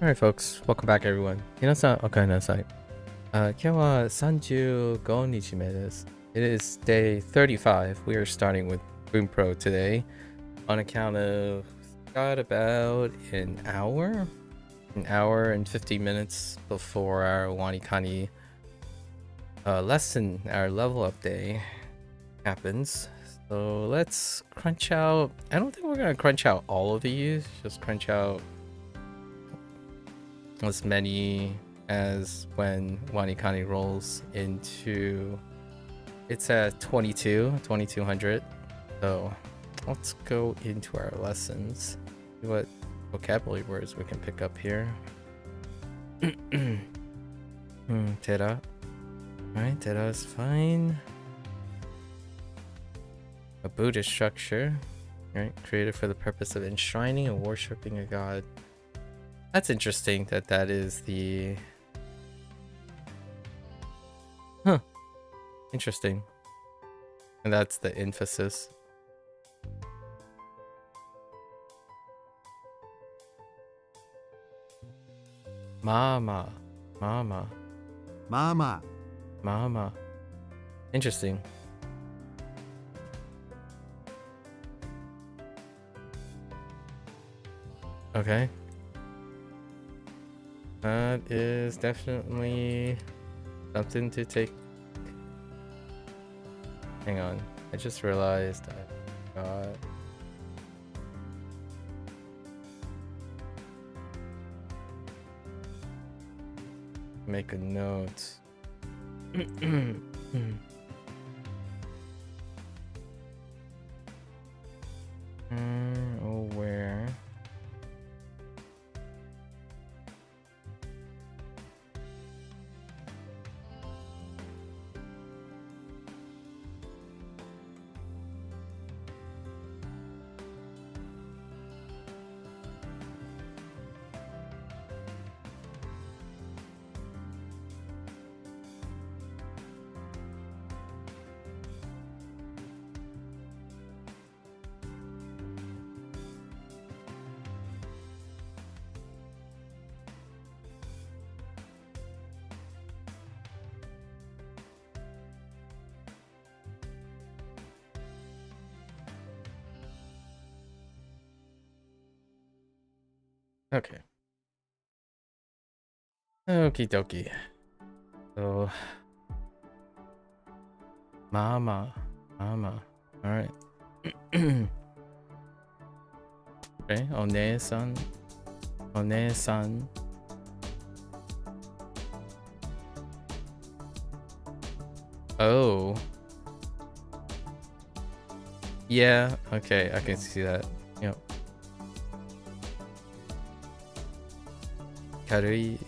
Alright folks, welcome back everyone. 皆さんおかえりなさい。今日は35日目です。It is day 35. We are starting with Bunpro today on account of got about an hour and 50 minutes before our WaniKani lesson, our level up day happens. So let's crunch out. I don't think we're gonna crunch out all of these, just crunch out as many as when WaniKani rolls into, it's at 2200. So let's go into our lessons. See what vocabulary words we can pick up here. Tera. Alright, Tera is fine. A Buddhist structure. Right, created for the purpose of enshrining and worshipping a god. That's interesting that is the... Huh. Interesting. And that's the emphasis. Mama. Interesting. Okay. That is definitely something to take. Hang on, I just realized I got... Make a note. Oh, where? Okay. Okie dokie. So, Mama. Alright. Okay, One-san. Oh. Yeah, okay, I can see that. Yep. Karui.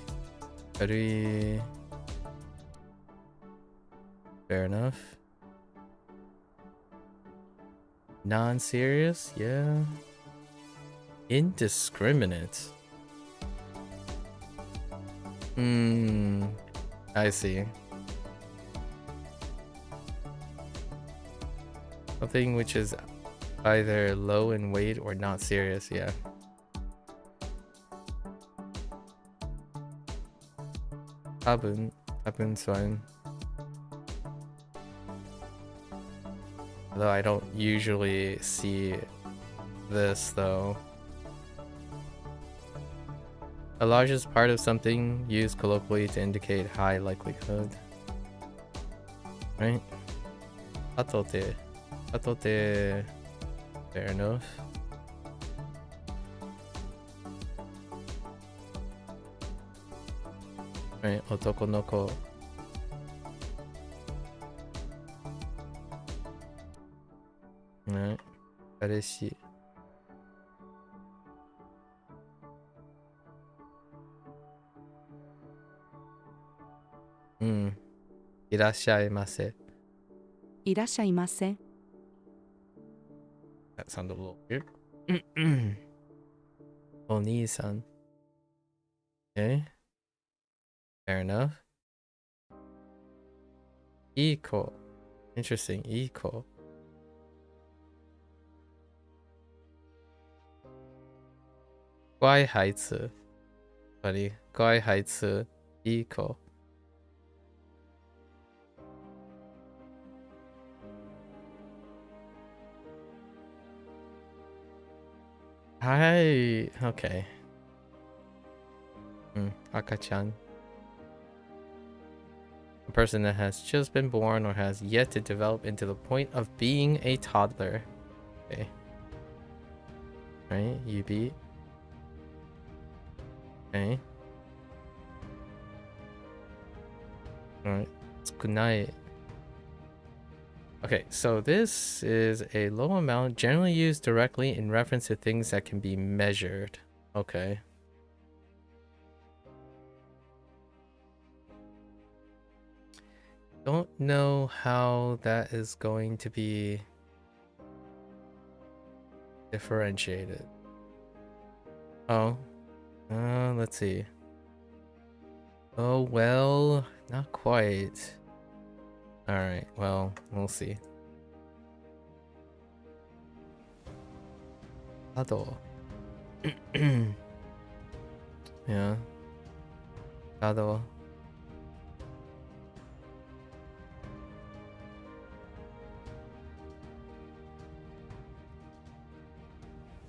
Fair enough. Non-serious? Yeah. Indiscriminate. I see. Something which is either low in weight or not serious, yeah. Tabun's fine. Although I don't usually see this though. The largest part of something used colloquially to indicate high likelihood. Right? Atote. Fair enough. Right, otoko no ko. Right, kareshi. Irashaimase. That sounded a little weird. Oni-san. Okay. Fair enough. Iko. Interesting. Iko. Guai Heizi. buddy. 乖孩子一口。Hi. Okay. Akachan. A person that has just been born or has yet to develop into the point of being a toddler. Okay. Right? Yubi. Okay. Alright. It's good night. Okay, so this is a low amount generally used directly in reference to things that can be measured. Okay. Don't know how that is going to be differentiated. Oh. Let's see. Oh, well, not quite. Alright, well, we'll see. Ado. Yeah. Ado.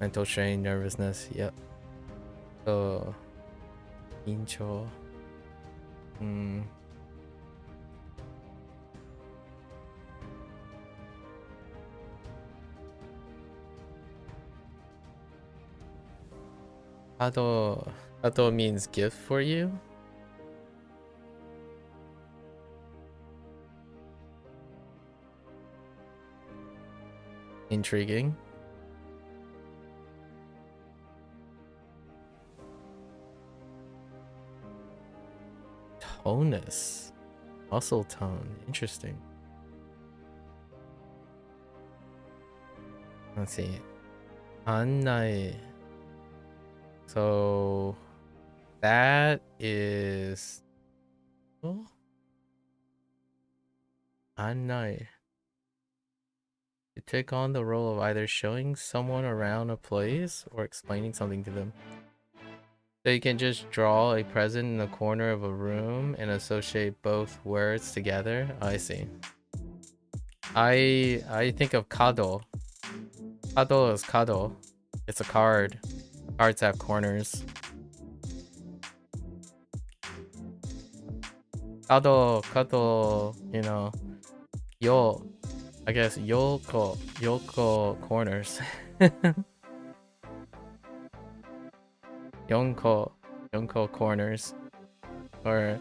Mental strain, nervousness, yep. So, incho. Ado means gift for you? Intriguing. Tonus. Muscle tone. Interesting. Let's see. Annai. So that is Annai. You take on the role of either showing someone around a place or explaining something to them. So you can just draw a present in the corner of a room and associate both words together. I see. I think of kado. Kado is kado. It's a card. Cards have corners. Kado, you know, I guess yoko corners. Yonko corners, or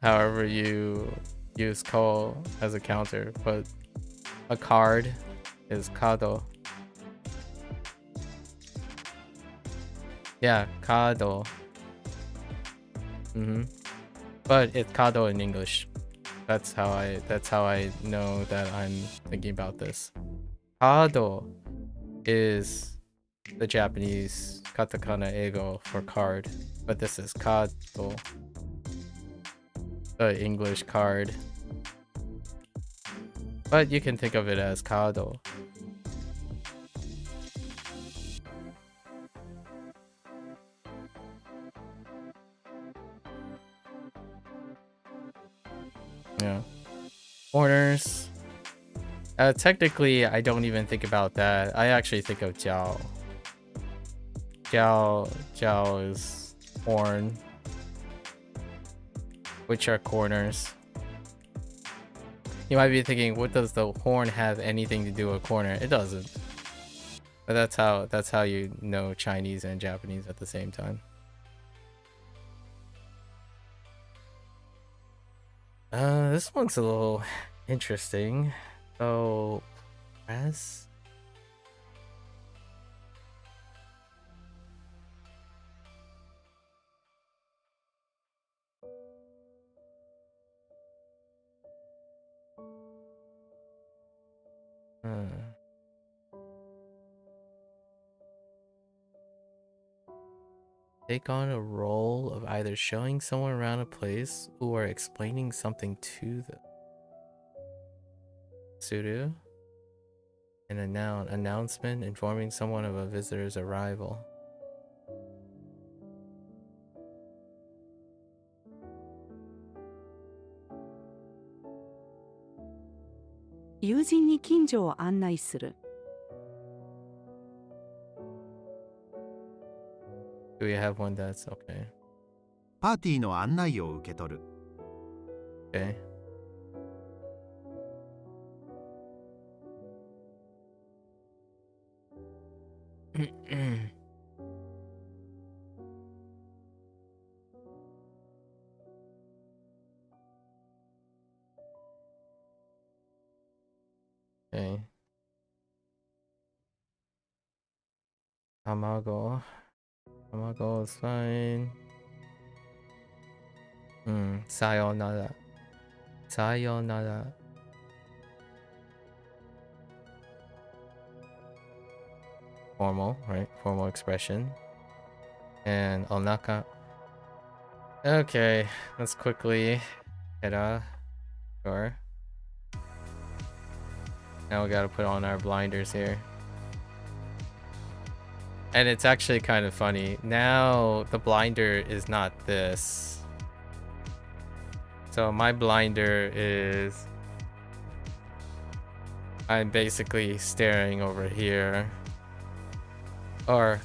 however you use ko as a counter, but a card is kado. Yeah, kado. But it's kado in English. That's how I know that I'm thinking about this. Kado is the Japanese katakana ego for card, but this is kado, the English card. But you can think of it as kado. Yeah. Corners. Technically, I don't even think about that. I actually think of jiao. Jiao is horn, which are corners. You might be thinking, what does the horn have anything to do with corner? It doesn't. But that's how you know Chinese and Japanese at the same time. This one's a little interesting. So, press. Take on a role of either showing someone around a place or explaining something to them. Suru. And a noun. Announcement, informing someone of a visitor's arrival. 友人に近所を案内する。Do we have one that's okay? パーティーの案内を受け取る。Okay. Okay. Tamago. Tamago is fine. Sayonara. Sayonara. Formal, right? Formal expression. And onaka. Okay, let's quickly hit sure. Now we gotta put on our blinders here. And it's actually kind of funny. Now the blinder is not this. So my blinder is... I'm basically staring over here. Or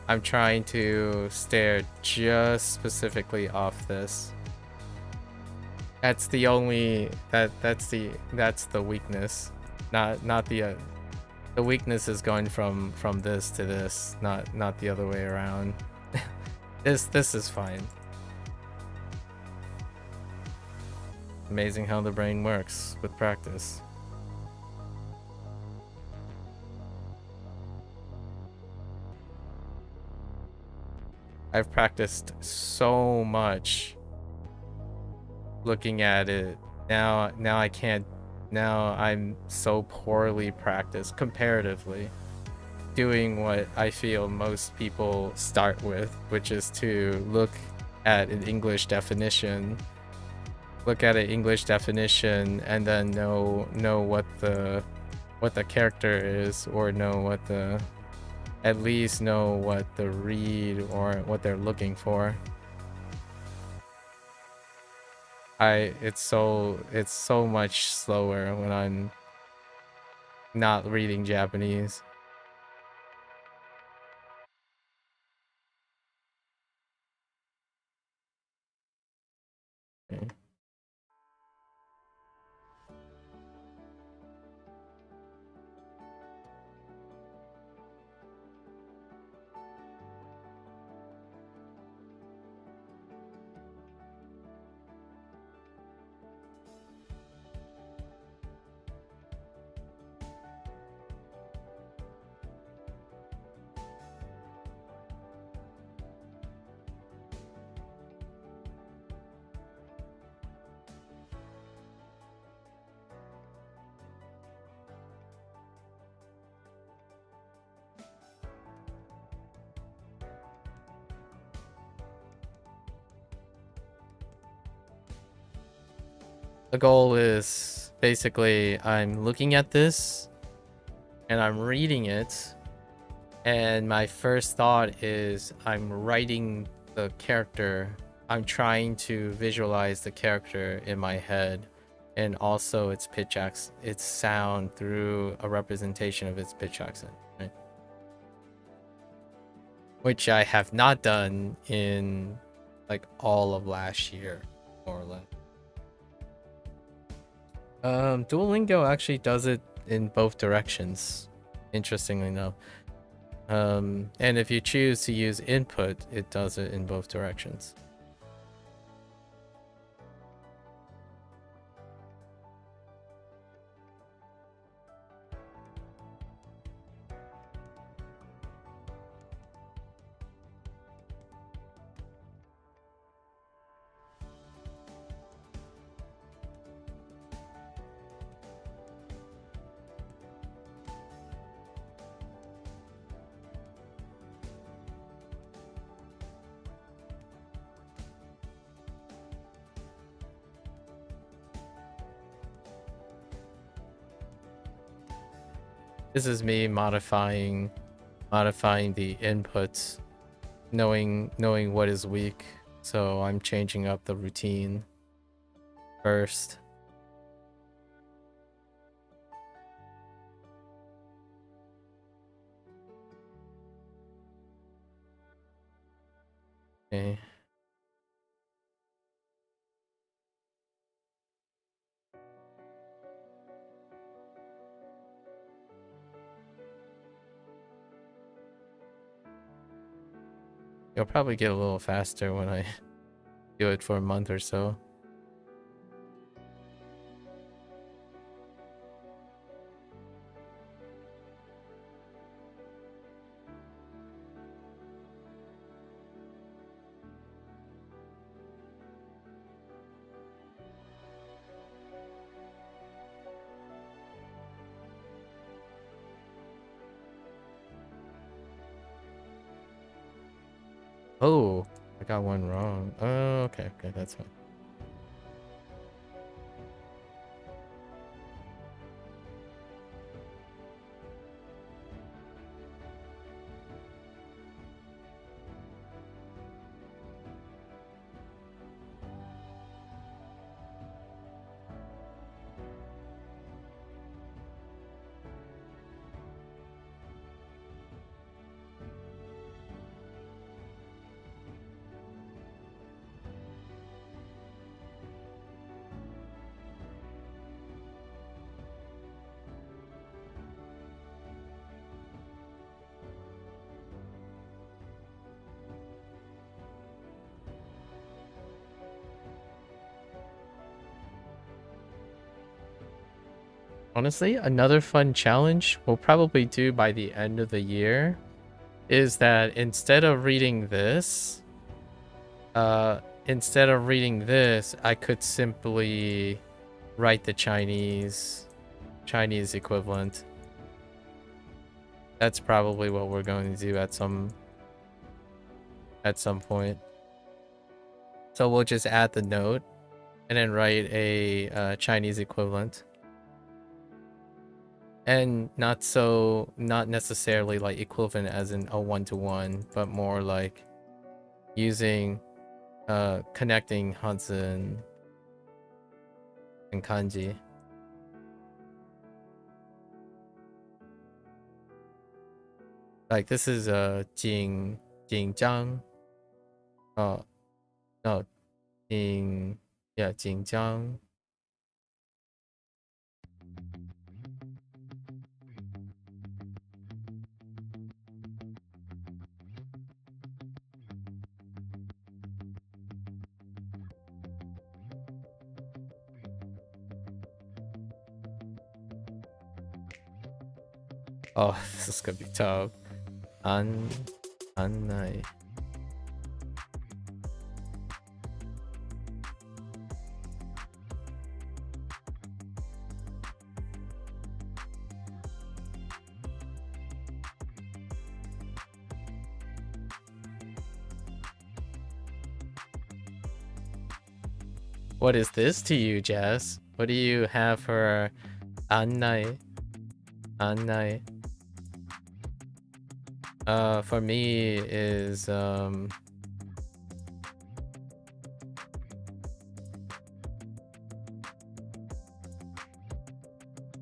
I'm trying to stare just specifically off this. That's the only... That's the weakness. Not the... The weakness is going from this to this, not the other way around. This is fine. Amazing how the brain works with practice. I've practiced so much looking at it. Now I can't. Now I'm so poorly practiced comparatively, doing what I feel most people start with, which is to look at an English definition. Look at an English definition and then know what the character is, or know what the... at least know what the read or what they're looking for. It's so much slower when I'm not reading Japanese. Okay. The goal is basically I'm looking at this and I'm reading it, and my first thought is I'm writing the character. I'm trying to visualize the character in my head, and also its pitch accent, its sound through a representation of its pitch accent, right? Which I have not done in like all of last year, more or less. Duolingo actually does it in both directions, interestingly enough. And if you choose to use input, it does it in both directions. This is me modifying the inputs, knowing what is weak. So I'm changing up the routine first. Okay. You'll probably get a little faster when I do it for a month or so. Oh, I got one wrong. Oh, okay, that's fine. Honestly, another fun challenge we'll probably do by the end of the year is that instead of reading this, I could simply write the Chinese equivalent. That's probably what we're going to do at some point. So we'll just add the note and then write a Chinese equivalent. And not necessarily like equivalent as in a one-to-one, but more like using connecting Hanzi and kanji. Like this is Jing Zhang. Oh no, Jingjiang. Oh, this is gonna be tough. Annai. What is this to you, Jess? What do you have for Annai? Annai. For me is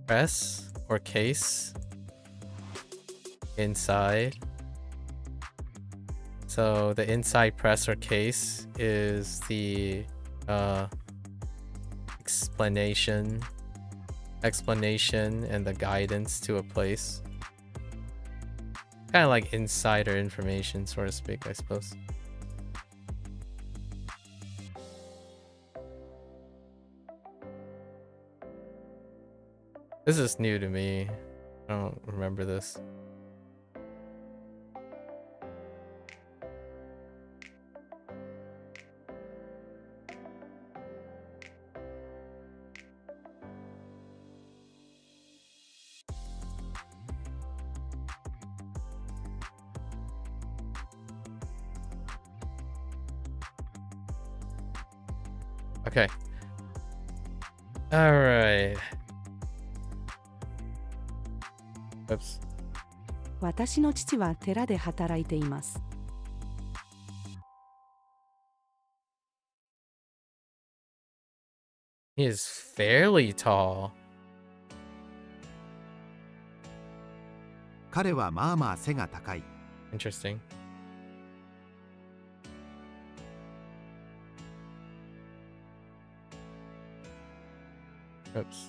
press or case inside. So the inside press or case is the explanation and the guidance to a place. Kind of like insider information, so to speak, I suppose. This is new to me. I don't remember this. Okay. All right. Oops. 私の父は寺で働いています。He is fairly tall. 彼はまあまあ背が高い。Interesting. Oops.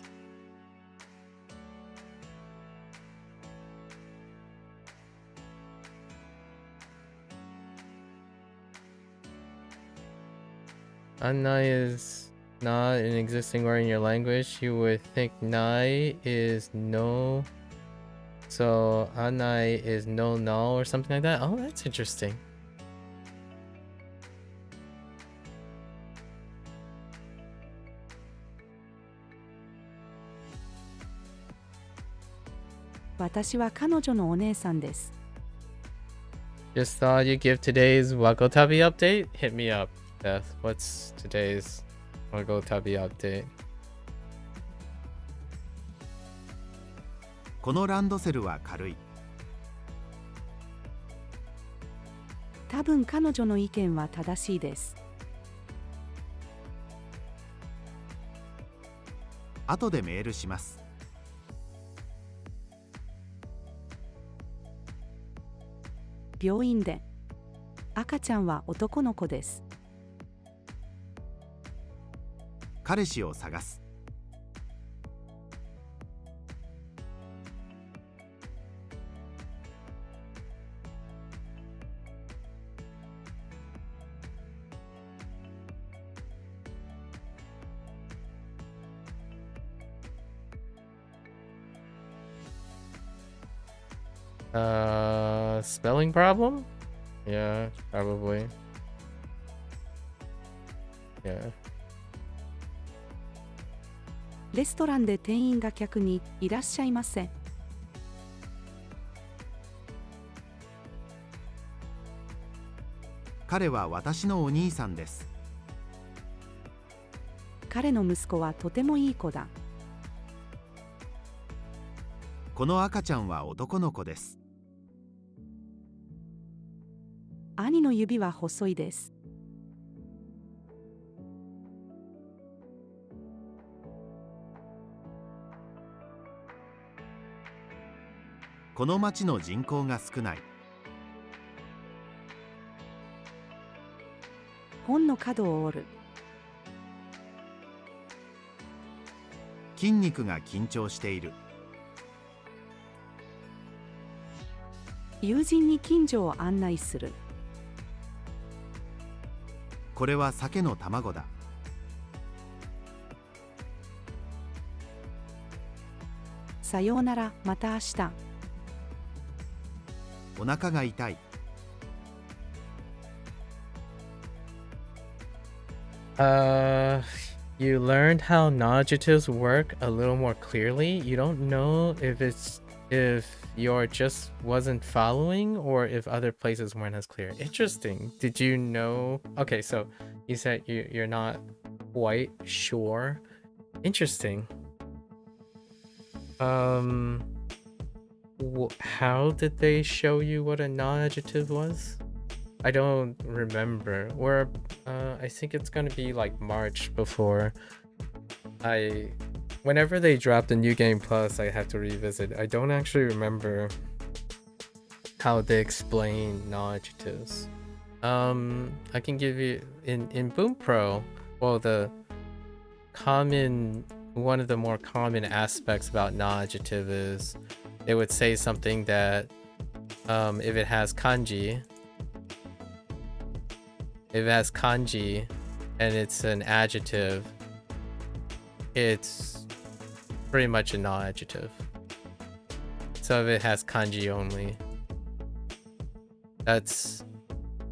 Anai is not an existing word in your language. You would think nai is no. So anai is no null or something like that. Oh, that's interesting. 私は彼女のお姉さんです。 Just thought you'd give today's Wakotabi update? Hit me up, Beth. What's today's Wakotabi update? このランドセルは軽い。多分彼女の意見は正しいです。 後でメールします。 病院で赤ちゃんは男の子です。 彼氏を探す。 Spelling problem? Yeah, probably. Yeah. レストランで店員が客にいらっしゃいませ。 彼は私のお兄さんです。 彼の息子はとてもいい子だ。 この赤ちゃんは男の子です。 兄の指は細いです。 この町の人口が少ない。 本の角を折る。 筋肉が緊張している。 友人に近所を案内する。 これは鮭の卵だ。 さようなら、また明日。 お腹が痛い。 You learned how non-adjectives work a little more clearly. You don't know if your just wasn't following or if other places weren't as clear. Interesting. Did you know? Okay, so you said you're not quite sure. Interesting. How did they show you what a non-adjective was? I don't remember. Or I think it's gonna be like March before whenever they drop the new game plus, I have to revisit. I don't actually remember how they explain non-adjectives. I can give you in Bunpro, well, one of the more common aspects about non-adjective is it would say something that if it has kanji and it's an adjective, it's pretty much a non-adjective. So if it has kanji only,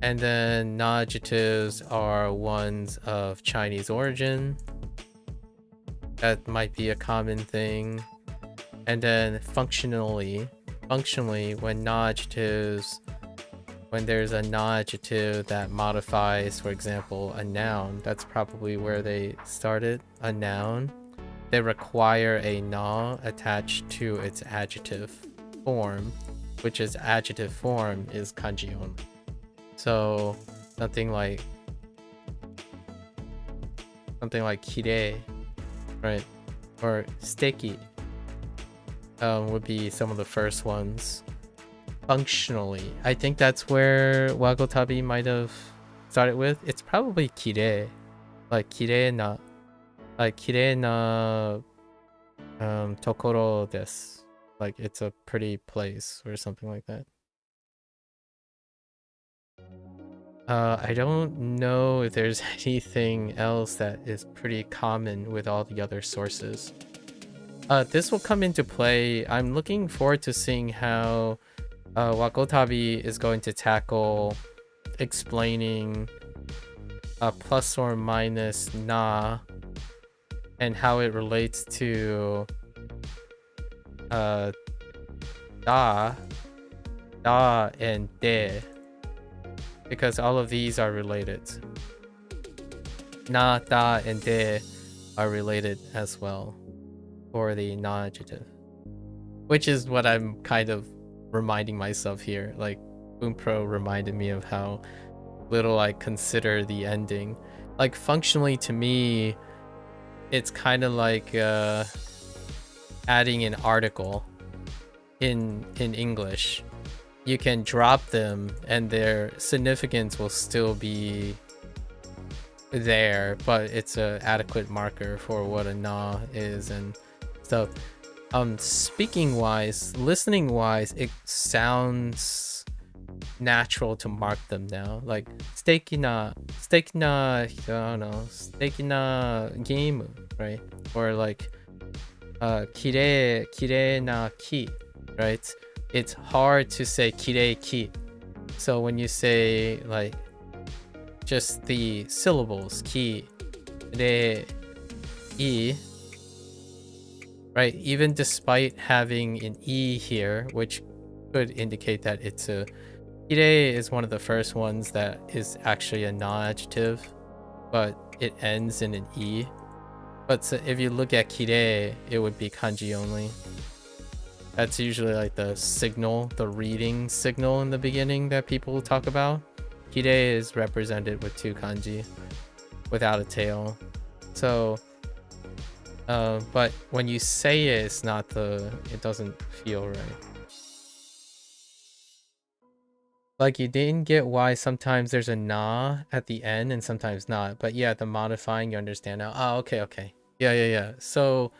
and then non-adjectives are ones of Chinese origin. That might be a common thing. And then functionally when there's a non-adjective that modifies, for example, a noun, that's probably where they started, a noun. They require a na attached to its adjective form, which is adjective form is kanji only. So something like kirei, right? Or sticky would be some of the first ones. Functionally, I think that's where Wagotabi might have started with. It's probably kirei, like kirei na Tokoro desu. Like it's a pretty place or something like that. I don't know if there's anything else that is pretty common with all the other sources. This will come into play. I'm looking forward to seeing how Wakotabi is going to tackle explaining plus or minus na and how it relates to da and de, because all of these are related. Na, da, and de are related as well for the non-adjective, which is what I'm kind of reminding myself here. Like Bunpro reminded me of how little I consider the ending. Like functionally to me, it's kind of like adding an article in English. You can drop them and their significance will still be there, but it's a adequate marker for what a na is and stuff. Speaking wise, listening wise, it sounds natural to mark them now. Like steiki na, I don't know, steiki na game, right? Or like kirei na ki, right? It's hard to say kirei ki. So when you say like just the syllables ki, re, I, right? Even despite having an E here, which could indicate that it's a kirei is one of the first ones that is actually a non-adjective, but it ends in an E. But so if you look at kirei, it would be kanji only. That's usually like the signal, the reading signal in the beginning that people talk about. Kirei is represented with 2 kanji without a tail. So but when you say it, it's not it doesn't feel right. Like you didn't get why sometimes there's a na at the end and sometimes not. But yeah, the modifying, you understand now. Oh, okay. Yeah. So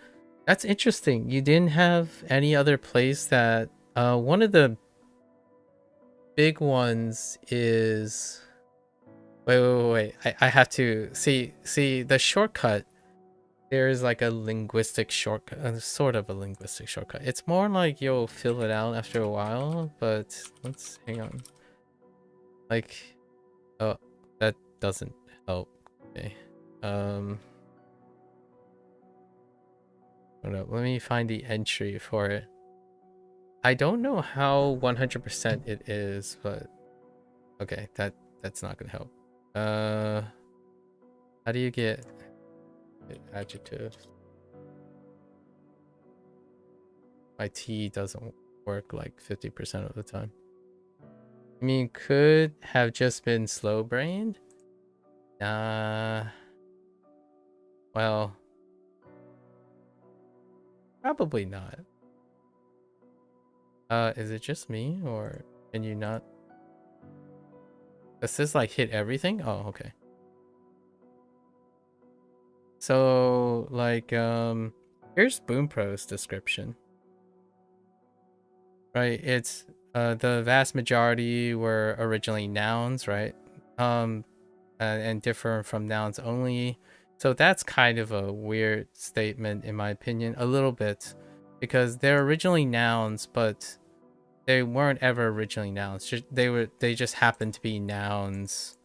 that's interesting. You didn't have any other place that one of the big ones is wait. I have to see the shortcut. There's like a linguistic shortcut, sort of a linguistic shortcut. It's more like you'll fill it out after a while, but let's hang on. Like, oh, that doesn't help. Okay. Hold up, let me find the entry for it. I don't know how 100% it is, but okay, that's not gonna help. How do you get adjectives? My T doesn't work like 50% of the time. I mean, could have just been slow-brained? Well, probably not. Is it just me, or can you not? Does this like hit everything? Oh, okay. So like here's Bunpro's description. Right, it's the vast majority were originally nouns, right? And differ from nouns only. So that's kind of a weird statement in my opinion, a little bit, because they're originally nouns, but they weren't ever originally nouns. They just happened to be nouns,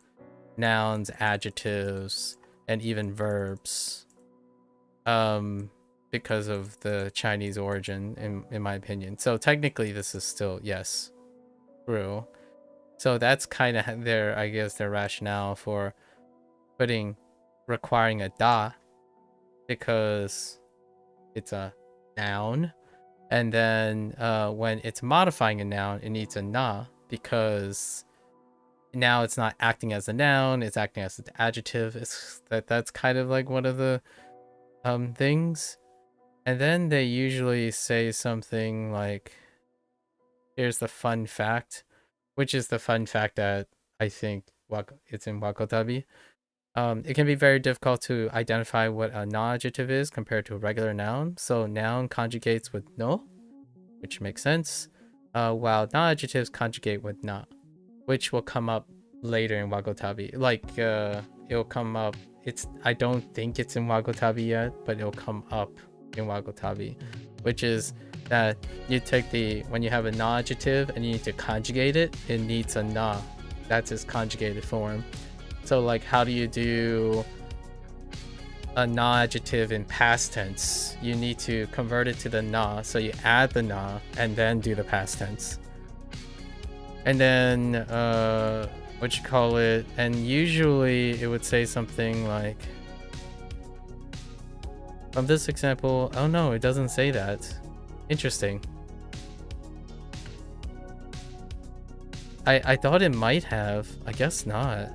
adjectives, and even verbs. Because of the Chinese origin, in my opinion. So technically, this is still, yes, true. So that's kind of their, I guess, their rationale for requiring a da, because it's a noun, and then when it's modifying a noun, it needs a na, because now it's not acting as a noun, it's acting as an adjective. That's kind of like one of the things. And then they usually say something like, here's the fun fact, which is the fun fact that I think it's in Wakotabi. It can be very difficult to identify what a non-adjective is compared to a regular noun. So noun conjugates with no, which makes sense, while non-adjectives conjugate with na, which will come up later in Wagotabi. Like, it'll come up. I don't think it's in Wagotabi yet, but it'll come up in Wagotabi, which is that you take when you have a non-adjective and you need to conjugate it, it needs a na. That's its conjugated form. So like, how do you do a non-adjective in past tense? You need to convert it to the na, so you add the na and then do the past tense. And then and usually it would say something like, from this example, oh no, it doesn't say that. Interesting. I thought it might have. I guess not.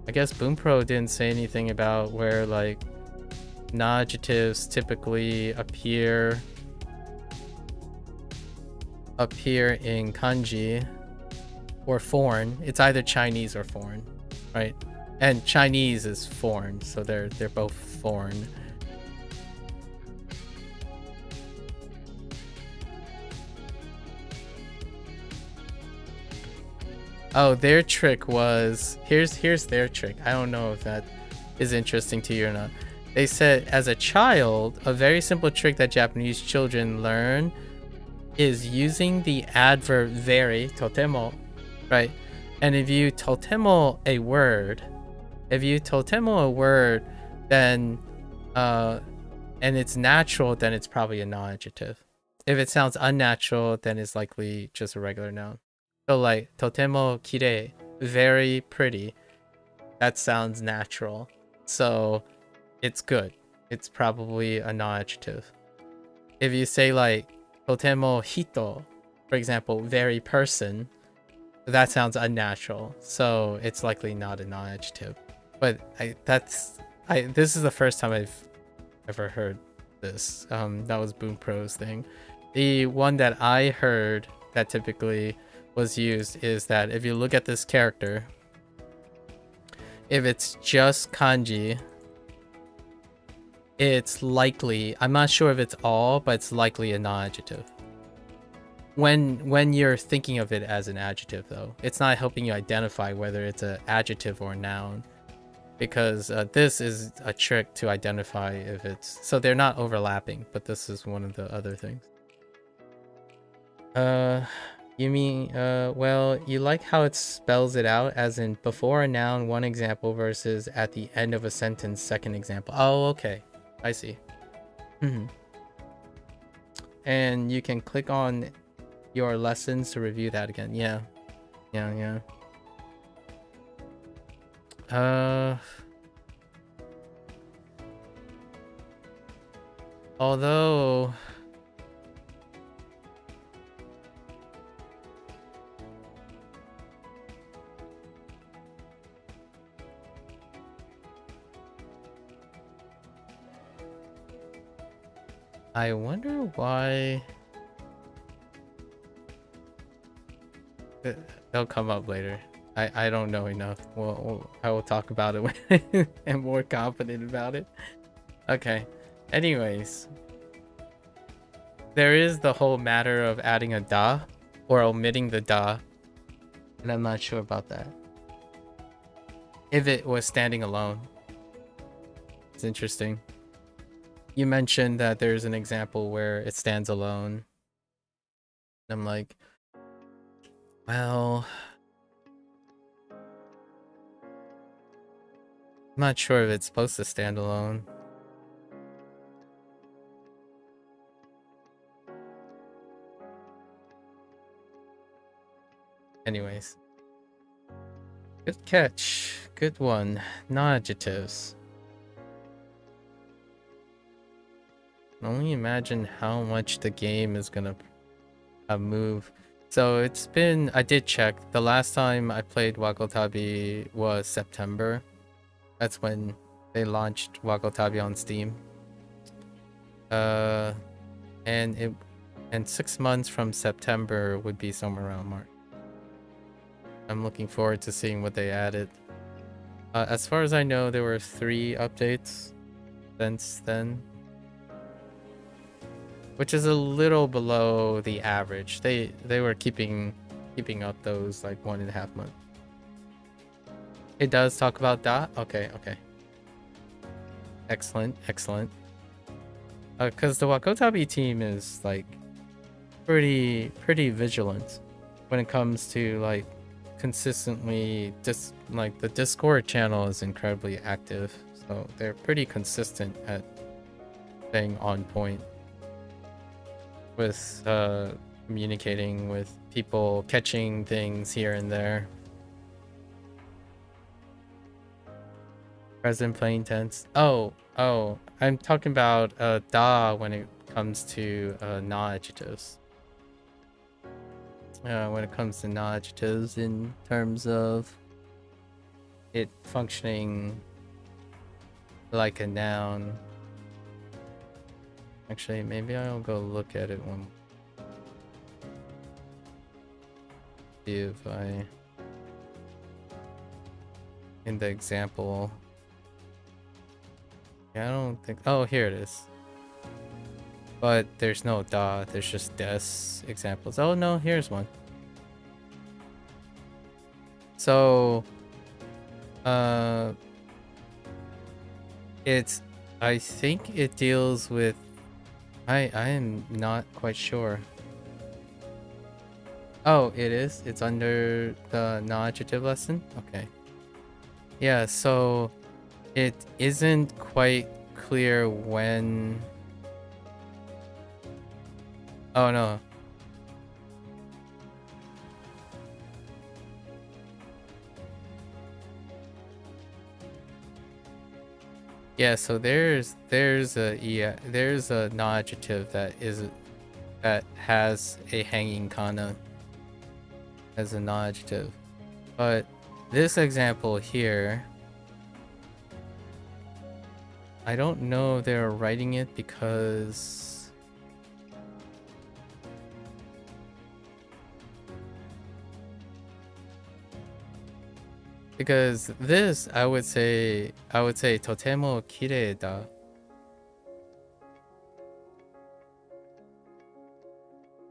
I guess Bunpro didn't say anything about where like non-adjectives typically appear in kanji or foreign. It's either Chinese or foreign, right? And Chinese is foreign, so they're both foreign. Oh, their trick was, here's their trick. I don't know if that is interesting to you or not. They said, as a child, a very simple trick that Japanese children learn is using the adverb very, totemo, right? And if you totemo a word, then and it's natural, then it's probably a non-adjective. If it sounds unnatural, then it's likely just a regular noun. So like, totemo kirei, very pretty. That sounds natural. So it's good. It's probably a non-adjective. If you say like, totemo hito, for example, very person, that sounds unnatural. So it's likely not a non-adjective. But this is the first time I've ever heard this. That was Bunpro's thing. The one that I heard that typically was used is that if you look at this character, if it's just kanji, it's likely, I'm not sure if it's all, but it's likely a non-adjective. When you're thinking of it as an adjective though, it's not helping you identify whether it's an adjective or a noun, because this is a trick to identify if it's, so they're not overlapping, but this is one of the other things. You mean, well, you like how it spells it out, as in before a noun, one example, versus at the end of a sentence, second example. Oh, okay. I see. And you can click on your lessons to review that again. Yeah. Although I wonder why they'll come up later. I don't know enough. Well, I will talk about it when I'm more confident about it. Okay. Anyways, there is the whole matter of adding a da or omitting the da, and I'm not sure about that. If it was standing alone, it's interesting. You mentioned that there's an example where it stands alone. I'm like, well, I'm not sure if it's supposed to stand alone. Anyways. Good catch. Good one. Non-adjectives. Only imagine how much the game is gonna move. So it's been, I did check, the last time I played Wagotabi was September. That's when they launched Wagotabi on Steam. And 6 months from September would be somewhere around March. I'm looking forward to seeing what they added. As far as I know, there were 3 updates since then, which is a little below the average. They were keeping up those like 1.5 months. It does talk about that. Okay. Excellent. Because the Wakotabi team is like pretty vigilant when it comes to like consistently like the Discord channel is incredibly active, so they're pretty consistent at staying on point with communicating with people, catching things here and there. Present plain tense. Oh, I'm talking about da when it comes to non-adjectives. When it comes to non-adjectives in terms of it functioning like a noun. Actually, maybe I'll go look at it one. See if I in the example. Yeah, I don't think. Oh, here it is. But there's no da. There's just des examples. Oh no, here's one. So, it's. I think it deals with. I am not quite sure. Oh, it is. It's under the non-adjective lesson. Okay. Yeah. So. It isn't quite clear when... Oh no. Yeah, so there's a non-adjective that has a hanging kana as a non-adjective. But this example here, I don't know if they're writing it because this I would say totemo kirei da.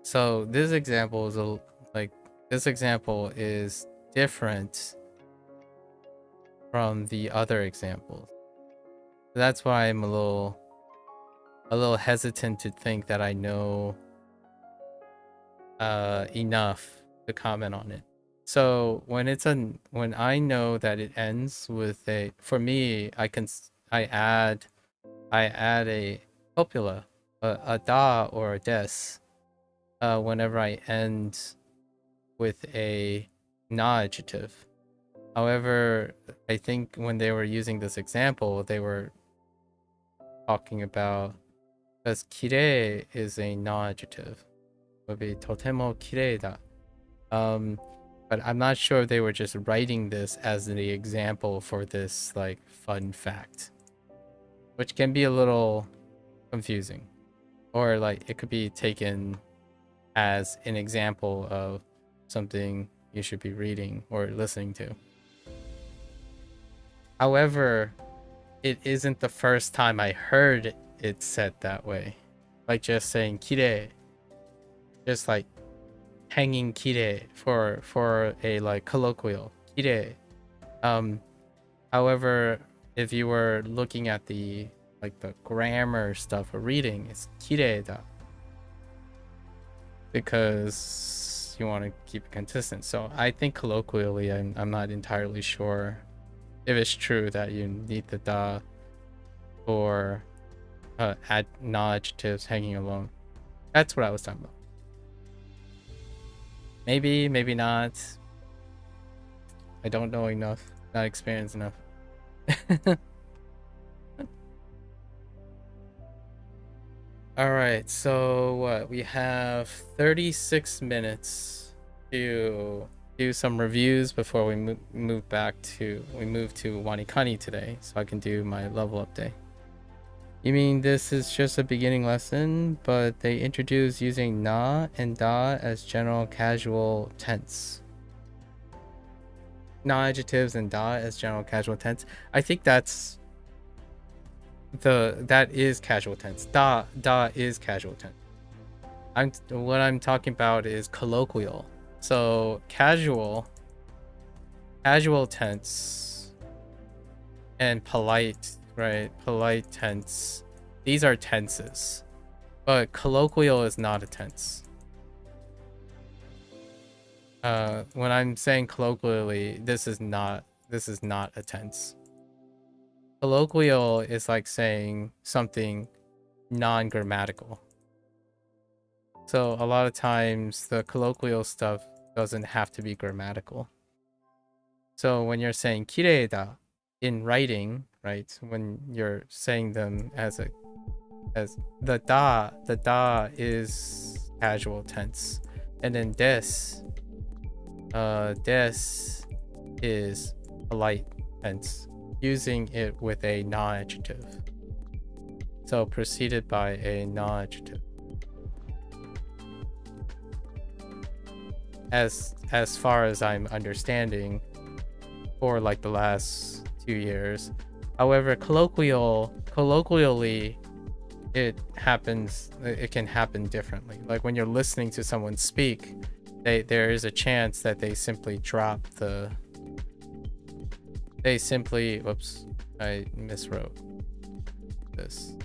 So this example is different from the other examples. That's why I'm a little hesitant to think that I know enough to comment on it. So when I know that it ends with a, for me, I add a copula, a da or a des, whenever I end with a non-adjective. However, I think when they were using this example, they were talking about, because kirei is a non-adjective. It would be totemo kirei da. But I'm not sure if they were just writing this as the example for this like fun fact, which can be a little confusing, or like it could be taken as an example of something you should be reading or listening to. However, it isn't the first time I heard it said that way. Like just saying kirei, just like hanging kirei for a like colloquial kirei. However, if you were looking at the grammar stuff or reading, it's kirei da, because you want to keep it consistent. So I think colloquially, I'm not entirely sure if it's true that you need the da for add non-adjectives hanging alone. That's what I was talking about. Maybe not. I don't know enough, not experienced enough. All right, so what, we have 36 minutes to do some reviews before we move to WaniKani today, so I can do my level update. You mean this is just a beginning lesson, but they introduce using na and da as general casual tense? non-adjectives and da as general casual tense. I think that is casual tense. Da is casual tense. What I'm talking about is colloquial. So casual tense and polite, right? Polite tense. These are tenses. But colloquial is not a tense. When I'm saying colloquially, this is not a tense. Colloquial is like saying something non-grammatical. So a lot of times the colloquial stuff doesn't have to be grammatical. So when you're saying kireida in writing, right? When you're saying them as the da is casual tense, and then des is polite tense, using it with a non-adjective. So preceded by a non-adjective. As far as I'm understanding, for like the last 2 years. However, colloquially, it can happen differently. Like when you're listening to someone speak, there is a chance that they simply drop whoops, I miswrote this.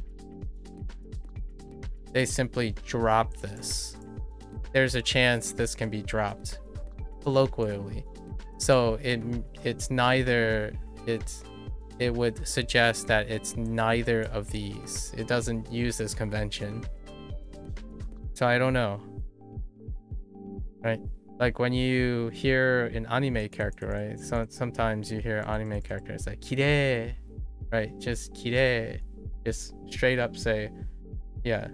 They simply drop this. There's a chance this can be dropped colloquially. So it would suggest that it's neither of these. It doesn't use this convention. So I don't know. Right? Like when you hear an anime character, right? So sometimes you hear anime characters like kirei, right? Just kirei. Just straight up say, yeah.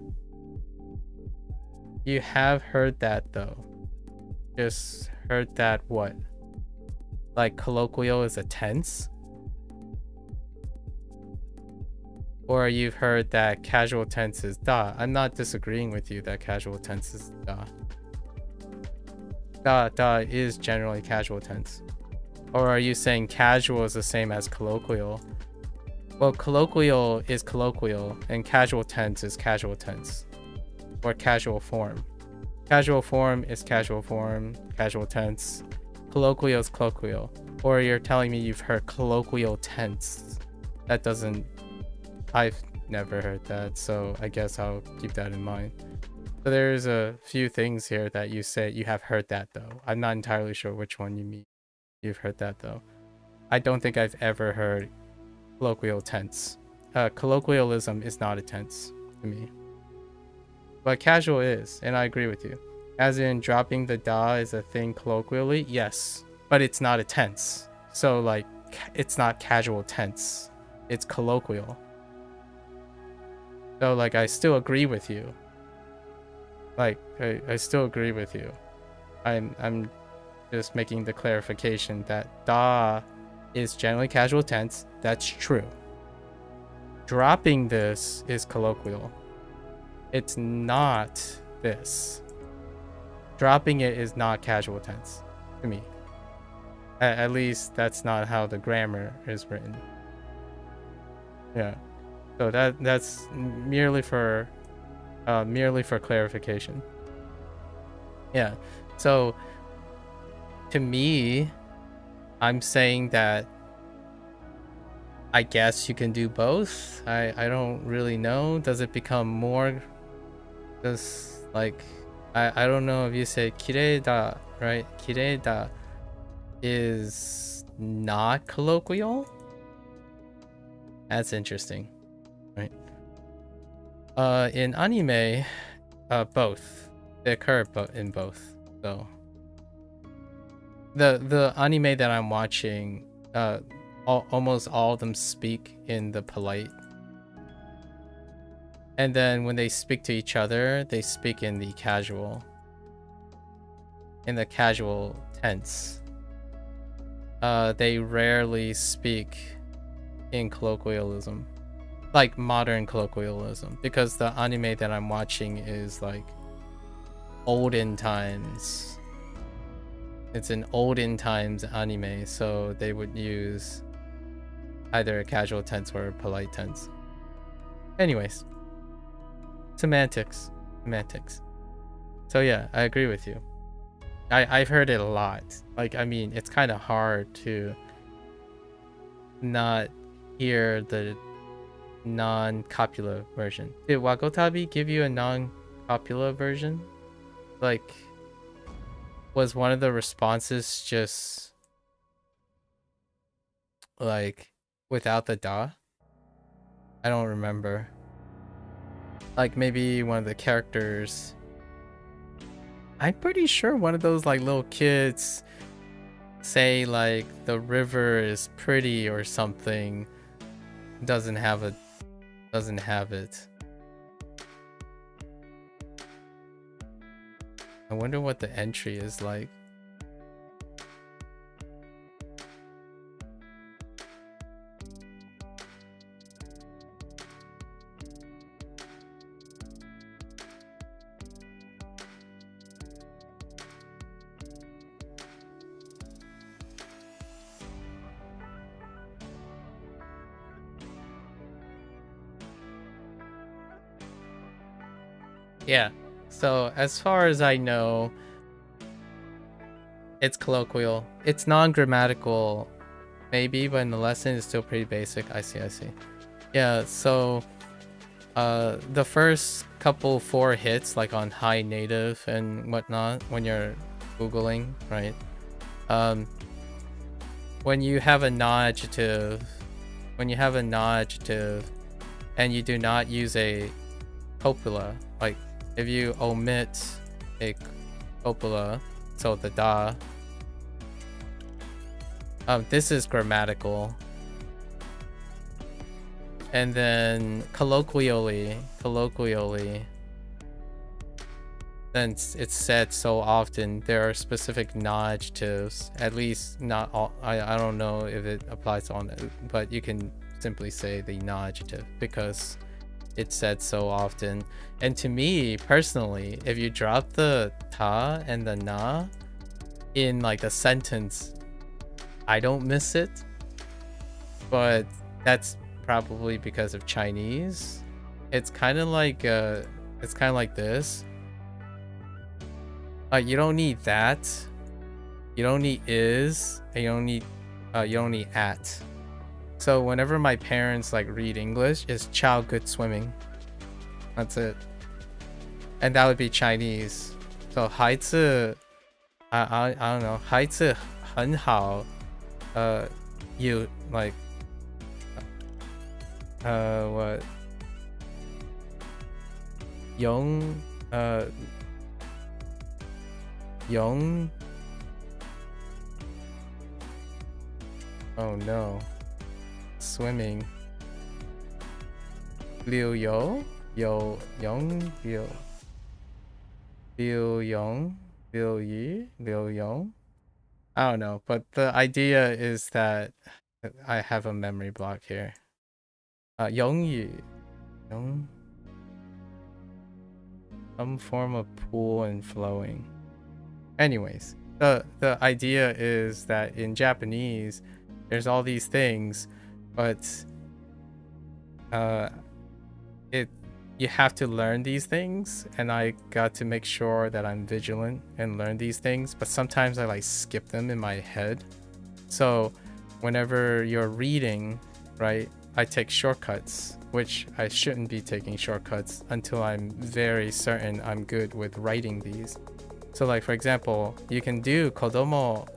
You have heard that though. Just heard that what? Like colloquial is a tense? Or you've heard that casual tense is da. I'm not disagreeing with you that casual tense is da. Da is generally casual tense. Or are you saying casual is the same as colloquial? Well, colloquial is colloquial and casual tense is casual tense. Or casual form. Casual form is casual form, casual tense. Colloquial is colloquial. Or you're telling me you've heard colloquial tense. That doesn't... I've never heard that, so I guess I'll keep that in mind. So there's a few things here that you say you have heard that though. I'm not entirely sure which one you mean. You've heard that though. I don't think I've ever heard colloquial tense. Colloquialism is not a tense to me. But casual is, and I agree with you. As in dropping the da is a thing colloquially, yes. But it's not a tense. So like, it's not casual tense. It's colloquial. So like, I still agree with you. Like, I still agree with you. I'm just making the clarification that da is generally casual tense. That's true. Dropping this is colloquial. It's not this. Dropping it is not casual tense to me. At least that's not how the grammar is written. Yeah. So that's merely for clarification. Yeah. So to me, I'm saying that I guess you can do both. I don't really know. Does it become more? Does like I don't know if you say kireida, right? Kireida is not colloquial. That's interesting, right? In anime, both. They occur in both. So the anime that I'm watching, almost all of them speak in the polite. And then when they speak to each other, they speak in the casual tense. They rarely speak in colloquialism, like modern colloquialism, because the anime that I'm watching is like olden times. it's an olden times anime, so they would use either a casual tense or a polite tense. Anyways, semantics. So yeah, I agree with you. I've heard it a lot. Like, I mean, it's kind of hard to not hear the non-copula version. Did Wagotabi give you a non-copula version? Like, was one of the responses just like without the da? I don't remember. Like, maybe one of the characters, I'm pretty sure one of those like little kids say like the river is pretty or something, doesn't have it. I wonder what the entry is like. Yeah, so as far as I know, it's colloquial. It's non-grammatical, maybe, but in the lesson it's still pretty basic. I see. Yeah, so the first couple 4 hits, like on high native and whatnot, when you're Googling, right? When you have a non-adjective, and you do not use a copula, like if you omit a copula, so the da, this is grammatical. And then colloquially, since it's said so often, there are specific non-adjectives, at least not all. I don't know if it applies on it, but you can simply say the non-adjective because it's said so often. And to me personally, if you drop the ta and the na in like the sentence, I don't miss it, but that's probably because of Chinese. It's kind of like this. You don't need that, you don't need is, and you don't need at. So whenever my parents like read English, it's "Chow good swimming." That's it. And that would be Chinese. So 孩子, I don't know. 孩子很好. You like what? Young oh no. Swimming. Liu Yo? Yo Yong? Liu Yong? Liu Yi? Liu Yong? I don't know, but the idea is that I have a memory block here. Yong Yi. Yong? Some form of pool and flowing. Anyways, the idea is that in Japanese, there's all these things, but you have to learn these things, and I got to make sure that I'm vigilant and learn these things, but sometimes I like skip them in my head. So whenever you're reading, right, I take shortcuts, which I shouldn't be taking shortcuts until I'm very certain I'm good with writing these. So like, for example, you can do kodomo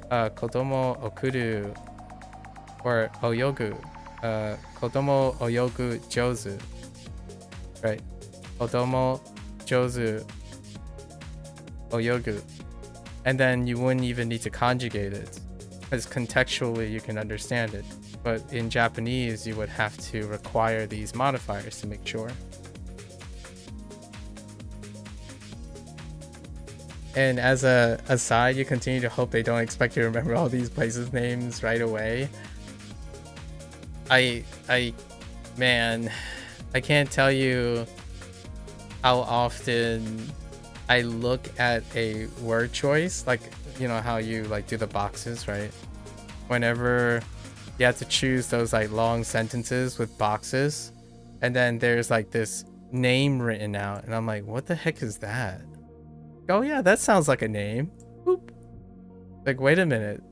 okuru or oyogu, kodomo oyogu jouzu, right? Kodomo jouzu oyogu, and then you wouldn't even need to conjugate it, because contextually you can understand it. But in Japanese, you would have to require these modifiers to make sure. And as a aside, you continue to hope they don't expect you to remember all these places' names right away. Man, I can't tell you how often I look at a word choice, like you know how you like do the boxes, right? Whenever you have to choose those like long sentences with boxes, and then there's like this name written out, and I'm like, what the heck is that? Oh yeah, that sounds like a name. Boop. Like, wait a minute.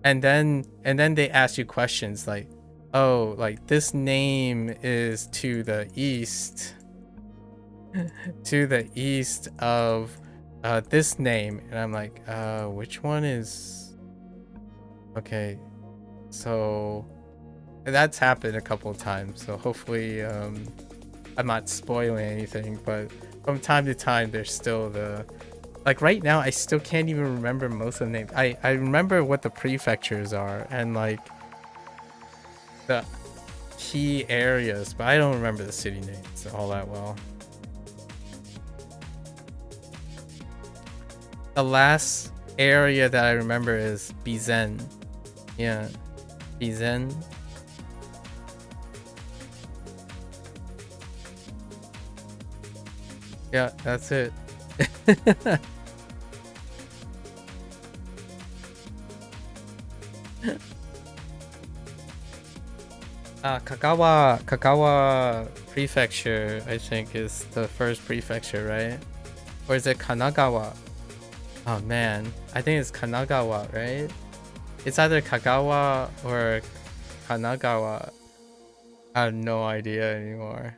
And then they ask you questions like, oh, like this name is to the east to the east of this name, and I'm like, which one is okay? So that's happened a couple of times, so hopefully I'm not spoiling anything, but from time to time there's still the, like right now I still can't even remember most of the names. I remember what the prefectures are and like the key areas, but I don't remember the city names all that well. The last area that I remember is Bizen. Yeah, Bizen. Yeah, that's it. Kagawa Prefecture, I think, is the first prefecture, right? Or is it Kanagawa? Oh man, I think it's Kanagawa, right? It's either Kagawa or Kanagawa. I have no idea anymore.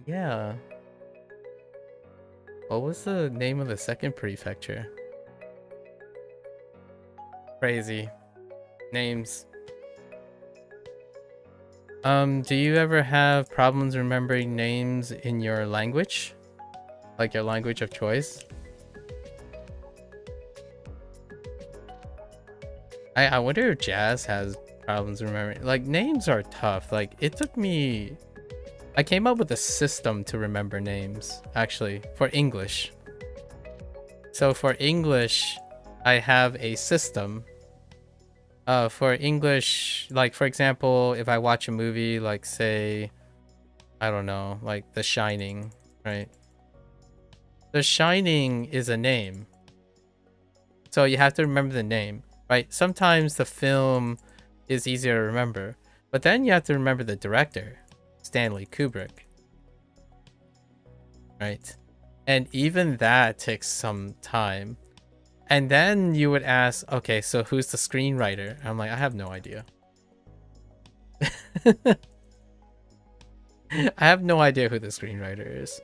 Yeah. What was the name of the second prefecture? Crazy. Names. Do you ever have problems remembering names in your language? Like your language of choice? I wonder if Jazz has problems remembering. Like, names are tough. Like, it took me... I came up with a system to remember names, actually, for English. So for English, I have a system. For English, like, for example, if I watch a movie, like, say, I don't know, like The Shining, right? The Shining is a name. So you have to remember the name, right? Sometimes the film is easier to remember, but then you have to remember the director, Stanley Kubrick, right? And even that takes some time. And then you would ask, okay, so who's the screenwriter? I'm like, I have no idea. I have no idea who the screenwriter is.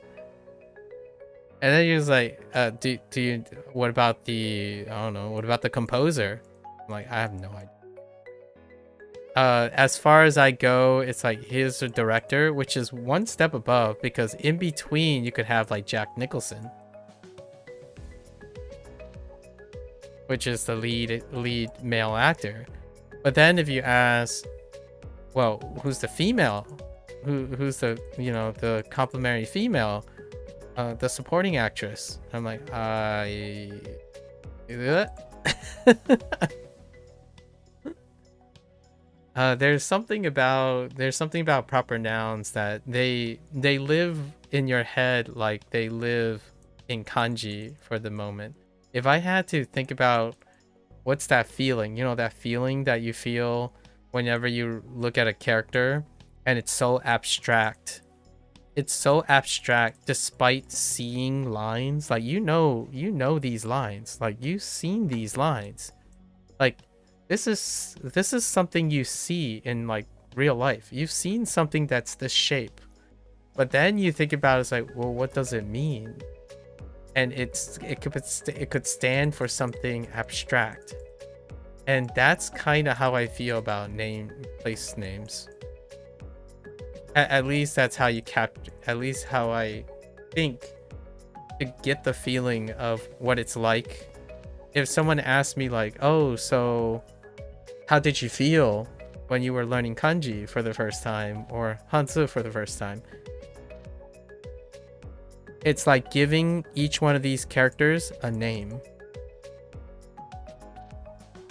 And then he was like, do you, what about the, I don't know, what about the composer? I'm like, I have no idea. As far as I go, it's like, here's the director, which is one step above, because in between you could have like Jack Nicholson, which is the lead male actor. But then if you ask, well, who's the female? Who's the, you know, the complementary female? The supporting actress. I'm like, there's something about proper nouns that they live in your head like they live in kanji for the moment. If I had to think about what's that feeling, you know, that feeling that you feel whenever you look at a character and it's so abstract. It's so abstract despite seeing lines. Like, you know these lines. Like, you've seen these lines. Like, this is something you see in like real life. You've seen something that's this shape. But then you think about it, it's like, well, what does it mean? And it could stand for something abstract. And that's kind of how I feel about place names. At least that's how you capture, at least how I think, to get the feeling of what it's like. If someone asked me like, oh, so how did you feel when you were learning kanji for the first time, or Hanzi for the first time? It's like giving each one of these characters a name.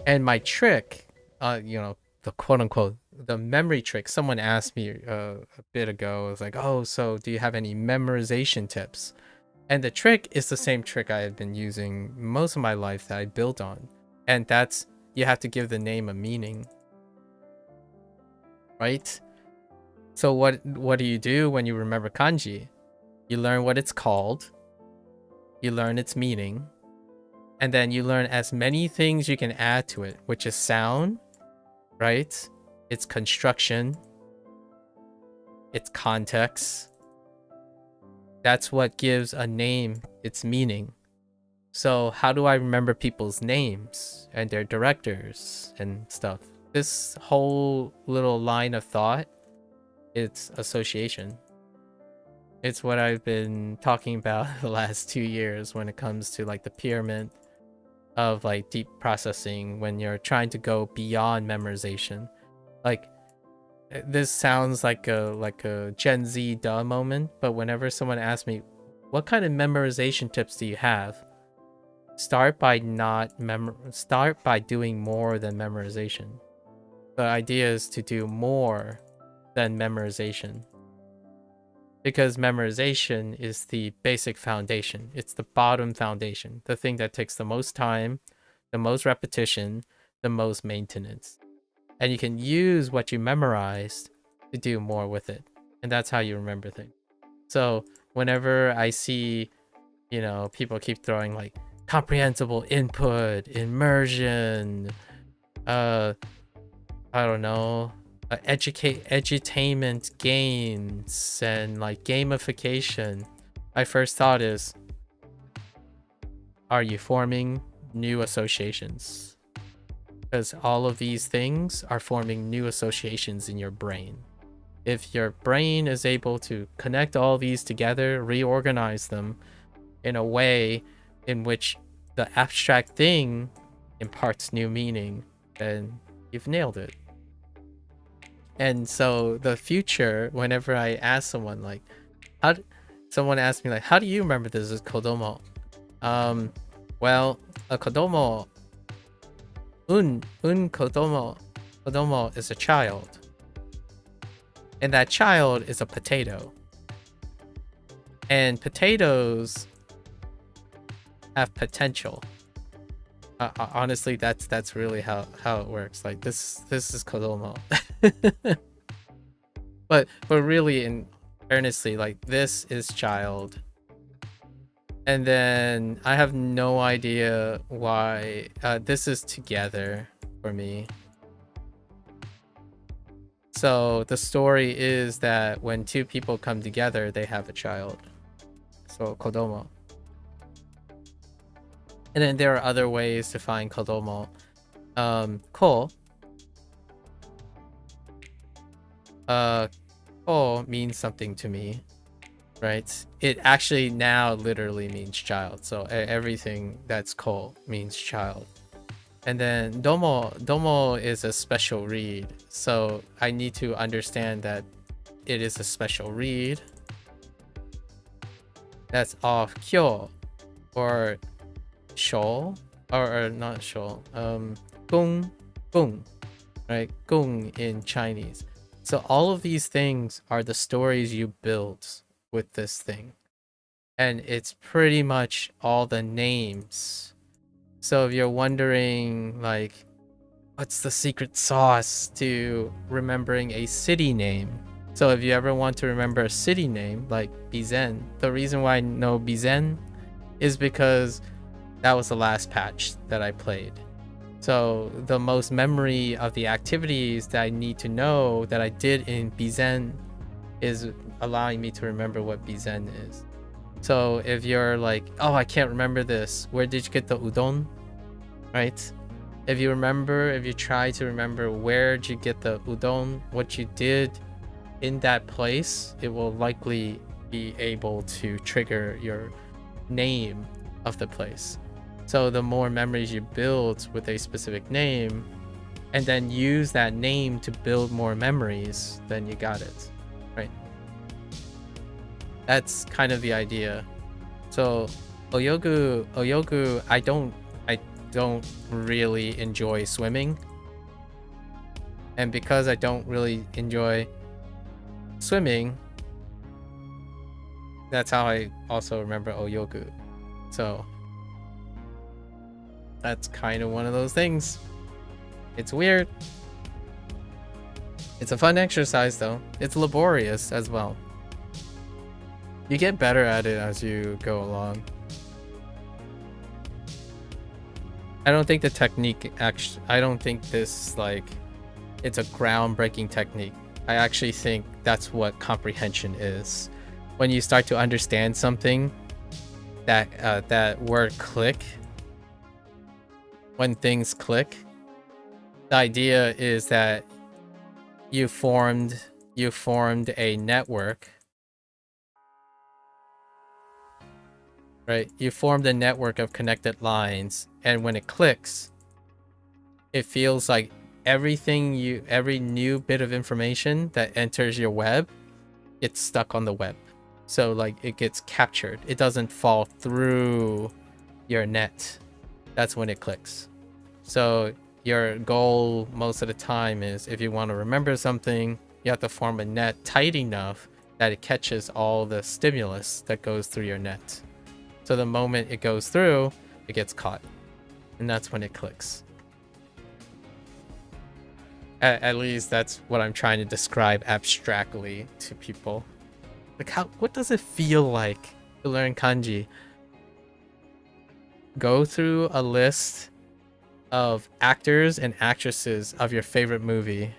And my trick, you know, the quote-unquote the memory trick. Someone asked me a bit ago. It was like, oh, so do you have any memorization tips? And the trick is the same trick I have been using most of my life that I built on, and that's you have to give the name a meaning, right? So what do you do when you remember kanji? You learn what it's called, you learn its meaning, and then you learn as many things you can add to it, which is sound, right? Its construction, its context. That's what gives a name its meaning. So how do I remember people's names and their directors and stuff? This whole little line of thought, it's association. It's what I've been talking about the last 2 years when it comes to like the pyramid of like deep processing, when you're trying to go beyond memorization. Like, this sounds like a Gen Z duh moment, but whenever someone asks me, what kind of memorization tips do you have? Start by doing more than memorization. The idea is to do more than memorization, because memorization is the basic foundation. It's the bottom foundation, the thing that takes the most time, the most repetition, the most maintenance. And you can use what you memorized to do more with it. And that's how you remember things. So whenever I see, people keep throwing like comprehensible input, immersion, I don't know, edutainment gains, and like gamification, my first thought is, are you forming new associations? Because all of these things are forming new associations in your brain. If your brain is able to connect all these together, reorganize them in a way in which the abstract thing imparts new meaning, then you've nailed it. And so the future, whenever I ask someone like, someone asked me like, how do you remember this as kodomo? Well, a kodomo, kodomo is a child, and that child is a potato, and potatoes have potential. Honestly, that's really how it works. Like this is kodomo. but really, in earnestly, like this is child. And then I have no idea why this is together for me. So the story is that when two people come together, they have a child. So kodomo. And then there are other ways to find kodomo. Ko. Ko means something to me. Right? It actually now literally means child. So everything that's ko means child. And then domo is a special read. So I need to understand that it is a special read. That's off kyo or shou, or not shou. Gung, right? Gung in Chinese. So all of these things are the stories you build with this thing, and it's pretty much all the names. So if you're wondering like, what's the secret sauce to remembering a city name? So if you ever want to remember a city name like Bizen, the reason why I know Bizen is because that was the last patch that I played. So the most memory of the activities that I need to know that I did in Bizen is allowing me to remember what Bizen is. So if you're like, oh, I can't remember this, where did you get the udon? Right? If you try to remember where did you get the udon, what you did in that place, it will likely be able to trigger your name of the place. So the more memories you build with a specific name, and then use that name to build more memories, then you got it. Right? That's kind of the idea. So Oyogu, I don't really enjoy swimming. And because I don't really enjoy swimming, that's how I also remember Oyoku. So that's kind of one of those things. It's weird. It's a fun exercise though. It's laborious as well. You get better at it as you go along. I don't think the technique actually, I don't think this like it's a groundbreaking technique. I actually think that's what comprehension is. When you start to understand something, that word click, when things click, the idea is that you formed a network, right? You formed a network of connected lines, and when it clicks, it feels like every new bit of information that enters your web gets stuck on the web. So like it gets captured. It doesn't fall through your net. That's when it clicks. So your goal most of the time is, if you want to remember something, you have to form a net tight enough that it catches all the stimulus that goes through your net. So the moment it goes through, it gets caught. And that's when it clicks. At least that's what I'm trying to describe abstractly to people. Like, what does it feel like to learn kanji? Go through a list of actors and actresses of your favorite movie.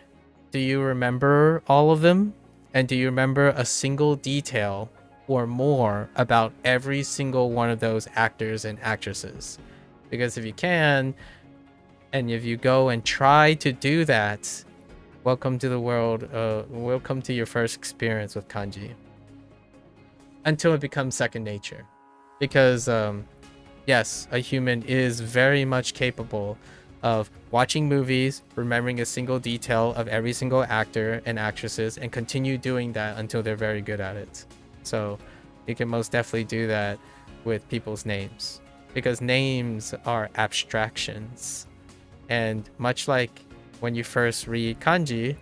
Do you remember all of them? And do you remember a single detail or more about every single one of those actors and actresses? Because if you can, and if you go and try to do that, welcome to the world. Welcome to your first experience with kanji. Until it becomes second nature. Because yes, a human is very much capable of watching movies, remembering a single detail of every single actor and actresses, and continue doing that until they're very good at it. So you can most definitely do that with people's names, because names are abstractions. And much like when you first read kanji,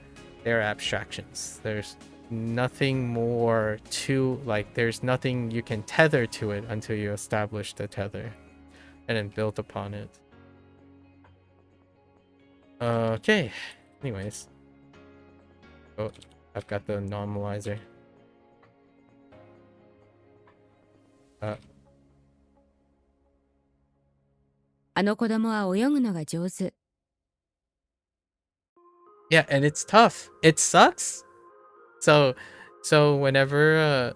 they're abstractions. There's nothing more to, like, there's nothing you can tether to it until you establish the tether and then build upon it. Okay, anyways. Oh, I've got the normalizer. あの子供は泳ぐのが上手。Yeah, and it's tough. It sucks. So whenever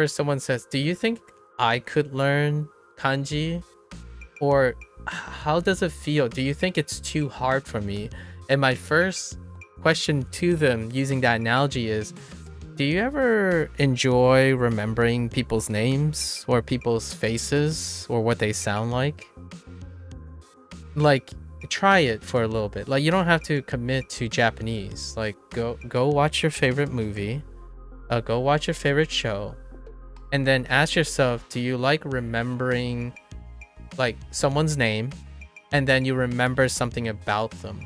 someone says, "Do you think I could learn kanji?" or "How does it feel? Do you think it's too hard for me?" And my first question to them using that analogy is, do you ever enjoy remembering people's names or people's faces or what they sound like? Like, try it for a little bit. Like, you don't have to commit to Japanese. Like, go watch your favorite movie, go watch your favorite show, and then ask yourself, do you like remembering like someone's name, and then you remember something about them,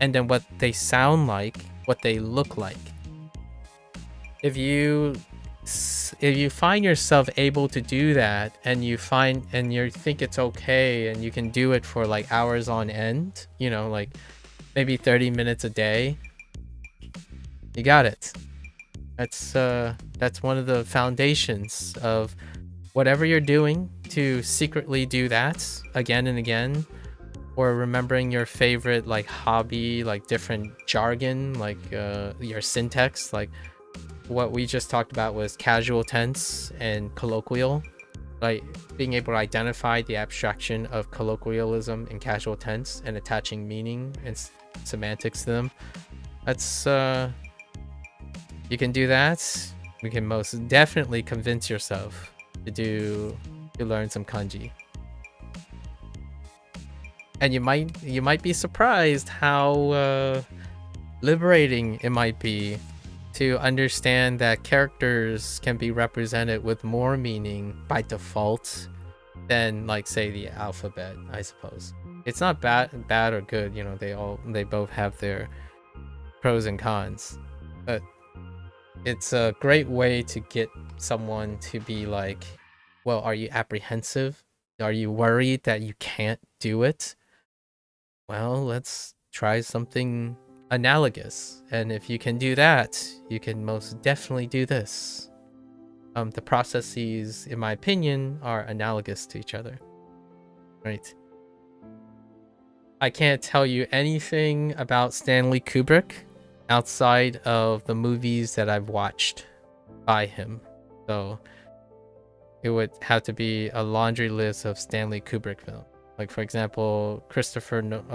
and then what they sound like, what they look like. If you find yourself able to do that, and you think it's okay, and you can do it for like hours on end, you know, like maybe 30 minutes a day, you got it. That's one of the foundations of whatever you're doing, to secretly do that again and again, or remembering your favorite like hobby, like different jargon, like your syntax. Like what we just talked about was casual tense and colloquial, like being able to identify the abstraction of colloquialism and casual tense and attaching meaning and semantics to them. That's you can do that. You can most definitely convince yourself to learn some kanji. And you might be surprised how liberating it might be to understand that characters can be represented with more meaning by default than, like, say, the alphabet. I suppose it's not bad or good, you know. They both have their pros and cons. But it's a great way to get someone to be like, well, are you apprehensive? Are you worried that you can't do it? Well, let's try something analogous. And if you can do that, you can most definitely do this. The processes, in my opinion, are analogous to each other. Right. I can't tell you anything about Stanley Kubrick outside of the movies that I've watched by him. So it would have to be a laundry list of Stanley Kubrick films. Like, for example, Christopher Nolan,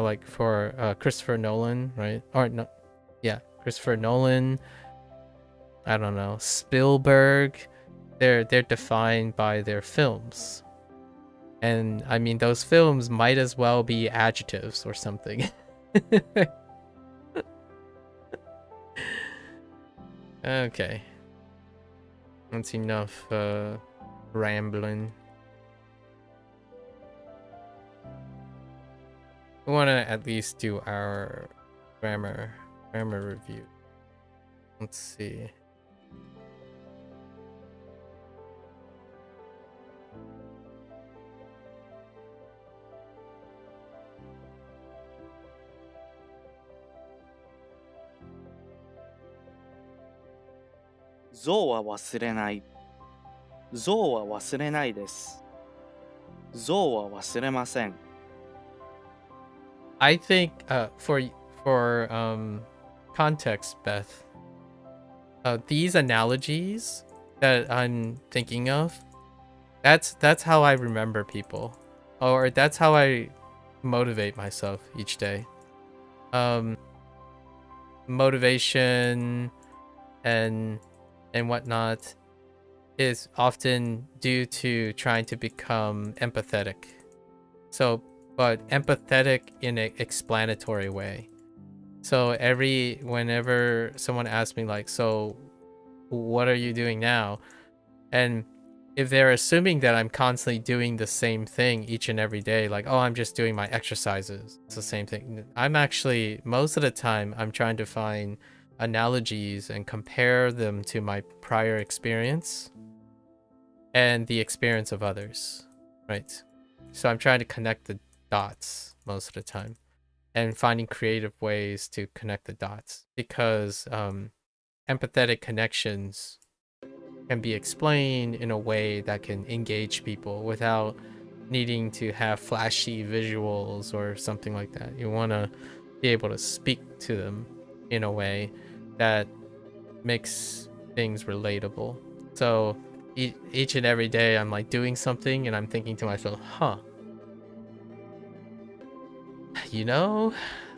right? Or no, yeah, Christopher Nolan. I don't know, Spielberg. They're defined by their films, and I mean those films might as well be adjectives or something. Okay, that's enough rambling. We want to at least do our grammar review. Let's see. Zou wa wasurenai. Zou wa wasurenai desu. Zou wa wasuremasen. I think for context, Beth, these analogies that I'm thinking of, that's how I remember people, or that's how I motivate myself each day. Motivation and whatnot is often due to trying to become empathetic. So, but empathetic in an explanatory way. So whenever someone asks me like, so what are you doing now? And if they're assuming that I'm constantly doing the same thing each and every day, like, oh, I'm just doing my exercises, it's the same thing. I'm actually, most of the time, I'm trying to find analogies and compare them to my prior experience and the experience of others, right? So I'm trying to connect the dots most of the time and finding creative ways to connect the dots, because empathetic connections can be explained in a way that can engage people without needing to have flashy visuals or something like that. You want to be able to speak to them in a way that makes things relatable. So each and every day I'm like doing something and I'm thinking to myself, you know,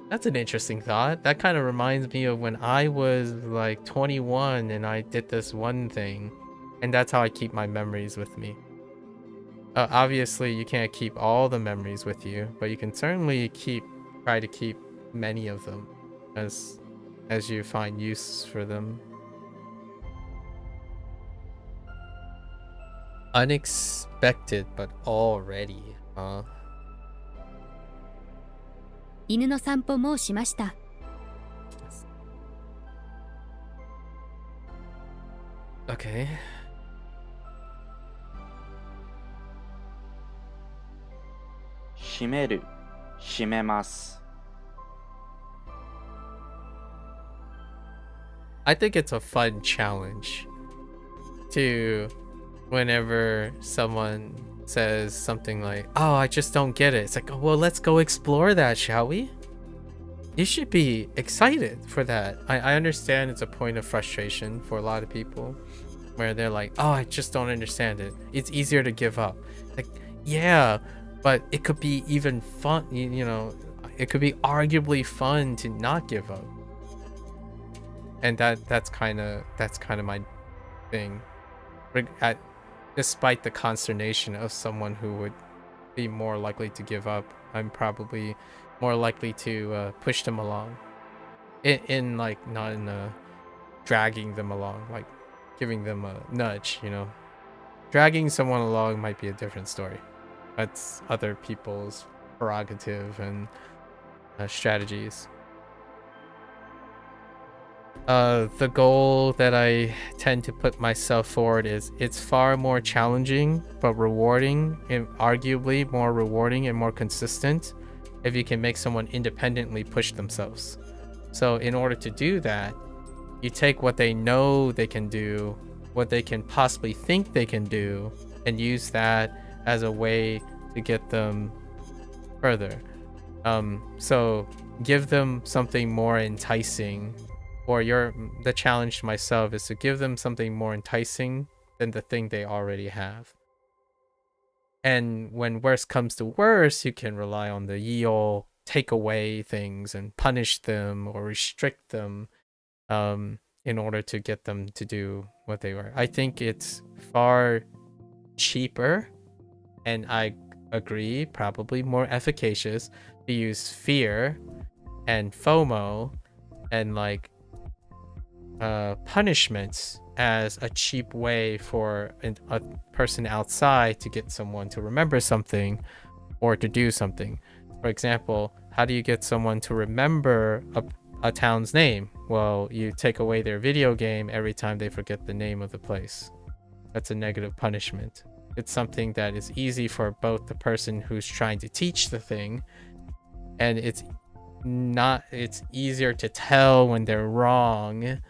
that's an interesting thought. That kind of reminds me of when I was like 21 and I did this one thing, and that's how I keep my memories with me. Obviously you can't keep all the memories with you, but you can certainly try to keep many of them as you find use for them. Unexpected but already, huh? 犬の散歩もうしました。Okay. Shimeru, shimemasu. I think it's a fun challenge to, whenever someone says something like, oh, I just don't get it. It's like, oh, well, let's go explore that, shall we? You should be excited for that. I understand it's a point of frustration for a lot of people where they're like, oh, I just don't understand it. It's easier to give up. Like, yeah, but it could be even fun, you know, it could be arguably fun to not give up. And that's kind of my thing. Despite the consternation of someone who would be more likely to give up, I'm probably more likely to push them along. In like, not in a dragging them along, like giving them a nudge, you know. Dragging someone along might be a different story. That's other people's prerogative and strategies. the goal that I tend to put myself forward is it's far more challenging but rewarding, and arguably more rewarding and more consistent if you can make someone independently push themselves. So in order to do that, you take what they know they can do, what they can possibly think they can do, and use that as a way to get them further. So give them something more enticing, or the challenge to myself is to give them something more enticing than the thing they already have. And when worst comes to worst, you can rely on the yield, take away things and punish them or restrict them in order to get them to do what they were. I think it's far cheaper, and I agree, probably more efficacious to use fear and FOMO and like punishments as a cheap way for a person outside to get someone to remember something or to do something. For example, how do you get someone to remember a town's name? Well, you take away their video game every time they forget the name of the place. That's a negative punishment. It's something that is easy for both the person who's trying to teach the thing, and it's easier to tell when they're wrong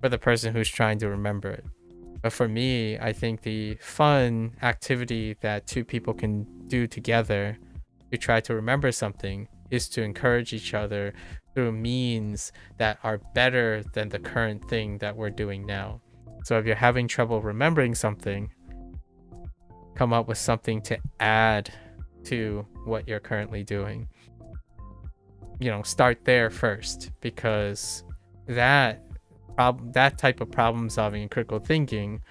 for the person who's trying to remember it. But for me, I think the fun activity that two people can do together to try to remember something is to encourage each other through means that are better than the current thing that we're doing now. So if you're having trouble remembering something, come up with something to add to what you're currently doing. Start there first, because that type of problem solving and critical thinking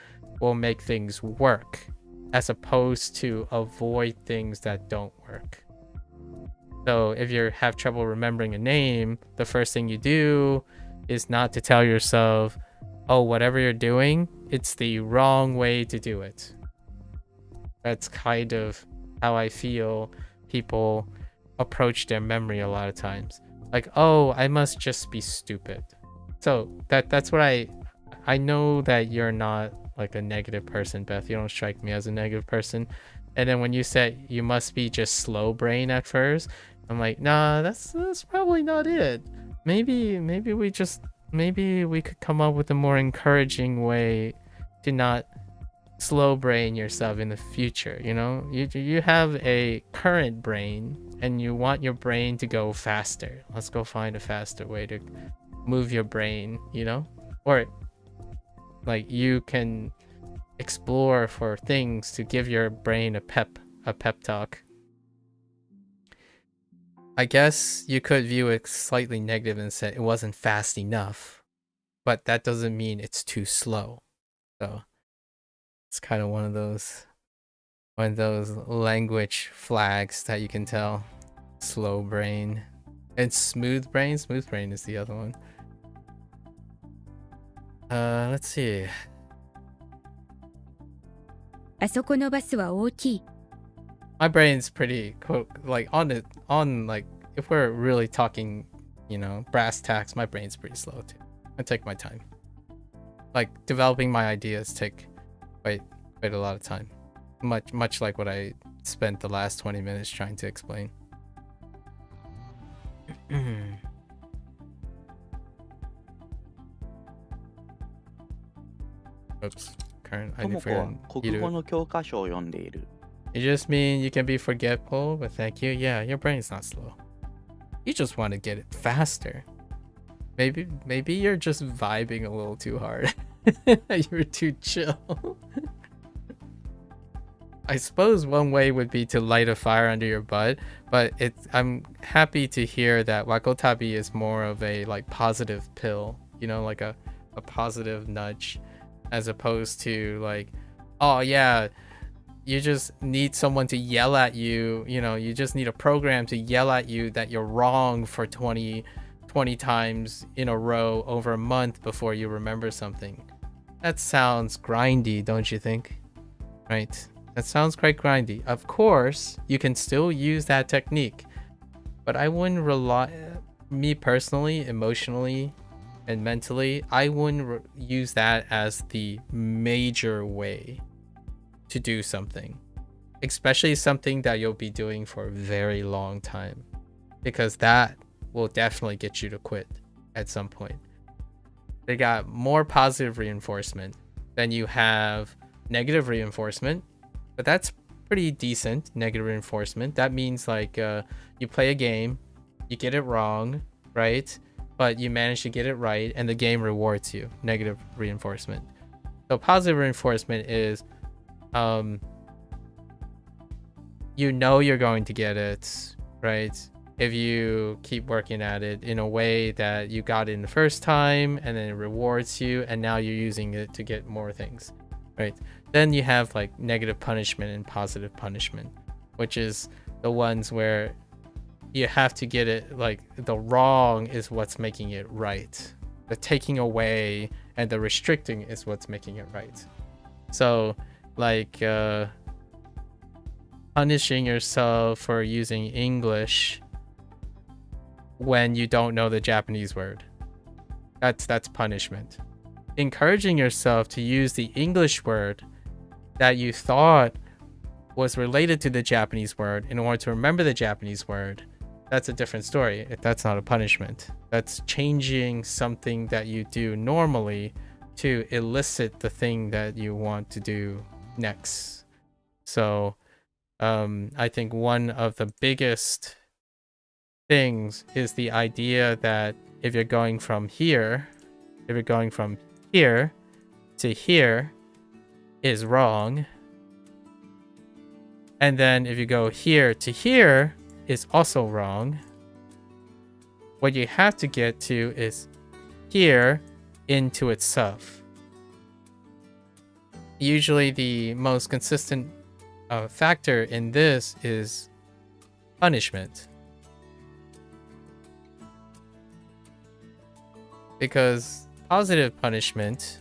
will make things work, as opposed to avoid things that don't work. So if you have trouble remembering a name, the first thing you do is not to tell yourself, oh, whatever you're doing, it's the wrong way to do it. That's kind of how I feel people approach their memory a lot of times. Like, oh, I must just be stupid. So that's what I know that you're not like a negative person, Beth. You don't strike me as a negative person. And then when you said you must be just slow brain at first, I'm like, nah, that's probably not it. Maybe we could come up with a more encouraging way to not slow brain yourself in the future. You have a current brain and you want your brain to go faster. Let's go find a faster way to move your brain, or like you can explore for things to give your brain a pep talk. I guess you could view it slightly negative and say it wasn't fast enough, but that doesn't mean it's too slow. So it's kind of one of those language flags that you can tell. Slow brain and smooth brain. Smooth brain is the other one. Let's see. あそこのバスは大きい。 My brain's pretty like like if we're really talking, brass tacks, my brain's pretty slow too. I take my time. Like developing my ideas take quite a lot of time. Much like what I spent the last 20 minutes trying to explain. Oops. Current. I とも didn't こは forget. 国語の教科書を読んでいる。 You just mean you can be forgetful, but thank you. Yeah, your brain's not slow. You just want to get it faster. Maybe you're just vibing a little too hard. You're too chill. I suppose one way would be to light a fire under your butt, but I'm happy to hear that wakotabi is more of a like positive pill, like a positive nudge, as opposed to like, oh yeah, you just need someone to yell at you, you just need a program to yell at you that you're wrong for 20 times in a row over a month before you remember something. That sounds grindy, don't you think? Right? That sounds quite grindy. Of course, you can still use that technique, but I wouldn't rely, me personally, emotionally, and mentally, I wouldn't use that as the major way to do something, especially something that you'll be doing for a very long time, because that will definitely get you to quit at some point. They got more positive reinforcement than you have negative reinforcement, but that's pretty decent. Negative reinforcement, that means like you play a game, you get it wrong, right? But you manage to get it right and the game rewards you. Negative reinforcement. So positive reinforcement is you know you're going to get it, right? If you keep working at it in a way that you got it in the first time, and then it rewards you, and now you're using it to get more things, right? Then you have like negative punishment and positive punishment, which is the ones where you have to get it, like the wrong is what's making it right. The taking away and the restricting is what's making it right. So like punishing yourself for using English when you don't know the Japanese word, that's punishment. Encouraging yourself to use the English word that you thought was related to the Japanese word in order to remember the Japanese word, that's a different story. That's not a punishment. That's changing something that you do normally to elicit the thing that you want to do next. So I think one of the biggest things is the idea that if you're going from here to here is wrong, and then if you go here to here is also wrong. What you have to get to is here into itself. Usually the most consistent factor in this is punishment, because positive punishment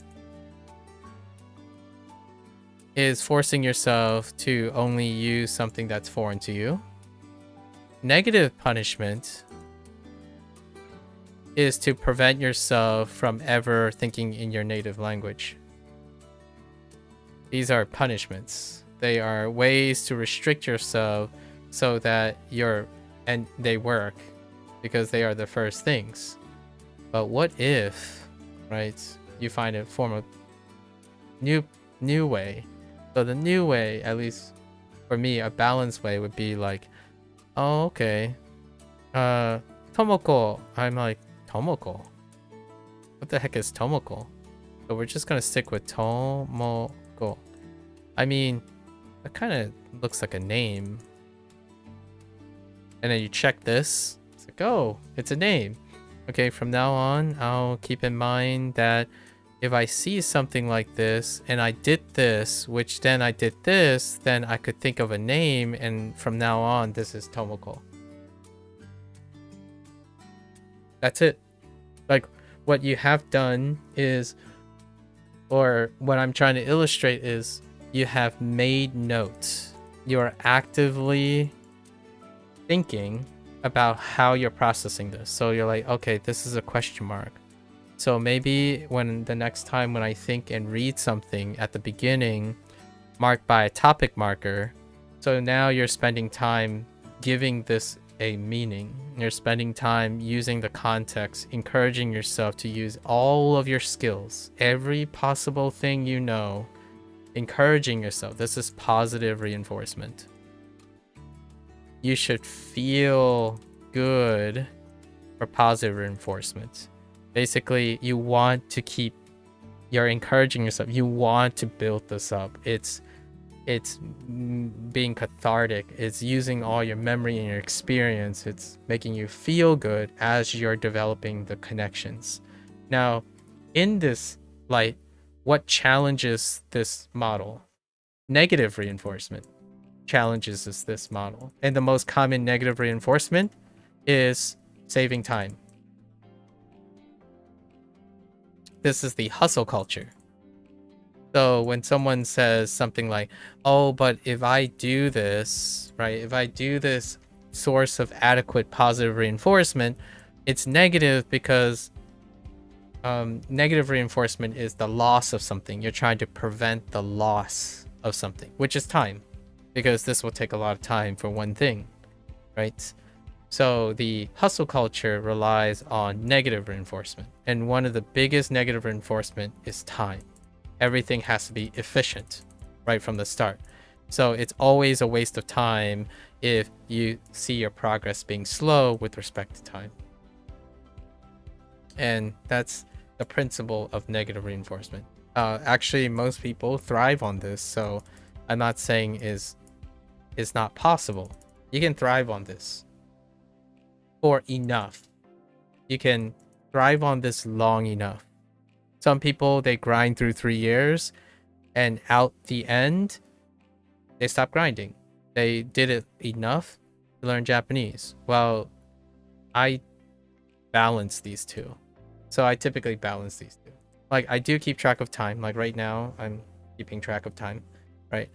is forcing yourself to only use something that's foreign to you. Negative punishment is to prevent yourself from ever thinking in your native language. These are punishments. They are ways to restrict yourself so that and they work because they are the first things. But what if, right, you find a form of new way? So the new way, at least for me, a balanced way would be like, oh, okay, Tomoko. I'm like, Tomoko? What the heck is Tomoko? So we're just gonna stick with Tomoko. I mean, that kind of looks like a name. And then you check this. It's like, oh, it's a name. Okay, from now on, I'll keep in mind that if I see something like this and I did this, which then I did this, then I could think of a name, and from now on, this is Tomoko. That's it. Like, what you have done is, or what I'm trying to illustrate is, you have made notes. You are actively thinking about how you're processing this. So you're like, okay, this is a question mark. So maybe when the next time when I think and read something at the beginning marked by a topic marker, so now you're spending time giving this a meaning. You're spending time using the context, encouraging yourself to use all of your skills, every possible thing you know, encouraging yourself. This is positive reinforcement. You should feel good for positive reinforcement. Basically, you want to keep, you're encouraging yourself. You want to build this up. It's being cathartic. It's using all your memory and your experience. It's making you feel good as you're developing the connections. Now, in this light, what challenges this model? Negative reinforcement challenges this model. And the most common negative reinforcement is saving time. This is the hustle culture. So when someone says something like, oh, but if I do this, right, if I do this source of adequate positive reinforcement, it's negative because Negative reinforcement is the loss of something. You're trying to prevent the loss of something, which is time, because this will take a lot of time for one thing, right? So the hustle culture relies on negative reinforcement, and one of the biggest negative reinforcement is time. Everything has to be efficient right from the start. So it's always a waste of time if you see your progress being slow with respect to time. And that's the principle of negative reinforcement. Actually, most people thrive on this, so I'm not saying it's not possible. You can thrive on this for enough. You can thrive on this long enough. Some people, they grind through 3 years, and out the end, they stop grinding. They did it enough to learn Japanese. Well, I balance these two. So I typically balance these two. Like, I do keep track of time. Like right now, I'm keeping track of time, right?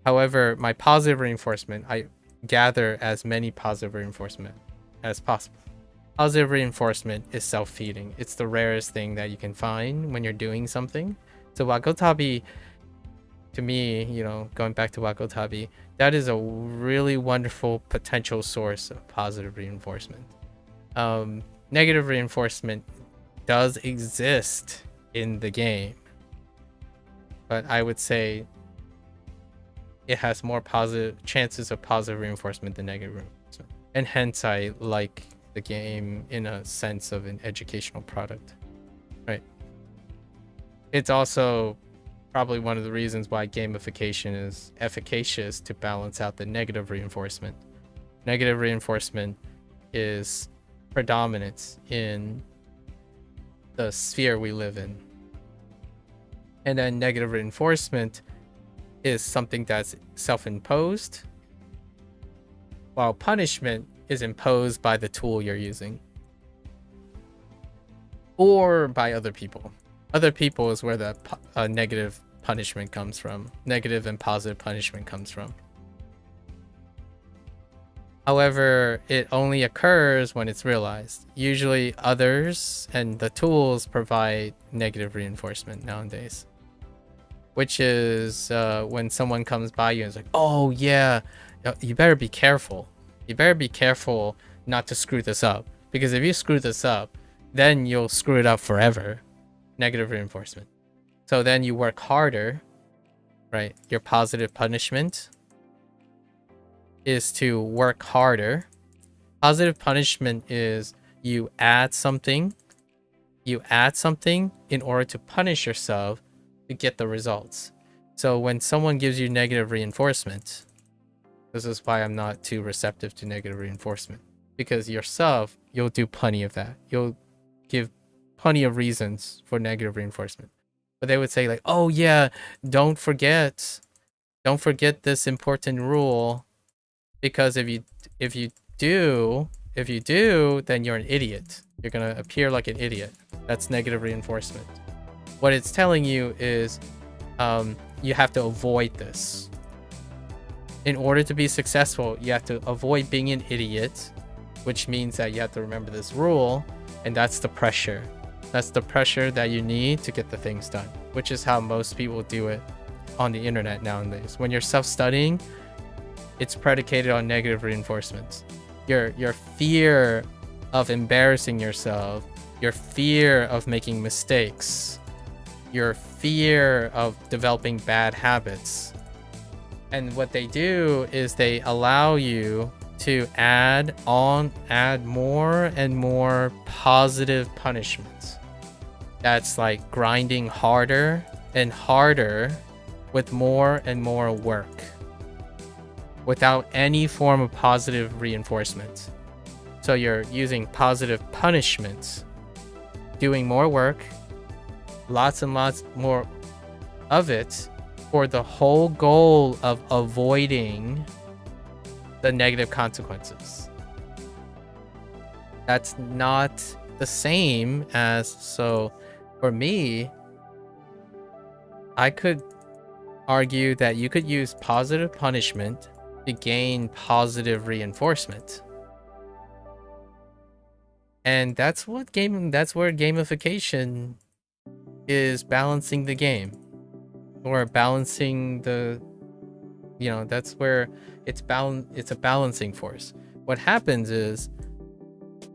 However, my positive reinforcement, I gather as many positive reinforcement as possible. Positive reinforcement is self-feeding. It's the rarest thing that you can find when you're doing something. So Wakotabi, to me, you know, going back to Wakotabi, that is a really wonderful potential source of positive reinforcement. Negative reinforcement does exist in the game, but I would say it has more positive chances of positive reinforcement than negative reinforcement, and hence I like the game in a sense of an educational product, right? It's also probably one of the reasons why gamification is efficacious to balance out the negative reinforcement. Negative reinforcement is predominant in the sphere we live in. And then negative reinforcement is something that's self-imposed, while punishment is imposed by the tool you're using. Or by other people. Other people is where the negative punishment comes from. Negative and positive punishment comes from. However, it only occurs when it's realized. Usually others and the tools provide negative reinforcement nowadays. Which is when someone comes by you and is like, oh yeah, you better be careful. You better be careful not to screw this up. Because if you screw this up, then you'll screw it up forever. Negative reinforcement. So then you work harder, right? Your positive punishment is to work harder. Positive punishment is you add something in order to punish yourself to get the results. So when someone gives you negative reinforcement, this is why I'm not too receptive to negative reinforcement, because yourself, you'll do plenty of that. You'll give plenty of reasons for negative reinforcement. But they would say like, oh yeah, don't forget this important rule, because if you do, then you're an idiot. You're gonna appear like an idiot. That's negative reinforcement. What it's telling you is you have to avoid this. In order to be successful, you have to avoid being an idiot, which means that you have to remember this rule, and that's the pressure. That's the pressure that you need to get the things done, which is how most people do it on the internet nowadays. When you're self-studying, it's predicated on negative reinforcements. Your fear of embarrassing yourself, your fear of making mistakes, your fear of developing bad habits. And what they do is they allow you to add more and more positive punishments. That's like grinding harder and harder with more and more work, without any form of positive reinforcement. So you're using positive punishments, doing more work, lots and lots more of it, for the whole goal of avoiding the negative consequences. That's not the same as, so for me, I could argue that you could use positive punishment to gain positive reinforcement. And that's where gamification is balancing the game, or balancing the, that's where it's a balancing force. What happens is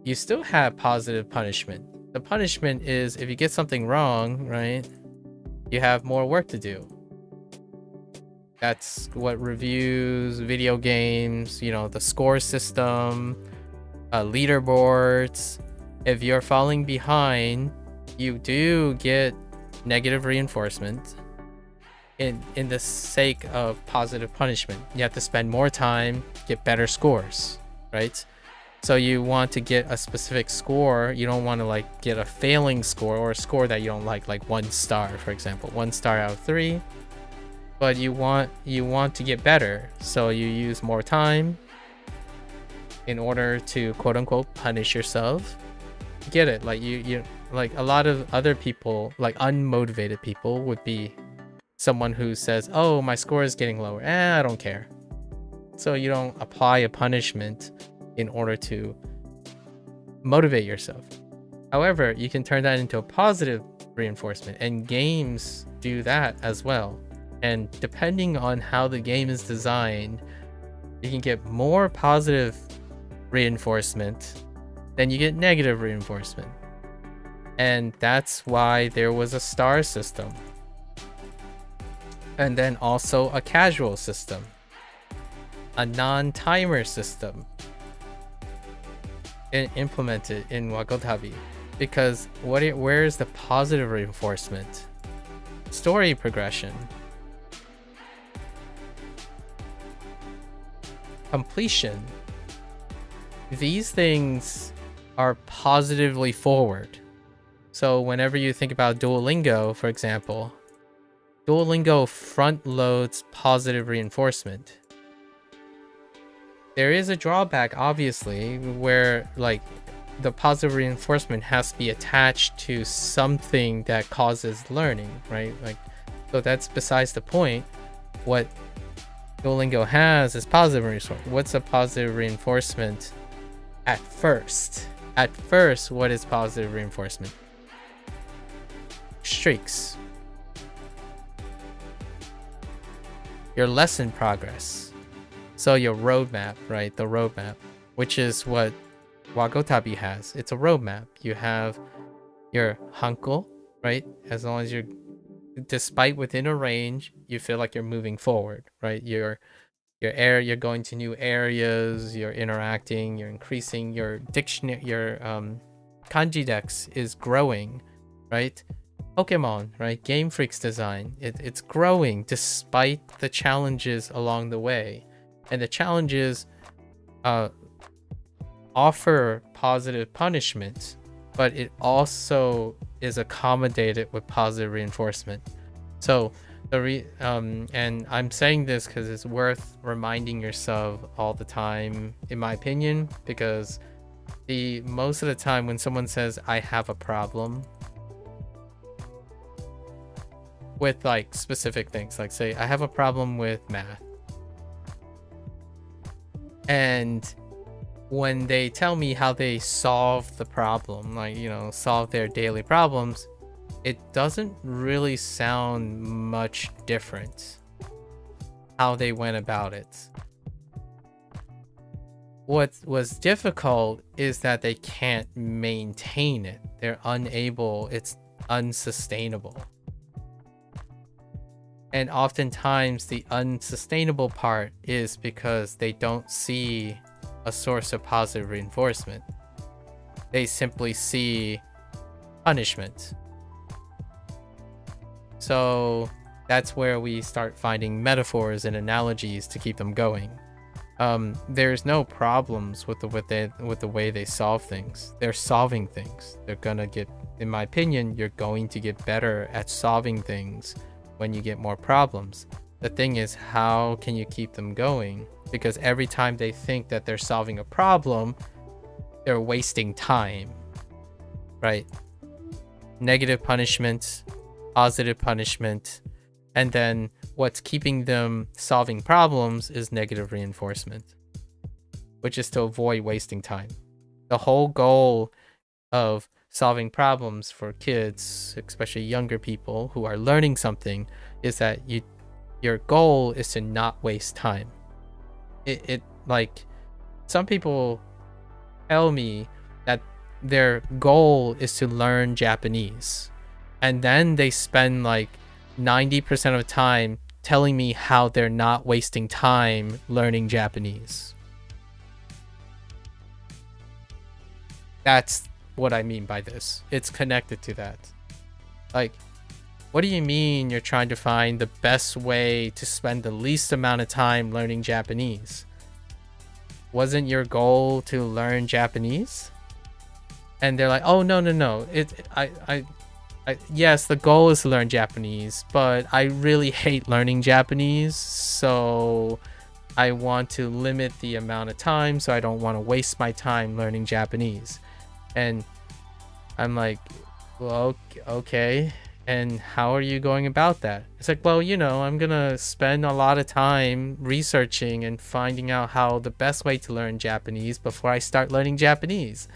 you still have positive punishment. The punishment is if you get something wrong, right, you have more work to do. That's what reviews, video games, the score system, leaderboards. If you're falling behind, you do get negative reinforcement in the sake of positive punishment. You have to spend more time, get better scores, right? So you want to get a specific score. You don't want to like get a failing score or a score that you don't like 1 star, for example, 1 star out of 3. But you want to get better, so you use more time in order to quote unquote punish yourself. Get it? Like you like a lot of other people, like unmotivated people, would be someone who says, "Oh, my score is getting lower. I don't care." So you don't apply a punishment in order to motivate yourself. However, you can turn that into a positive reinforcement, and games do that as well. And depending on how the game is designed, you can get more positive reinforcement than you get negative reinforcement. And that's why there was a star system. And then also a casual system, a non-timer system implemented in Wakotabi. Because where is the positive reinforcement? Story progression, completion. These things are positively forward. So whenever you think about Duolingo, for example, Duolingo front loads positive reinforcement. There is a drawback, obviously, where like the positive reinforcement has to be attached to something that causes learning, right? Like, so that's besides the point. What Duolingo has is positive reinforcement. What's a positive reinforcement at first? At first, what is positive reinforcement? Streaks. Your lesson progress. So your roadmap, right? The roadmap, which is what Wakotabi has. It's a roadmap. You have your hanko, right? As long as you're, despite within a range, you feel like you're moving forward, right? You're going to new areas, you're interacting, you're increasing your dictionary, your kanji dex is growing, right? Pokemon, right? Game Freak's design, it's growing despite the challenges along the way. And the challenges offer positive punishment, but it also is accommodated with positive reinforcement. So and I'm saying this because it's worth reminding yourself all the time, in my opinion, because most of the time when someone says I have a problem with like specific things, like say I have a problem with math, and when they tell me how they solve the problem, like, solve their daily problems, it doesn't really sound much different how they went about it. What was difficult is that they can't maintain it. They're unable, it's unsustainable. And oftentimes the unsustainable part is because they don't see a source of positive reinforcement. They simply see punishment. So that's where we start finding metaphors and analogies to keep them going. There's no problems with the way they solve things. They're solving things. They're gonna get, in my opinion, you're going to get better at solving things when you get more problems. The thing is, how can you keep them going? Because every time they think that they're solving a problem, they're wasting time, right? Negative punishment, positive punishment, and then what's keeping them solving problems is negative reinforcement, which is to avoid wasting time. The whole goal of solving problems for kids, especially younger people who are learning something, is that your goal is to not waste time. It like some people tell me that their goal is to learn Japanese, and then they spend like 90% of the time telling me how they're not wasting time learning Japanese. That's what I mean by this. It's connected to that. Like, what do you mean you're trying to find the best way to spend the least amount of time learning Japanese? Wasn't your goal to learn Japanese? And they're like, oh, no. Yes, the goal is to learn Japanese, but I really hate learning Japanese, so I want to limit the amount of time, so I don't want to waste my time learning Japanese. And I'm like, well, okay. And how are you going about that? It's like, well, I'm gonna spend a lot of time researching and finding out how the best way to learn Japanese before I start learning Japanese.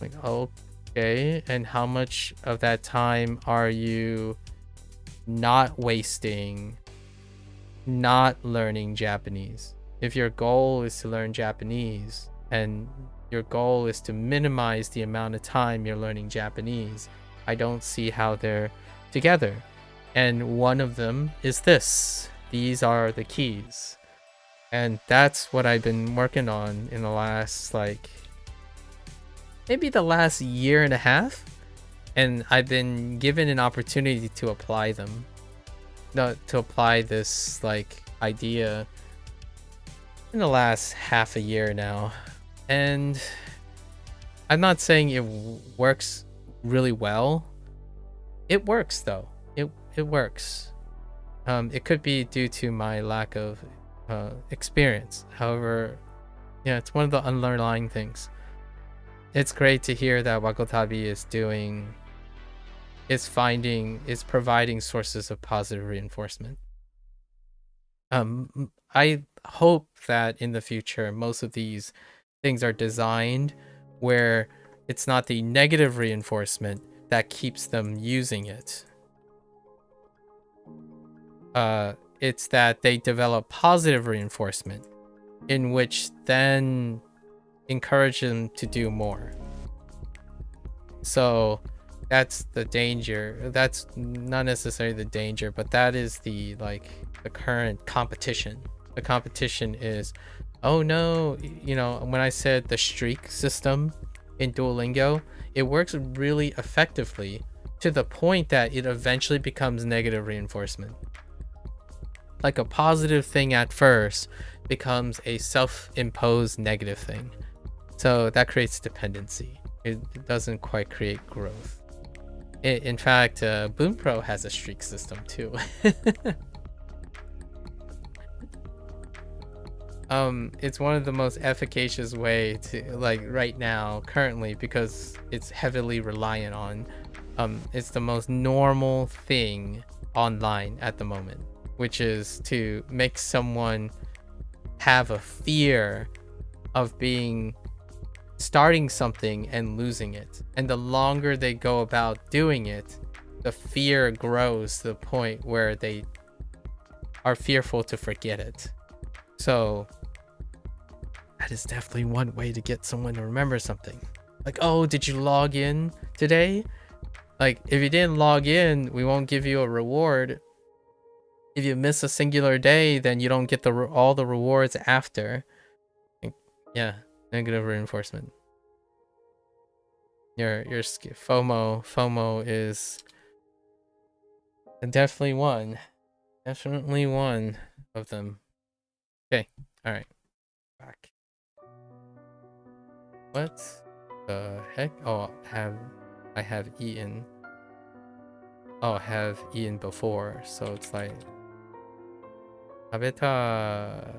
I'm like, okay. And how much of that time are you not wasting not learning Japanese? If your goal is to learn Japanese and your goal is to minimize the amount of time you're learning Japanese, I don't see how they're together. And one of them is this. These are the keys. And that's what I've been working on in the last, maybe the last year and a half. And I've been given an opportunity to apply them. To apply this, idea in the last half a year now. And I'm not saying it works really well. It works though. It works. It could be due to my lack of experience. However, yeah, it's one of the underlying things. It's great to hear that Wakotabi is providing sources of positive reinforcement. I hope that in the future most of these things are designed where it's not the negative reinforcement that keeps them using it. It's that they develop positive reinforcement in which then encourage them to do more. So that's the danger. That's not necessarily the danger, but that is the current competition. The competition is, oh no, when I said the streak system in Duolingo, it works really effectively to the point that it eventually becomes negative reinforcement. Like a positive thing at first becomes a self-imposed negative thing. So that creates dependency. It doesn't quite create growth. In fact, Bunpro has a streak system too. It's one of the most efficacious way to, right now, currently, because it's heavily reliant on, it's the most normal thing online at the moment, which is to make someone have a fear of starting something and losing it. And the longer they go about doing it, the fear grows to the point where they are fearful to forget it. So that is definitely one way to get someone to remember something. Like, oh, did you log in today? Like, if you didn't log in, we won't give you a reward. If you miss a singular day, then you don't get all the rewards after. Yeah, negative reinforcement. Your FOMO is definitely one of them. Okay, all right, back. What the heck? Oh, I have eaten. Oh, I have eaten before, so it's like 食べた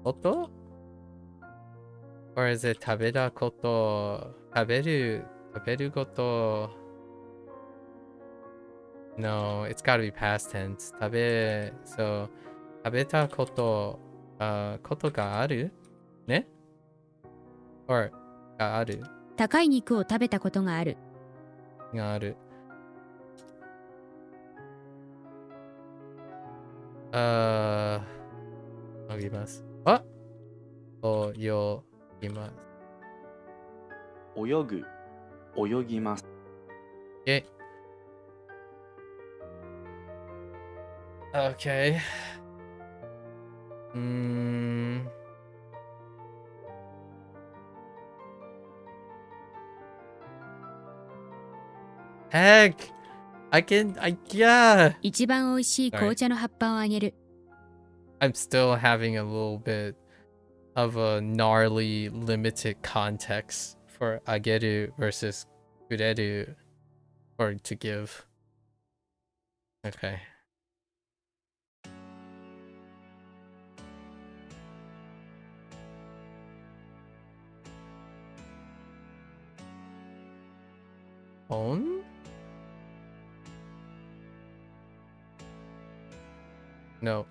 こと? Or is it 食べたこと? 食べること? No, it's gotta be past tense. 食べたこと、ことがあるね? Or がある高い肉を食べたことがある。がある。泳ぎます。あ、泳ぎます。泳ぐ、泳ぎます。Okay. Heck! Yeah! 一番おいしい紅茶の葉っぱをあげる。I'm still having a little bit of a gnarly limited context for ageru versus kureru or to give. Okay. On? No.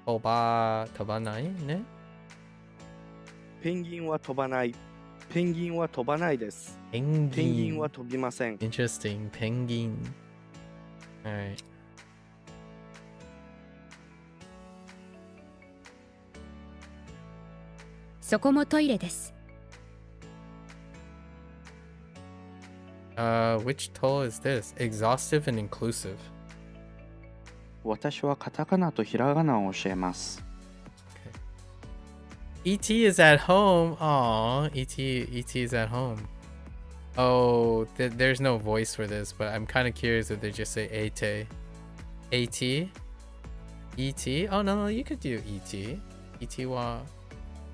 飛ばないね。ペンギンは飛ばない。ペンギンは飛ばないです。ペンギンは飛びません。Interesting. Penguin. Alright. そこもトイレです。Which toll is this? Exhaustive and inclusive. 私はカタカナとひらがなを教えます。ET is at home. Aw, ET is at home. Oh, there's no voice for this, but I'm kind of curious if they just say AT. AT? ET? Oh, no, you could do ET. ET wa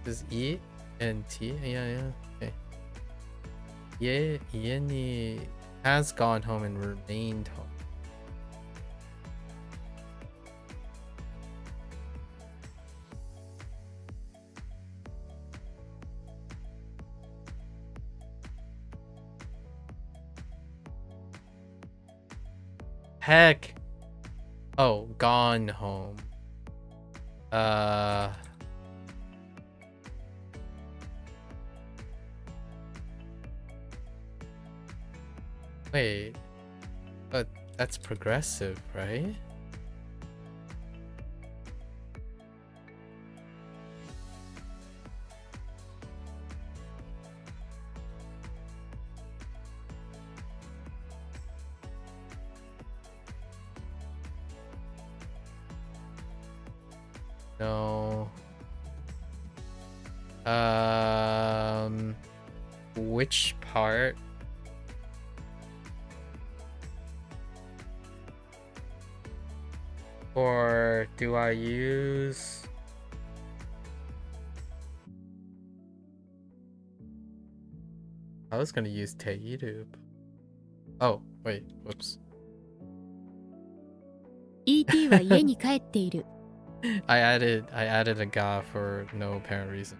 is E and T. Yeah, okay. Yeni has gone home and remained home. Heck. Oh, gone home. Wait. But that's progressive, right? No. Which part? Or do I use... I was gonna use Teiru. Oh, wait, whoops. ET は家に帰っている。I added a ga for no apparent reason.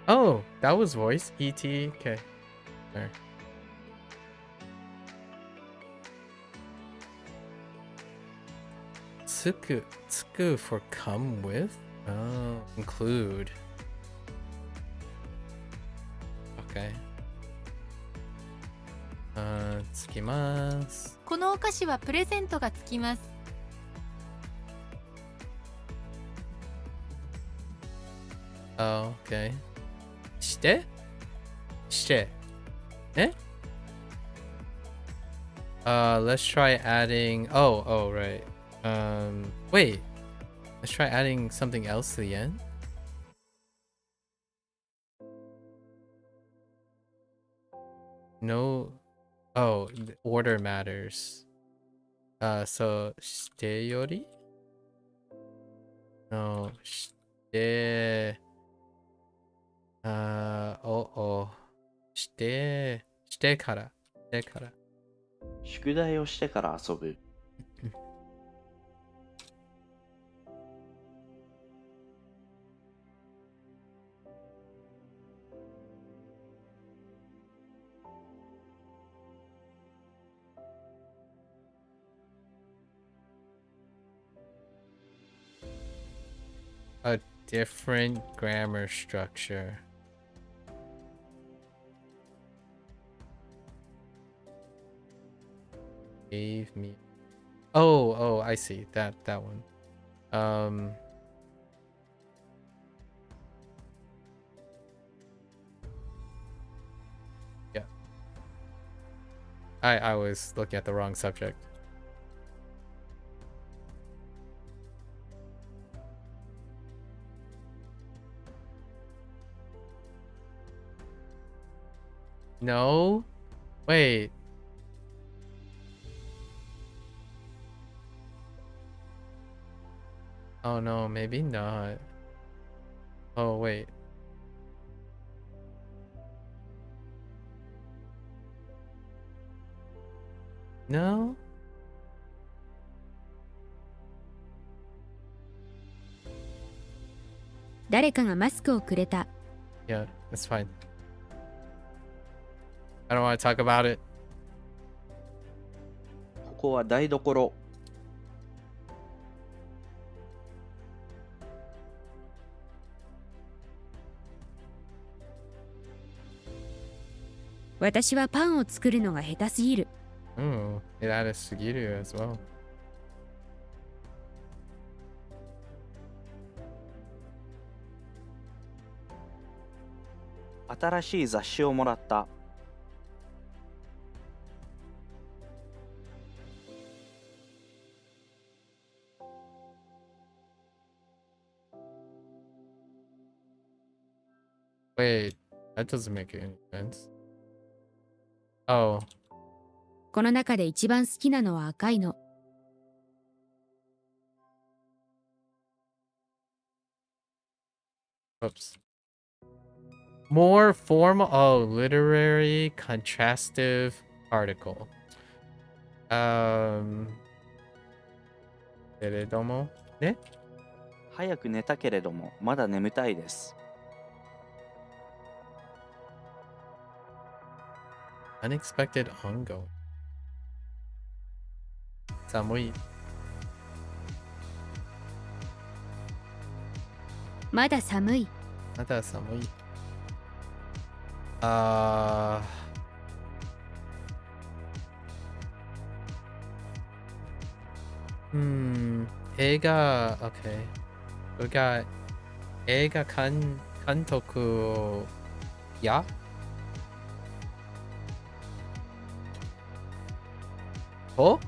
Oh, that was voice. ET. Okay. There. Tsuku for come with? Oh, include. Okay. つきます。このお菓子はプレゼントがつきます。Oh, okay. してえ let's try adding... Oh, right. Wait. Let's try adding something else to the end. No. Oh, the order matters. So してより? No, してしてから。宿題をしてから遊ぶ。different grammar structure. Gave me. Oh, I see. That one. Yeah. I was looking at the wrong subject. No? Wait. Oh no, maybe not. Oh wait. No?「誰かがマスクをくれた。 Yeah, that's fine. I don't want to talk about it. ここは台所。私はパンを作るのが下手すぎる。 Ooh, it added Sugiru as well. 新しい雑誌をもらった。Wait, that doesn't make any sense. Oh, この中で一番好きなのは赤いの。 oops. More formal. Oh, literary contrastive article. Deredomo? Ne? 早く寝たけれども、まだ眠たいです。 Unexpected ongoing. Samui. まだ寒い。 Nada samui. Eiga. Okay. We got Eiga Kantoku. Ya? Oh?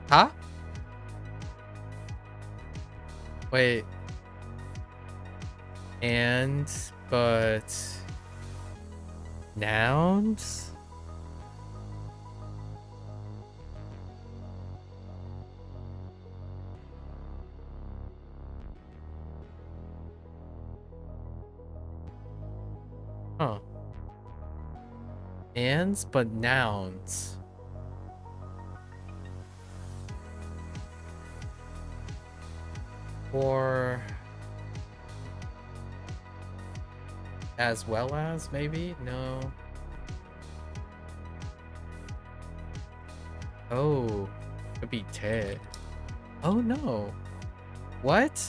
Huh? Wait. And, but... nouns? Huh. Ands, but nouns. Or as well as, maybe? No. Oh, could be Ted. Oh no. What?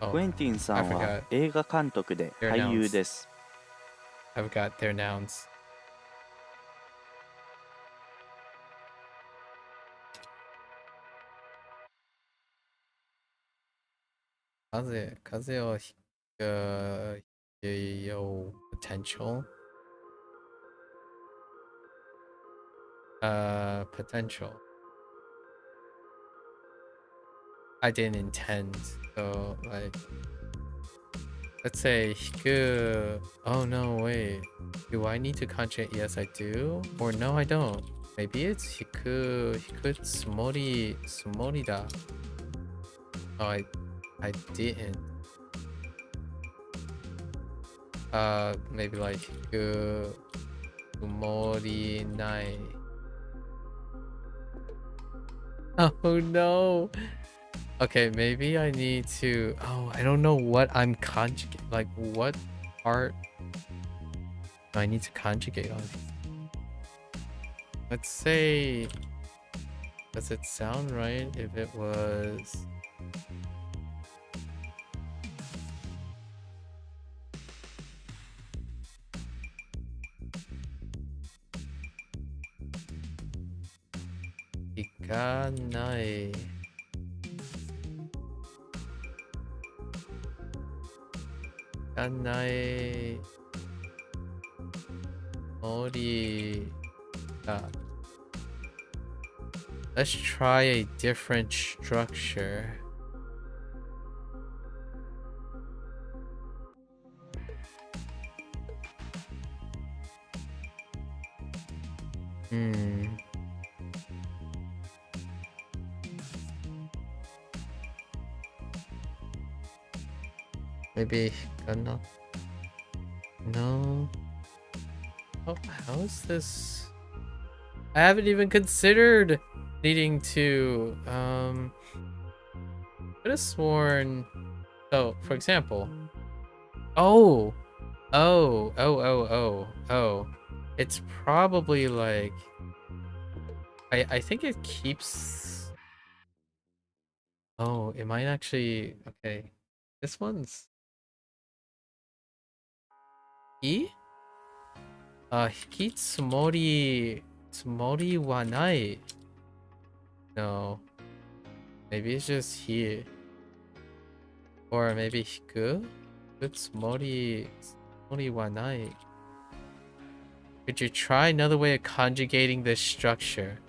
ク Oh, エンティンさん I は forgot. 映画監督で俳優です。 I've got their nouns. Kaze o hikayo potential. Potential. I didn't intend, so like, let's say hiku. Oh no, wait. Do I need to conjugate? Yes, I do. Or no, I don't. Maybe it's hiku tsumori da. Oh, I didn't. Maybe like hiku tsumori nai. Oh no. Okay, maybe I need to... Oh, I don't know what I'm conjugating. Like, what part do I need to conjugate on? Let's say... Does it sound right if it was... Ikanai. Ikanai. Mori. Let's try a different structure. Maybe gonna... No. Oh, how is this? I haven't even considered needing to could have sworn. So for example, oh, it's probably like I think it keeps... Oh, it might actually... Okay, this one's E. Hiki tsumori wa nai. No, maybe it's just here. Or maybe hiku tsumori wa nai. Could you try another way of conjugating this structure?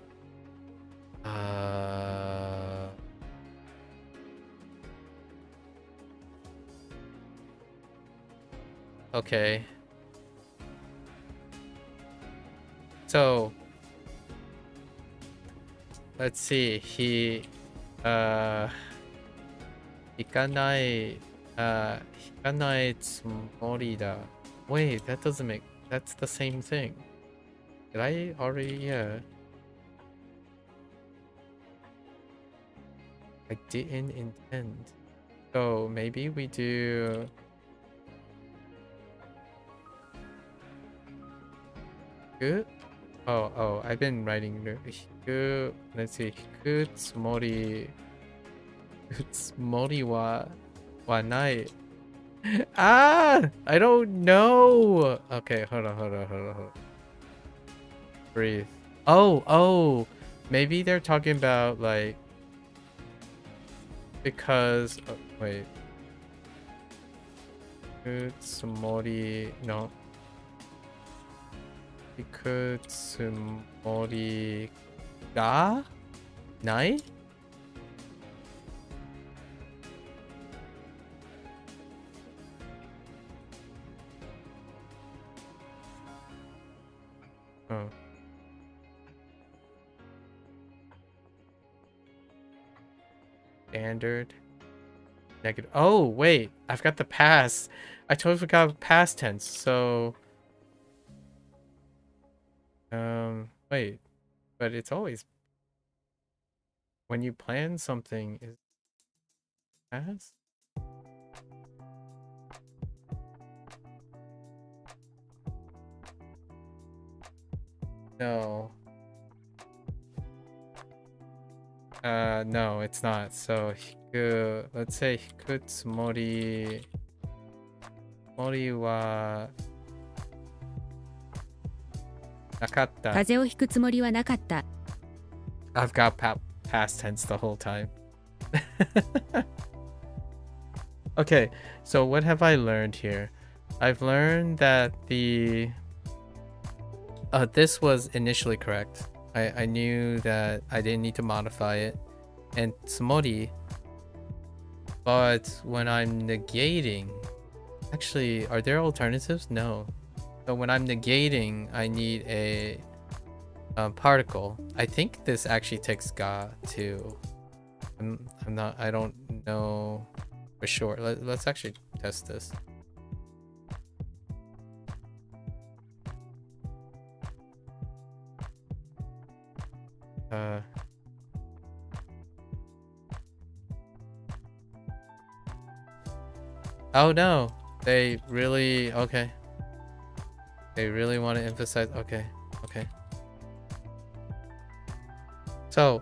Okay. So let's see. Hikanai tsumori da. Wait, that doesn't make... That's the same thing. Did I already... Yeah. I didn't intend. So maybe we do... Good? Oh, I've been writing... Hiku... Let's see. Hiku tsumori... Tsumori wa nai. Ah! I don't know! Okay, hold on. Breathe. Oh! Maybe they're talking about, like... Because... Oh, wait. Tsumori... No. Tsumori... Ga? Nai? Oh. Standard. Negative. Oh, wait. I've got the past. I totally forgot past tense. So... Wait. But it's always... When you plan something, is past? No. No, it's not. So, hiku, let's say hiku tsumori... Mori wa... Nakatta. 風邪をひくつもりはなかった。 I've got past tense the whole time. Okay, so what have I learned here? I've learned that the... this was initially correct. I knew that I didn't need to modify it. And tsumori. But when I'm negating... Actually, are there alternatives? No. So when I'm negating, I need a particle. I think this actually takes ga too. I don't know for sure. Let's actually test this. Oh no, they really... Okay. They really want to emphasize... Okay. So,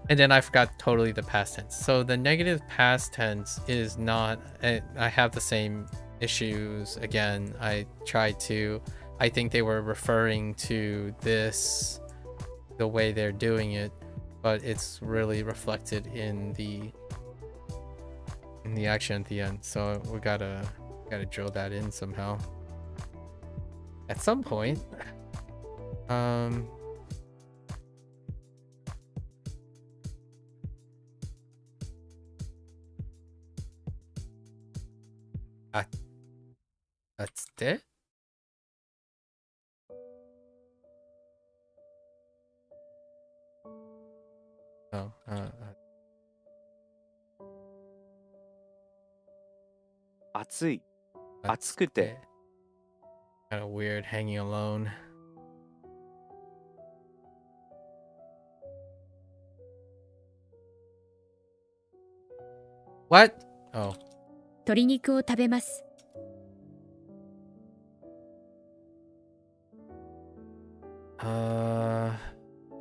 And then I forgot totally the past tense. So the negative past tense is not, I have the same issues again. I think they were referring to this, the way they're doing it, but it's really reflected in the action at the end. So we gotta drill that in somehow. At some point. That's it. Oh, 暑い、暑くて。 Kind of weird hanging alone. What? Oh. 鶏肉を食べます。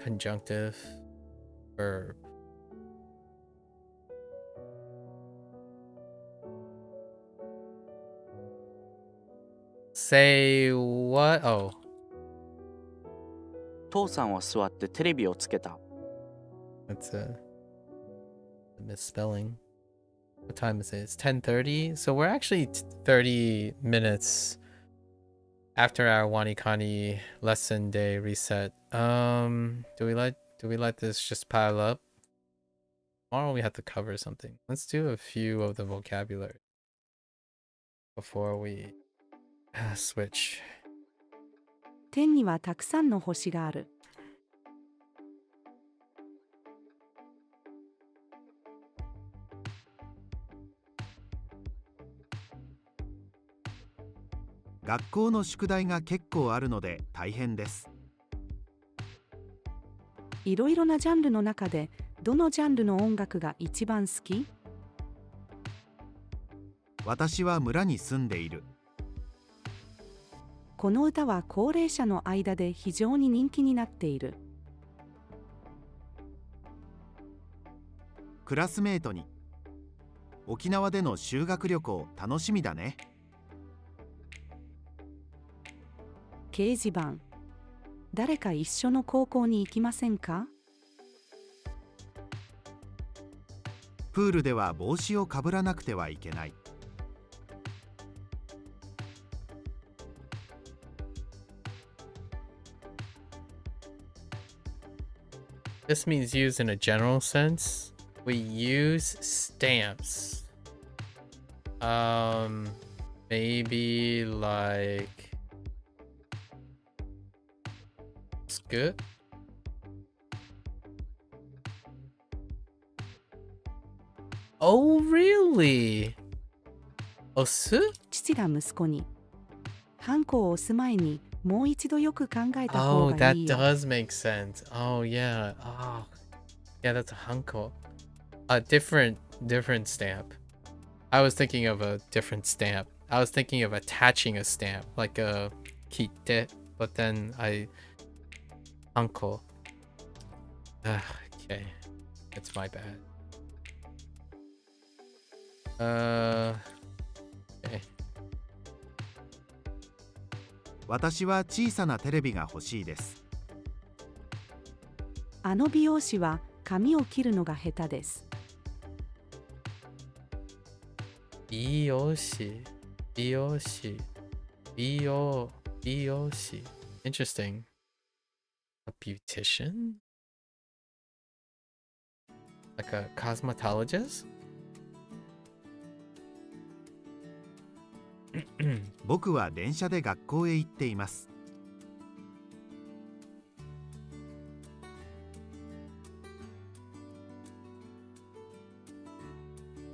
Conjunctive verb. Say what? Oh. 父さんは座ってテレビをつけた。 That's a misspelling. What time is it? It's 10:30. So we're actually 30 minutes after our WaniKani lesson day reset. Do we let this just pile up? Tomorrow we have to cover something. Let's do a few of the vocabulary before we switch. 天にはたくさんの星がある。学校の宿題が結構あるので大変です。いろいろなジャンルの中でどのジャンルの音楽が一番好き？私は村に住んでいる。この歌は高齢者の間で非常に人気になっている。クラスメートに沖縄での修学旅行楽しみだね。掲示板、誰か一緒の高校に行きませんか？プールでは帽子をかぶらなくてはいけない。This means used in a general sense. We use stamps. Maybe like good. Oh, really? Osu? 父が息子に、ハンコを押す前にもう一度よく考えた方 Oh, が that いいよ。does make sense. Oh, yeah. Oh, yeah, that's a hanko. A different stamp. I was thinking of a different stamp. I was thinking of attaching a stamp, like a kite, but then hanko. Okay, it's my bad. Okay. 私は小さなテレビが欲しいです。あの美容師は髪を切るのが下手です。美容師。Interesting. A beautician? Like a cosmetologist? 僕は電車で学校へ行っています。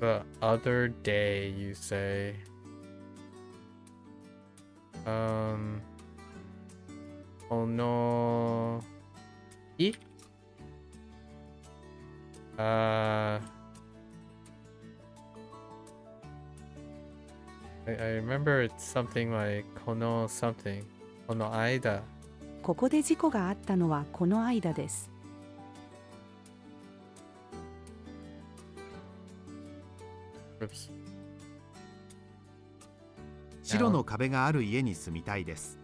The other day, you say. この日? I remember it's something like この something. この間. ここで事故があったのはこの間です。Oops. 白の壁がある家に住みたいです。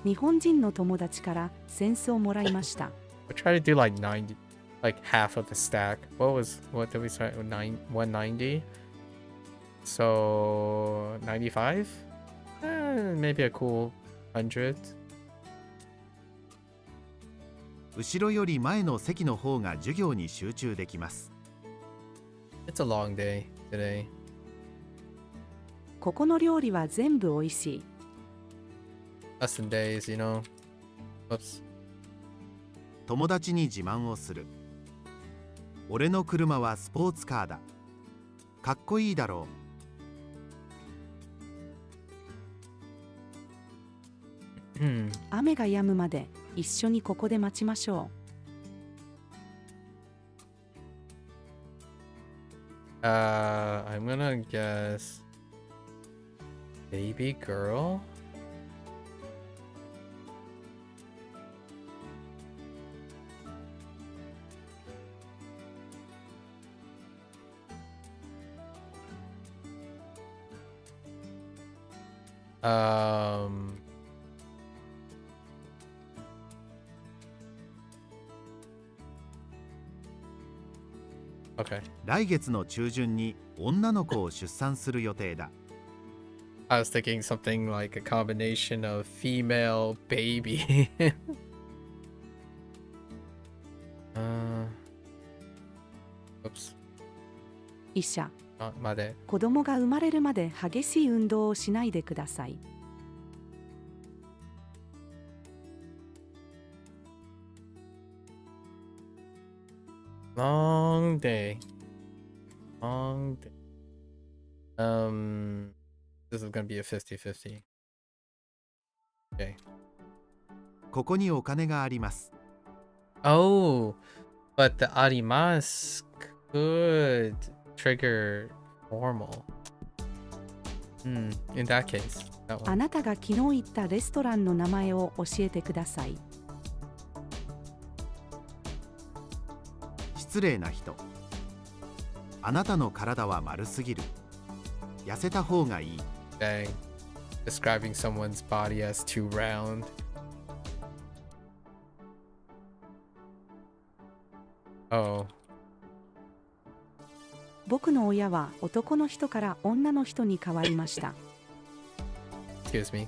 日本人の友達から扇子をもらいました。We'll try to do like 90, like half of the stack. What did we start with? 190? So 95? Maybe a cool 100. 後ろより前の席の方が授業に集中できます。It's a long day today. ここの料理は全部おいしい。Lesson days, you know. Oops. 友達に自慢をする。俺の車はスポーツカーだ。かっこいいだろう。雨が止むまで一緒にここで待ちましょう。I'm gonna guess baby girl? Okay. 来月の中旬に女の子を出産する予定だ。I was thinking something like a combination of female baby. Oops. う。医者、まで。子供が生まれるまで激しい運動をしないでください。Long day. Long day. This is gonna be a 50-50. Okay. ここにお金があります。Oh, but the arimas could trigger formal. In that case. That あ one. なたが昨日行ったレストランの名前を教えてください。失礼な人。あなたの体は丸すぎる。痩せた方がいい。Dang. Describing someone's body as too round. Oh. 僕の親は男の人から女の人に変わりました。Excuse me.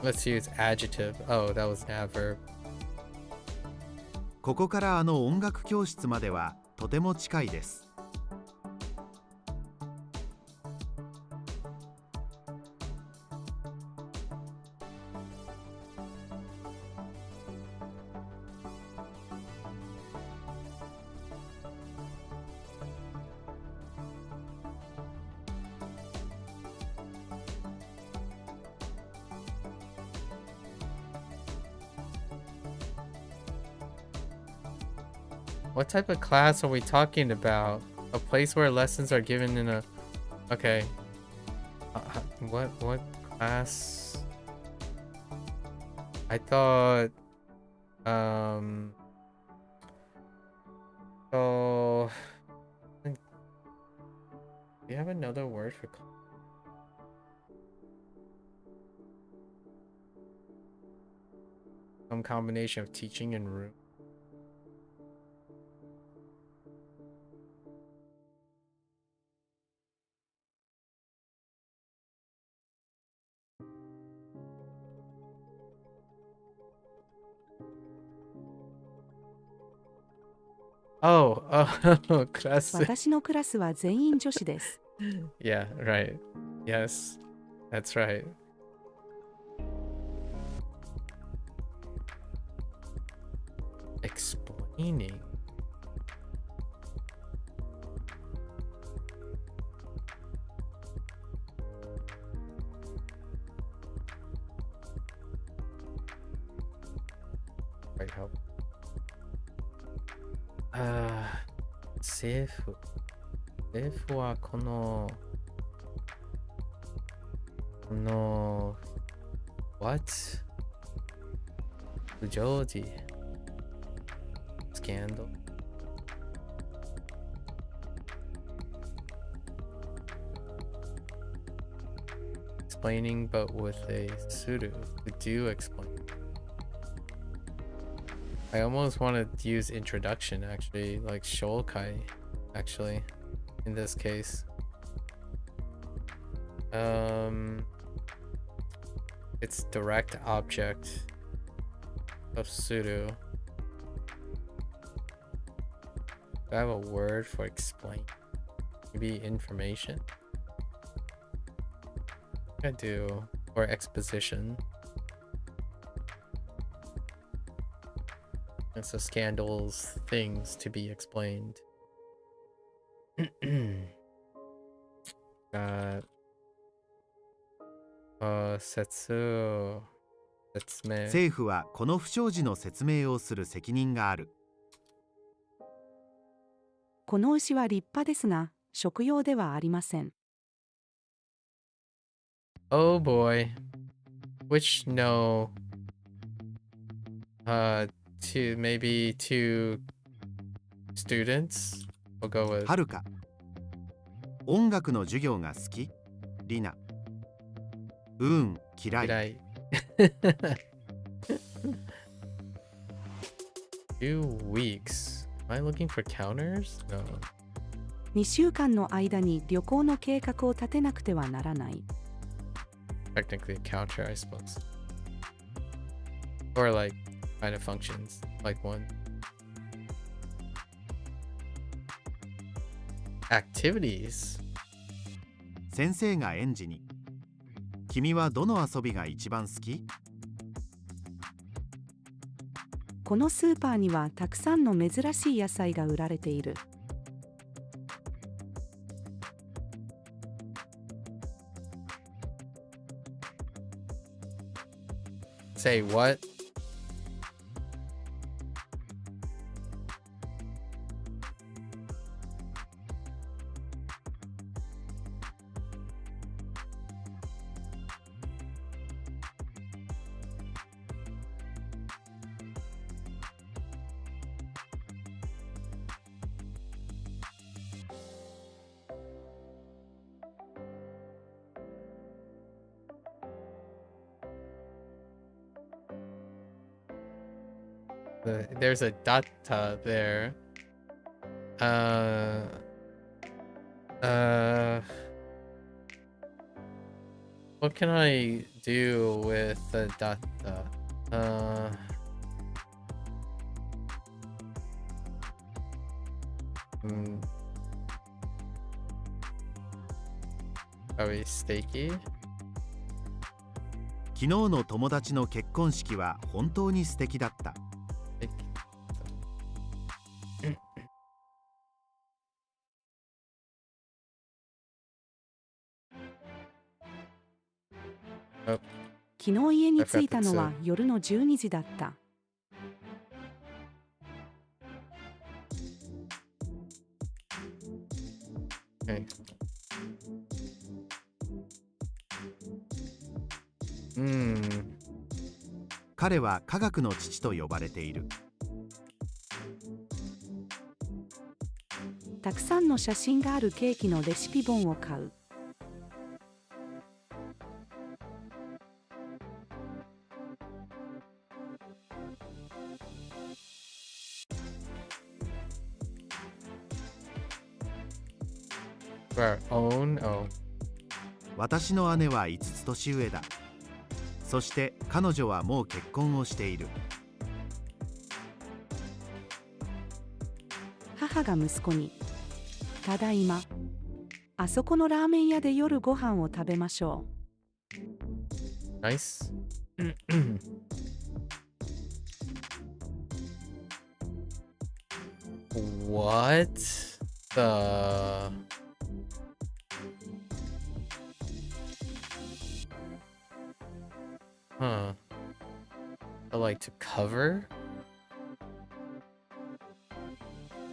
Let's use adjective. Oh, that was an adverb. ここからあの音楽教室まではとても近いです。What type of class are we talking about? A place where lessons are given in a... Okay. What class? I thought... So... Do you have another word for... Some combination of teaching and room? Oh, class. 私のクラスは全員女子です。Yeah, right. Yes, that's right. Explaining. Right, help. 政府はこの what? 不常時 scandal. Explaining, but with a sudo to do explain. I almost want to use introduction actually, like Shokai actually, in this case. It's direct object of sudo. Do I have a word for explain? Maybe information? I do. Or exposition. And so scandals, things to be explained. setsu. 説明。政府はこの不祥事の説明をする責任がある。この牛は立派ですが、食用ではありません。Oh boy. Which no. To maybe two students? We'll go with はるか。音楽の授業が好き？りな。嫌い。嫌い。2 weeks. Am I looking for counters? No. 2週間の間に旅行の計画を立てなくてはならない。Technically a counter, I suppose. Or like kind of functions, like one. Activities. 先生が園児に。君はどの遊びが一番好き？このスーパーにはたくさんの珍しい野菜が売られている。Say what? There's a data there. What can I do with the data? Are we stakey? 昨日の友達の結婚式は本当に素敵だった。昨日家に着いたのは夜の12時だった。Okay. 彼は科学の父と呼ばれている。たくさんの写真があるケーキのレシピ本を買う。Our own? Oh. 私の姉は5つ年上だ。そして彼女はもう結婚をしている。母が息子に、ただいま、あそこのラーメン屋で夜ご飯を食べましょう。Nice. What the... Huh. So like to cover?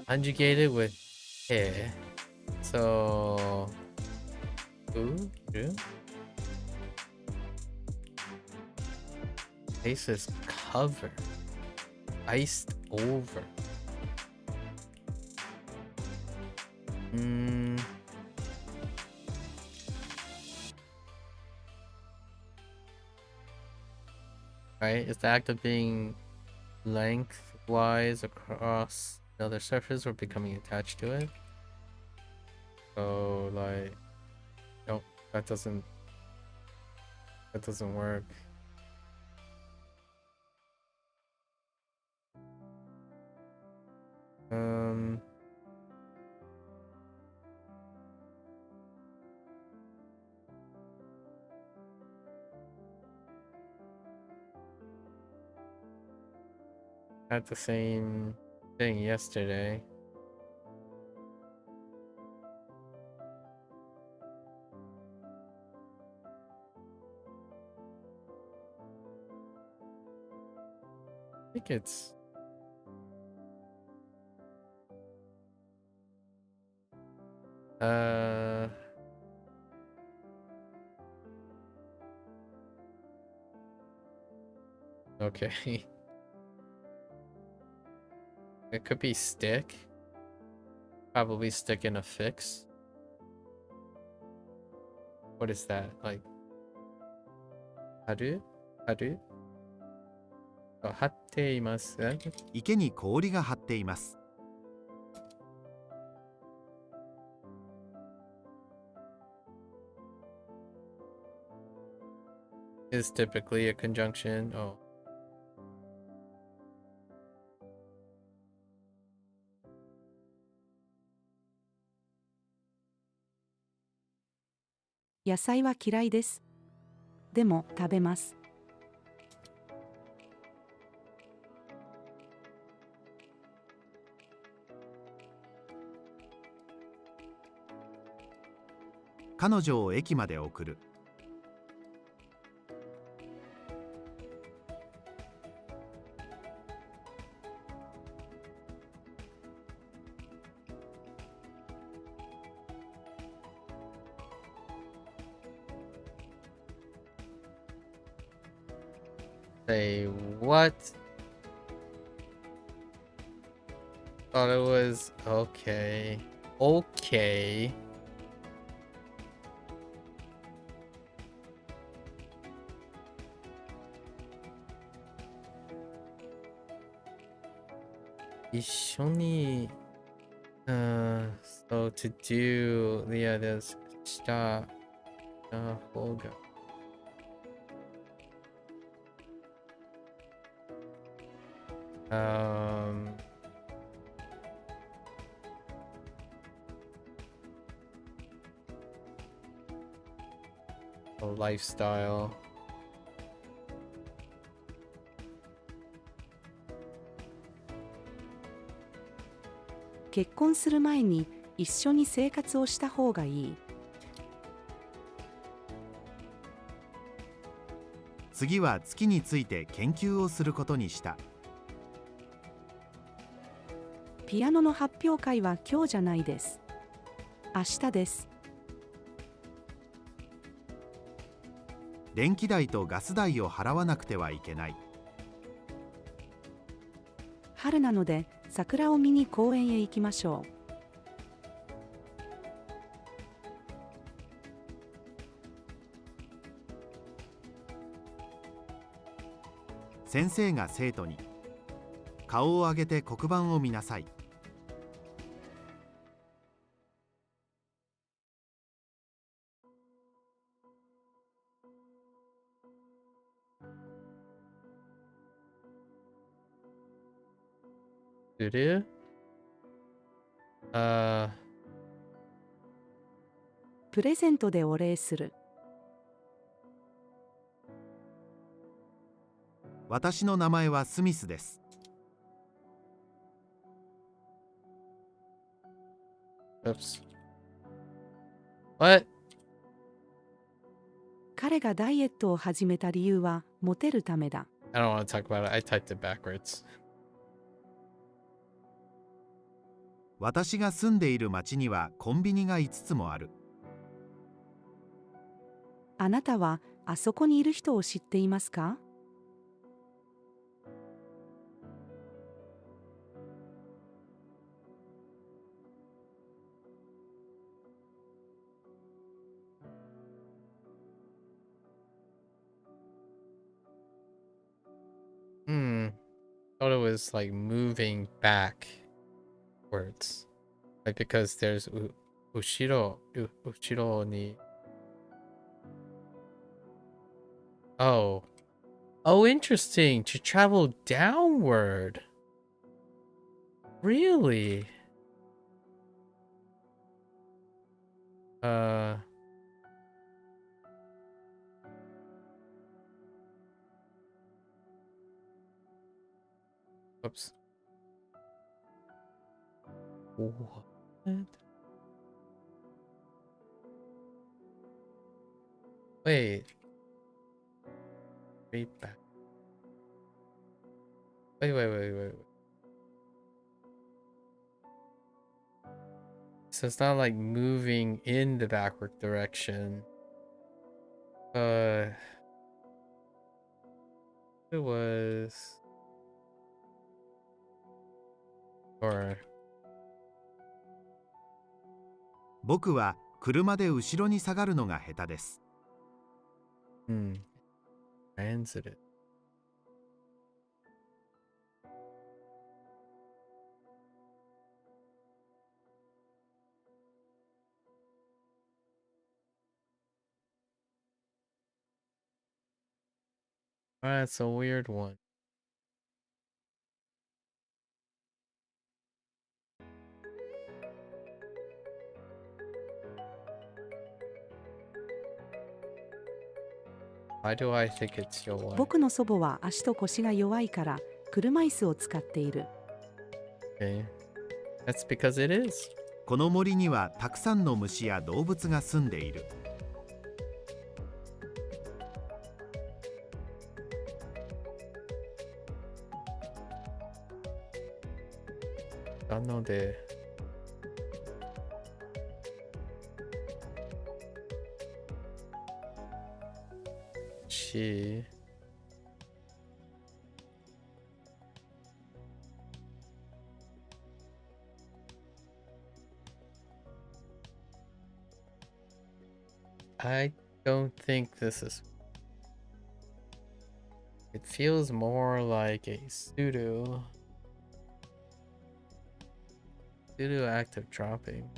Conjugated with hair. So... Ooh, yeah. Face is cover. Iced over. Mm. Right? Is the act of being lengthwise across another surface or becoming attached to it? So like, nope, that doesn't work. Had the same thing yesterday. I think it's okay. It could be stick. Probably stick in a fix. What is that? Like Haru? Haru? Oh, 張っています。池に氷が張っています。Is typically a conjunction. Oh. "野菜は嫌いです。でも食べます。彼女を駅まで送る。Say what? Thought it was okay. Okay. Ishoni. So to do, yeah, there's stop. Holga. A lifestyle.「結婚する前に一緒に生活をした方がいい。次は月について研究をすることにした。ピアノの発表会は今日じゃないです。明日です。電気代とガス代を払わなくてはいけない。春なので桜を見に公園へ行きましょう。先生が生徒に、顔を上げて黒板を見なさい。Doo-doo? プレゼントでお礼する。私の名前はスミスです。Oops. What? 彼がダイエットを始めた理由はモテるためだ。I don't want to talk about it. I typed it backwards. 私が住んでいる町にはコンビニが5つもある。あなたはあそこにいる人を知っていますか？ thought it was like moving backwards. Like because there's Ushiro ni. Oh. Oh, interesting. To travel downward. Really? Oops. What? Wait. Read back. Wait. So it's not like moving in the backward direction. It was... Or... 僕は車で後ろに下がるのが下手です。Transited. That's a weird one. Why do I think it's your wife? 僕の祖母は足と腰が弱いから車椅子を使っている。Okay. That's because it is. この森にはたくさんの虫や動物が住んでいる。なので、I don't think this is... It feels more like a pseudo act of dropping.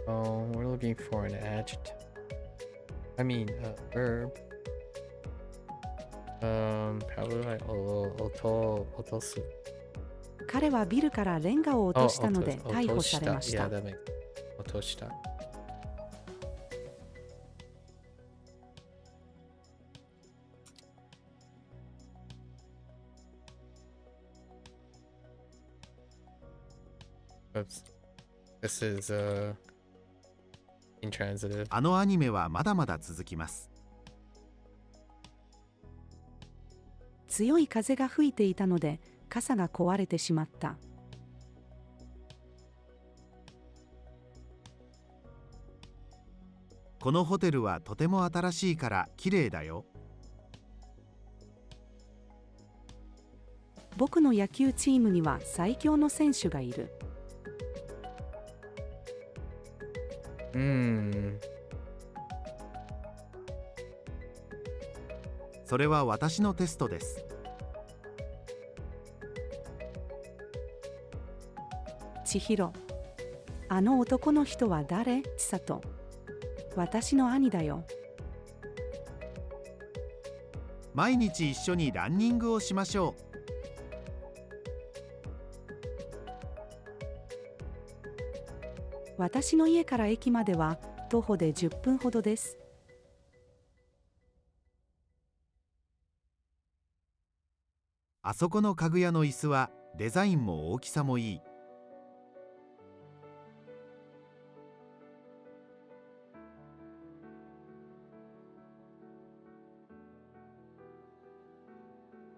Oh, we're looking for an adjective. I mean, verb. Probably like otosu. 彼はビルからレンガを落としたので逮捕されました。Yeah, that makes otoshita. Oops. This is intransitive. あのアニメはまだまだ続きます。強い風が吹いていたので傘が壊れてしまった。このホテルはとても新しいから綺麗だよ。僕の野球チームには最強の選手がいる。それは私のテストです。千尋、あの男の人は誰？千里。私の兄だよ。毎日一緒にランニングをしましょう。私の家から駅までは徒歩で10分ほどです。あそこの家具屋の椅子はデザインも大きさもいい。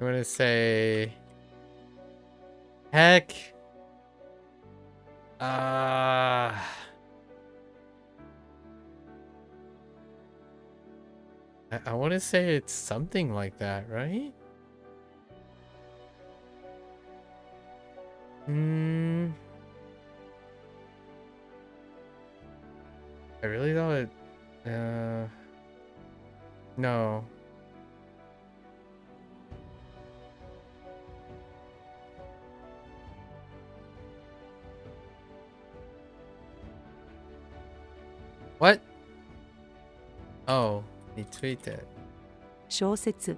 I'm gonna say... Heck! I want to say it's something like that, right? I really thought it... no. What? Oh, について。小説。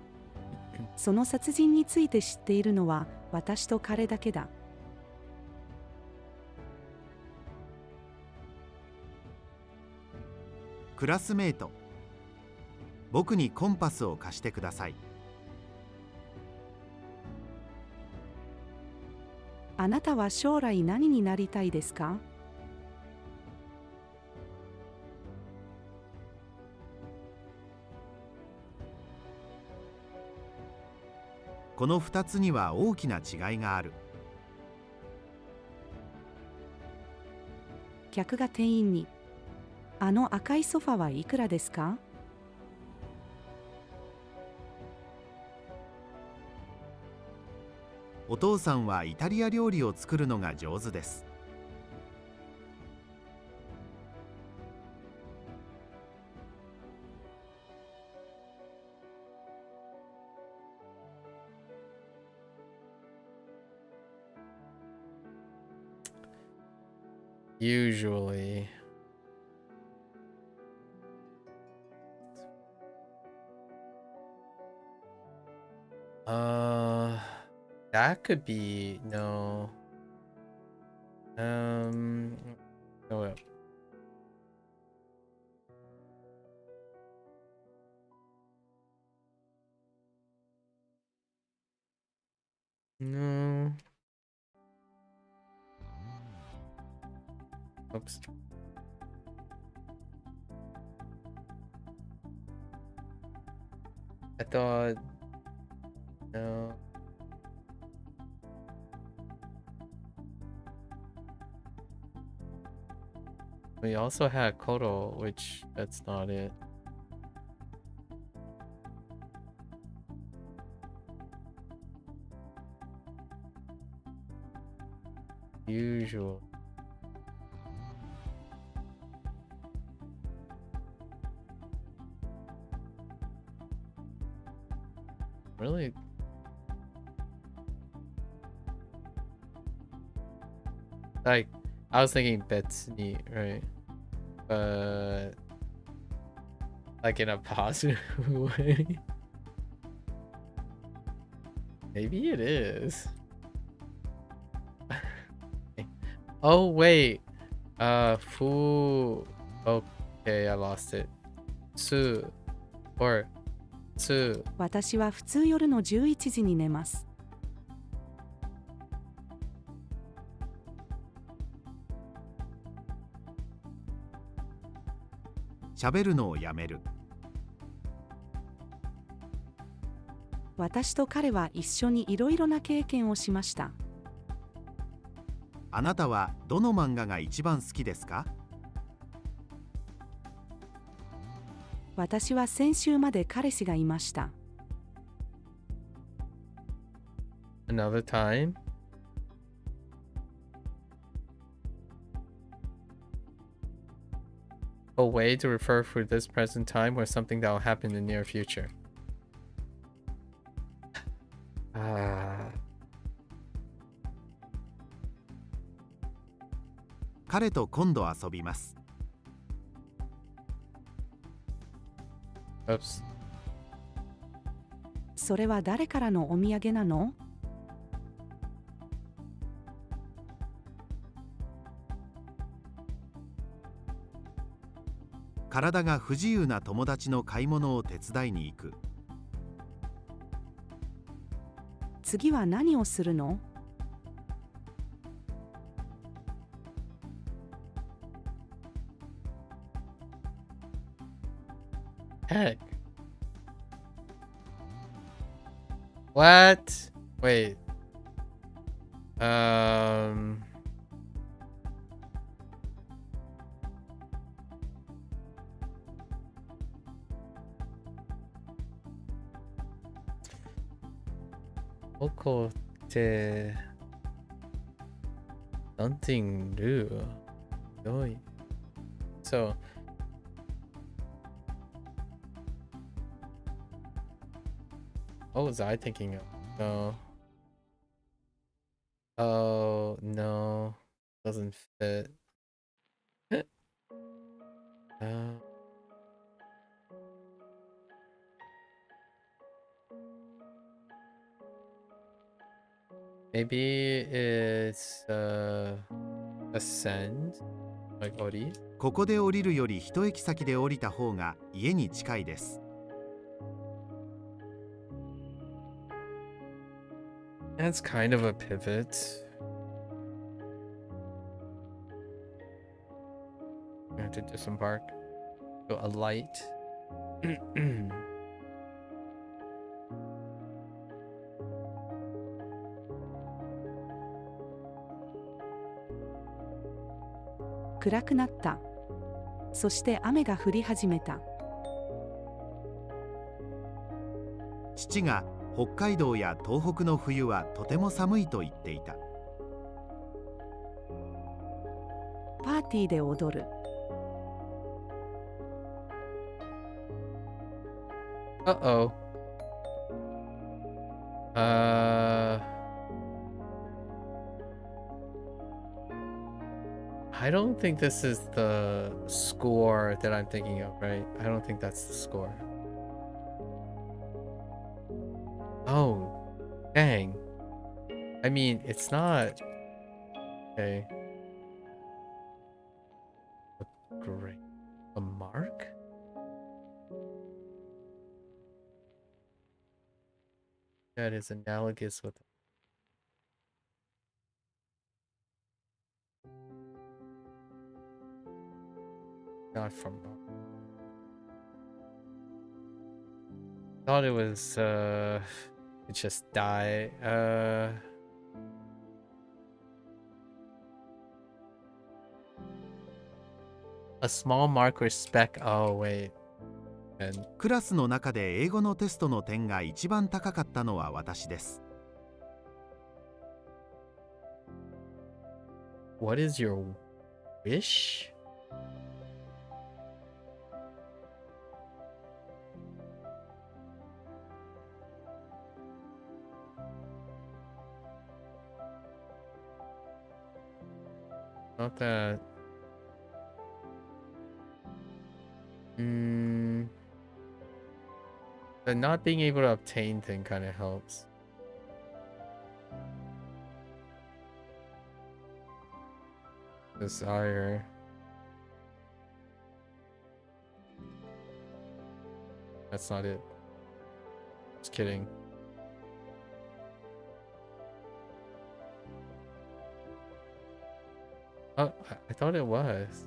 その殺人について知っているのは私と彼だけだ。クラスメート、僕にコンパスを貸してください。あなたは将来何になりたいですか？この2つには大きな違いがある。客が店員に、あの赤いソファはいくらですか？お父さんはイタリア料理を作るのが上手です。Usually. That could be no. Oh well. No. Oops. I thought no. We also had Kodo, which that's not it. Usual. Really? Like, I was thinking Betsy, right? But like in a positive way. Maybe it is. Oh wait. Fu. Okay, I lost it. Su or Su. 私は普通夜の11時に寝ます。喋るのをやめる。私と彼は一緒にいろいろな経験をしました。あなたはどの漫画が一番好きですか？私は先週まで彼氏がいました。Another time? A way to refer for this present time or something that will happen in the near future. 彼と今度遊びます。Oops. それは誰からのお土産なの？体が不自由な友達の買い物を手伝いに行く。次は何をするの？Heck. What? Wait. Um. Oko te something new. Really? So. What was I thinking of? No. Oh, no. Doesn't fit. uh, maybe it's ascend? Like Ori? ここで降りるより一駅先で降りた方が家に近いです。That's kind of a pivot. I have to disembark. So a light. 暗くなった。そして雨が降り始めた。父が北海道や東北の冬はとても寒いと言っていた。パーティーで踊る。Uh-oh. I don't think this is the score that I'm thinking of, right? I don't think that's the score. Oh, dang. I mean, it's not... Okay. Great. A mark? That is analogous with... Not from... Thought it was, it just die. A small mark or speck. Oh, wait. And クラスの中で英語のテストの点が一番高かったのは私です。what is your wish? Not that. The not being able to obtain thing kind of helps. Desire. That's not it. Just kidding. Oh, I thought it was.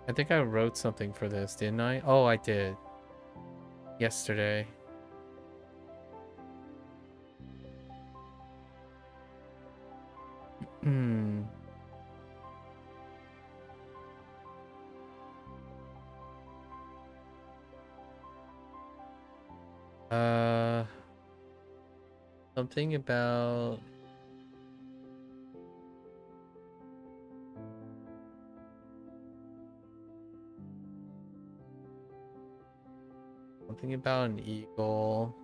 I think I wrote something for this, didn't I? Oh, I did. Yesterday. Hmm. Something about... Something about an eagle.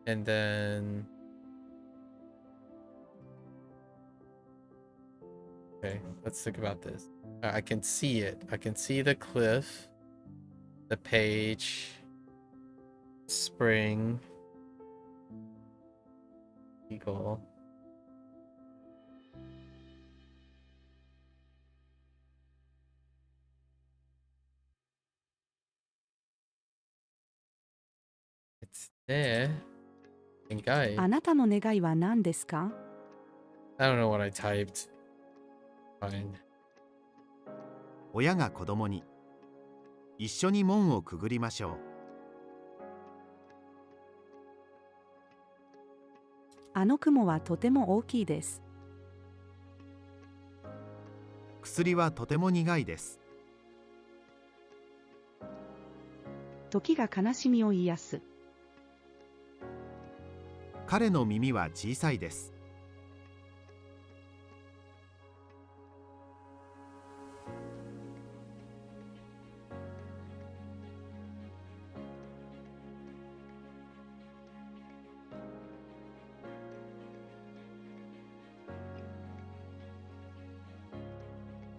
And then... Okay, let's think about this. I can see it. I can see the cliff, the page, spring, eagle. It's there. And guy. あなたの願いは何ですか？ I don't know what I typed. Fine. 親が子供に、一緒に門をくぐりましょう。あの雲はとても大きいです。薬はとても苦いです。時が悲しみを癒す。彼の耳は小さいです。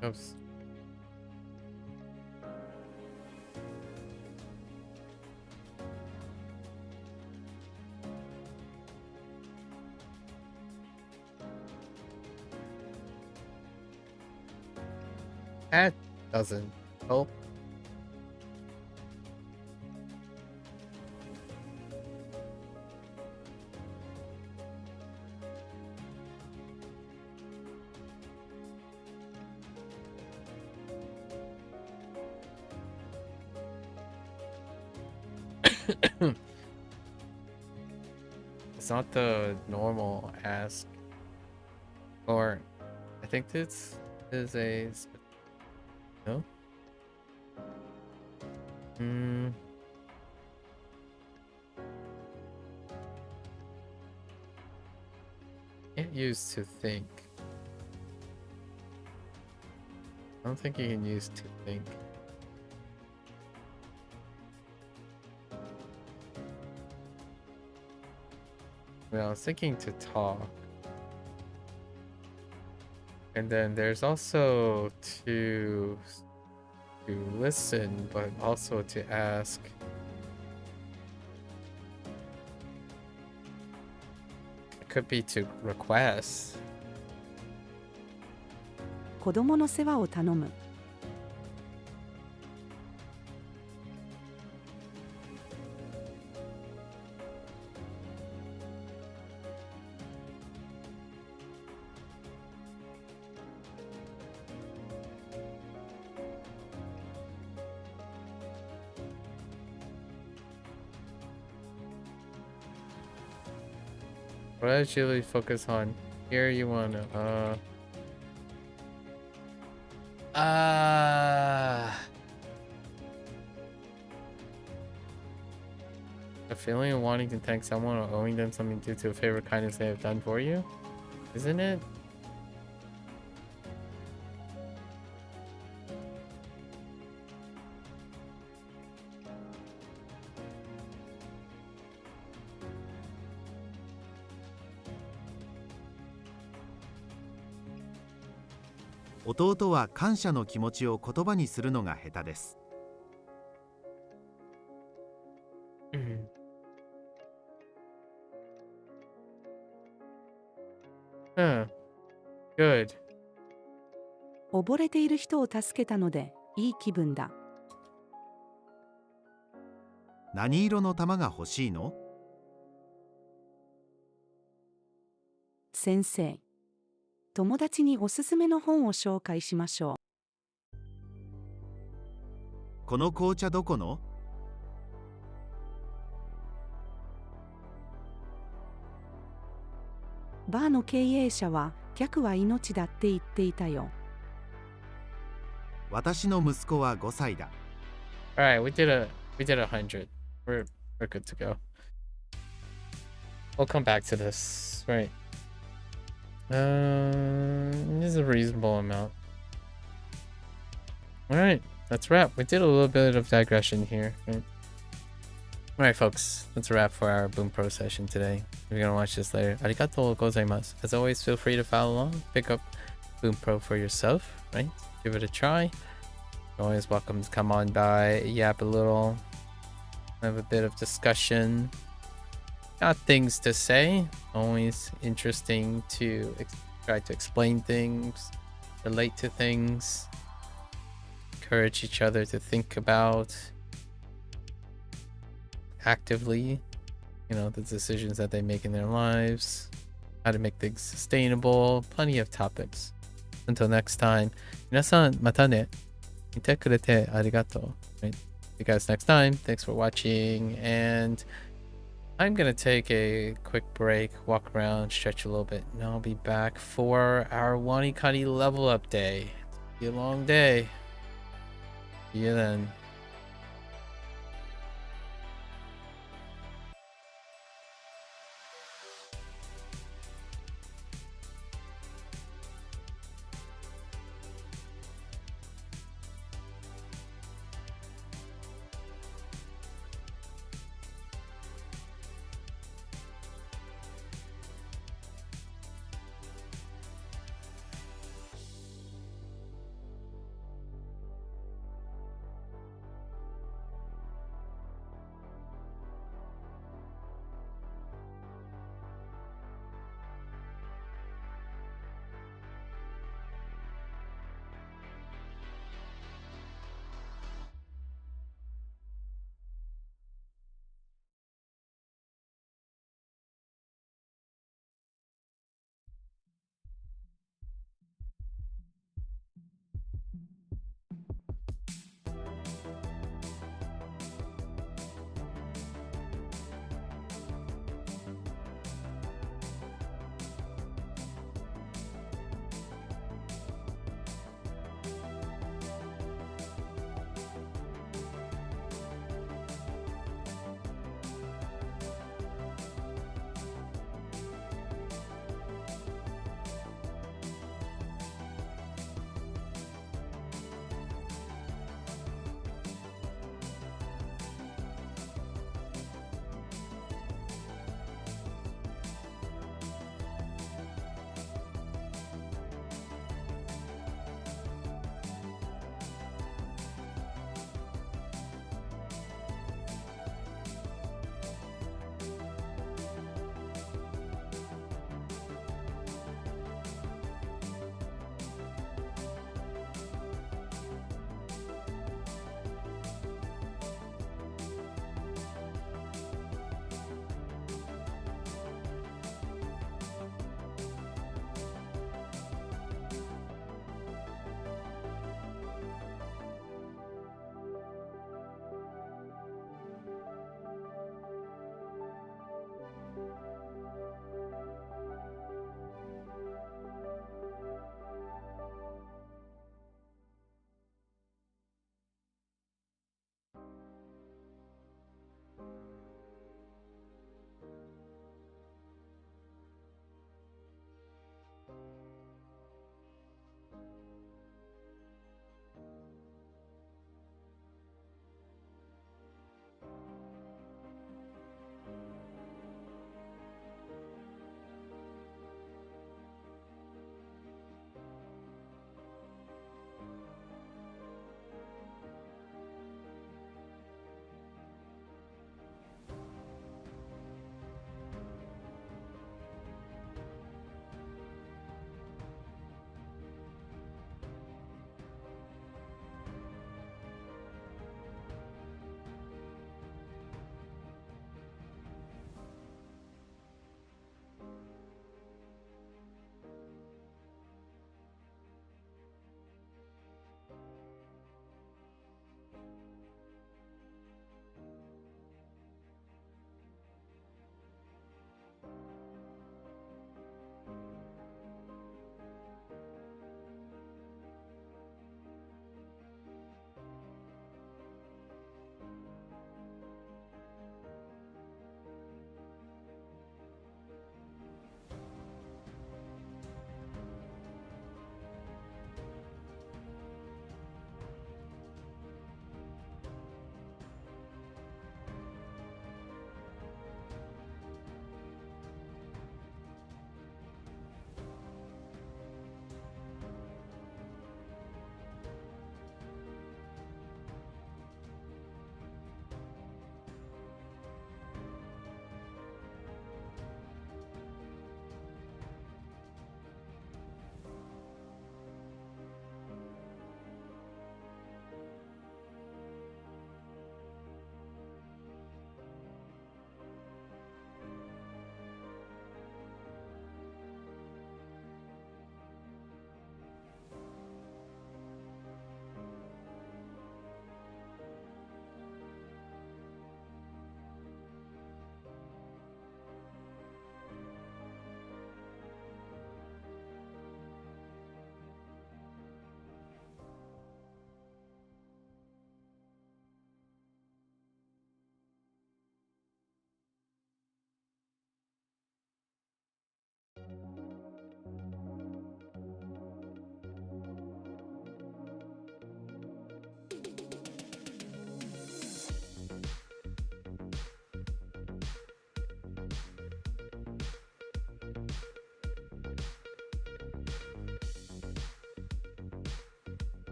Oops. That doesn't help. It's not the normal ask, or I think this is a no. Can't use to think. I don't think you can use to think. Well, I was thinking to talk. And then there's also to listen, but also to ask. It could be to request. 子供の世話を頼む。What I usually focus on here, you wanna a feeling of wanting to thank someone or owing them something due to a favor or kindness they have done for you, isn't it?「弟は感謝の気持ちを言葉にするのが下手です。Good. 溺れている人を助けたのでいい気分だ。何色の玉が欲しいの？先生、友達におすすめの本を紹介しましょう。この紅茶どこの？バーの経営者は客は命だって言っていたよ。私の息子は5歳だ。All right, we did 100. We're good to go. We'll come back to this. Right. This is a reasonable amount. All right, that's a wrap. We did a little bit of digression here. Right? All right, folks, that's a wrap for our Bunpro session today. If you're gonna watch this later, arigatou gozaimasu. As always, feel free to follow along, pick up Bunpro for yourself, right? Give it a try. You're always welcome to come on by, yap a little, have a bit of discussion. Got things to say. Always interesting to try to explain things, relate to things, encourage each other to think about actively, the decisions that they make in their lives. how to make things sustainable, plenty of topics. Until next time, 皆さんまたね。見てくれてありがとう。Right? See you guys next time. Thanks for watching, and I'm gonna take a quick break, walk around, stretch a little bit, and I'll be back for our WaniKani level up day. It's gonna be a long day. See you then.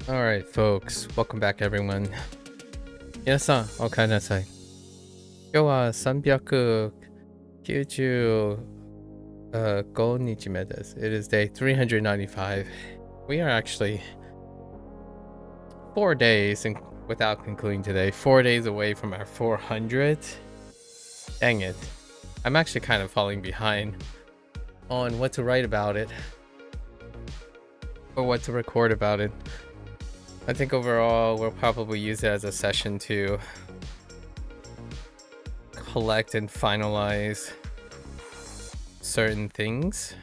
Alright, folks. Welcome back, everyone. 皆さん、おかえりなさい。今日は395日目です。It is day 395. We are actually 4 days, and without concluding today, 4 days away from our 400. Dang it. I'm actually kind of falling behind on what to write about it. Or what to record about it. I think overall we'll probably use it as a session to collect and finalize certain things.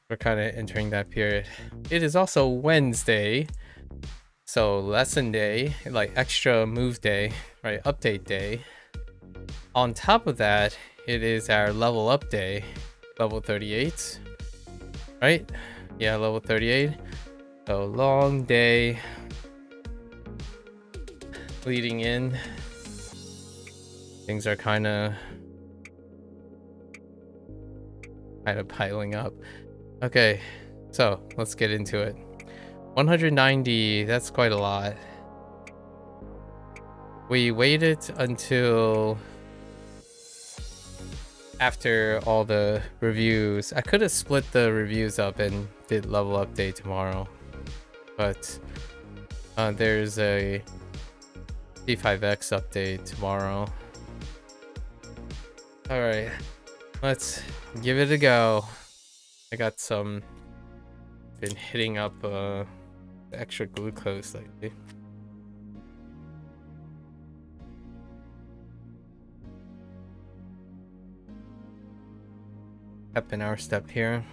We're kind of entering that period. It is also Wednesday, so lesson day, like extra move day, right? Update day. On top of that, it is our level up day, level 38, right? Yeah, level 38. So long day leading in. Things are kind of piling up. Okay, so let's get into it. 190, that's quite a lot. We waited until after all the reviews. I could have split the reviews up and did level up day tomorrow. But there's a C5X update tomorrow. Alright, let's give it a go. I got been hitting up extra glucose lately. Up in our step here.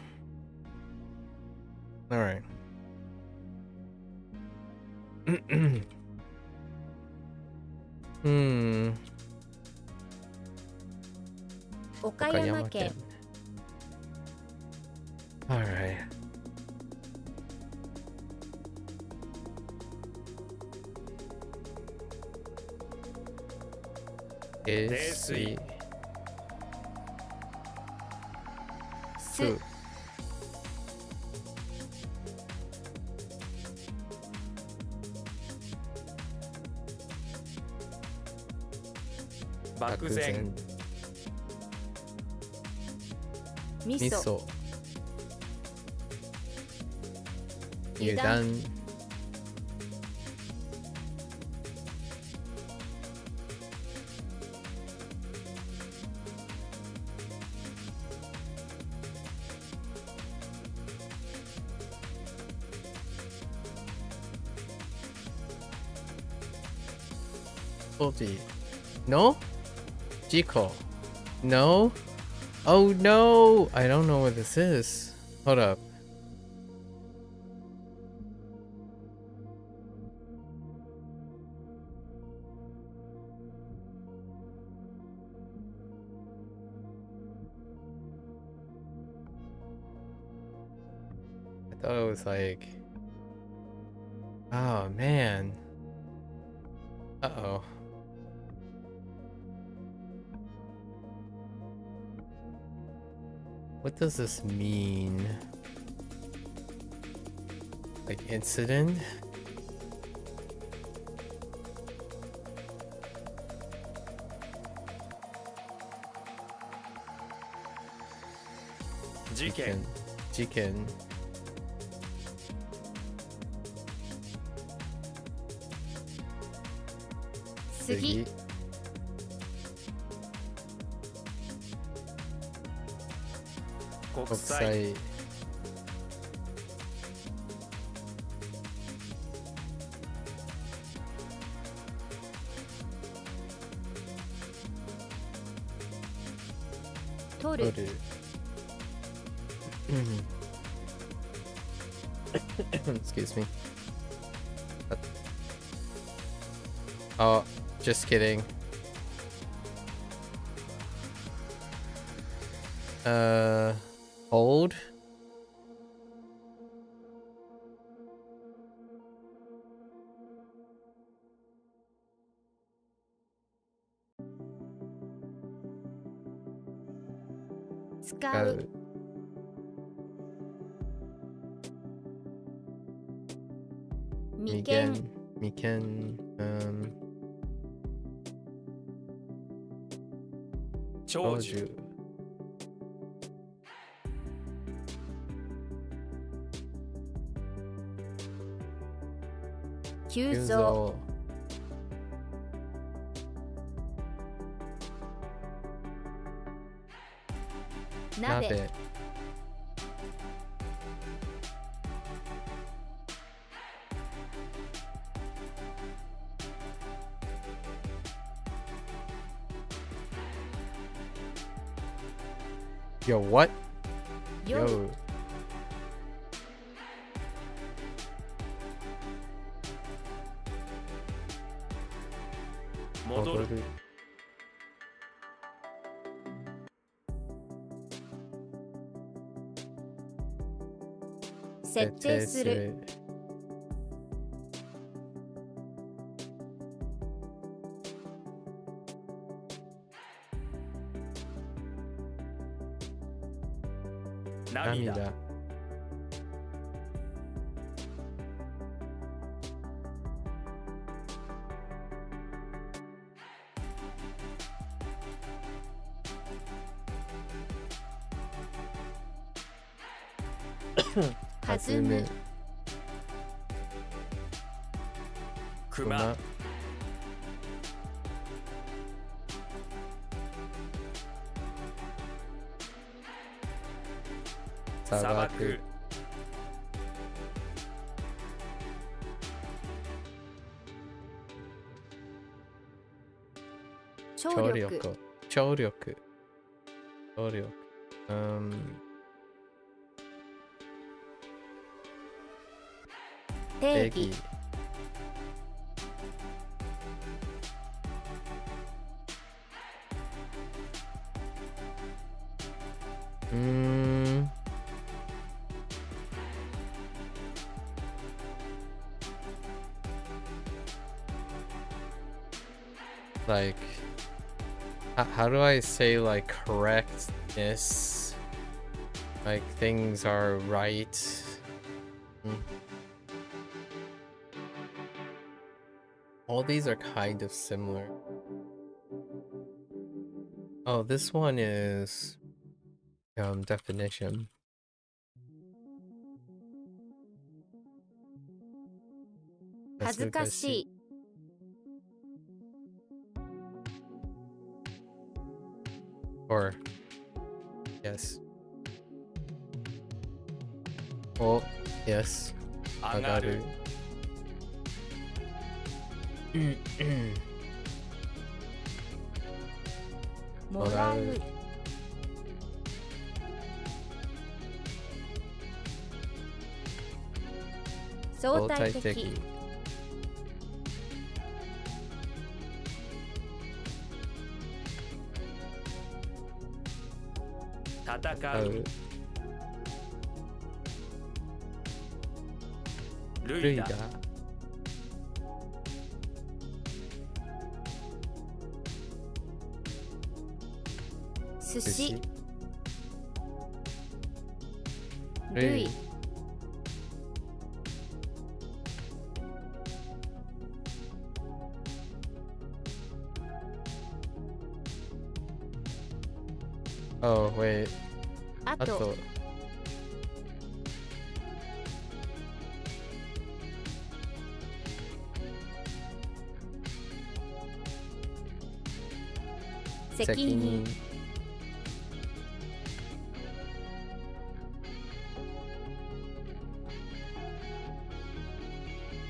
Alright. Hmm. 岡山県 Alright. Is we す 漠然味噌味噌油断掃除 No? Jiko. No? Oh no! I don't know what this is. Hold up. I thought it was like... Oh man. Uh-oh. What does this mean? Like incident? Jiken. 杉 国際 取る Excuse me. Oh, just kidding. Hold? Got it. 眉間、眉間、長寿、急増、急増、鍋、鍋、Yo, what? 夜、 Yo, 戻る、設定する、涙、涙、弾む、熊、砂砂漠、漠、聴聴力、力、聴力、聴力、定定義義、、like, how do I say like correctness? Like things are right. All these are kind of similar. Oh, this one is definition. 恥ずかしい、 Or yes. Oh, yes. 上がる、もらう、相対的、戦う、ルイダ、寿司、ルイ類、Oh, wait. あと、あと、責任、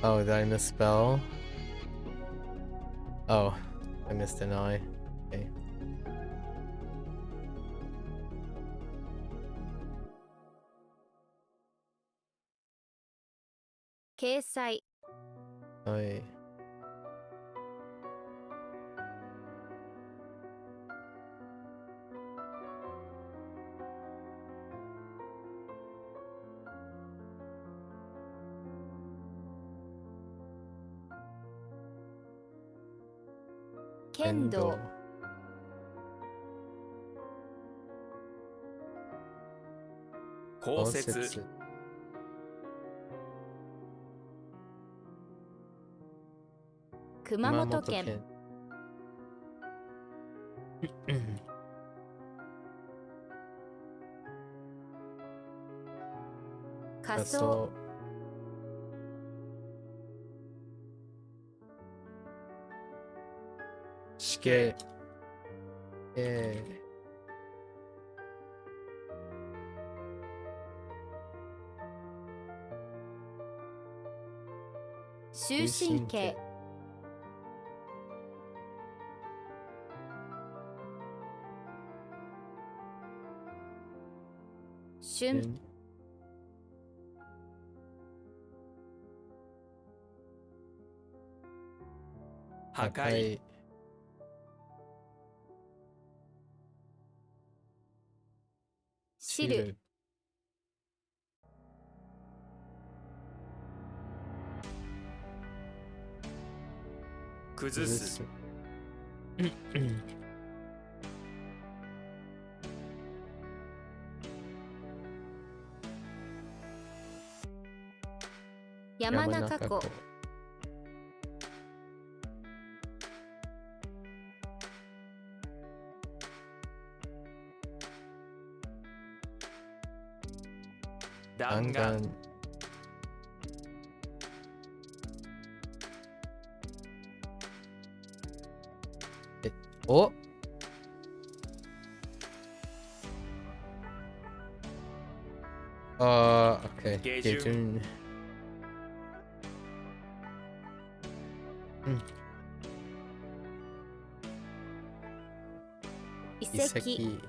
Oh, did I misspell? Oh, I missed an I. Okay. 掲載、 I. 剣道、降雪、熊本県。仮想。死刑。終身刑。春。破壊。汁。崩す。山中湖。弾丸。おOK。下旬。遺跡。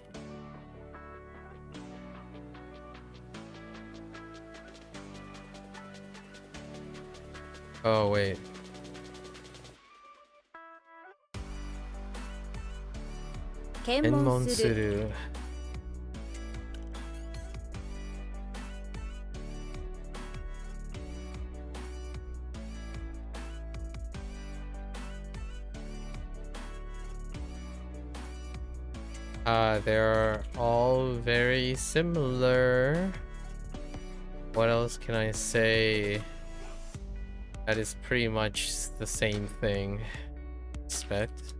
Oh wait. 検問する。る。They're all very similar. What else can I say? That is pretty much the same thing. Expect.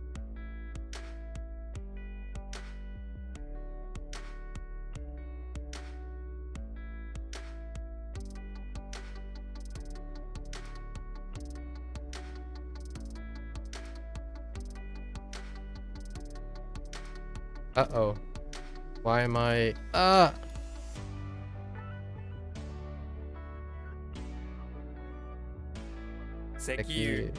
Uh-oh. Why am I...石油。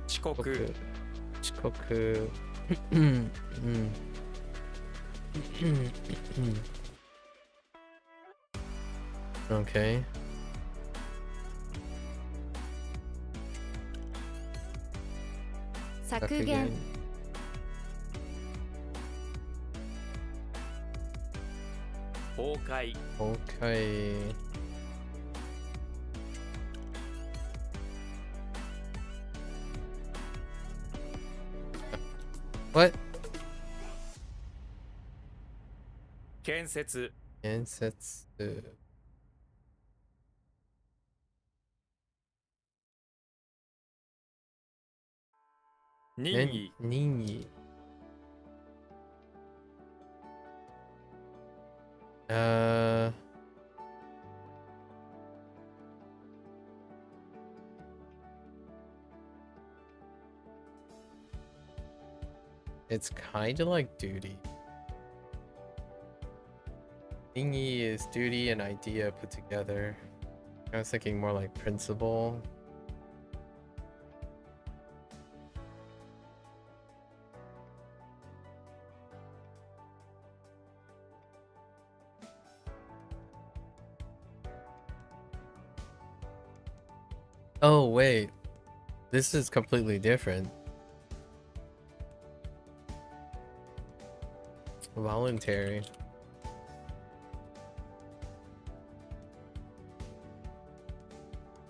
遅刻。遅刻。うん。Okay. 削減。崩壊。Okay. What? 建設。建設。任意。任意。It's kind of like duty. Thingy is duty and idea put together. I was thinking more like principle. Oh wait, this is completely different. Voluntary.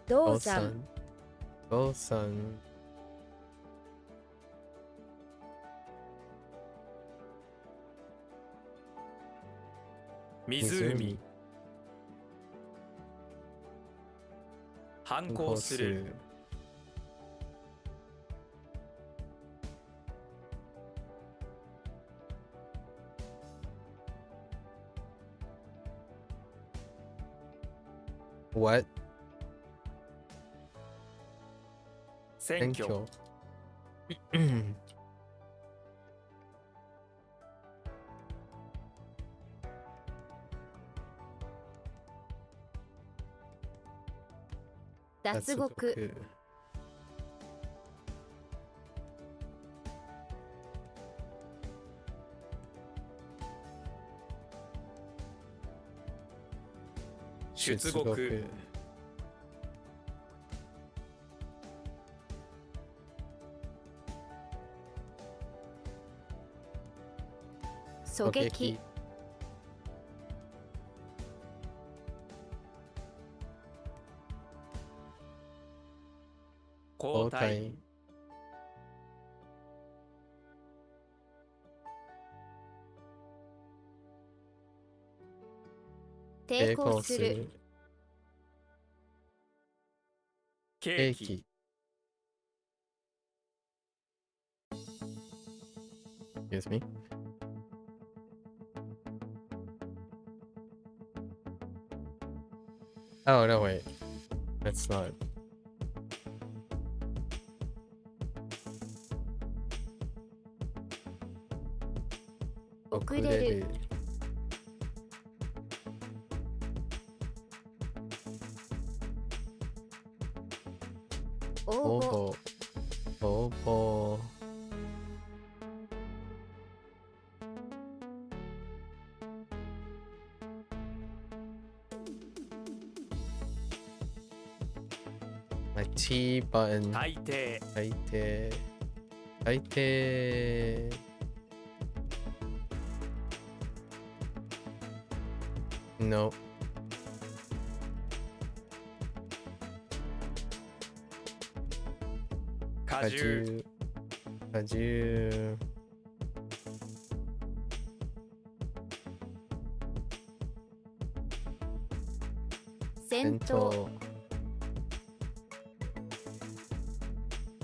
Dosan. Dosan. 湖反抗する。What? 選挙。脱獄。出国。狙撃。交代。抵抗する。刑期。Excuse me. Oh no, wait. That's not. 遅れる。応募。応募。My T button. 大抵。大抵。大抵。No. 果汁。果汁。戦闘。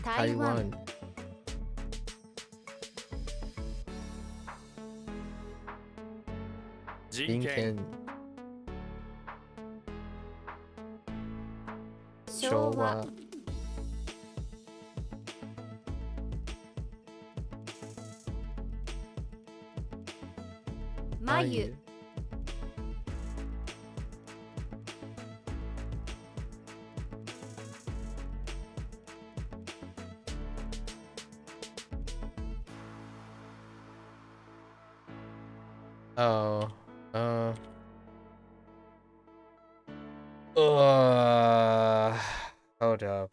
台湾。人権。昭和。眉。Oh. Hold up.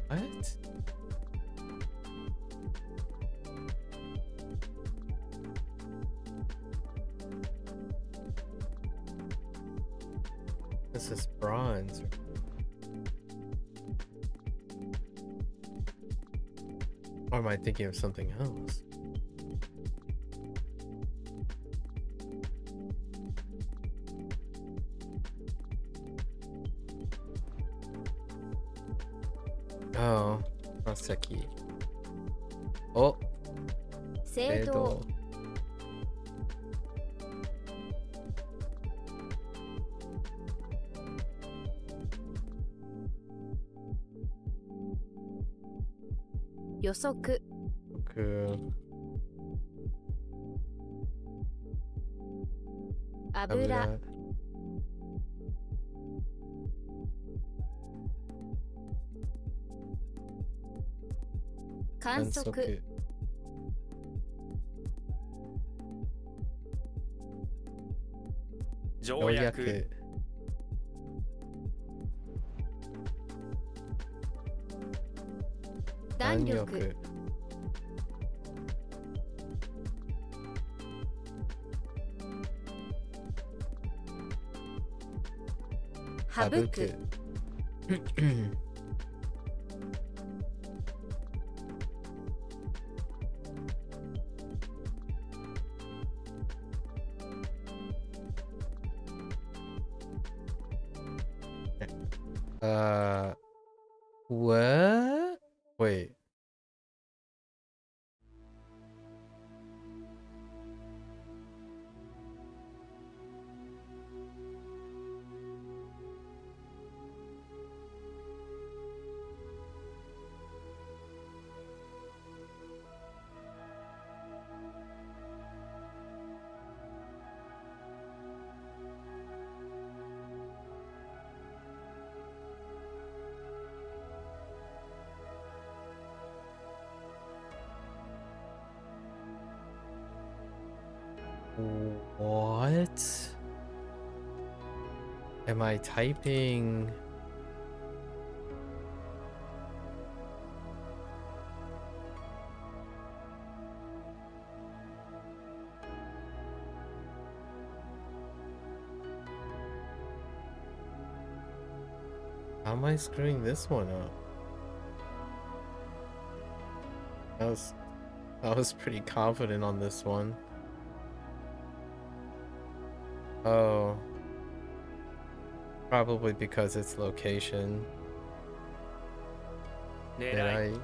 What? This is bronze. Or am I thinking of something else? Oh, Masaki. Oh, 聖堂。予測。油。観測。条約。弾力弾力省くWhat? Wait. What? Am I typing? How am I screwing this one up? I was pretty confident on this one. Oh. Probably because it's location. Did 狙い I?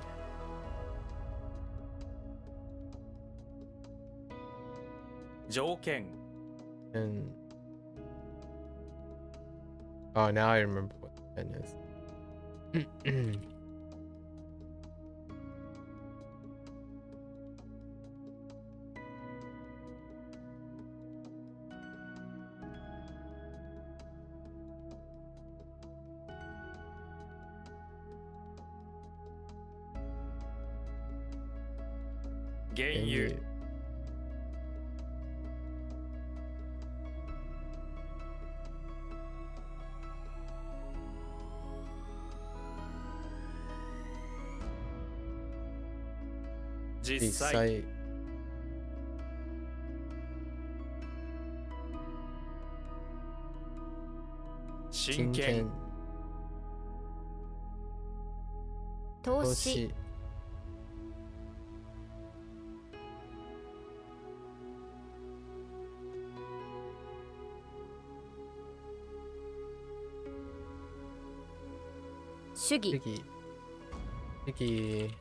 条件 And oh, now I remember what the pen is. .原油 実際 真剣 投資主義 Sticky.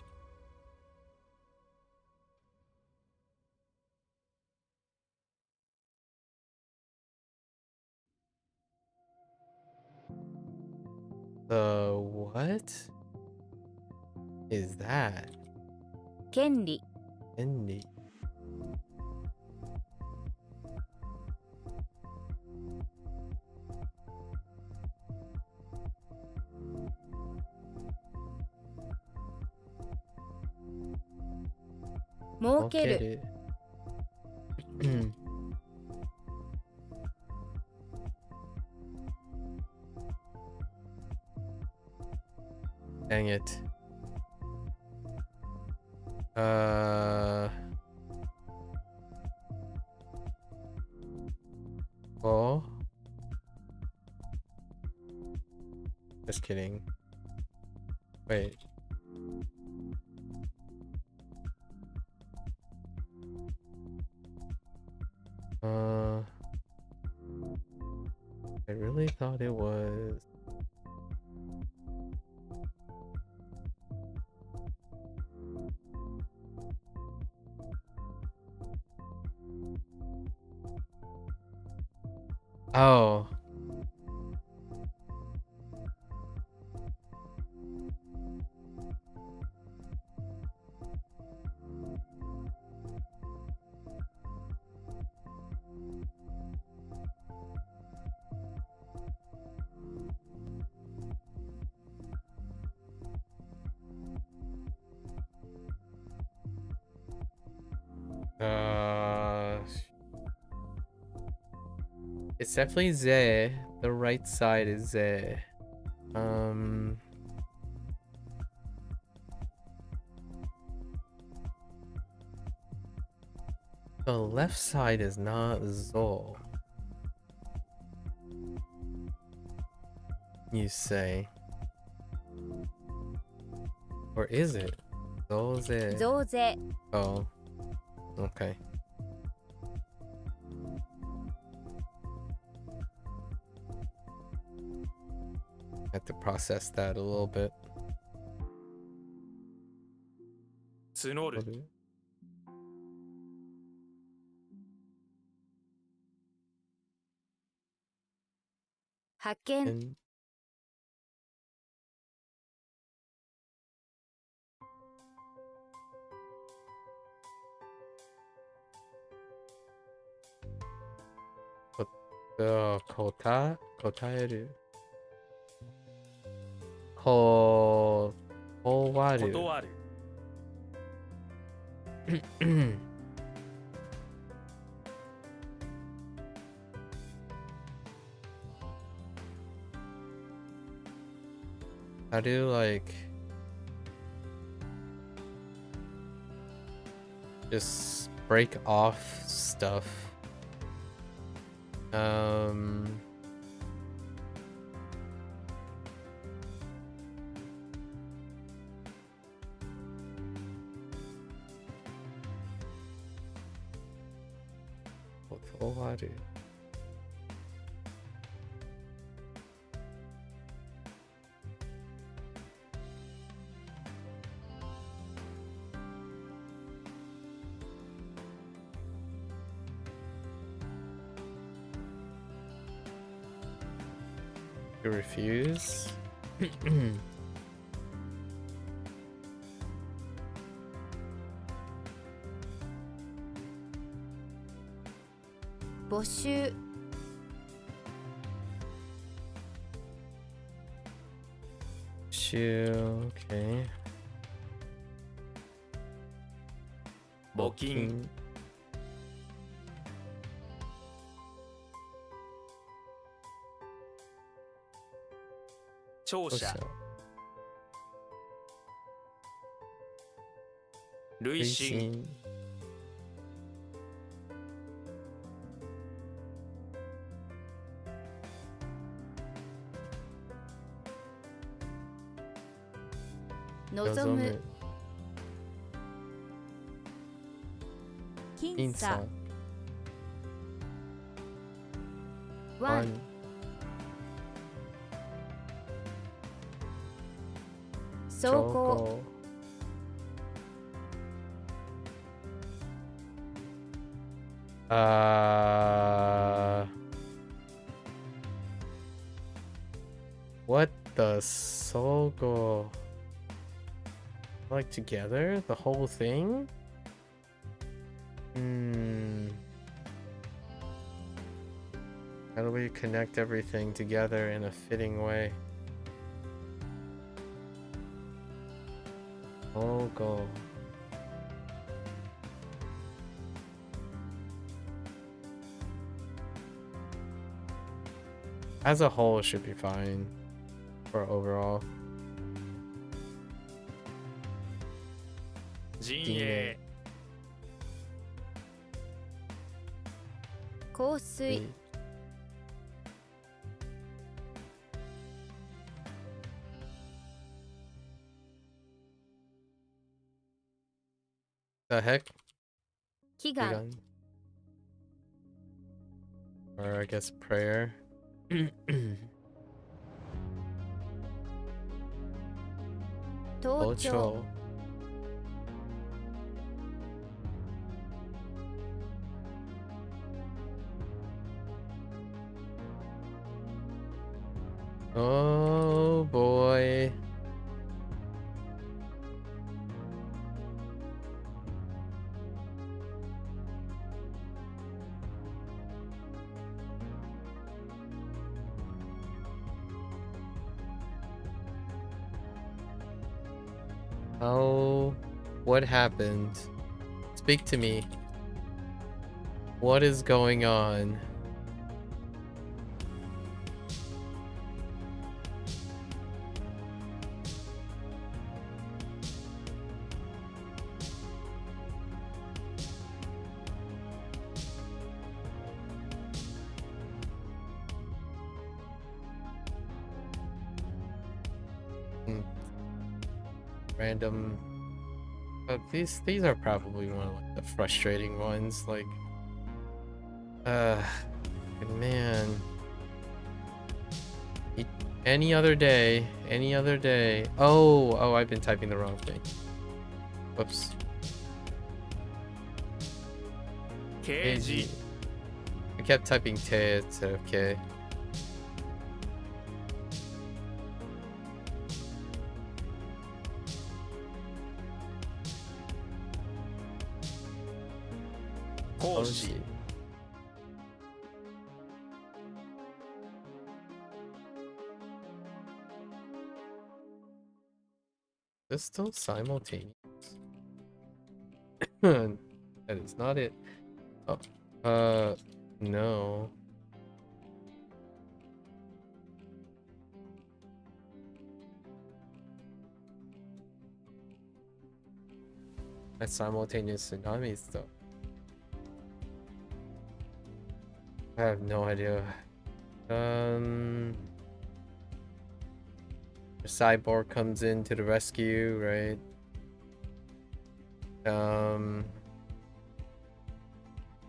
The what is that? 権利 Indie.「儲ける Dang it. Well, just kidding. Wait. I really thought it was. Oh. It's definitely Z. The right side is Z. The left side is not Zol. You say. Or is it? Zoze. 増税 Oh. Okay. Have to process that a little bit. 募る 派遣 And答える断る断る How do like just break off stuff?断る You refuse? 募集 Shoe, okay. 募金 聴者累進 望む僅僅差差ワン 走行 What the sogo? Like together? The whole thing? How do we connect everything together in a fitting way? Sogo. As a whole, it should be fine for overall. 陣営 香水 The heck? 祈願 Or I guess prayer. 盗聴 Oh boy. Oh, what happened? Speak to me. What is going on? random. But these are probably one of like, the frustrating ones. Like, man. Any other day. Any other day. Oh, I've been typing the wrong thing. Whoops. 刑事 I kept typing Te instead of K. 講師 Is this still simultaneous? That is not it. Oh, no. That's simultaneous tsunamis though. I have no idea. The cyborg comes in to the rescue, right?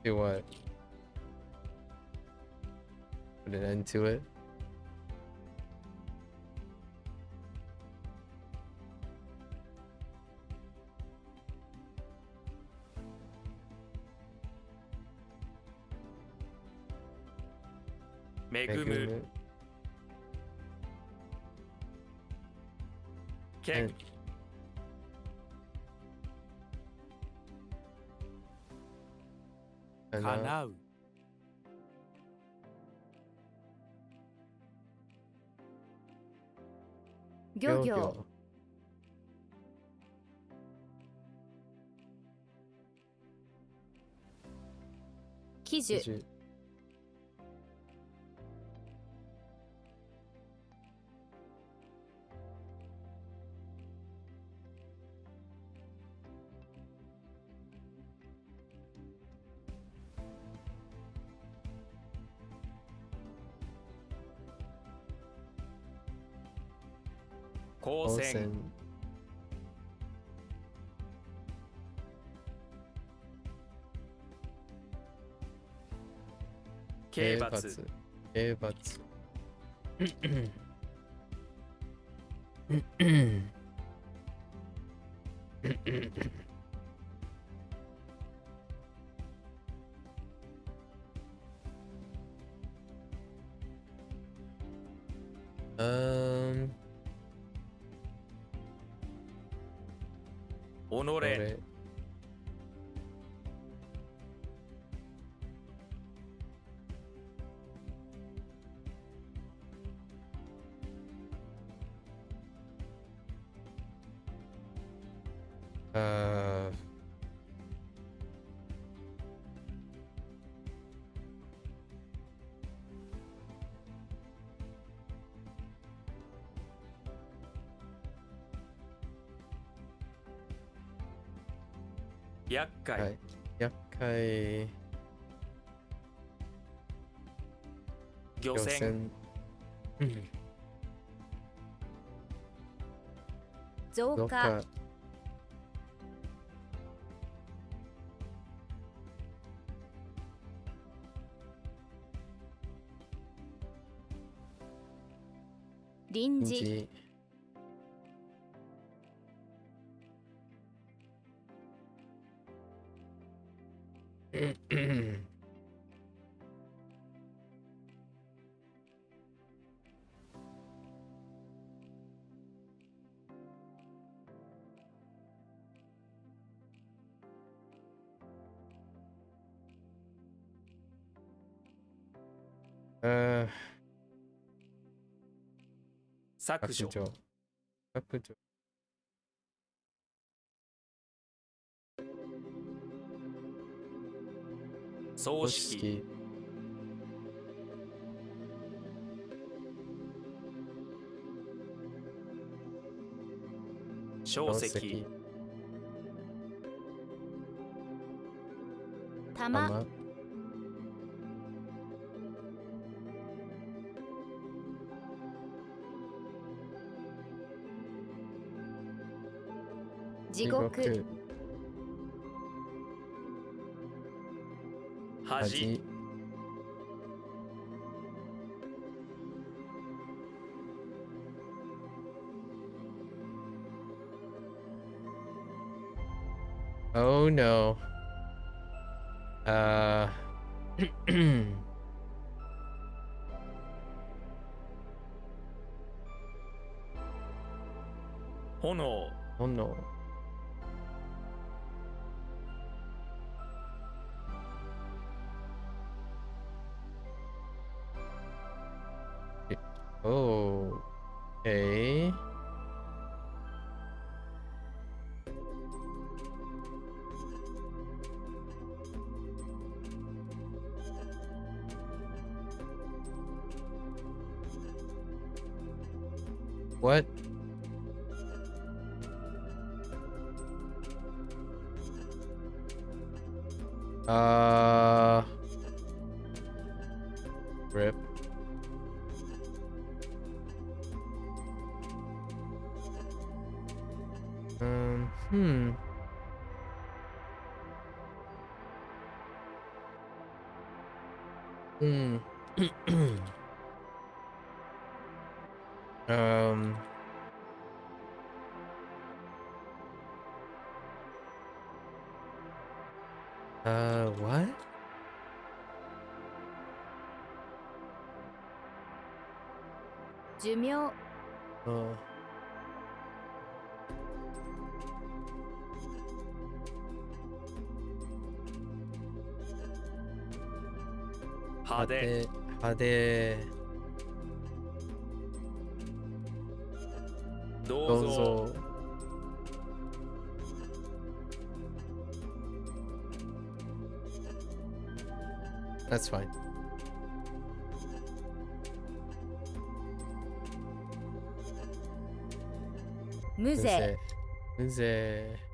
Do what? Put an end to it.恵む 剣 叶う 漁業 喜寿 光線 刑罰 刑罰 己 厄介、はい。厄介。漁船、増加、臨時、削除、削除。葬式、小石、玉、地獄、恥、Oh no.炎、 Oh no. Oh. Okay. What? Rip. Hmm. Hmm. um. What? 寿命、 Oh. 派手、派手。銅像、 That's fine. 無税、無税。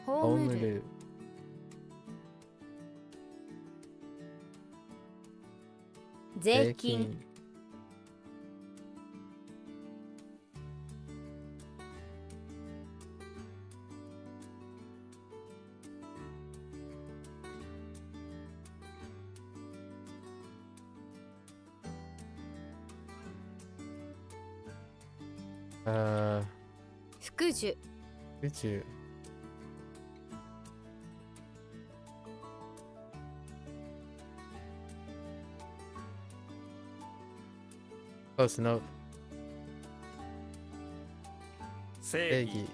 葬る、る。税金、福寿、宇宙。Close enough. 正義、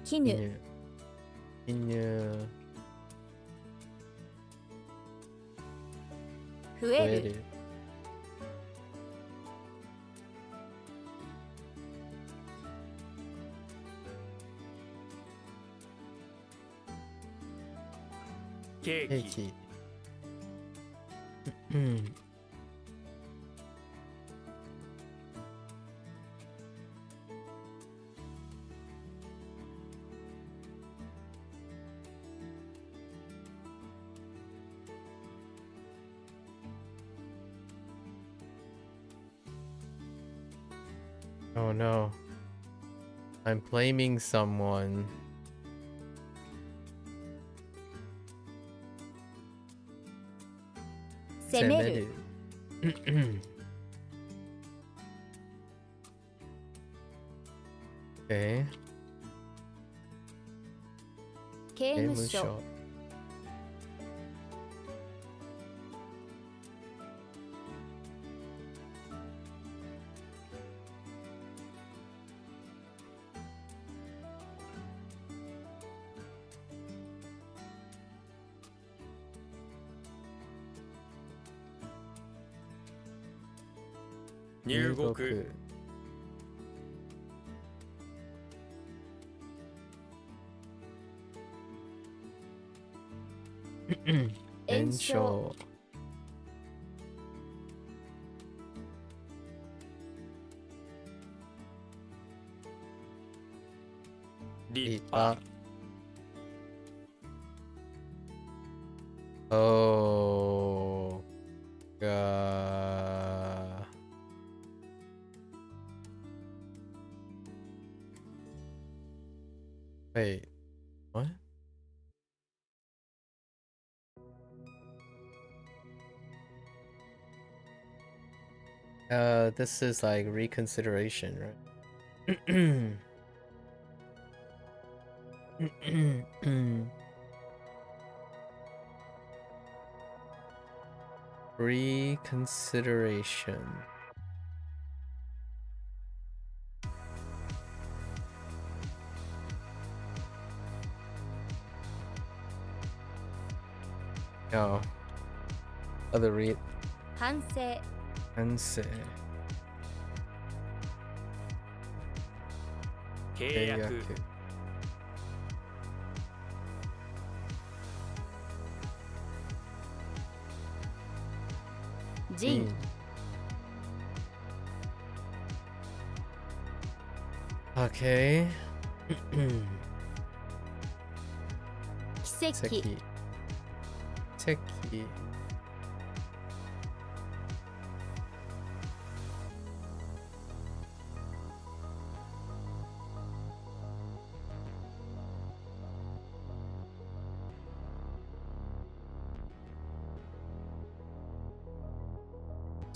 正義。絹、犬。増える、ケーキ、ケーキ。うん。Oh no. I'm blaming someone. 責める、okay. 刑刑務務所、所。入国、炎症、立派派。Oh. God. Wait. What? This is like reconsideration, right? Reconsideration. No. Other read. 反省 Answer. 契約。人 Okay. 奇跡 Seki. Seki.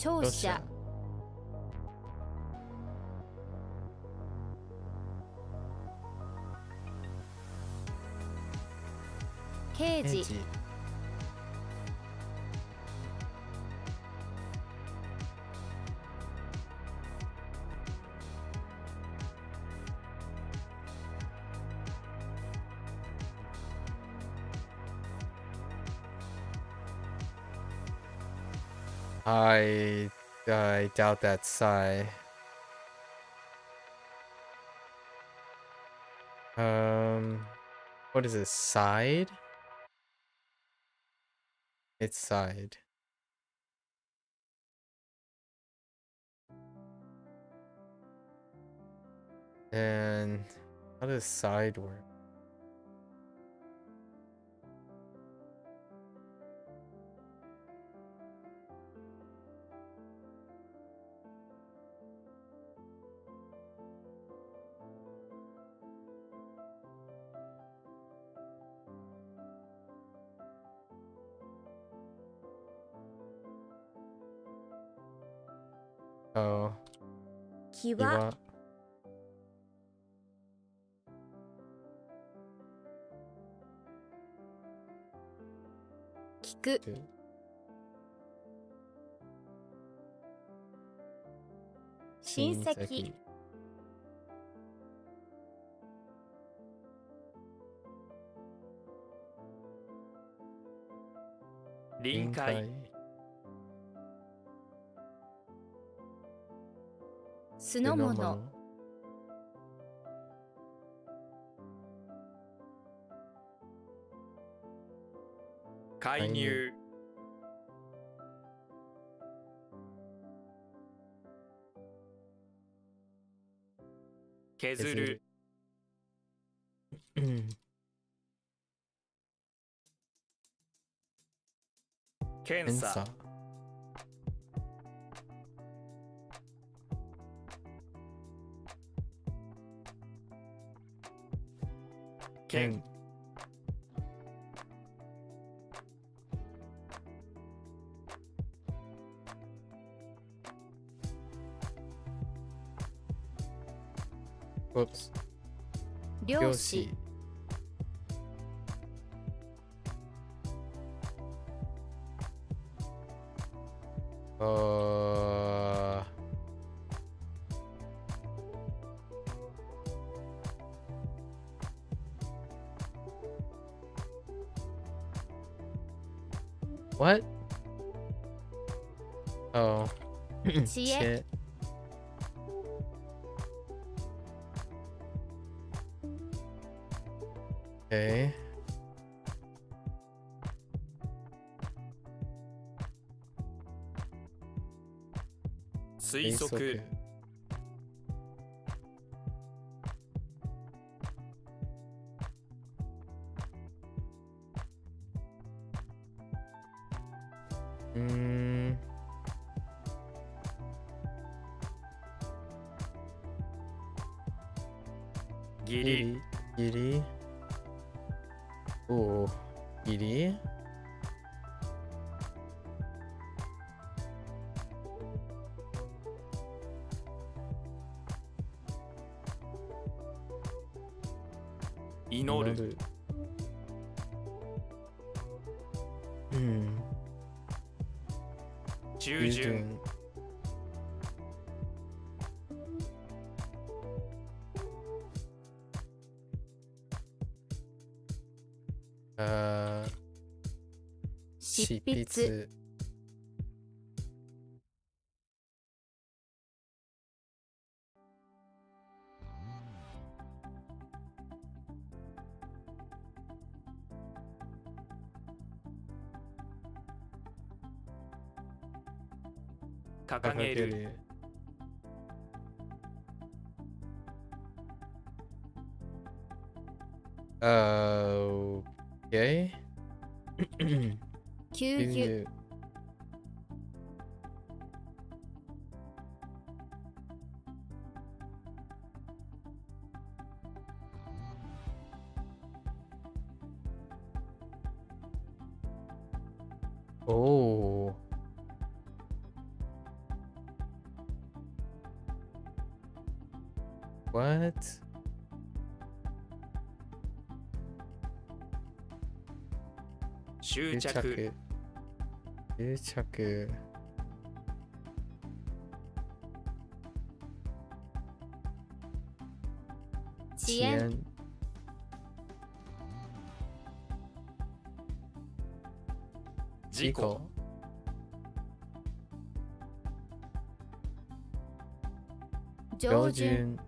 聴者刑事 Eiji. I doubt that Sai. What is it? Side? It's side. And how does side work? Oh, 際 Iwa. 聞く 親戚 臨界。酢の物介入。削る。検査。 Ensa. 剣。 Whoops. 漁師 What? Oh. 知恵 Shit. Okay. 推測。Mm. Giri. Giri. Ooh. Giri. Inoru. Inoru. Hmm. 従順。 執筆筆。掲げる。 Okay. 給油 Oh. What? 執着。執着。遅延。事故。 上旬。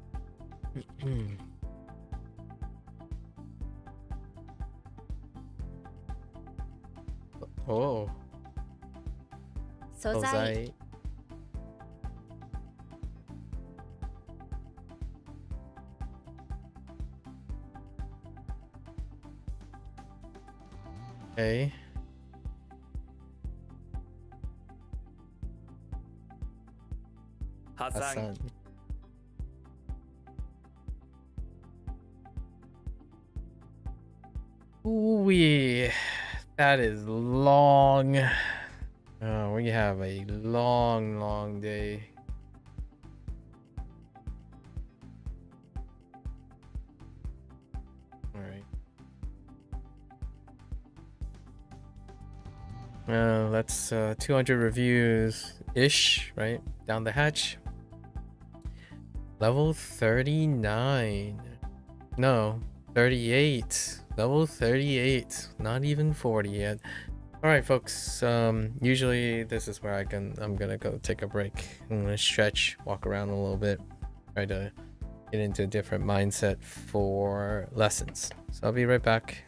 Oh. 素材。 Okay. 破産。 Hassan. Ooh, that is long. We have a long day. All right. That's 200 reviews ish, right? Down the hatch. Level 39. No, 38. Level 38. Not even 40 yet. All right, folks. Usually this is where I'm gonna go take a break. I'm gonna stretch, walk around a little bit, try to get into a different mindset for lessons. So I'll be right back.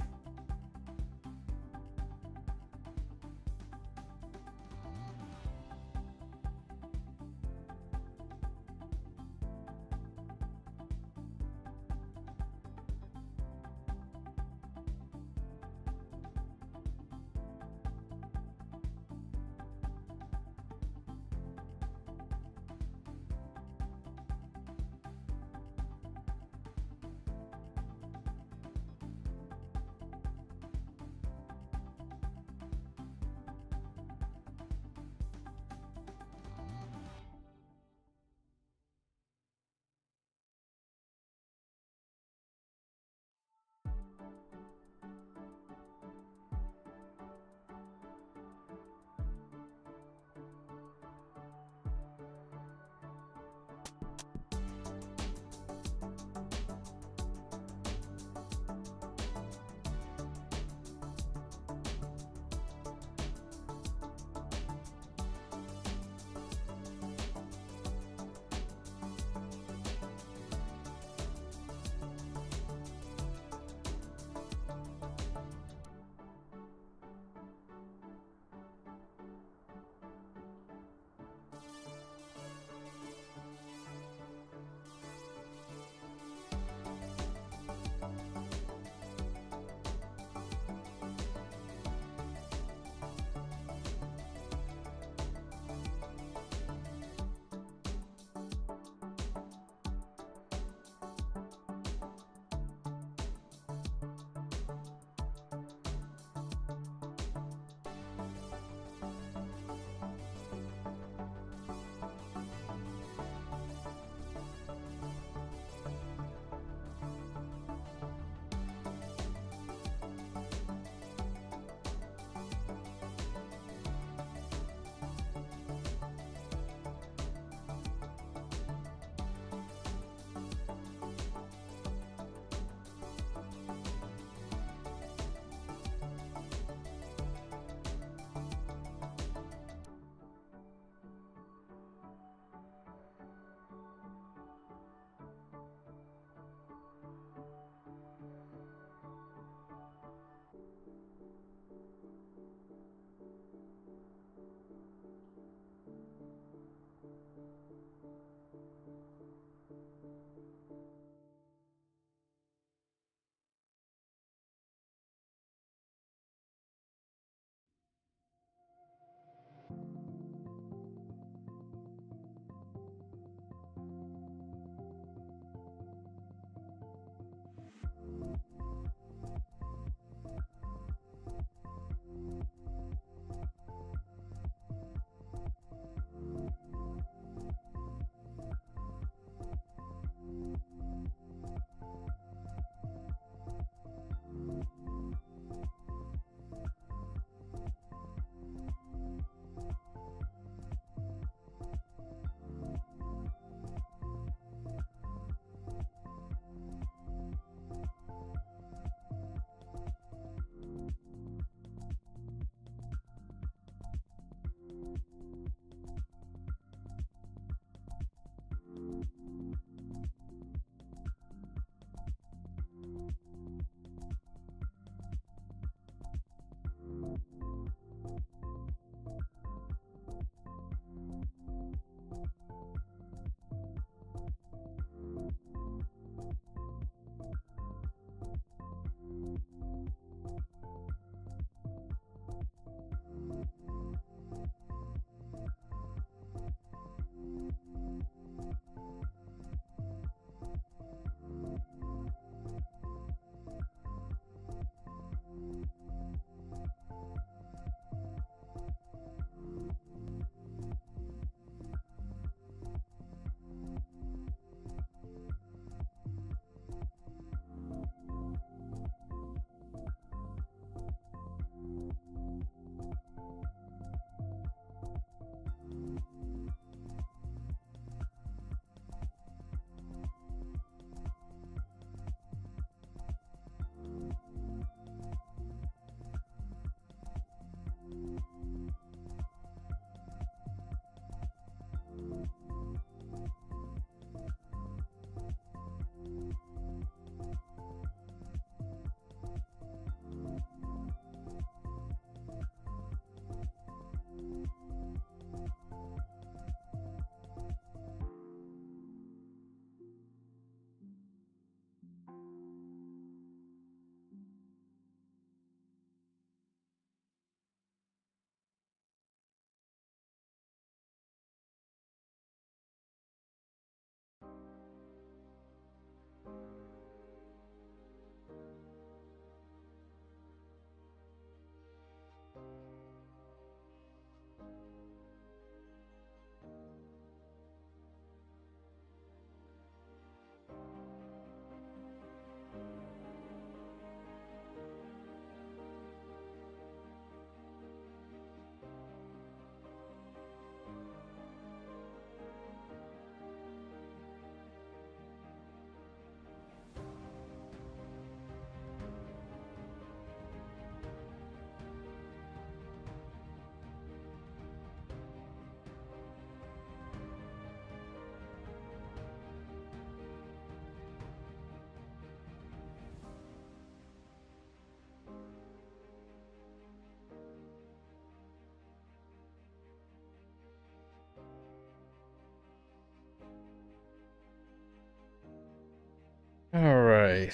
All right,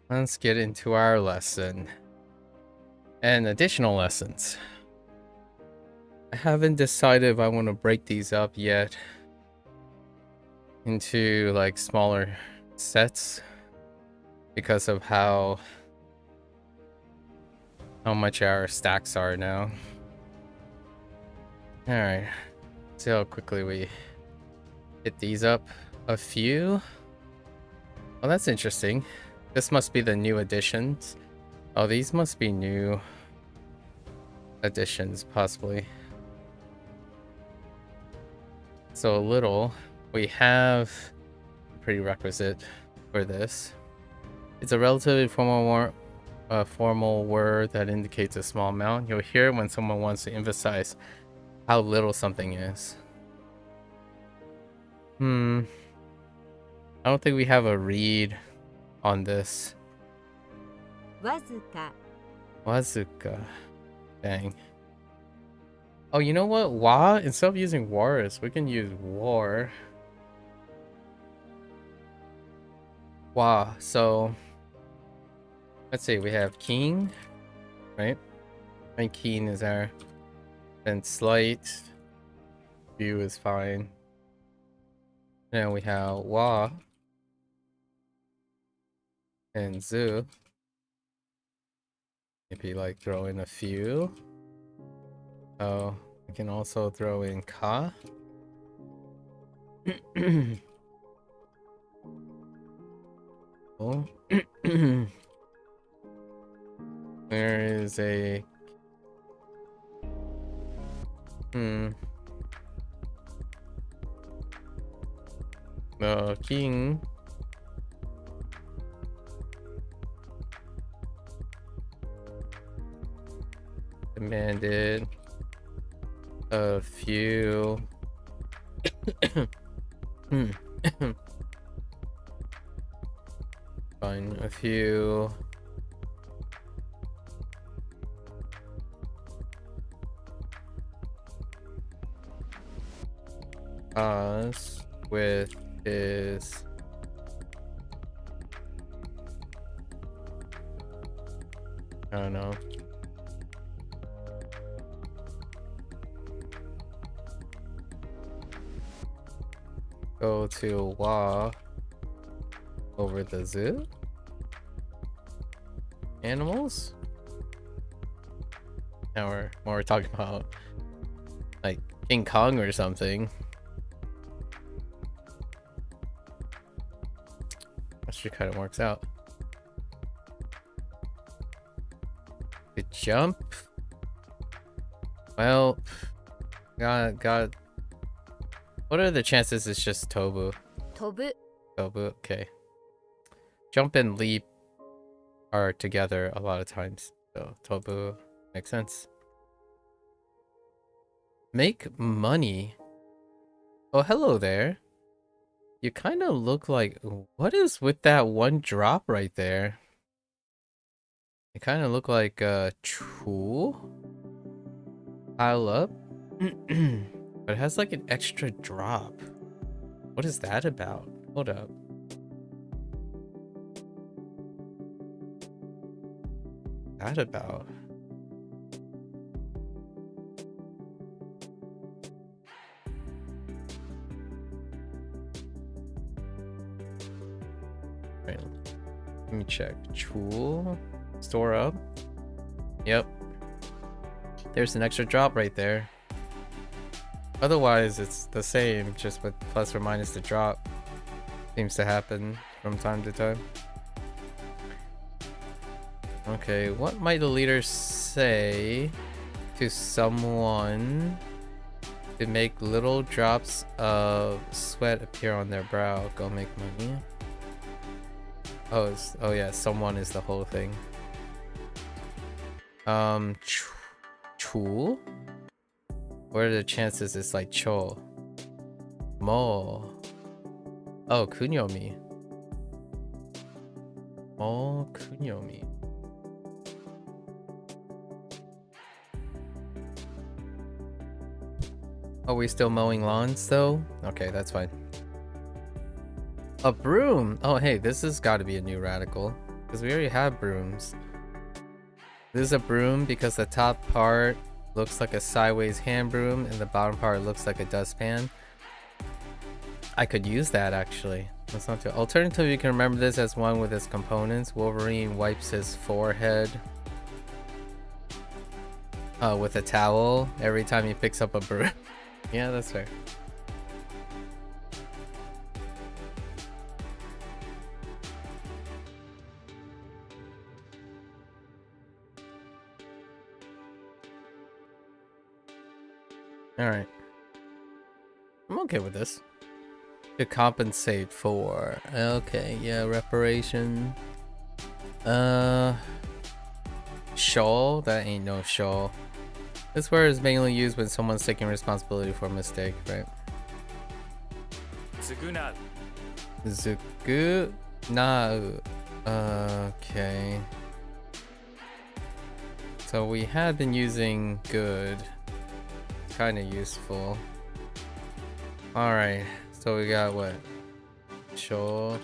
let's get into our lesson and additional lessons. I haven't decided if I want to break these up yet into like smaller sets because of how much our stacks are now. All right, see how quickly we hit these up. A few. Oh, that's interesting. This must be the new additions. Oh, these must be new additions, possibly. So a little. We have a prerequisite for this. It's a relatively formal word that indicates a small amount. You'll hear it when someone wants to emphasize how little something is. I don't think we have a read on this. わずか Wazuka. Dang. Oh, you know what? Wa? Instead of using wars, we can use war. Wa. So, let's see. We have king, right? And keen is our. Then slight. View is fine. Now we have wa. And zu. Maybe like throw in a few. Oh, we can also throw in ka. Oh. There is a the king. Demanded a few fine, a few us with his I don't know. Go to Wa over the zoo. Animals? Now we're talking about like King Kong or something. Actually kind of works out. The jump. Well, got. What are the chances it's just Tobu? 飛ぶ Tobu, okay. Jump and leap are together a lot of times. So Tobu makes sense. Make money. Oh, hello there. You kind of look like... What is with that one drop right there? You kind of look like Chu. Pile up. But it has like an extra drop. What is that about? Hold up. That about? Right, let me check. Tool. Store up. Yep. There's an extra drop right there. Otherwise, it's the same, just with plus or minus the drop. Seems to happen from time to time. Okay, what might the leader say to someone to make little drops of sweat appear on their brow? Go make money. Oh, oh yeah, someone is the whole thing. Chu? What are the chances it's like cho? Mo. Oh, kunyomi. Mo kunyomi. Are we still mowing lawns though? Okay, that's fine. A broom. Oh, hey, this has got to be a new radical because we already have brooms. This is a broom because the top part looks like a sideways hand broom and the bottom part looks like a dustpan. I could use that actually. That's not too. Alternatively, you can remember this as one with its components. Wolverine wipes his forehead with a towel every time he picks up a broom. Yeah, that's fair. Alright. I'm okay with this. To compensate for... Okay, yeah, reparation. Shawl? That ain't no shawl. This word is mainly used when someone's taking responsibility for a mistake, right? Tsugunau. Zuku? Nah. Okay. So we had been using good. Kind of useful. Alright, so we got what? Sure.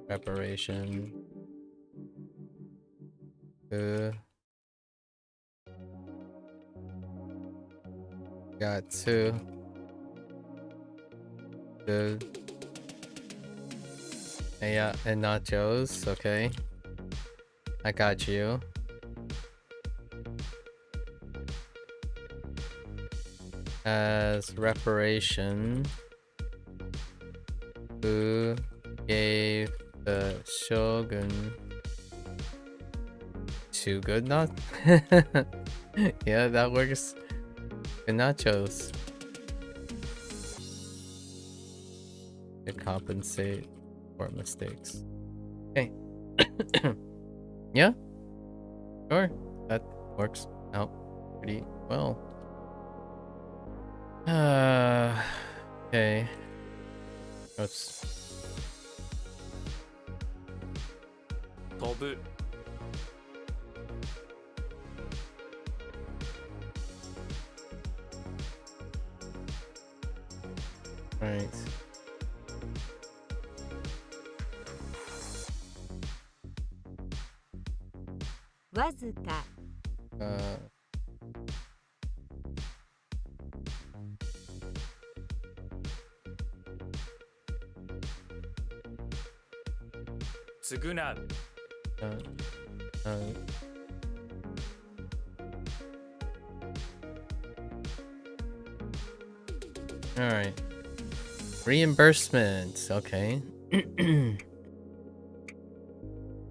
Preparation. Got two. Good. Yeah, and nachos, okay. I got you. As reparation, who gave the shogun two good not? Yeah, that works. Good nachos. To compensate for mistakes. Okay. Yeah, sure, that works out pretty well. Okay. Oops. Tobu. Right. Wazuka. Tsugunau. Alright. Reimbursement. Okay.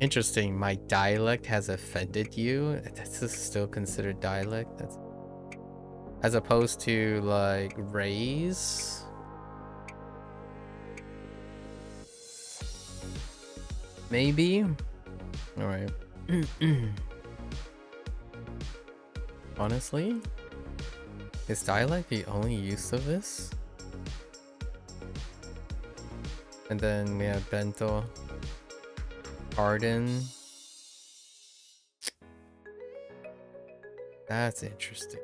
Interesting. My dialect has offended you. This is still considered dialect. That's as opposed to like raise. Maybe. All right. Honestly, is dialect the only use of this? And then we have bento. Pardon. That's interesting.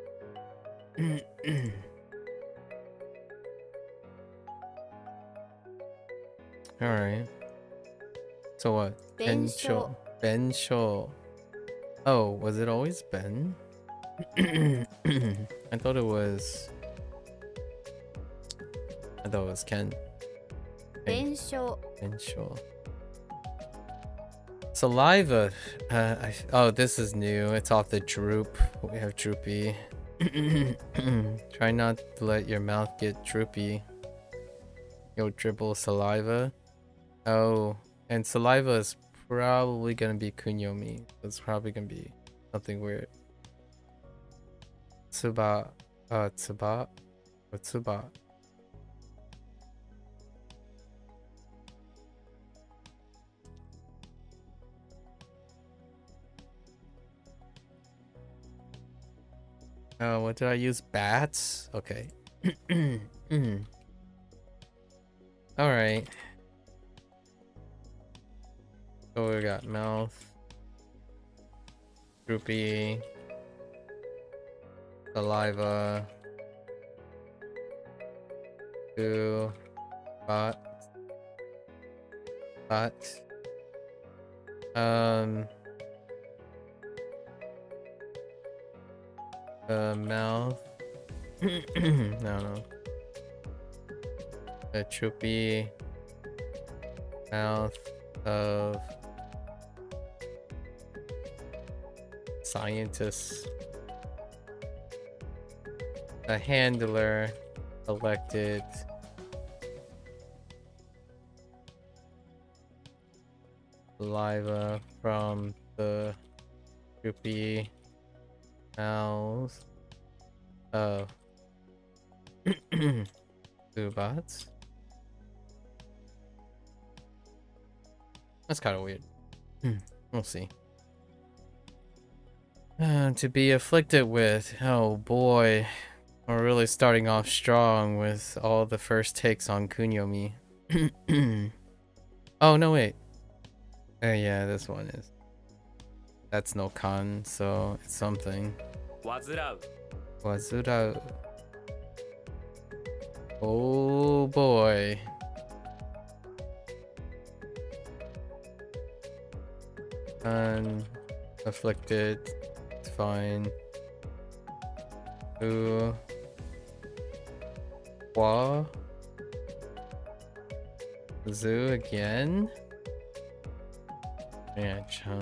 All right. So what? Bensho. Bensho. Oh, was it always Ben? I thought it was Ken. Bensho. Bensho. Saliva. Oh, this is new. It's off the droop. We have droopy. Try not to let your mouth get droopy. You'll dribble saliva. Oh, and saliva is probably gonna be kunyomi. It's probably gonna be something weird. Tsuba. Tsuba. Or tsuba. Oh, what did I use? Bats? Okay. Alright. So we got mouth. Droopy. Saliva. to bot. The mouth. No. The droopy mouth of scientists. A handler elected. Saliva from the droopy mouth of Zubots. That's kind of weird. We'll see. To be afflicted with. Oh boy. We're really starting off strong with all the first takes on Kunyomi. Oh, no, wait. Yeah, this one is. That's no kan, so it's something. 患う Wazura. Oh boy. Afflicted. It's fine. Ooh. Wa. Zoo again? Ranch, huh?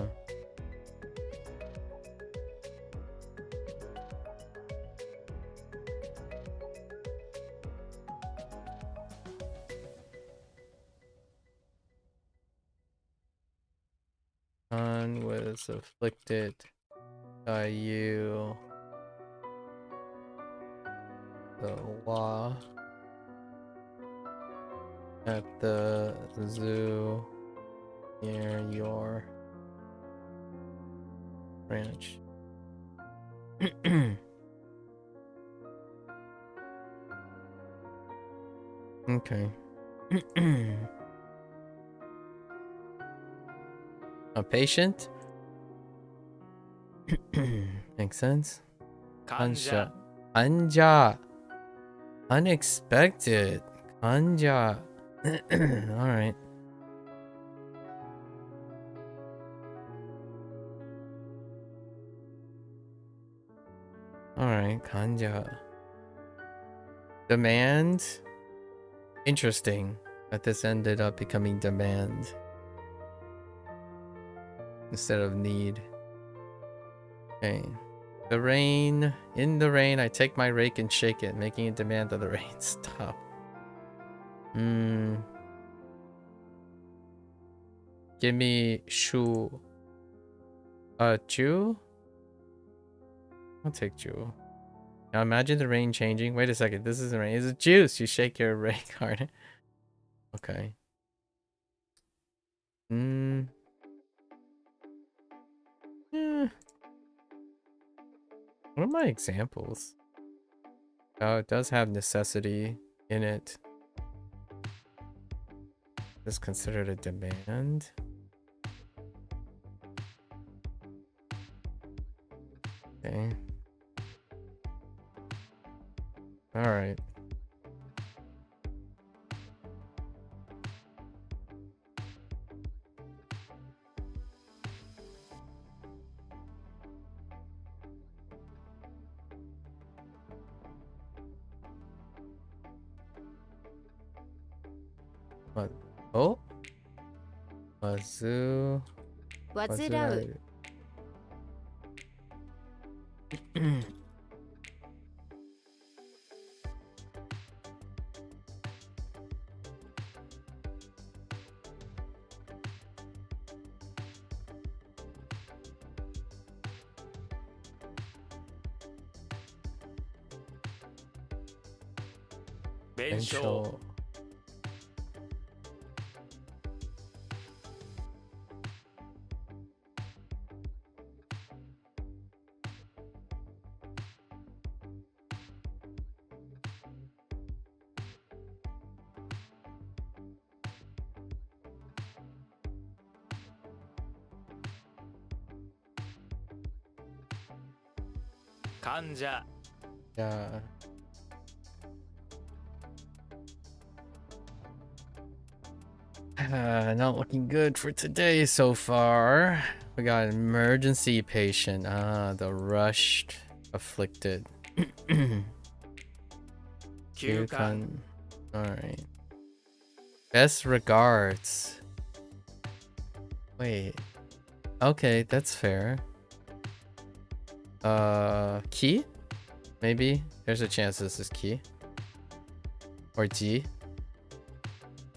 Son was afflicted by you. The Wa at the zoo near your ranch. Okay. A patient? Makes sense. 患者 Anja. Unexpected. Anja. Alright. Alright, Kanja. Demand? Interesting that this ended up becoming demand instead of need. Okay. The rain. In the rain, I take my rake and shake it, making a demand of the rain. Stop. Give me shu. Chu? I'll take Chu. Now imagine the rain changing. Wait a second. This isn't rain. It's juice. You shake your rake hard. Okay. Yeah. What are my examples? Oh, it does have necessity in it. Is considered a demand? Okay. Alright. What? Oh? Wazoo. 患う 弁償 患者 Yeah. Not looking good for today so far. We got an emergency patient. The rushed afflicted. 休館 Alright. Best regards. Wait. Okay, that's fair. Key? Maybe? There's a chance this is key. Or G.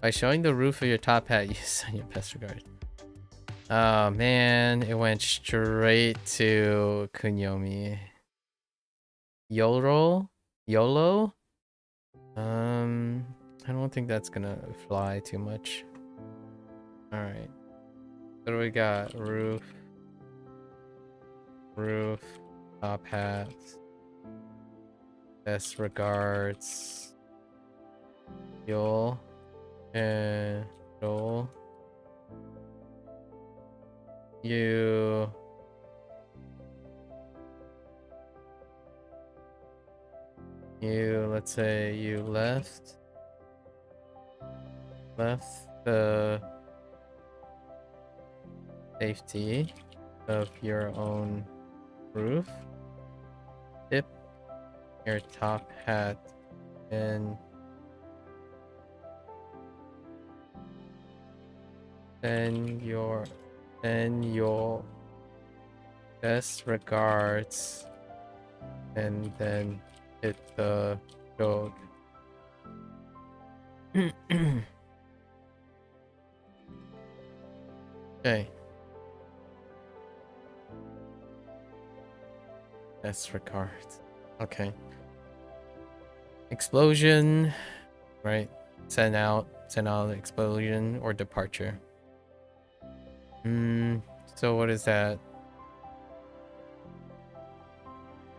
By showing the roof of your top hat, you send your best regard. Oh man, it went straight to Kunyomi. YOLO? YOLO? I don't think that's gonna fly too much. Alright. What do we got? Roof. Roof. Top hat. Best regards. Yol. And Yol. You. Let's say you left the safety of your own roof, tip your top hat and send your best regards and then hit the dog. Okay. Best regards. Okay. Explosion. Right. Send out explosion or departure. So what is that?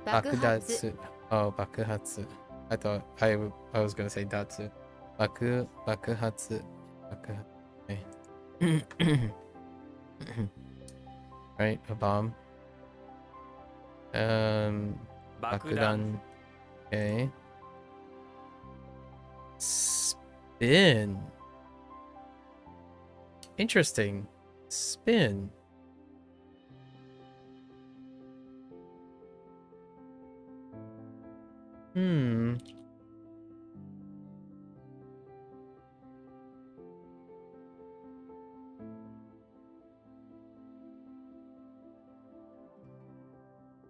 爆発 Bakudatsu. Oh, bakuhatsu. I thought I was gonna say datsu. Bakuhatsu. Okay. Right, a bomb. 爆弾 Bakudan. Okay. Spin. Interesting. Spin.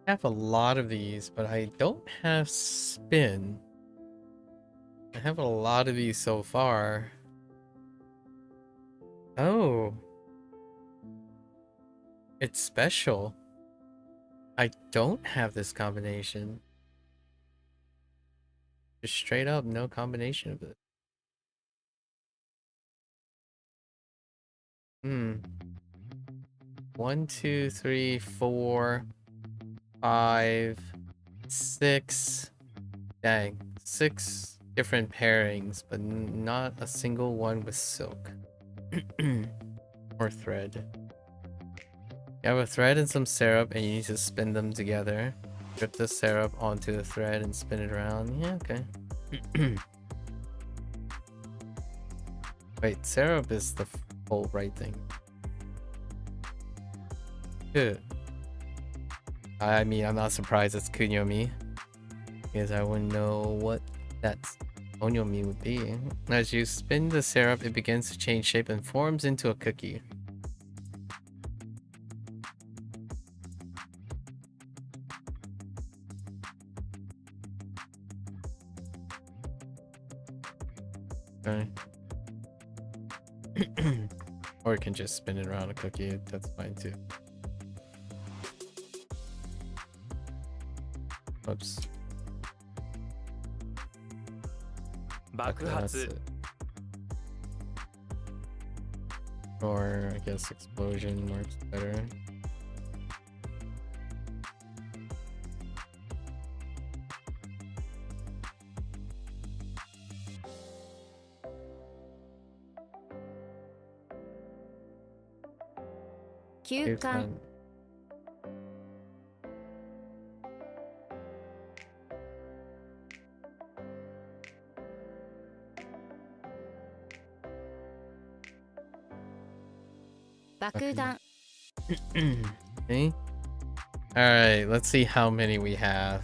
I have a lot of these, but I don't have spin. I have a lot of these so far. Oh. It's special. I don't have this combination. Just straight up no combination of it. 1, 2, 3, 4, 5, 6. Dang. 6 different pairings, but not a single one with silk. Or thread. You have a thread and some syrup and you need to spin them together. Drip the syrup onto the thread and spin it around. Yeah, okay. Wait, syrup is the whole right thing. Good. I mean, I'm not surprised it's kunyomi, because I wouldn't know what that onyomi would be. As you spin the syrup, it begins to change shape and forms into a cookie. Okay. Or it can just spin it around a cookie, that's fine too. Oops. 爆発 Or I guess explosion works better.休館 Alright. 爆弾 Okay. Alright, let's see how many we have.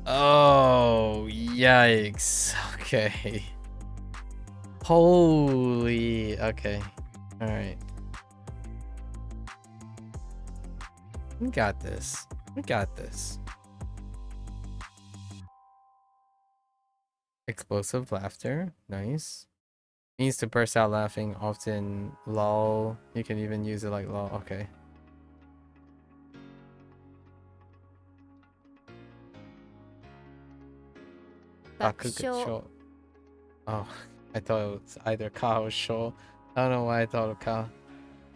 Oh, yikes. Okay. Holy. Okay. Alright. We got this. We got this. Explosive laughter. Nice. Means to burst out laughing. Often lol. You can even use it like lol. Okay. Bakusho. Oh, I thought it was either ka or sho. I don't know why I thought of ka.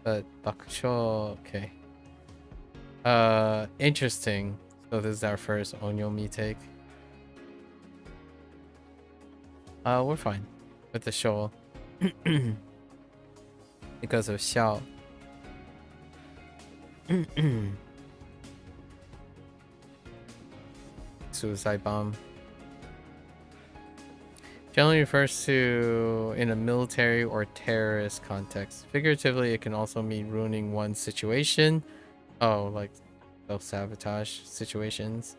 But bakusho. Okay. Interesting. So this is our first onyomi take. We're fine with the show because of xiao. Suicide bomb generally refers to in a military or terrorist context. Figuratively, it can also mean ruining one's situation. Oh, like self-sabotage situations.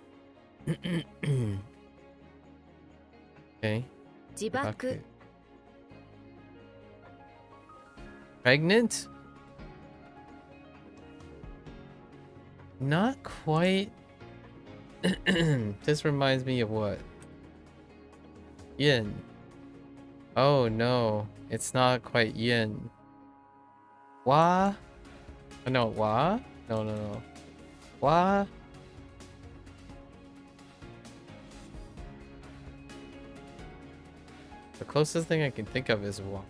Okay. 自爆 Pregnant? Not quite. This reminds me of what? Yin. Oh no, it's not quite yin. Wa? Oh, no, wa? No. Wa? The closest thing I can think of is wa.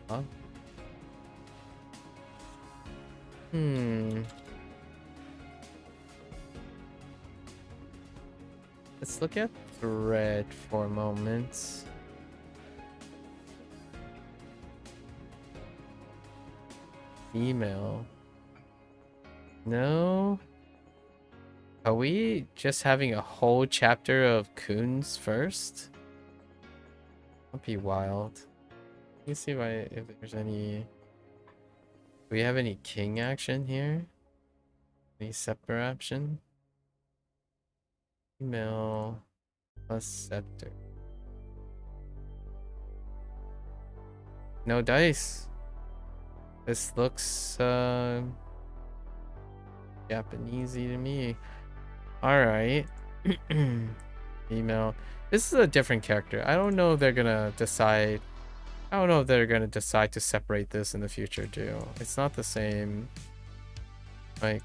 Let's look at thread for a moment. Email. No. Are we just having a whole chapter of coons first? That'd be wild. Let me see if there's any. Do we have any king action here? Any scepter action? Email plus scepter. No dice. This looks Japanesey to me. Alright. Email. This is a different character. I don't know if they're gonna decide. I don't know if they're gonna decide to separate this in the future too. It's not the same. Like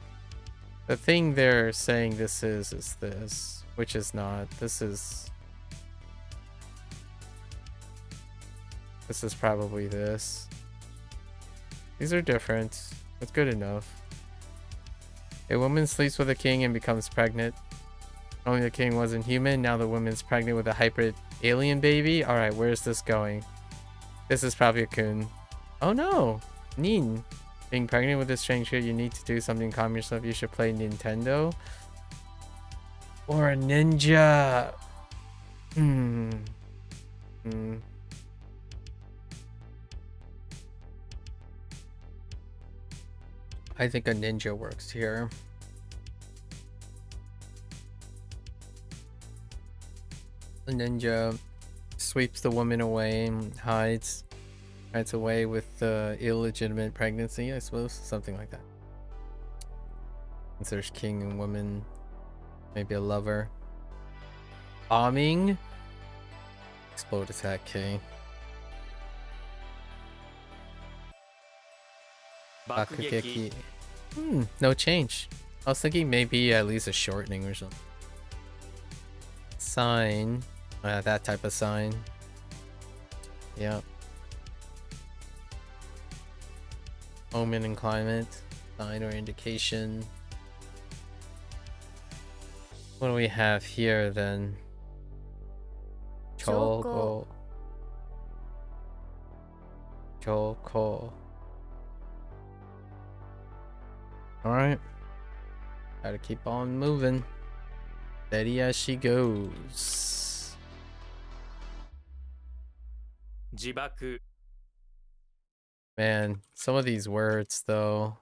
the thing they're saying this is this, which is not. This is probably this. These are different. It's good enough. A woman sleeps with a king and becomes pregnant. Only the king wasn't human. Now the woman's pregnant with a hybrid alien baby. All right, where's this going? This is probably a coon. Oh no, Nin. Being pregnant with a strange kid, you need to do something to calm yourself. You should play Nintendo or a ninja. I think a ninja works here. The ninja sweeps the woman away and hides away with the illegitimate pregnancy, I suppose. Something like that. Since there's king and woman, maybe a lover. Bombing. Explode attack K. Bakugeki. No change. I was thinking maybe at least a shortening or something. Sign. That type of sign. Yep. Omen and climate. Sign or indication. What do we have here then? Choko. Choko. Alright. Gotta keep on moving. Steady as she goes. 自爆 Man, some of these words though.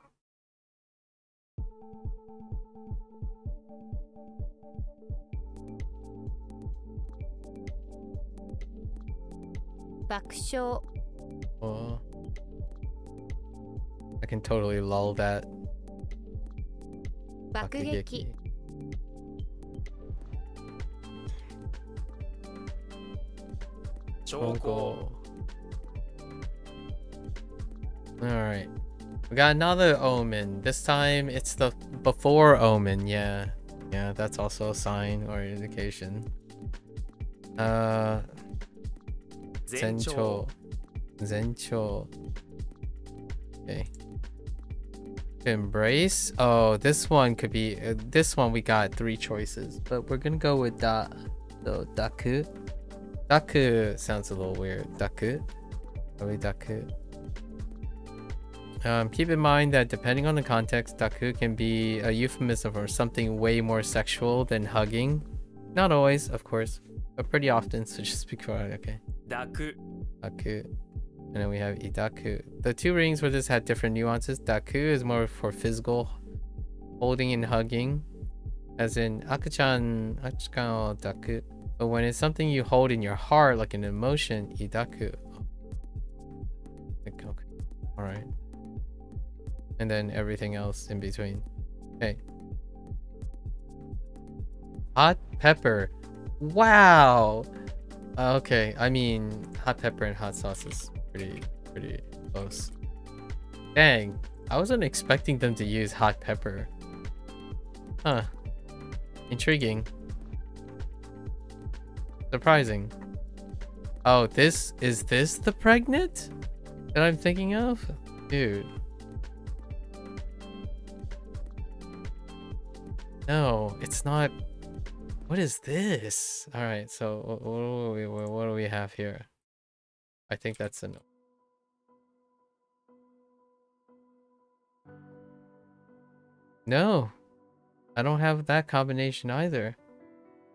爆笑 Oh, I can totally lull that. 爆撃 兆候 Alright. We got another omen. This time it's the before omen. Yeah. Yeah, that's also a sign or indication. 前兆 Zencho. Okay. To embrace. Oh, this one could be. This one we got 3 choices, but we're gonna go with the daku. Daku sounds a little weird. Daku. Probably daku. Keep in mind that depending on the context, daku can be a euphemism for something way more sexual than hugging. Not always, of course, but pretty often. So just be quiet, okay? 抱く Daku. And then we have idaku. The 2 readings for this had different nuances. Daku is more for physical holding and hugging, as in akachan o daku. But when it's something you hold in your heart, like an emotion, idaku. Okay. All right. And then everything else in between. Okay. Hot pepper. Wow. Okay, I mean, hot pepper and hot sauce is pretty close. Dang, I wasn't expecting them to use hot pepper. Huh. Intriguing. Surprising. Oh, is this the pregnant that I'm thinking of? Dude. No, it's not. What is this? All right, so what do we have here? I think that's a no. No, I don't have that combination either.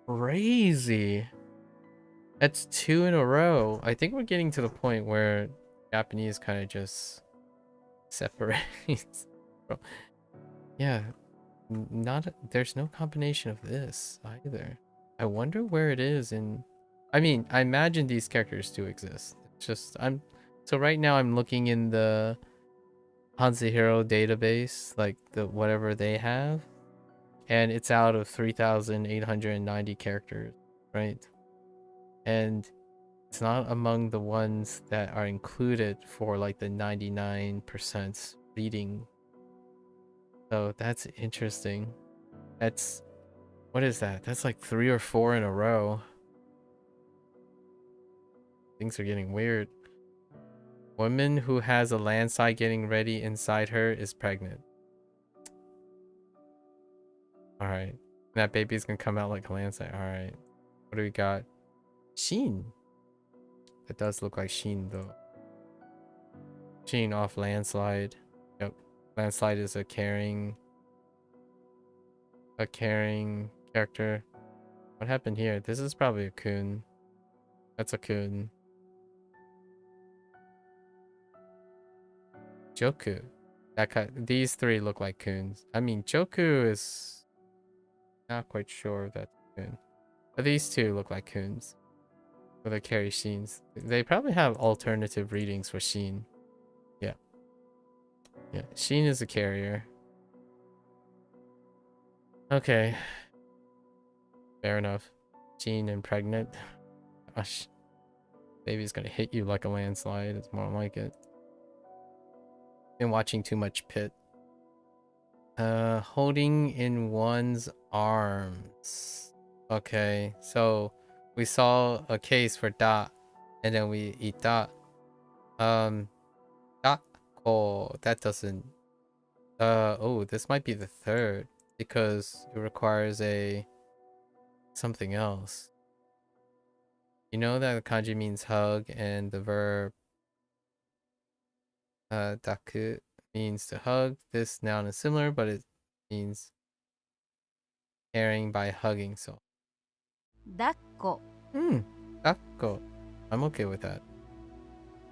Crazy. That's 2 in a row. I think we're getting to the point where Japanese kind of just separates. Bro. Yeah. There's no combination of this either. I wonder where it is in. I mean, I imagine these characters do exist. It's just so right now I'm looking in the HanziHero database, like the whatever they have, and it's out of 3,890 characters, right? And it's not among the ones that are included for like the 99% reading. So that's interesting. That's, what is that? That's like 3 or 4 in a row. Things are getting weird. Woman who has a landslide getting ready inside her is pregnant. Alright. That baby's gonna come out like a landslide. Alright. What do we got? Sheen. It does look like Sheen though. Sheen off landslide. Yep. Landslide is a caring character. What happened here? This is probably a coon. That's a coon. Joku. These 3 look like coons. I mean, Joku is not quite sure if that's a coon. But these 2 look like coons. Or they carry Sheens. They probably have alternative readings for Sheen. Yeah. Yeah. Sheen is a carrier. Okay. Fair enough. Sheen and pregnant. Gosh. Baby's gonna hit you like a landslide. It's more like it. Been watching too much Pit. Holding in one's arms. Okay, so we saw a case for da, and then we eat da. Da. Oh, that doesn't. Oh, this might be the 3rd because it requires something else. You know that the kanji means hug, and the verb daku means to hug. This noun is similar, but it means caring by hugging. So 抱っこ dakko. I'm okay with that.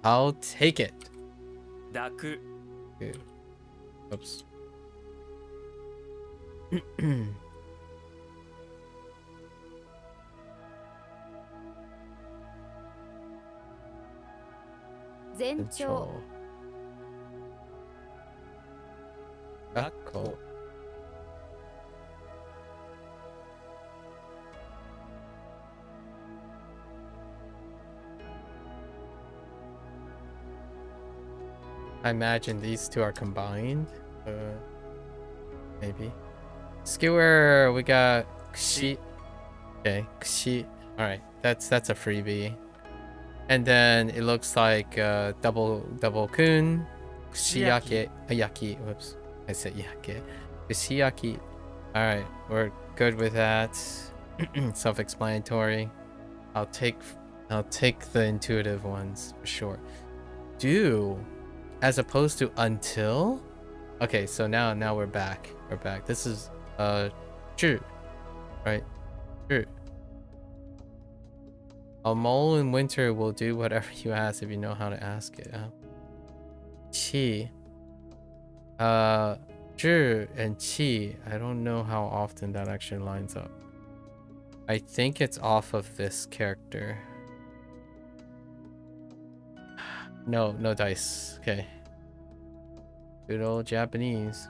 I'll take it. 抱く Good. Oops. 前兆。抱っこ I imagine these two are combined. Maybe. Skewer, we got Kshi. Okay, Kshi. Alright, that's a freebie. And then it looks like double kun. Kushiyake. Yaki. Whoops. I said yake. Kushiyaki. Alright, we're good with that. Self-explanatory. I'll take the intuitive ones for sure. Do as opposed to until. Okay, so now we're back. We're back. This is zhi, right? Zhi. A mole in winter will do whatever you ask if you know how to ask it. Qi. Zhi and qi. I don't know how often that actually lines up. I think it's off of this character. No dice. Okay. Good old Japanese.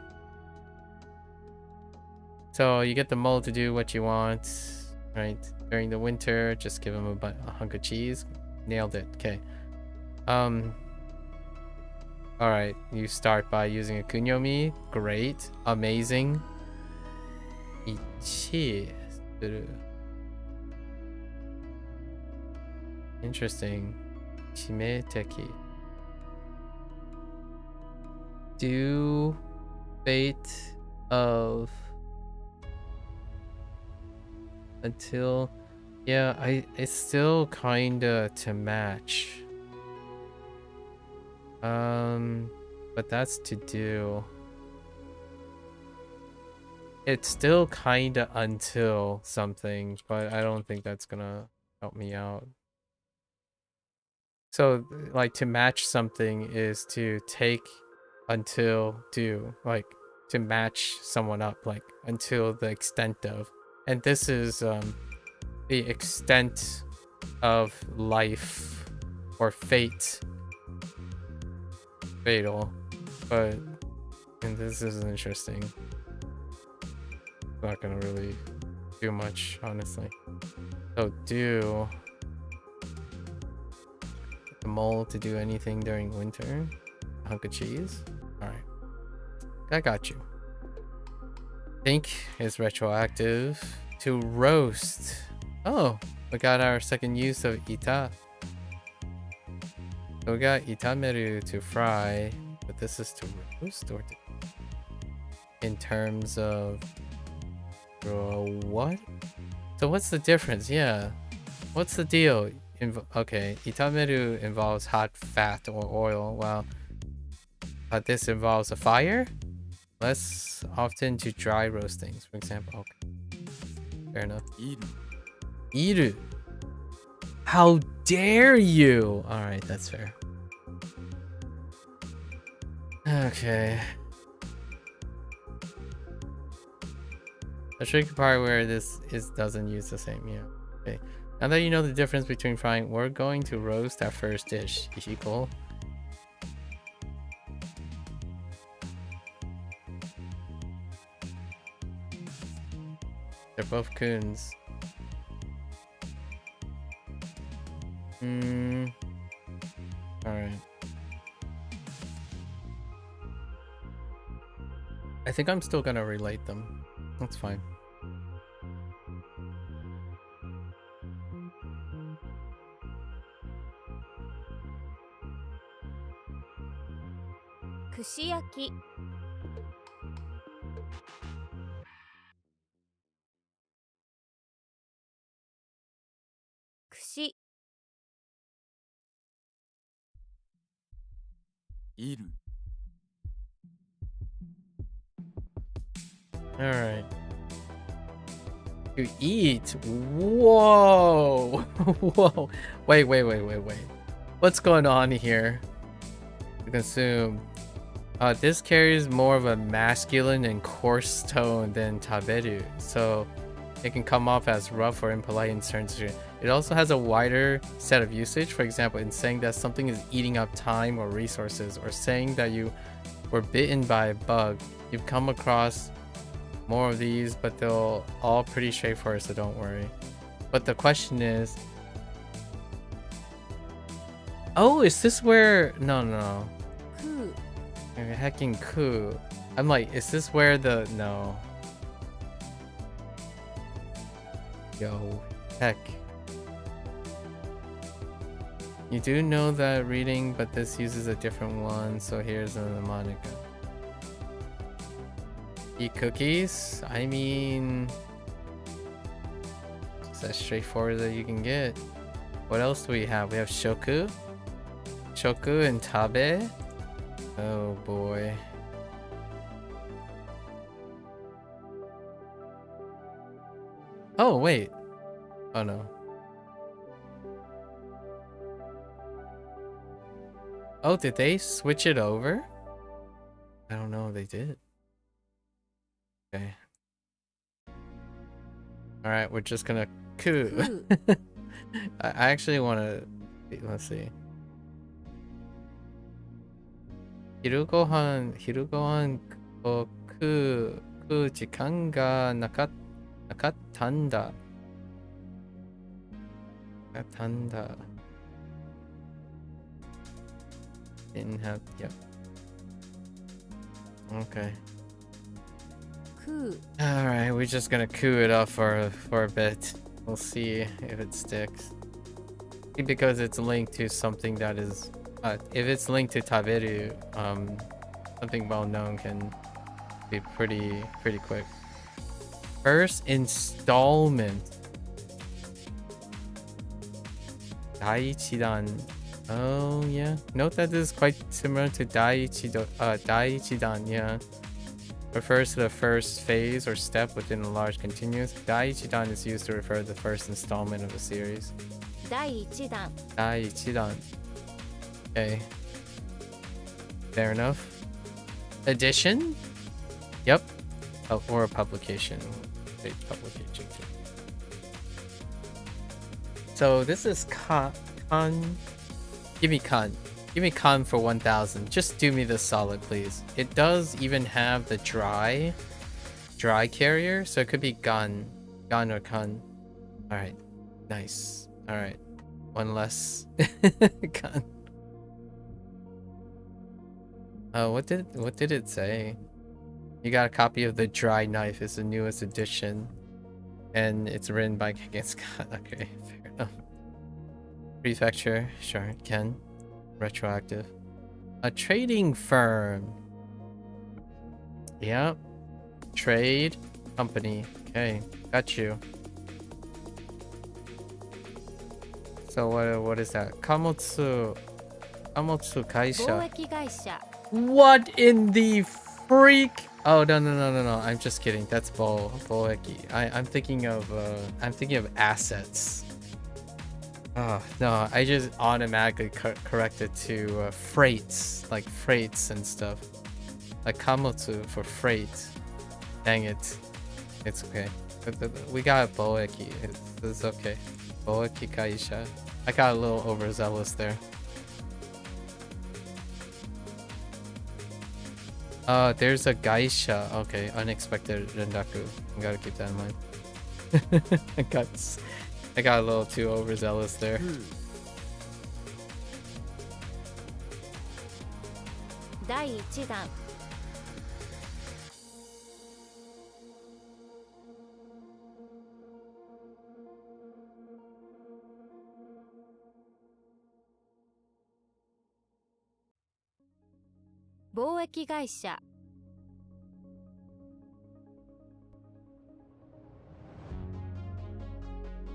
So you get the mole to do what you want, right? During the winter, just give him a hunk of cheese. Nailed it. Okay. Alright, you start by using a kunyomi. Great. Amazing. Ichi. Interesting. Shimeteki. Do fate of until, yeah, it's still kinda to match, but that's to do. It's still kinda until something, but I don't think that's gonna help me out. So like to match something is to take until do, like to match someone up, like until the extent of, and this is the extent of life or fate, fatal, but and this is interesting. Not gonna really do much, honestly. So do the mole to do anything during winter. A hunk of cheese. Alright. I got you. Think is retroactive to roast. Oh, we got our second use of ita. So we got itameru to fry, but this is to roast or to, in terms of what? So what's the difference? Yeah. What's the deal? Okay, itameru involves hot fat or oil, while this involves a fire. Less often to dry roastings, for example. Okay. Fair enough. Iru. How dare you? Alright, that's fair. Okay. A tricky part where this doesn't use the same, yeah. Okay. Now that you know the difference between frying, we're going to roast our first dish. Ishiko. They're both coons. Alright. I think I'm still gonna relate them. That's fine. Kushiyaki. Kushi. Alright. To eat. Whoa. Whoa. Wait. What's going on here? to consume. This carries more of a masculine and coarse tone than taberu, so it can come off as rough or impolite in certain situations. It also has a wider set of usage. For example, in saying that something is eating up time or resources, or saying that you were bitten by a bug. You've come across more of these, but they're all pretty straightforward, so don't worry. But the question is, oh, is this where... No. Hecking coup. I'm like, is this where the... No. Yo, heck. You do know that reading, but this uses a different one, so here's a mnemonic. Eat cookies? I mean... It's as straightforward that you can get. What else do we have? We have shoku. Shoku and tabe. Oh boy. Oh wait. Oh no. Oh, did they switch it over? I don't know if they did. Okay. Alright, we're just gonna coup. I actually want to... Let's see. Hirugohanを食う時間がなかったんだ。Didn't have... Yep. Okay. Alright, we're just gonna coup it up for a bit. We'll see if it sticks. Because it's linked to something that is... if it's linked to taberu, something well known can be pretty quick. First installment. Daiichidan. Oh yeah. Note that this is quite similar to Daiichidan, yeah. Refers to the first phase or step within a large continuous. Daiichidan is used to refer to the first installment of a series. Daiichidan. Okay. Fair enough. Edition? Yep. Oh, or a publication. Publication too. So this is Kan. Give me Kan. Give me Kan for 1000. Just do me this solid, please. It does even have the dry carrier, so it could be Gan or Kan. Alright. Nice. Alright. One less. Kan. What did it say? You got a copy of The Dry Knife. It's the newest edition. And it's written by Genghis-Khan. Okay, fair enough. Prefecture. Sure, Ken. Retroactive. A trading firm. Yep. Trade company. Okay, got you. So what is that? Kamotsu Kaisha. What in the freak? Oh no. I'm just kidding. That's Boeki. I'm thinking of assets. Oh no, I just automatically corrected to freights, like freights and stuff. Like kamotsu for freight. Dang it. It's okay. We got Boeki. It's okay. Boeki Kaisha. I got a little overzealous there. There's a Gaisha. Okay, unexpected Rendaku. I gotta keep that in mind. I got a little too overzealous there.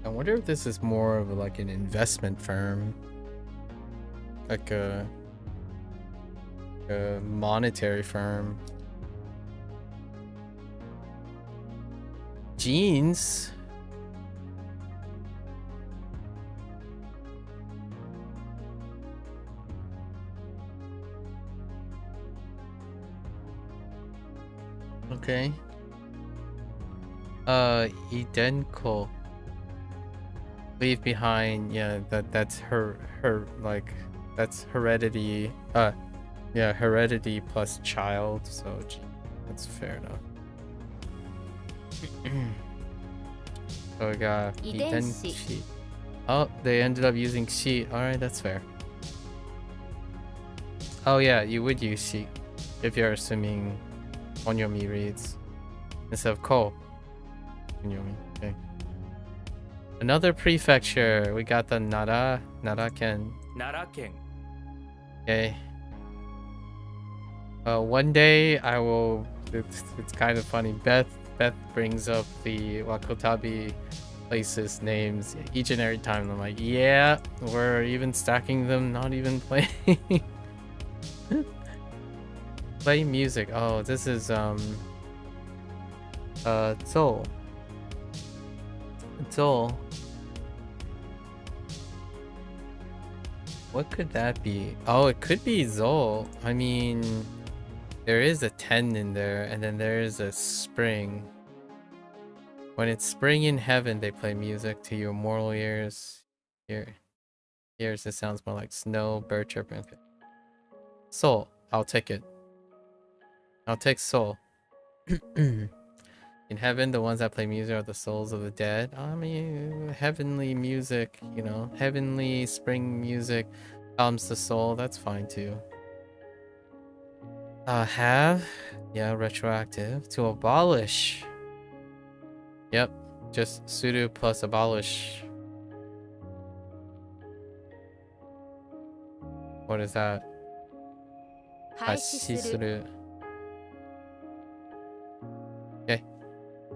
I wonder if this is more of like an investment firm, like a monetary firm. Jeans. Okay. Idenko. Leave behind. Yeah, that's her like that's heredity. Yeah, heredity plus child. So gee, that's fair enough. So we got Idenshi. Oh, they ended up using she. All right, that's fair. Oh yeah, you would use she if you're assuming Onyomi reads instead of ko. Onyomi. Okay. Another prefecture. We got the Nara-ken. 奈良県 Okay. One day I will. It's kind of funny. Beth brings up the Wakotabi places names each and every time. And I'm like, yeah, we're even stacking them. Not even playing. Play music. Oh, this is Zol. What could that be? Oh, it could be Zol. I mean, there is a 10 in there, and then there is a spring. When it's spring in heaven, they play music to your mortal ears. Ears, it sounds more like snow, bird chirping. Okay. Soul. I'll take it. I'll take soul. In heaven, the ones that play music are the souls of the dead. I mean, heavenly music, you know, heavenly spring music calms the soul. That's fine too. Have, yeah, retroactive. To abolish. Yep, just sudo plus abolish. What is that? 廃止する Okay.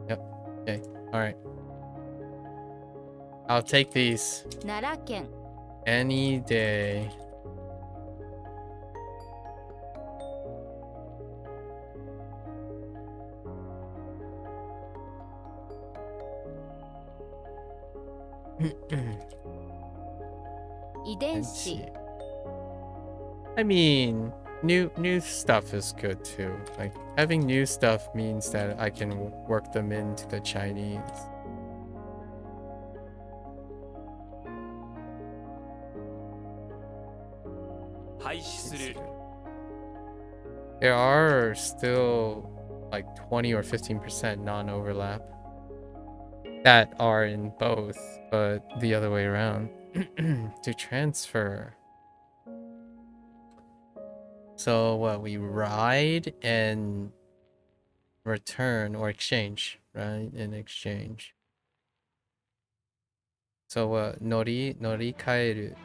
Yep. Okay. All right. I'll take these 奈良県 any day. 遺伝子 I mean, new stuff is good too. Like having new stuff means that I can work them into the Chinese. There are still like 20 or 15% non-overlap that are in both, but the other way around. To transfer. So what, we ride and return or exchange, right? And exchange. So what, norikaeru.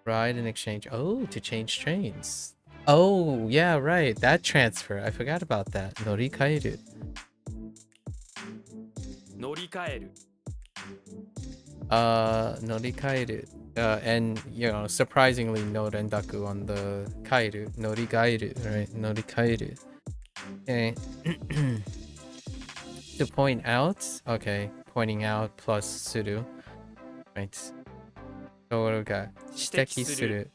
Ride and exchange. Oh, to change trains. Oh, yeah, right. That transfer. I forgot about that. Norikaeru. 乗り換える Norikaeru. And, you know, surprisingly, no rendaku on the kaeru. Norikaeru, right? Norikaeru. Okay. To point out. Okay. Pointing out plus suru. Right. So what do we got? 指摘する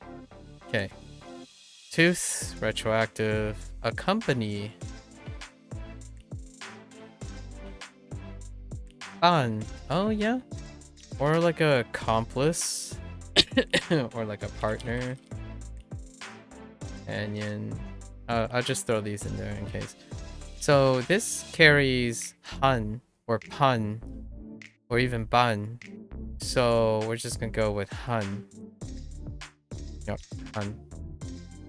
Okay. Tooth, retroactive. Accompany. Fun. Oh, yeah. Or like a accomplice. Or like a partner. Companion. I'll just throw these in there in case. So this carries han or pun or even ban. So we're just gonna go with han. Yep, han.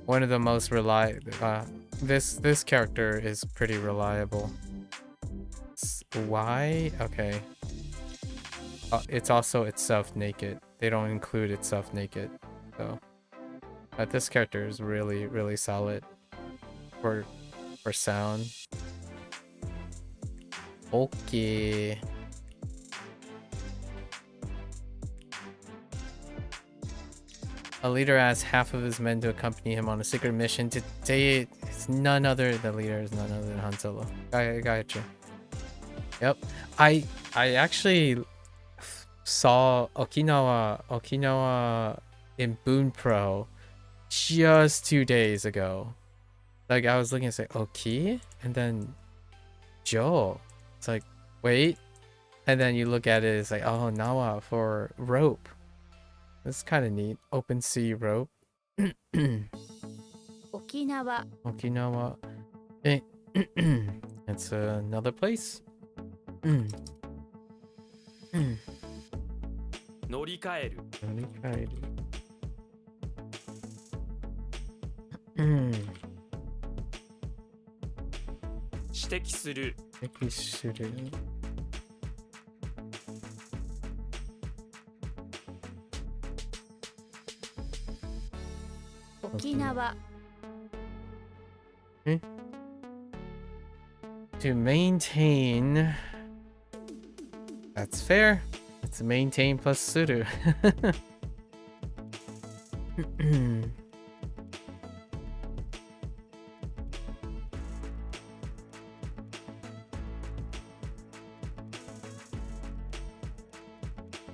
One of the most reliable. This character is pretty reliable. Why? Okay. It's also itself naked. They don't include itself naked, so. But this character is really solid for sound. Okay. A leader asks half of his men to accompany him on a secret mission to date. It's none other. The leader is none other than Han Solo. Got you. Yep. I actually saw Okinawa in Bunpro just 2 days ago. Like I was looking and say Oki and then Jo. It's like, wait. And then you look at it, it's like, oh, Nawa for rope. That's kind of neat. Open sea rope. 沖縄 Okinawa. Eh, it's another place. 乗り換える 指摘する 沖縄 To maintain. That's fair. It's maintain plus suru.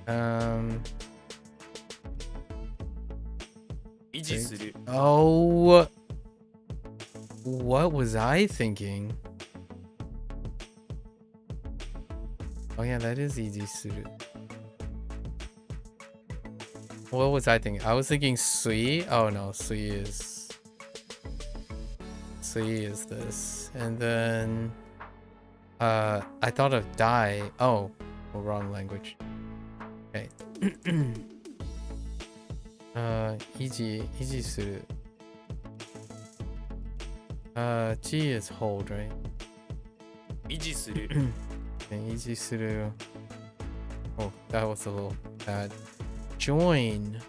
Um. 維持する Oh. What was I thinking? Oh yeah, that is easy suru. What was I thinking? I was thinking sui. Oh no, sui is this. And then I thought of die. Oh, wrong language. Okay. Easy suru. G is hold, right? 維持する And easy suru. Oh, that was a little bad. Join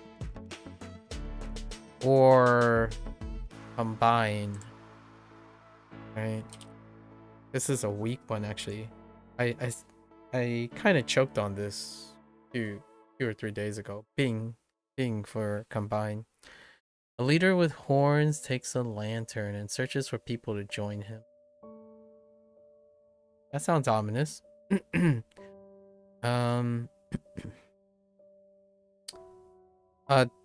or combine. Right. This is a weak one actually. I kind of choked on this two or 3 days ago. Bing for combine. A leader with horns takes a lantern and searches for people to join him. That sounds ominous.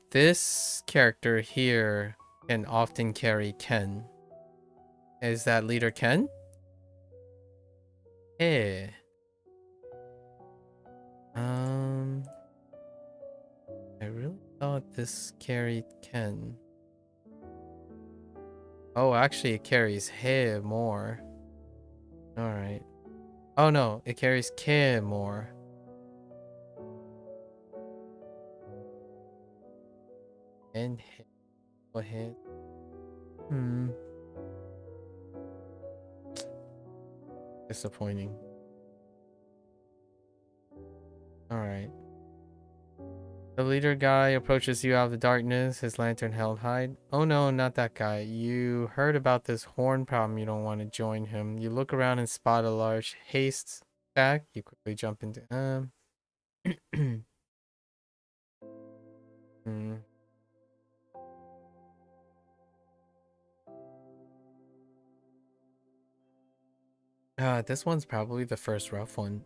This character here can often carry Ken. Is that leader Ken? Hey. I really thought this carried Ken. Oh, actually it carries He more. Alright. Oh no, it carries Ke more. And He. What He? Disappointing. Alright. The leader guy approaches you out of the darkness, his lantern held high. Oh no, not that guy. You heard about this horn problem, you don't want to join him. You look around and spot a large haste stack. You quickly jump into this one's probably the first rough one.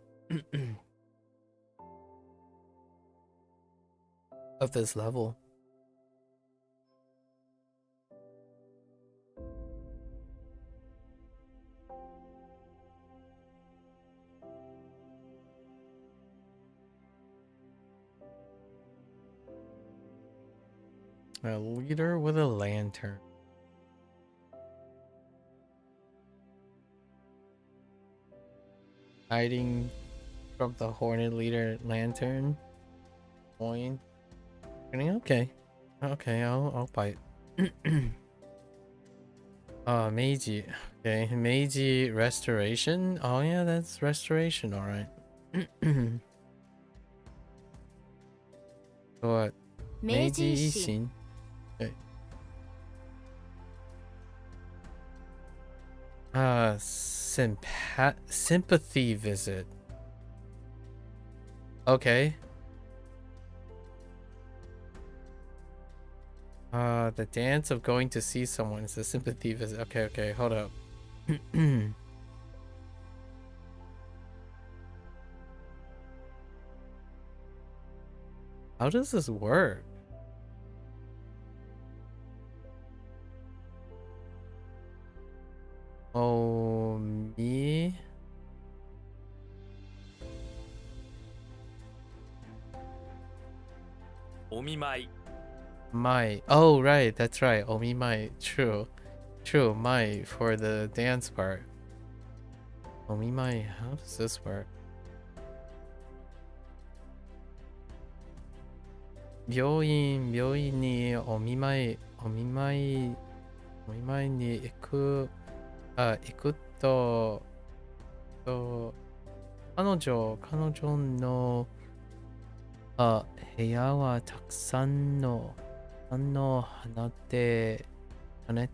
Of this level. A leader with a lantern. Hiding from the horned leader lantern. Coin. Okay. Okay, I'll bite. Meiji. Okay, Meiji restoration. Oh yeah, that's restoration, alright. What? 明治維 Meiji 新 Ishin. Okay. Sympathy visit. Okay. The dance of going to see someone is a sympathy visit. Okay, hold up. How does this work? お見舞い Mai. Oh, right. That's right. Omimai. True. True. Mai for the dance part. Omimai. How does this work? 病院にお見舞いに行くと、彼女の部屋はたくさんの花でね、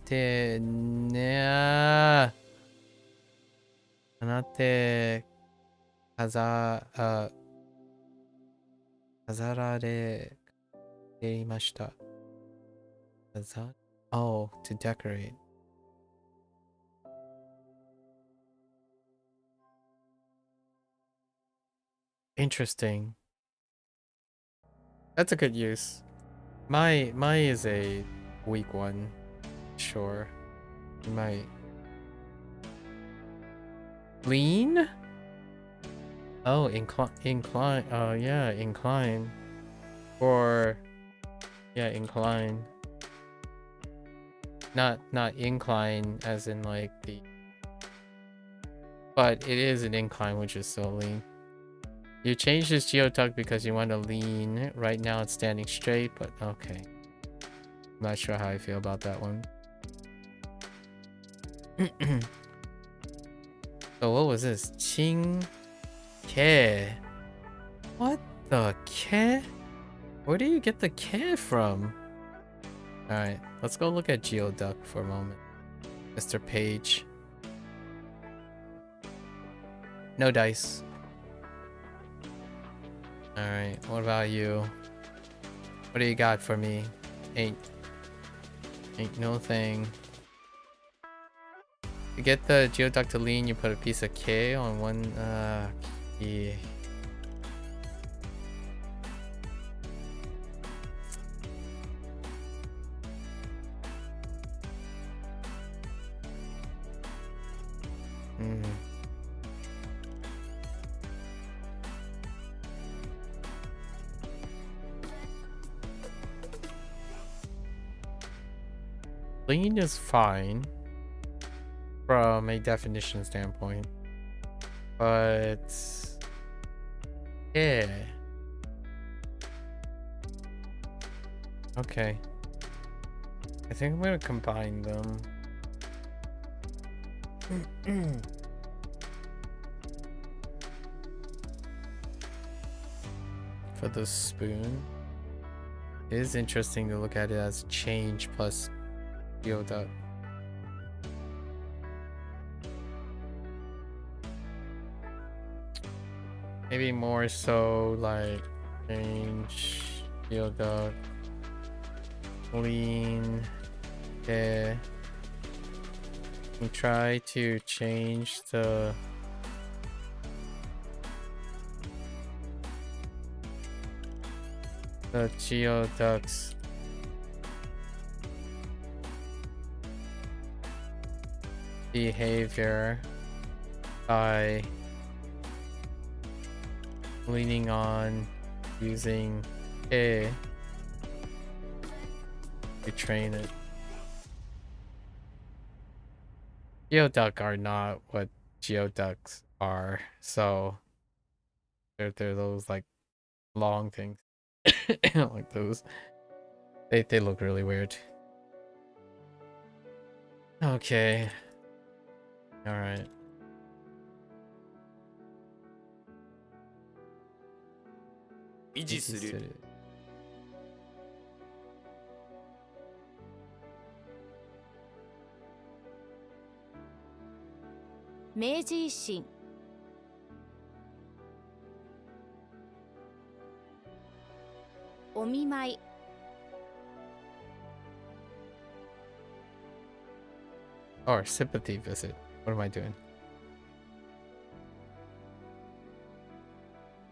花で飾られていました。Oh, to decorate. Interesting. That's a good use. My is a weak one. Sure. My lean? Oh, incline. Oh, yeah, incline. Or yeah, incline. Not incline as in like the, but it is an incline, which is so lean. You changed this geoduck because you want to lean. Right now it's standing straight, but okay. I'm not sure how I feel about that one. So what was this? Ching Ke. What the Ke? Where do you get the Ke from? Alright, let's go look at geoduck for a moment. Mr. Page. No dice. Alright, what about you? What do you got for me? Ain't no thing. To get the geoduck to lean, you put a piece of K on one key. Lean is fine from a definition standpoint, but yeah. Okay. I think I'm gonna combine them. For the spoon. It is interesting to look at it as change plus geoduck. Maybe more so like change geoduck, lean, yeah. We try to change the geoducks behavior by leaning on using A to train it. Geoduck are not what geoducks are, so they're those like long things. Like those. They look really weird. Okay. Alright. Ijisuru. 明治維新お見舞い Or sympathy visit. What am I doing?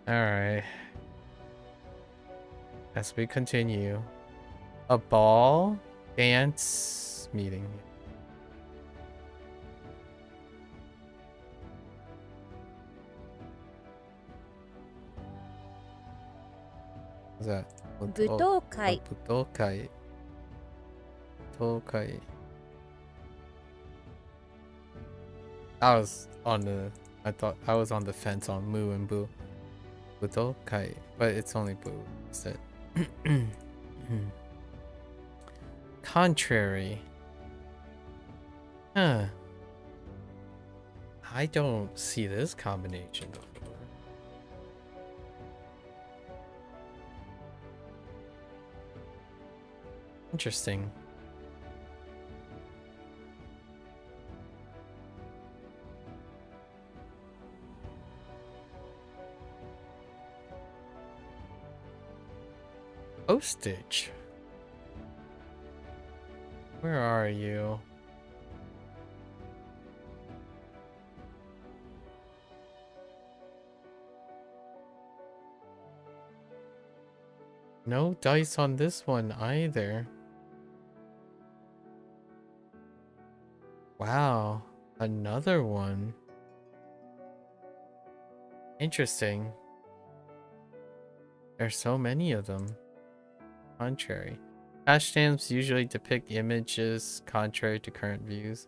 Alright. As we continue. A ball dance meeting. What's that? 舞踏会 Budokai. Tokai. I thought I was on the fence on Moo and Boo. Budokai. But it's only Boo. Is it? Contrary. Huh. I don't see this combination before. Interesting. Postage. Where are you? No dice on this one either. Wow, another one. Interesting. There's so many of them. Contrary. Hash stamps usually depict images contrary to current views.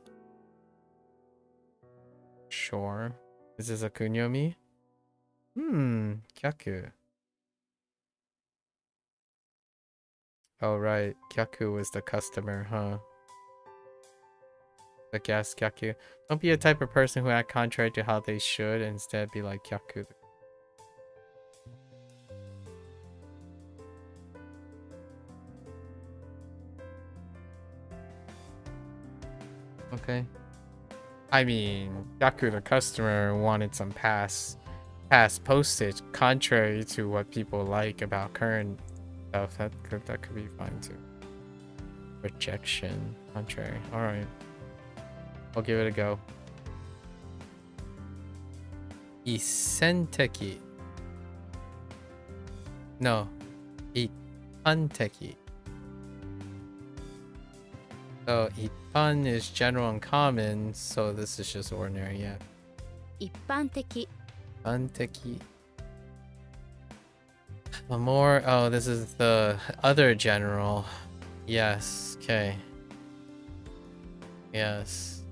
Sure. Is this a kunyomi? Kyaku. Oh right, Kyaku was the customer, huh? The gas Kyaku. Don't be a type of person who act contrary to how they should, instead be like Kyaku. Okay. I mean, Kyaku the customer wanted some past postage, contrary to what people like about current stuff. That could be fine too. Rejection, contrary. All right. I'll give it a go. Isenteki. No. Ipanteki. So Ipan is general and common, so this is just ordinary, yeah. 一般的 Ipanteki. More, oh, this is the other general. Yes, okay. Yes.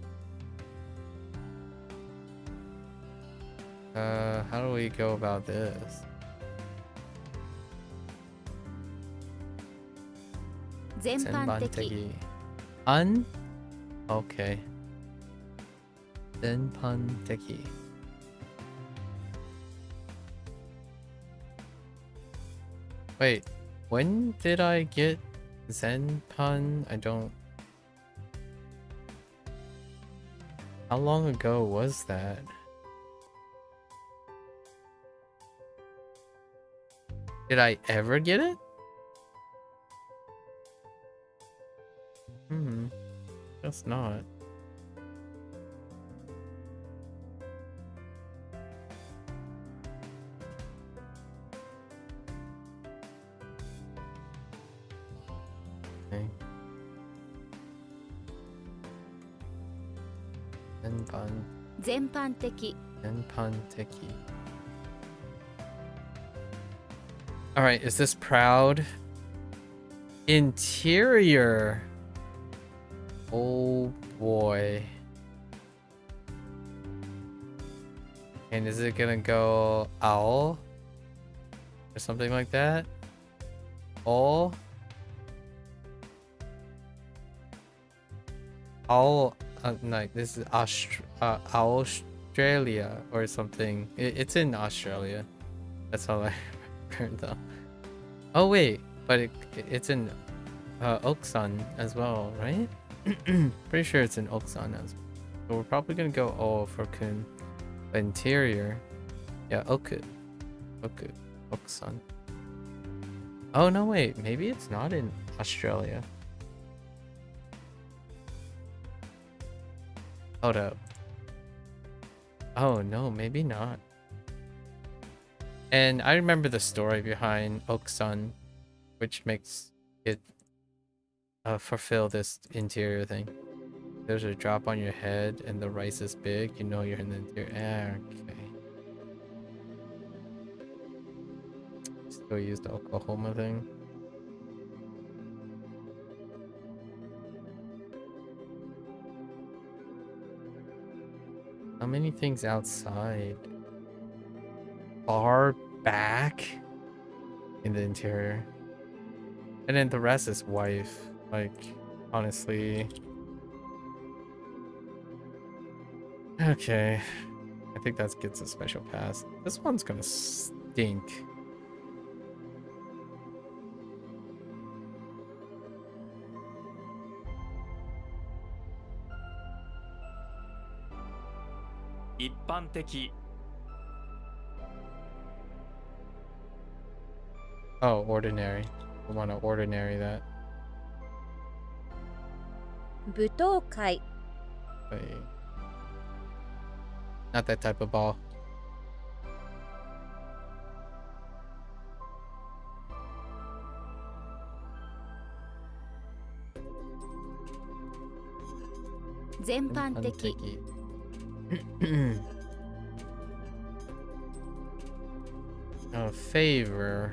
How do we go about this? 全般的 Zenpanteki. Un? Okay. Zenpanteki. Wait, when did I get Zenpan? I don't... How long ago was that? Did I ever get it? Guess not. Okay. Zenpan. 全般的 Zenpanteki. Alright, is this proud? Interior. Oh boy. And is it gonna go owl? Or something like that? Owl? Owl, no, this is Australia or something. It's in Australia. That's all I remember though. Oh wait, but it's in Oksan as well, right? Pretty sure it's in Oksan as well. So we're probably gonna go O for Kun. Interior. Yeah, Oku. Oksan. Oh no, wait, maybe it's not in Australia. Hold up. Oh no, maybe not. And I remember the story behind Oksan, which makes it fulfill this interior thing. There's a drop on your head and the rice is big, you know you're in the interior. Okay. Still use the Oklahoma thing. How many things outside? Far back in the interior. And then the rest is wife. Like, honestly. Okay. I think that gets a special pass. This one's gonna stink.一般的 Oh, ordinary. We want to ordinary that. 舞踏会 Wait. Not that type of ball. 全般的 Favor.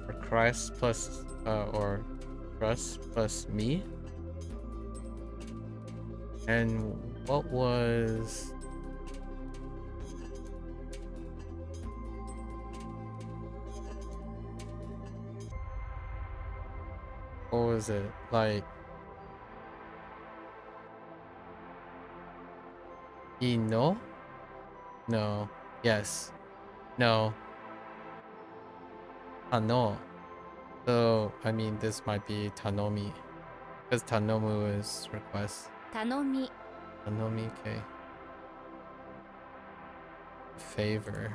Request plus or trust plus me. And what was it like? Ino? No. Yes. No. Tano. So I mean this might be Tanomi. Because Tanomu is request. 頼み Tanomi, okay. Favor.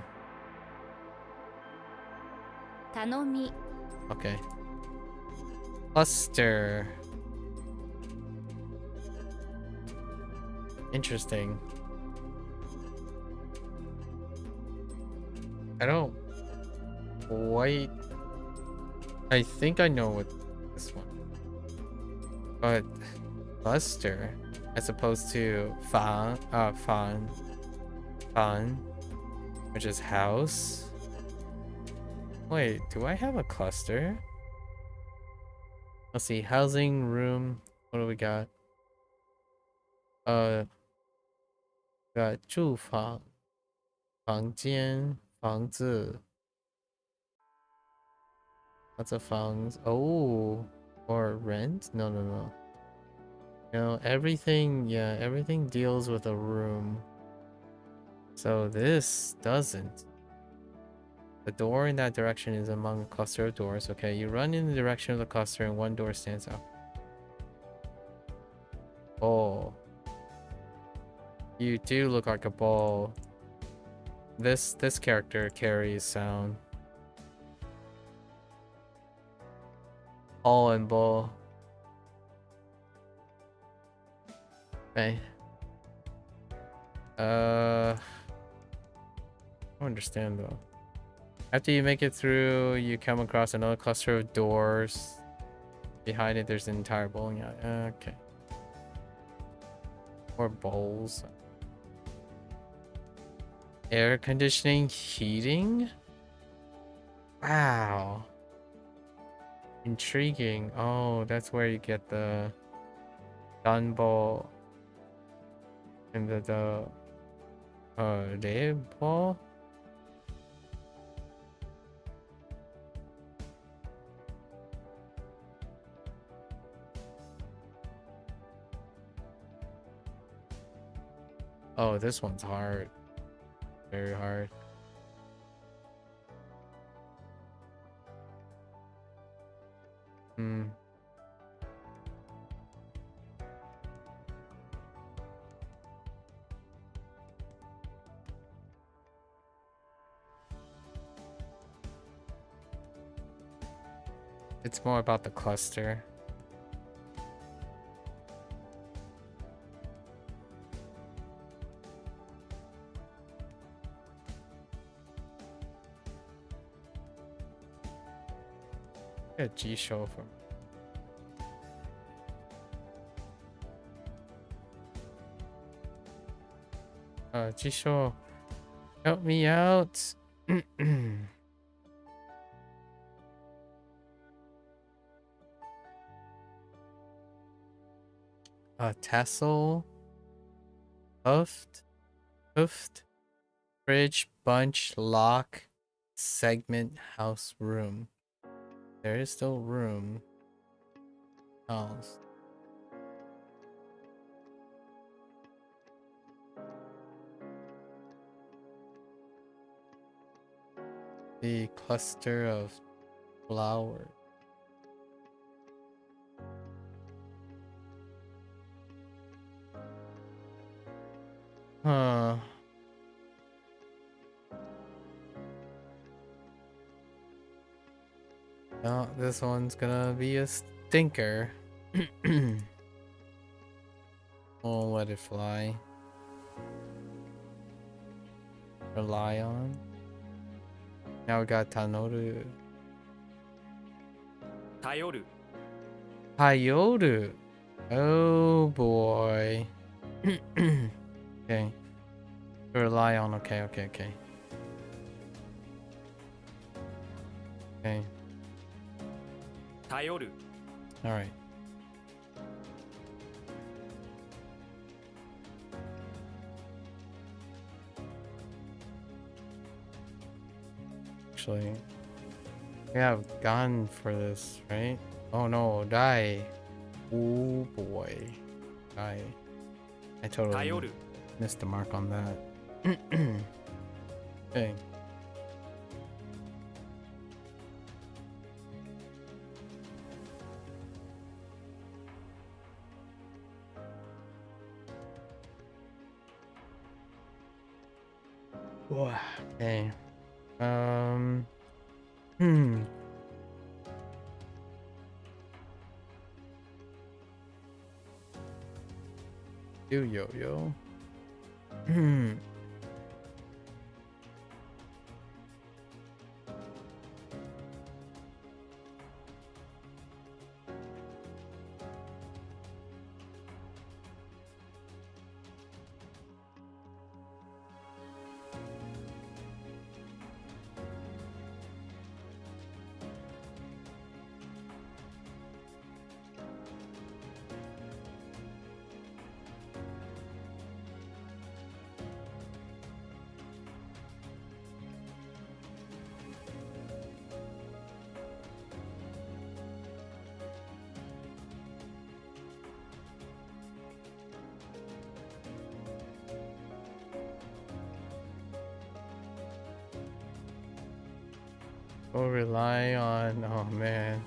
頼み Okay. Cluster. Interesting. I don't quite. I think I know what this one. But cluster as opposed to fan, which is house. Wait, do I have a cluster? Let's see, housing, room. What do we got? Got 住房, 房间, 房子. Lots of fangs. Oh, or rent? No. No, everything, yeah, everything deals with a room. So this doesn't. The door in that direction is among a cluster of doors. Okay, you run in the direction of the cluster and one door stands out. Oh. You do look like a ball. This character carries sound. Ball and ball. Okay. I don't understand though. After you make it through, you come across another cluster of doors. Behind it, there's an entire bowling alley. Okay. Or bowls. Air conditioning, heating? Wow. Intriguing. Oh, that's where you get the Dunball and the ball. Oh, this one's hard. Very hard. It's more about the cluster. A G show from G show, help me out. Tassel. Hoofed, fridge, bunch, lock, segment, house, room. There is still room. House. The cluster of flowers. Huh. No, this one's gonna be a stinker. We'll let it fly. Rely on. Now we got Tanoru. 頼る Hayoru. Oh boy. Okay. Rely on. Okay. Okay. Okay. 頼る All right. Actually, we have gone for this, right? Oh no, die. Oh boy. Die. I totally 頼る missed the mark on that. Okay. Okay. Hmm. Do yo-yo. Hmm. We'll rely on. Oh man.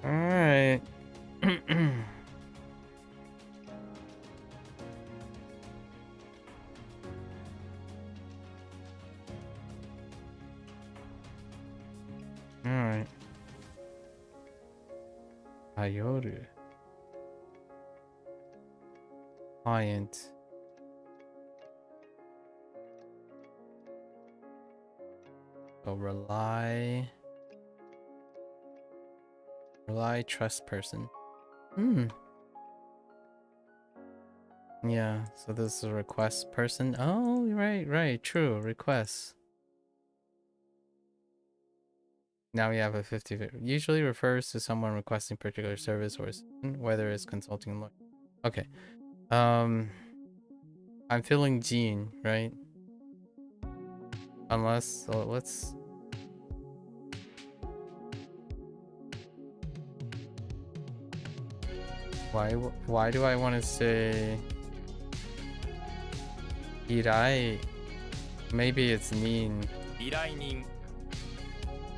All right. Alright. Ayoru. Client. So rely, trust person. Yeah, so this is a request person. Oh, right, true, request. Now we have a 50. Usually refers to someone requesting particular service or whether it's consulting. Okay. I'm feeling Jean, right? Unless, so let's. Why do I want to say Irai? Maybe it's Nin. 依頼人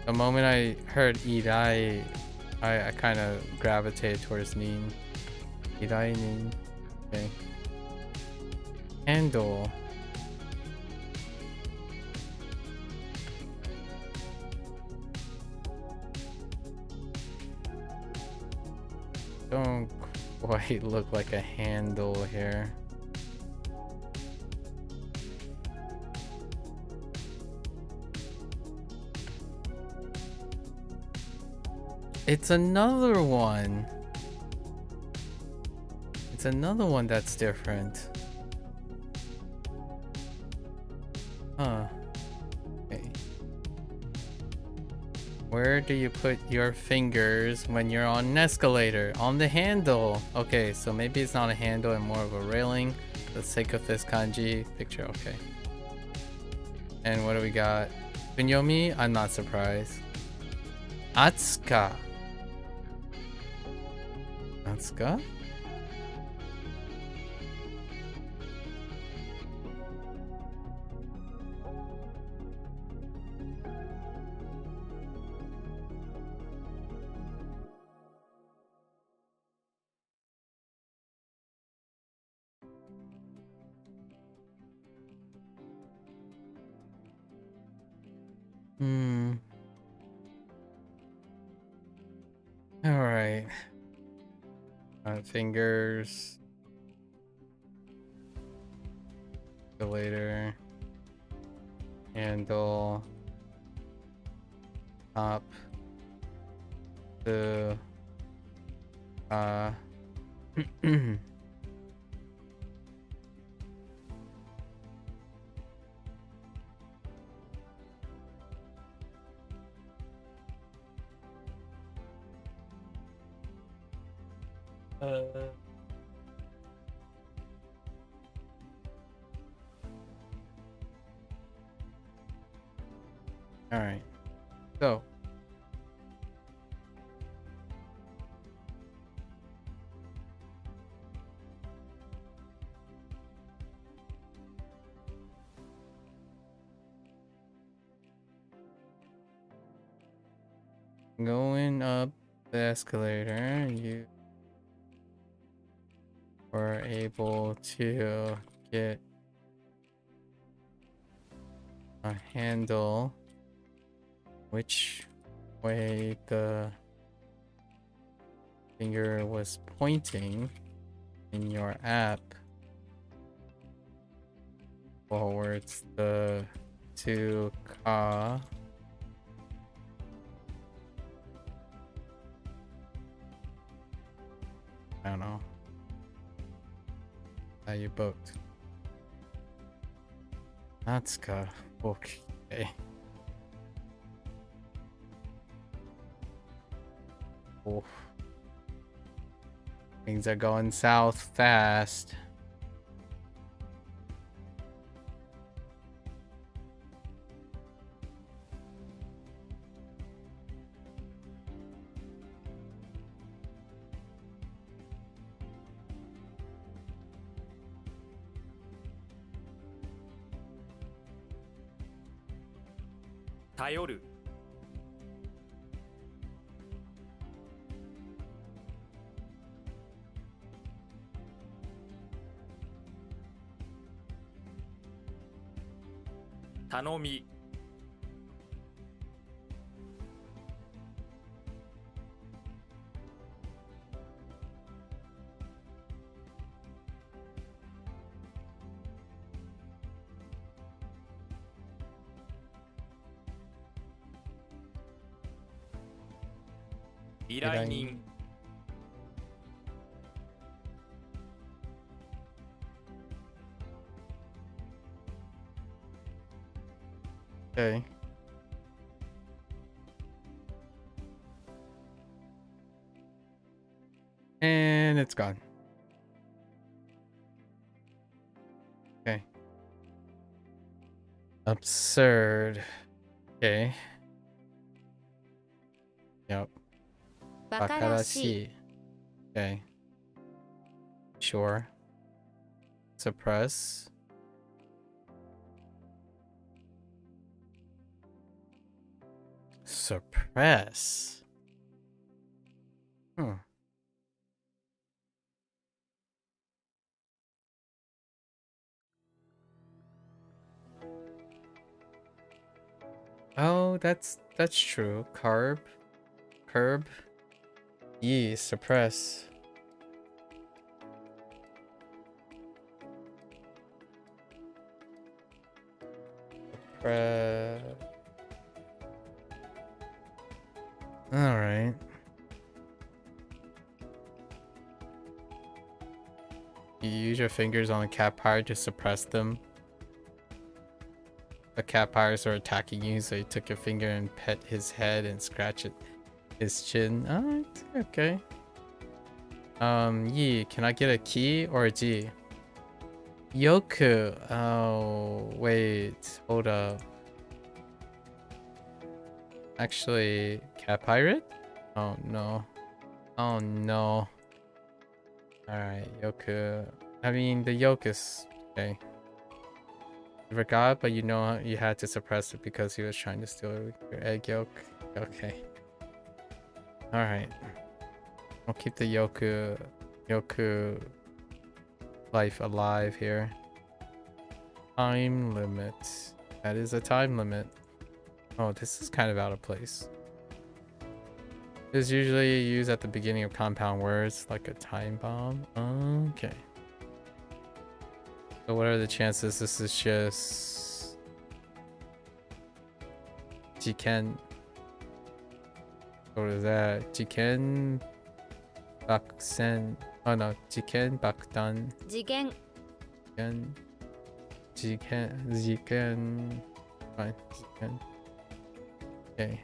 The moment I heard Irai, I kind of gravitated towards Nin. Irai Nin. Okay. Handle. Don't quite look like a handle here. It's another one. It's another one that's different. Huh. Okay. Where do you put your fingers when you're on an escalator? On the handle. Okay, so maybe it's not a handle and more of a railing. For the sake of this kanji picture, okay. And what do we got? Kunyomi? I'm not surprised. Atsuka. Atsuka? Alright. Fingers. Escalator. Handle. Up. The. All right. So. Going up the escalator, you were able to get a handle which way the finger was pointing in your app towards the to ka. I don't know how you booked. Natsuka. Okay. Oh. Things are going south fast.頼る 頼み 依頼人 Okay. And it's gone. Okay. Absurd. Okay. Yep. バカらしい Bakarashi. Okay. Sure. Suppress. Suppress. Hmm. Oh, that's true. Curb. Ye, suppress. Suppress. All right. You use your fingers on a cat pirate to suppress them. The cat pirates are attacking you, so you took your finger and pet his head and scratch his chin. Alright, okay. Yi, can I get a key or a G? Yoku. Oh, wait. Hold up. Actually, cat pirate? Oh no. Oh no. Alright, Yoku. I mean, the yolk is okay. You forgot, but you know you had to suppress it because he was trying to steal your egg yolk. Okay. Alright. I'll keep the Yoku life alive here. Time limit. That is a time limit. Oh, this is kind of out of place. This is usually used at the beginning of compound words, like a time bomb. Okay. So what are the chances this is just Jiken? What is that? Jiken Baksen. Oh no, Jiken Bakdan. 事件 Jiken. Fine, Jiken. Okay.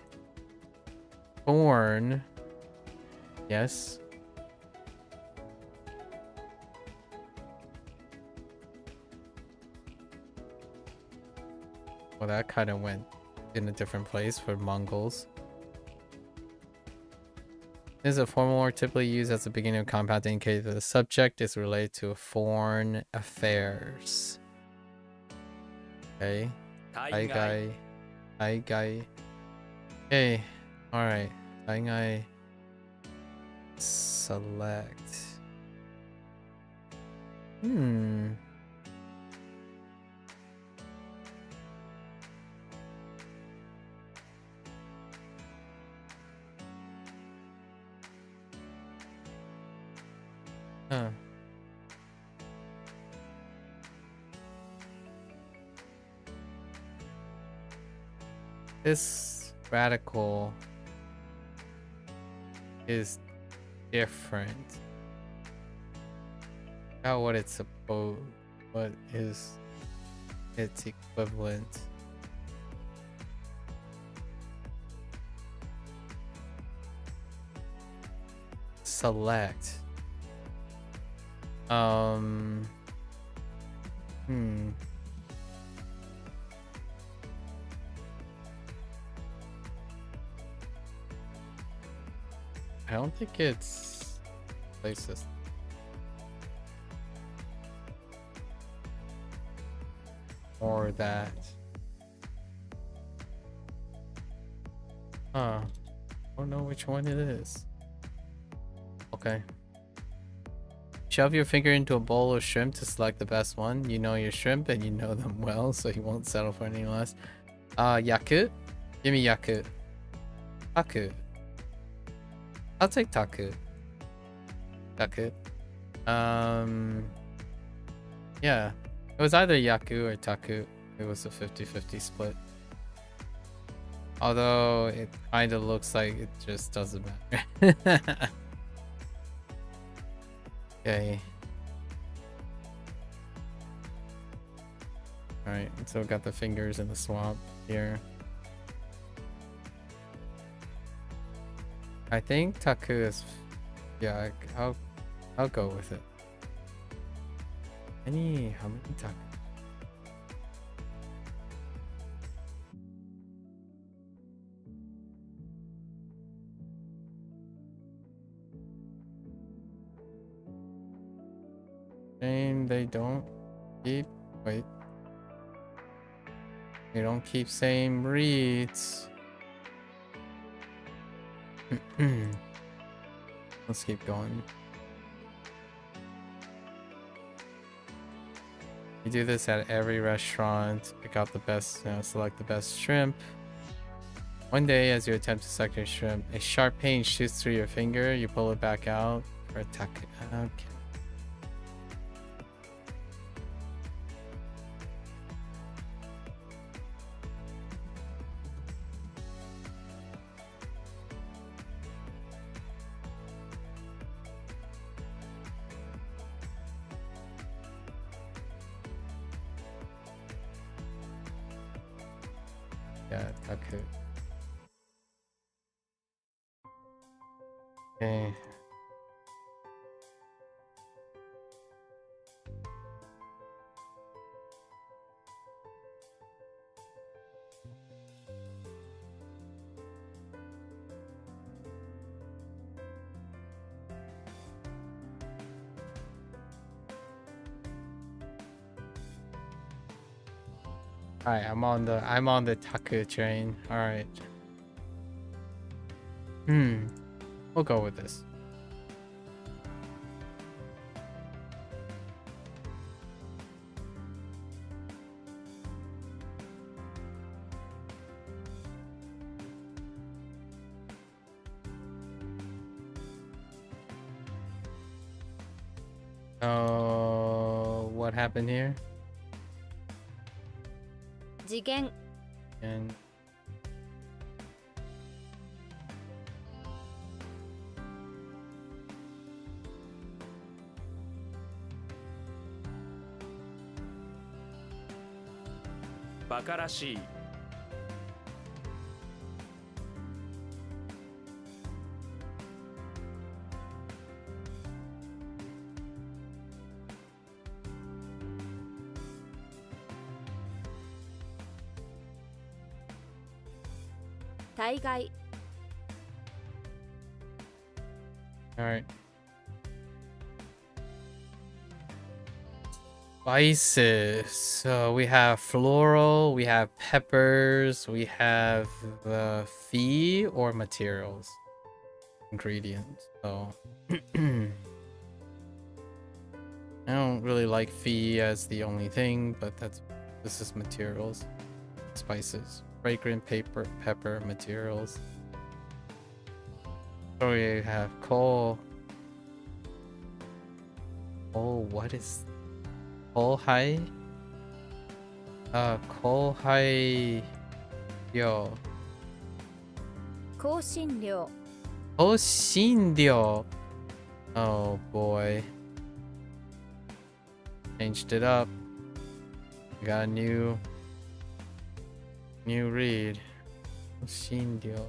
Born. Yes. Well, that kind of went in a different place for Mongols. This is a formal word typically used at the beginning of compound to indicate that the subject is related to foreign affairs. Okay. 対外 Aigai. Okay. Alright. Aigai. Select. Huh. This radical is different. About what it's supposed, what is its equivalent? Select. I don't think it's places. Or that. I don't know which one it is. Okay. Shove your finger into a bowl of shrimp to select the best one. You know your shrimp and you know them well, so you won't settle for any less. Yaku? Give me Yaku. Taku. I'll take Taku. Taku. Yeah. It was either Yaku or Taku. It was a 50-50 split. Although it kind of looks like it just doesn't matter. Okay. Alright, so we got the fingers in the swamp here. I think Taku is... Yeah, I'll go with it. How many Taku? Shame they don't keep... Wait. They don't keep same reads. Let's keep going. You do this at every restaurant. Pick out the best, select the best shrimp. One day, as you attempt to suck your shrimp, a sharp pain shoots through your finger. You pull it back out for attack. Okay. Yeah, taku. Okay. All right, I'm on the taku train. All right. We'll go with this. Oh, what happened here? 次元 And バカらしい 大概 all right. Spices. So we have floral, we have peppers, we have fee or materials. Ingredients. So I don't really like fee as the only thing, but this is materials. Spices. Fragrant pepper materials. So we have coal. Oh, what is coal high? Coal high. Yo. 香辛料 Oh, Shindio. Oh boy. Changed it up. Got a new read. Shindio.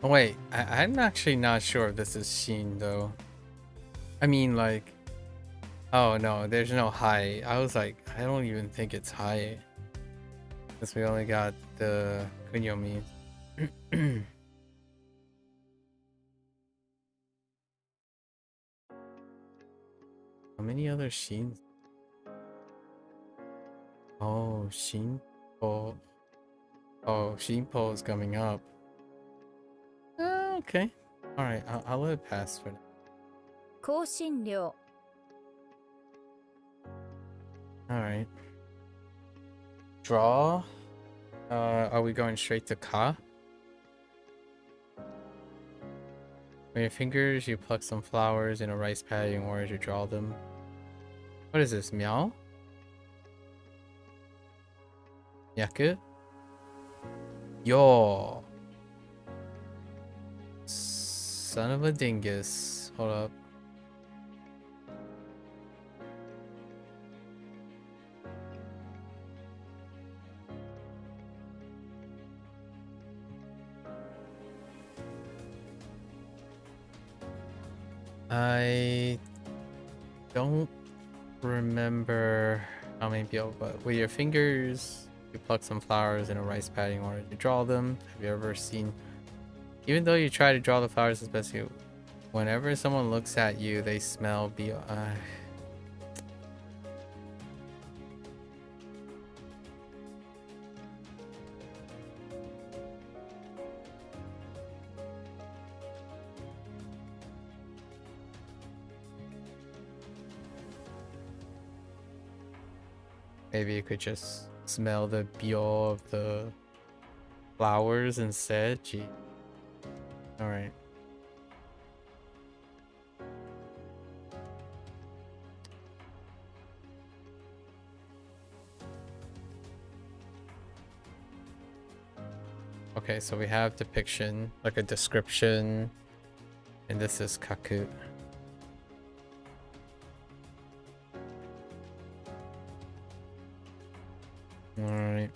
Oh, wait, I'm actually not sure if this is Shin though. I mean, like, oh no, there's no high. I was like, I don't even think it's high. Because we only got the kunyomi. How many other Shins? Oh, Shinpo. Oh, Shinpo is coming up. Okay. Alright, I'll let it pass for now. 香辛料 Alright. Draw. Are we going straight to Ka? With your fingers, you pluck some flowers in a rice paddy in order to draw them. What is this, meow? Yaku? Yo! Son of a dingus. Hold up. I don't remember how many people, but with your fingers, you pluck some flowers in a rice paddy in order to draw them. Have you ever seen, even though you try to draw the flowers as best you, whenever someone looks at you, they smell maybe you could just smell the bio of the flowers instead. Gee. All right. Okay, so we have depiction, like a description, and this is kaku. All right.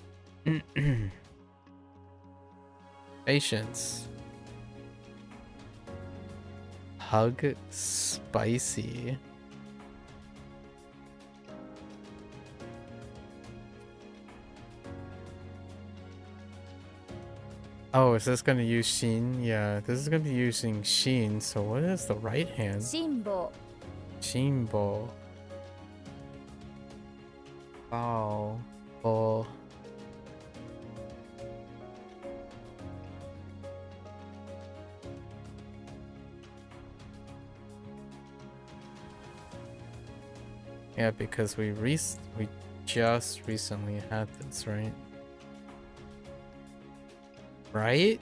Patience. Hug spicy. Oh, is this gonna use Sheen? Yeah, this is gonna be using Sheen. So what is the right hand? 辛抱 Shimbo. Wow. Oh. Yeah, because we just recently had this, right? Right?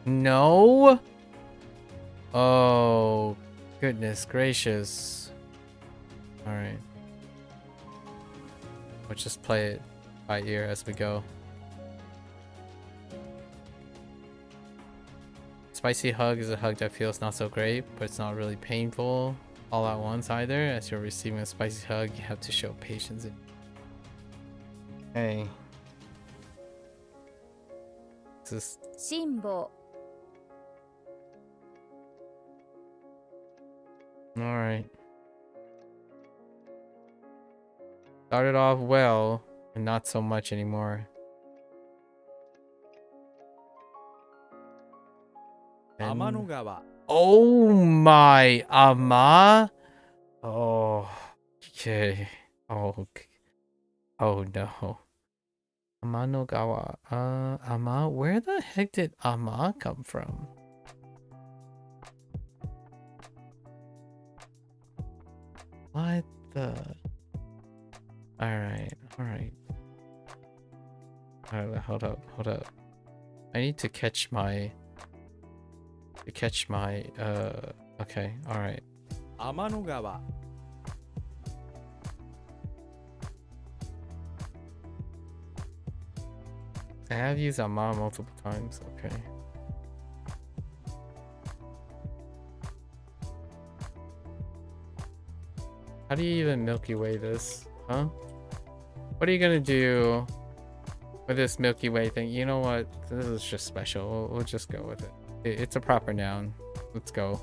No? Oh, goodness gracious. Alright. We'll just play it by ear as we go. Spicy hug is a hug that feels not so great, but it's not really painful all at once either. As you're receiving a spicy hug, you have to show patience. Hey. This is 辛抱 alright. Started off well, and not so much anymore. And- 天の川 Oh my, Ama. Oh, okay. Oh no. Amanogawa. Ama? Where the heck did Ama come from? What the? Alright. Alright, hold up. I need to catch my... okay, alright. 天の川 I have used Ama multiple times, okay. How do you even Milky Way this? Huh? What are you gonna do with this Milky Way thing? You know what? This is just special. We'll just go with it. It's a proper noun. Let's go.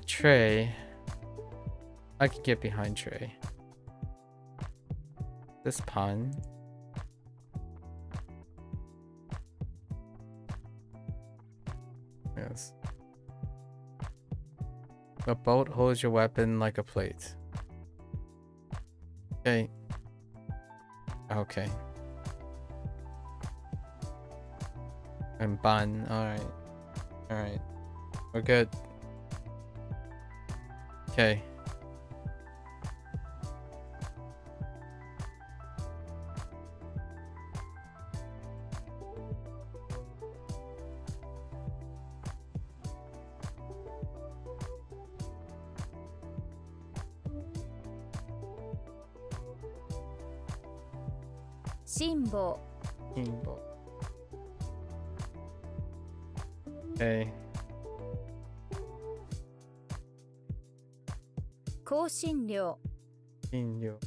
Trey. I can get behind Trey. This pun. Yes. A boat holds your weapon like a plate. Okay. Okay. And bun. Alright. Alright. We're good. Okay. Shimbo. Kimbo. Okay. 香辛料 Kinyo.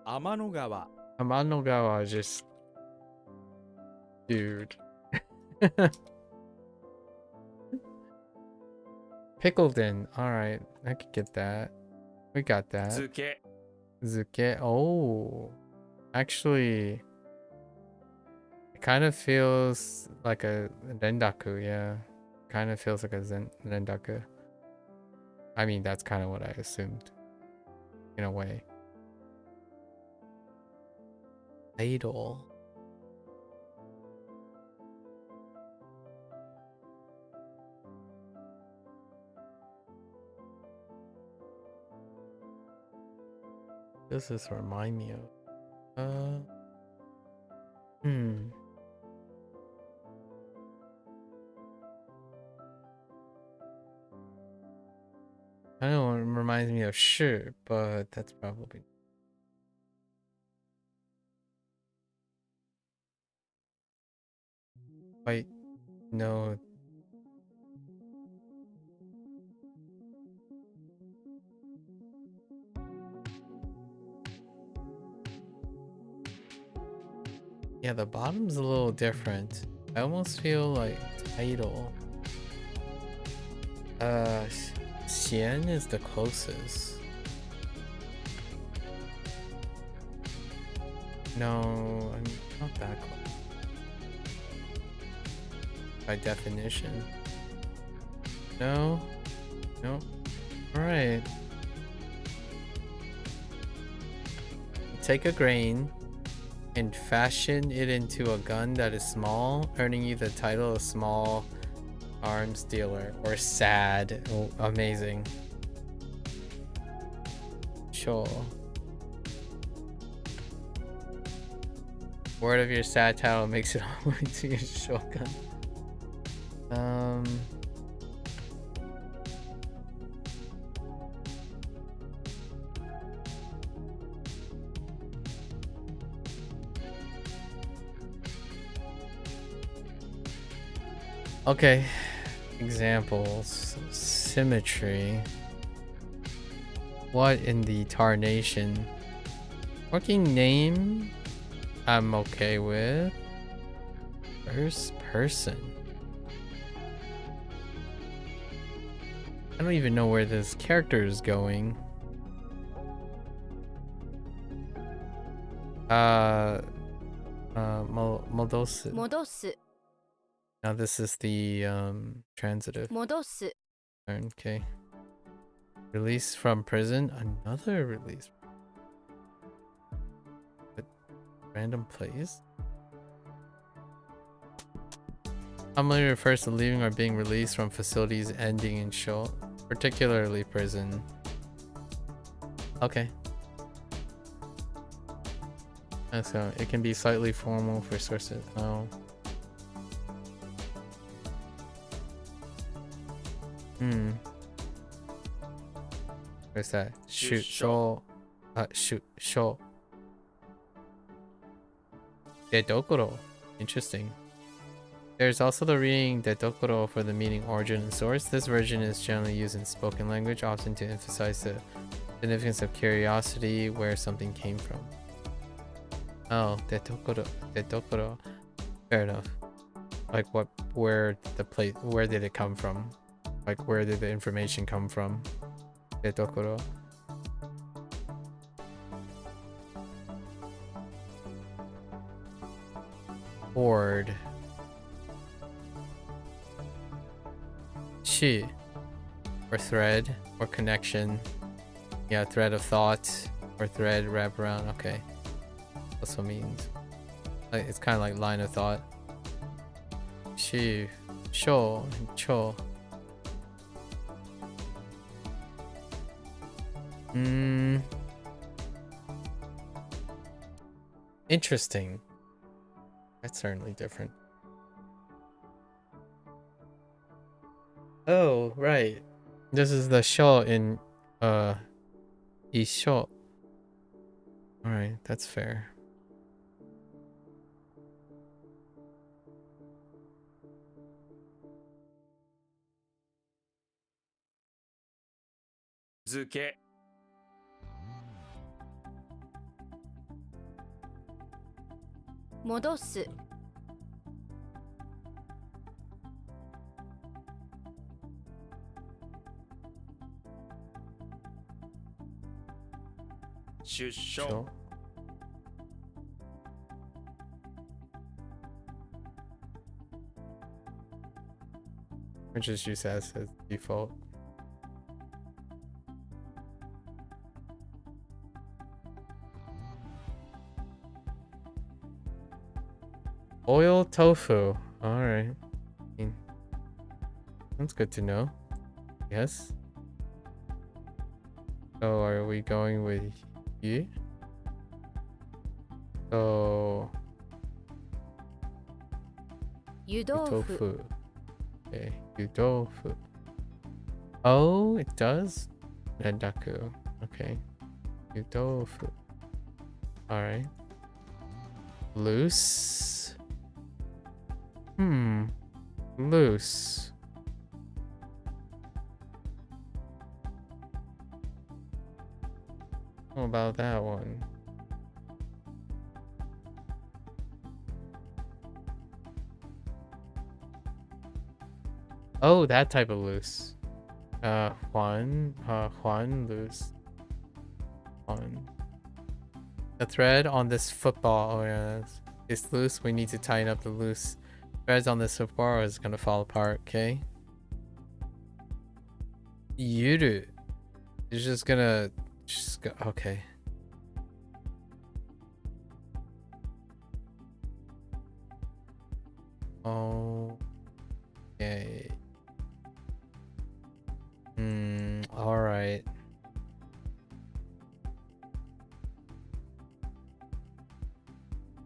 Amanogawa Amanogawa just... Dude. Pickled in. Alright. I could get that. We got that. 漬け Zuke. Oh. Actually... kind of feels like a rendaku, yeah. Kind of feels like a rendaku. I mean, that's kind of what I assumed, in a way. Idol. Does this remind me of? I know it reminds me of shi, but that's probably. Wait, no. Yeah, the bottom's a little different. I almost feel like title. Xian is the closest. No, I'm not that close. By definition. No. No. Alright. Take a grain and fashion it into a gun that is small, earning you the title of small arms dealer or sad. Oh, amazing. Sure. Word of your sad title makes it all the way to your shotgun. Okay, examples. Symmetry. What in the tarnation? Working name, I'm okay with. First person. I don't even know where this character is going. Modosu. 戻す Now this is the transitive 戻す turn. Okay. Release from prison. Another release. But random place. Commonly refers to leaving or being released from facilities ending in show, particularly prison. Okay. So it can be slightly formal for sources. Oh. Where's that? Shoot, show. Shoot, show. Dedokoro. Interesting. There's also the reading Dedokoro for the meaning origin and source. This version is generally used in spoken language, often to emphasize the significance of curiosity, where something came from. Oh, Dedokoro. Dedokoro. Fair enough. Like what, where did it come from? Like where did the information come from? Dedokoro. Cord. Shi. Or thread. Or connection. Yeah, thread of thought. Or thread wrap around. Okay. Also means. Like, it's kind of like line of thought. Shi. Sho. And cho. Interesting. That's certainly different. Oh, right. This is the show in Isho. Alright, that's fair. Zuke. 戻す 出所 Show. Or just use as default. Oil tofu. Alright. That's good to know. Yes. So are we going with you? So 湯豆腐 tofu. Okay. Tofu. Oh, it does? Rendaku. Okay. Tofu. Alright. Loose. Loose. How about that one? Oh, that type of loose. Juan loose. Juan. The thread on this football, oh yeah, it's loose. We need to tighten up the loose threads on this football or it's gonna fall apart, okay? Yuru. It's just gonna go, okay. Okay. Alright.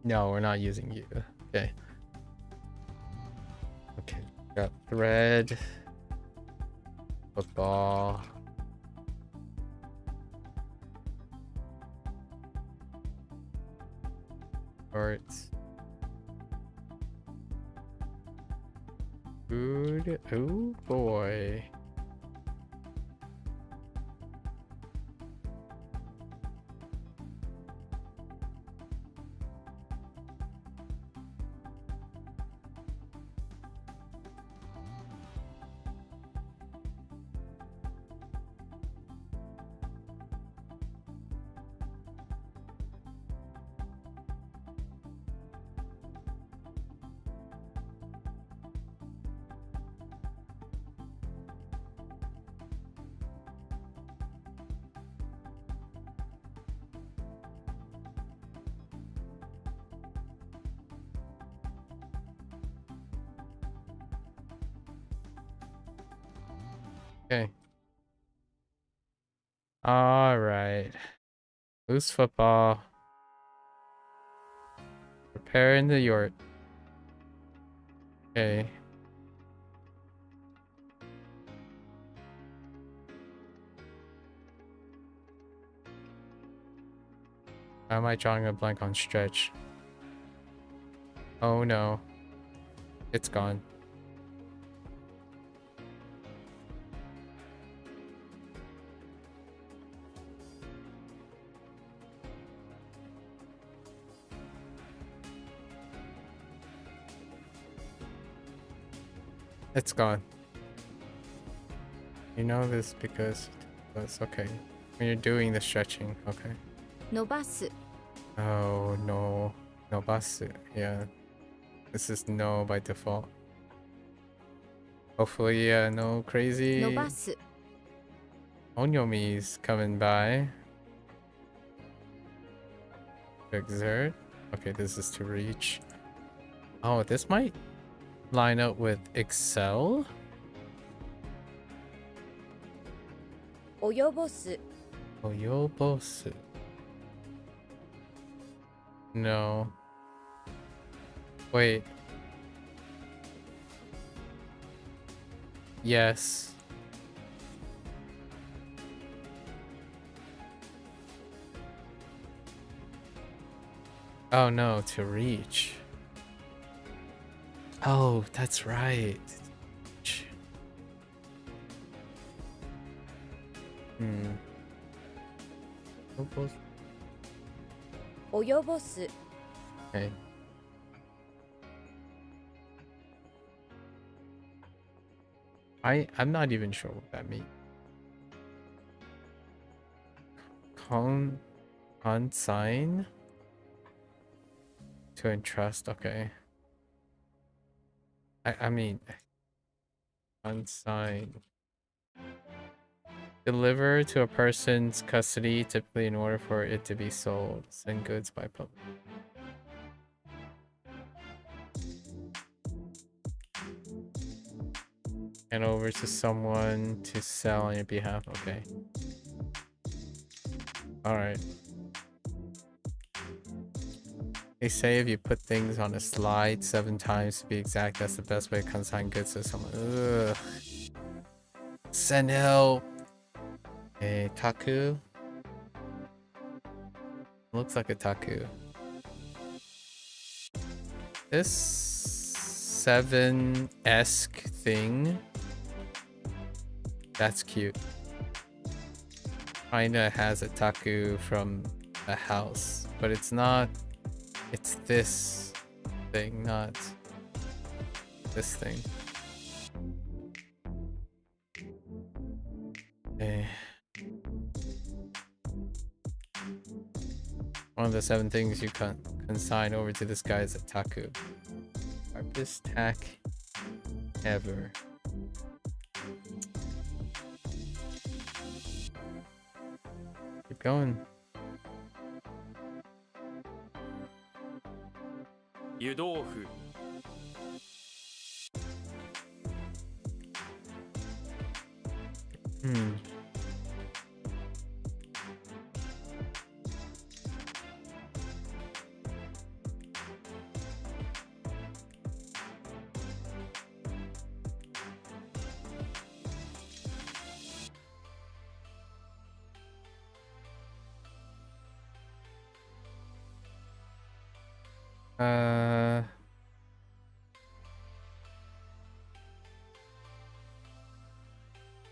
No, we're not using you. Okay. Okay. Got thread. Football. Shorts. Food. Oh boy. Okay. All right. Loose football. Preparing the yurt. Okay. Why am I drawing a blank on stretch? Oh no. It's gone. It's gone. You know this because it's okay. When you're doing the stretching, okay. 伸ばす Oh no. No basu. Yeah. This is no by default. Hopefully, no 伸 crazy ばす onyomis coming by. To exert. Okay, this is to reach. Oh, this might line up with Excel. 及ぼす Oyobosu. No. Wait. Yes. Oh no, to reach. Oh, that's right. Oyobosu. 及ぼす Okay. I'm not even sure what that means. Consign to entrust. Okay. I mean, Consign. Deliver to a person's custody, typically in order for it to be sold. Send goods by public. And over to someone to sell on your behalf. Okay. Alright. They say if you put things on a slide 7 times to be exact, that's the best way to consign goods to someone. Ugh. Send help. A taku. Looks like a taku. This 7-esque thing. That's cute. Kinda has a taku from a house, but it's not. It's this thing, not this thing. Okay. One of the 7 things you can consign over to this guy is a taku. Sharpest tack ever. Keep going. 湯豆腐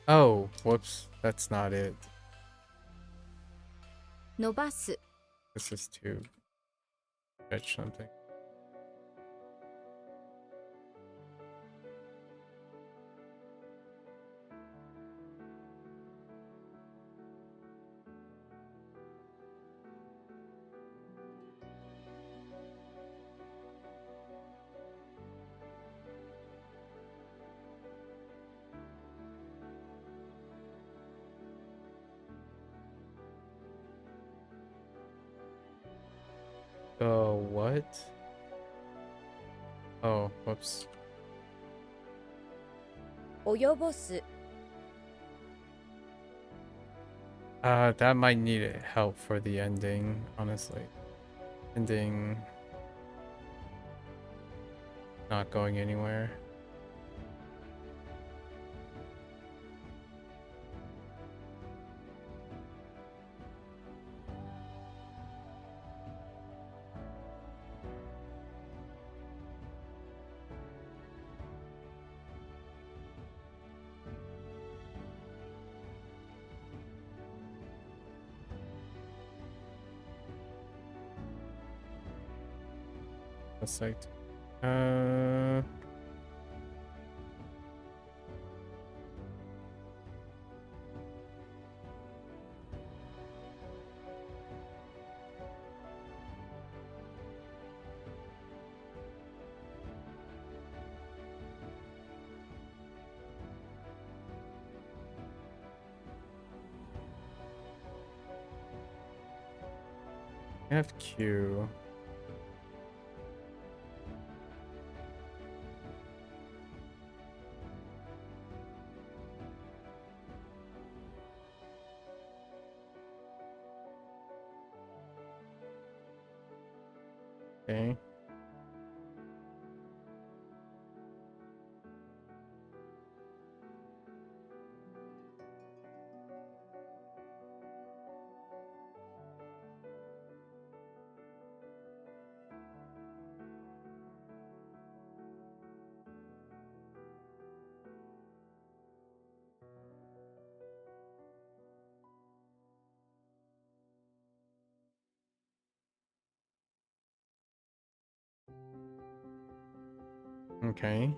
Oh, whoops. That's not it. 伸ばす This is to fetch something. What? Oh, whoops. 及ぼす That might need help for the ending, honestly. Ending not going anywhere. That's like, FQ. Okay. Okay.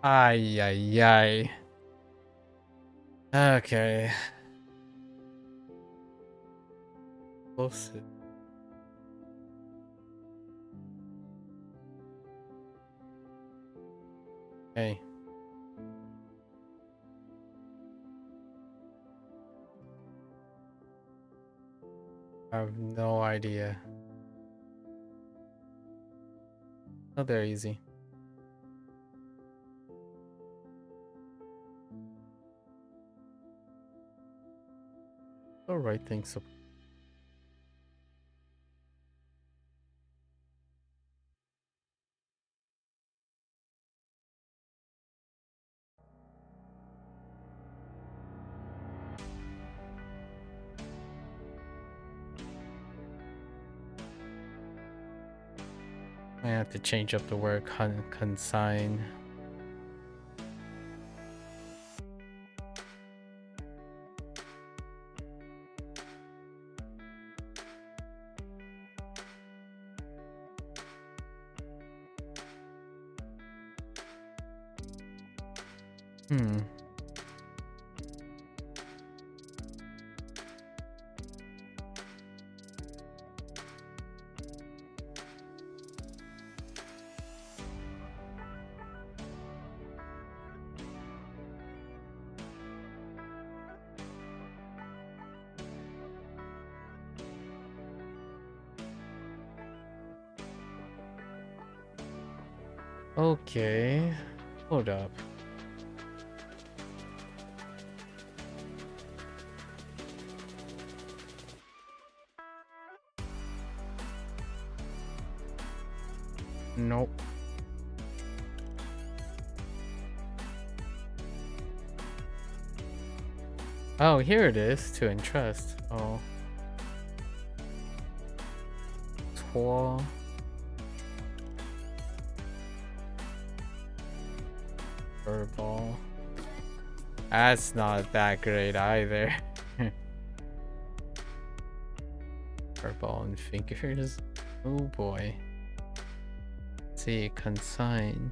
Ay, ay, ay. Okay. Close. Okay. I have no idea. Oh, they're easy. All right, things so. I have to change up the word consign. Hmm. Okay. Hold up. Nope. Oh, here it is. To entrust. Oh. Twa. Furball. That's not that great either. Furball and fingers. Oh boy. Let's see, consign.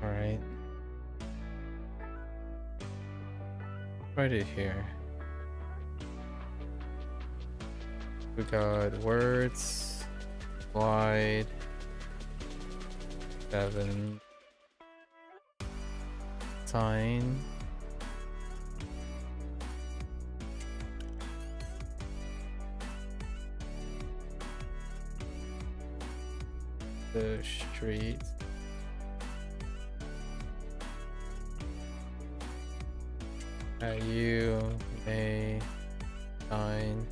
All right. Right it here. We got words, wide, 7, sign, the street. You may sign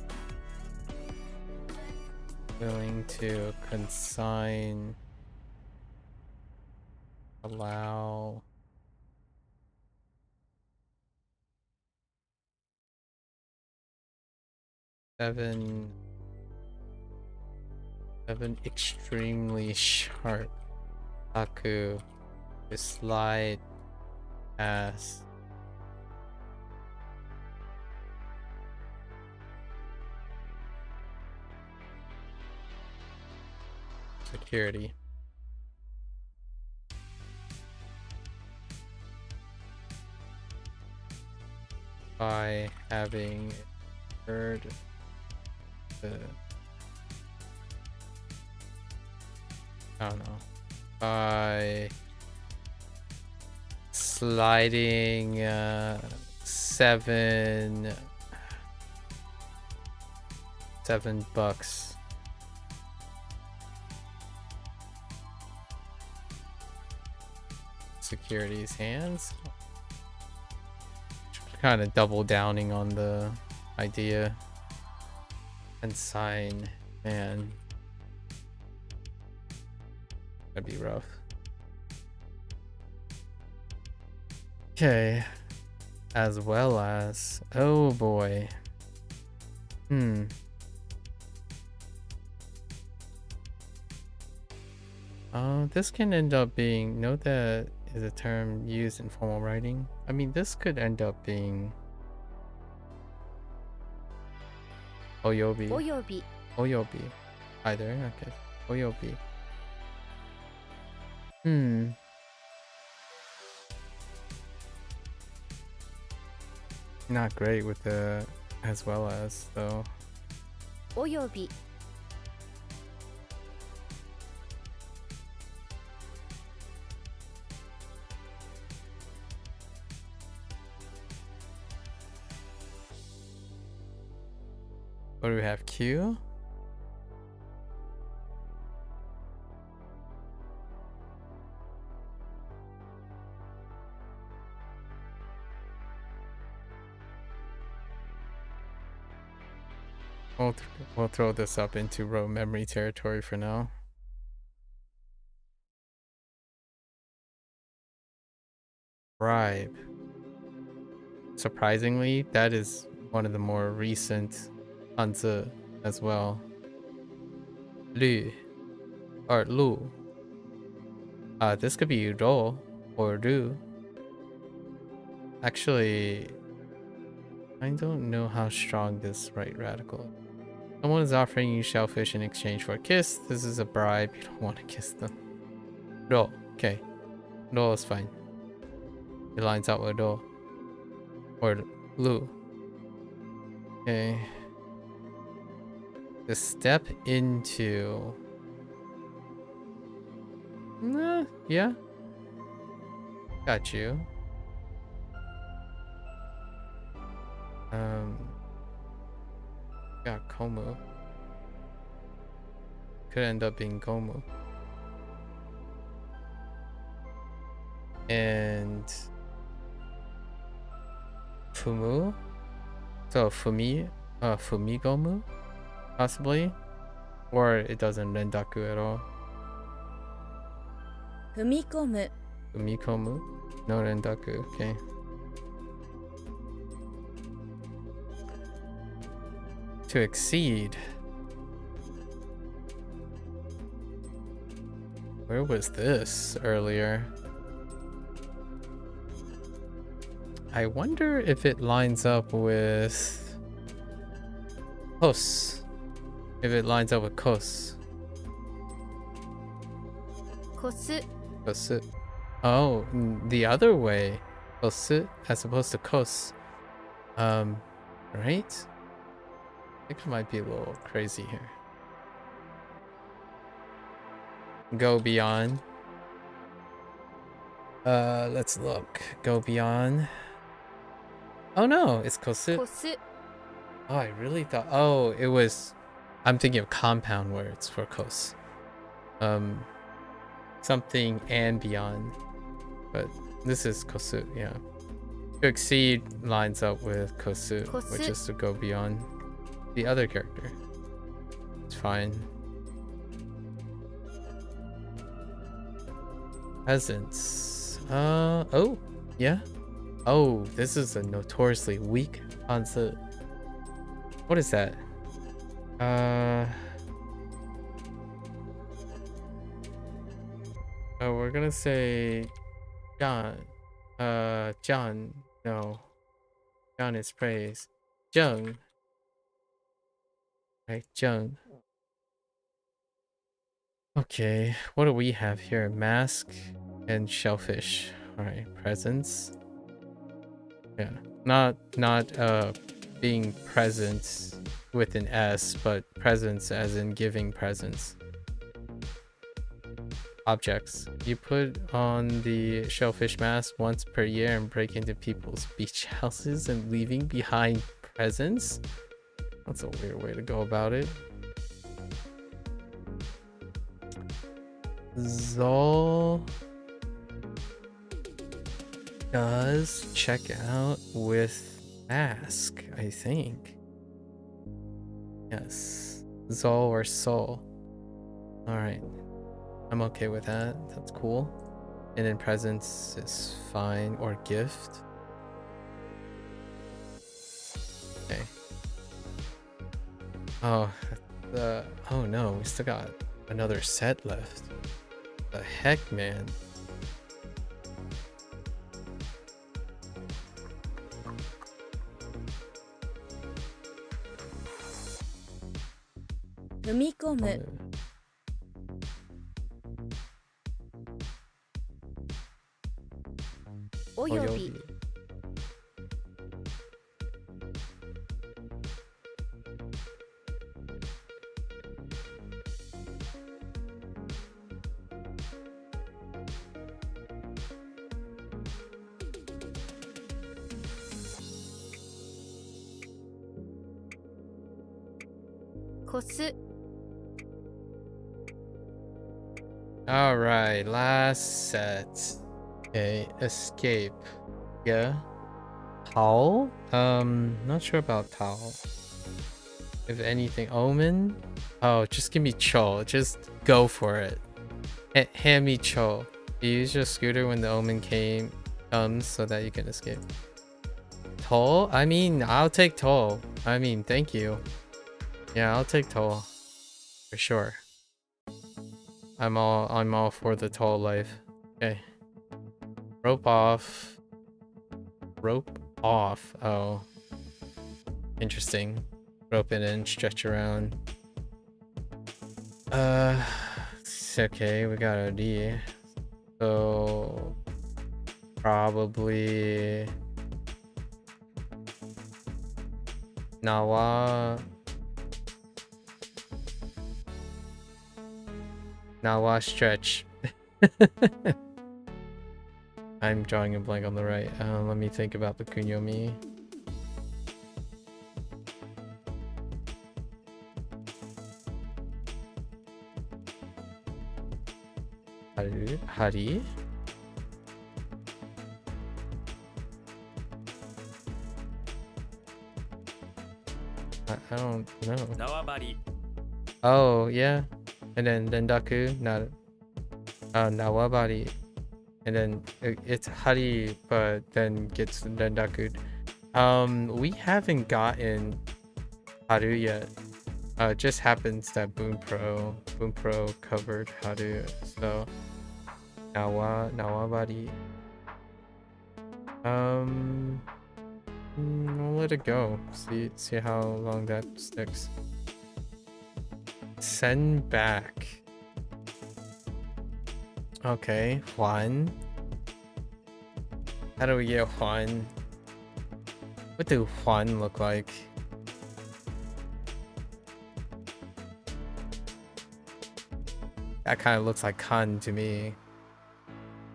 willing to consign allow seven extremely sharp Aku to slide past security. By having heard the I don't know, by sliding $7 security's hands. Kind of double downing on the idea. And sign, man, that'd be rough. Okay, as well as, oh boy. This can end up being, note that is a term used in formal writing. I mean, this could end up being oyobi. および Oyobi. Either, okay. Oyobi. Not great with the as well as, though. および What do we have? Q? We'll throw this up into row memory territory for now. Bribe. Surprisingly, that is one of the more recent Hanzi as well. Lu or Lu. This could be Ro or Ru. Actually, I don't know how strong this right radical is. Someone is offering you shellfish in exchange for a kiss. This is a bribe. You don't want to kiss them. Ro. Okay. Ro is fine. It lines out with Ro. Or Lu. Okay. To step into... yeah. Got you. Got Komu. Could end up being Komu. And Fumu. So Fumigomu, possibly, or it doesn't rendaku at all. 踏み込む Fumikomu, no rendaku. Okay. To exceed. Where was this earlier? I wonder if it lines up with Kos. If it lines up with Kos. こす Kosu. Oh, the other way. Kosu as opposed to Kos. Right? I think it might be a little crazy here. Go beyond. Let's look. Go beyond. Oh no, it's Kosu. こす Oh, I really thought. Oh, it was. I'm thinking of compound words for Kos. Something and beyond. But this is Kosu, yeah. To exceed lines up with Kosu, which is to go beyond the other character. It's fine. Presents. Oh, yeah. Oh, this is a notoriously weak Hanzi. What is that? Oh, we're gonna say John. John. No. John is praise. Jung. Right, Jung. Okay, what do we have here? Mask and shellfish. Alright, presents. Yeah. Not being present with an S, but presents as in giving presents. Objects. You put on the shellfish mask once per year and break into people's beach houses and leaving behind presents? That's a weird way to go about it. Zol does check out with mask, I think. Yes. Zol or Sol. Alright. I'm okay with that. That's cool. And then presents is fine. Or gift. Okay. Oh, oh no, we still got another set left. The heck, man. Fumikommu. Oyobi. Kosu. All right, last set. Okay, escape. Yeah. Towel? Not sure about towel. If anything, omen? Oh, just give me cho. Just go for it. Hand me cho. You use your scooter when the omen comes so that you can escape. Toll? I mean, I'll take toll. I mean, thank you. Yeah, I'll take toll. For sure. I'm all for the toll life. Okay. Rope off. Rope off. Oh. Interesting. Rope it in, stretch around. Okay, we got a D. So probably Nawa stretch. I'm drawing a blank on the right. Let me think about the kunyomi. Hari? I don't know. Nawabari. Oh, yeah. And then Dendaku, not Nawabari. And then it's Hari, but then gets Dendaku. We haven't gotten Haru yet. It just happens that Bunpro covered Haru. So Nawabari. We'll let it go. See how long that sticks. Send back. Okay, Juan. How do we get Juan? What do Juan look like? That kind of looks like Kan to me.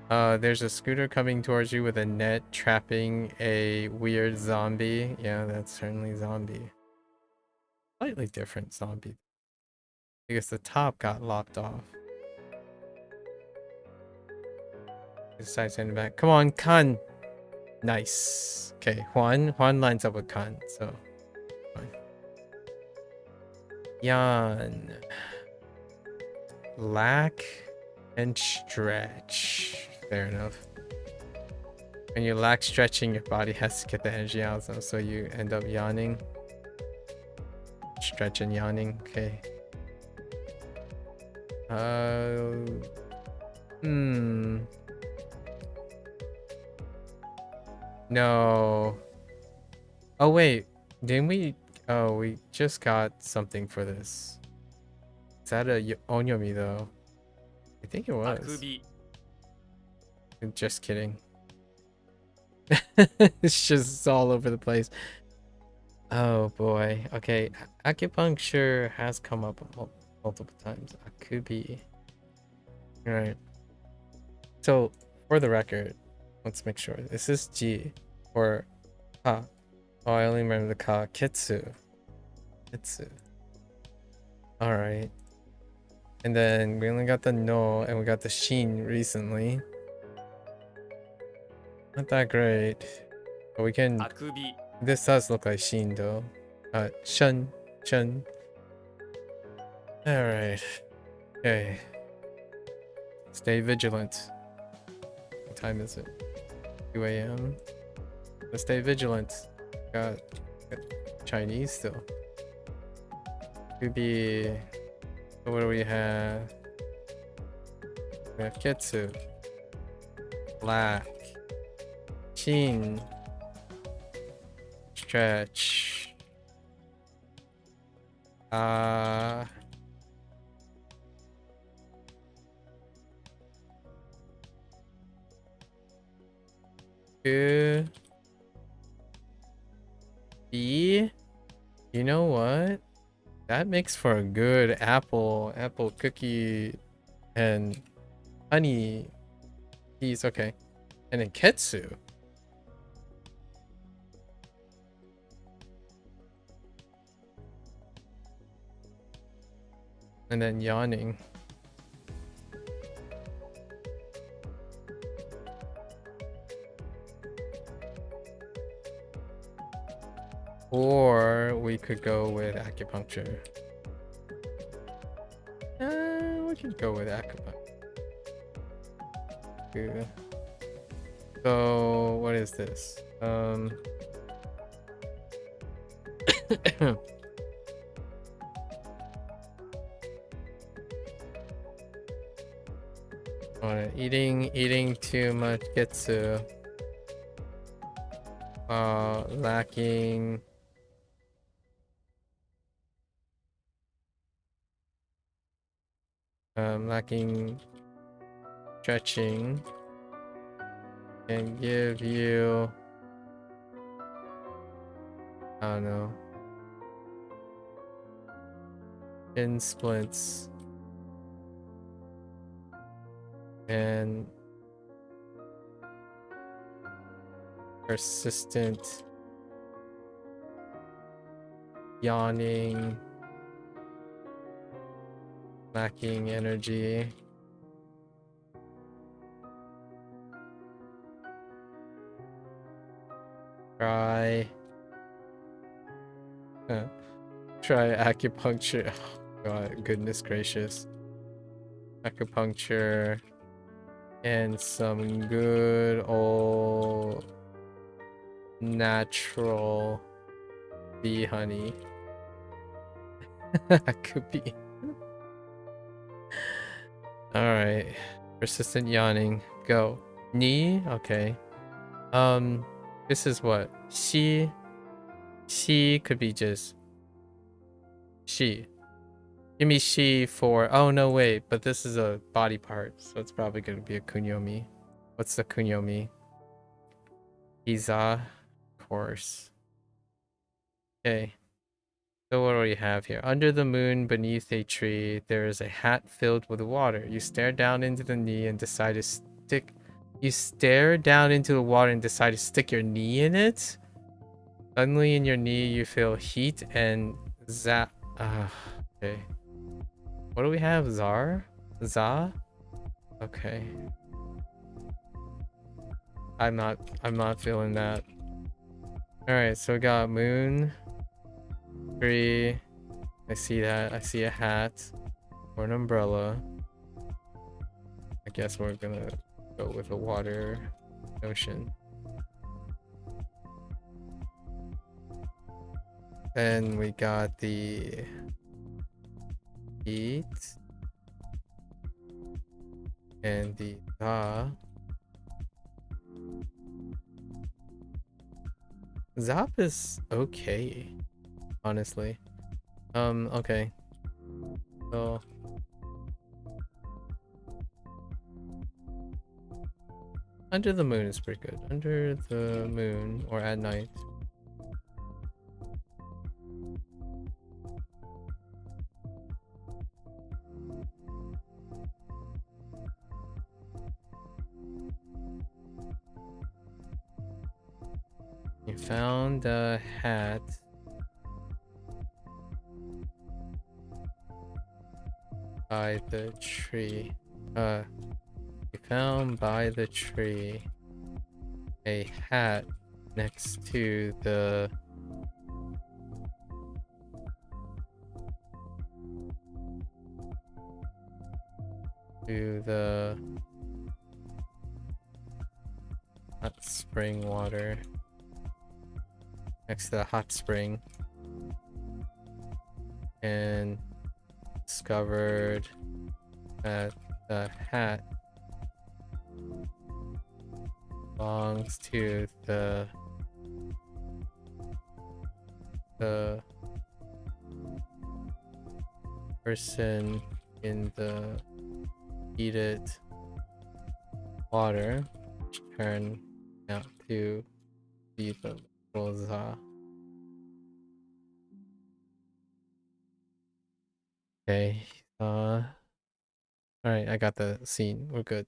There's a scooter coming towards you with a net trapping a weird zombie. Yeah, that's certainly zombie. Slightly different zombie. Because the top got lopped off. Decides to end back. Come on, Kan! Nice. Okay, Juan lines up with Kan, so fine. Yan. Lack and stretch. Fair enough. When you lack stretching, your body has to get the energy out, so you end up yawning. Stretch and yawning. Okay. No. Oh wait, didn't we? Oh, we just got something for this. Is that a onyomi though? I think it was. Akubi. Just kidding. It's just all over the place. Oh boy. Okay, acupuncture has come up multiple times. Akubi. All right. So for the record, let's make sure this is G or Ka. Oh, I only remember the Ka. Kitsu. All right. And then we only got the No and we got the Shin recently. Not that great. But we can. Akubi. This does look like Shin though. Shun. All right. Okay. Stay vigilant. What time is it? 2 a.m. Let's stay vigilant. Got Chinese still. Could be. What do we have? We have Ketsu, black, chin, stretch, good, B. You know what? That makes for a good apple cookie and honey piece. Okay, and then Ketsu. And then yawning. Or we could go with acupuncture. We could go with acupuncture. Good. So what is this? Eating too much getsu. Lacking stretching can give you, I don't know, shin splints and persistent yawning, lacking energy. Try acupuncture. Oh God, goodness gracious. Acupuncture and some good old natural bee honey. Could be. Alright. Persistent yawning. Go. Ni? Okay. This is what? She could be just she. Give me she for, oh no wait, but this is a body part, so it's probably gonna be a kunyomi. What's the kunyomi? Iza, of course. Okay. So what do we have here? Under the moon, beneath a tree, there is a hat filled with water. You stare down into the knee and decide to stick. You stare down into the water and decide to stick your knee in it. Suddenly, in your knee, you feel heat and zap. Okay. What do we have? Za? Okay. I'm not feeling that. All right, so we got moon. Tree. I see that. I see a hat or an umbrella. I guess we're gonna go with a water ocean. Then we got the heat and the Zap is okay. Honestly. Okay. So under the moon is pretty good. Under the moon or at night. You found a hat. By the tree. You found by the tree a hat next to the hot spring water. Next to the hot spring. and discovered that the hat belongs to the person in the heated water, which turned out to be the Rosa. Okay, alright, I got the scene. We're good.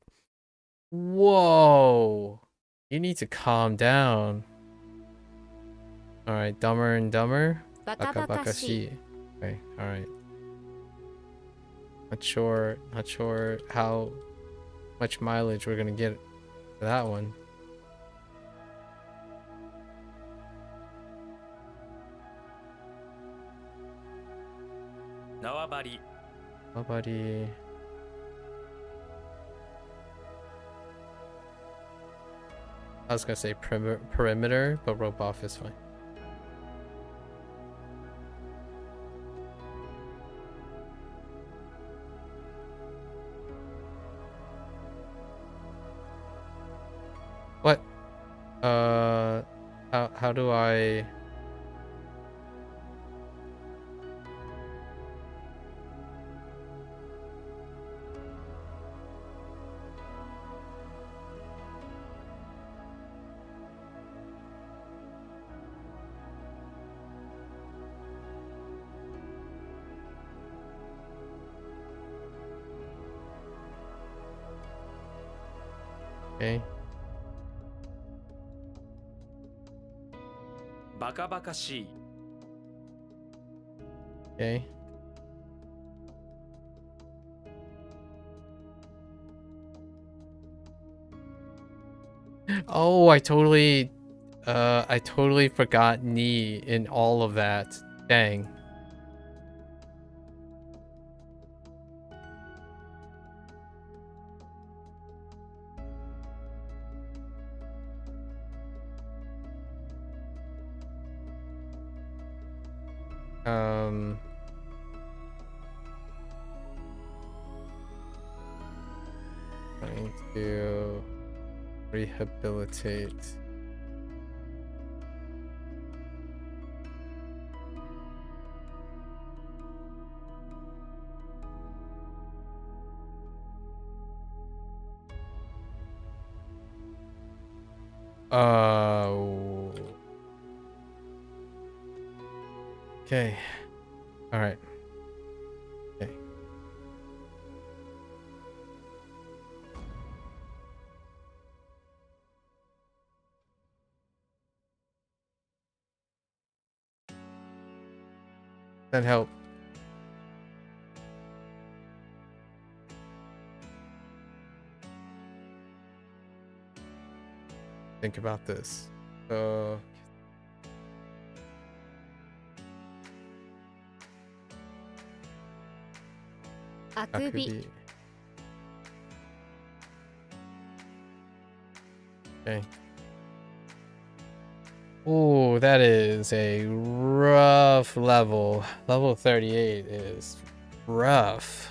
Whoa! You need to calm down. Alright, Dumber and Dumber. バカバカしい Okay, alright. Not sure how much mileage we're gonna get for that one. Nawabari. Nobody. I was gonna say perimeter, but rope off is fine. What? How do I? Okay. バカバカしい Okay. Oh, I totally forgot knee in all of that. Dang. Trying to rehabilitate. Okay. All right. Okay. That help. Think about this. Akubi. Okay. Oh, that is a rough level. Level 38 is rough.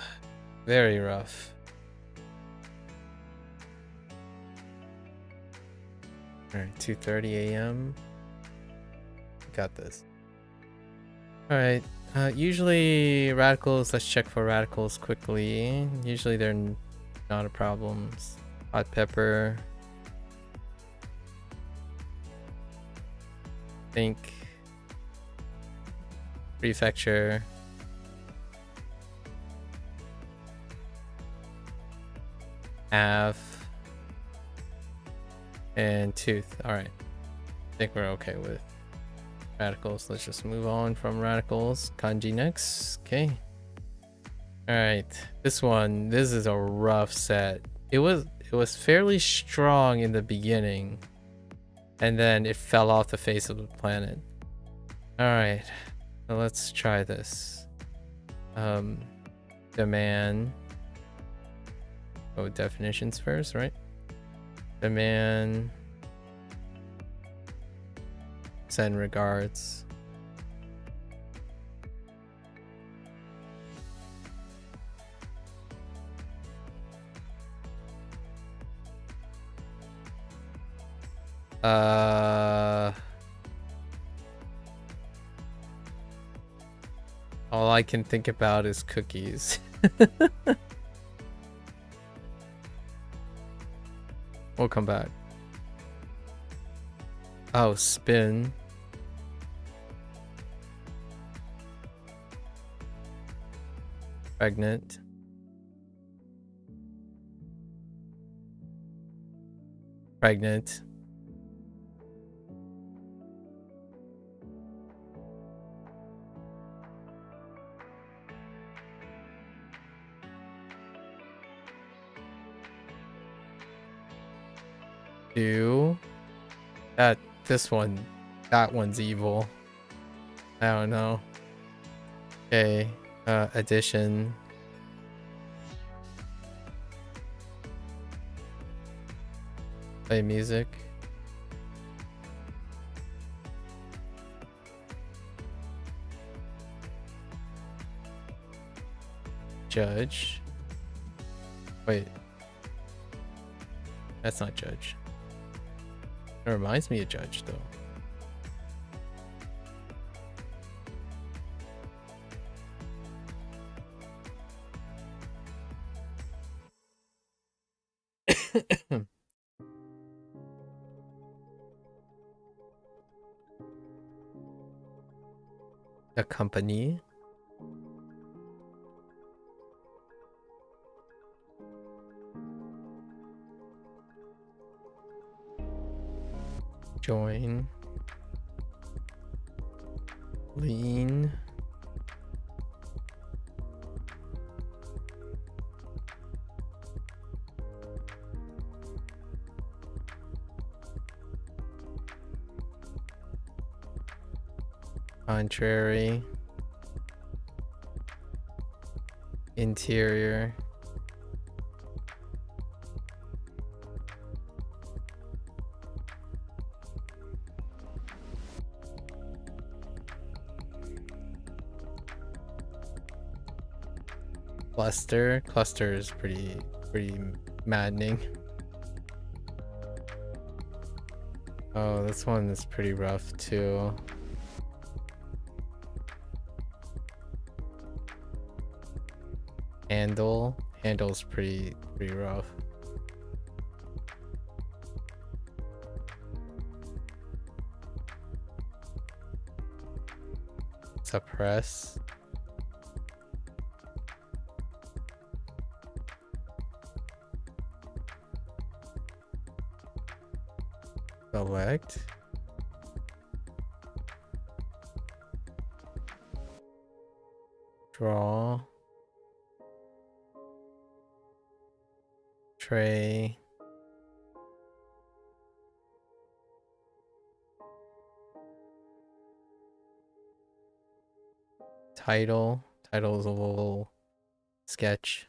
Very rough. Alright, 2:30 a.m. Got this. Alright. Usually radicals, let's check for radicals quickly. Usually they're not a problem. Hot pepper. Think. Prefecture. Av. And tooth. Alright. I think we're okay with radicals. Let's just move on from radicals. Kanji next. Okay. Alright. This is a rough set. It was fairly strong in the beginning. And then it fell off the face of the planet. Alright. So let's try this. Demand. Oh, definitions first, right? Demand. Send regards. All I can think about is cookies. We'll come back. Oh, spin. Pregnant. Pregnant. Two. This one. That one's evil. I don't know. Okay. Addition. Play music. Judge. Wait. That's not judge. It reminds me of judge though. The company. Join. Lean. Contrary. Interior. Cluster. Cluster is pretty maddening. Oh, this one is pretty rough too. Handle. Handle's pretty rough. Suppress. Select. Draw. Tray. Title. Title is a little sketch.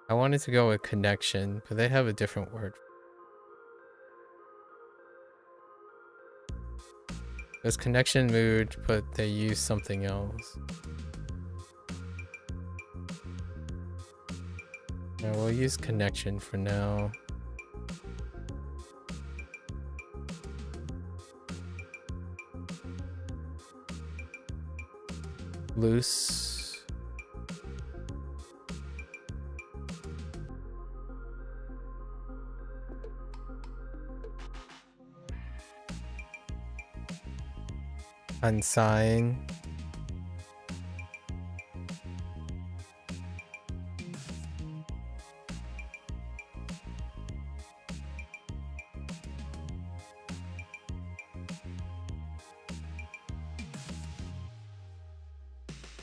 I wanted to go with connection, but they have a different word. There's connection mood, but they use something else. Yeah, we'll use connection for now. Loose. Unsigned.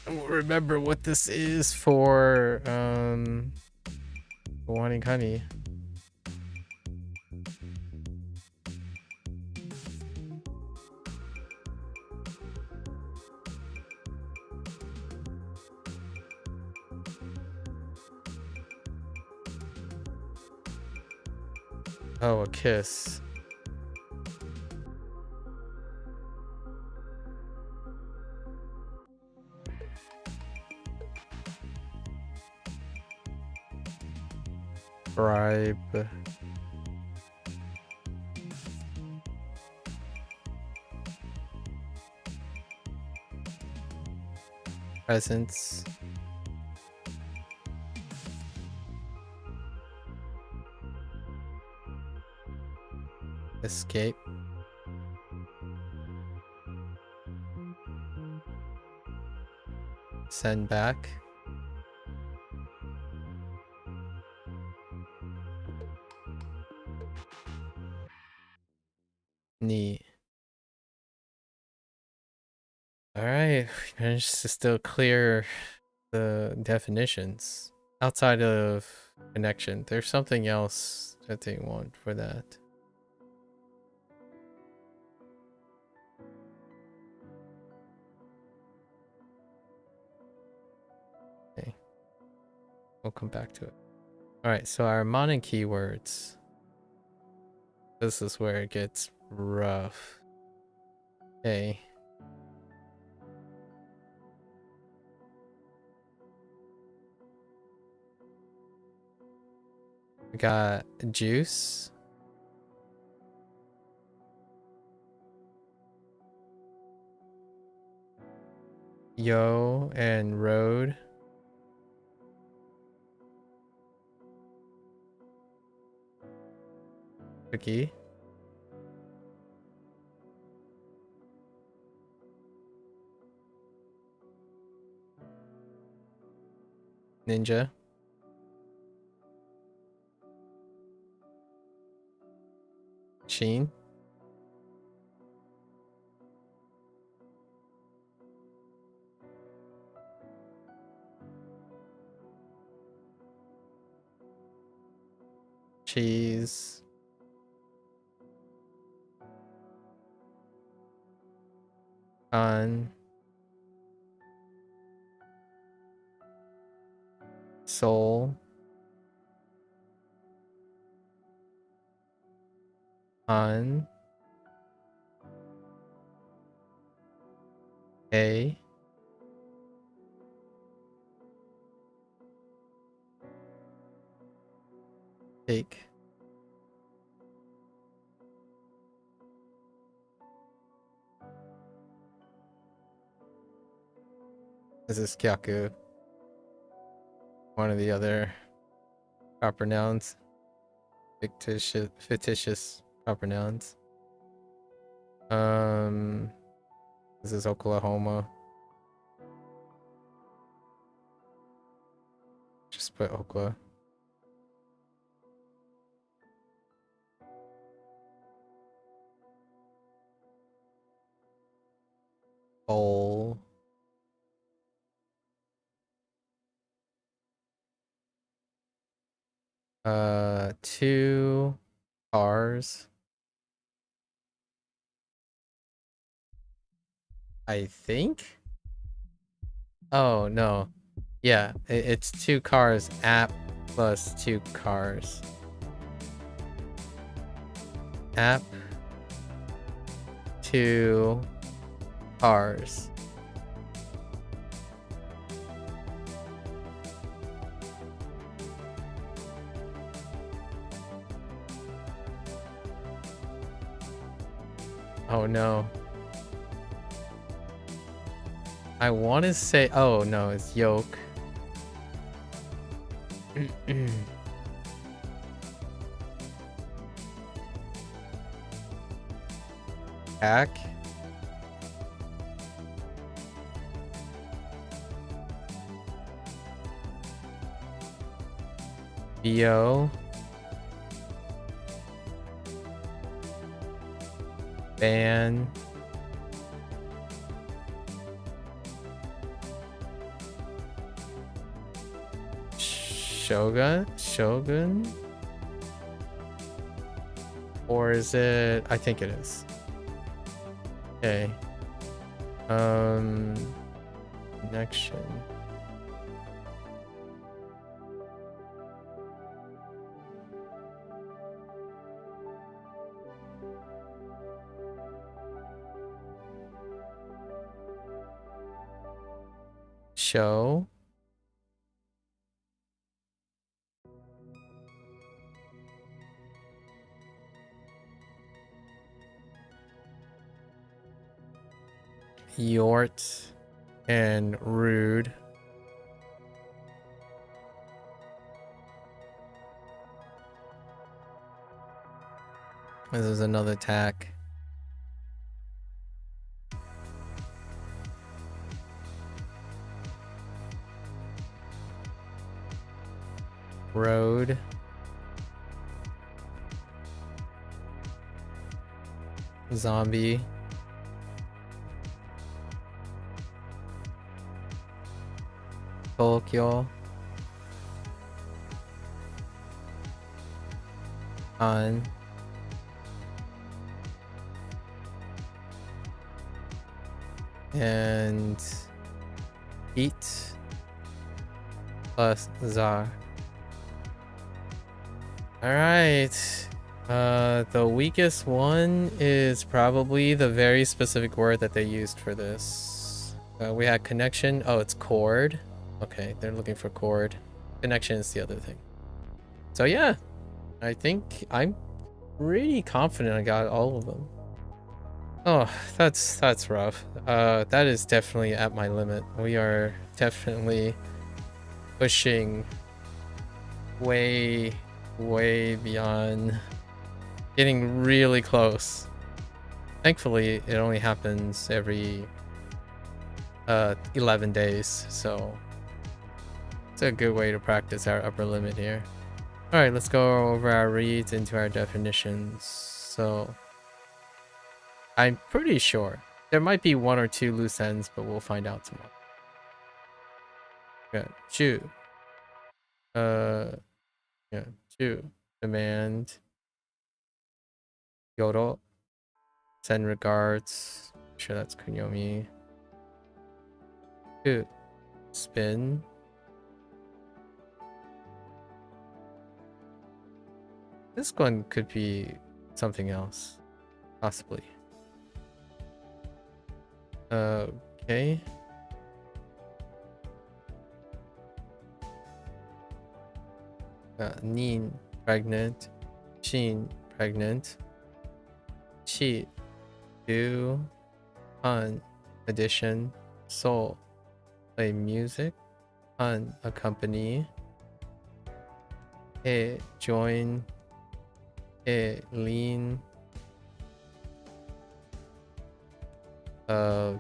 I don't remember what this is for WaniKani. Oh, a kiss. Bribe. Presence. Escape. Send back. Neat. Alright, we managed to still clear the definitions. Outside of connection, there's something else that they want for that. Okay. We'll come back to it. Alright, so our mono keywords. This is where it gets rough. Okay. We got juice. Yo and road. Cookie. Ninja. Sheen. Cheese. On. Soul. On. A. Take. This is Kyaku. One of the other proper nouns. Fictitious proper nouns. This is Oklahoma. Just put Oklahoma. Bowl. Two cars. I think. Oh no. Yeah, it's two cars app plus two cars. App. Two cars. Oh no. I want to say, oh no, it's yolk. Pack. BO. Ban. Shogun? Or is it? I think it is. Okay. Connection. Show. Yort and rude. This is another tack. Road. Zombie. Tokyo. Han. And eat plus Zar. All right. The weakest one is probably the very specific word that they used for this. We had connection. Oh, it's chord. Okay, they're looking for chord. Connection is the other thing. So yeah, I think I'm pretty confident I got all of them. Oh, that's rough. That is definitely at my limit. We are definitely pushing way beyond, getting really close. Thankfully, it only happens every 11 days, so it's a good way to practice our upper limit here. All right, let's go over our reads into our definitions. So I'm pretty sure there might be one or two loose ends, but we'll find out tomorrow. Yeah, Chu. Yeah, Chu. Demand. Yoro. Send regards. Sure, that's Kunyomi. Two. Spin. This one could be something else. Possibly. Okay. Nin, pregnant. Shin, pregnant. Chi, do. Han, addition. Soul, play music. Han, accompany. E, join. E, lean. Ugh.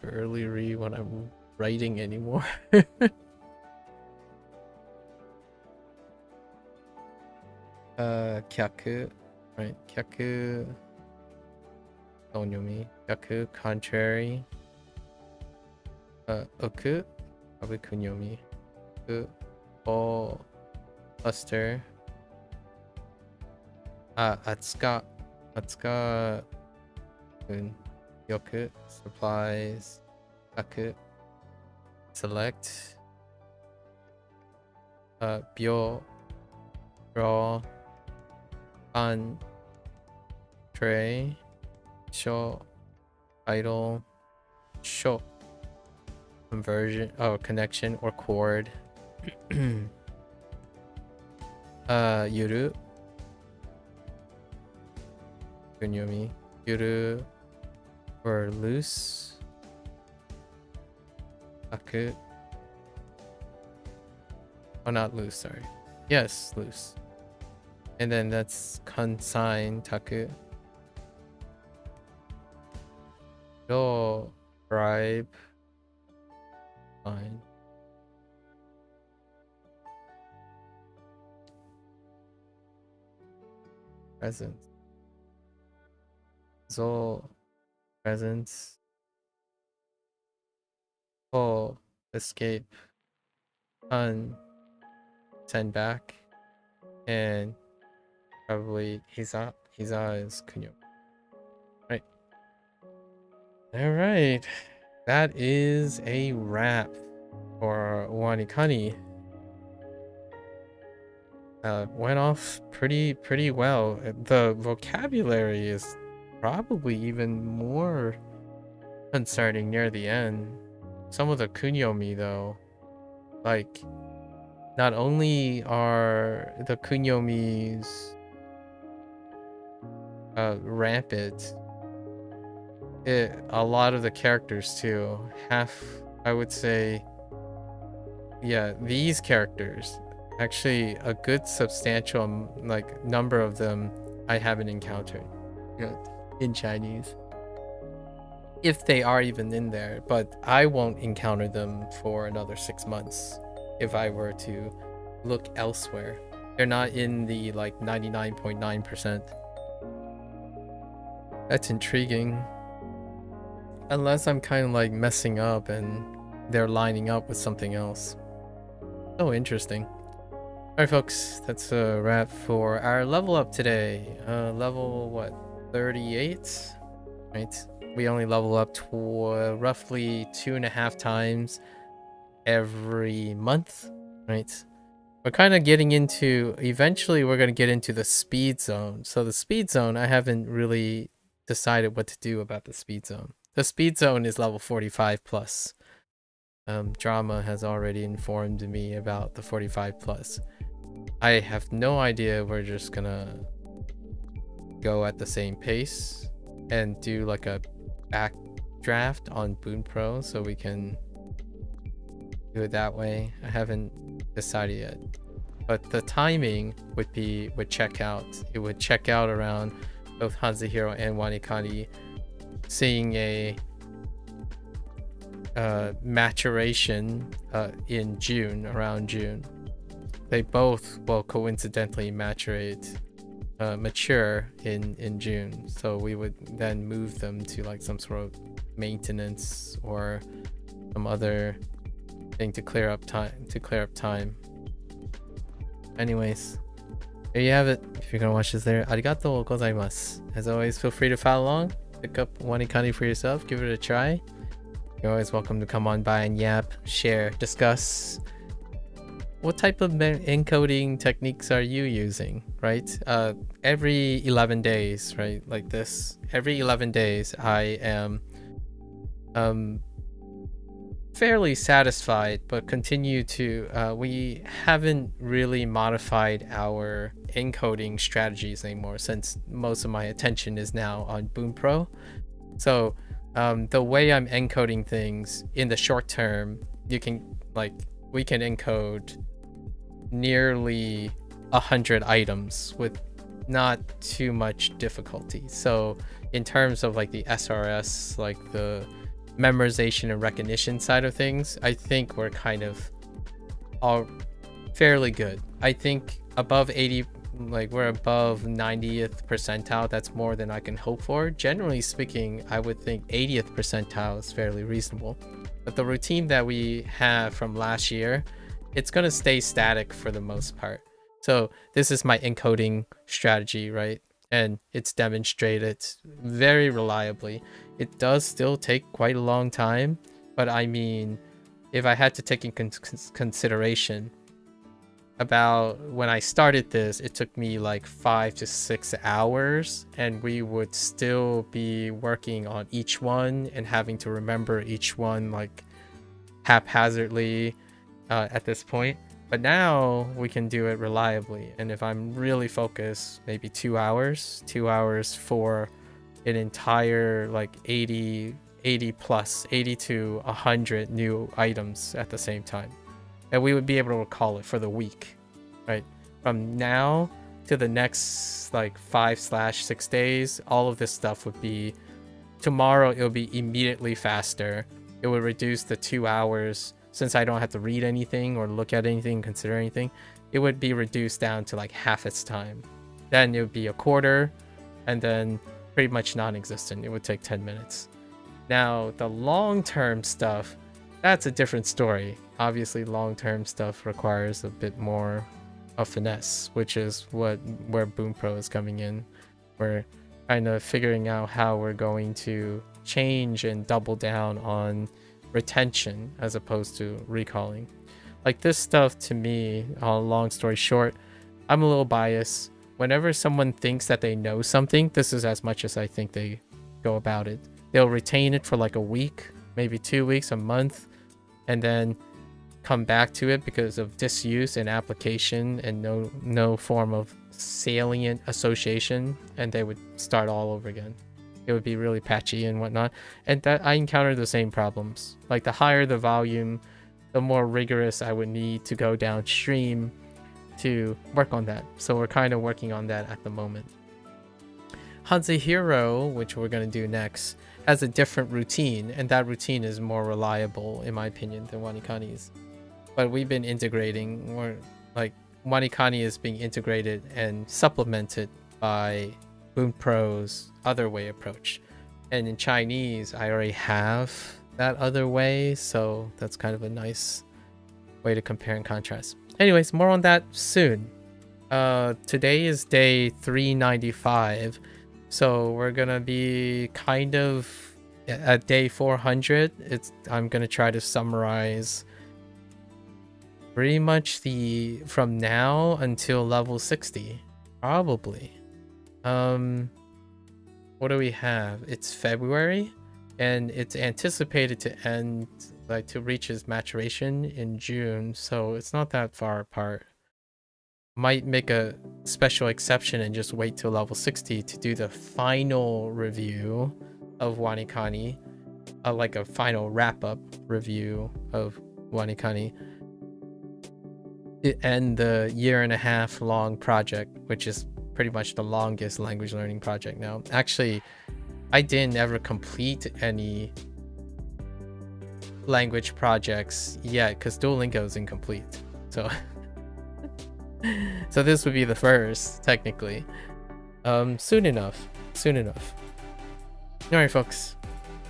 Barely read what I'm writing anymore. Kyaku, right? Kyaku. Onyomi. Kyaku, contrary. Oku, probably kunyomi. O, cluster. Atsuka. Atsuka. Yoku, supplies. Kaku, select. Byo, draw. An, tray. Sho, idle. Sho, conversion. Oh, connection or chord. Yuru. Kunyomi. Yuru. Or loose. Aku. Oh, not loose, sorry. Yes, loose. And then that's consign, taku. Do, bribe. Fine. Presence. Zo, presence. Oh, escape. Un, send back. And probably Hiza. Hiza is kunyo. Right. Alright. That is a wrap for WaniKani. Went off pretty well. The vocabulary is probably even more concerning near the end. Some of the kunyomi though, like not only are the kunyomis rampant, a lot of the characters too. I would say, yeah, these characters, actually a good substantial like number of them I haven't encountered, in Chinese. If they are even in there, but I won't encounter them for another 6 months if I were to look elsewhere. They're not in the like 99.9%. That's intriguing. Unless I'm kind of like messing up and they're lining up with something else. So interesting. Alright folks, that's a wrap for our level up today. Level what? 38? Right? We only level up to roughly 2.5 times every month, right? We're kind of getting into, eventually we're going to get into the speed zone. So the speed zone, I haven't really decided what to do about the speed zone. The speed zone is level 45 plus. Drama has already informed me about the 45 plus. I have no idea. We're just gonna go at the same pace and do like a backdraft on Bunpro so we can do it that way. I haven't decided yet, but the timing would check out. It would check out around both HanziHero and WaniKani seeing a maturation in June, around June. They both will coincidentally mature in June, so we would then move them to like some sort of maintenance or some other thing to clear up time. Anyways, there you have it. If you're gonna watch this there, arigatou gozaimasu. As always, feel free to follow along, pick up WaniKani for yourself, give it a try. You're always welcome to come on by and yap, share, discuss. What type of encoding techniques are you using, right? Every 11 days, right? Like this. Every 11 days, I am fairly satisfied, but continue to... we haven't really modified our encoding strategies anymore since most of my attention is now on Bunpro. So the way I'm encoding things in the short term, we can encode nearly 100 items with not too much difficulty. So in terms of like the SRS, like the memorization and recognition side of things, I think we're kind of all fairly good. I think above 80, like we're above 90th percentile. That's more than I can hope for. Generally speaking, I would think 80th percentile is fairly reasonable. But the routine that we have from last year, it's going to stay static for the most part. So this is my encoding strategy, right? And it's demonstrated very reliably. It does still take quite a long time, but I mean, if I had to take in consideration about when I started this, it took me like 5 to 6 hours, and we would still be working on each one and having to remember each one like haphazardly at this point. But now we can do it reliably, and if I'm really focused, maybe 2 hours for an entire like 80 to 100 new items at the same time, and we would be able to recall it for the week, right? From now to the next like 5/6 days, all of this stuff would be, tomorrow it'll be immediately faster. It would reduce the 2 hours. Since I don't have to read anything or look at anything, consider anything, it would be reduced down to like half its time. Then it would be a quarter, and then pretty much non-existent. It would take 10 minutes. Now, the long-term stuff, that's a different story. Obviously, long-term stuff requires a bit more of finesse, which is where Bunpro is coming in. We're kind of figuring out how we're going to change and double down on retention as opposed to recalling. Like this stuff, to me, long story short, I'm a little biased. Whenever someone thinks that they know something, this is as much as I think they go about it. They'll retain it for like a week, maybe 2 weeks, a month, and then come back to it because of disuse and application and no form of salient association, and they would start all over again. It would be really patchy and whatnot, and that I encountered the same problems. Like the higher the volume, the more rigorous I would need to go downstream to work on that. So we're kind of working on that at the moment. HanziHero, which we're going to do next, has a different routine, and that routine is more reliable in my opinion than WaniKani's. But we've been integrating, or like WaniKani is being integrated and supplemented by Bunpro's other way approach. And in Chinese, I already have that other way, so that's kind of a nice way to compare and contrast. Anyways, more on that soon. Today is day 395, so we're gonna be kind of at day 400. I'm gonna try to summarize pretty much from now until level 60, probably. What do we have? It's February, and it's anticipated to end, like, to reach its maturation in June, so it's not that far apart. Might make a special exception and just wait till level 60 to do the final review of WaniKani, like a final wrap-up review of WaniKani, and the 1.5 year long project, which is pretty much the longest language learning project now. Actually, I didn't ever complete any language projects yet because Duolingo is incomplete. So so this would be the first, technically. Soon enough. Alright, folks.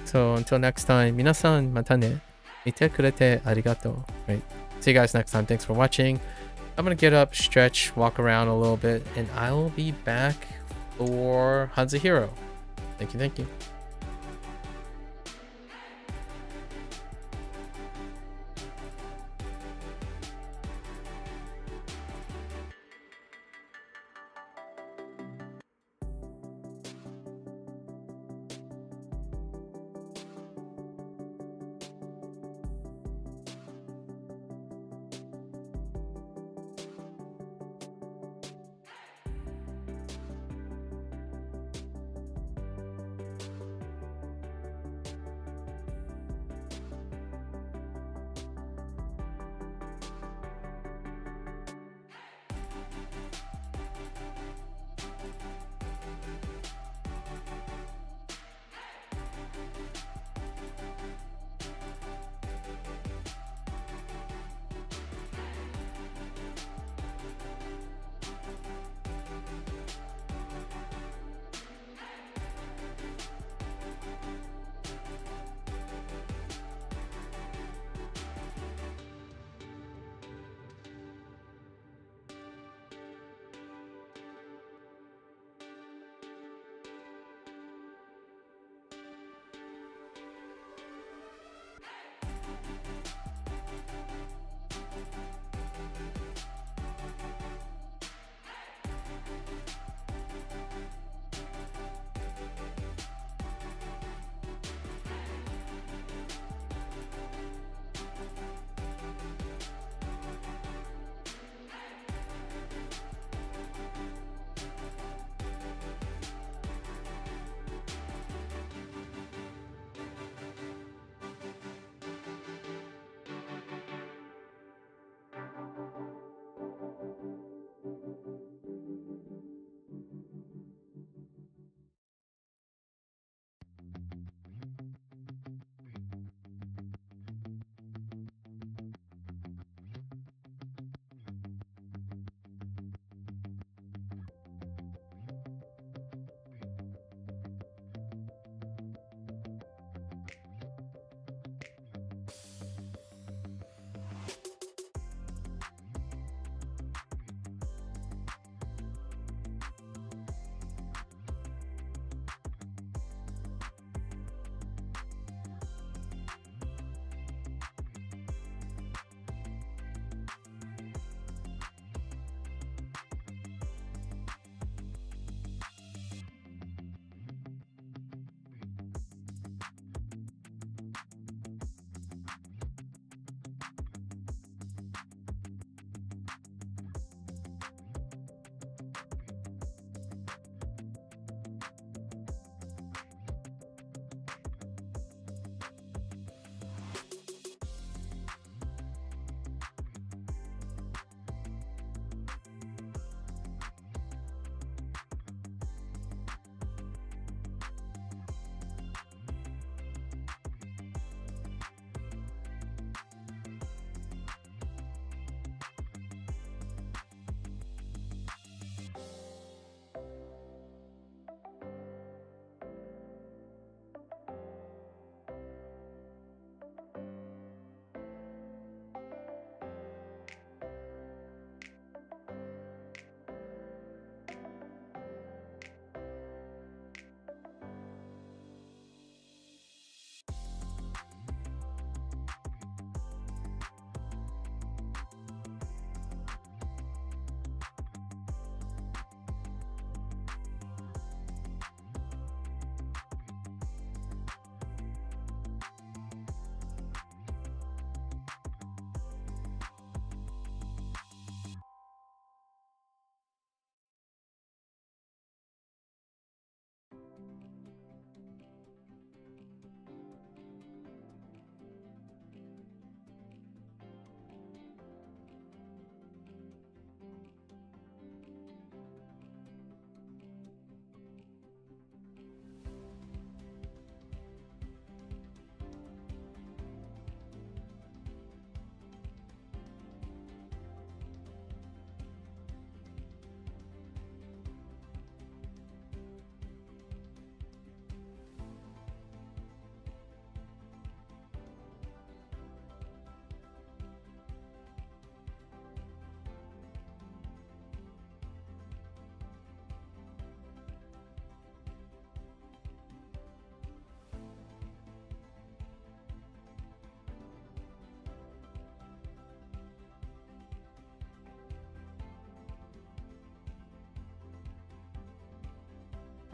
So until next time, 皆さんまたね。見てくれてありがとう. Right. See you guys next time. Thanks for watching. I'm gonna get up, stretch, walk around a little bit, and I will be back for HanziHero. Thank you.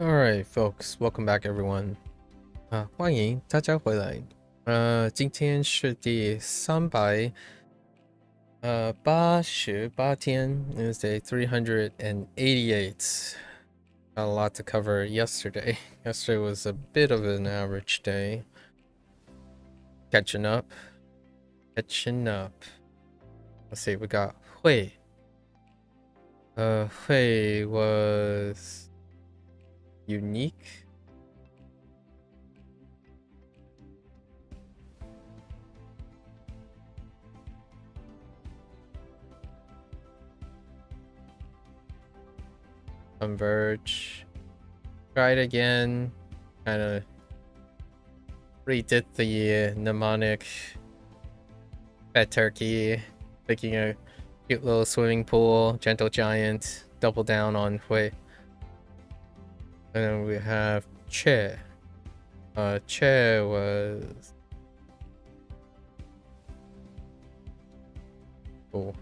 Alright, folks, welcome back, everyone. 欢迎大家回来。今天是第388天 is day 388. Got a lot to cover yesterday. Yesterday was a bit of an average day. Catching up. Let's see, we got Hui. Hui was unique. Converge. Tried again. Kind of redid the mnemonic. Pet turkey. Picking a cute little swimming pool. Gentle giant. Double down on Hui. And then we have Che. Che was... Oh.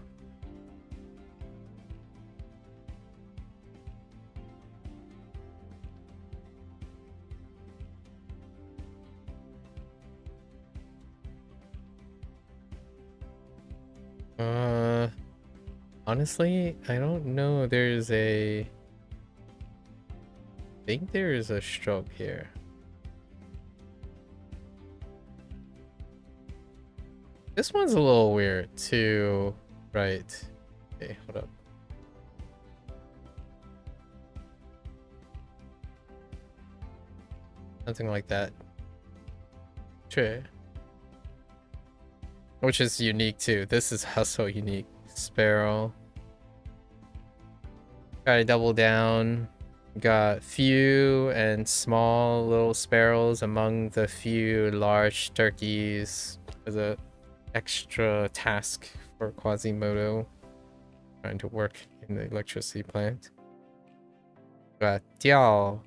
Honestly, I don't know. There's a... I think there is a stroke here. This one's a little weird too. Right. Okay, hold up. Something like that. Sure. Which is unique too. This is also unique. Sparrow. Gotta double down. Got few and small little sparrows among the few large turkeys as a extra task for Quasimodo trying to work in the electricity plant. Got Diao.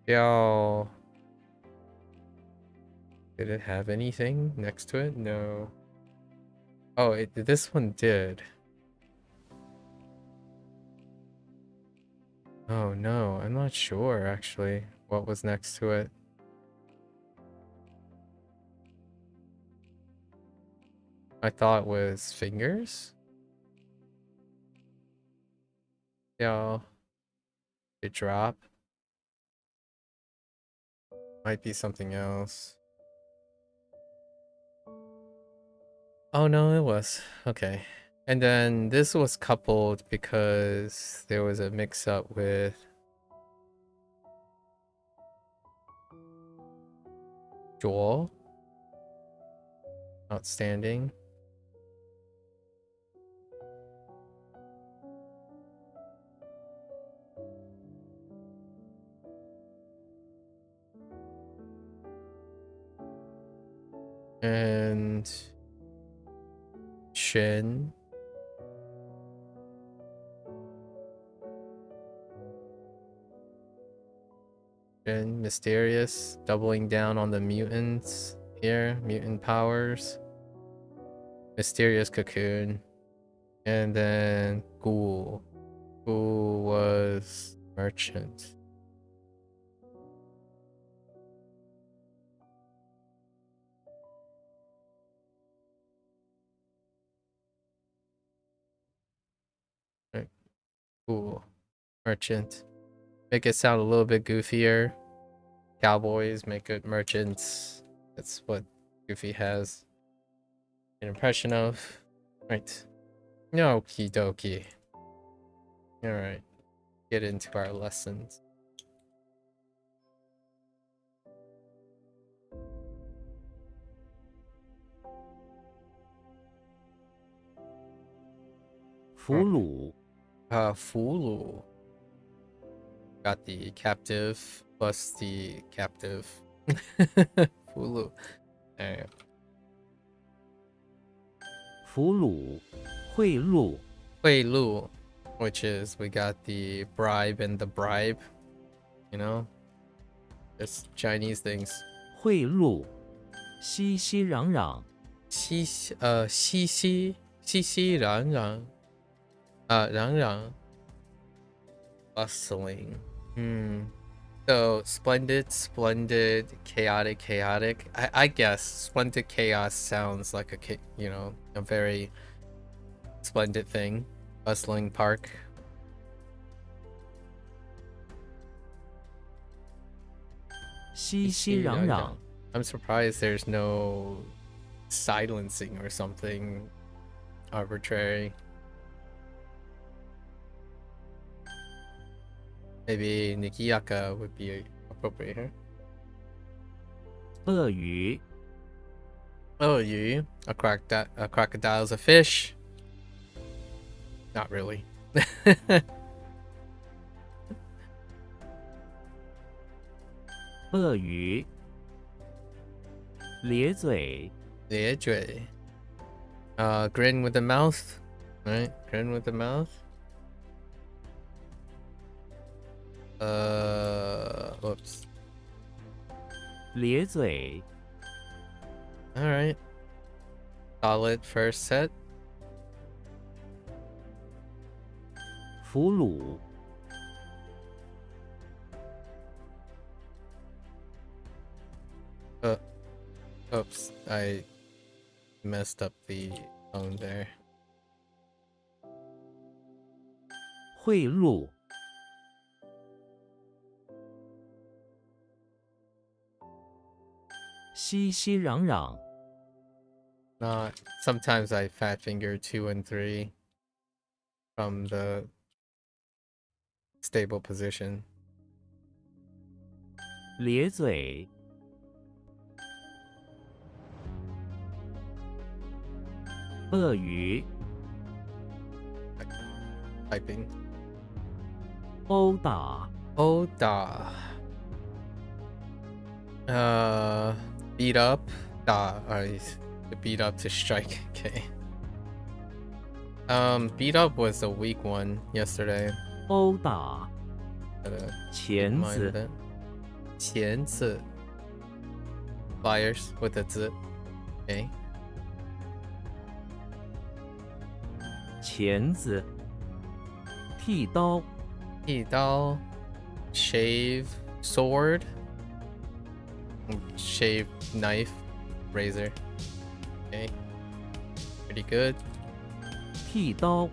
Diao. Did it have anything next to it? No. Oh, this one did. Oh no, I'm not sure actually what was next to it. I thought it was fingers. Yeah. It drop. Might be something else. Oh no, it was. Okay. And then this was coupled because there was a mix-up with Joel. Outstanding. And Shin. Shin, mysterious, doubling down on the mutants here, mutant powers. Mysterious cocoon. And then Ghoul. Ghoul was merchant. Right. Ghoul. Merchant. Make it sound a little bit goofier. Cowboys make good merchants. That's what Goofy has an impression of. Right. Okie dokie. Alright. Get into our lessons. Fulu. Fulu. Got the captive plus the captive. Fulu. Alright. Fulu. 贿赂. Lu, which is we got the bribe and the bribe. You know? Just Chinese things. 贿赂. 熙熙攘攘. 熙熙攘攘. Rang rang. Bustling. So splendid, splendid, chaotic, chaotic. I guess splendid chaos sounds like a very splendid thing. Bustling park. I'm surprised there's no silencing or something arbitrary. Maybe Nikiyaka would be appropriate here. 鳄鱼 Oh, you? A crocodile's a fish? Not really. 鳄鱼咧嘴 咧嘴. Grin with the mouth. Right? Grin with the mouth. Whoops. 咧嘴 Alright. Solid first set. 俘虏 Oops. I messed up the tone there. 贿赂 熙熙攘攘 Not. Sometimes I fat finger 2 and 3 from the stable position. 咧嘴 鳄鱼 Typing. 殴打 Oda. Beat up. Da. Beat up to strike. Okay. Beat up was a weak one yesterday. 殴打 Gotta 钳 mind 子 that. 钳子. Pliers with a z. Okay. 钳子剃刀 Dao. Shave sword. Shave knife. Razor. Okay. Pretty good. 剃刀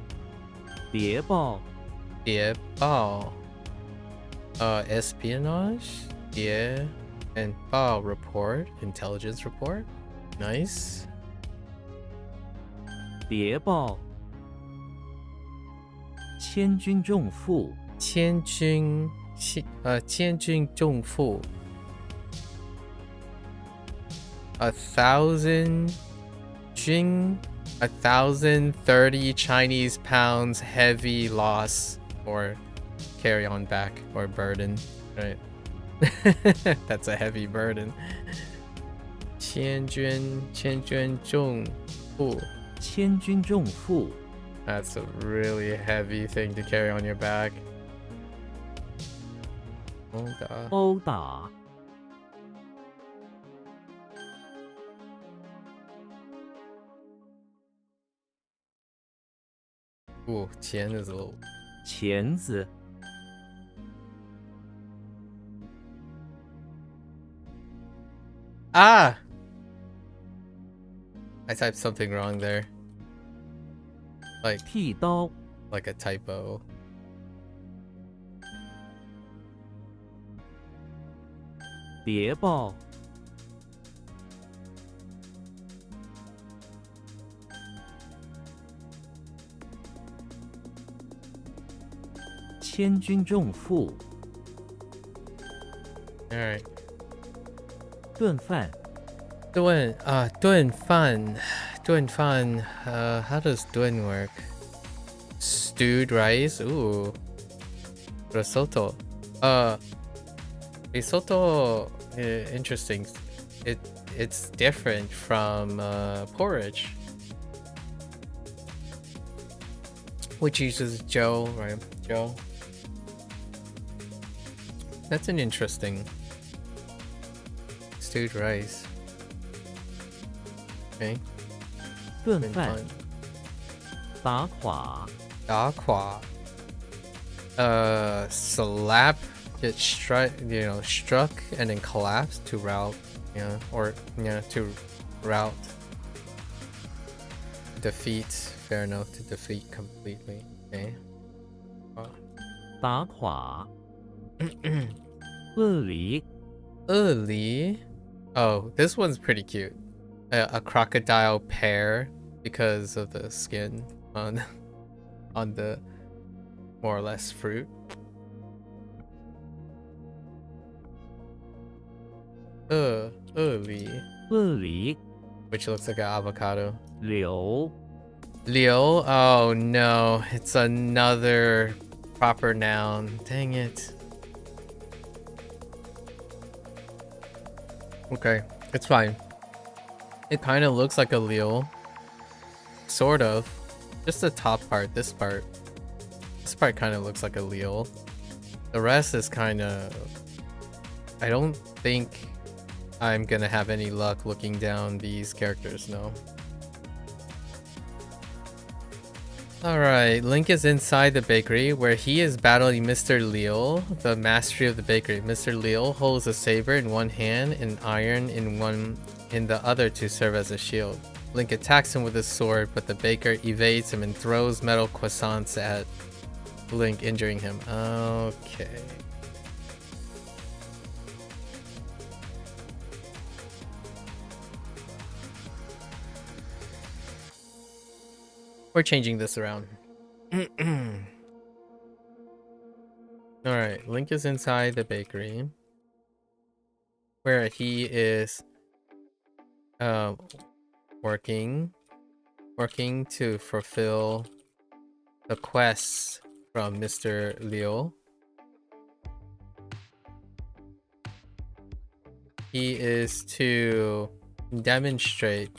谍报 Yeah. Espionage. Yeah. And report. Intelligence report. Nice. 谍报千军重负千军重负. 1,030 Chinese pounds heavy loss or carry on back or burden, right? That's a heavy burden. 千军重负. 千军重负 That's a really heavy thing to carry on your back. Oh, 殴打 Ooh, 钱 is a little. 钳子 Ah! I typed something wrong there.剃刀 Like a typo. 谍报千军重负 Alright. 顿饭炖饭. How does 炖 work? Stewed rice. Ooh. Risotto. Risotto. Interesting. It's different from porridge, which uses Joe, right? Joe. That's an interesting stewed rice. Okay. 顿饭打垮 打垮. Slap get struck and then collapse to route, to route. Defeat, fair enough, to defeat completely. Okay. 打垮，鳄梨， Early. Oh, this one's pretty cute. A crocodile pear because of the skin on the more or less fruit. Early, 鳄梨， which looks like an avocado. 柳， Liu. Oh no, it's another proper noun. Dang it. Okay, it's fine. It kind of looks like a Liu. Sort of. Just the top part, this part. This part kind of looks like a Liu. The rest is kind of... I don't think I'm gonna have any luck looking down these characters, no. Alright, Link is inside the bakery where he is battling Mr. Liu, the mastery of the bakery. Mr. Liu holds a saber in one hand and iron in the other to serve as a shield. Link attacks him with his sword, but the baker evades him and throws metal croissants at Link, injuring him. Okay. We're changing this around. Alright, Link is inside the bakery where he is working to fulfill the quests from Mr. Liu. He is to demonstrate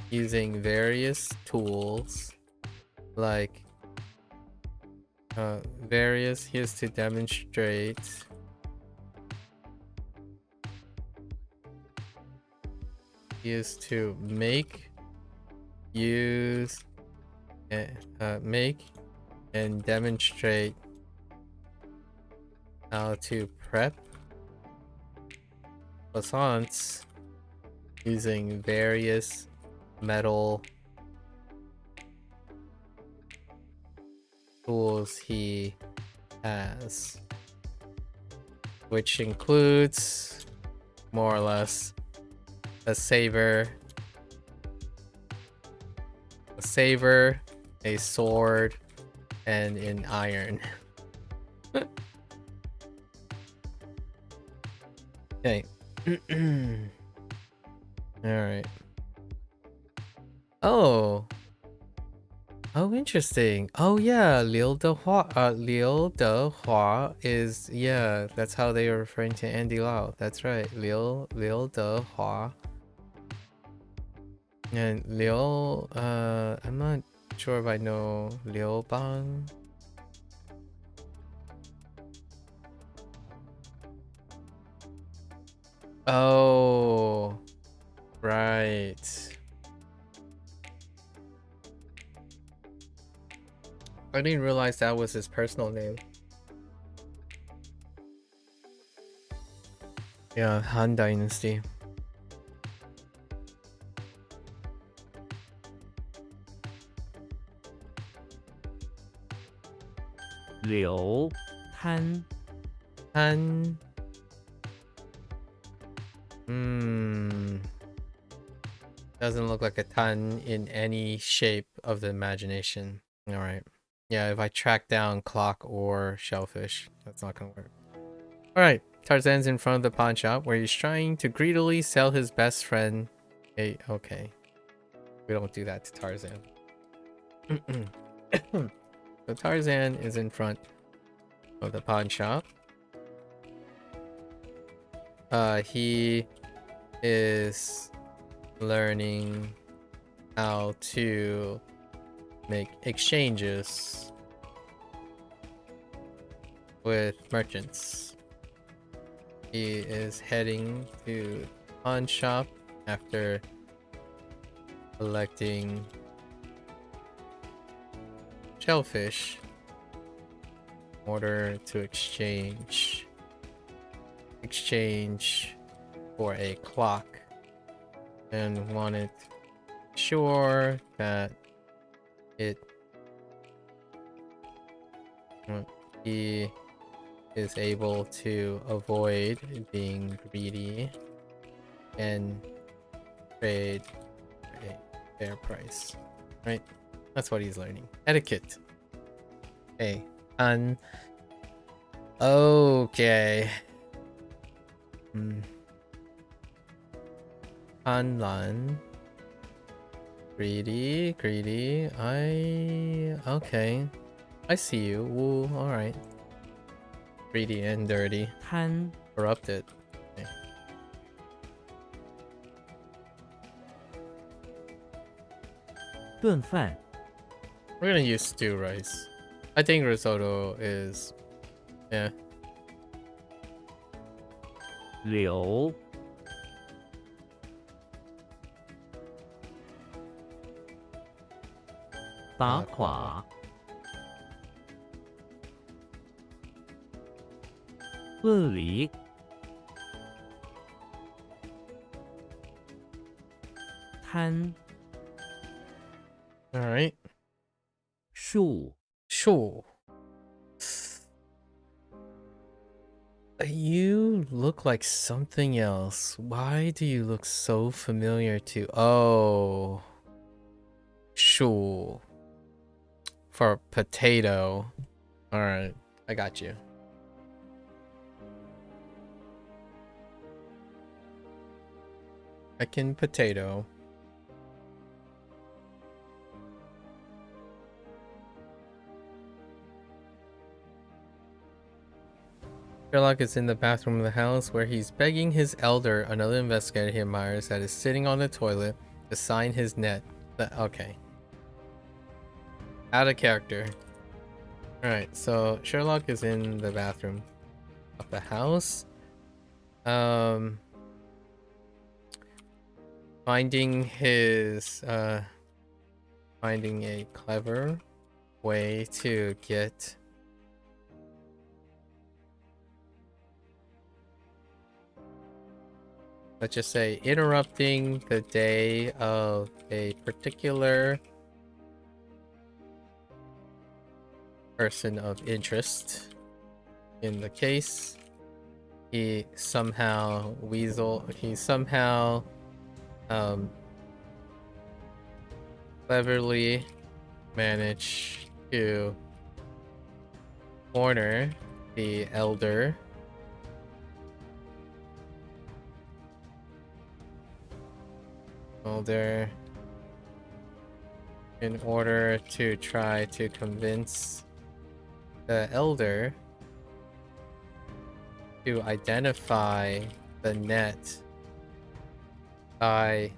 using various tools like he is to demonstrate make, use, make and demonstrate how to prep croissants using various metal tools he has, which includes more or less a saber, a sword, and an iron. Okay. Alright. Oh, interesting. Oh yeah, Liu De Hua is, yeah, that's how they are referring to Andy Lau. That's right, Liu De Hua. And Liu, I'm not sure if I know Liu Bang. Oh, right. I didn't realize that was his personal name. Yeah, Han Dynasty. Liu, Tan, Han. Doesn't look like a ton in any shape of the imagination. Alright. Yeah, if I track down clock or shellfish, that's not gonna work. Alright, Tarzan's in front of the pawn shop where he's trying to greedily sell his best friend. Hey, okay. We don't do that to Tarzan. So Tarzan is in front of the pawn shop. He is learning how to make exchanges with merchants. He is heading to the pawn shop after collecting shellfish in order to exchange exchange for a clock and wanted sure that he is able to avoid being greedy and trade a fair price, right? That's what he's learning. Etiquette. Okay. Okay. Hanlan. Greedy. Okay. I see you. Woo, alright. Greedy and dirty. 贪 Corrupted. Okay. 顿饭 We're gonna use stew rice. I think risotto is... yeah. 流 打垮 恶离 贪 Alright. 数 Sure. You look like something else. Why do you look so familiar to... Oh. Sure. For potato. Alright. I got you. I can potato. Sherlock is in the bathroom of the house where he's begging his elder, another investigator he admires, that is sitting on the toilet, to sign his net. Okay. Out of character. Alright, so Sherlock is in the bathroom of the house. Finding a clever way to get let's just say interrupting the day of a particular person of interest. In the case, he somehow cleverly managed to corner the elder in order to try to convince the elder to identify the net by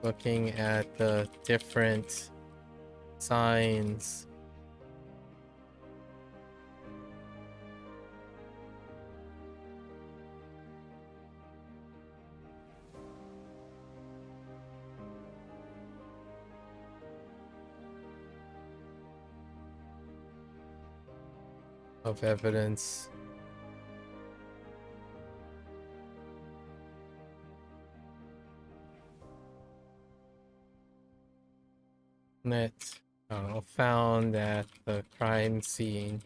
looking at the different signs of evidence. Net found at the crime scene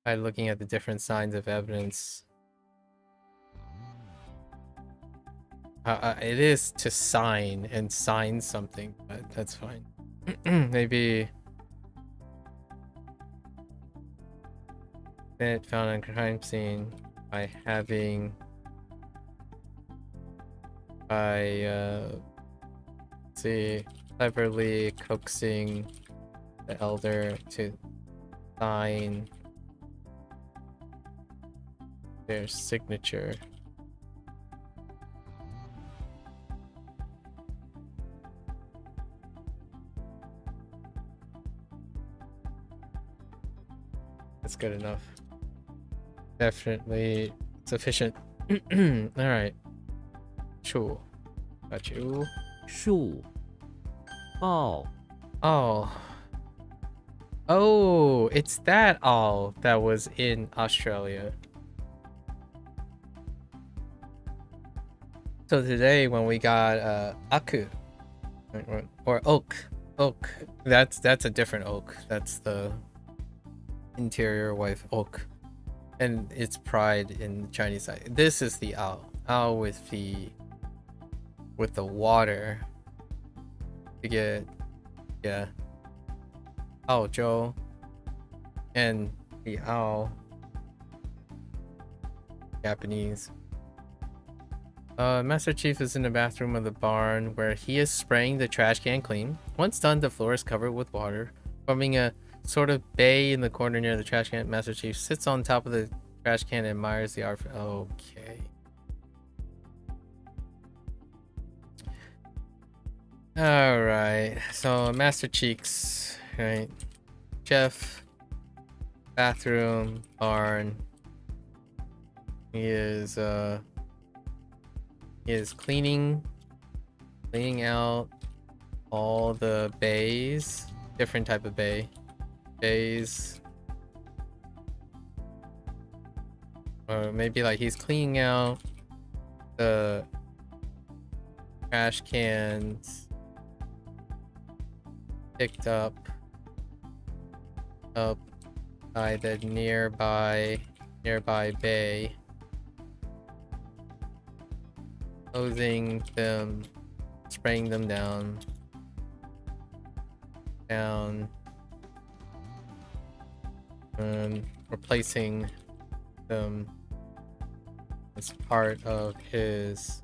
by looking at the different signs of evidence. It is to sign and sign something, but that's fine. Maybe it found on crime scene by cleverly coaxing the elder to sign their signature. That's good enough. Definitely sufficient. Alright. Sure. Got you. 数 报 Oh. Oh, it's that owl that was in Australia. So today when we got aku or oak, that's a different oak. That's the interior wife oak, and it's pride in the Chinese side. This is the owl with the water to get, yeah, owl Joe, and the owl Japanese. Master Chief is in the bathroom of the barn where he is spraying the trash can clean. Once done, the floor is covered with water, forming a sort of bay in the corner near the trash can. Master Chief sits on top of the trash can and admires the art. Okay. Alright, so Master Cheeks, right? Chef, bathroom, barn. He is cleaning out all the bays, different type of bays, or maybe like he's cleaning out the trash cans picked up by the nearby bay, closing them, spraying them down, replacing them as part of his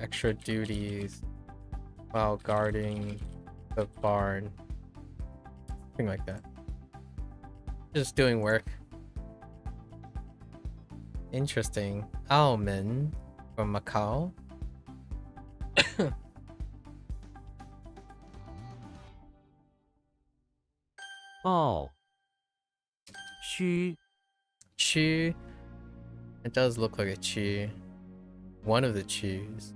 extra duties while guarding the barn, something like that. Just doing work. Interesting. Owlman from Macau. Ball. Chu. Chu. It does look like a chu. One of the chus.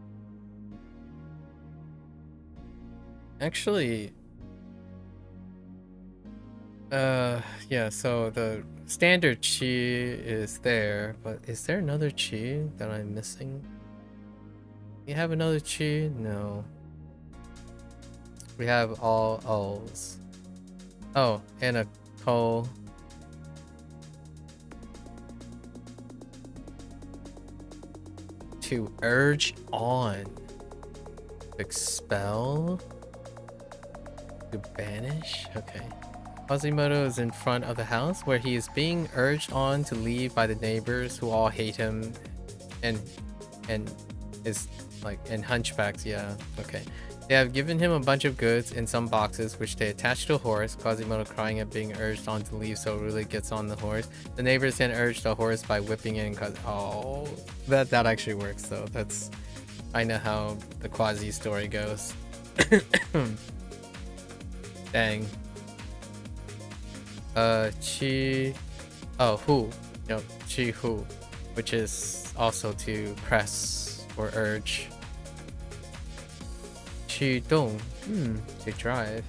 Actually, yeah, so the standard chi is there, but is there another chi that I'm missing? We have another chi? No. We have all O's. Oh, and a coal. To urge on. Expel. To banish? Okay. Quasimodo is in front of the house where he is being urged on to leave by the neighbors who all hate him and is like, and hunchbacks, yeah, okay. They have given him a bunch of goods in some boxes which they attach to a horse. Quasimodo crying at being urged on to leave, so really gets on the horse. The neighbors then urge the horse by whipping it and oh, that actually works though. That's I know how the Quasi story goes. Dang. Chi. Oh, Hu. No, Chi Hu, which is also to press or urge. Chi Dong. To drive.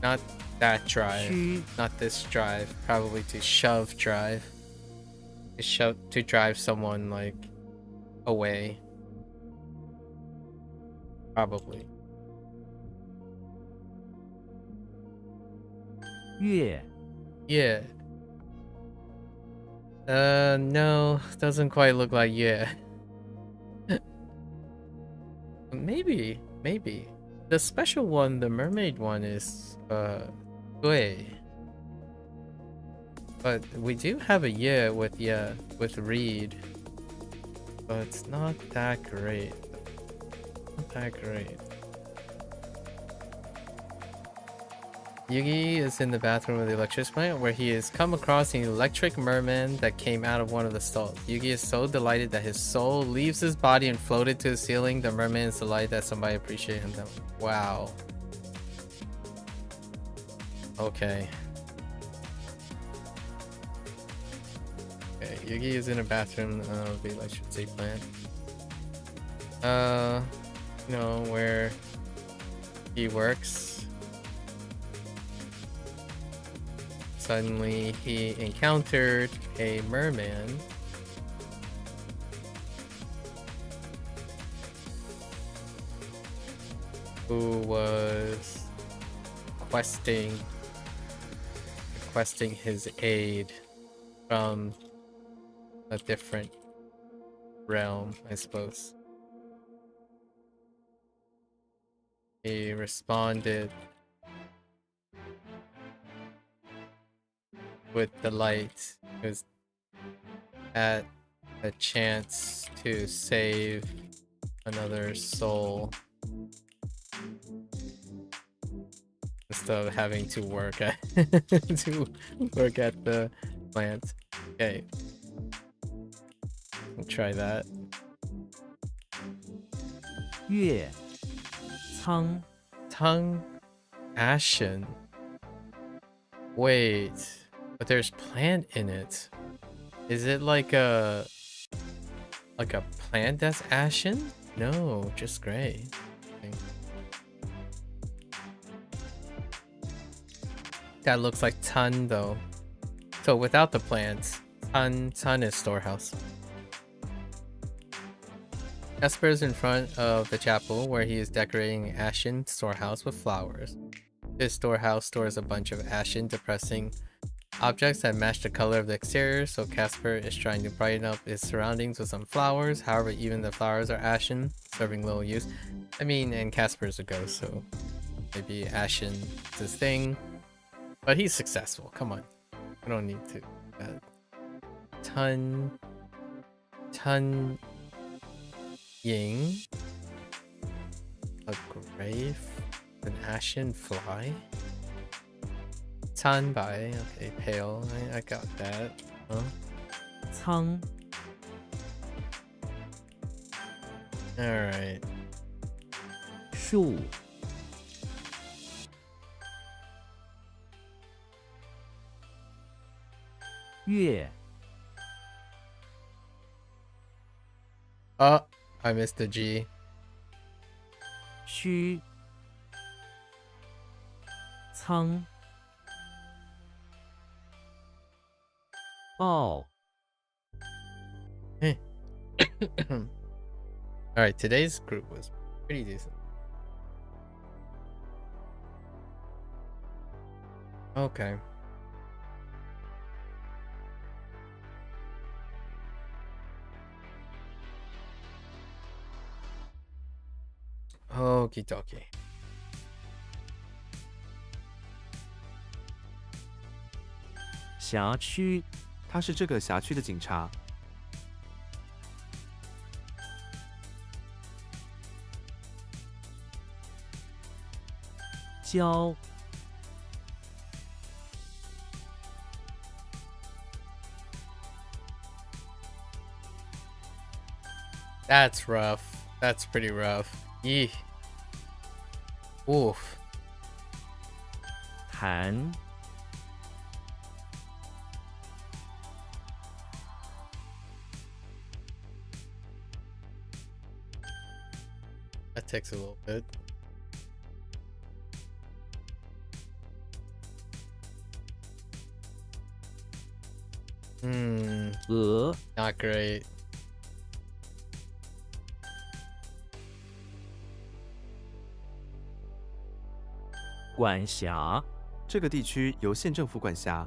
Not that drive. Not this drive. Probably to shove drive. To drive someone like away. Probably. Yue. Yeah. No, doesn't quite look like yeah. Maybe. The special one, the mermaid one is Gui. But we do have a yeah with Reed. But it's not that great. Not that great. Yugi is in the bathroom of the electricity plant where he has come across an electric merman that came out of one of the stalls. Yugi is so delighted that his soul leaves his body and floated to the ceiling. The merman is delighted that somebody appreciated him. Wow. Okay. Okay, Yugi is in a bathroom of the electricity plant. you know, where he works. Suddenly he encountered a merman who was requesting his aid from a different realm, I suppose. He responded with delight. He was at a chance to save another soul instead of having to work at the plant. Okay, we'll try that. 月苍 Tongue ashen. Wait, but there's plant in it. Is it like a plant that's ashen? No, just gray. Okay. That looks like ton though. So without the plants, ton is storehouse. Casper is in front of the chapel where he is decorating an ashen storehouse with flowers. This storehouse stores a bunch of ashen, depressing objects that match the color of the exterior, so Casper is trying to brighten up his surroundings with some flowers. However, even the flowers are ashen, serving little use. I mean, and Casper is a ghost, so maybe ashen is his thing. But he's successful, come on. I don't need to. Ton Ying. A grave? An ashen fly? Tan Bai. Okay, pale. I got that. Huh? 苍 Alright. 树 月 Oh, I missed the G. 虚 苍 豹 Alright, today's group was pretty decent. Okay. Okie dokie. 辖区 他是这个辖区的警察。 郊 That's rough. That's pretty rough. Yee. Oof. 潭 That takes a little bit.鹅 Not great. 管辖 这个地区由县政府管辖。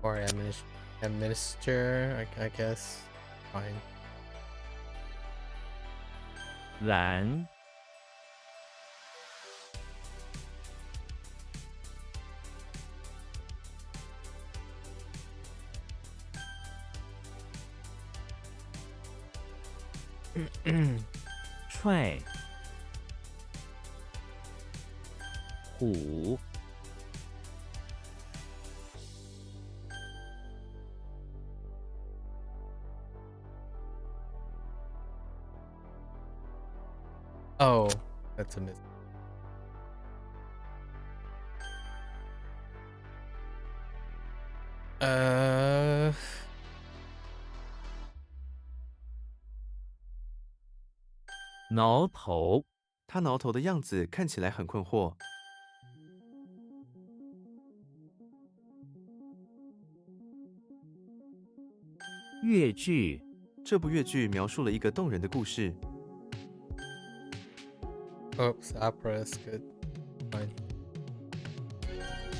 Or administer, I guess. Fine. 蓝 踹 虎 Oh, that's a miss. Uh, 挠头，他挠头的样子看起来很困惑。越剧，这部越剧描述了一个动人的故事。 Oops, opera is good. Fine.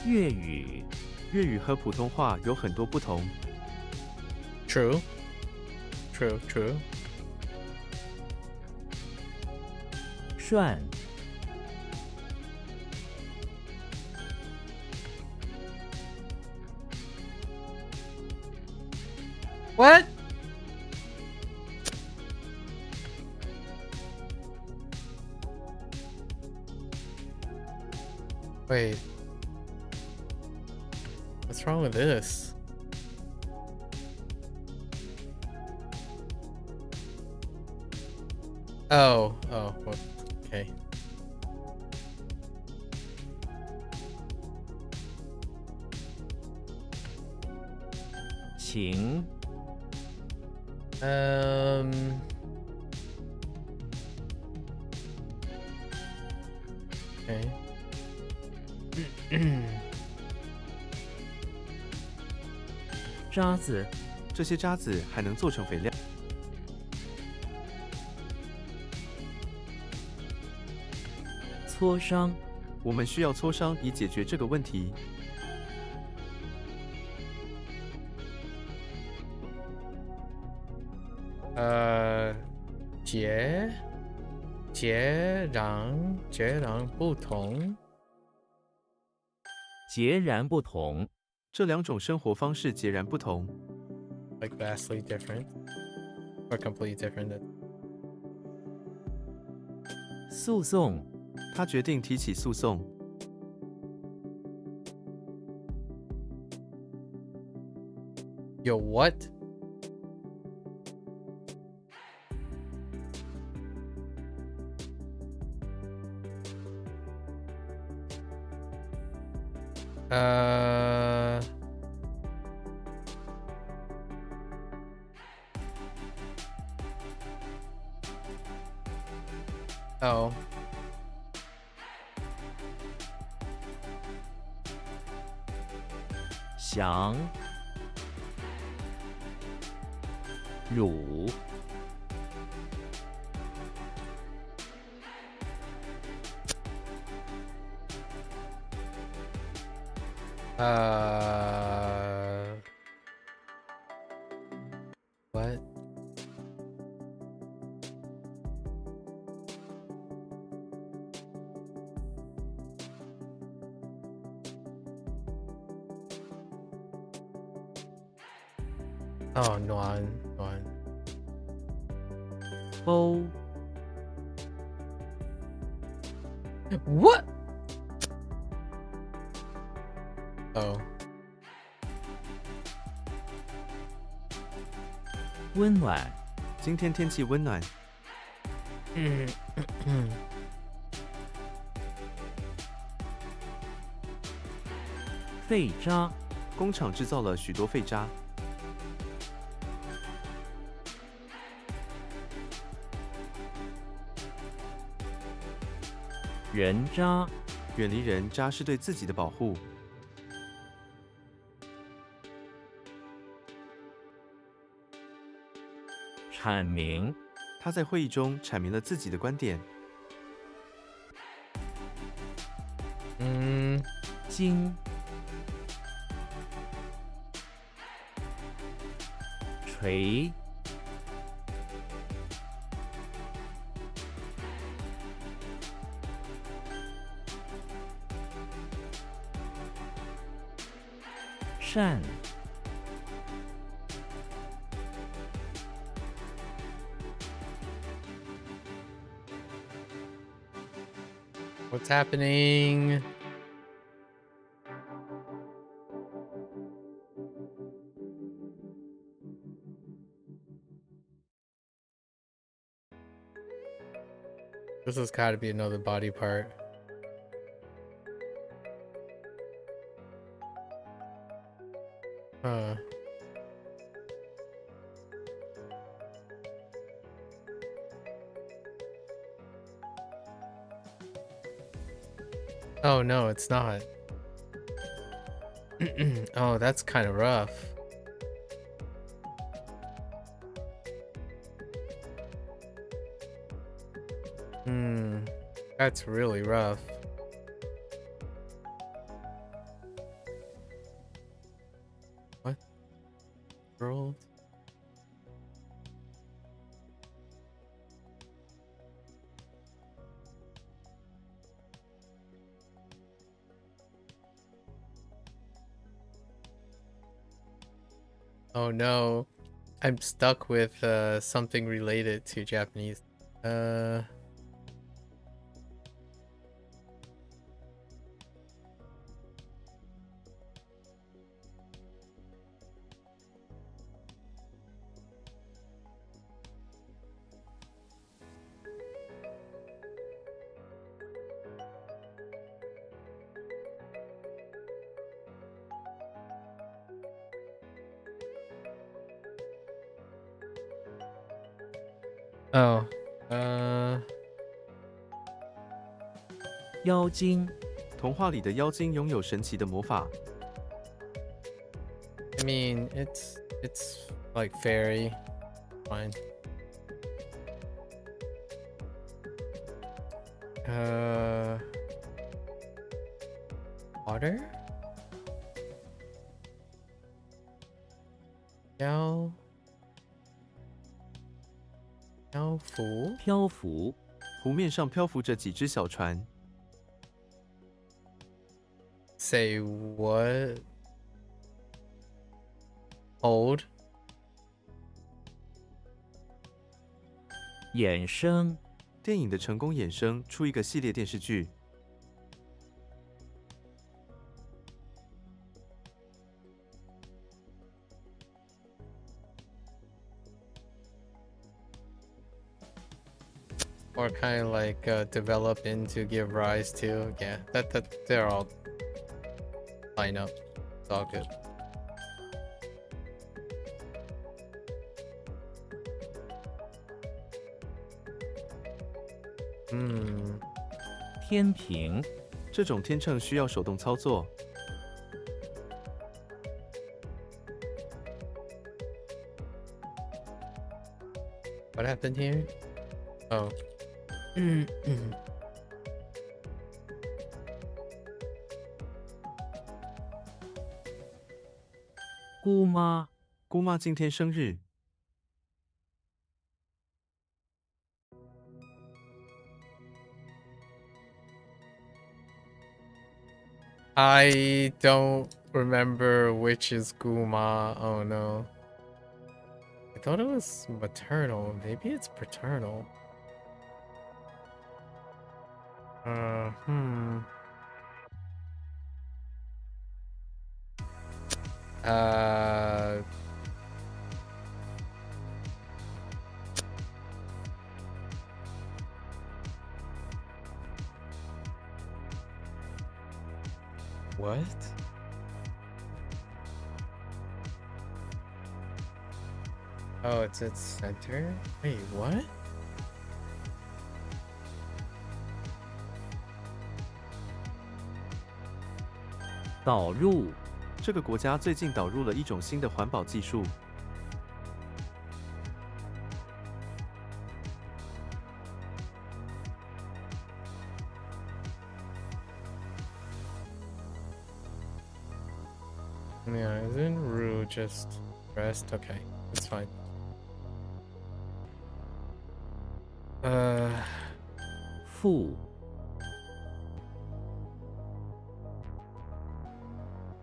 粤语，粤语和普通话有很多不同。 True. True, true. 涮， What? Wait. What's wrong with this? Oh, well, okay. 情， Okay. 渣子，这些渣子还能做成肥料。磋商，我们需要磋商以解决这个问题。截然不同。截然不同，这两种生活方式截然不同。 Like vastly different or completely different. 诉讼，他决定提起诉讼。 有 what? Oh. 想，辱，What? Oh, 暖。欧， What? Oh. 温暖，今天天气温暖。废渣，工厂制造了许多废渣。人渣，远离人渣是对自己的保护。阐明，他在会议中阐明了自己的观点。经，锤，善， What's happening? This has got to be another body part. Huh. Oh no, it's not. Oh, that's kind of rough. That's really rough. What? World? Oh no, I'm stuck with something related to Japanese. Oh, 妖精，童话里的妖精拥有神奇的魔法。 I mean, it's like fairy. Fine. Water? Yao Fu? 漂浮，湖面上漂浮着几只小船， Say what? Hold? 衍生，电影的成功衍生出一个系列电视剧。 Or kind of like develop into give rise to. Yeah, that they're all line up. It's all good. Hmm. 天平，这种天秤需要手动操作， What happened here? Oh. 姑妈，姑妈今天生日， I don't remember which is Guma. Oh no. I thought it was maternal. Maybe it's paternal. Hmm. Uh. What? Oh, it's its center? Wait, what? 导入，这个国家最近导入了一种新的环保技术。 Yeah, isn't Ru just rest? Okay, it's fine. Uh, 富，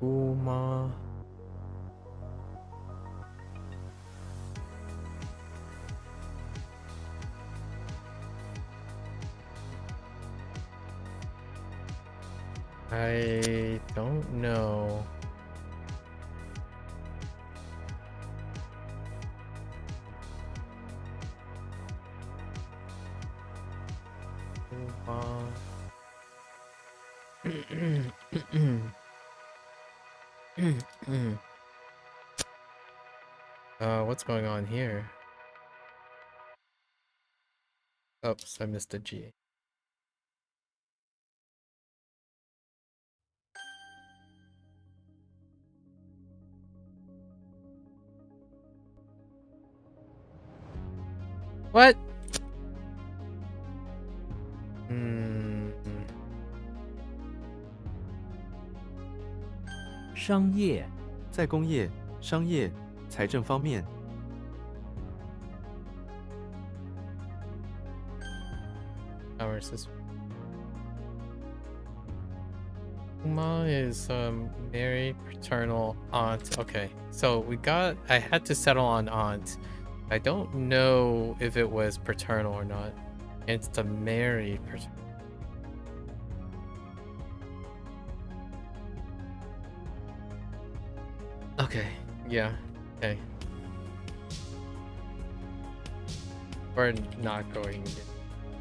Uma. I don't know. What's going on here? Oops, I missed a G. What? Hmm. 商业、在工业、商业、财政方面， Ours is. Uma is Mary paternal aunt. Okay, so I had to settle on aunt. I don't know if it was paternal or not. It's the Mary paternal. Okay, yeah, okay. We're not going into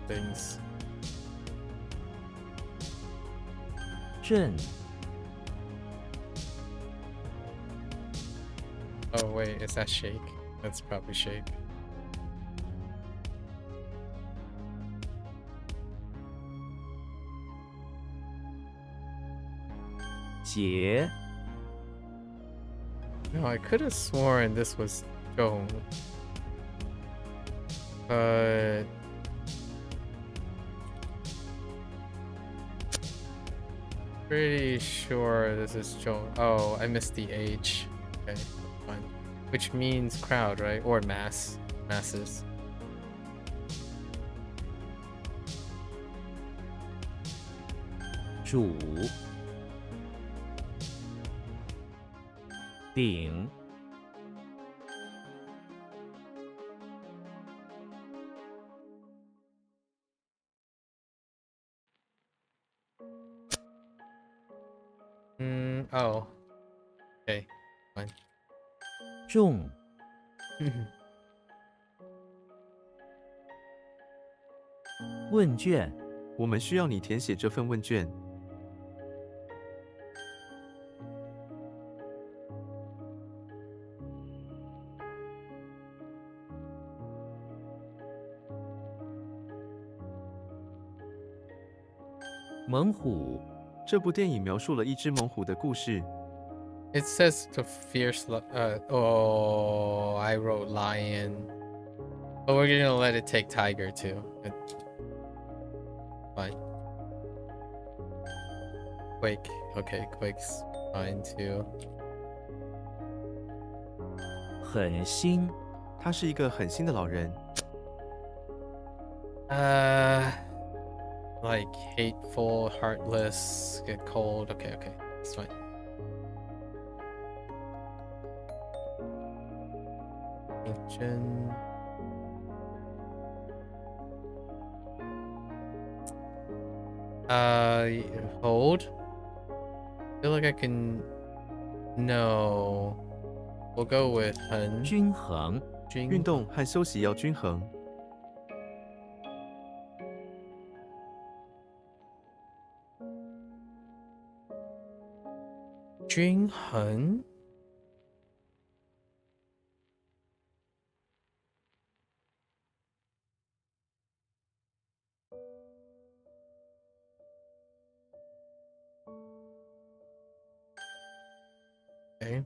things. 镇、 Oh wait, is that shake? That's probably shake. 节、 No, I could have sworn this was Zhong. But pretty sure this is Zhong. Oh, I missed the H. Okay, fine. Which means crowd, right? Or mass. Masses. 主、顶、 Oh. Okay, fine. 众、问卷、我们需要你填写这份问卷。 猛虎、 这部电影描述了一只猛虎的故事。 It says the oh, I wrote lion. But we're gonna let it take tiger too. Fine. Quake. Okay, Quake's fine too. 狠心、 他是一个狠心的老人， Like hateful, heartless, get cold. Okay, it's fine. Ancient. Hold. Feel like I can. No. We'll go with 很均衡、运动和休息要均衡。 均衡 Okay.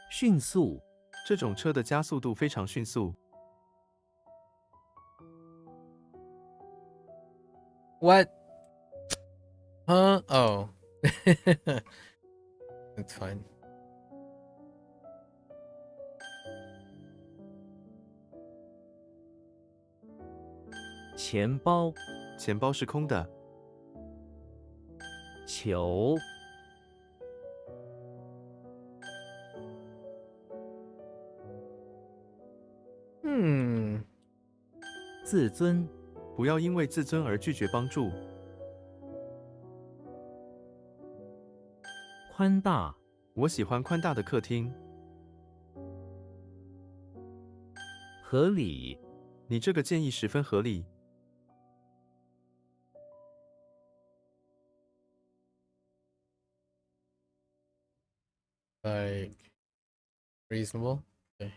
迅速、 这种车的加速度非常迅速。 What? Huh? Oh. It's fine. 钱包、钱包是空的，球、 自尊、 不要因为自尊而拒绝帮助。 宽大、 我喜欢宽大的客厅。 合理、 你这个建议十分合理。 Like reasonable. Okay.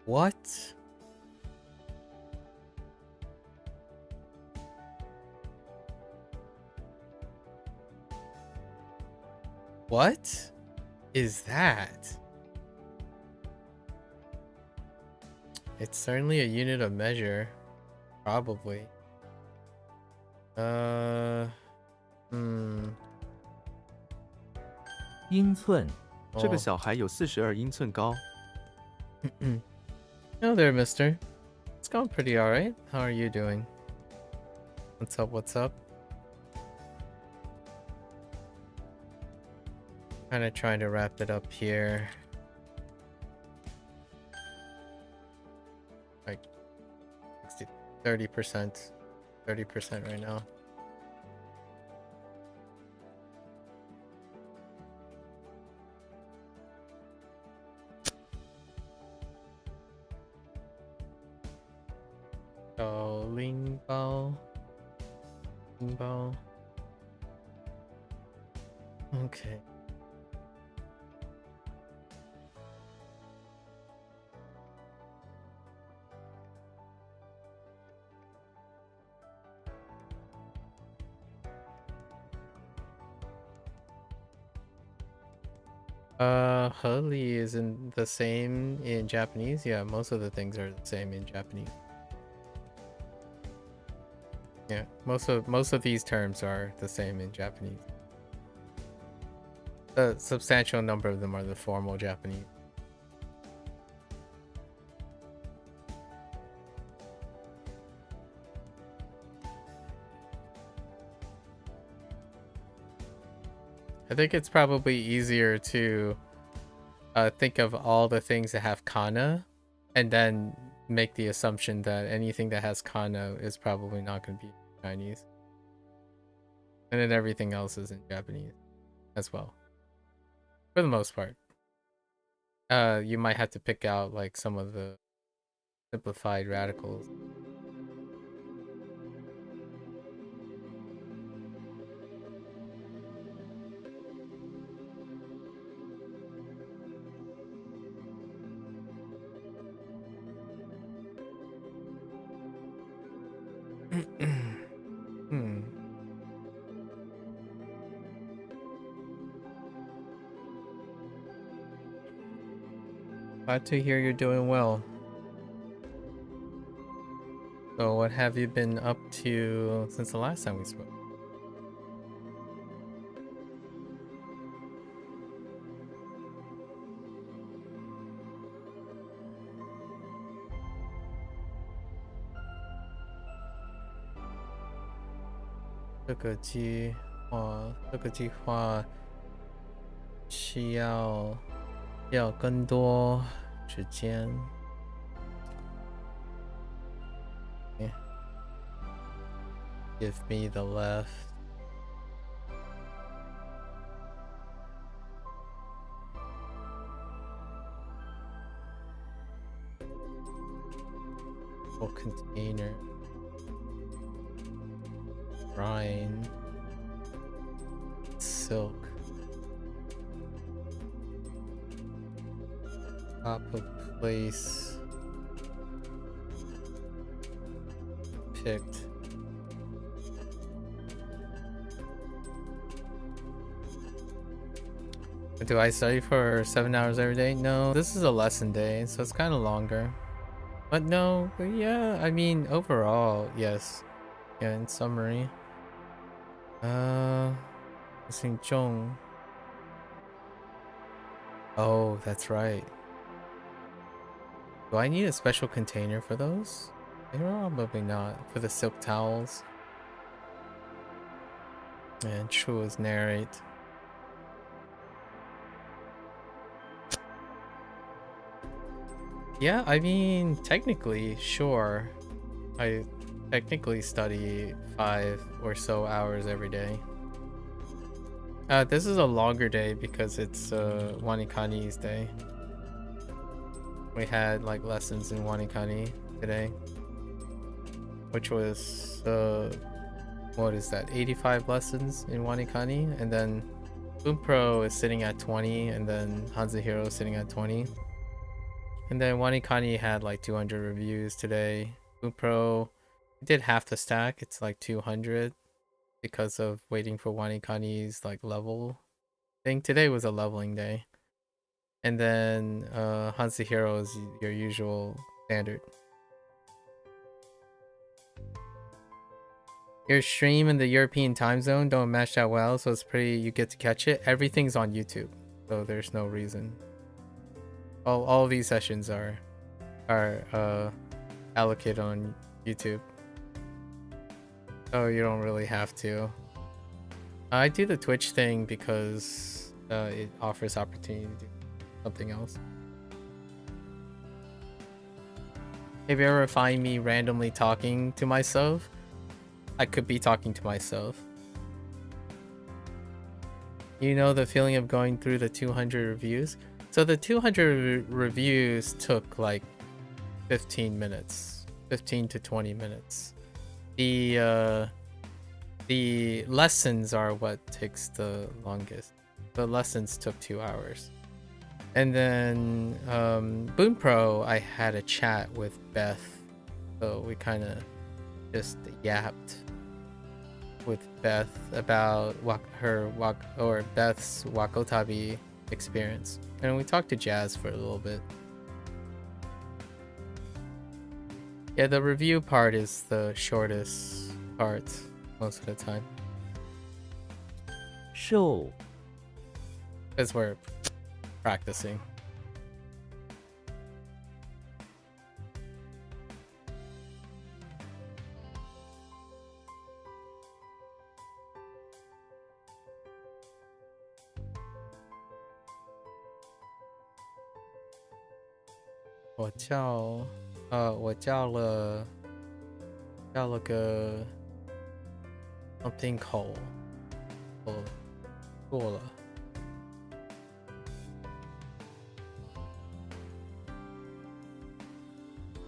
What? What is that? It's certainly a unit of measure. Probably. 英寸 这个小孩有42英寸高。Hello there, mister. It's going pretty alright. How are you doing? What's up, what's up? Kind of trying to wrap it up here. Like 30%. 30% right now. So, Ling Bao. Okay. Hurley isn't the same in Japanese. Yeah, most of the things are the same in Japanese. Yeah, most of these terms are the same in Japanese. A substantial number of them are the formal Japanese. I think it's probably easier to think of all the things that have kana and then make the assumption that anything that has kana is probably not going to be Chinese. And then everything else is in Japanese as well. For the most part. You might have to pick out like some of the simplified radicals. Glad to hear you're doing well. So what have you been up to since the last time we spoke?这个计划需要更多时间。Give me the left. Full container. Brine. Silk. Top of place. Picked. Do I study for 7 hours every day? No, this is a lesson day, so it's kind of longer. But no, but yeah, I mean, overall, yes. Yeah, in summary. Missing Zhong. Oh, that's right. Do I need a special container for those? Probably not. For the silk towels. And True is narrate. Yeah, I mean, technically, sure. I technically study 5 or so hours every day. This is a longer day because it's WaniKani's day. We had like lessons in WaniKani today, which was what is that? 85 lessons in WaniKani, and then Bunpro is sitting at 20, and then HanziHero is sitting at 20. And then WaniKani had like 200 reviews today. Bunpro did half the stack. It's like 200 because of waiting for WaniKani's like level think today was a leveling day. And then HanziHero is your usual standard. Your stream in the European time zone don't match that well, so it's pretty, you get to catch it. Everything's on YouTube, so there's no reason. All of these sessions are allocated on YouTube, so you don't really have to. I do the Twitch thing because it offers opportunity to do something else. If you ever find me randomly talking to myself, I could be talking to myself. You know the feeling of going through the 200 reviews? So the 200 reviews took like 15 minutes, 15 to 20 minutes. The lessons are what takes the longest. The lessons took 2 hours. And then Bunpro, I had a chat with Beth, so we kind of just yapped with Beth about Beth's Wakotabi experience, and we talked to Jazz for a little bit. Yeah, the review part is the shortest part most of the time. Show. Because we're practicing.我叫了个 something 口，我做了。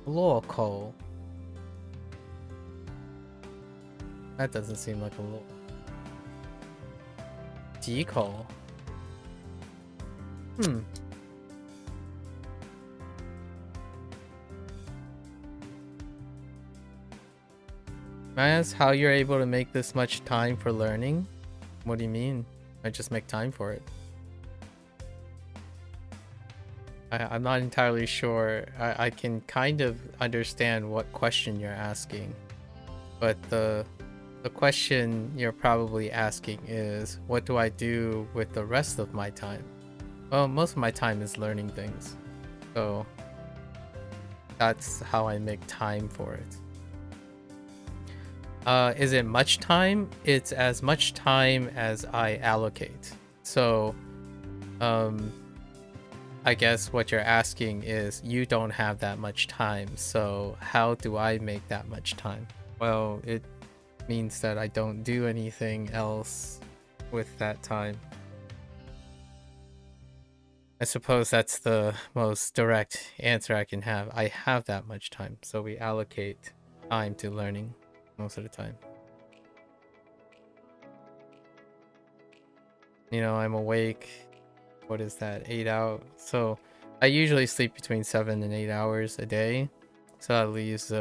落口 That doesn't seem like a law. 几口 May I ask how you're able to make this much time for learning? What do you mean? I just make time for it. I'm not entirely sure. I can kind of understand what question you're asking, but the question you're probably asking is, what do I do with the rest of my time? Well, most of my time is learning things, so that's how I make time for it. Is it much time? It's as much time as I allocate. So, I guess what you're asking is, you don't have that much time, so how do I make that much time? Well, it means that I don't do anything else with that time. I suppose that's the most direct answer I can have. I have that much time, so we allocate time to learning most of the time. You know, I'm awake. What is that? 8 hours. So I usually sleep between 7 and 8 hours a day. So that leaves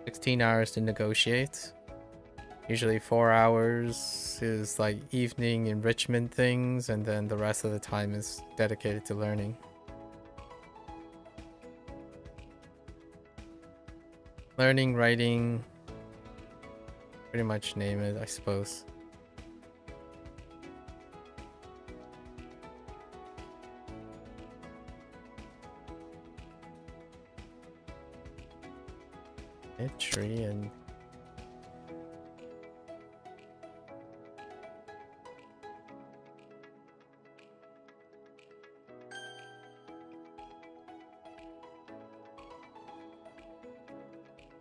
16 hours to negotiate. Usually 4 hours is like evening enrichment things, and then the rest of the time is dedicated to learning. Learning, writing, pretty much name it, I suppose. Tree and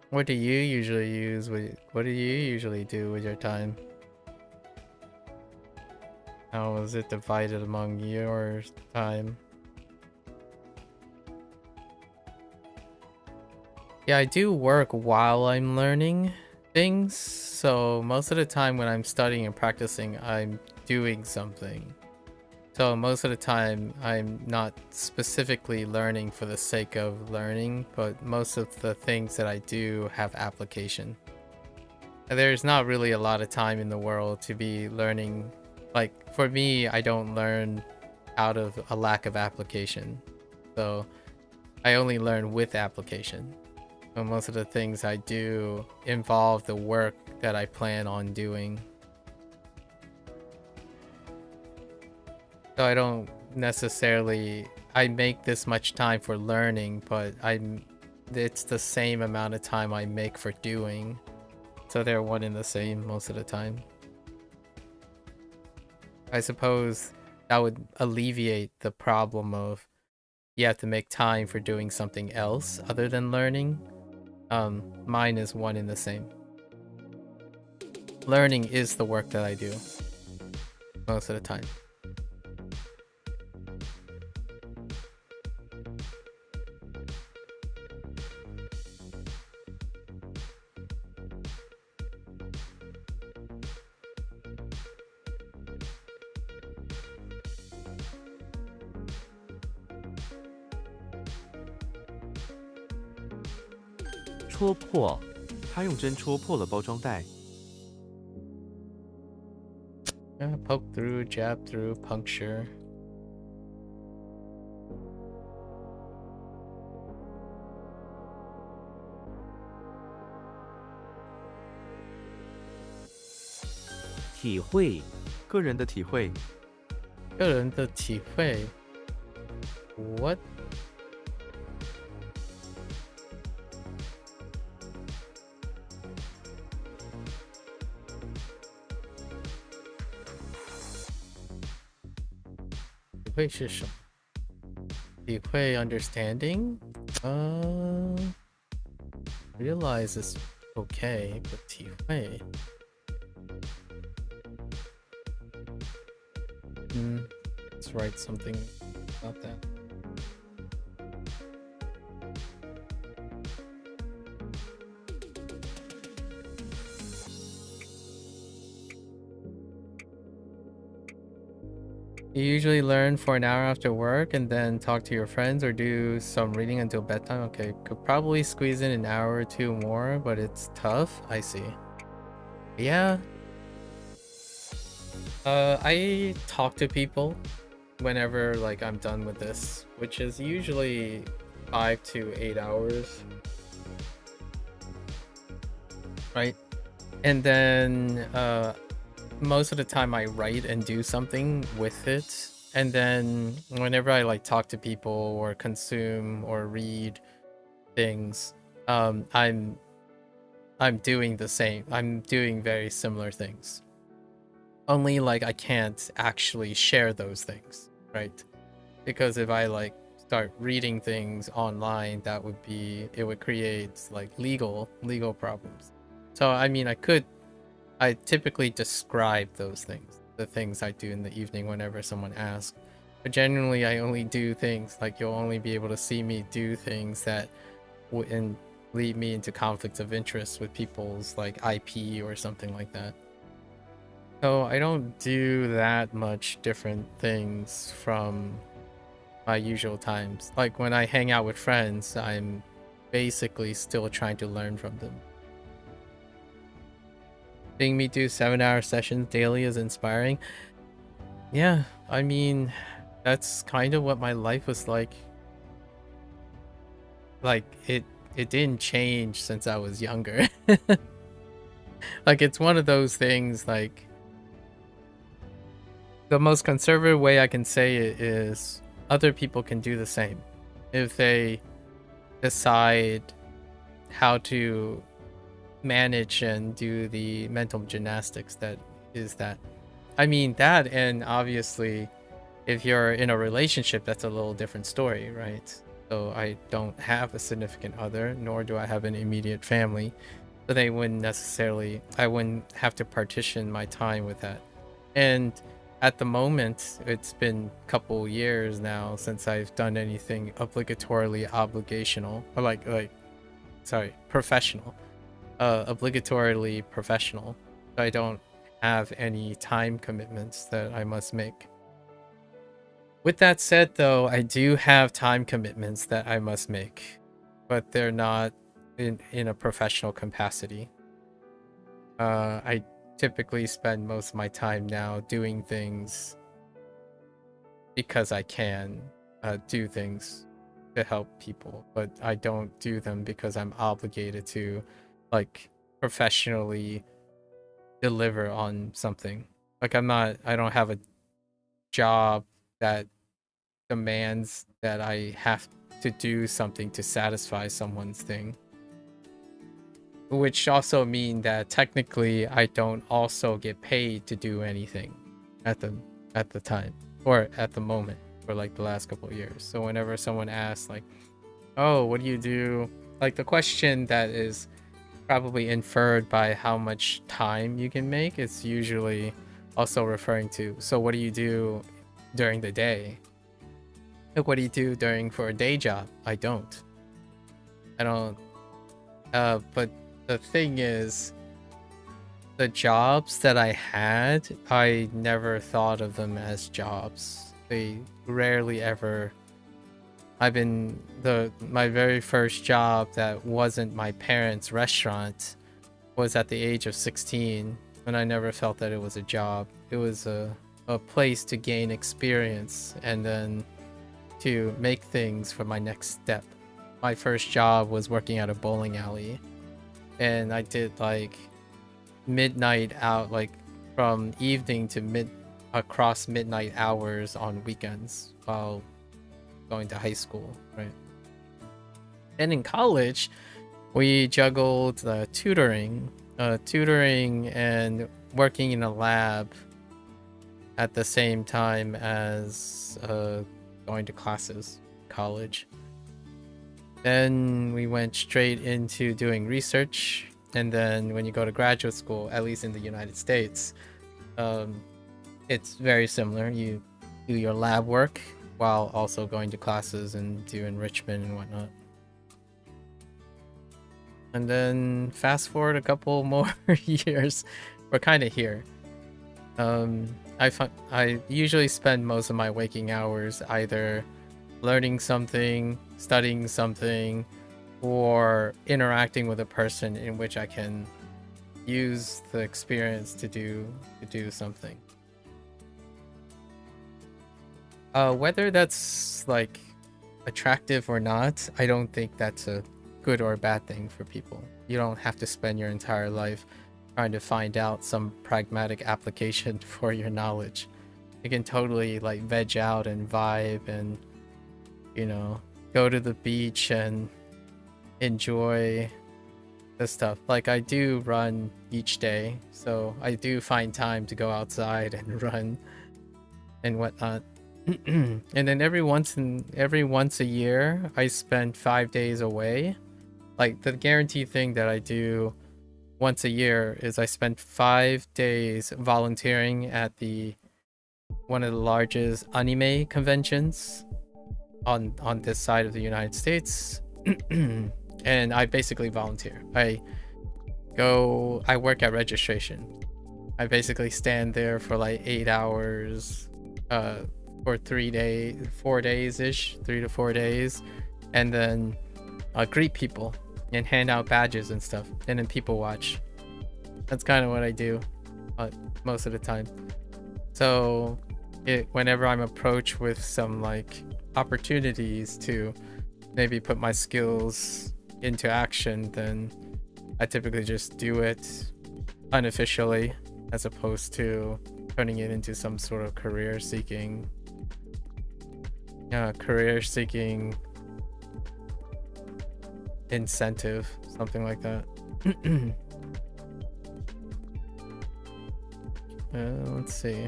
what do you usually use with, what do you usually do with your time? How is it divided among your time? Yeah, I do work while I'm learning things, so most of the time when I'm studying and practicing, I'm doing something. So most of the time, I'm not specifically learning for the sake of learning, but most of the things that I do have application. And there's not really a lot of time in the world to be learning Like for me, I don't learn out of a lack of application. So I only learn with application. So most of the things I do involve the work that I plan on doing. So I don't necessarily, I make this much time for learning, but it's the same amount of time I make for doing. So they're one and the same most of the time. I suppose that would alleviate the problem of you have to make time for doing something else other than learning. Mine is one and the same. Learning is the work that I do most of the time. “戳破他用针戳破了包装袋。 Poke through, jab through, puncture. ”体会个人的体会，个人的体会 What? Wait, 是什么？体会 understanding? Realize is okay, but 体会 let's write something about that. You usually learn for an hour after work and then talk to your friends or do some reading until bedtime. Okay, could probably squeeze in an hour or two more, but it's tough. I see. Yeah. I talk to people whenever like I'm done with this, which is usually 5 to 8 hours. Right? And then most of the time I write and do something with it, and then whenever I like talk to people or consume or read things, I'm doing the same. I'm doing very similar things, only like I can't actually share those things, right? Because if I like start reading things online, it would create like legal problems. So I mean, I typically describe those things, the things I do in the evening whenever someone asks. But generally, I only do things, like you'll only be able to see me do things that wouldn't lead me into conflicts of interest with people's like IP or something like that. So I don't do that much different things from my usual times. Like when I hang out with friends, I'm basically still trying to learn from them. Seeing me do 7-hour sessions daily is inspiring. Yeah, I mean, that's kind of what my life was like. Like, it didn't change since I was younger. Like, it's one of those things, like, the most conservative way I can say it is other people can do the same if they decide how to manage and do the mental gymnastics that is that. I mean that, and obviously if you're in a relationship, that's a little different story, right? So I don't have a significant other, nor do I have an immediate family, so I wouldn't have to partition my time with that. And at the moment, it's been a couple years now since I've done anything obligatorily obligational, or professional. Obligatorily professional. So I don't have any time commitments that I must make. With that said, though, I do have time commitments that I must make, but they're not in a professional capacity. I typically spend most of my time now doing things because I can do things to help people, but I don't do them because I'm obligated to, like, professionally deliver on something. Like, I don't have a job that demands that I have to do something to satisfy someone's thing. Which also mean that technically I don't also get paid to do anything at the time, or at the moment, for like the last couple of years. So whenever someone asks like, oh, what do you do? Like, the question that is probably inferred by how much time you can make, it's usually also referring to, so what do you do during the day? Like, what do you do for a day job? I don't. But the thing is, the jobs that I had, I never thought of them as jobs. They rarely ever. My very first job that wasn't my parents' restaurant was at the age of 16, and I never felt that it was a job. It was a place to gain experience and then to make things for my next step. My first job was working at a bowling alley, and I did like midnight out, like from evening to across midnight hours on weekends while going to high school, right? And in college, we juggled tutoring and working in a lab at the same time as going to classes, college. Then we went straight into doing research, and then when you go to graduate school, at least in the United States, it's very similar. You do your lab work while also going to classes and do enrichment and whatnot. And then fast forward a couple more years, we're kind of here. I usually spend most of my waking hours either learning something, studying something, or interacting with a person in which I can use the experience to do something. Whether that's like attractive or not, I don't think that's a good or a bad thing for people. You don't have to spend your entire life trying to find out some pragmatic application for your knowledge. You can totally like veg out and vibe and, you know, go to the beach and enjoy the stuff. Like, I do run each day, so I do find time to go outside and run and whatnot. And then every once a year, I spend 5 days away. Like, the guaranteed thing that I do once a year is I spend 5 days volunteering at one of the largest anime conventions on this side of the United States. And I basically volunteer. I work at registration. I basically stand there for like 8 hours for 3 to 4 days, and then greet people and hand out badges and stuff, and then people watch. That's kind of what I do most of the time. So whenever I'm approached with some like opportunities to maybe put my skills into action, then I typically just do it unofficially, as opposed to turning it into some sort of career seeking incentive, something like that. Let's see.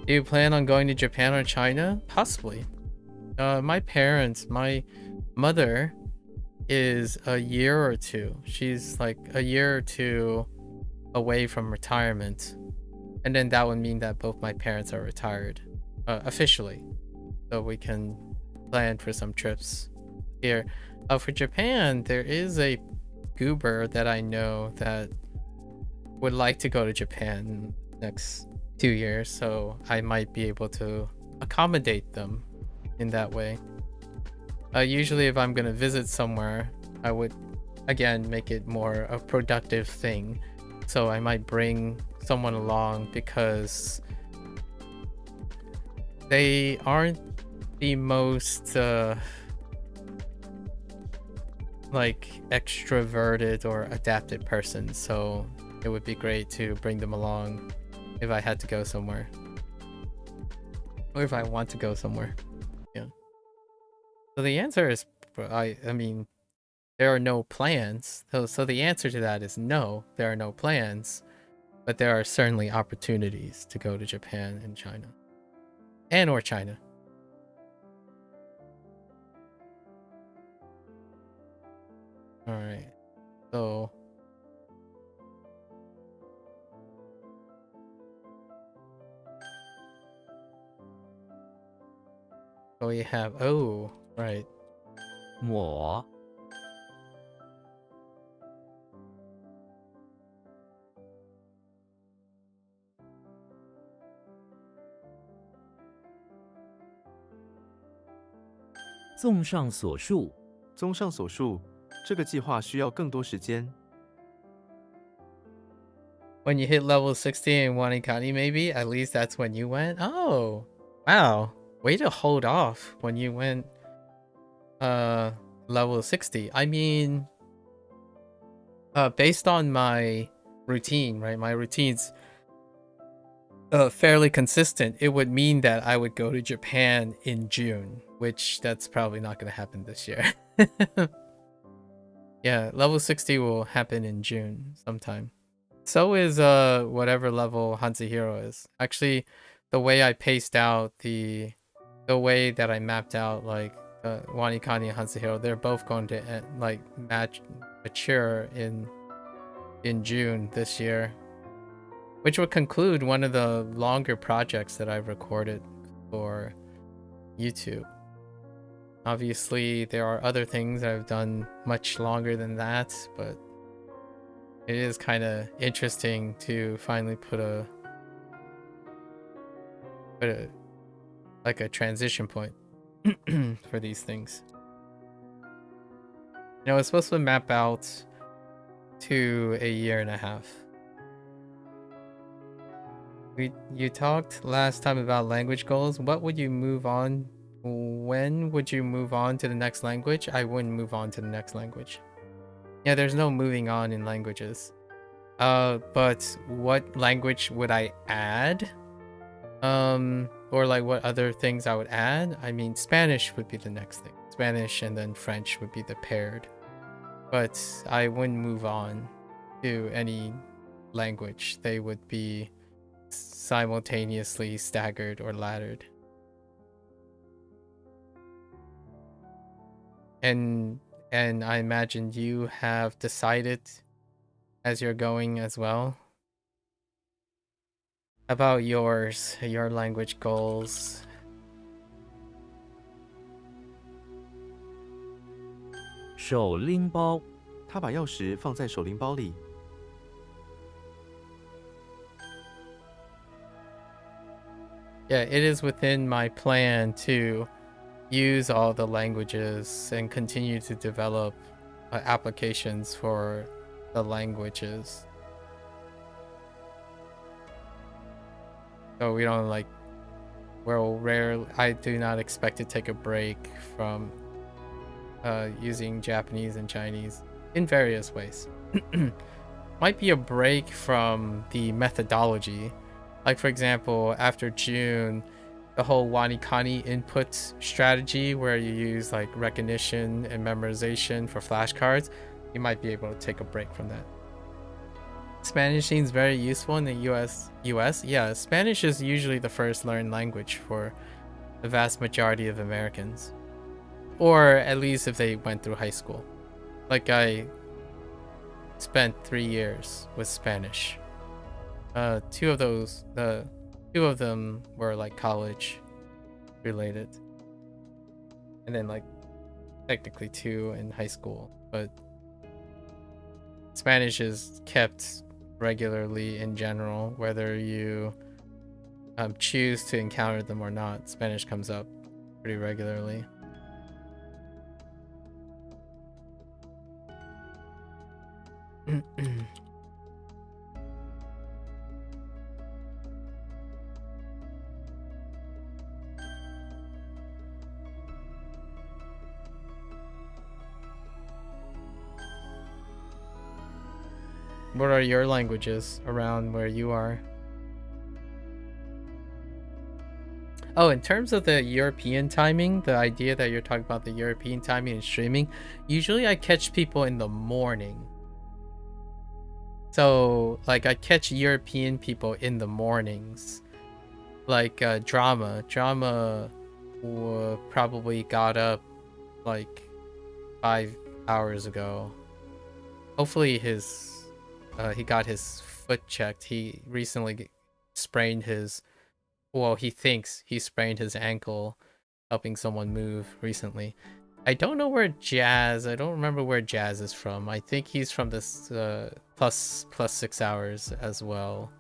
Do you plan on going to Japan or China? Possibly. My mother is a year or two. She's like a year or two away from retirement. And then that would mean that both my parents are retired officially. So we can plan for some trips here. For Japan, there is a goober that I know that would like to go to Japan next 2 years, so I might be able to accommodate them in that way. Usually if I'm gonna visit somewhere, I would again make it more a productive thing So I might bring someone along because they aren't the most like extroverted or adapted person, so it would be great to bring them along if I had to go somewhere, or if I want to go somewhere. Yeah. So the answer is, I mean, there are no plans. So the answer to that is no, there are no plans, but there are certainly opportunities to go to Japan and China, and or China. All right. So we have, oh, right. 我综上所述，综上所述，这个计划需要更多时间。When you hit level 60 in WaniKani, maybe? At least that's when you went? Oh, wow. Way to hold off when you went level 60. I mean, based on my routine, right? My routine's fairly consistent. It would mean that I would go to Japan in June, which that's probably not going to happen this year. Yeah, level 60 will happen in June sometime. So is whatever level HanziHero is. Actually, the way I paced out the way that I mapped out like WaniKani and HanziHero, they're both going to like mature in June this year, which would conclude one of the longer projects that I've recorded for YouTube. Obviously, there are other things I've done much longer than that, but it is kind of interesting to finally put a like a transition point for these things. You know, it's supposed to map out to a year and a half. You talked last time about language goals. What would you move on? When would you move on to the next language? I wouldn't move on to the next language. Yeah, there's no moving on in languages. But what language would I add? Or like what other things I would add? I mean, Spanish would be the next thing. Spanish and then French would be the paired. But I wouldn't move on to any language. They would be simultaneously staggered or laddered. And I imagine you have decided as you're going as well about your language goals. 手拎包，他把钥匙放在手拎包里。Yeah, it is within my plan to use all the languages and continue to develop applications for the languages. So we don't like, well, rarely, I do not expect to take a break from using Japanese and Chinese in various ways. Might be a break from the methodology. Like for example, after June, the whole WaniKani input strategy where you use like recognition and memorization for flashcards, you might be able to take a break from that. Spanish seems very useful in the US. Yeah, Spanish is usually the first learned language for the vast majority of Americans. Or at least if they went through high school. Like I spent 3 years with Spanish. Two of them were like college related. And then like technically 2 in high school, but Spanish is kept regularly in general, whether you choose to encounter them or not. Spanish comes up pretty regularly. What are your languages around where you are? Oh, in terms of the European timing, the idea that you're talking about the European timing and streaming, usually I catch people in the morning. So, like, I catch European people in the mornings. Like, Drama probably got up, like, 5 hours ago. Hopefully he got his foot checked. He recently sprained his... Well, he thinks he sprained his ankle helping someone move recently. I don't know where I don't remember where Jazz is from. I think he's from this plus 6 hours as well.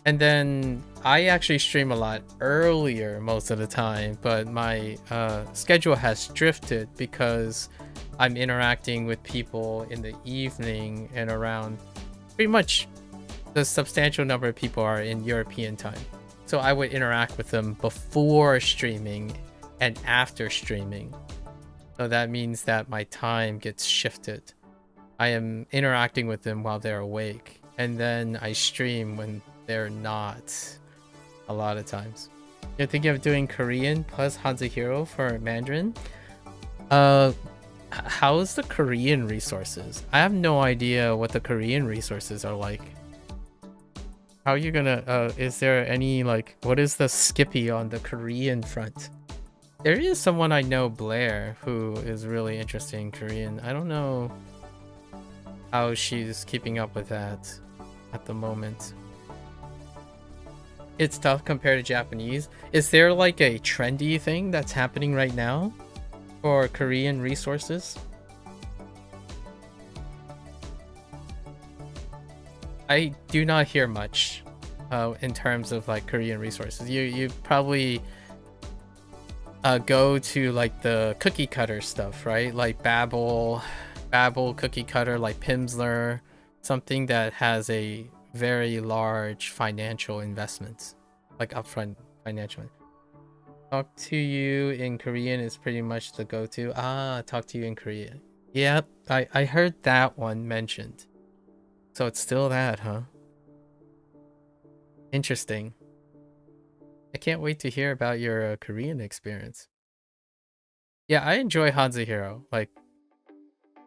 And then I actually stream a lot earlier most of the time, but my schedule has drifted because I'm interacting with people in the evening and around. Pretty much the substantial number of people are in European time. So I would interact with them before streaming and after streaming. So that means that my time gets shifted. I am interacting with them while they're awake, and then I stream when they're not a lot of times. You're thinking of doing Korean plus HanziHero for Mandarin? How's the Korean resources? I have no idea what the Korean resources are like. How are you gonna, is there any, like, what is the Skippy on the Korean front? There is someone I know, Blair, who is really interested in Korean. I don't know how she's keeping up with that at the moment. It's tough compared to Japanese. Is there like a trendy thing that's happening right now for Korean resources? I do not hear much in terms of like Korean resources. You probably go to like the cookie cutter stuff, right? Like Babbel cookie cutter, like Pimsleur, something that has a very large financial investment, like upfront financial. Talk to you in Korean is pretty much the go-to. Talk to you in Korean. Yep, I heard that one mentioned. So it's still that, huh? Interesting. I can't wait to hear about your Korean experience. Yeah, I enjoy HanziHero. Like,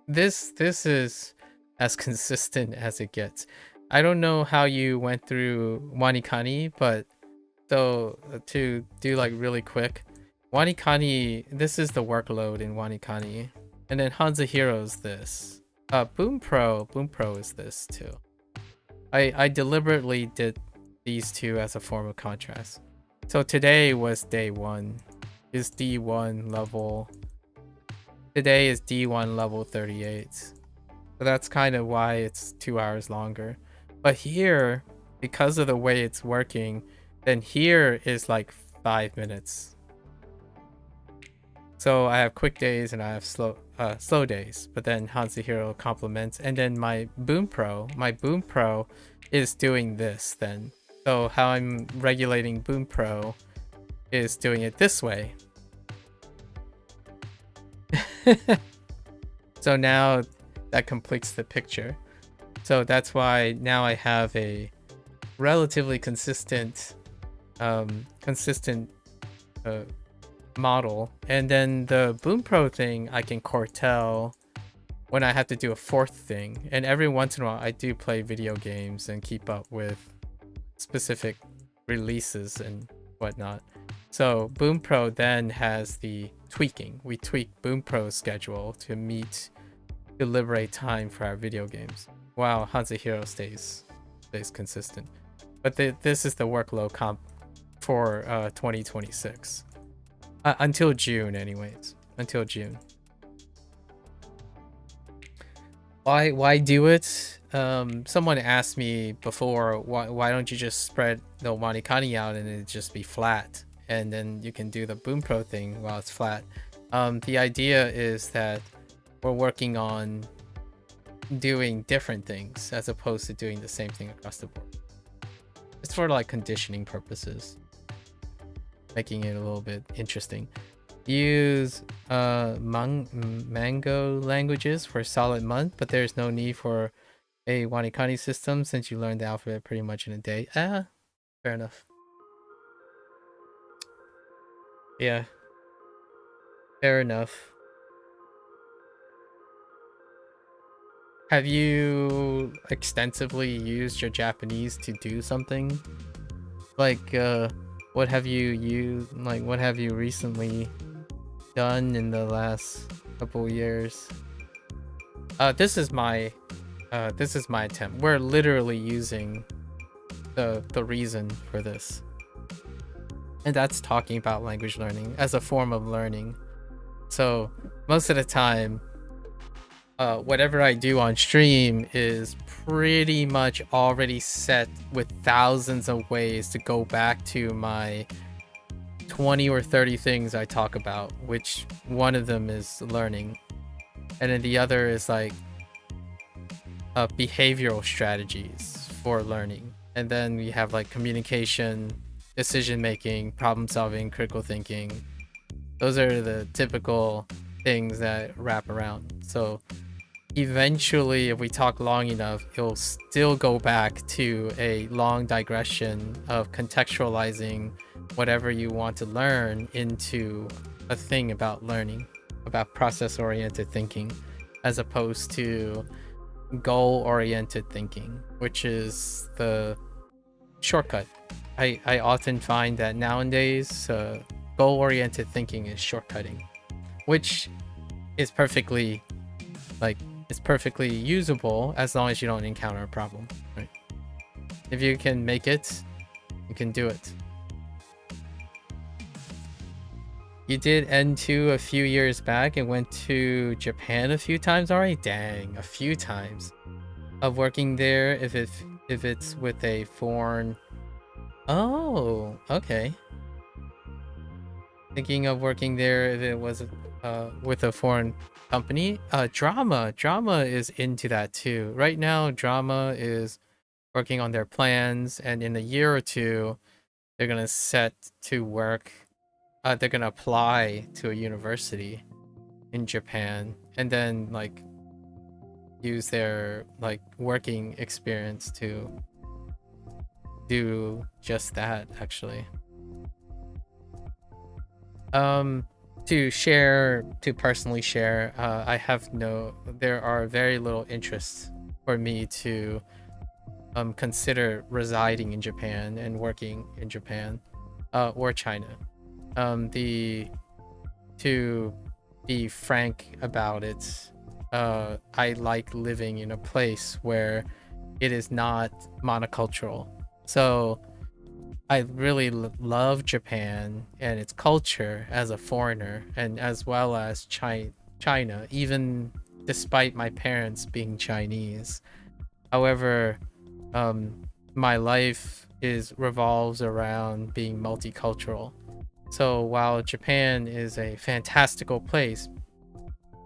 this is as consistent as it gets. I don't know how you went through WaniKani, but so to do like really quick, WaniKani, this is the workload in WaniKani, and then HanziHero is this. Bunpro is this too. I deliberately did these two as a form of contrast. So today was day 1. Is D1 level. Today is D1 level 38. So that's kind of why it's 2 hours longer. But here, because of the way it's working, then here is like 5 minutes. So I have quick days and I have slow days, but then HanziHero complements, and then my Bunpro is doing this then. So how I'm regulating Bunpro is doing it this way. So now that completes the picture. So that's why now I have a relatively consistent model, and then the Bunpro thing I can cortel when I have to do a fourth thing, and every once in a while I do play video games and keep up with specific releases and whatnot. So Bunpro then has the tweaking. We tweak Bunpro's schedule to liberate time for our video games, while HanziHero stays consistent. But this is the workload comp for 2026. Until June, anyways. Until June. Why do it? Someone asked me before, why don't you just spread the WaniKani out and it just be flat, and then you can do the Bunpro thing while it's flat. The idea is that we're working on doing different things as opposed to doing the same thing across the board. It's for like conditioning purposes, making it a little bit interesting. Use Mango languages for a solid month, but there's no need for a WaniKani system since you learned the alphabet pretty much in a day. Fair enough. Yeah. Fair enough. Have you extensively used your Japanese to do something? Like, what have you used? Like, what have you recently done in the last couple years? This is my attempt. We're literally using the reason for this, and that's talking about language learning as a form of learning. So most of the time, whatever I do on stream is pretty much already set with thousands of ways to go back to my 20 or 30 things I talk about, which one of them is learning, and then the other is like behavioral strategies for learning, and then we have like communication, decision making, problem solving, critical thinking. Those are the typical things that wrap around. So eventually, if we talk long enough, it'll still go back to a long digression of contextualizing whatever you want to learn into a thing about learning, about process-oriented thinking, as opposed to goal-oriented thinking, which is the shortcut. I often find that nowadays goal-oriented thinking is shortcutting, which is perfectly it's perfectly usable as long as you don't encounter a problem, right? If you can make it, you can do it. You did N2 a few years back and went to Japan a few times already? Dang, a few times. Of working there if it's with a foreign... Oh, okay. Thinking of working there if it was with a foreign company. Drama is into that too. Right now, Drama is working on their plans, and in a year or two, they're gonna set to work. They're gonna apply to a university in Japan, and then like use their like working experience to do just that, actually. To personally share, there are very little interests for me to consider residing in Japan and working in Japan or China. To be frank about it, I like living in a place where it is not monocultural. So I really love Japan and its culture as a foreigner, and as well as China, even despite my parents being Chinese. However, my life revolves around being multicultural. So while Japan is a fantastical place,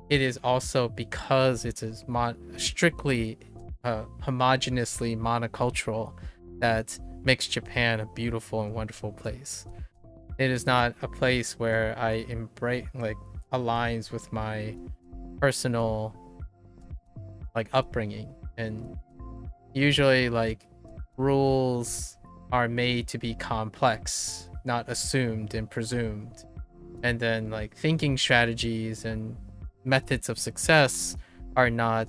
it is also, because it is strictly homogeneously monocultural, that makes Japan a beautiful and wonderful place. It is not a place where I embrace aligns with my personal upbringing, and usually rules are made to be complex, not assumed and presumed, and then thinking strategies and methods of success are not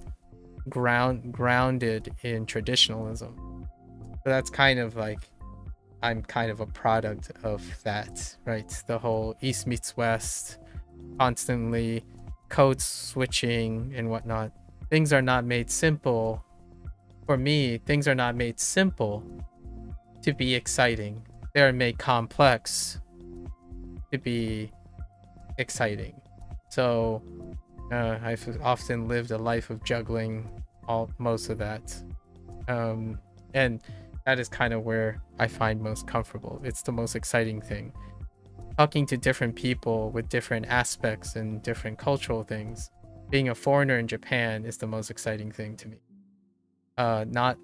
grounded in traditionalism. So that's kind of I'm kind of a product of that, right? The whole East meets West, constantly code switching and whatnot. Things are not made simple. For me, things are not made simple to be exciting. They are made complex to be exciting. So I've often lived a life of juggling most of that. And that is kind of where I find most comfortable. It's the most exciting thing. Talking to different people with different aspects and different cultural things. Being a foreigner in Japan is the most exciting thing to me. Not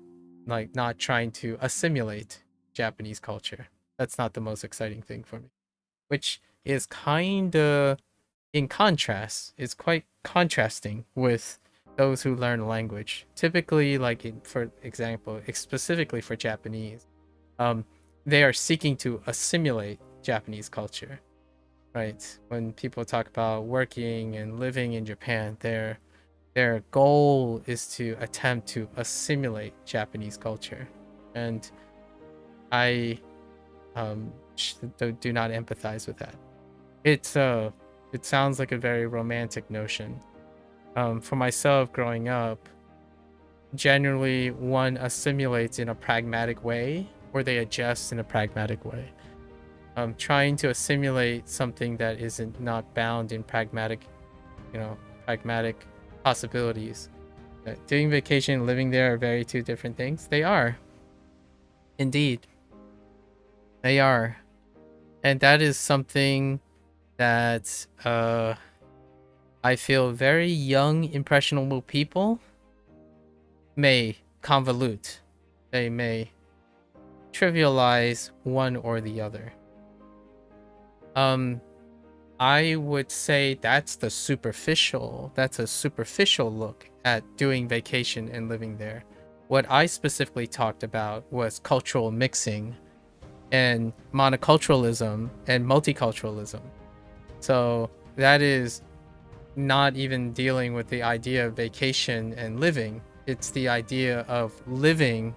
trying to assimilate Japanese culture. That's not the most exciting thing for me. Which is kind of in contrast, is quite contrasting with those who learn language. Typically, like for example, specifically for Japanese, they are seeking to assimilate Japanese culture, right? When people talk about working and living in Japan, their goal is to attempt to assimilate Japanese culture, and I do not empathize with that. It sounds like a very romantic notion. For myself, growing up, generally one assimilates in a pragmatic way, or they adjust in a pragmatic way. Trying to assimilate something that isn't not bound in pragmatic possibilities. Doing vacation and living there are very two different things. They are. Indeed. They are. And that is something that I feel very young, impressionable people may convolute. They may trivialize one or the other. I would say that's a superficial look at doing vacation and living there. What I specifically talked about was cultural mixing and monoculturalism and multiculturalism. So that is not even dealing with the idea of vacation and living. It's the idea of living,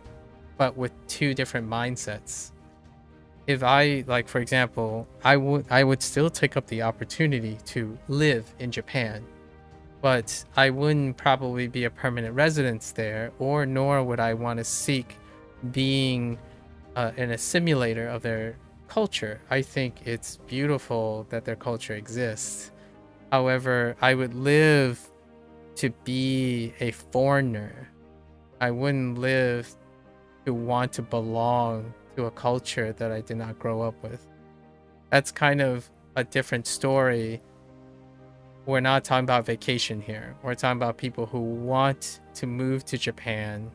but with two different mindsets. If I, like, for example, I would still take up the opportunity to live in Japan, but I wouldn't probably be a permanent resident there, or nor would I want to seek being an assimilator of their culture. I think it's beautiful that their culture exists. However, I would live to be a foreigner. I wouldn't live to want to belong to a culture that I did not grow up with. That's kind of a different story. We're not talking about vacation here. We're talking about people who want to move to Japan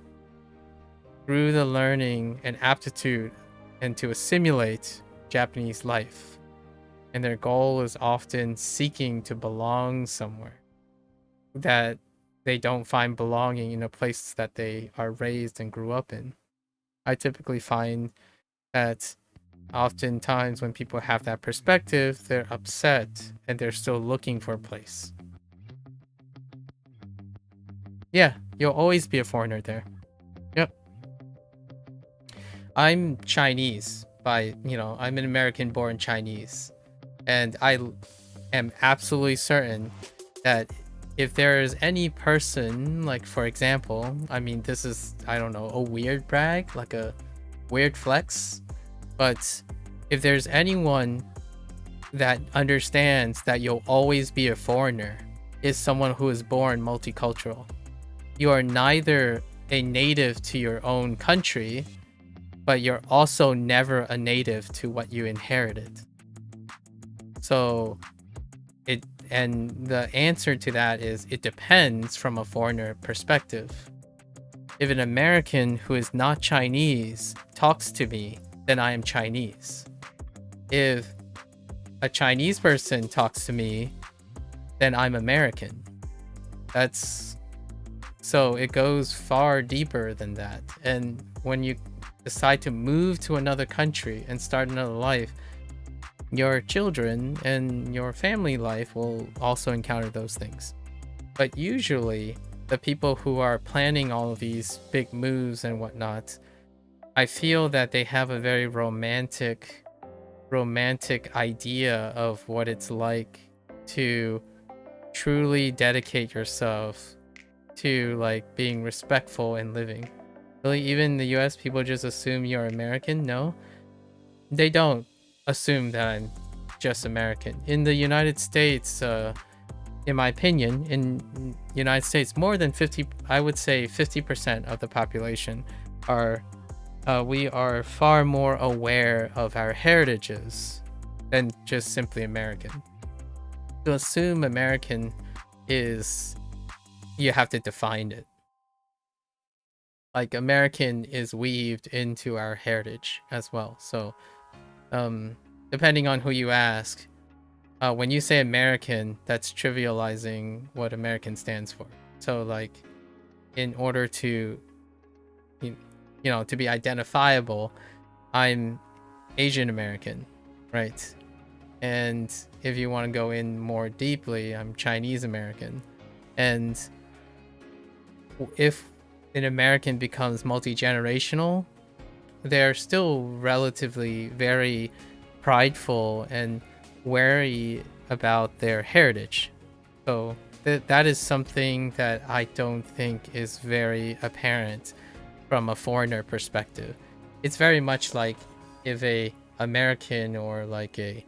through the learning and aptitude and to assimilate Japanese life. And their goal is often seeking to belong somewhere that they don't find belonging in a place that they are raised and grew up in. I typically find that oftentimes when people have that perspective, they're upset and they're still looking for a place. Yeah, you'll always be a foreigner there. Yep. I'm Chinese I'm an American born Chinese. And I am absolutely certain that if there is any person, like for example, I mean, this is, I don't know, a weird brag, like a weird flex, but if there's anyone that understands that you'll always be a foreigner, is someone who is born multicultural. You are neither a native to your own country, but you're also never a native to what you inherited. So the answer to that is it depends from a foreigner perspective. If an American who is not Chinese talks to me, then I am Chinese. If a Chinese person talks to me, then I'm American. So it goes far deeper than that. And when you decide to move to another country and start another life, your children and your family life will also encounter those things. But usually the people who are planning all of these big moves and whatnot, I feel that they have a very romantic idea of what it's like to truly dedicate yourself to like being respectful and living. Really, even in the US, people just assume you're American. No, they don't assume that I'm just American. In the United States, in my opinion, in United States, more than 50, I would say 50% of the population we are far more aware of our heritages than just simply American. To assume American is, you have to define it. Like American is weaved into our heritage as well. So depending on who you ask, when you say American, that's trivializing what American stands for. So like, in order to, you know, to be identifiable, I'm Asian American, right? And if you want to go in more deeply, I'm Chinese American. And if an American becomes multi-generational, they're still relatively very prideful and wary about their heritage. So that is something that I don't think is very apparent from a foreigner perspective. It's very much like if a American or like a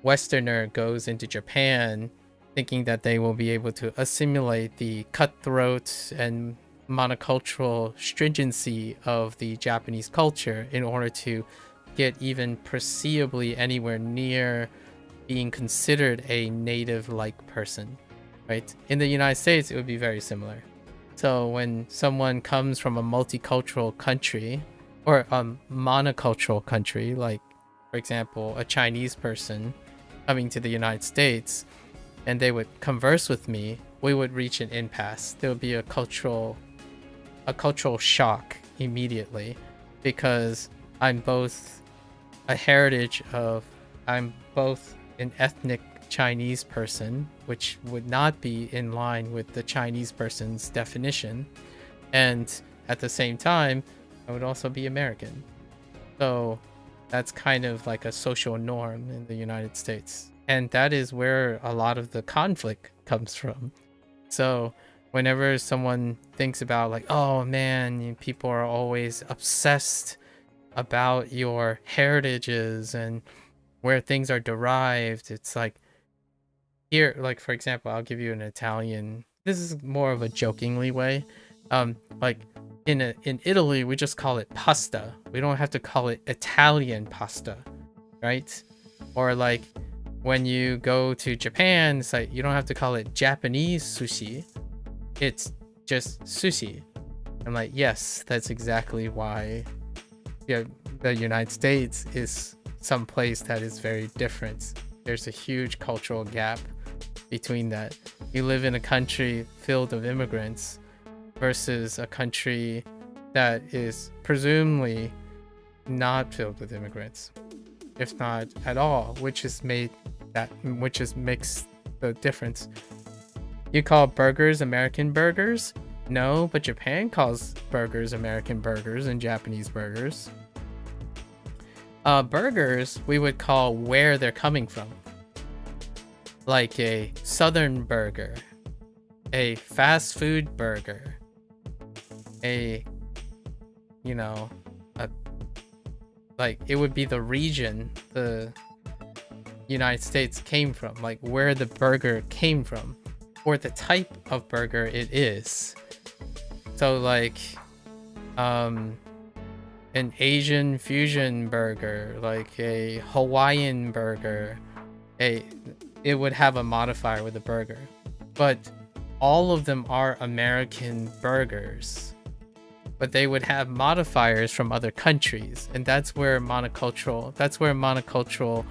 Westerner goes into Japan thinking that they will be able to assimilate the cutthroat and monocultural stringency of the Japanese culture in order to get even perceivably anywhere near being considered a native-like person, right? In the United States, it would be very similar. So when someone comes from a multicultural country or a monocultural country, like, for example, a Chinese person coming to the United States, and they would converse with me, we would reach an impasse. There would be a cultural shock immediately, because I'm both an ethnic Chinese person, which would not be in line with the Chinese person's definition, and at the same time, I would also be American. So that's kind of like a social norm in the United States. And that is where a lot of the conflict comes from. So whenever someone thinks about like, oh man, people are always obsessed about your heritages and where things are derived, it's like, here, like for example, I'll give you an Italian, this is more of a jokingly way, like in Italy we just call it pasta. We don't have to call it Italian pasta, right? Or like when you go to Japan, it's like you don't have to call it Japanese sushi, it's just sushi. I'm like, yes, that's exactly why the United States is some place that is very different. There's a huge cultural gap between that. You live in a country filled with immigrants versus a country that is presumably not filled with immigrants, if not at all, which makes the difference. You call burgers American burgers? No, but Japan calls burgers American burgers and Japanese burgers. Burgers we would call where they're coming from, like a southern burger, a fast food burger, like it would be the region the United States came from, like where the burger came from, or the type of burger it is. So like an Asian fusion burger, like a Hawaiian burger, it would have a modifier with a burger. But all of them are American burgers, but they would have modifiers from other countries, and that's where monocultural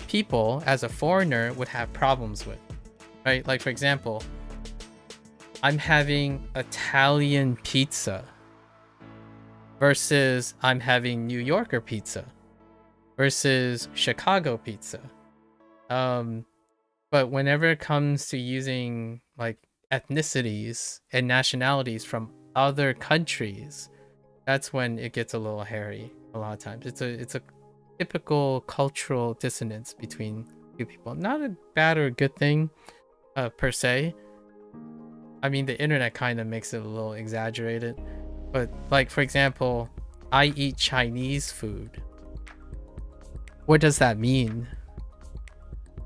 people as a foreigner would have problems with, right? Like for example, I'm having Italian pizza versus I'm having New Yorker pizza versus Chicago pizza. But whenever it comes to using like ethnicities and nationalities from other countries, that's when it gets a little hairy a lot of times. It's a typical cultural dissonance between two people. Not a bad or a good thing per se. I mean, the internet kind of makes it a little exaggerated. But like, for example, I eat Chinese food. What does that mean?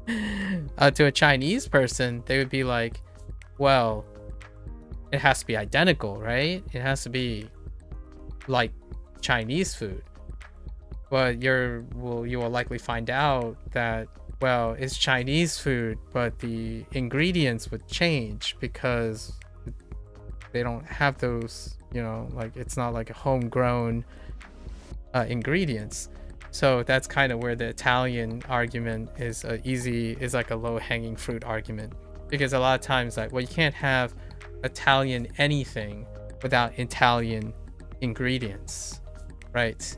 To a Chinese person, they would be like, well, it has to be identical, right? It has to be like Chinese food. But you will likely find out that, well, it's Chinese food, but the ingredients would change because they don't have those, like it's not like a homegrown ingredients. So that's kind of where the Italian argument is like a low-hanging fruit argument, because a lot of times like, well, you can't have Italian anything without Italian ingredients, right?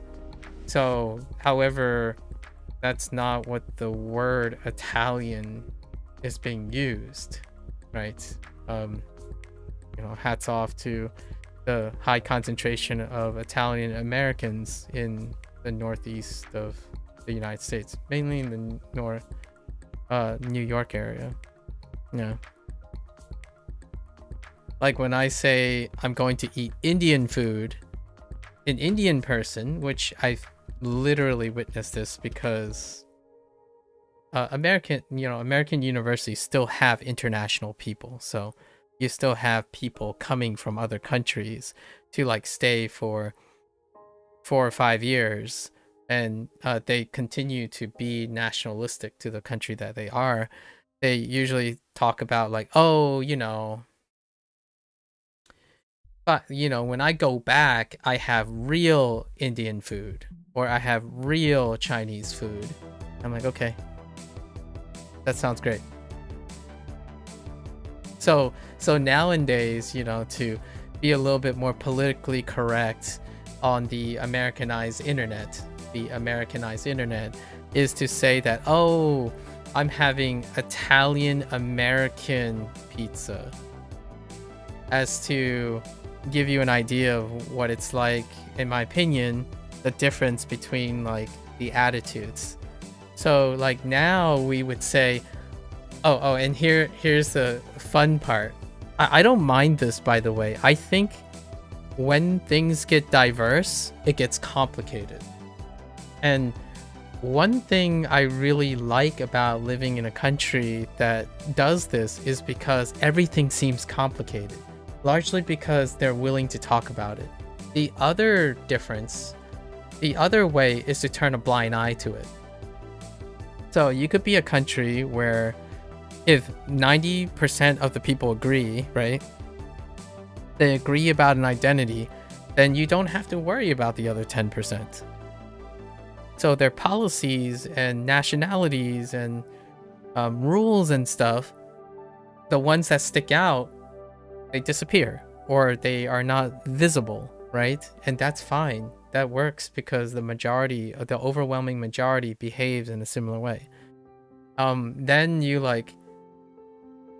So, however, that's not what the word Italian is being used, right? Hats off to the high concentration of Italian Americans in the northeast of the United States, mainly in the north, New York area. Yeah. Like when I say I'm going to eat Indian food, an Indian person, which I've literally witnessed this because American universities still have international people, so you still have people coming from other countries to like stay for 4 or 5 years, and they continue to be nationalistic to the country that they are. They usually talk about like, oh, but when I go back, I have real Indian food or I have real Chinese food. I'm like, okay, that sounds great. So nowadays, to be a little bit more politically correct on the Americanized internet is to say that, oh, I'm having Italian American pizza, as to give you an idea of what it's like, in my opinion, the difference between like the attitudes. So like now we would say, oh, and here's the fun part. I don't mind this, by the way. I think when things get diverse, it gets complicated. And one thing I really like about living in a country that does this is because everything seems complicated, largely because they're willing to talk about it. The other difference, the other way, is to turn a blind eye to it. So you could be a country where if 90% of the people agree, right? They agree about an identity, then you don't have to worry about the other 10%. So their policies and nationalities and rules and stuff, the ones that stick out, they disappear or they are not visible, right? And that's fine. That works because the overwhelming majority behaves in a similar way. Then you like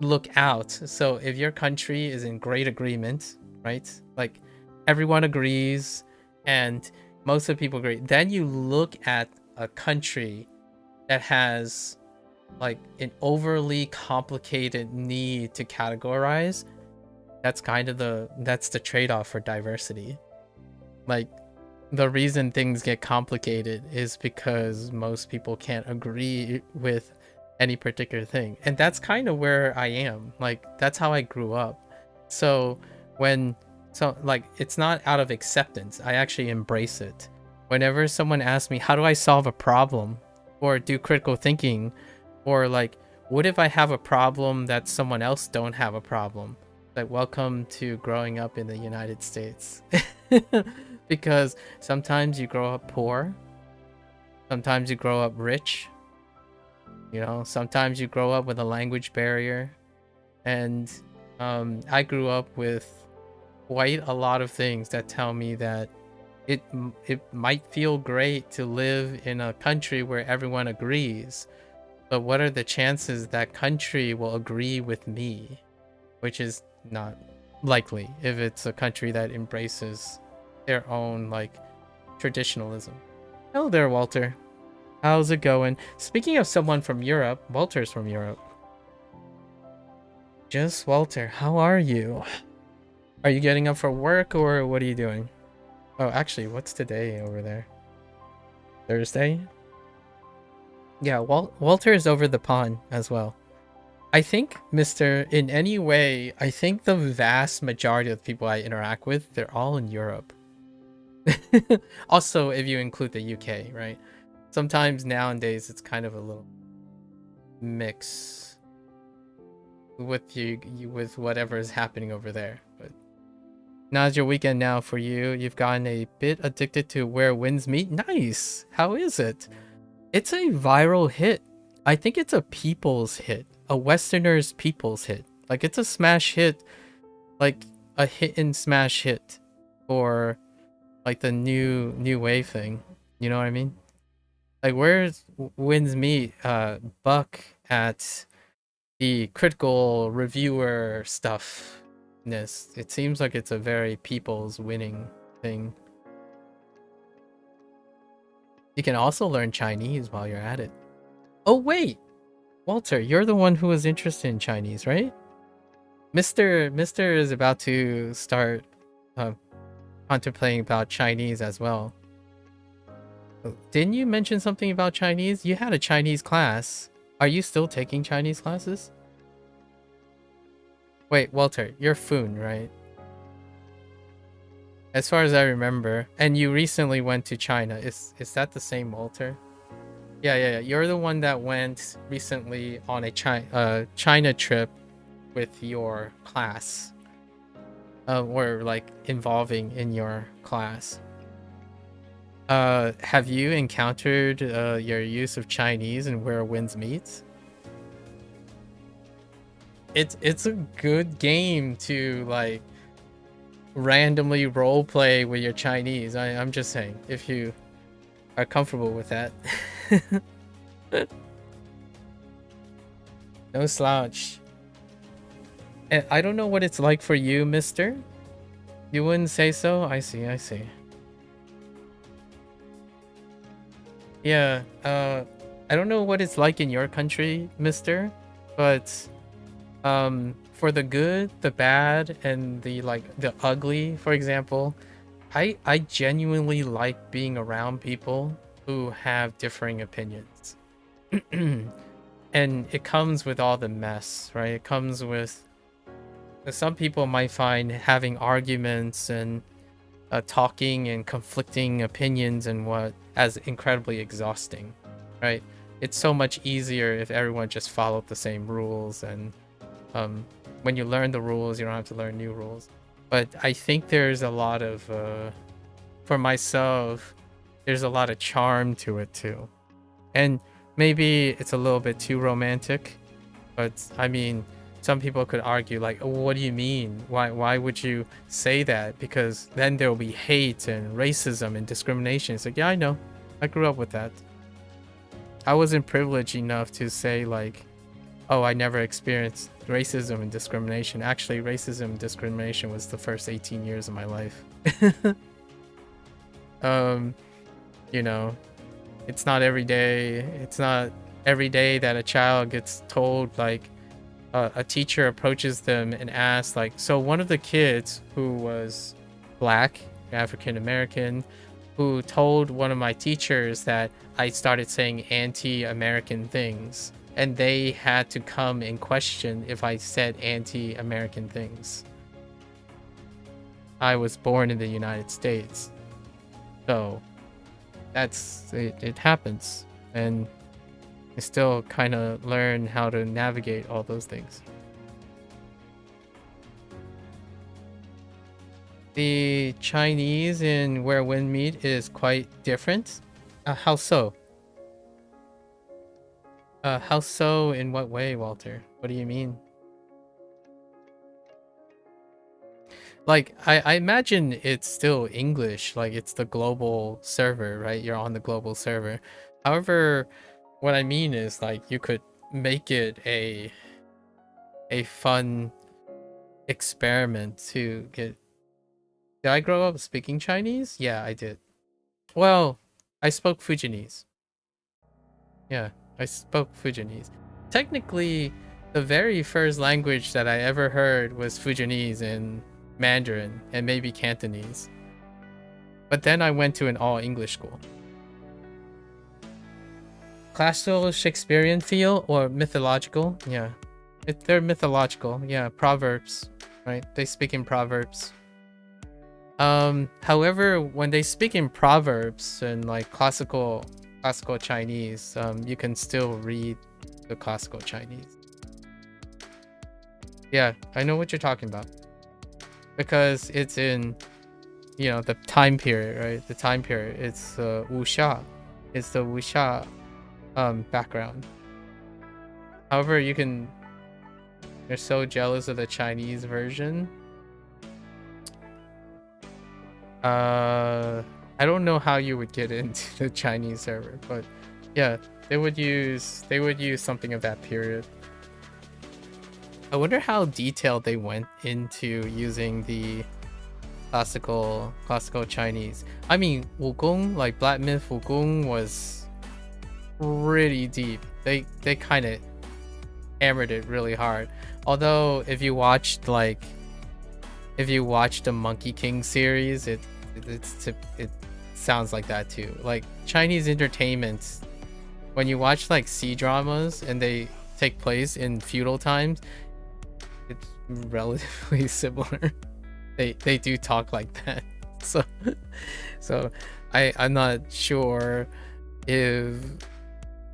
look out. So if your country is in great agreement, right? Like everyone agrees and most of the people agree, then you look at a country that has like an overly complicated need to categorize. That's the trade-off for diversity. Like the reason things get complicated is because most people can't agree with any particular thing. And that's kind of where I am. Like that's how I grew up. So it's not out of acceptance. I actually embrace it. Whenever someone asks me, how do I solve a problem or do critical thinking, or like, what if I have a problem that someone else don't have a problem? Like, welcome to growing up in the United States. Because sometimes you grow up poor. Sometimes you grow up rich. Sometimes you grow up with a language barrier. And I grew up with quite a lot of things that tell me that it might feel great to live in a country where everyone agrees, but what are the chances that country will agree with me? Which is not likely if it's a country that embraces their own like traditionalism. Hello there, Walter. How's it going? Speaking of someone from Europe, Walter's from Europe. Just Walter, how are you? Are you getting up for work or what are you doing? Oh, actually, what's today over there? Thursday? Yeah, Walter is over the pond as well. I think, in any way, I think the vast majority of the people I interact with, they're all in Europe. Also, if you include the UK, right? Sometimes nowadays it's kind of a little mix with with whatever is happening over there. But now's your weekend now for you. You've gotten a bit addicted to Where Winds Meet. Nice. How is it? It's a viral hit. I think it's a people's hit. A Westerner's people's hit. Like it's a smash hit like a hit and smash hit for like the new wave thing. You know what I mean? Like where's Wins Meet Buck at the critical reviewer stuffness? It seems like it's a very people's winning thing. You can also learn Chinese while you're at it. Oh wait, Walter, you're the one who was interested in Chinese, right? Mister is about to start contemplating about Chinese as well. Didn't you mention something about Chinese? You had a Chinese class. Are you still taking Chinese classes? Wait, Walter, you're Foon, right? As far as I remember. And you recently went to China. Is that the same Walter? Yeah. You're the one that went recently on a China trip with your class. Or like involving in your class. Have you encountered your use of Chinese and Where Winds Meet? It's a good game to like randomly roleplay with your Chinese. I'm just saying, if you are comfortable with that. No slouch. And I don't know what it's like for you, mister. You wouldn't say so? I see. Yeah, I don't know what it's like in your country, mister, but for the good, the bad, and the ugly, for example, I genuinely like being around people who have differing opinions. And it comes with all the mess, right? It comes with some people might find having arguments and talking and conflicting opinions and what as incredibly exhausting, right? It's so much easier if everyone just followed the same rules, and when you learn the rules, you don't have to learn new rules. But I think there's a lot of for myself, there's a lot of charm to it too. And maybe it's a little bit too romantic, but I mean, some people could argue like, oh, what do you mean? Why would you say that? Because then there will be hate and racism and discrimination. It's like, yeah, I know. I grew up with that. I wasn't privileged enough to say like, oh, I never experienced racism and discrimination. Actually, racism and discrimination was the first 18 years of my life. You know, it's not every day. It's not every day that a child gets told like, a teacher approaches them and asks like, so one of the kids who was black, African American, who told one of my teachers that I started saying anti-American things, and they had to come and question if I said anti-American things. I was born in the United States, so that's it happens, and I still kind of learn how to navigate all those things. The Chinese in Where Wind Meet is quite different. How so? How so in what way, Walter? What do you mean? Like, I imagine it's still English, like it's the global server, right? You're on the global server. However, what I mean is like you could make it a fun experiment to get. Did I grow up speaking Chinese? Yeah, I did. Well, I spoke Fujianese. Yeah, I spoke Fujianese. Technically, the very first language that I ever heard was Fujianese and Mandarin and maybe Cantonese. But then I went to an all-English school. Classical Shakespearean feel or mythological? Yeah, they're mythological. Yeah, proverbs, right? They speak in proverbs. However, when they speak in proverbs and like classical Chinese, you can still read the classical Chinese. Yeah, I know what you're talking about. Because it's in, you know, the time period, right? The time period. It's wuxia. It's the wuxia background. However, you're so jealous of the Chinese version. I don't know how you would get into the Chinese server, but yeah, they would use something of that period. I wonder how detailed they went into using the classical Chinese. I mean, Wukong, like Black Myth Wukong, was pretty deep. They kind of hammered it really hard. Although if you watched the Monkey King series, it sounds like that too. Like Chinese entertainment, when you watch like C-dramas and they take place in feudal times, it's relatively similar. They do talk like that. So I'm not sure if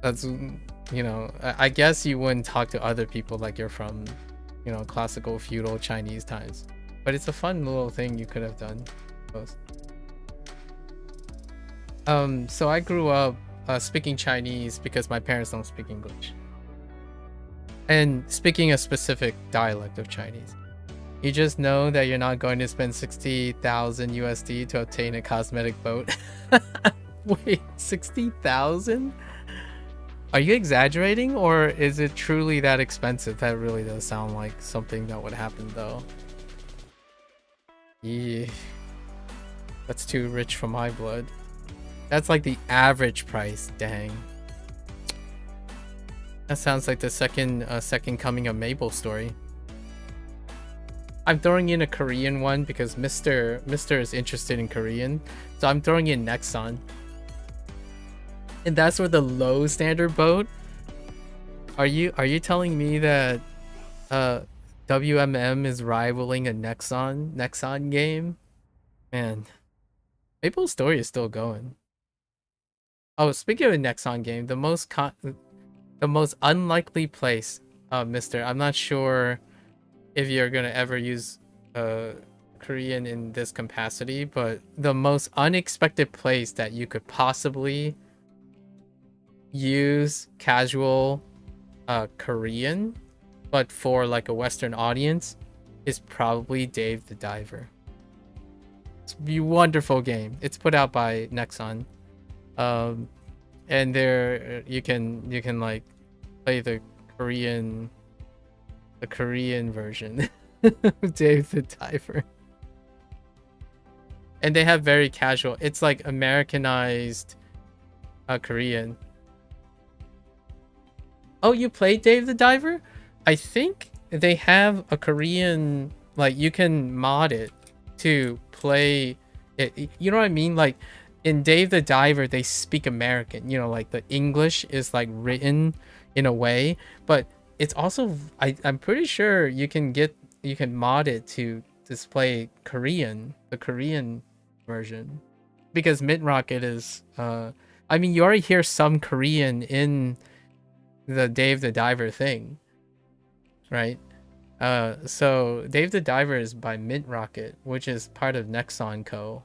that's, you know, I guess you wouldn't talk to other people like you're from, you know, classical feudal Chinese times. But it's a fun little thing you could have done. So I grew up speaking Chinese because my parents don't speak English. And speaking a specific dialect of Chinese. You just know that you're not going to spend 60,000 USD to obtain a cosmetic boat. Wait, 60,000? Are you exaggerating, or is it truly that expensive? That really does sound like something that would happen though. Yeah. That's too rich for my blood. That's like the average price, dang. That sounds like the second coming of Mabel story. I'm throwing in a Korean one because Mr. is interested in Korean. So I'm throwing in Nexon. And that's for the low standard boat. Are you telling me that WMM is rivaling a Nexon game? Man, Maple's story is still going. Oh, speaking of a Nexon game, the most unlikely place, Mister, I'm not sure if you're gonna ever use Korean in this capacity, but the most unexpected place that you could possibly use casual Korean, but for like a Western audience, is probably Dave the Diver. It's a wonderful game. It's put out by Nexon, and there you can like play the Korean version of Dave the Diver, and they have very casual. It's like Americanized Korean. Oh, you played Dave the Diver? I think they have a Korean, like you can mod it to play it. You know what I mean? Like in Dave the Diver, they speak American. You know, like the English is like written in a way, but it's also I'm pretty sure you can mod it to display Korean, the Korean version, because Midrocket is I mean, you already hear some Korean in the Dave the Diver thing, right? So Dave the Diver is by Midrocket, which is part of Nexon Co.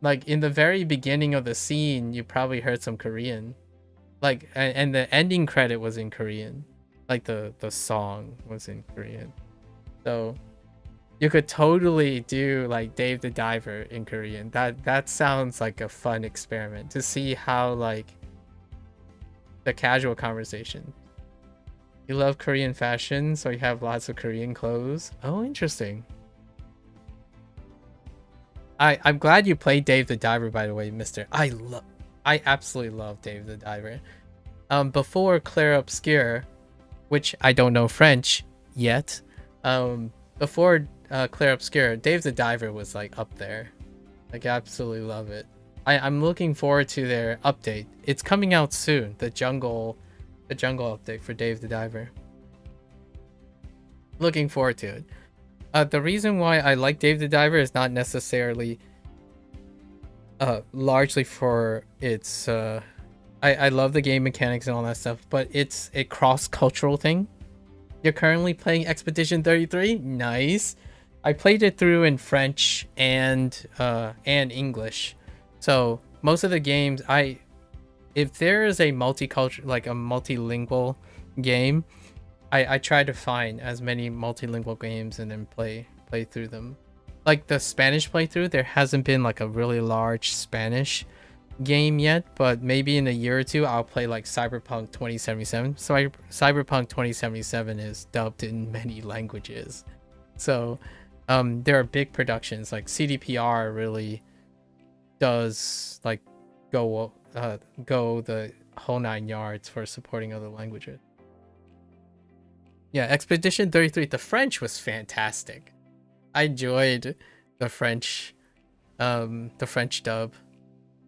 Like in the very beginning of the scene, you probably heard some Korean, like, and the ending credit was in Korean, like the song was in Korean. So you could totally do like Dave the Diver in Korean. That sounds like a fun experiment to see how like the casual conversation. You love Korean fashion, so you have lots of Korean clothes. Oh, interesting. I'm glad you played Dave the Diver, by the way, Mister. I absolutely love Dave the Diver. Before Clair Obscur, which I don't know French yet. Before Clair Obscur, Dave the Diver was like up there. Like, I absolutely love it. I'm looking forward to their update. It's coming out soon. The jungle update for Dave the Diver. Looking forward to it. The reason why I like Dave the Diver is not necessarily largely for its I love the game mechanics and all that stuff, but it's a cross-cultural thing. You're currently playing Expedition 33? Nice. I played it through in French and English. So most of the games, if there is a multicultural, like a multilingual game, I try to find as many multilingual games and then play through them. like the Spanish playthrough, there hasn't been like a really large Spanish game yet, but maybe in a year or two I'll play like Cyberpunk 2077. So Cyberpunk 2077 is dubbed in many languages. So there are big productions like CDPR really does like go the whole 9 yards for supporting other languages. Yeah, Expedition 33, the French was fantastic. I enjoyed the French dub,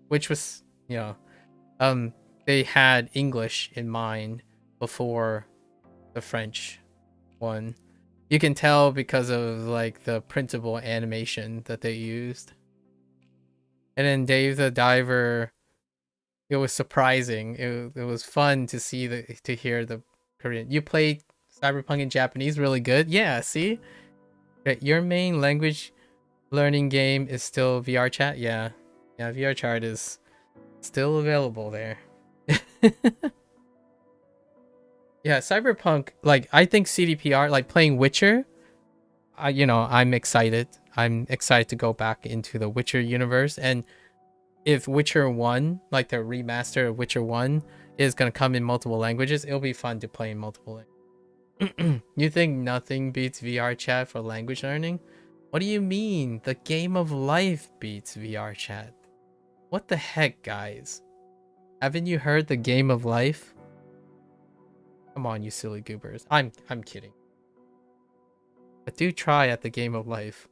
which was, you know, they had English in mind before the French one. You can tell because of like the printable animation that they used. And then Dave the Diver, it was surprising. It was fun to see to hear the Korean. You played Cyberpunk in Japanese really good. Yeah, see? Your main language learning game is still VR chat? Yeah. Yeah, VR chat is still available there. Yeah, Cyberpunk, like I think CDPR, like playing Witcher, I'm excited. I'm excited to go back into the Witcher universe, and if Witcher 1, like the remaster of Witcher 1 is going to come in multiple languages, it'll be fun to play in multiple languages. You think nothing beats VR chat for language learning? What do you mean? The game of life beats VR chat. What the heck, guys? Haven't you heard the game of life? Come on, you silly goobers. I'm kidding. But do try at the game of life.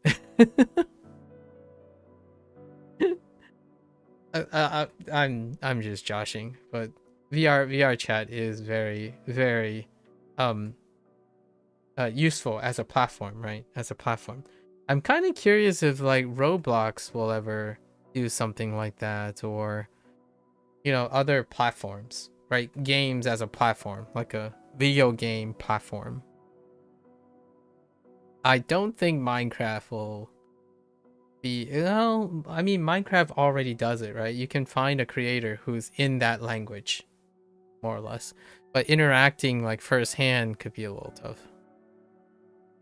I'm just joshing, but VR chat is very, very useful as a platform, right? As a platform. I'm kind of curious if like Roblox will ever do something like that, or other platforms, right? Games as a platform, like a video game platform. I don't think Minecraft will be, I mean, Minecraft already does it, right? You can find a creator who's in that language, more or less, but interacting like firsthand could be a little tough.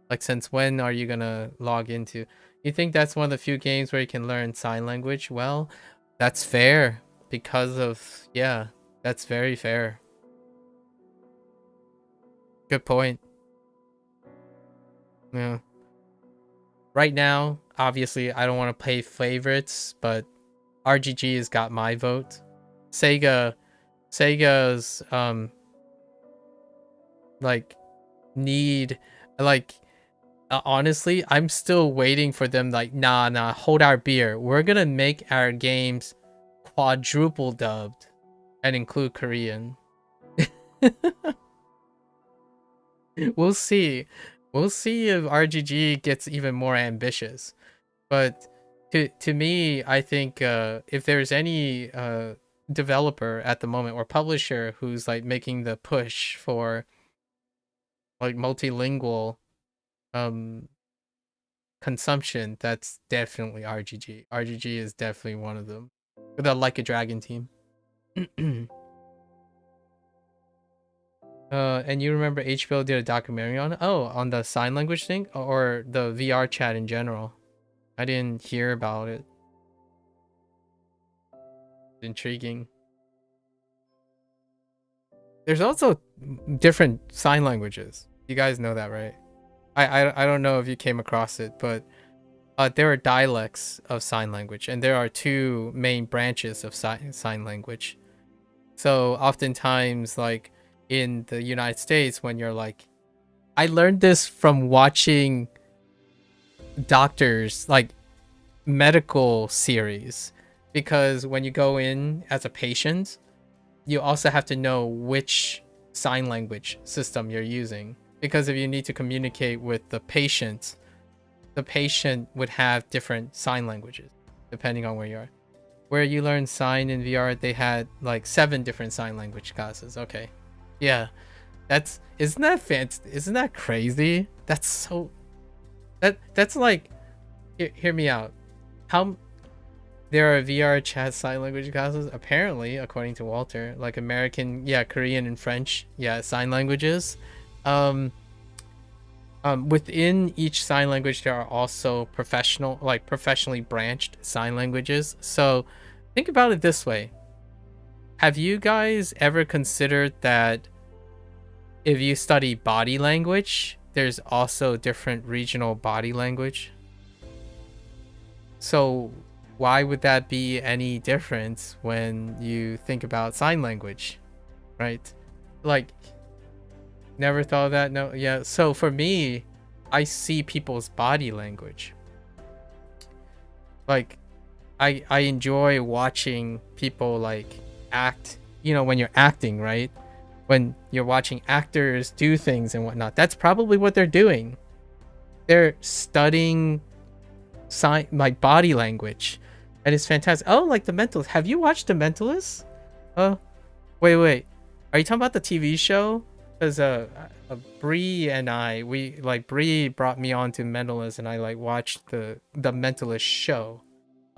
Like, since when are you gonna log into? You think that's one of the few games where you can learn sign language? Well, that's fair because of, yeah, that's very fair. Good point. Yeah. Right now, obviously, I don't want to play favorites, but RGG has got my vote. Sega's like need, like, honestly, I'm still waiting for them, like, nah, hold our beer. We're gonna make our games quadruple dubbed and include Korean. We'll see. We'll see if RGG gets even more ambitious. But to me, I think if there's any developer at the moment or publisher who's like making the push for like multilingual consumption, that's definitely RGG. RGG is definitely one of them. The Like a Dragon team. And you remember HBO did a documentary on it? Oh, on the sign language thing? Or the VR chat in general? I didn't hear about it. Intriguing. There's also different sign languages. You guys know that, right? I don't know if you came across it, but there are dialects of sign language, and there are two main branches of sign language. So oftentimes, like in the United States, when you're like, I learned this from watching doctors, like medical series, because when you go in as a patient, you also have to know which sign language system you're using, because if you need to communicate with the patient would have different sign languages depending on where you are. Where you learn sign in VR, they had like 7 different sign language classes. Okay, yeah, isn't that fancy? Isn't that crazy? That's so, that's like, hear me out. How there are VR chat sign language classes? Apparently, according to Walter, like American, yeah, Korean and French, yeah, sign languages. Within each sign language, there are also professionally branched sign languages. So think about it this way. Have you guys ever considered that if you study body language, there's also different regional body language? So why would that be any difference when you think about sign language, right? Like, never thought of that? No, yeah. So for me, I see people's body language. Like, I enjoy watching people like act, you know, when you're acting, right? When you're watching actors do things and whatnot, that's probably what they're doing. They're studying like body language, and it's fantastic. Oh, like The Mentalist. Have you watched The Mentalist? Oh, wait. Are you talking about the TV show? Because Bree and I, Bree brought me on to Mentalist, and I like watched the Mentalist show.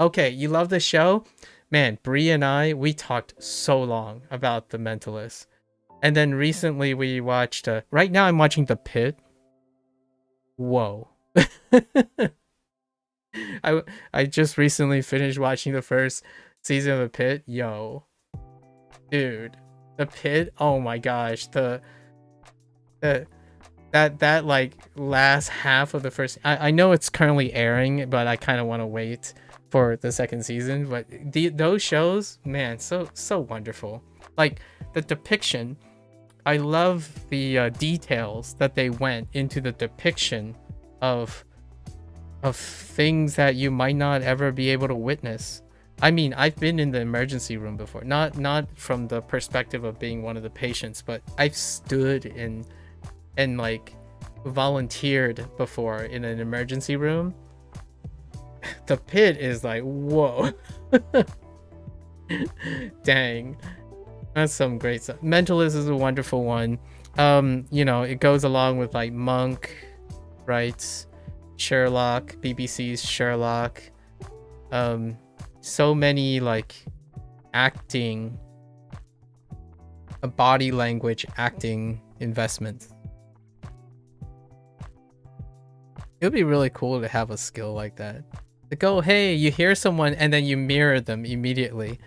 Okay, you love the show? Man, Bree and I, we talked so long about The Mentalist. And then recently we watched, right now I'm watching The Pit. Whoa. I just recently finished watching the first season of The Pit. Yo. Dude. The Pit, oh my gosh. That like last half of the first, I know it's currently airing, but I kind of want to wait for the second season. But those shows, man, so wonderful. Like the depiction, I love the details that they went into the depiction of things that you might not ever be able to witness. I mean, I've been in the emergency room before, not from the perspective of being one of the patients, but I've stood in and like volunteered before in an emergency room. The Pit is like, whoa. Dang, that's some great stuff. Mentalist is a wonderful one. You know, it goes along with like Monk, right? Sherlock, BBC's Sherlock. So many like acting, body language acting investments. It would be really cool to have a skill like that. To go, hey, you hear someone and then you mirror them immediately.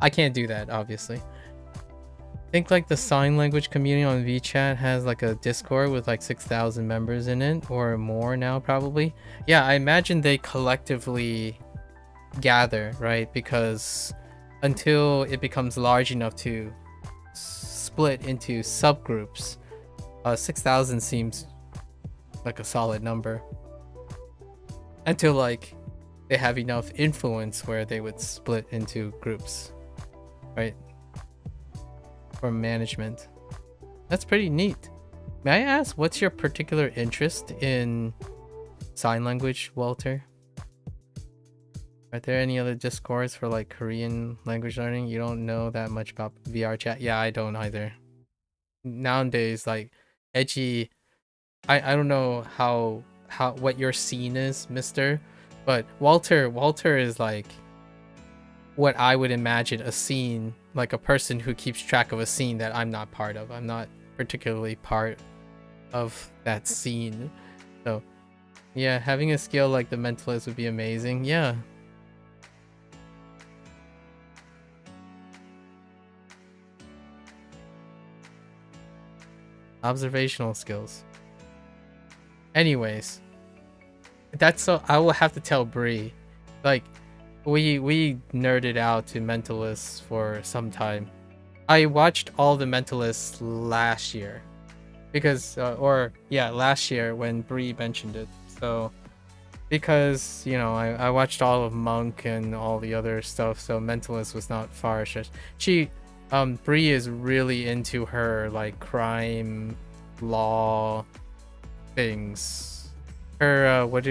I can't do that, obviously. I think like the sign language community on WeChat has like a Discord with like 6,000 members in it or more now, probably. Yeah, I imagine they collectively gather, right? Because until it becomes large enough to split into subgroups, 6,000 seems like a solid number. Until like they have enough influence where they would split into groups, right? For management. That's pretty neat. May I ask, what's your particular interest in sign language, Walter? Are there any other discords for like Korean language learning? You don't know that much about VR chat? Yeah, I don't either. Nowadays, like edgy, I don't know how what your scene is, mister, but Walter is like what I would imagine a scene, like a person who keeps track of a scene that I'm not part of. I'm not particularly part of that scene. So yeah, having a skill like the Mentalist would be amazing. Yeah. Observational skills. Anyways, that's so I will have to tell Bree. Like we nerded out to Mentalists for some time. I watched all the Mentalists last year because last year when Bree mentioned it. So because, you know, I watched all of Monk and all the other stuff, so Mentalist was not far stretched. Bree is really into her like crime law things. Her what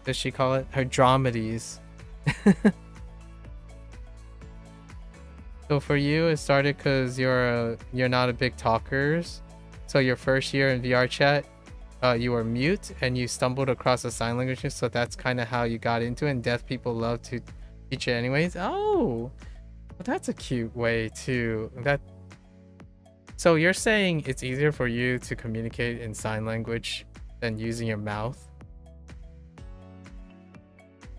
does she call it? Her dramedies. So for you, it started because you're not a big talkers. So your first year in VR chat, you were mute and you stumbled across a sign language. So that's kind of how you got into it. And deaf people love to teach it anyways. Oh, well, that's a cute way to that. So you're saying it's easier for you to communicate in sign language than using your mouth.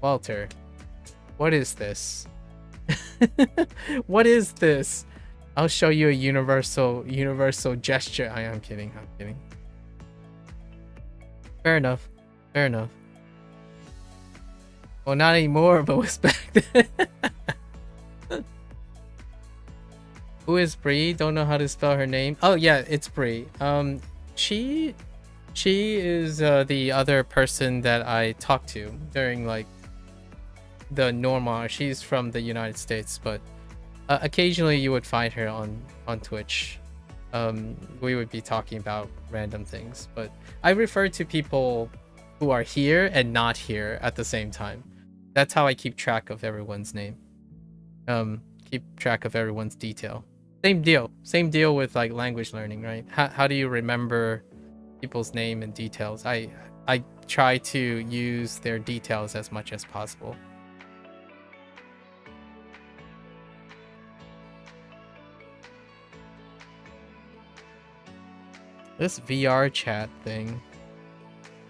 Walter, what is this? What is this? I'll show you a universal gesture. I'm kidding. I'm kidding. Fair enough. Fair enough. Well, not anymore, but was back then. Who is Bree? Don't know how to spell her name. Oh yeah, it's Bree. She is the other person that I talked to during like the normal. She's from the United States, but occasionally you would find her on Twitch. We would be talking about random things, but I refer to people who are here and not here at the same time. That's how I keep track of everyone's name. Keep track of everyone's detail. Same deal with like language learning, right? How do you remember people's name and details? I try to use their details as much as possible. This VR chat thing.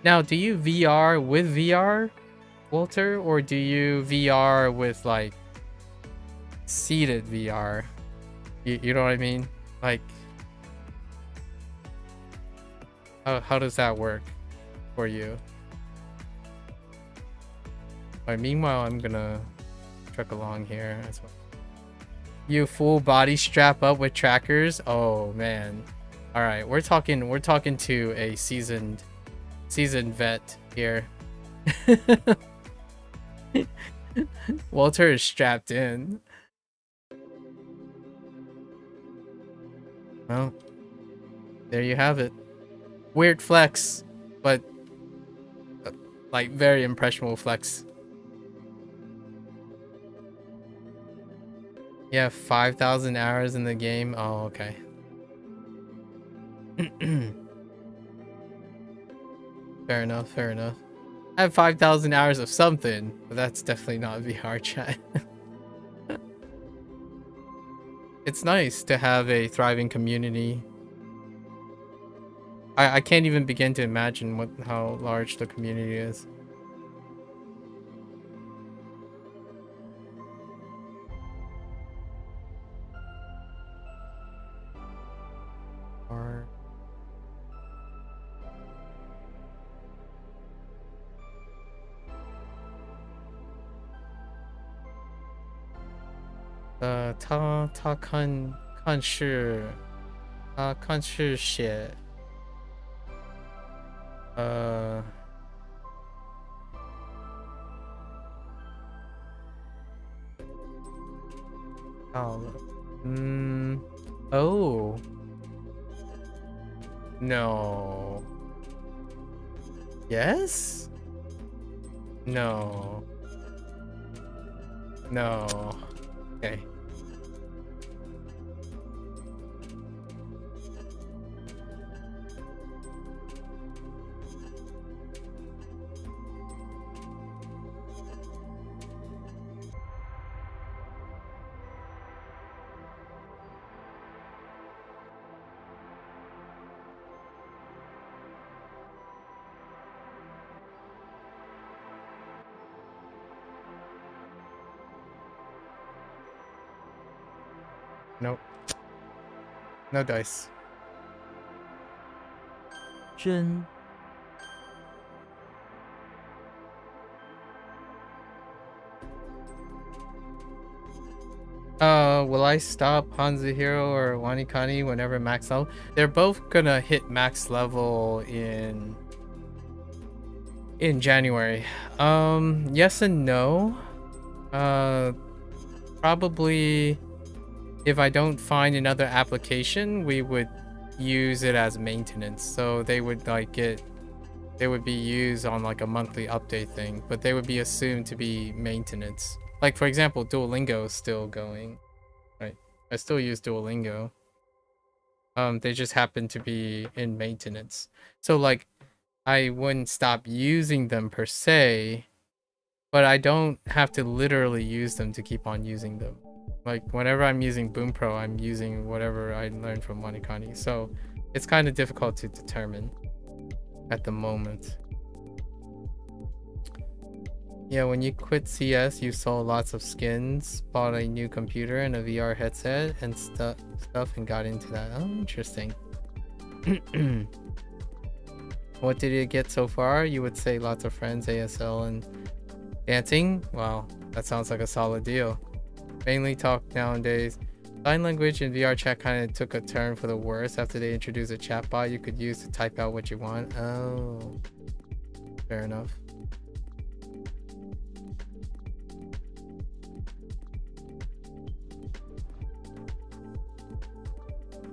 Now, do you VR with VR, Walter, or do you VR with like seated VR? You know what I mean? Like, how does that work for you? Alright, meanwhile, I'm gonna truck along here as well. You full body strap up with trackers? Oh man. All right, we're talking to a seasoned vet here. Walter is strapped in. Well, there you have it. Weird flex, but like very impressionable flex. Yeah, 5,000 hours in the game. Oh, okay. Fair enough, fair enough. I have 5,000 hours of something, but that's definitely not VR chat. It's nice to have a thriving community. I can't even begin to imagine how large the community is. Or他看是写到了oh no yes no okay. Nope. No dice. 真 Will I stop HanziHero or WaniKani whenever max level? They're both gonna hit max level in January. Yes and no. Probably if I don't find another application, we would use it as maintenance. So they would they would be used on like a monthly update thing, but they would be assumed to be maintenance. Like for example, Duolingo is still going, right? I still use Duolingo. They just happen to be in maintenance. So like, I wouldn't stop using them per se, but I don't have to literally use them to keep on using them. Like whenever I'm using Bunpro, I'm using whatever I learned from WaniKani. So it's kind of difficult to determine. at the moment. Yeah, when you quit CS, you sold lots of skins, bought a new computer and a VR headset and stuff, and got into that. Oh, interesting. What did you get so far? You would say lots of friends, ASL, and dancing? Wow, that sounds like a solid deal. Mainly talk nowadays. Sign language in VR chat kind of took a turn for the worse after they introduced a chatbot you could use to type out what you want. Oh, fair enough.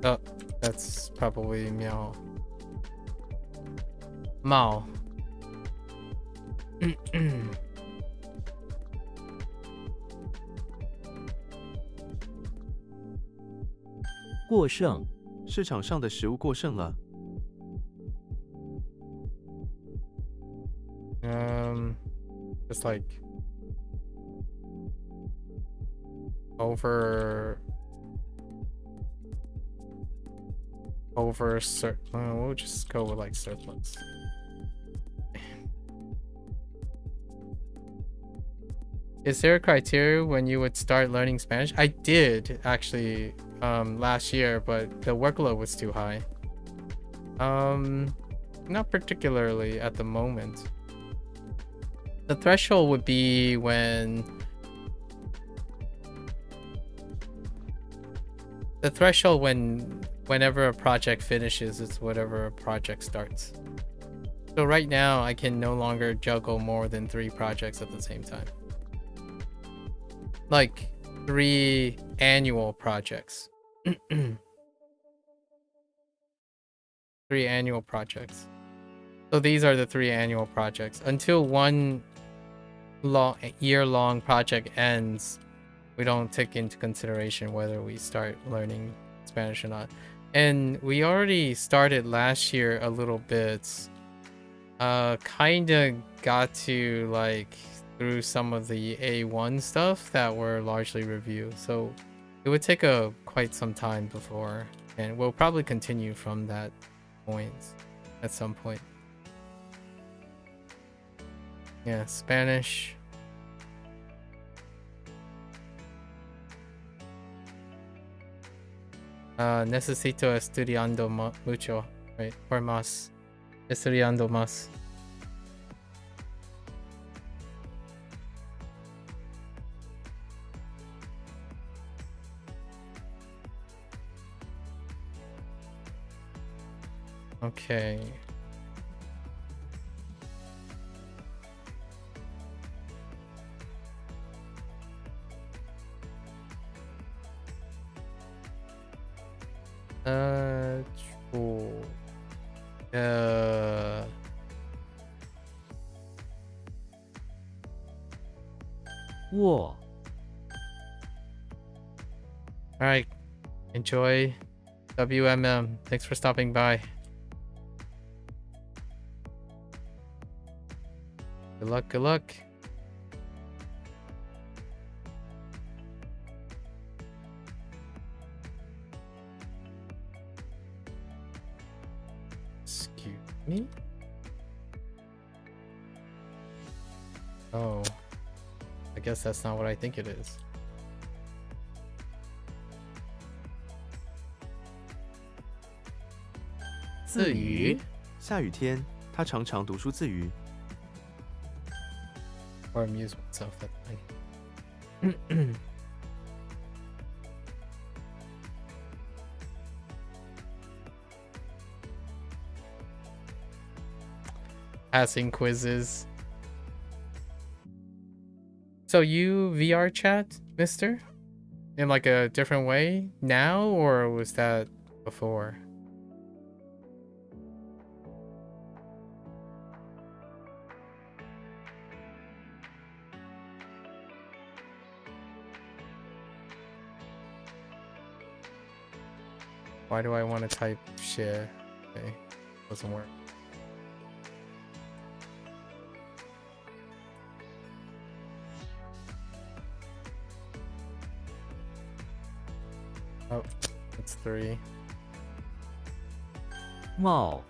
Oh, that's probably Meow. Mao. 过剩，市场上的食物过剩了。Just like over we'll just go with like surplus. Is there a criteria when you would start learning Spanish? I did actually last year, but the workload was too high. Not particularly at the moment. The threshold would be whenever a project finishes, it's whatever a project starts. So right now I can no longer juggle more than 3 projects at the same time. Like 3 annual projects. 3 annual projects. So these are the 3 annual projects. Until one year-long project ends, we don't take into consideration whether we start learning Spanish or not. And we already started last year a little bit. Kinda got to like through some of the A1 stuff that were largely review. So it would take quite some time before, and we'll probably continue from that point at some point. Yeah, Spanish. Necesito estudiando mucho, right? Or más. Estudiando más. Okay. Whoa. Alright. Enjoy WMM. Thanks for stopping by. Good luck, good luck. Excuse me? Oh. I guess that's not what I think it is. 自语，下雨天，他常常读书自语。 Or amuse myself, that's fine. Passing quizzes. So you VR chat, mister? In like a different way now, or was that before? Why do I want to type share? Okay, doesn't work. Oh, it's 3. 帽，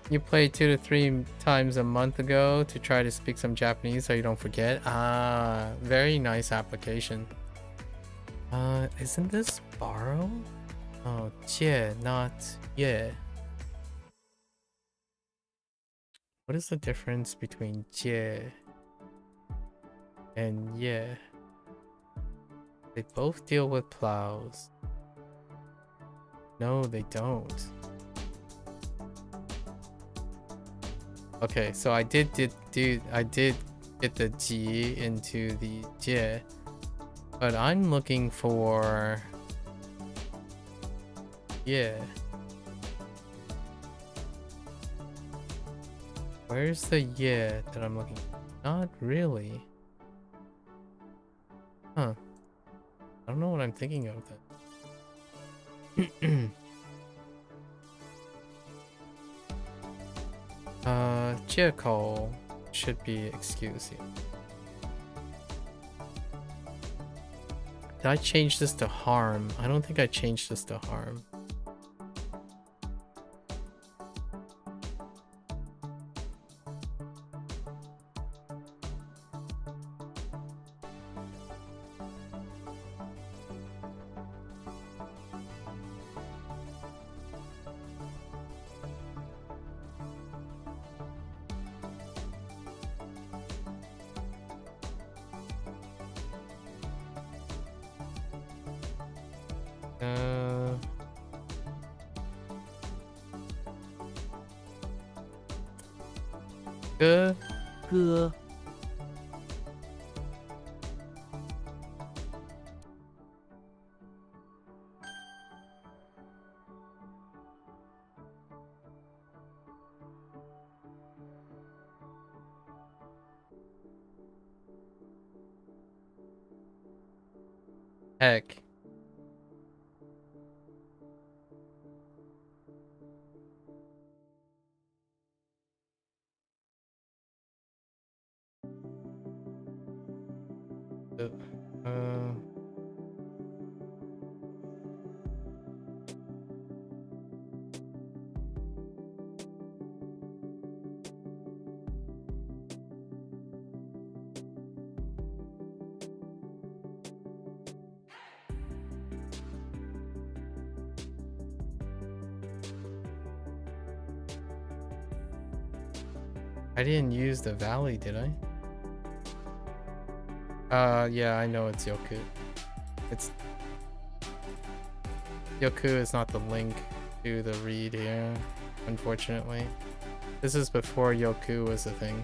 You played 2 to 3 times a month ago to try to speak some Japanese so you don't forget. Ah, very nice application. Isn't this borrow? Oh, 借, not 借. What is the difference between 借 and 业? They both deal with plows. No, they don't. Okay, so I did get the G into the J, but I'm looking for Where's the that I'm looking for? Not really. Huh. I don't know what I'm thinking of then. Jieko should be excuse you. Did I change this to harm? I don't think I changed this to harm. Good. Good. Heck. I didn't use the valley, did I? Yeah, I know it's Yoku. Yoku is not the link to the read here, unfortunately. This is before Yoku was a thing.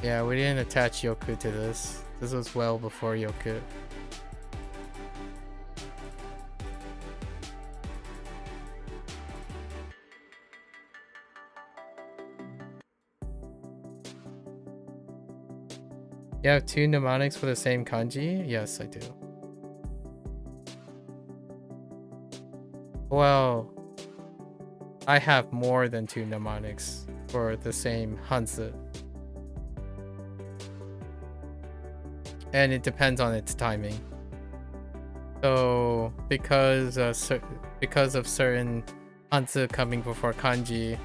Yeah, we didn't attach Yoku to this. This was well before Yoku. You have 2 mnemonics for the same kanji? Yes, I do. Well, I have more than 2 mnemonics for the same Hanzi. And it depends on its timing. So, because of certain Hanzi coming before kanji,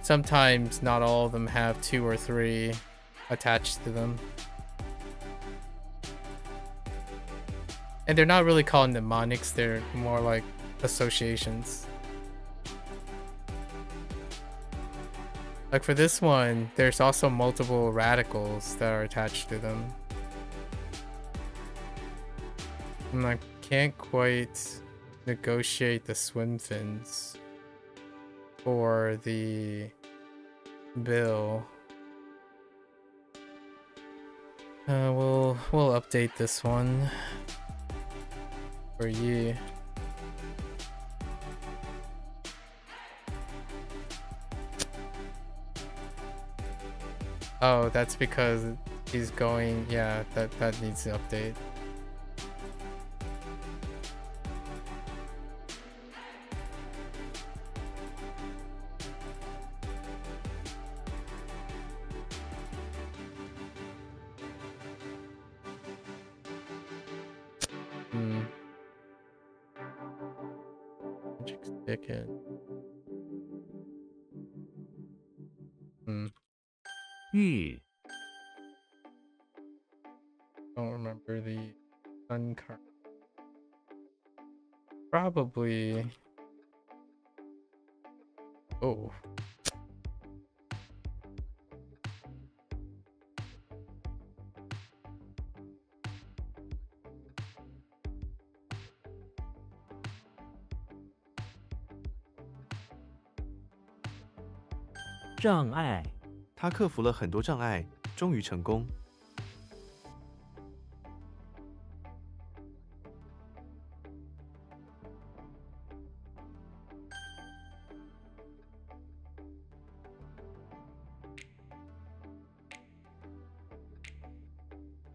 sometimes not all of them have 2 or 3 attached to them. And they're not really called mnemonics, they're more like associations. Like for this one, there's also multiple radicals that are attached to them. And I can't quite negotiate the swim fins for the bill. We'll update this one for you. Oh, that's because he's going. Yeah, that needs to update. chicken.玉 Don't remember the sun card. Probably. Oh.障碍他克服了很多障碍，终于成功。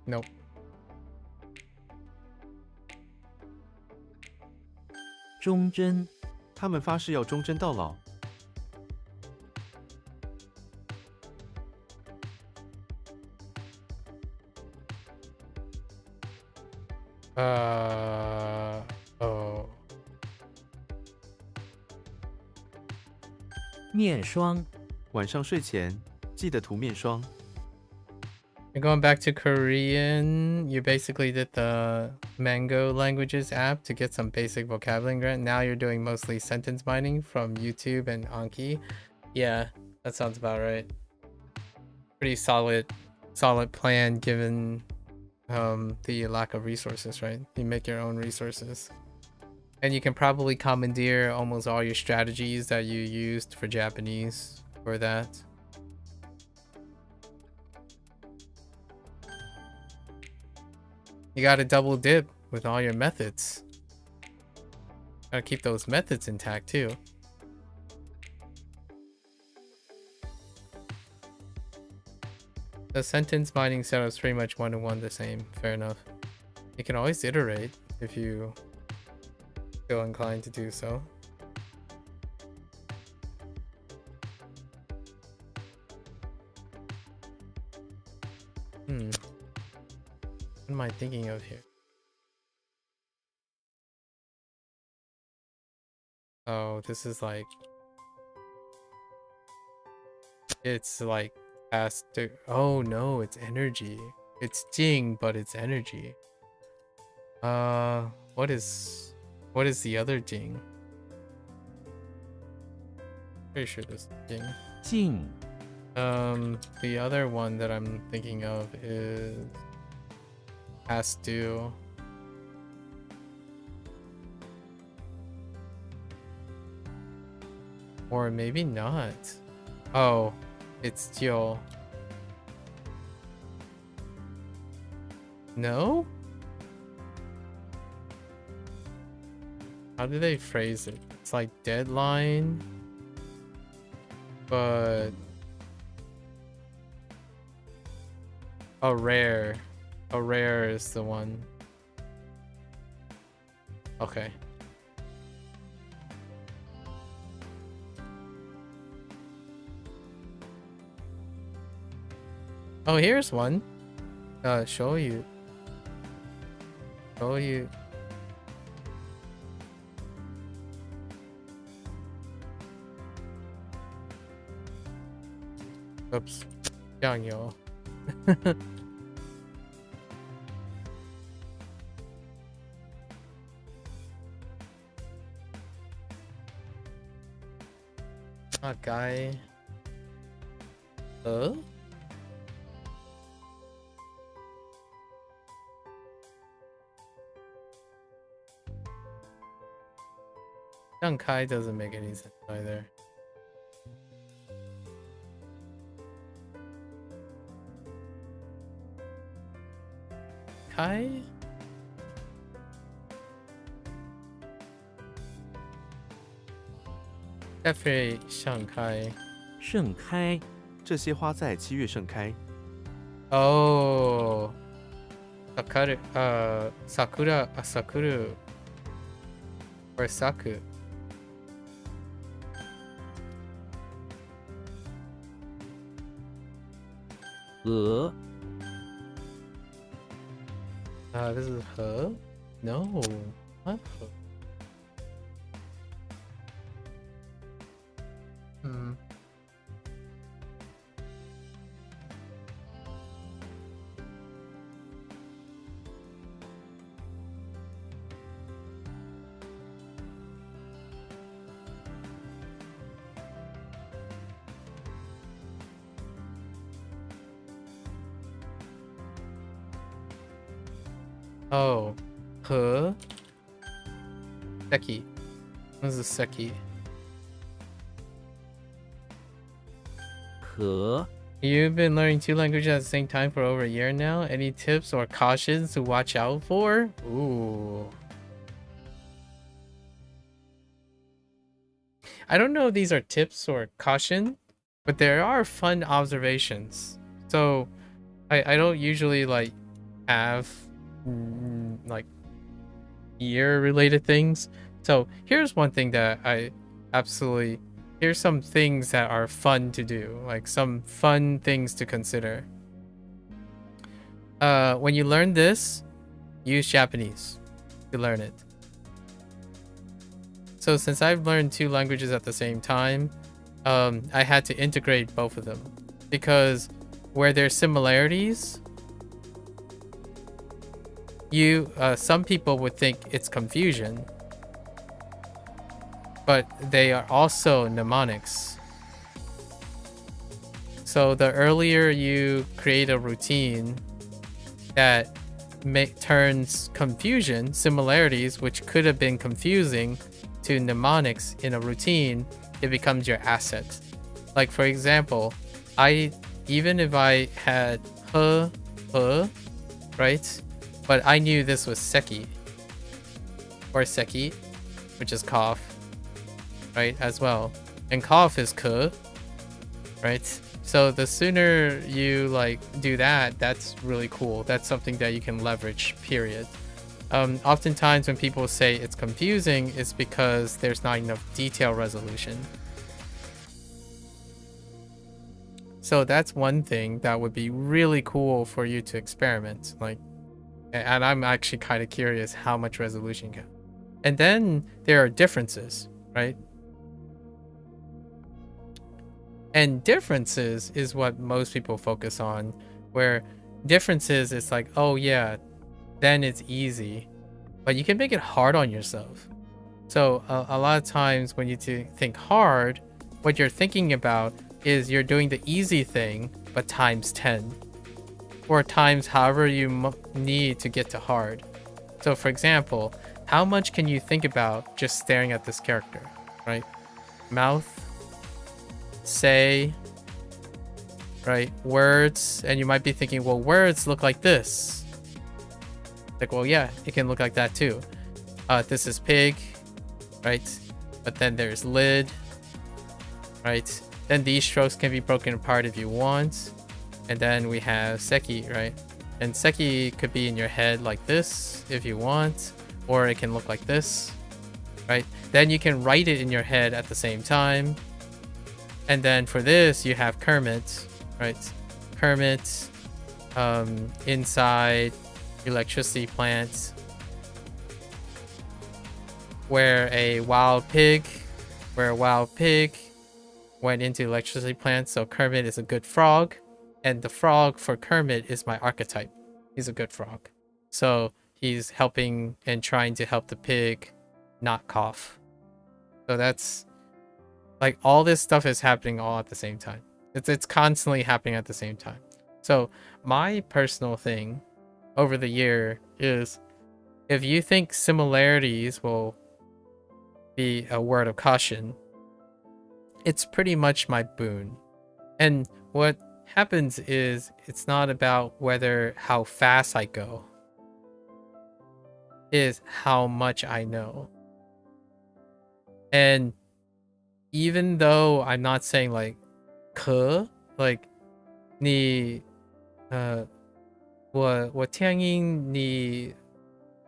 Nope. 忠贞他们发誓要忠贞到老。 Oh. 面霜晚上睡前记得涂面霜。 And going back to Korean, you basically did the Mango Languages app to get some basic vocabulary. Now you're doing mostly sentence mining from YouTube and Anki. Yeah, that sounds about right. Pretty solid plan given the lack of resources, right? You make your own resources. And you can probably commandeer almost all your strategies that you used for Japanese for that. You gotta double dip with all your methods. Gotta keep those methods intact too. The sentence mining setup is pretty much one-to-one the same. Fair enough. You can always iterate if you feel inclined to do so. What am I thinking of here? Oh, this is like... It's like past... Oh no, it's energy. It's Jing, but it's energy. What is the other Jing? Pretty sure this is Jing. 静 The other one that I'm thinking of is past due. Or maybe not. Oh, it's Jiu. No? How do they phrase it? It's like deadline, but a rare is the one. Okay. Oh, here's one. Show you. Oops. 酱油。那该让开 doesn't make any sense either. Kai? Definitely 上开。盛开这些花在7月盛开。 Oh. Sakura, sakuru. Or saku. 鹅 This is her? No. Not her. Oh, huh? Seki. What is a seki? 和 You've been learning 2 languages at the same time for over a year now. Any tips or cautions to watch out for? Ooh. I don't know if these are tips or caution, but there are fun observations. So I don't usually like have like year related things. So here's one thing that I absolutely, here's some things that are fun to do, like some fun things to consider. When you learn this, use Japanese to learn it. So since I've learned 2 languages at the same time, I had to integrate both of them, because where there's similarities, some people would think it's confusion, but they are also mnemonics. So the earlier you create a routine that turns confusion, similarities, which could have been confusing, to mnemonics in a routine, it becomes your asset. Like for example, even if I had right? But I knew this was seki or seki, which is cough, right? As well. And cough is ke, right? So the sooner you like do that, that's really cool. That's something that you can leverage, period. Oftentimes when people say it's confusing, it's because there's not enough detail resolution. So that's one thing that would be really cool for you to experiment. Like, and I'm actually kind of curious how much resolution you can. And then there are differences, right? And differences is what most people focus on, where differences is like, oh yeah, then it's easy, but you can make it hard on yourself. So a lot of times when you think hard, what you're thinking about is you're doing the easy thing, but times 10, or times however you need to get to hard. So for example, how much can you think about just staring at this character, right? Mouth, say, right? Words, and you might be thinking, well, words look like this. Like, well, yeah, it can look like that too. This is pig, right? But then there's lid, right? Then these strokes can be broken apart if you want. And then we have seki, right? And seki could be in your head like this if you want, or it can look like this, right? Then you can write it in your head at the same time. And then for this, you have Kermit, right? Kermit, inside electricity plant, where a wild pig went into electricity plant. So Kermit is a good frog, and the frog for Kermit is my archetype. He's a good frog. So he's helping and trying to help the pig not cough. So that's like all this stuff is happening all at the same time. It's constantly happening at the same time. So my personal thing over the year is, if you think similarities will be a word of caution, it's pretty much my boon. And what happens is, it's not about how fast I go, is how much I know. And even though I'm not saying like like 你我听音你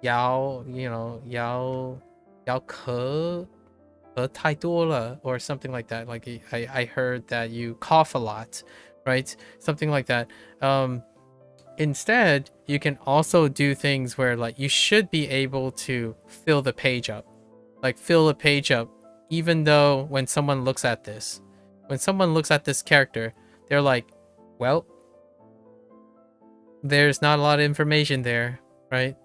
摇 you know 摇咳太多了 or something like that. Like I heard that you cough a lot, right? Something like that. Instead, you can also do things where like you should be able to fill the page up. Like fill the page up, even though when someone looks at this, When someone looks at this character, they're like, well, there's not a lot of information there, right?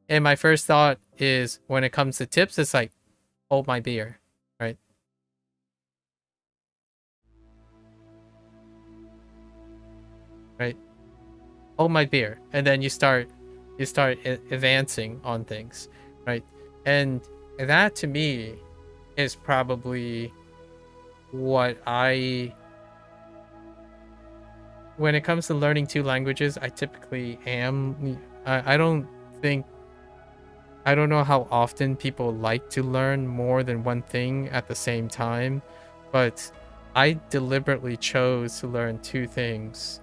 And my first thought is, when it comes to tips, it's like, hold my beer, right? Right? Hold my beer. And then you start advancing on things, right? And that to me is probably what when it comes to learning two languages, I typically am. I don't know how often people like to learn more than one thing at the same time, but I deliberately chose to learn two things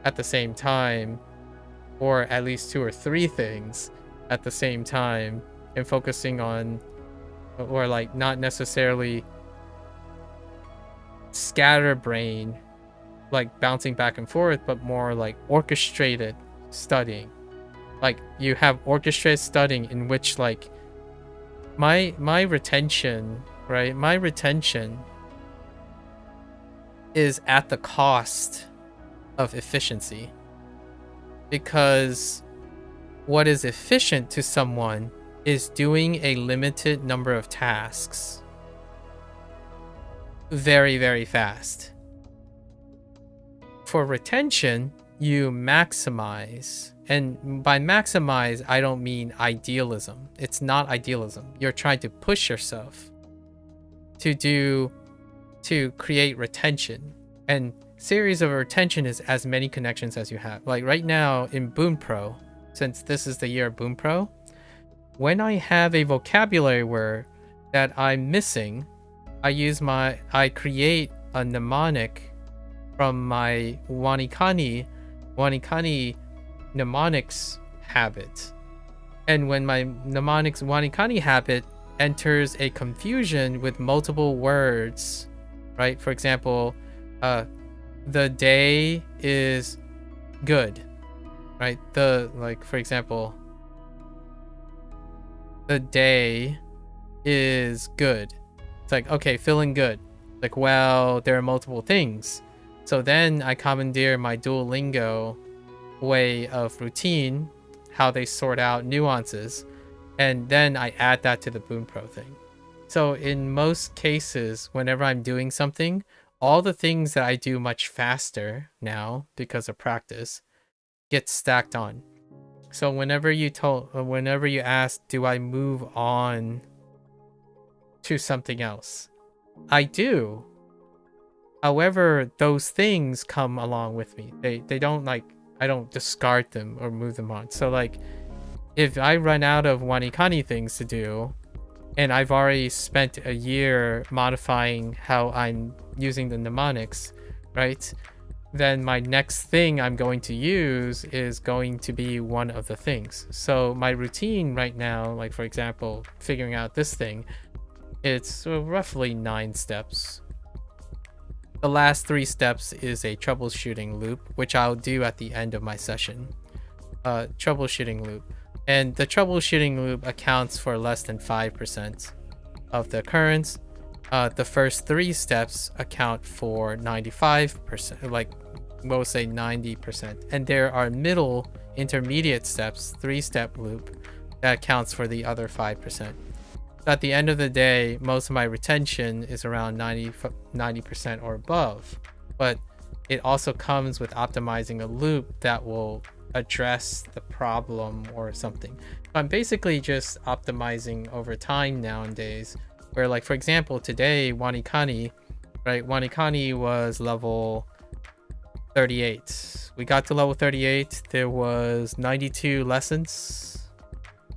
at the same time, or at least two or three things at the same time, and focusing on, or like not necessarily scatterbrain, like bouncing back and forth, but more like orchestrated studying. Like you have orchestrated studying in which like my retention, right? My retention is at the cost of efficiency, because what is efficient to someone is doing a limited number of tasks very, very fast. For retention, you maximize. And by maximize, I don't mean idealism. It's not idealism. You're trying to push yourself to create retention. And series of retention is as many connections as you have. Like right now in Bunpro, since this is the year of Bunpro, when I have a vocabulary word that I'm missing, I create a mnemonic from my WaniKani mnemonics habit. And when my mnemonics WaniKani habit enters a confusion with multiple words, right? For example, the day is good, right? For example, the day is good. It's like, okay, feeling good. Like, well, there are multiple things. So then I commandeer my Duolingo way of routine, how they sort out nuances, and then I add that to the Bunpro thing. So in most cases, whenever I'm doing something, all the things that I do much faster now because of practice get stacked on. So whenever you ask, do I move on to something else? I do. However, those things come along with me. They don't, like, I don't discard them or move them on. So like, if I run out of WaniKani things to do, and I've already spent a year modifying how I'm using the mnemonics, right? Then my next thing I'm going to use is going to be one of the things. So my routine right now, like for example, figuring out this thing, it's roughly 9 steps. The last 3 steps is a troubleshooting loop, which I'll do at the end of my session. Troubleshooting loop. And the troubleshooting loop accounts for less than 5% of the occurrence. The first 3 steps account for 95%, like we'll say 90%. And there are middle intermediate steps, 3-step loop, that accounts for the other 5%. At the end of the day, most of my retention is around 90% or above, but it also comes with optimizing a loop that will address the problem or something. I'm basically just optimizing over time nowadays, where like for example today WaniKani, right? WaniKani was level 38. We got to level 38. There was 92 lessons,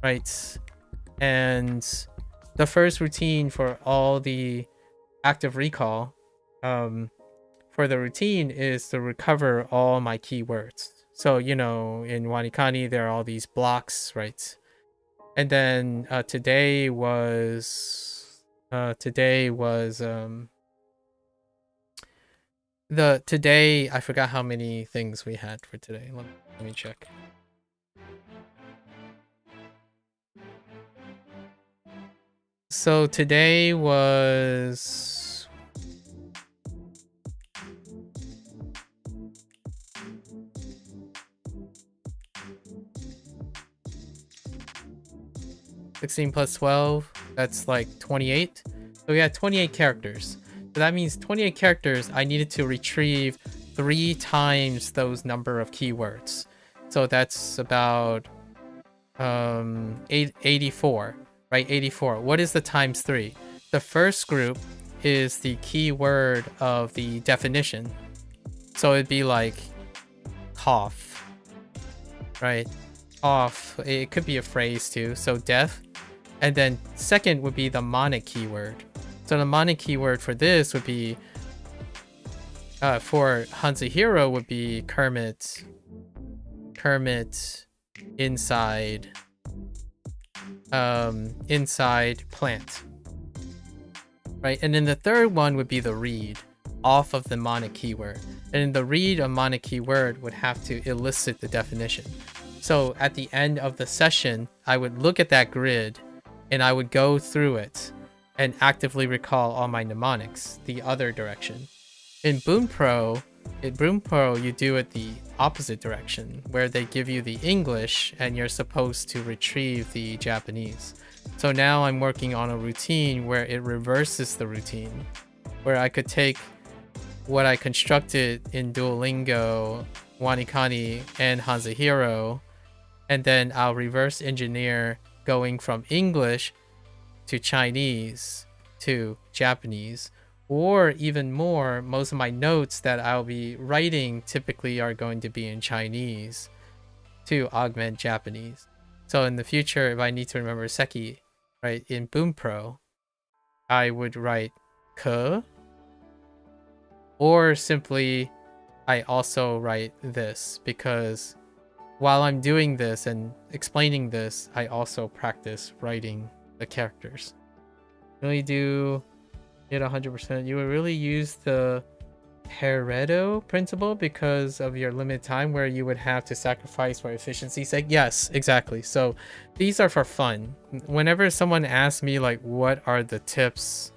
right? And the first routine for all the active recall, for the routine is to recover all my keywords. So, you know, in WaniKani, there are all these blocks, right? And then today I forgot how many things we had for today. Let me check. So today was 16 plus 12, that's like 28. So we had 28 characters. So that means 28 characters, I needed to retrieve 3 times those number of keywords. So that's about 84, right? 84. What is the times 3? The first group is the keyword of the definition. So it'd be like cough, right? Cough. It could be a phrase too. So deaf. And then second would be the mnemonic keyword. So the mnemonic keyword for this would be, for HanziHero would be Kermit inside, inside plant, right? And then the third one would be the read off of the mnemonic keyword. And the read a mnemonic keyword would have to elicit the definition. So at the end of the session, I would look at that grid and I would go through it and actively recall all my mnemonics the other direction. In Bunpro, you do it the opposite direction, where they give you the English and you're supposed to retrieve the Japanese. So now I'm working on a routine where it reverses the routine, where I could take what I constructed in Duolingo, WaniKani, and HanziHero, and then I'll reverse engineer going from English to Chinese to Japanese, or even more, most of my notes that I'll be writing typically are going to be in Chinese to augment Japanese. So in the future, if I need to remember Seki, right, in Bunpro, I would write ke, or simply I also write this, because while I'm doing this and explaining this, I also practice writing the characters. Really do it 100%. You would really use the Pareto principle because of your limited time, where you would have to sacrifice for efficiency's sake. Yes, exactly. So these are for fun. Whenever someone asks me like what are the tips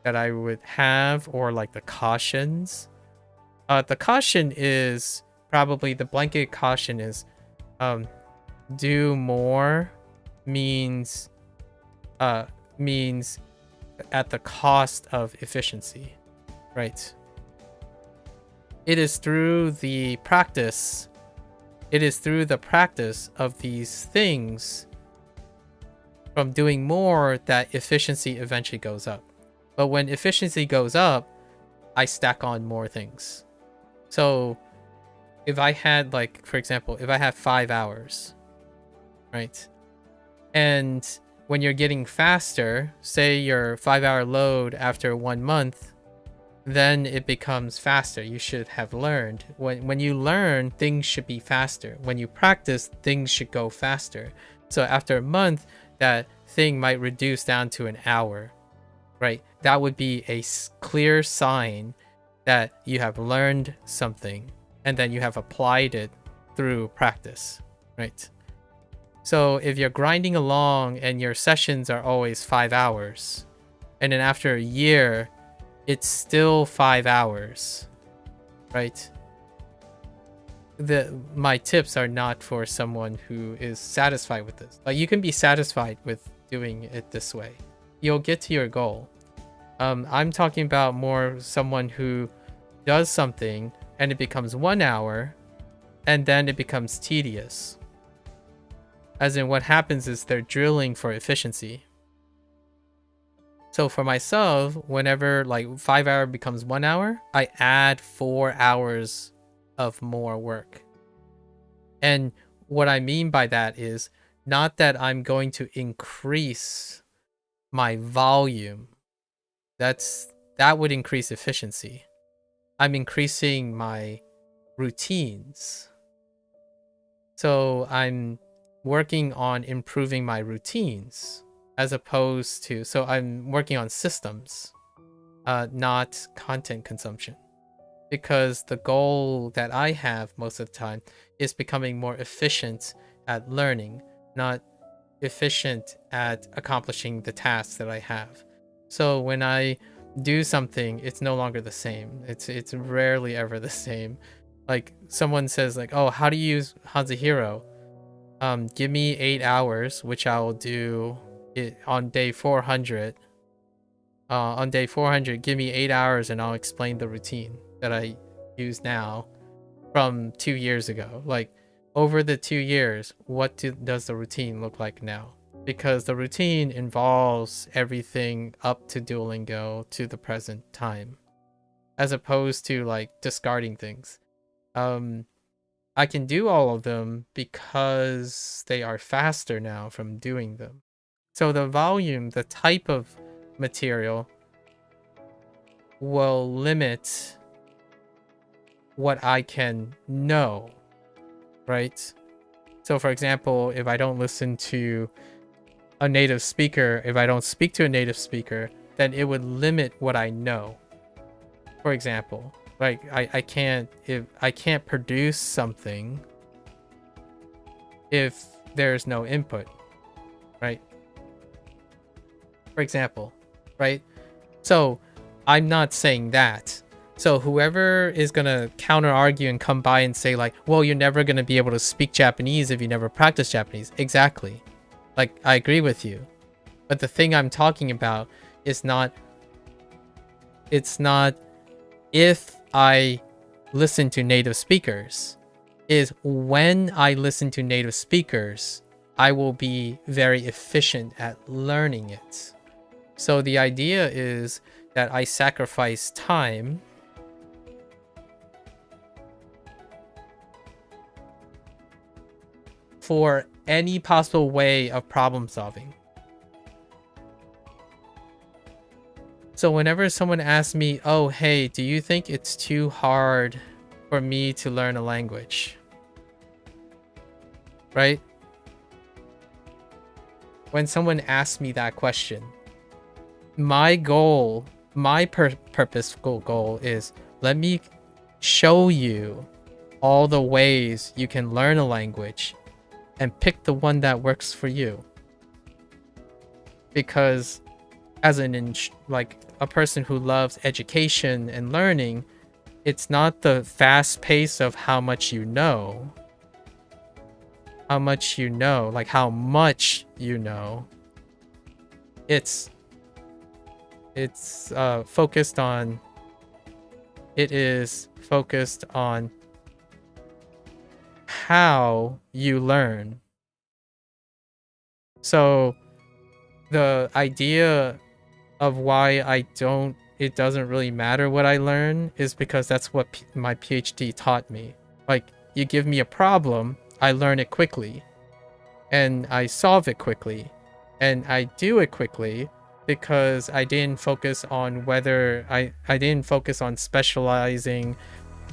that I would have, or like the cautions, the caution is probably, the blanket caution is do more means at the cost of efficiency, right? It is through the practice of these things from doing more that efficiency eventually goes up. But when efficiency goes up, I stack on more things. So if I had, like, for example, if I have 5 hours, right? And when you're getting faster, say your 5-hour load after 1 month, then it becomes faster. You should have learned. When you learn, things should be faster. When you practice, things should go faster. So after a month, that thing might reduce down to an hour, right? That would be a clear sign that you have learned something, and then you have applied it through practice, right? So if you're grinding along and your sessions are always 5 hours, and then after a year, it's still 5 hours, right? My tips are not for someone who is satisfied with this. Like, you can be satisfied with doing it this way. You'll get to your goal. I'm talking about more someone who does something and it becomes 1 hour, and then it becomes tedious. As in, what happens is they're drilling for efficiency. So for myself, whenever like 5 hour becomes 1 hour, I add 4 hours of more work. And what I mean by that is not that I'm going to increase my volume. That would increase efficiency. I'm increasing my routines. So I'm working on improving my routines, as opposed to, so I'm working on systems, not content consumption, because the goal that I have most of the time is becoming more efficient at learning, not efficient at accomplishing the tasks that I have. So when I do something, it's no longer the same. It's rarely ever the same. Like someone says like, "Oh, how do you use HanziHero?" Give me 8 hours, which I will do it on day 400. On day 400, give me 8 hours and I'll explain the routine that I use now from 2 years ago. Like over the 2 years, what does the routine look like now? Because the routine involves everything up to Duolingo to the present time, as opposed to like discarding things. I can do all of them because they are faster now from doing them. So the volume, the type of material will limit what I can know, right? So for example, if I don't listen to a native speaker, if I don't speak to a native speaker, then it would limit what I know. For example, like I can't produce something if there's no input, right? For example, right? So I'm not saying that. So whoever is gonna counter argue and come by and say like, well, you're never gonna be able to speak Japanese if you never practice Japanese. Exactly. Like, I agree with you. But the thing I'm talking about is not, it's not if I listen to native speakers, is when I listen to native speakers, I will be very efficient at learning it. So the idea is that I sacrifice time for any possible way of problem solving. So whenever someone asks me, oh, hey, do you think it's too hard for me to learn a language? Right? When someone asks me that question, my goal, my purposeful goal is, let me show you all the ways you can learn a language and pick the one that works for you. Because as like a person who loves education and learning, it's not the fast pace of how much you know. How much you know, like how much you know. It's focused on, it is focused on how you learn. So the idea of why it doesn't really matter what I learn is because that's what my PhD taught me. Like, you give me a problem, I learn it quickly, and I solve it quickly, and I do it quickly because I didn't focus on whether I didn't focus on specializing,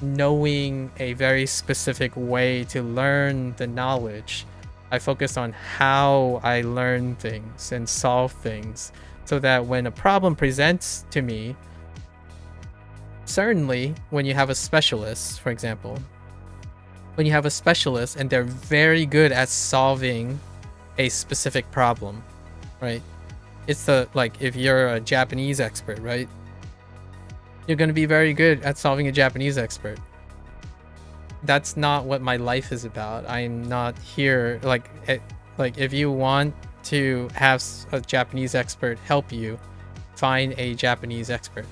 knowing a very specific way to learn the knowledge. I focused on how I learn things and solve things, so that when a problem presents to me, certainly when you have a specialist, for example, when you have a specialist and they're very good at solving a specific problem, right? It's like if you're a Japanese expert, right? You're going to be very good at solving a Japanese expert. That's not what my life is about. I'm not here like if you want to have a Japanese expert help you, find a Japanese expert.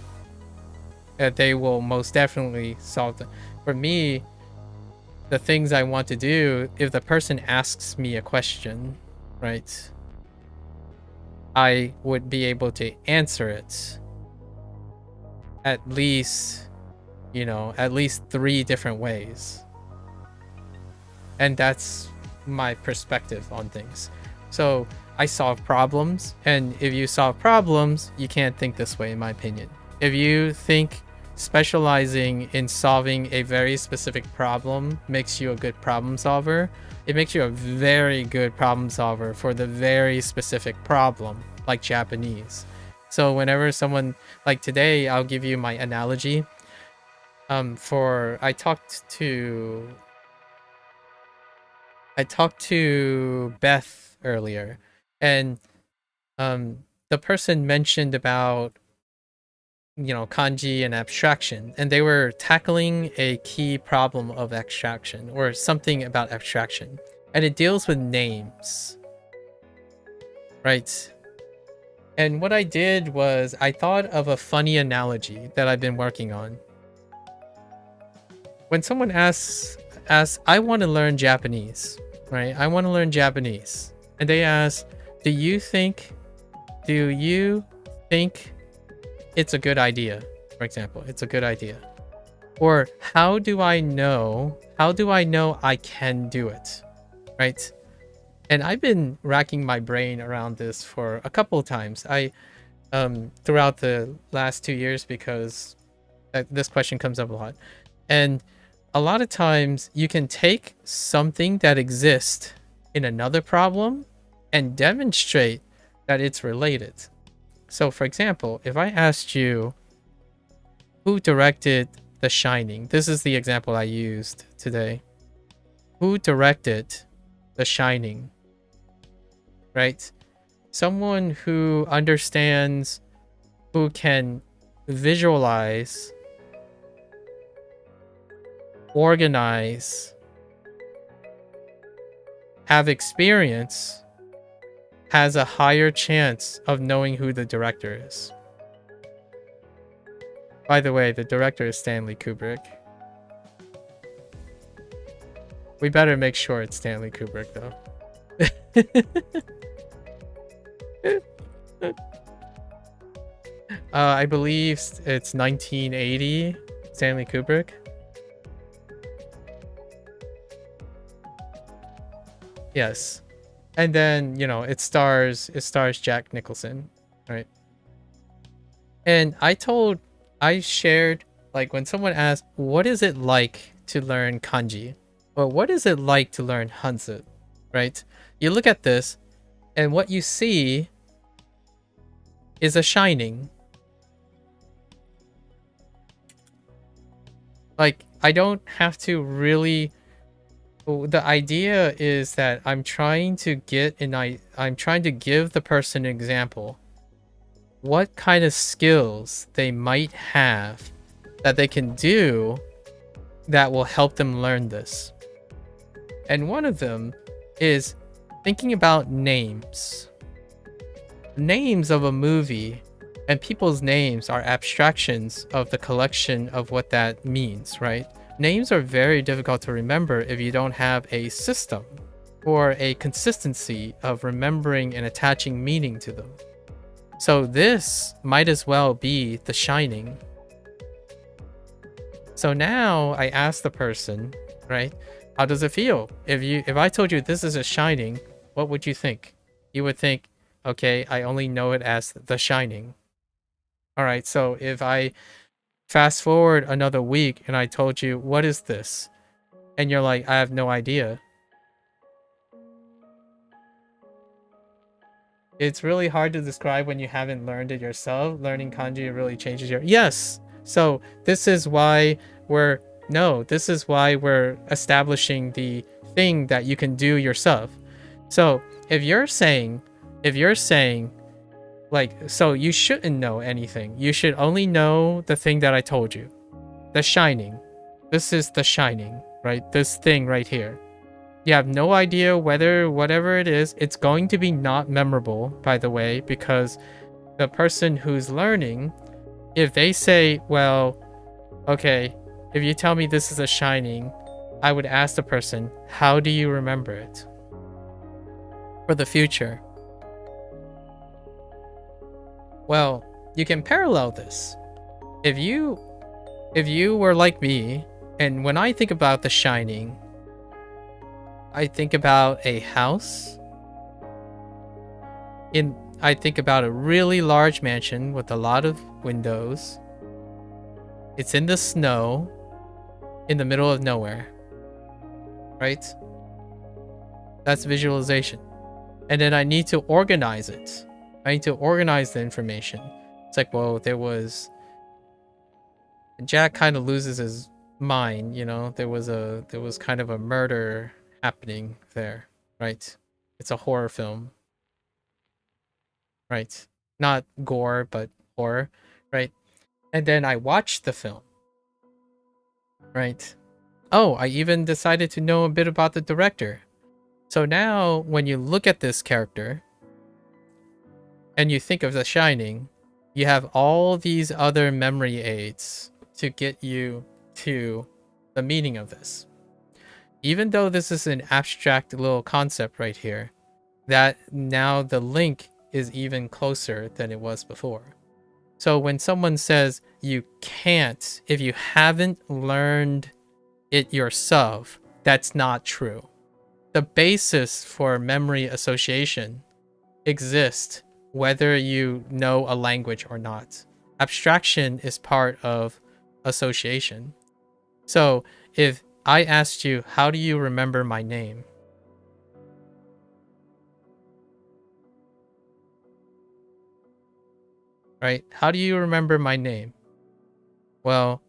They will most definitely solve them. For me, the things I want to do, if the person asks me a question, right, I would be able to answer it at least, at least 3 different ways. And that's my perspective on things. So I solve problems, and if you solve problems, you can't think this way, in my opinion. If you think specializing in solving a very specific problem makes you a good problem solver, it makes you a very good problem solver for the very specific problem, like Japanese. So whenever someone, like today, I'll give you my analogy. I talked to Beth earlier, And the person mentioned about, kanji and abstraction, and they were tackling a key problem of abstraction or something about abstraction, and it deals with names, right? And what I did was I thought of a funny analogy that I've been working on. When someone asks, I want to learn Japanese, right? I want to learn Japanese. And they ask, do you think it's a good idea? For example, it's a good idea. Or how do I know I can do it? Right? And I've been racking my brain around this for a couple of times. Throughout the last 2 years, because this question comes up a lot. And a lot of times you can take something that exists in another problem and demonstrate that it's related. So for example, if I asked you who directed The Shining, this is the example I used today. Who directed The Shining? Right? Someone who understands, who can visualize, organize, have experience, has a higher chance of knowing who the director is. By the way, the director is Stanley Kubrick. We better make sure it's Stanley Kubrick, though. I believe it's 1980, Stanley Kubrick. Yes. And then, it stars Jack Nicholson, right? And I shared, like, when someone asked, what is it like to learn kanji? Or what is it like to learn Hanzi, right? You look at this, and what you see is a shining. Like, I don't have to really... The idea is that I'm trying to give the person an example. What kind of skills they might have that they can do that will help them learn this. And one of them is thinking about names. Names of a movie and people's names are abstractions of the collection of what that means, right? Names are very difficult to remember if you don't have a system or a consistency of remembering and attaching meaning to them. So this might as well be The Shining. So now I ask the person, right? How does it feel? If I told you this is a shining, what would you think? You would think, okay, I only know it as The Shining. All right, so if I fast forward another week and I told you, what is this? And you're like, I have no idea. It's really hard to describe when you haven't learned it yourself. Learning kanji really changes your... Yes! So this is why we're establishing the thing that you can do yourself. So if you're saying, like, so you shouldn't know anything. You should only know the thing that I told you. The Shining. This is The Shining, right? This thing right here. You have no idea whether whatever it is, it's going to be not memorable, by the way, because the person who's learning, if they say, well, okay, if you tell me this is a shining, I would ask the person, how do you remember it? For the future. Well, you can parallel this. If you were like me, and when I think about The Shining, I think about a house. I think about a really large mansion with a lot of windows. It's in the snow, in the middle of nowhere. Right? That's visualization. And then I need to organize it. I need to organize the information. It's like, well, there was... Jack kind of loses his mind, There was kind of a murder happening there, right? It's a horror film. right? Not gore, but horror, right? And then I watched the film, right? Oh, I even decided to know a bit about the director. So now when you look at this character and you think of The Shining, you have all these other memory aids to get you to the meaning of this. Even though this is an abstract little concept right here, that now the link is even closer than it was before. So when someone says you can't, if you haven't learned it yourself, that's not true. The basis for memory association exists whether you know a language or not. Abstraction is part of association. So if I asked you, how do you remember my name? Right? How do you remember my name? Well,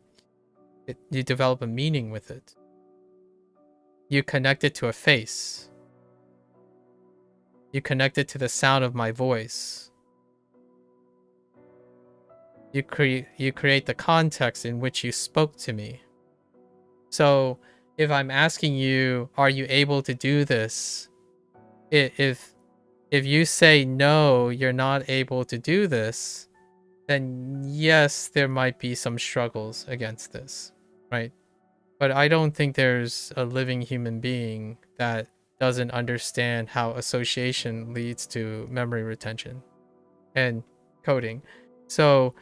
you develop a meaning with it. You connect it to a face. You connect it to the sound of my voice. You create the context in which you spoke to me. So if I'm asking you, are you able to do this? If you say no, you're not able to do this, then yes, there might be some struggles against this, right? But I don't think there's a living human being that doesn't understand how association leads to memory retention and coding. So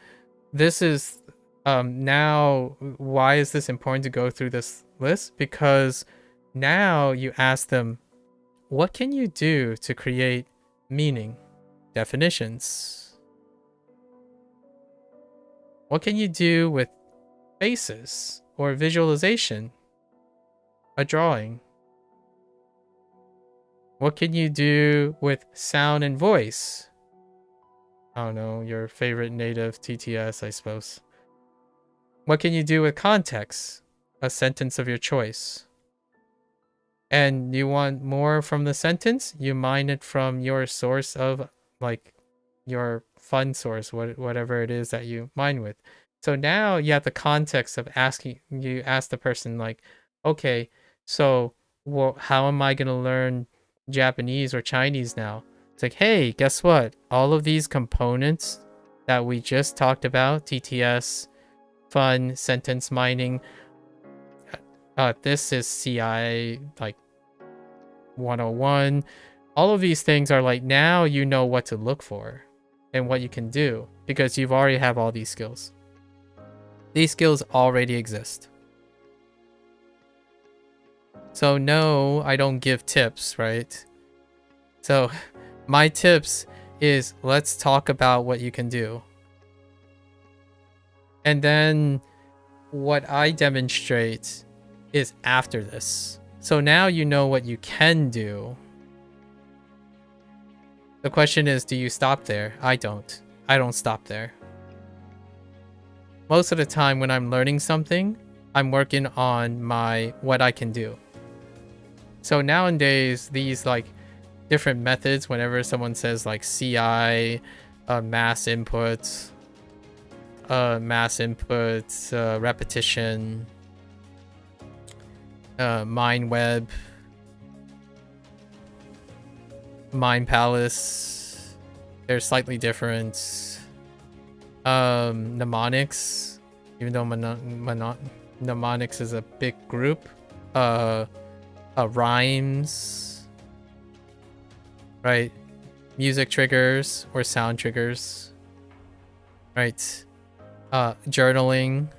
this is now, why is this important to go through this list? Because now you ask them, what can you do to create meaning? Definitions. What can you do with faces or visualization? A drawing. What can you do with sound and voice? I don't know, your favorite native TTS, I suppose. What can you do with context? A sentence of your choice. And you want more from the sentence? You mine it from your source of, like, your fun source, whatever it is that you mine with. So now you have the context of asking, you ask the person like, okay, so how am I going to learn Japanese or Chinese now? It's like, hey, guess what? All of these components that we just talked about, TTS, fun, sentence mining, this is CI like 101. All of these things are like, now you know what to look for and what you can do because you've already have all these skills. These skills already exist. So no, I don't give tips, right? So my tips is, let's talk about what you can do. And then what I demonstrate is after this. So now you know what you can do. The question is, do you stop there? I don't. I don't stop there. Most of the time when I'm learning something, I'm working on what I can do. So nowadays, these like different methods, whenever someone says like CI, mass input, repetition, mind web, mind palace, they're slightly different. Mnemonics, even though mnemonics is a big group. Rhymes, right? Music triggers or sound triggers, right? Journaling,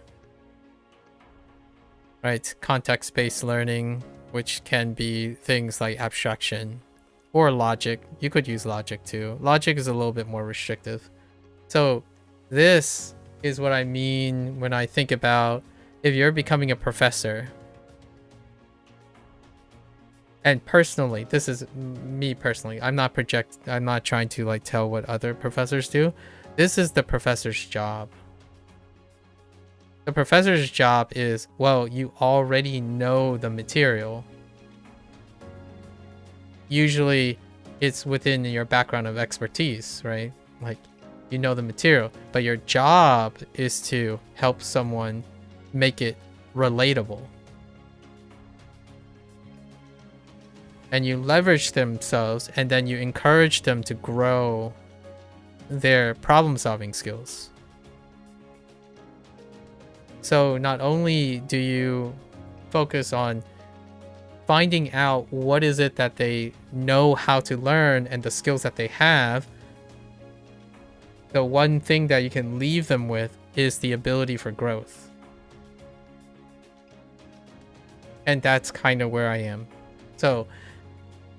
right? Context-based learning, which can be things like abstraction or logic. You could use logic too. Logic is a little bit more restrictive. So this is what I mean when I think about if you're becoming a professor. And personally, this is me personally. I'm not trying to like tell what other professors do. This is the professor's job. The professor's job is, well, you already know the material. Usually it's within your background of expertise, right? Like, you know the material, but your job is to help someone make it relatable. And you leverage themselves, and then you encourage them to grow their problem-solving skills. So not only do you focus on finding out what is it that they know how to learn and the skills that they have, the one thing that you can leave them with is the ability for growth. And that's kind of where I am. So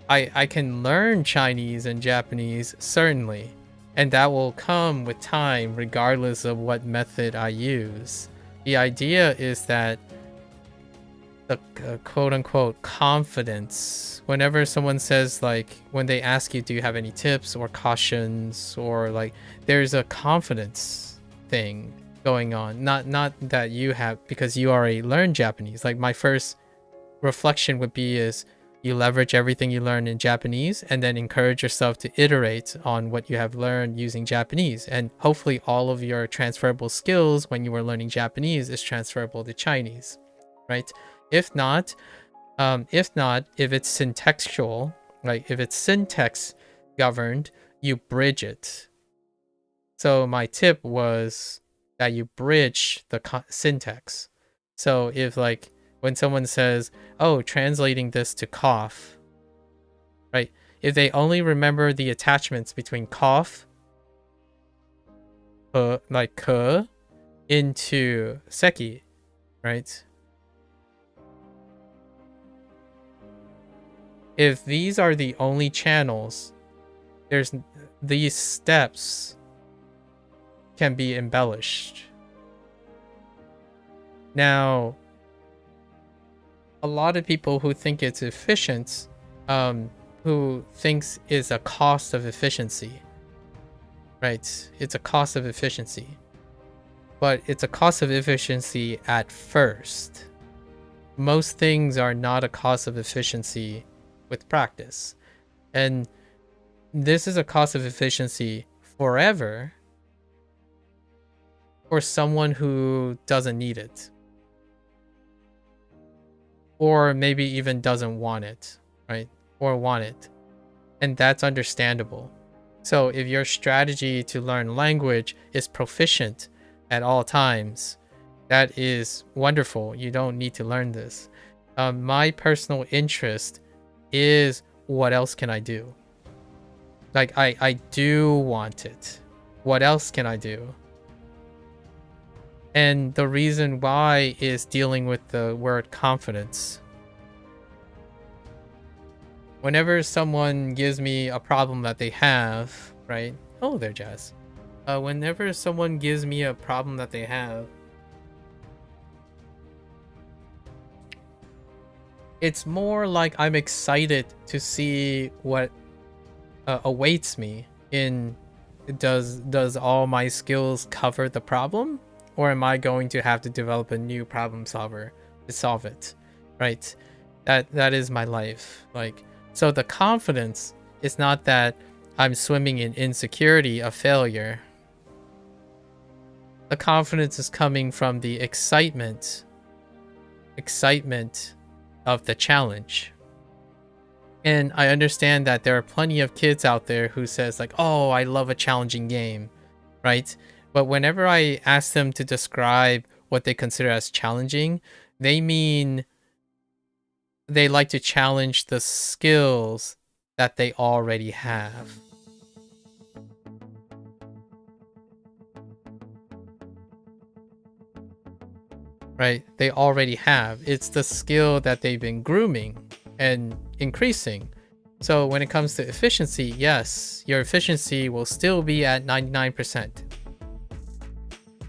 I can learn Chinese and Japanese, certainly, and that will come with time regardless of what method I use. The idea is that the quote-unquote confidence, whenever someone says, like, when they ask you, do you have any tips or cautions, or like, there's a confidence thing going on. Not that you have, because you already learned Japanese. Like, my first reflection would be is you leverage everything you learn in Japanese and then encourage yourself to iterate on what you have learned using Japanese. And hopefully all of your transferable skills when you were learning Japanese is transferable to Chinese, right? If not, if it's syntextual, like if it's syntax governed, you bridge it. So my tip was that you bridge the syntax. So if, like, when someone says, oh, translating this to cough, right? If they only remember the attachments between cough, like ke, into seki, right? If these are the only channels, there's these steps can be embellished. Now, a lot of people who think it's efficient, who thinks it's a cost of efficiency, right? It's a cost of efficiency, but it's a cost of efficiency at first. Most things are not a cost of efficiency with practice. And this is a cost of efficiency forever for someone who doesn't need it. Or maybe even doesn't want it, right? Or want it. And that's understandable. So if your strategy to learn language is proficient at all times, that is wonderful. You don't need to learn this. My personal interest is, what else can I do? Like, I do want it. What else can I do? And the reason why is dealing with the word confidence. Whenever someone gives me a problem that they have, right? Oh, there, Jazz. Whenever someone gives me a problem that they have, it's more like I'm excited to see what awaits me in, does all my skills cover the problem? Or am I going to have to develop a new problem solver to solve it, right? That is my life. Like, so the confidence is not that I'm swimming in insecurity of failure. The confidence is coming from the excitement of the challenge. And I understand that there are plenty of kids out there who says, like, oh, I love a challenging game, right? But whenever I ask them to describe what they consider as challenging, they mean they like to challenge the skills that they already have. Right? They already have. It's the skill that they've been grooming and increasing. So when it comes to efficiency, yes, your efficiency will still be at 99%.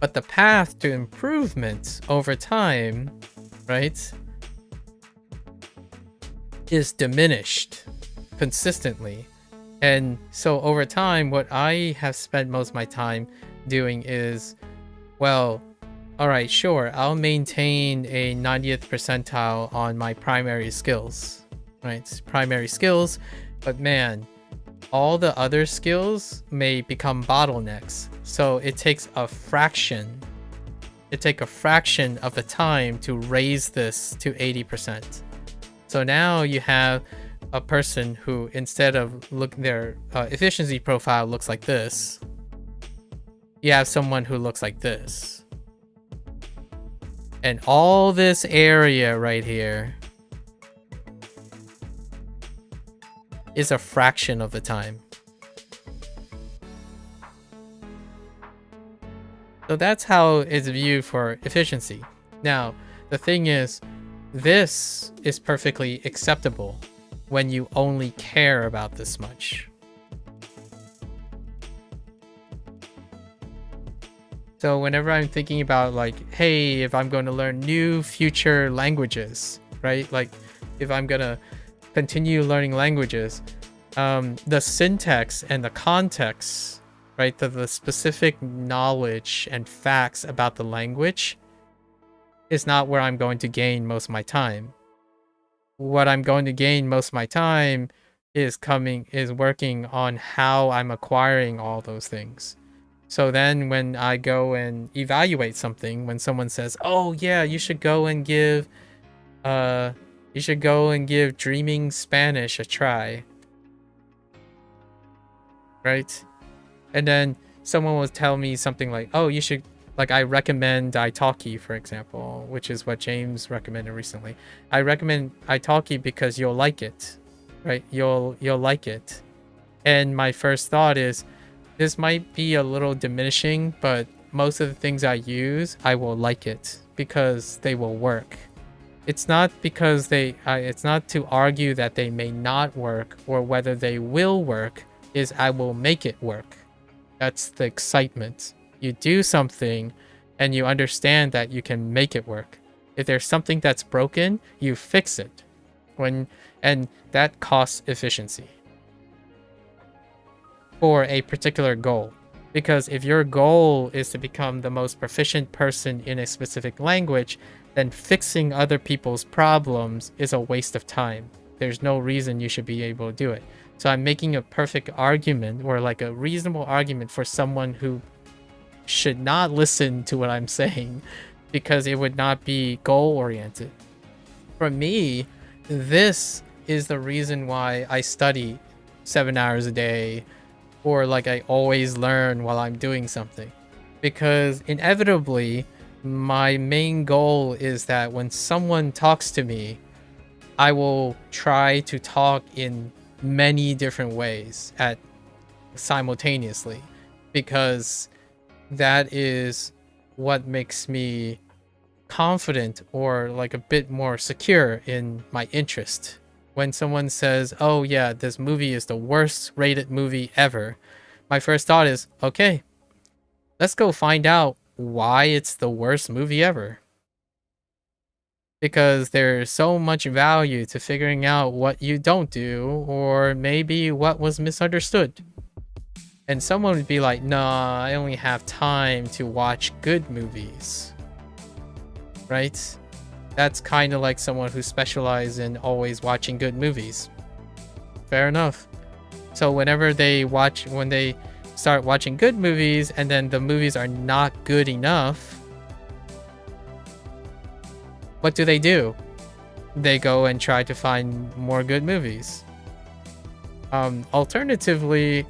But the path to improvement over time, right, is diminished consistently. And so over time, what I have spent most of my time doing is, well, all right, sure, I'll maintain a 90th percentile on my primary skills, right? Primary skills, but man, all the other skills may become bottlenecks. So it takes a fraction. It takes a fraction of the time to raise this to 80%. So now you have a person who, instead of their efficiency profile looks like this, you have someone who looks like this. And all this area right here is a fraction of the time. So that's how it's viewed for efficiency. Now, the thing is, this is perfectly acceptable when you only care about this much. So whenever I'm thinking about like, hey, if I'm going to learn new future languages, right? Like if I'm going to continue learning languages, the syntax and the context, right? The specific knowledge and facts about the language is not where I'm going to gain most of my time. What I'm going to gain most of my time is working on how I'm acquiring all those things. So then when I go and evaluate something, when someone says, oh yeah, you should go and give Dreaming Spanish a try. Right? And then someone will tell me something like, oh, you should, like I recommend Italki, for example, which is what James recommended recently. I recommend Italki because you'll like it, right? You'll like it. And my first thought is, this might be a little diminishing, but most of the things I use, I will like it because they will work. It's not because it's not to argue that they may not work or whether they will work, is I will make it work. That's the excitement. You do something and you understand that you can make it work. If there's something that's broken, you fix it. And that costs efficiency for a particular goal. Because if your goal is to become the most proficient person in a specific language, then fixing other people's problems is a waste of time. There's no reason you should be able to do it. So I'm making a perfect argument, or like a reasonable argument, for someone who should not listen to what I'm saying because it would not be goal oriented. For me, this is the reason why I study 7 hours a day, or like I always learn while I'm doing something, because inevitably my main goal is that when someone talks to me, I will try to talk in many different ways simultaneously, because that is what makes me confident or like a bit more secure in my interest. When someone says, oh yeah, this movie is the worst rated movie ever, my first thought is, okay, let's go find out why it's the worst movie ever. Because there's so much value to figuring out what you don't do, or maybe what was misunderstood. And someone would be like, nah, I only have time to watch good movies. Right? That's kind of like someone who specializes in always watching good movies. Fair enough. So when they start watching good movies and then the movies are not good enough, what do? They go and try to find more good movies. Alternatively,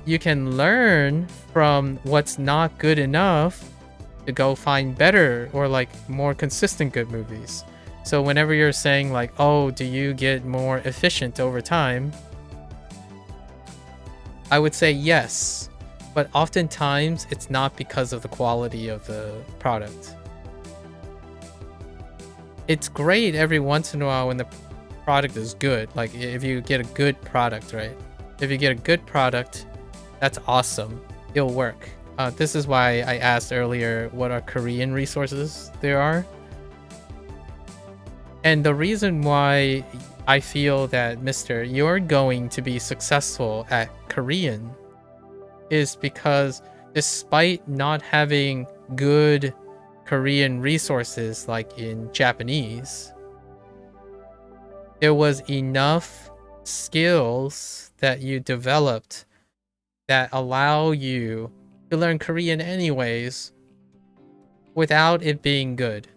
you can learn from what's not good enough to go find better or like more consistent good movies. So whenever you're saying like, oh, do you get more efficient over time? I would say yes, but oftentimes it's not because of the quality of the product. It's great every once in a while when the product is good. Like if you get a good product, right? If you get a good product, that's awesome. It'll work. This is why I asked earlier what are Korean resources there are. And the reason why I feel that, Mr., you're going to be successful at Korean is because despite not having good Korean resources like in Japanese, there was enough skills that you developed that allow you to learn Korean anyways without it being good.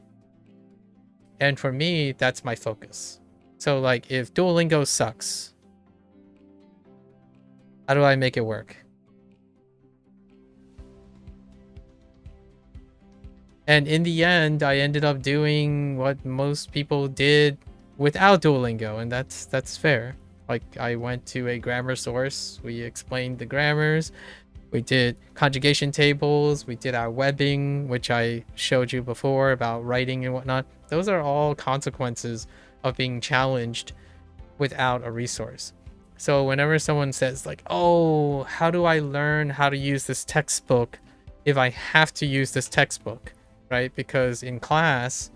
And for me, that's my focus. So like if Duolingo sucks, how do I make it work? And in the end, I ended up doing what most people did without Duolingo, and that's fair. Like I went to a grammar source, we explained the grammars, we did conjugation tables, we did our webbing, which I showed you before about writing and whatnot. Those are all consequences of being challenged without a resource. So whenever someone says like, oh, how do I learn how to use this textbook if I have to use this textbook, right? Because in class,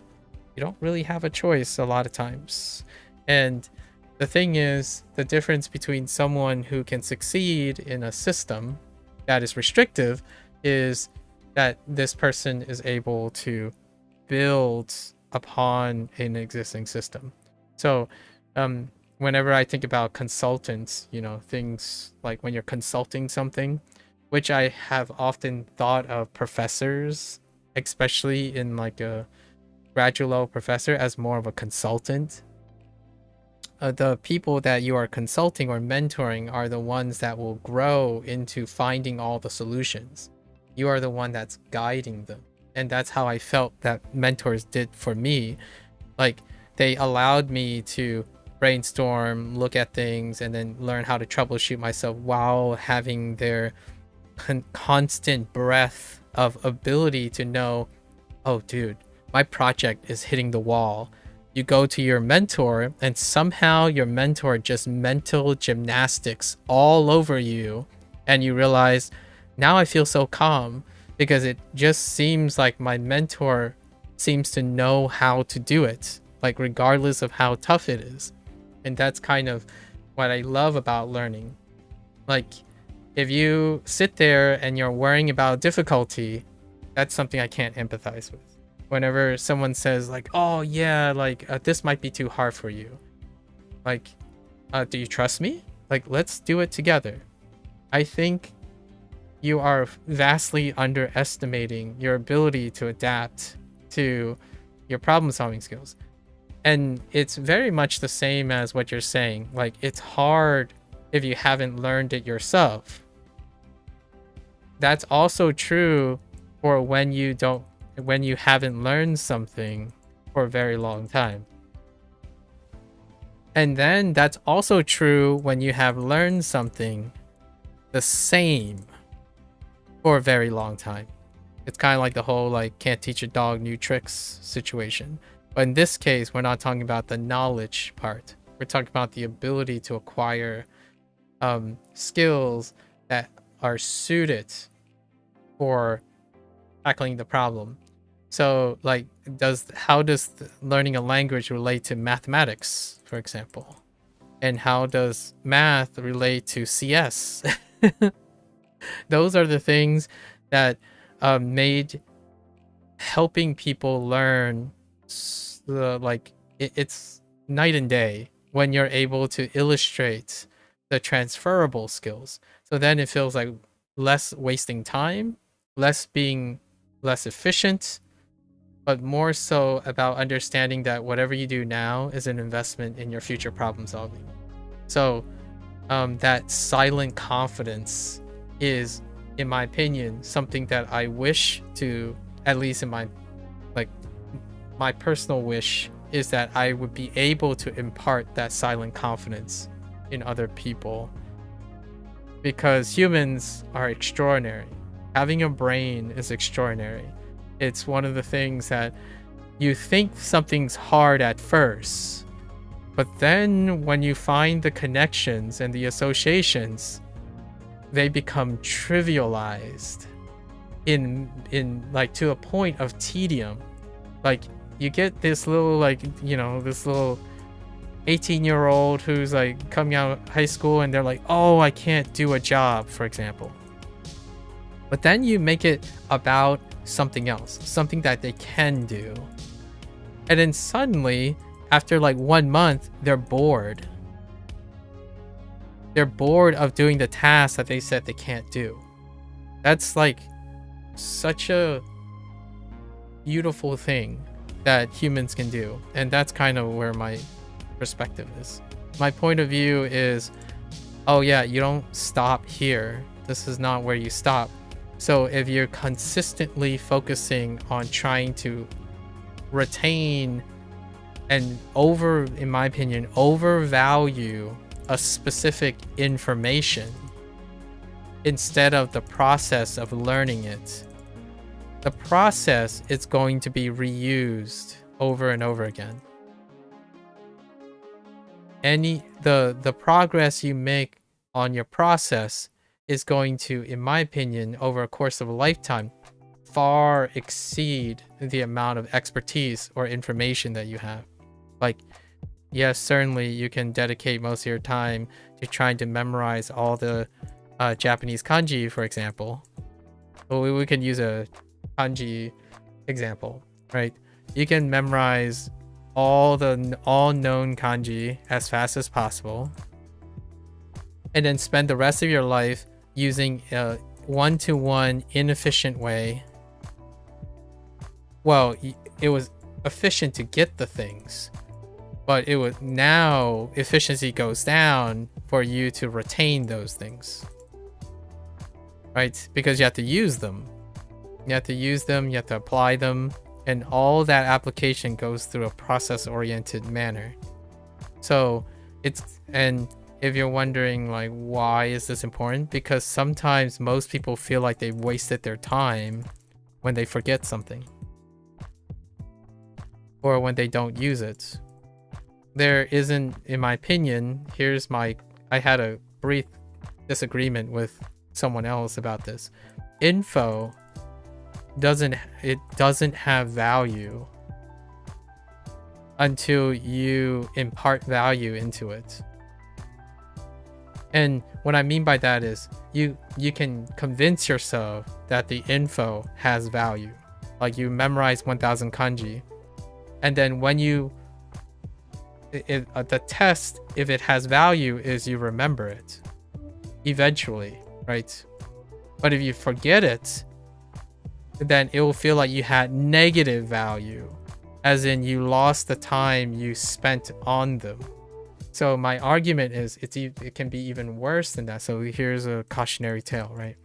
you don't really have a choice a lot of times. And the thing is, the difference between someone who can succeed in a system that is restrictive is that this person is able to build upon an existing system. So whenever I think about consultants, you know, things like when you're consulting something, which I have often thought of professors, especially in like a graduate level professor, as more of a consultant. The people that you are consulting or mentoring are the ones that will grow into finding all the solutions. You are the one that's guiding them. And that's how I felt that mentors did for me. Like they allowed me to brainstorm, look at things, and then learn how to troubleshoot myself while having their constant breadth of ability to know, oh dude, my project is hitting the wall. You go to your mentor and somehow your mentor just mental gymnastics all over you, and you realize, now I feel so calm because it just seems like my mentor seems to know how to do it, like regardless of how tough it is. And that's kind of what I love about learning. Like if you sit there and you're worrying about difficulty, that's something I can't empathize with. Whenever someone says like, oh yeah, like this might be too hard for you, like do you trust me? Like let's do it together. I think you are vastly underestimating your ability to adapt to your problem solving skills. And it's very much the same as what you're saying. Like it's hard if you haven't learned it yourself. That's also true for when you haven't learned something for a very long time. And then that's also true when you have learned something the same for a very long time. It's kind of like the whole like can't teach a dog new tricks situation. But in this case, we're not talking about the knowledge part. We're talking about the ability to acquire skills that are suited for tackling the problem. So like how does learning a language relate to mathematics, for example? And how does math relate to CS? Those are the things that made helping people learn it's night and day when you're able to illustrate the transferable skills. So then it feels like less wasting time, less being less efficient, but more so about understanding that whatever you do now is an investment in your future problem solving. So that silent confidence is, in my opinion, something that I wish to, at least in my personal wish is that I would be able to impart that silent confidence in other people, because humans are extraordinary. Having a brain is extraordinary. It's one of the things that you think something's hard at first, but then when you find the connections and the associations, they become trivialized in like to a point of tedium. Like you get this little this little 18-year-old who's like coming out of high school and they're like, oh, I can't do a job, for example. But then you make it about something else, something that they can do. And then suddenly, after like 1 month, they're bored. They're bored of doing the task that they said they can't do. That's like such a beautiful thing that humans can do. And that's kind of where my perspective is. My point of view is, oh yeah, you don't stop here. This is not where you stop. So if you're consistently focusing on trying to retain and in my opinion, overvalue a specific information instead of the process of learning it, the process is going to be reused over and over again. The progress you make on your process is going to, in my opinion, over a course of a lifetime, far exceed the amount of expertise or information that you have. Like, yes, certainly you can dedicate most of your time to trying to memorize all the Japanese kanji, for example. Well, we can use a kanji example, right? You can memorize all known kanji as fast as possible, and then spend the rest of your life using a one-to-one inefficient way. Well, it was efficient to get the things, but it was now efficiency goes down for you to retain those things, right? Because you have to use them. You have to use them, you have to apply them, and all that application goes through a process-oriented manner. So and if you're wondering like, why is this important? Because sometimes most people feel like they've wasted their time when they forget something, or when they don't use it. There isn't, in my opinion, I had a brief disagreement with someone else about this. Info doesn't have value until you impart value into it. And what I mean by that is you can convince yourself that the info has value. Like, you memorize 1000 kanji, and then when the test, if it has value, is you remember it eventually, right? But if you forget it, then it will feel like you had negative value, as in you lost the time you spent on them. So my argument is it can be even worse than that. So here's a cautionary tale, right?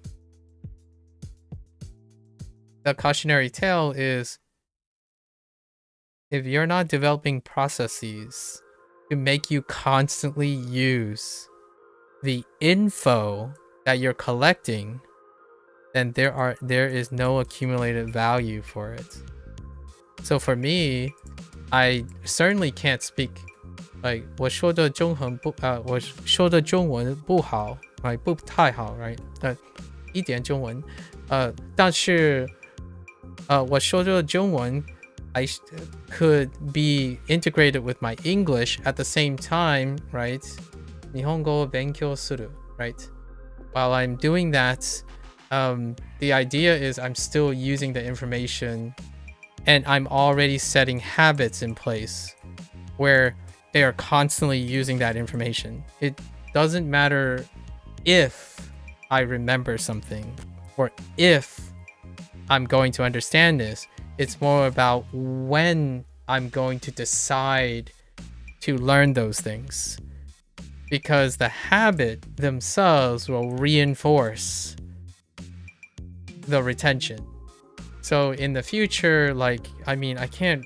The cautionary tale is, if you're not developing processes to make you constantly use the info that you're collecting, then there is no accumulated value for it. So for me, I certainly can't speak like 我说的中文不好 right 不太好 right 一点中文但是我说的中文 I could be integrated with my English at the same time, right? 日本語を勉強する right? While I'm doing that, the idea is I'm still using the information, and I'm already setting habits in place where they are constantly using that information. It doesn't matter if I remember something or if I'm going to understand this. It's more about when I'm going to decide to learn those things, because the habit themselves will reinforce the retention. So in the future, like, I mean, I can't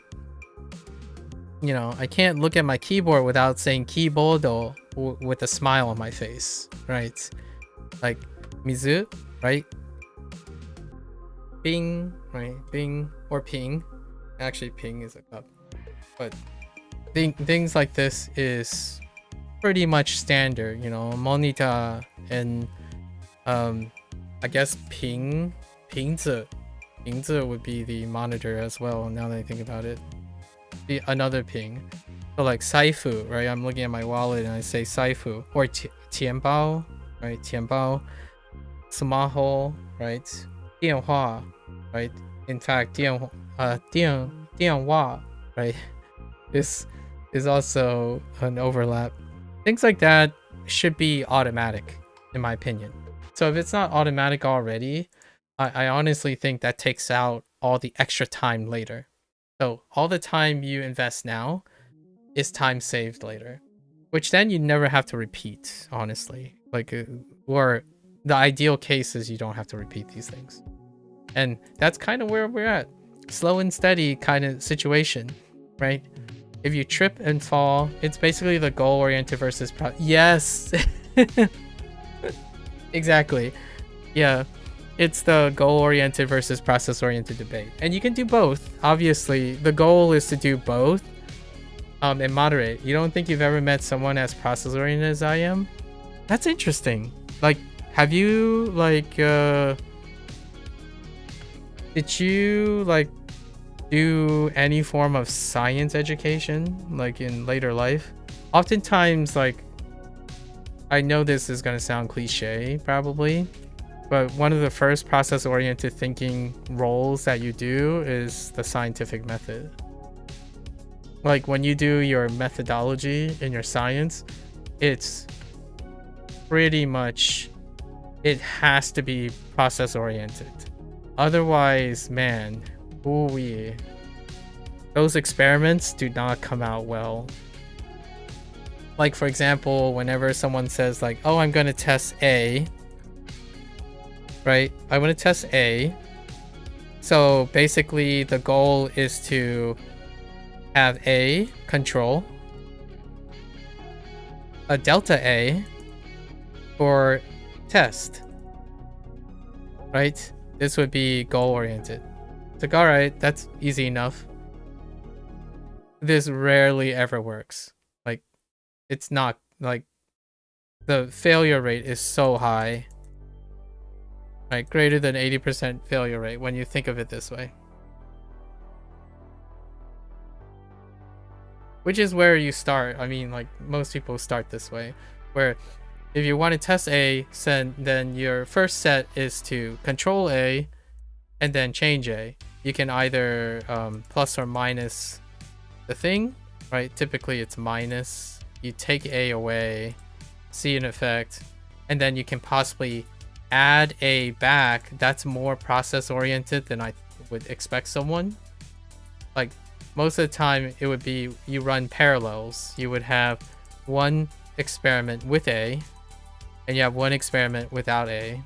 look at my keyboard without saying keyboardo with a smile on my face, right? Like mizu, right? Bing, right? Bing or ping. Actually, ping is a cup. But things like this is pretty much standard, monitor and I guess pingzi would be the monitor as well, now that I think about it. Another ping. So like saifu, right? I'm looking at my wallet and I say saifu. Or tianbao, right? Tianbao. Smaho, right? 电话, right? In fact, 电话, right? This is also an overlap. Things like that should be automatic, in my opinion. So if it's not automatic already, I honestly think that takes out all the extra time later. So all the time you invest now is time saved later, which then you never have to repeat, honestly. Like, or the ideal case is you don't have to repeat these things. And that's kind of where we're at. Slow and steady kind of situation, right? If you trip and fall, it's basically the goal-oriented versus yes. Exactly. Yeah. It's the goal-oriented versus process-oriented debate. And you can do both. Obviously, the goal is to do both and moderate. You don't think you've ever met someone as process-oriented as I am? That's interesting. Like, have you, like, did you, like, do any form of science education, like, in later life? Oftentimes, like, I know this is going to sound cliche, probably, but one of the first process-oriented thinking roles that you do is the scientific method. Like, when you do your methodology in your science, it's pretty much, it has to be process-oriented. Otherwise, man, ooh-wee, those experiments do not come out well. Like, for example, whenever someone says, like, oh, I'm going to test A, right? I want to test A. So basically, the goal is to have A control, a delta A for test, right? This would be goal-oriented. It's like, all right, that's easy enough. This rarely ever works. Like, it's not, like, the failure rate is so high, right? Greater than 80% failure rate when you think of it this way. Which is where you start. I mean, like, most people start this way, where if you want to test A, then your first set is to control A and then change A. You can either plus or minus the thing, right? Typically it's minus. You take A away, see an effect, and then you can possibly add A back. That's more process oriented than I would expect someone. Like, most of the time it would be you run parallels. You would have one experiment with A, and you have one experiment without A,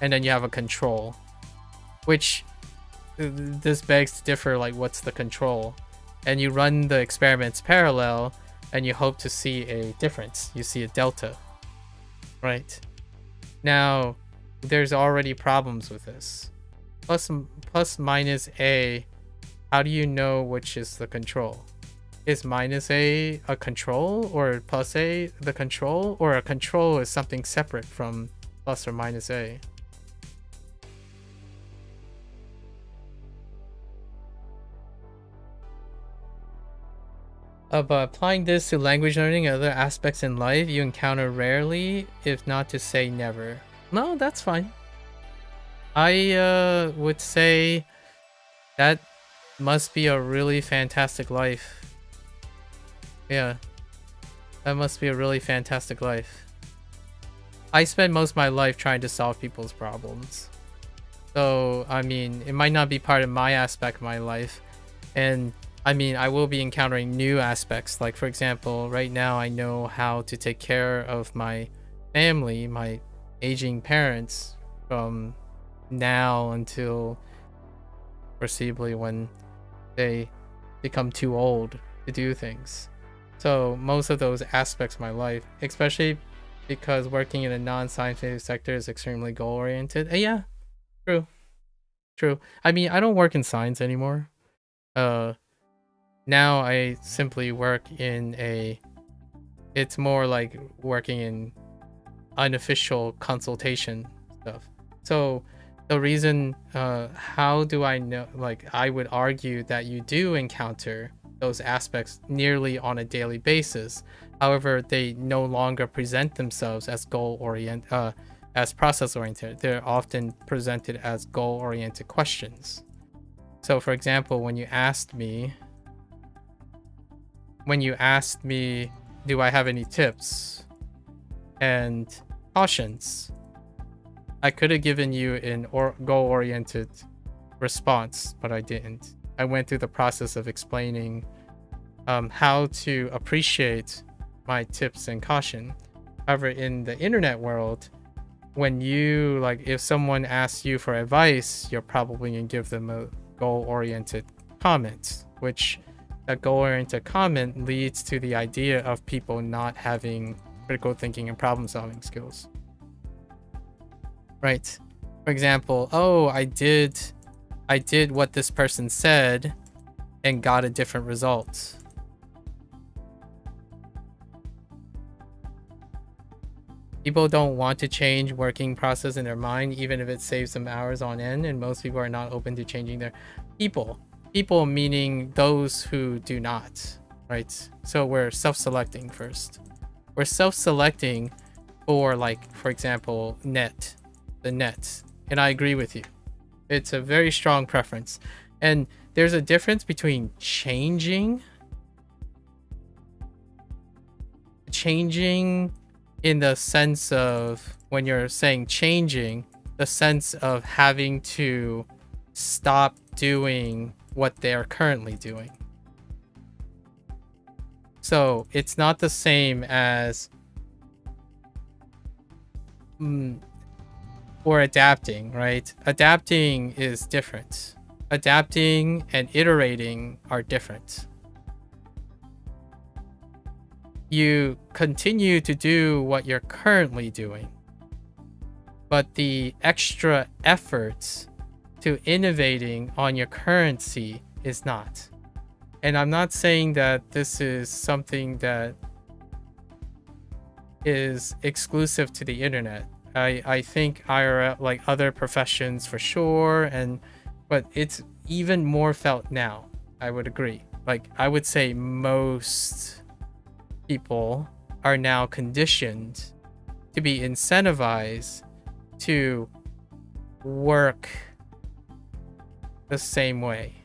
and then you have a control, which this begs to differ, like, what's the control? And you run the experiments parallel and you hope to see a difference. You see a delta, right? Now, there's already problems with this. Plus minus A, how do you know which is the control? Is minus A a control, or plus A the control, or a control is something separate from plus or minus A? But applying this to language learning and other aspects in life, you encounter rarely, if not to say never. No, that's fine. I would say that must be a really fantastic life. Yeah, that must be a really fantastic life. I spend most of my life trying to solve people's problems. So, I mean, it might not be part of my aspect of my life. And, I mean, I will be encountering new aspects. Like, for example, right now I know how to take care of my family, my aging parents, from now until foreseeably when they become too old to do things. So most of those aspects of my life, especially because working in a non-scientific sector is extremely goal-oriented. Yeah, true. I mean, I don't work in science anymore. Now I simply work in it's more like working in unofficial consultation stuff. So the reason, how do I know, like, I would argue that you do encounter those aspects nearly on a daily basis. However, they no longer present themselves as as process-oriented. They're often presented as goal-oriented questions. So, for example, when you asked me, do I have any tips? and cautions. I could have given you an goal-oriented response, but I didn't. I went through the process of explaining how to appreciate my tips and caution. However, in the internet world, when you, like, if someone asks you for advice, you're probably going to give them a goal-oriented comment, which a goal-oriented comment leads to the idea of people not having critical thinking and problem-solving skills. Right? For example, oh, I did what this person said and got a different result. People don't want to change working process in their mind, even if it saves them hours on end, and most people are not open to changing their people. People meaning those who do not, right? So we're self-selecting first. We're self-selecting for, like, for example, the net. And I agree with you. It's a very strong preference. And there's a difference between changing in the sense of, when you're saying changing, the sense of having to stop doing what they are currently doing. So it's not the same as or adapting, right? Adapting is different. Adapting and iterating are different. You continue to do what you're currently doing, but the extra efforts to innovating on your currency is not. And I'm not saying that this is something that is exclusive to the internet. I think IRL, like other professions for sure, but it's even more felt now. I would agree. Like, I would say most people are now conditioned to be incentivized to work the same way.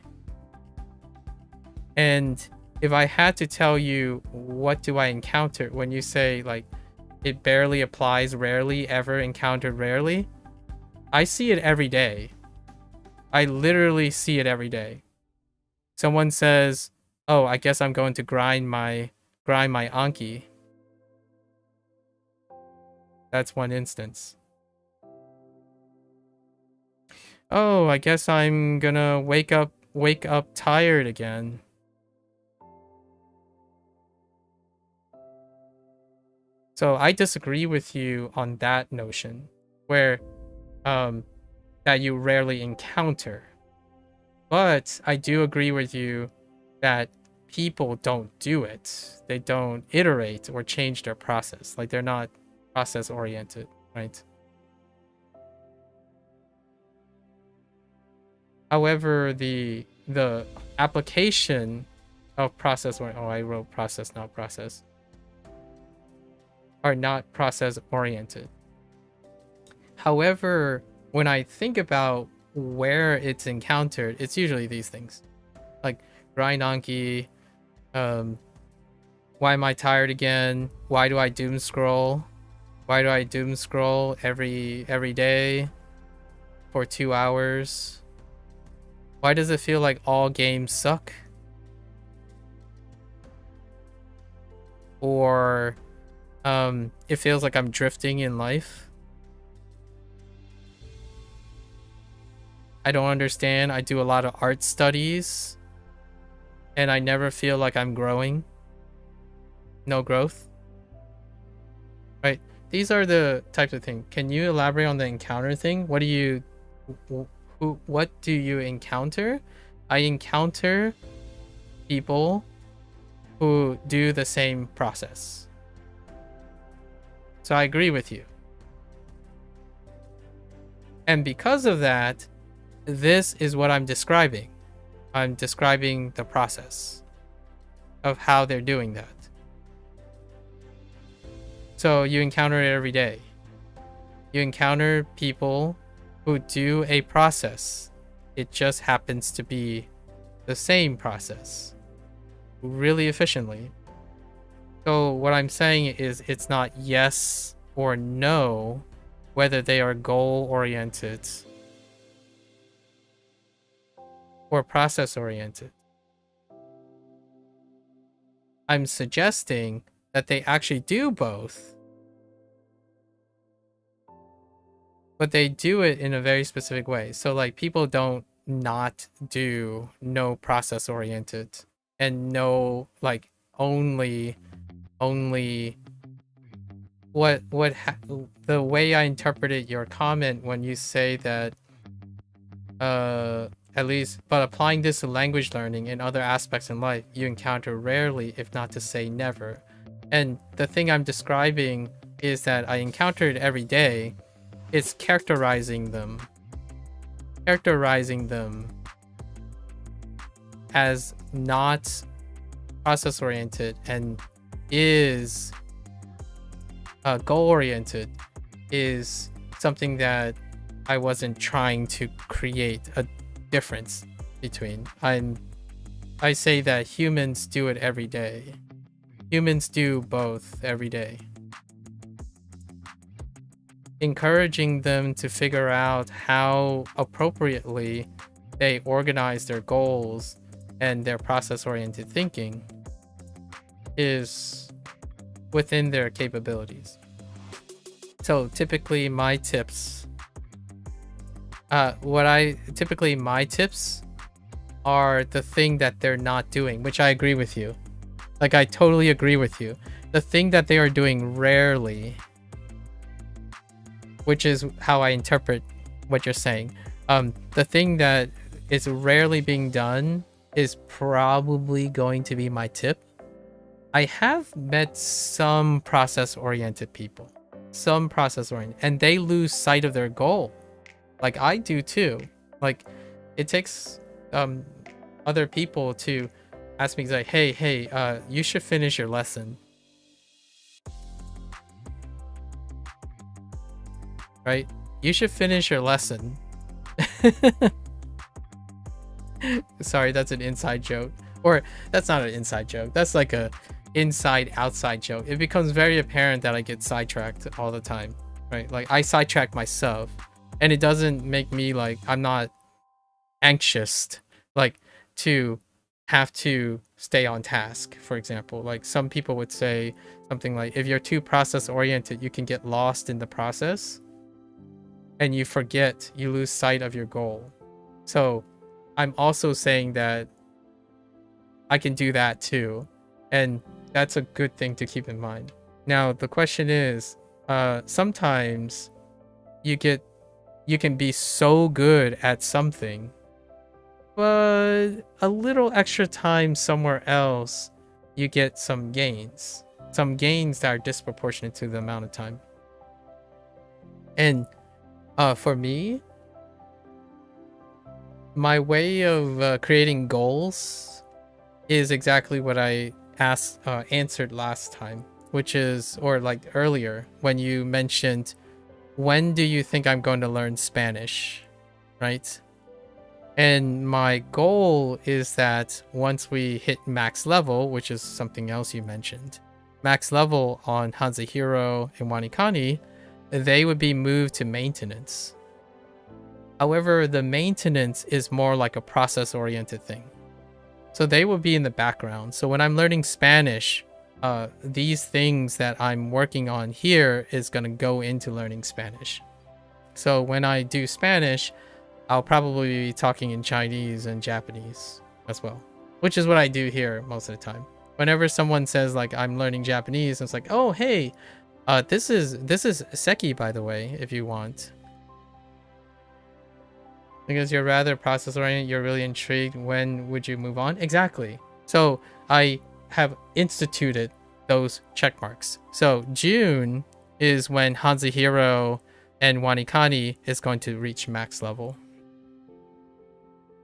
And if I had to tell you, what do I encounter when you say, like, it barely applies, rarely, ever encountered, rarely, I see it every day. I literally see it every day. Someone says, oh, I guess I'm going to grind my Anki. That's one instance. Oh, I guess I'm gonna wake up tired again. So I disagree with you on that notion, where that you rarely encounter. But I do agree with you that people don't do it. They don't iterate or change their process. Like, they're not process oriented, right? However, the application of process, I wrote process, not process, are not process oriented. However, when I think about where it's encountered, it's usually these things, like grind Anki, why am I tired again? Why do I doom scroll? Why do I doom scroll every day for 2 hours? Why does it feel like all games suck? Or it feels like I'm drifting in life. I don't understand. I do a lot of art studies and I never feel like I'm growing. No growth. Right? These are the types of things. Can you elaborate on the encounter thing? What do you encounter? I encounter people who do the same process. So I agree with you. And because of that, this is what I'm describing. I'm describing the process of how they're doing that. So you encounter it every day. You encounter people who do a process. It just happens to be the same process really efficiently. So what I'm saying is, it's not yes or know whether they are goal-oriented or process-oriented. I'm suggesting that they actually do both, but they do it in a very specific way. So like people don't not do no process-oriented and no like only the way I interpreted your comment when you say that at least, but applying this to language learning and other aspects in life you encounter rarely, if not to say never. And the thing I'm describing is that I encounter it every day. It's characterizing them as not process oriented and is goal oriented is something that I wasn't trying to create a difference between. I say that humans do it every day. Humans do both every day. Encouraging them to figure out how appropriately they organize their goals and their process-oriented thinking is within their capabilities. So typically my tips my tips are the thing that they're not doing, which I agree with you. Like I totally agree with you. The thing that they are doing rarely, which is how I interpret what you're saying. The thing that is rarely being done is probably going to be my tip. I have met some process-oriented people, and they lose sight of their goal. Like I do too. Like it takes other people to ask me like, hey, you should finish your lesson. Right? You should finish your lesson. Sorry, that's an inside joke. Or that's not an inside joke. That's like a inside-outside joke. It becomes very apparent that I get sidetracked all the time. Right? Like I sidetrack myself. And it doesn't make me like, I'm not anxious like to have to stay on task, for example. Like some people would say something like, if you're too process oriented, you can get lost in the process and you lose sight of your goal. So I'm also saying that I can do that too. And that's a good thing to keep in mind. Now, the question is, sometimes you can be so good at something, but a little extra time somewhere else, you get some gains that are disproportionate to the amount of time. And for me, my way of creating goals is exactly what I answered last time, which is, or like earlier when you mentioned, when do you think I'm going to learn Spanish, right? And my goal is that once we hit max level, which is something else you mentioned, max level on HanziHero and WaniKani, they would be moved to maintenance. However, the maintenance is more like a process-oriented thing. So they will be in the background. So when I'm learning Spanish, these things that I'm working on here is going to go into learning Spanish. So when I do Spanish, I'll probably be talking in Chinese and Japanese as well, which is what I do here most of the time. Whenever someone says like I'm learning Japanese, it's like, oh hey, this is Seki, by the way, if you want. Because you're rather process oriented, you're really intrigued. When would you move on? Exactly. So I have instituted those check marks. So June is when HanziHero and WaniKani is going to reach max level.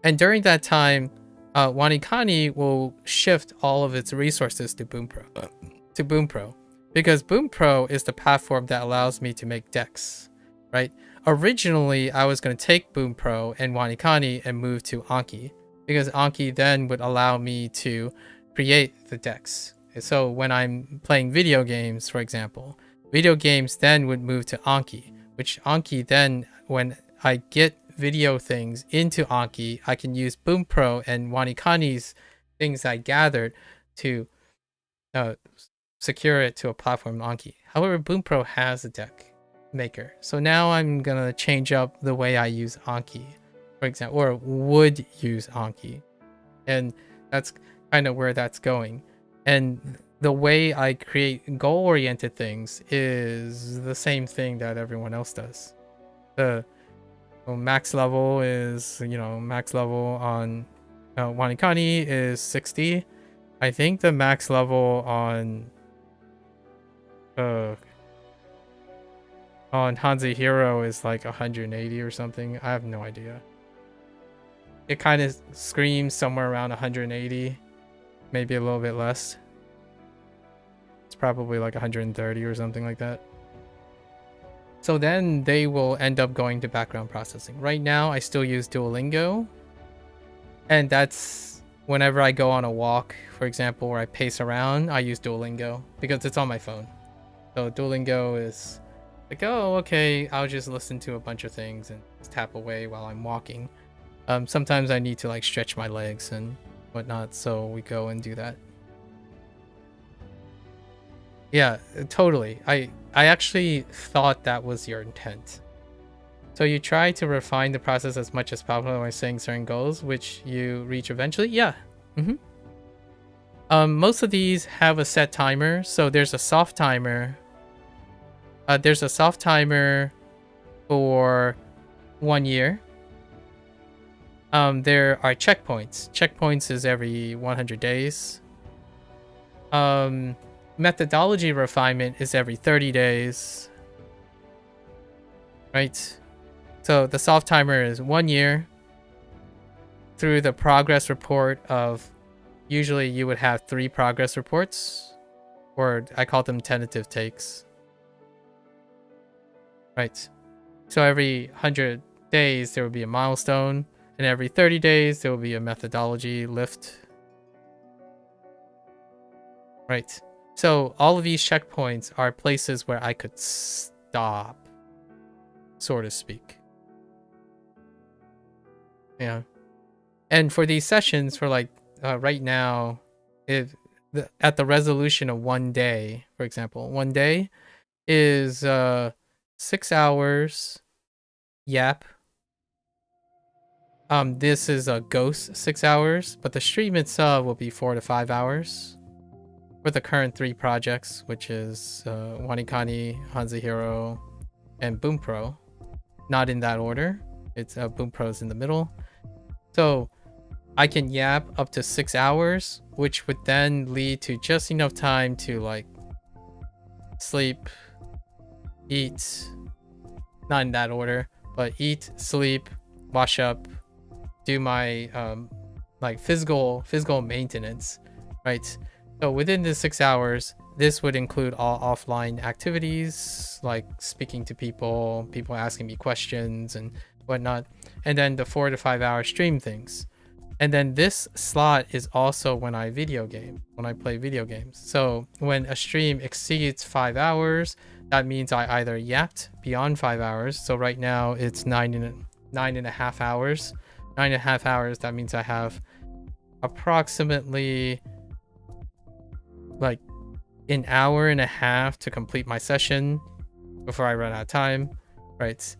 And during that time, WaniKani will shift all of its resources to Bunpro. Because Bunpro is the platform that allows me to make decks, right? Originally, I was going to take Bunpro and WaniKani and move to Anki, because Anki then would allow me to create the decks. So when I'm playing video games, for example, Video games then would move to Anki, which Anki then, when I get video things into Anki, I can use Bunpro and WaniKani's things I gathered to secure it to a platform Anki. However, Bunpro has a deck maker. So now I'm gonna change up the way I use Anki, for example, or would use Anki. And that's kind of where that's going. And the way I create goal-oriented things is the same thing that everyone else does. The max level is, max level on WaniKani is 60. I think the max level on HanziHero is like 180 or something. I have no idea. It kind of screams somewhere around 180, maybe a little bit less. It's probably like 130 or something like that. So then they will end up going to background processing. Right now, I still use Duolingo. And that's whenever I go on a walk, for example, where I pace around, I use Duolingo because it's on my phone. So Duolingo is like, oh, okay, I'll just listen to a bunch of things and tap away while I'm walking. Sometimes I need to like stretch my legs and whatnot, so we go and do that. Yeah, totally. I actually thought that was your intent. So you try to refine the process as much as possible by setting certain goals, which you reach eventually. Yeah. Most of these have a set timer. So there's a soft timer. There's a soft timer for 1 year. There are checkpoints. Checkpoints is every 100 days. Methodology refinement is every 30 days. Right? So the soft timer is 1 year. Through the progress report of, usually you would have 3 progress reports, or I call them tentative takes. Right. So every 100 days there will be a milestone, and every 30 days there will be a methodology lift. Right. So all of these checkpoints are places where I could stop, so to speak. Yeah. And for these sessions, for like right now, at the resolution of 1 day, for example, 1 day is 6 hours yap. This is a ghost 6 hours, but the stream itself will be 4 to 5 hours for the current 3 projects, which is WaniKani, HanziHero, and Bunpro. Not in that order. It's Bunpro's in the middle. So I can yap up to 6 hours, which would then lead to just enough time to like sleep, eat, not in that order, but eat, sleep, wash up, do my like physical maintenance, right? So within the 6 hours, this would include all offline activities like speaking to people asking me questions and whatnot, and then the 4 to 5 hour stream things. And then this slot is also when I play video games. So when a stream exceeds 5 hours, that means I either yapped beyond 5 hours. So right now it's 9.5 hours. 9.5 hours, that means I have approximately like an hour and a half to complete my session before I run out of time, right?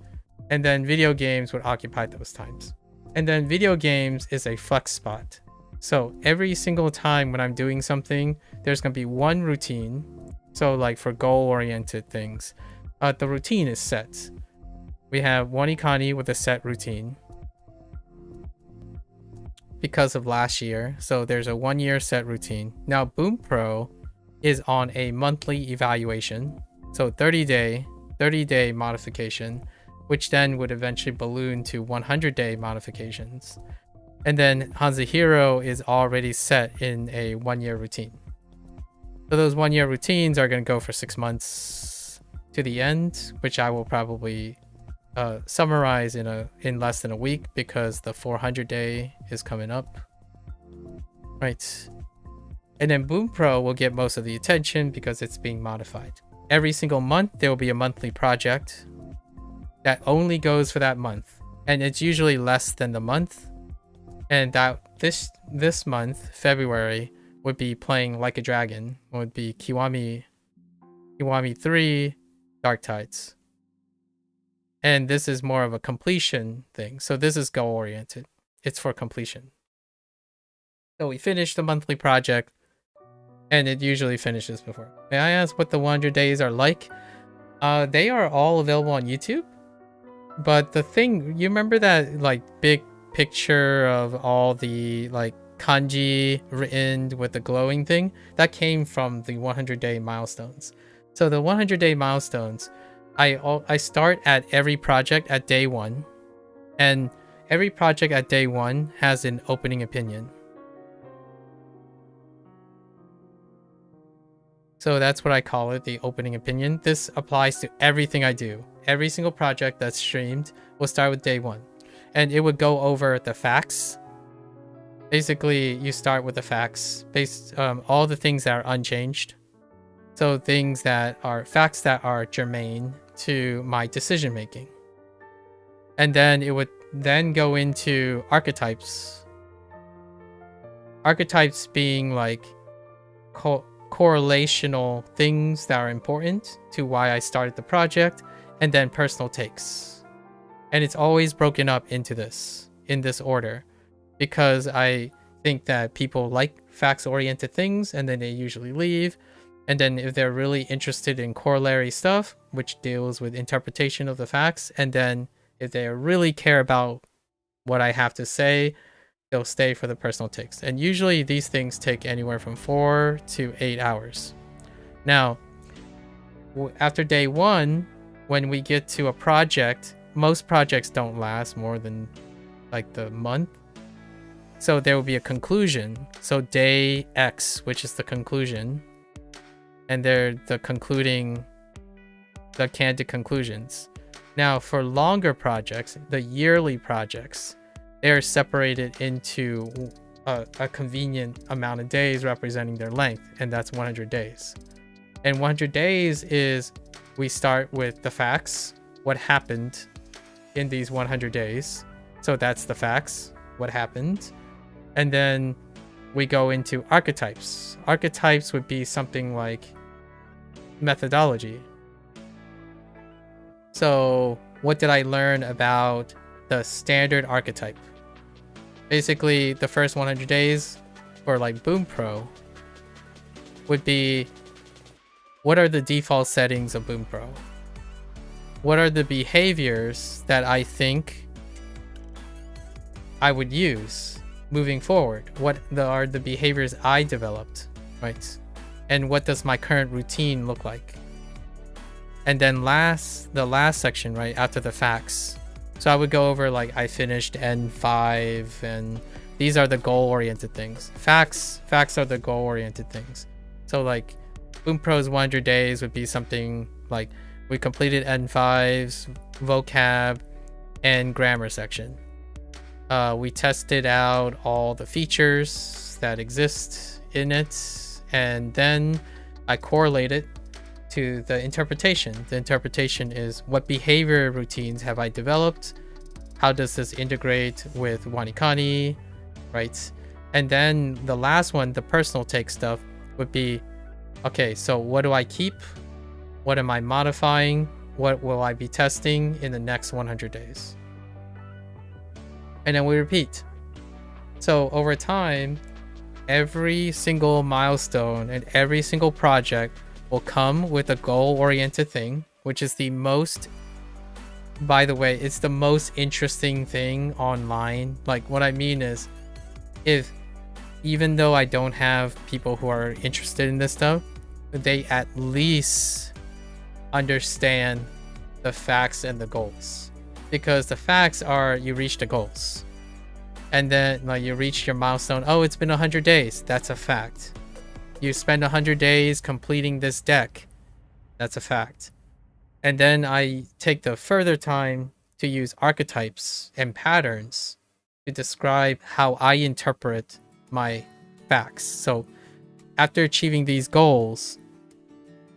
And then video games would occupy those times. And then video games is a flex spot. So every single time when I'm doing something, there's going to be one routine. So like for goal-oriented things, the routine is set. We have WaniKani with a set routine because of last year. So there's a 1 year set routine. Now Bunpro is on a monthly evaluation. So 30-day modification, which then would eventually balloon to 100-day modifications. And then HanziHero is already set in a 1 year routine. So those 1 year routines are going to go for 6 months to the end, which I will probably summarize in less than a week because the 400-day is coming up. Right. And then Bunpro will get most of the attention because it's being modified. every single month there will be a monthly project that only goes for that month, and it's usually less than the month. And that this month, February, would be playing Like a Dragon, would be Kiwami 3 Dark Tides. And this is more of a completion thing. So this is goal oriented. It's for completion. So we finish the monthly project, and it usually finishes before. May I ask what the 100 days are like? They are all available on YouTube. But the thing, you remember that like big picture of all the like kanji written with the glowing thing? That came from the 100-day milestones. So the 100-day milestones, I start at every project at day 1, and every project at day 1 has an opening opinion. So that's what I call it, the opening opinion. This applies to everything I do. Every single project that's streamed will start with day 1. And it would go over the facts. Basically, you start with the facts, based all the things that are unchanged. So things that are facts that are germane to my decision making. And then it would then go into archetypes. Archetypes being like correlational things that are important to why I started the project, and then personal takes. And it's always broken up into this, in this order, because I think that people like facts-oriented things, and then they usually leave. And then if they're really interested in corollary stuff, which deals with interpretation of the facts, and then if they really care about what I have to say, they'll stay for the personal takes. And usually these things take anywhere from 4 to 8 hours. Now, after day 1, when we get to a project, most projects don't last more than like the month. So there will be a conclusion. So day X, which is the conclusion, and they're the candid conclusions. Now, for longer projects, the yearly projects, they're separated into a convenient amount of days representing their length, and that's 100 days. And 100 days is, we start with the facts, what happened in these 100 days. So that's the facts, what happened. And then we go into archetypes. Archetypes would be something like methodology. So what did I learn about the standard archetype? Basically, the first 100 days for like Bunpro would be, what are the default settings of Bunpro? What are the behaviors that I think I would use moving forward? What are the behaviors I developed, right? And what does my current routine look like? And then the last section, right, after the facts. So I would go over like I finished N5, and these are the goal-oriented things. Facts are the goal-oriented things. So like Bunpro's 100 days would be something like we completed N5's vocab and grammar section. We tested out all the features that exist in it, and then I correlated to the interpretation. The interpretation is, what behavior routines have I developed? How does this integrate with WaniKani, right? And then the last one, the personal take stuff, would be, okay, so what do I keep? What am I modifying? What will I be testing in the next 100 days? And then we repeat. So over time, every single milestone and every single project will come with a goal-oriented thing, which is the most, by the way, it's the most interesting thing online. Like, what I mean is, even though I don't have people who are interested in this stuff, they at least understand the facts and the goals. Because the facts are, you reach the goals. And then like you reach your milestone. Oh, it's been 100 days. That's a fact. You spend 100 days completing this deck. That's a fact. And then I take the further time to use archetypes and patterns to describe how I interpret my facts. So after achieving these goals,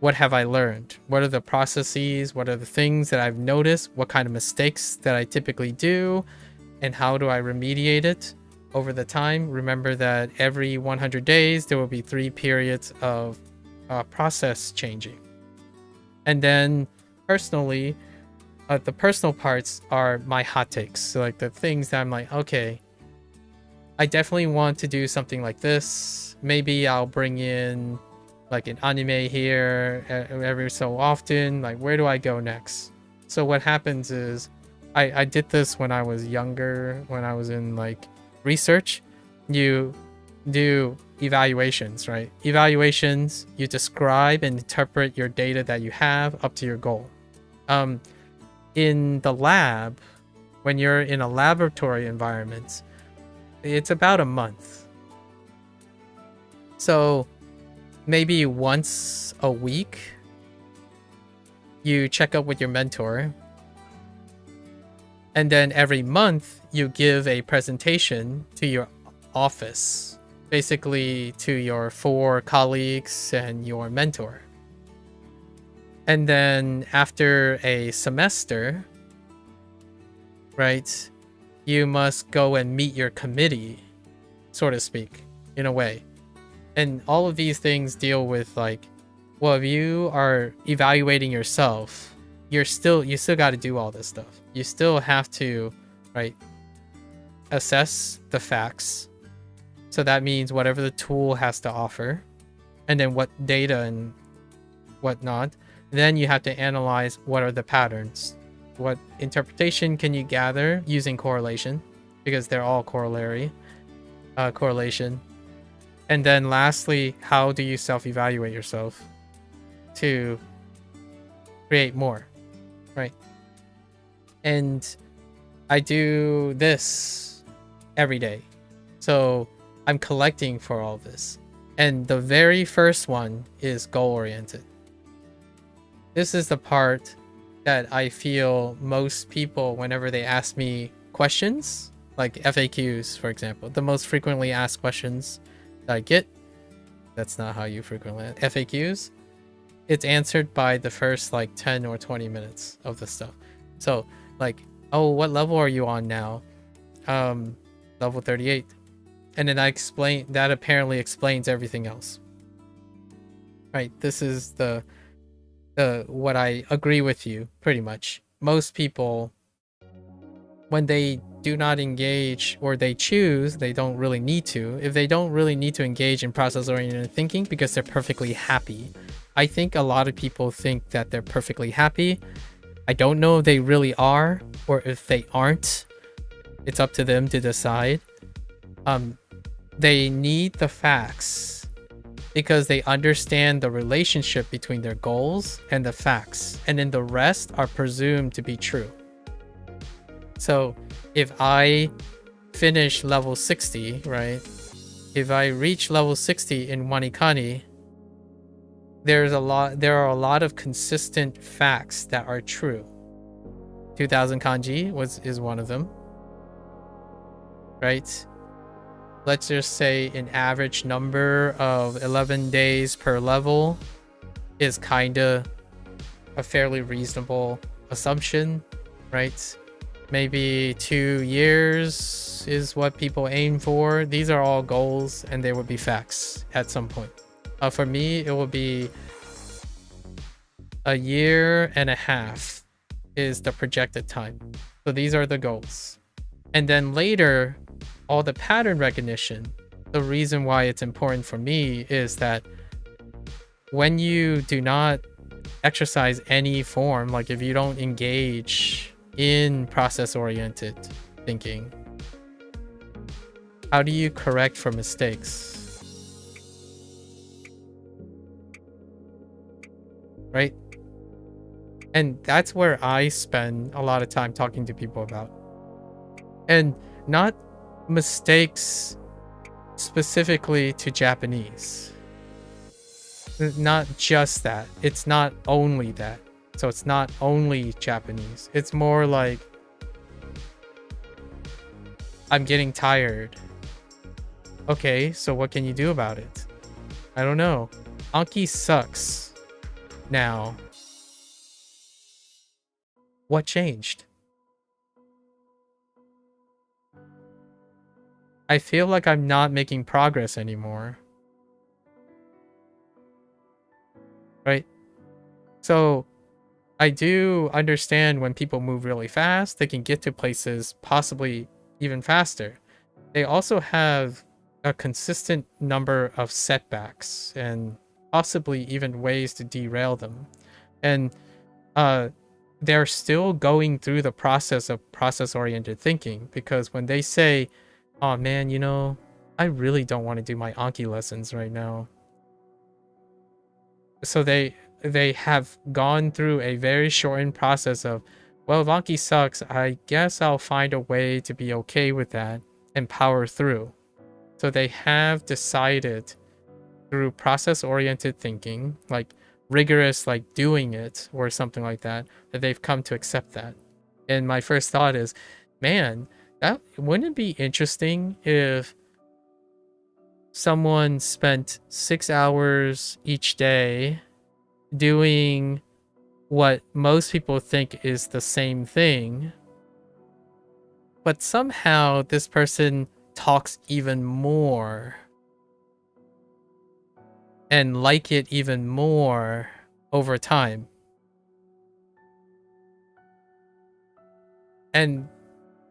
what have I learned? What are the processes? What are the things that I've noticed? What kind of mistakes that I typically do? And how do I remediate it over the time? Remember that every 100 days, there will be 3 periods of process changing. And then personally, the personal parts are my hot takes. So like the things that I'm like, okay, I definitely want to do something like this. Maybe I'll bring in like an anime here every so often. Like, where do I go next? So what happens is I did this when I was younger, when I was in like research. You do evaluations, right? Evaluations, you describe and interpret your data that you have up to your goal. In the lab, when you're in a laboratory environment, it's about a month. So maybe once a week, you check up with your mentor. And then every month, you give a presentation to your office, basically to your 4 colleagues and your mentor. And then after a semester, right, you must go and meet your committee, so to speak, in a way. And all of these things deal with like, well, if you are evaluating yourself, you still got to do all this stuff. You still have to, right, assess the facts. So that means whatever the tool has to offer, and then what data and whatnot. Then you have to analyze what are the patterns. What interpretation can you gather using correlation, because they're all corollary correlation. And then lastly, how do you self-evaluate yourself to create more, right? And I do this every day. So I'm collecting for all this. And the very first one is goal-oriented. This is the part that I feel most people, whenever they ask me questions, like FAQs, for example, the most frequently asked questions that I get, that's not how you frequently FAQs, it's answered by the first like 10 or 20 minutes of the stuff. So like, oh, what level are you on now? Level 38. And then I explain, that apparently explains everything else. Right, this is the what I agree with you pretty much. Most people, when they do not engage, or they choose, they don't really need to. If they don't really need to engage in process-oriented thinking because they're perfectly happy. I think a lot of people think that they're perfectly happy. I don't know if they really are, or if they aren't. It's up to them to decide. They need the facts because they understand the relationship between their goals and the facts, and then the rest are presumed to be true. So if I finish level 60, right? If I reach level 60 in WaniKani, there are a lot of consistent facts that are true. 2000 kanji is one of them, right? Let's just say an average number of 11 days per level is kinda a fairly reasonable assumption, right? Maybe 2 years is what people aim for. These are all goals, and they would be facts at some point. For me, it will be a year and a half is the projected time. So these are the goals. And then later, all the pattern recognition, the reason why it's important for me is that when you do not exercise any form, like if you don't engage in process-oriented thinking, how do you correct for mistakes? Right? And that's where I spend a lot of time talking to people about. And not mistakes specifically to Japanese. Not just that. It's not only that. So it's not only Japanese. It's more like, I'm getting tired. Okay, so what can you do about it? I don't know. Anki sucks. now. What changed? I feel like I'm not making progress anymore. Right? So I do understand when people move really fast, they can get to places possibly even faster. They also have a consistent number of setbacks and possibly even ways to derail them. And they're still going through the process of process-oriented thinking, because when they say, oh man, you know, I really don't want to do my Anki lessons right now. So they have gone through a very shortened process of, well, if Anki sucks, I guess I'll find a way to be okay with that and power through. So they have decided through process-oriented thinking, like rigorous, like doing it or something like that, that they've come to accept that. And my first thought is, man, that wouldn't it be interesting if someone spent 6 hours each day doing what most people think is the same thing, but somehow this person talks even more and like it even more over time. And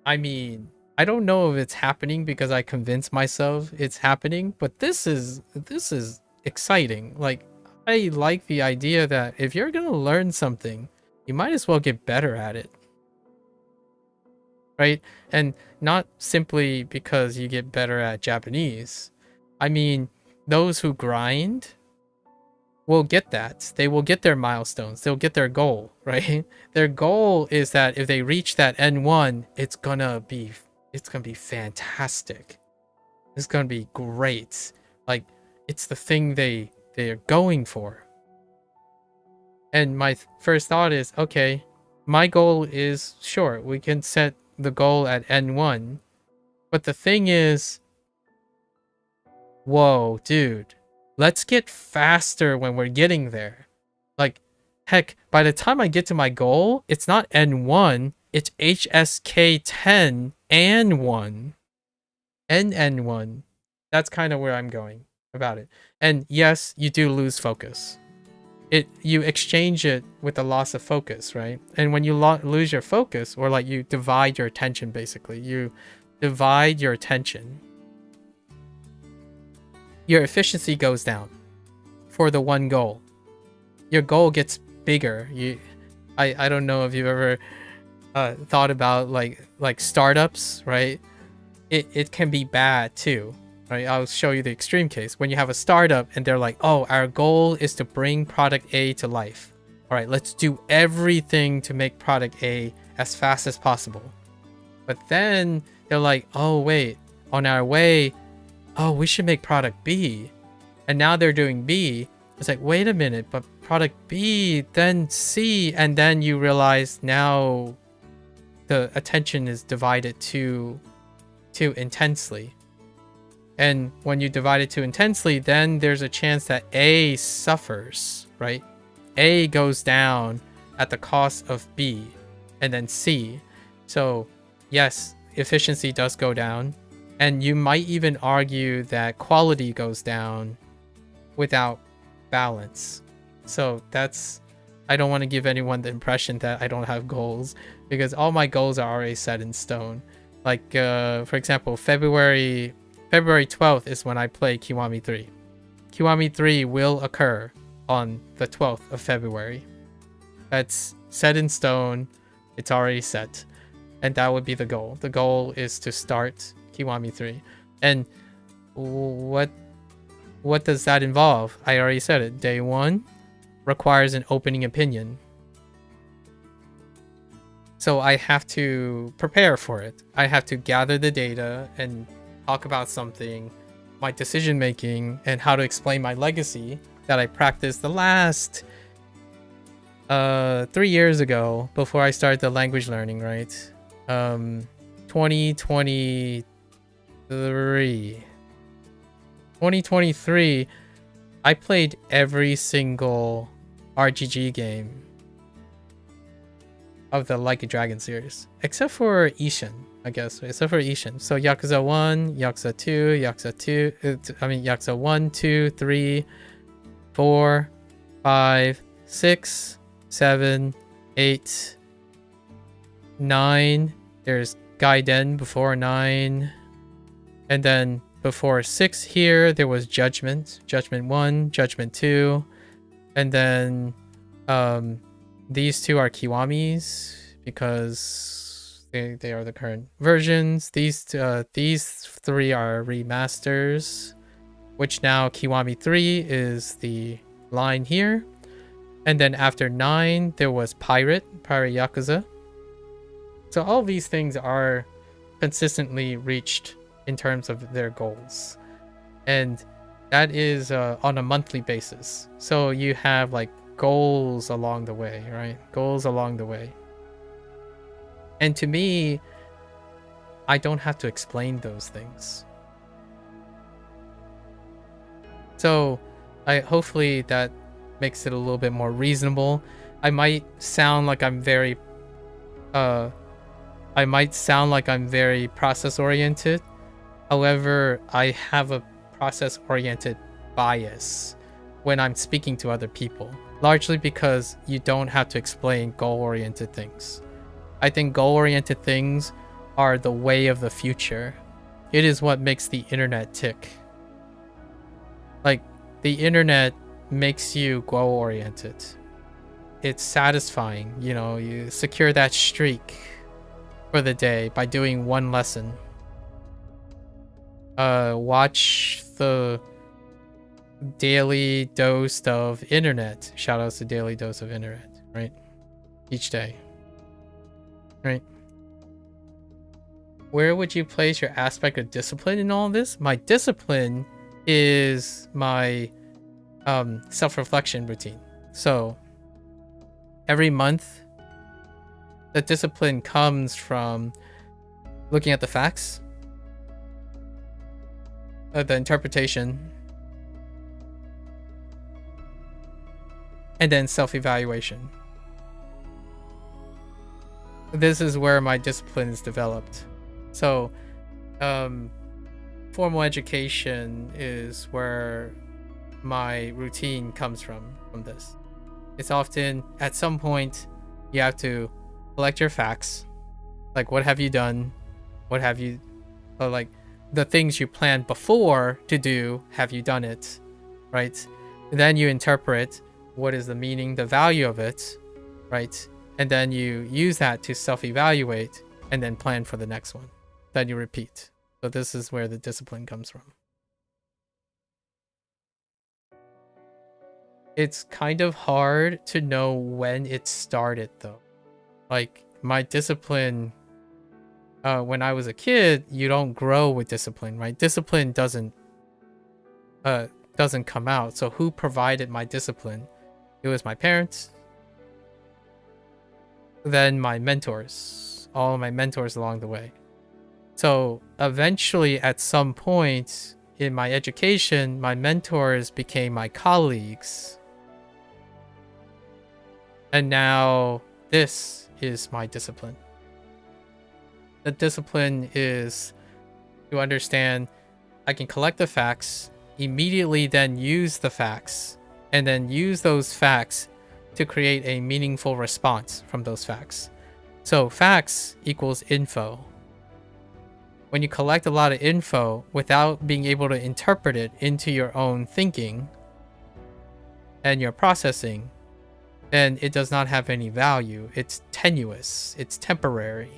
I mean, I don't know if it's happening because I convinced myself it's happening, but this is exciting. Like, I like the idea that if you're gonna learn something, you might as well get better at it. Right? And not simply because you get better at Japanese. I mean, those who grind will get that. They will get their milestones. They'll get their goal, right? Their goal is that if they reach that N1, it's gonna be fantastic. It's gonna be great. Like, it's the thing they're going for. And my first thought is, okay, my goal is, sure, we can set the goal at N1, but the thing is, whoa, dude, let's get faster when we're getting there. Like, heck, by the time I get to my goal, it's not N1, it's HSK 10 and 1. NN1. That's kind of where I'm going about it. And yes, you do lose focus. You exchange it with the loss of focus, right? And when you lose your focus, or like you divide your attention, basically, you divide your attention, your efficiency goes down for the one goal. Your goal gets bigger. I don't know if you've ever thought about like startups, right? It can be bad too. Right, I'll show you the extreme case. When you have a startup and they're like, oh, our goal is to bring product A to life. All right, let's do everything to make product A as fast as possible. But then they're like, oh, wait, on our way, oh, we should make product B. And now they're doing B. It's like, wait a minute, but product B, then C. And then you realize now the attention is divided too intensely. And when you divide it too intensely, then there's a chance that A suffers, right? A goes down at the cost of B and then C. So yes, efficiency does go down. And you might even argue that quality goes down without balance. So I don't want to give anyone the impression that I don't have goals, because all my goals are already set in stone. Like, for example, February 12th is when I play Kiwami 3. Kiwami 3 will occur on the 12th of February. That's set in stone. It's already set. And that would be the goal. The goal is to start Kiwami 3. And what does that involve? I already said it. Day 1 requires an opening opinion. So I have to prepare for it. I have to gather the data and talk about something, my decision making, and how to explain my legacy that I practiced the last 3 years ago before I started the language learning, right? 2023, I played every single RGG game of the Like a Dragon series, except for Ishin, I guess. Except for Ishin. So Yakuza 1, Yakuza 2, Yakuza 1, 2, 3, 4, 5, 6, 7, 8, 9. There's Gaiden before 9. And then before 6 here, there was Judgment. Judgment 1, Judgment 2. And then these two are Kiwamis because they are the current versions. These three are remasters, which now Kiwami 3 is the line here. And then after 9, there was Pirate Yakuza. So all these things are consistently reached in terms of their goals. And that is on a monthly basis. So you have like goals along the way, right? Goals along the way. And to me, I don't have to explain those things. So hopefully that makes it a little bit more reasonable. I might sound like I'm very process oriented. However, I have a process oriented bias when I'm speaking to other people, largely because you don't have to explain goal oriented things. I think goal oriented things are the way of the future. It is what makes the internet tick. Like, the internet makes you goal oriented. It's satisfying, you know, you secure that streak for the day by doing one lesson. Watch the daily dose of internet. Shout outs to daily dose of internet, right? Each day. Right? Where would you place your aspect of discipline in all this? My discipline is my self-reflection routine. So every month, the discipline comes from looking at the facts, the interpretation, and then self-evaluation. This is where my discipline is developed. So formal education is where my routine comes from this. It's often at some point you have to collect your facts, like what have you done, what have you like the things you planned before to do, have you done it, right? Then you interpret what is the meaning, the value of it, right? And then you use that to self-evaluate and then plan for the next one. Then you repeat. So this is where the discipline comes from. It's kind of hard to know when it started though. Like my discipline, when I was a kid, you don't grow with discipline, right? Discipline doesn't come out. So who provided my discipline? It was my parents, then my mentors, all my mentors along the way. So eventually at some point in my education, my mentors became my colleagues. And now this is my discipline. The discipline is to understand I can collect the facts, immediately then use the facts, and then use those facts to create a meaningful response from those facts. So facts equals info. When you collect a lot of info without being able to interpret it into your own thinking and your processing, then it does not have any value. It's tenuous, it's temporary.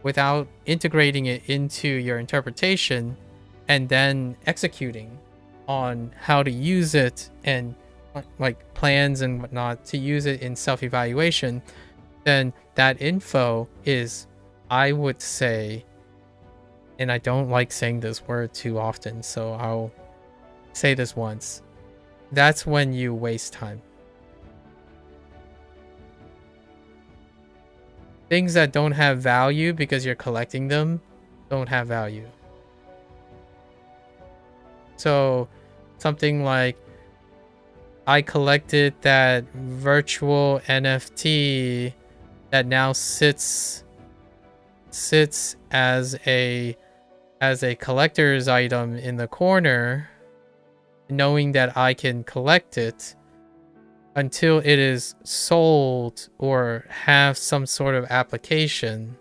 Without integrating it into your interpretation and then executing on how to use it and like plans and whatnot to use it in self-evaluation, then that info is, I would say, and I don't like saying this word too often, so I'll say this once. That's when you waste time. Things that don't have value because you're collecting them don't have value. So something like I collected that virtual NFT that now sits as a collector's item in the corner, knowing that I can collect it until it is sold or have some sort of application.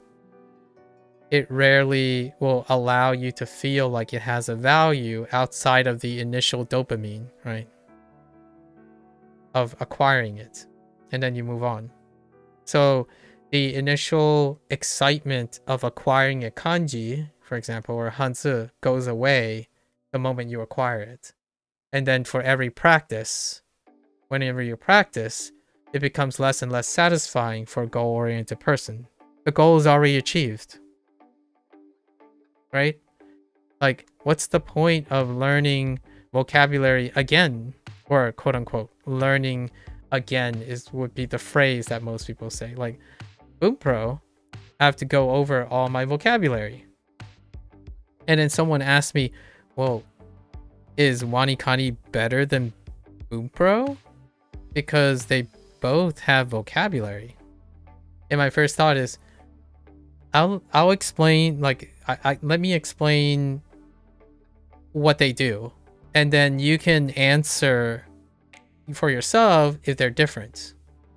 It rarely will allow you to feel like it has a value outside of the initial dopamine, right? Of acquiring it. And then you move on. So the initial excitement of acquiring a kanji, for example, or hanzi, goes away the moment you acquire it. And then for every practice, whenever you practice, it becomes less and less satisfying for a goal-oriented person. The goal is already achieved. Right? Like, what's the point of learning vocabulary again? Or quote unquote, learning again would be the phrase that most people say. Like, Bunpro, I have to go over all my vocabulary. And then someone asked me, well, is WaniKani better than Bunpro? Because they both have vocabulary. And my first thought is, I'll explain, like, let me explain what they do. And then you can answer for yourself if they're different,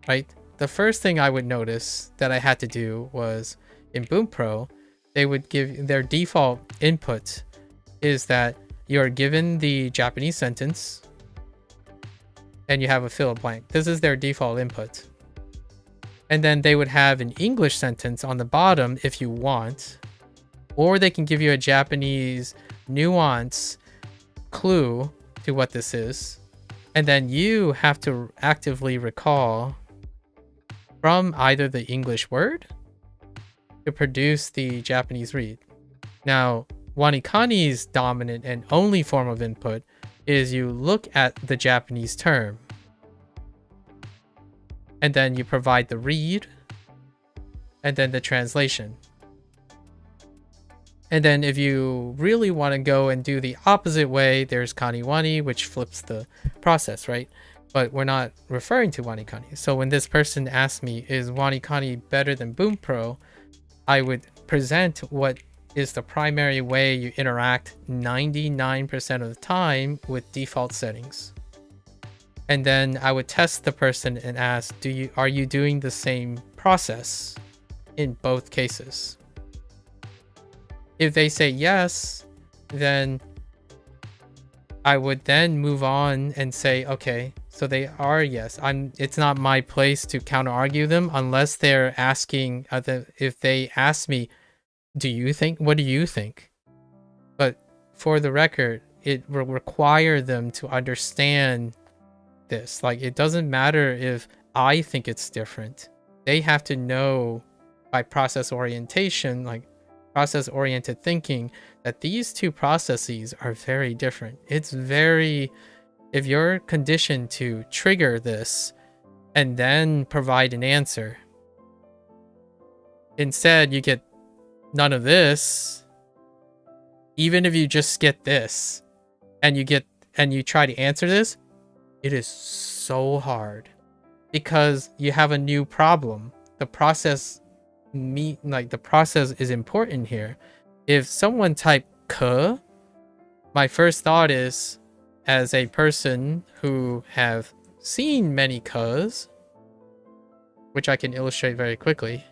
right? The first thing I would notice that I had to do was in Bunpro, they would give their default input is that you're given the Japanese sentence and you have a fill blank. This is their default input. And then they would have an English sentence on the bottom if you want, or they can give you a Japanese nuance clue to what this is. And then you have to actively recall from either the English word to produce the Japanese read. Now, WaniKani's dominant and only form of input is you look at the Japanese term and then you provide the read and then the translation. And then if you really want to go and do the opposite way, there's Kaniwani, which flips the process, right? But we're not referring to WaniKani. So when this person asked me, is WaniKani better than Bunpro? I would present what is the primary way you interact 99% of the time with default settings. And then I would test the person and ask, are you doing the same process in both cases? If they say yes, then I would then move on and say, okay, so they are yes. It's not my place to counter argue them unless they're asking, if they ask me, what do you think? But for the record, it will require them to understand this. Like, it doesn't matter if I think it's different. They have to know by process orientation, like process-oriented thinking, that these two processes are very different. If you're conditioned to trigger this and then provide an answer, instead you get none of this. Even if you just get this and you try to answer this, it is so hard because you have a new problem. The process is important here. If someone typed ke, my first thought is, as a person who have seen many kes, which I can illustrate very quickly.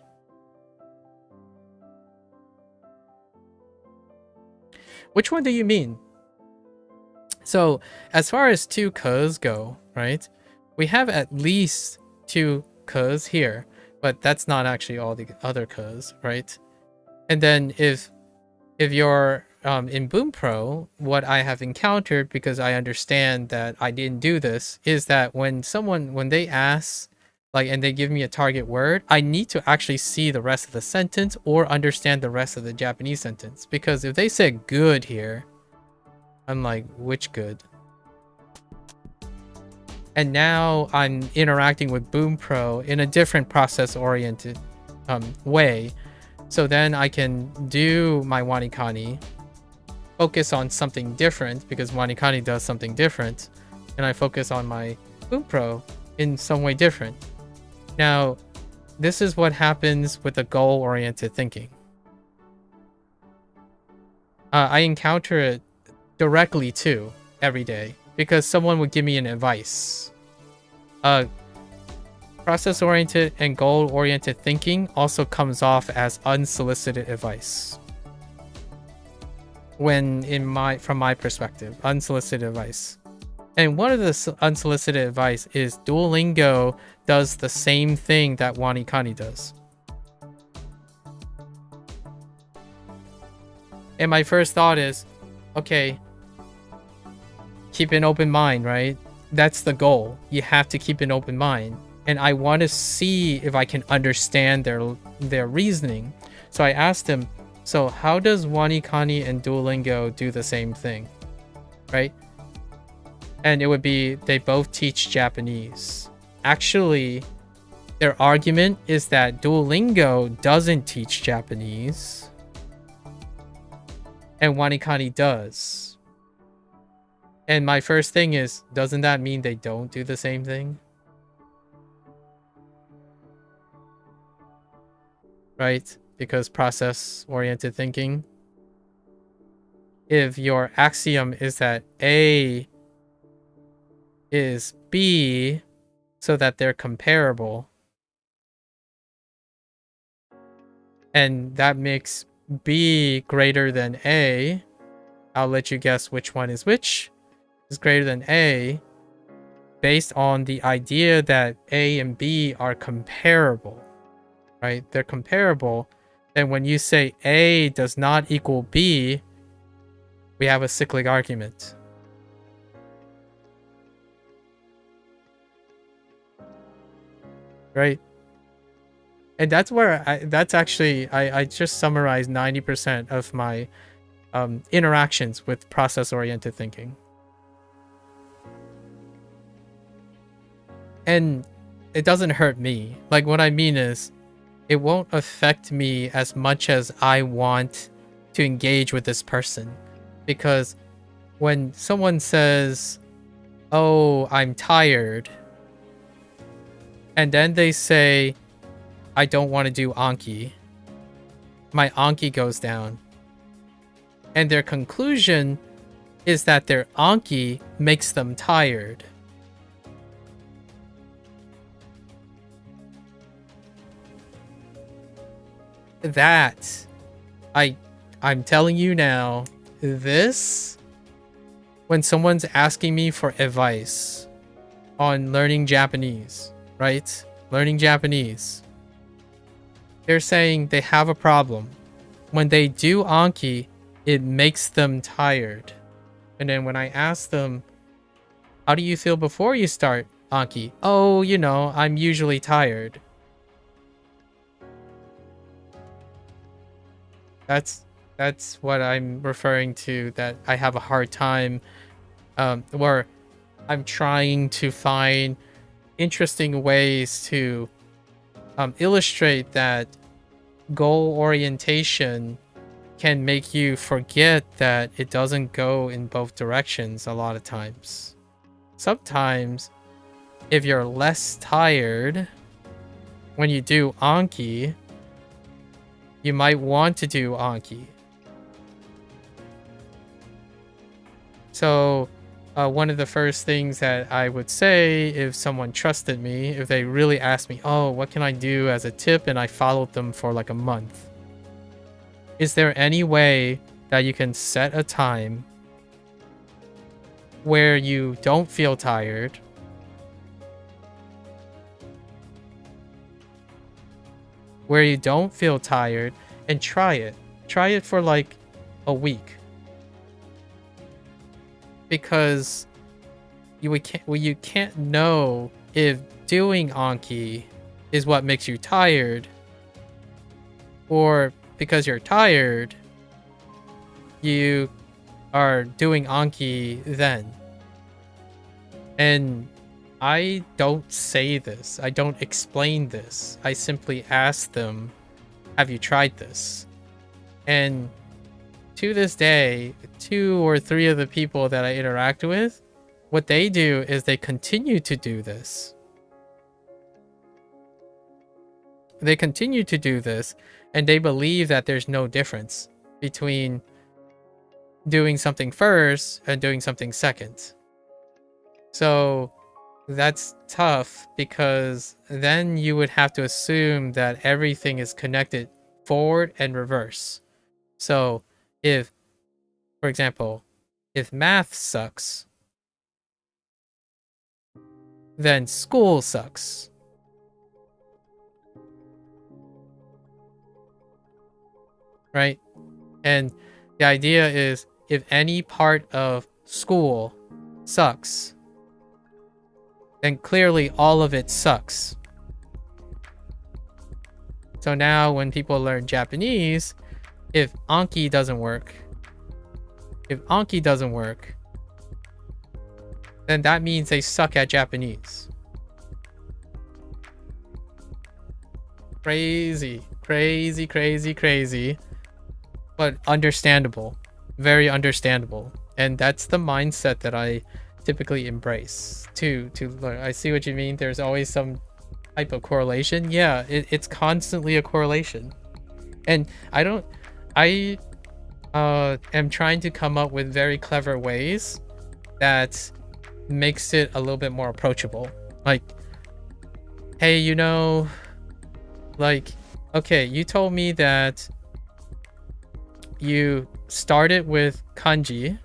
Which one do you mean? So as far as two kes go, right? We have at least two kes here, but that's not actually all the other kes, right? And then if you're in Bunpro, what I have encountered, because I understand that I didn't do this, is that when they ask, like, and they give me a target word, I need to actually see the rest of the sentence or understand the rest of the Japanese sentence. Because if they said good here, I'm like, which good? And now I'm interacting with Bunpro in a different process-oriented way. So then I can do my WaniKani, focus on something different because WaniKani does something different, and I focus on my Bunpro in some way different. Now, this is what happens with the goal-oriented thinking. I encounter it directly too every day because someone would give me an advice. Process-oriented and goal-oriented thinking also comes off as unsolicited advice. From my perspective, unsolicited advice. And one of the unsolicited advice is Duolingo does the same thing that WaniKani does. And my first thought is, okay, keep an open mind, right? That's the goal. You have to keep an open mind. And I want to see if I can understand their reasoning. So I asked him, so how does WaniKani and Duolingo do the same thing? Right? And it would be, they both teach Japanese. Actually, their argument is that Duolingo doesn't teach Japanese and WaniKani does. And my first thing is, doesn't that mean they don't do the same thing? Right? Because process-oriented thinking. If your axiom is that A is B so that they're comparable, and that makes B greater than A, I'll let you guess which one is which, is greater than A, based on the idea that A and B are comparable, right? They're comparable. Then when you say A does not equal B, we have a cyclic argument. Right? And that's where I just summarized 90% of my interactions with process-oriented thinking. And it doesn't hurt me. Like, what I mean is, it won't affect me as much as I want to engage with this person. Because when someone says, oh, I'm tired, and then they say, I don't want to do Anki, my Anki goes down. And their conclusion is that their Anki makes them tired. That, I'm telling you now, this, when someone's asking me for advice on learning Japanese, right? Learning Japanese. They're saying they have a problem. When they do Anki, it makes them tired. And then when I ask them, how do you feel before you start Anki? Oh, you know, I'm usually tired. That's what I'm referring to, that I have a hard time, where I'm trying to find interesting ways to illustrate that goal orientation can make you forget that it doesn't go in both directions a lot of times. Sometimes, if you're less tired when you do Anki, you might want to do Anki. So, one of the first things that I would say if someone trusted me, if they really asked me, oh, what can I do as a tip? And I followed them for like a month. Is there any way that you can set a time where you don't feel tired, and try it? Try it for like a week. Because you can't know if doing Anki is what makes you tired, or because you're tired, you are doing Anki then. And I don't say this. I don't explain this. I simply ask them, have you tried this? And to this day, 2 or 3 of the people that I interact with what they do is they continue to do this. They continue to do this, and they believe that there's no difference between doing something first and doing something second. So that's tough, because then you would have to assume that everything is connected forward and reverse. So if, for example, if math sucks, then school sucks. Right? And the idea is, if any part of school sucks, then clearly all of it sucks. So now when people learn Japanese, if Anki doesn't work, then that means they suck at Japanese. Crazy, crazy, crazy, crazy. But understandable. Very understandable. And that's the mindset that I typically embrace to learn. I see what you mean. There's always some type of correlation. Yeah, it's constantly a correlation. And I am trying to come up with very clever ways that makes it a little bit more approachable. Like, hey, you know, like, okay, you told me that you started with kanji.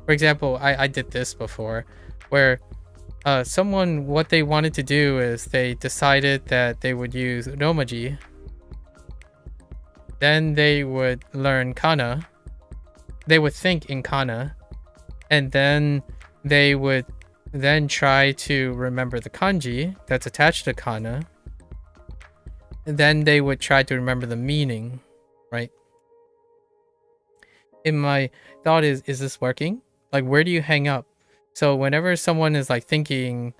For example, I did this before, where someone, what they wanted to do is they decided that they would use romaji. Then they would learn kana. They would think in kana. And then they would then try to remember the kanji that's attached to kana. And then they would try to remember the meaning, right? In my thought is this working? Like, where do you hang up? So whenever someone is like thinking,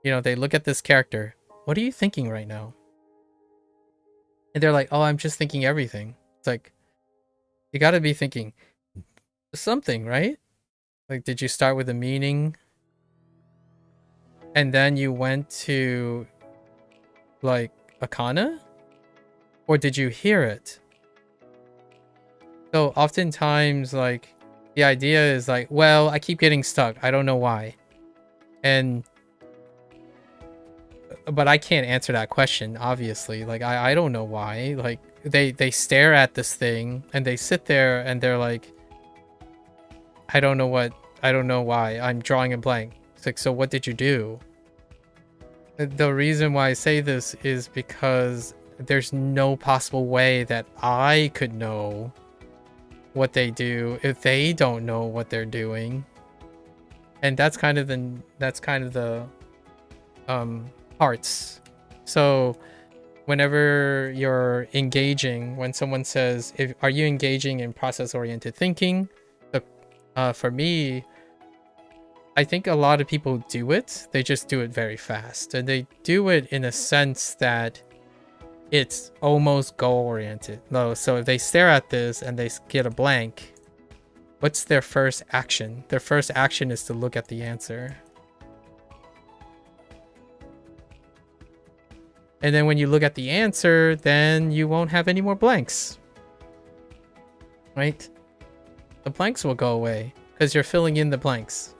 you know, they look at this character, what are you thinking right now? And they're like, oh, I'm just thinking everything. It's like, you got to be thinking something, right? Like, did you start with a meaning? And then you went to like a kana? Or did you hear it? So oftentimes, like, the idea is like, well, I keep getting stuck. I don't know why. But I can't answer that question, obviously. Like, I don't know why. Like, they stare at this thing and they sit there and they're like, I don't know why. I'm drawing a blank. It's like, so what did you do? The reason why I say this is because there's no possible way that I could know what they do if they don't know what they're doing. And that's kind of the parts. So whenever you're engaging, when someone says, are you engaging in process-oriented thinking? For me, I think a lot of people do it. They just do it very fast. And they do it in a sense that it's almost goal-oriented. No, so if they stare at this and they get a blank, what's their first action? Their first action is to look at the answer. And then when you look at the answer, then you won't have any more blanks. Right? The blanks will go away because you're filling in the blanks.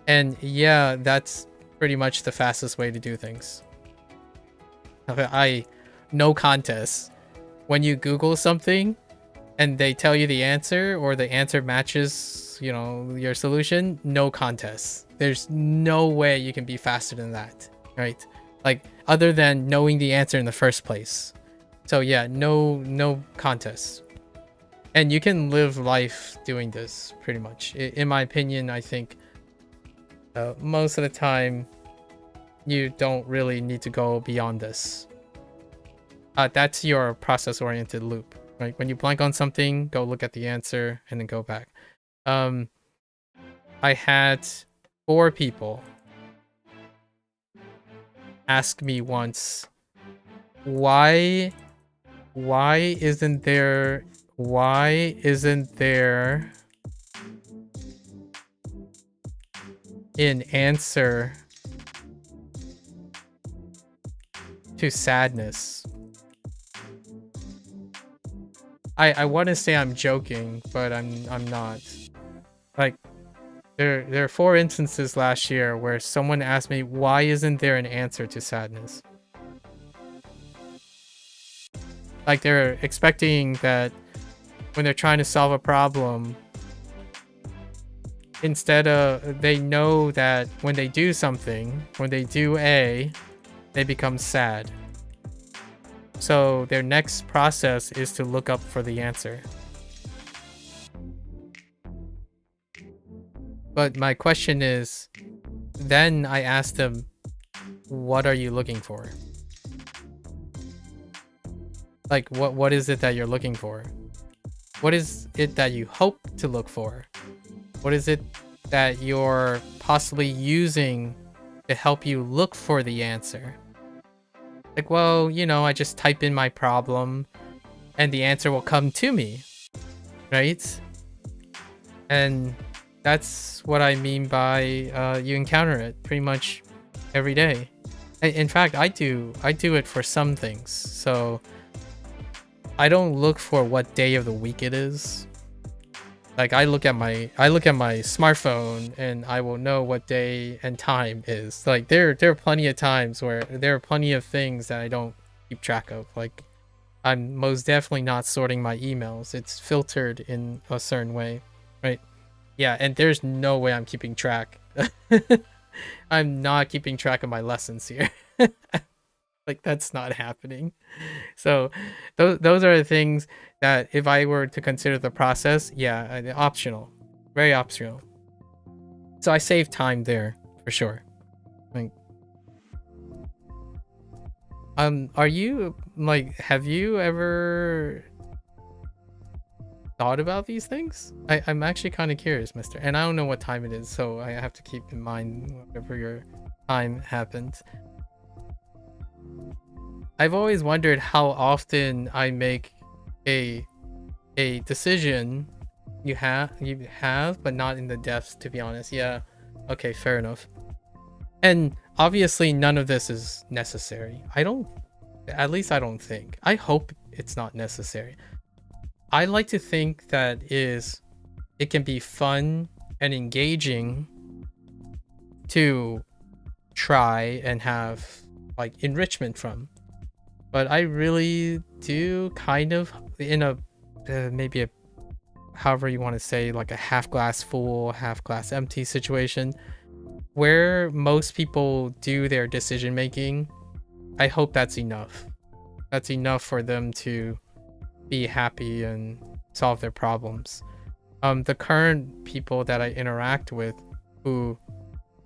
And yeah, that's pretty much the fastest way to do things. No contest. When you Google something and they tell you the answer, or the answer matches, you know, your solution, no contest. There's no way you can be faster than that, right? Like, other than knowing the answer in the first place. So yeah, no contest. And you can live life doing this, pretty much. In my opinion, I think most of the time, you don't really need to go beyond this. That's your process-oriented loop, right? When you blank on something, go look at the answer and then go back. I had 4 people ask me once, why isn't there in answer to sadness. I want to say I'm joking, but I'm not. Like, there are 4 instances last year where someone asked me, why isn't there an answer to sadness? Like, they're expecting that when they're trying to solve a problem, instead of, they know that when they do something, when they do A, they become sad. So their next process is to look up for the answer. But my question is, then I asked them, what are you looking for? Like, what is it that you're looking for? What is it that you hope to look for? What is it that you're possibly using to help you look for the answer? Like, well, you know, I just type in my problem and the answer will come to me, right? And that's what I mean by you encounter it pretty much every day. In fact, I do it for some things. So I don't look for what day of the week it is. Like, I look at my smartphone and I will know what day and time is. Like, there are plenty of times where there are plenty of things that I don't keep track of. Like, I'm most definitely not sorting my emails. It's filtered in a certain way, right? Yeah, and there's no way I'm keeping track. I'm not keeping track of my lessons here. Like, that's not happening. So those are the things that if I were to consider the process, yeah, optional, very optional. So I save time there for sure. Like, are you, like, have you ever thought about these things? I'm actually kind of curious, mister, and I don't know what time it is, so I have to keep in mind whatever your time happened. I've always wondered how often I make a decision. You have, but not in the depths, to be honest. Yeah. Okay, fair enough. And obviously none of this is necessary. At least I don't think. I hope it's not necessary. I like to think that it can be fun and engaging to try and have, like, enrichment from. But I really do kind of, in a maybe a, however you want to say, like a half glass full, half glass empty situation, where most people do their decision making, I hope that's enough. That's enough for them to be happy and solve their problems. The current people that I interact with who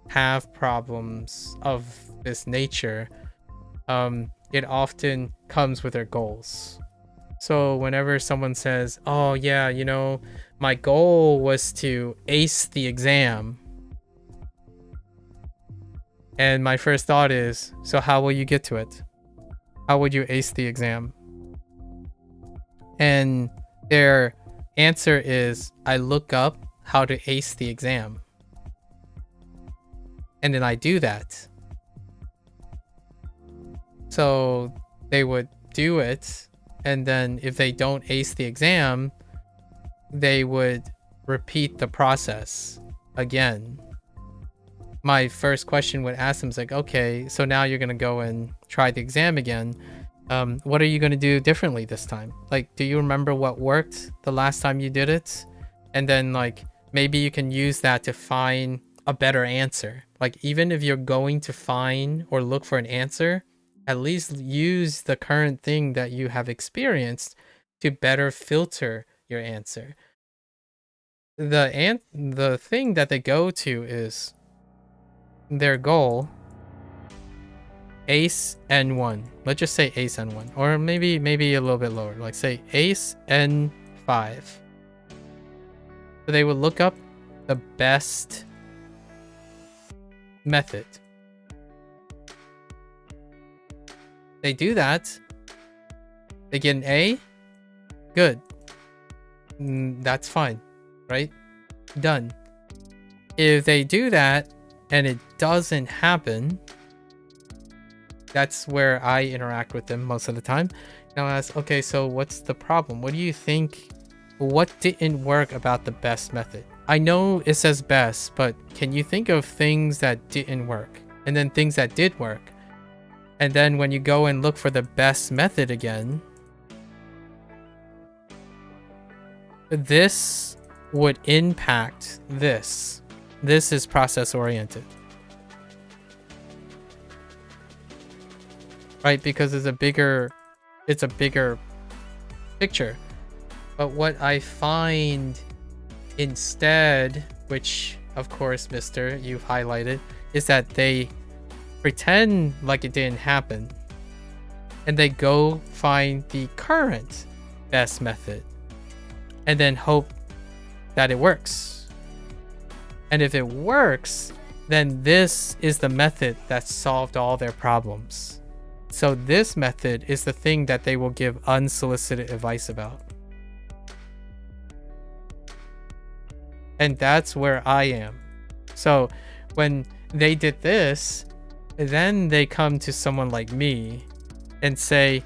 have problems of this nature, it often comes with their goals. So whenever someone says, oh yeah, you know, my goal was to ace the exam, and my first thought is, so how will you get to it? How would you ace the exam? And their answer is, I look up how to ace the exam, and then I do that. So they would do it, and then if they don't ace the exam, they would repeat the process again. My first question would ask them is like, okay, so now you're gonna go and try the exam again. What are you gonna do differently this time? Like, do you remember what worked the last time you did it? And then, like, maybe you can use that to find a better answer. Like, even if you're going to find or look for an answer, at least use the current thing that you have experienced to better filter your answer. The thing that they go to is their goal, ace N1. Let's just say ace N1, or maybe a little bit lower, like say ace N5. So they would look up the best method. They do that, they get an A, good. That's fine, right? Done. If they do that and it doesn't happen, that's where I interact with them most of the time. And I'll ask, okay, so what's the problem? What do you think? What didn't work about the best method? I know it says best, but can you think of things that didn't work? And then things that did work? And then when you go and look for the best method again, this would impact this. This is process oriented. Right? Because it's a bigger picture. But what I find instead, which of course, mister, you've highlighted, is that they pretend like it didn't happen. And they go find the current best method. And then hope that it works. And if it works, then this is the method that solved all their problems. So this method is the thing that they will give unsolicited advice about. And that's where I am. So when they did this, then they come to someone like me and say,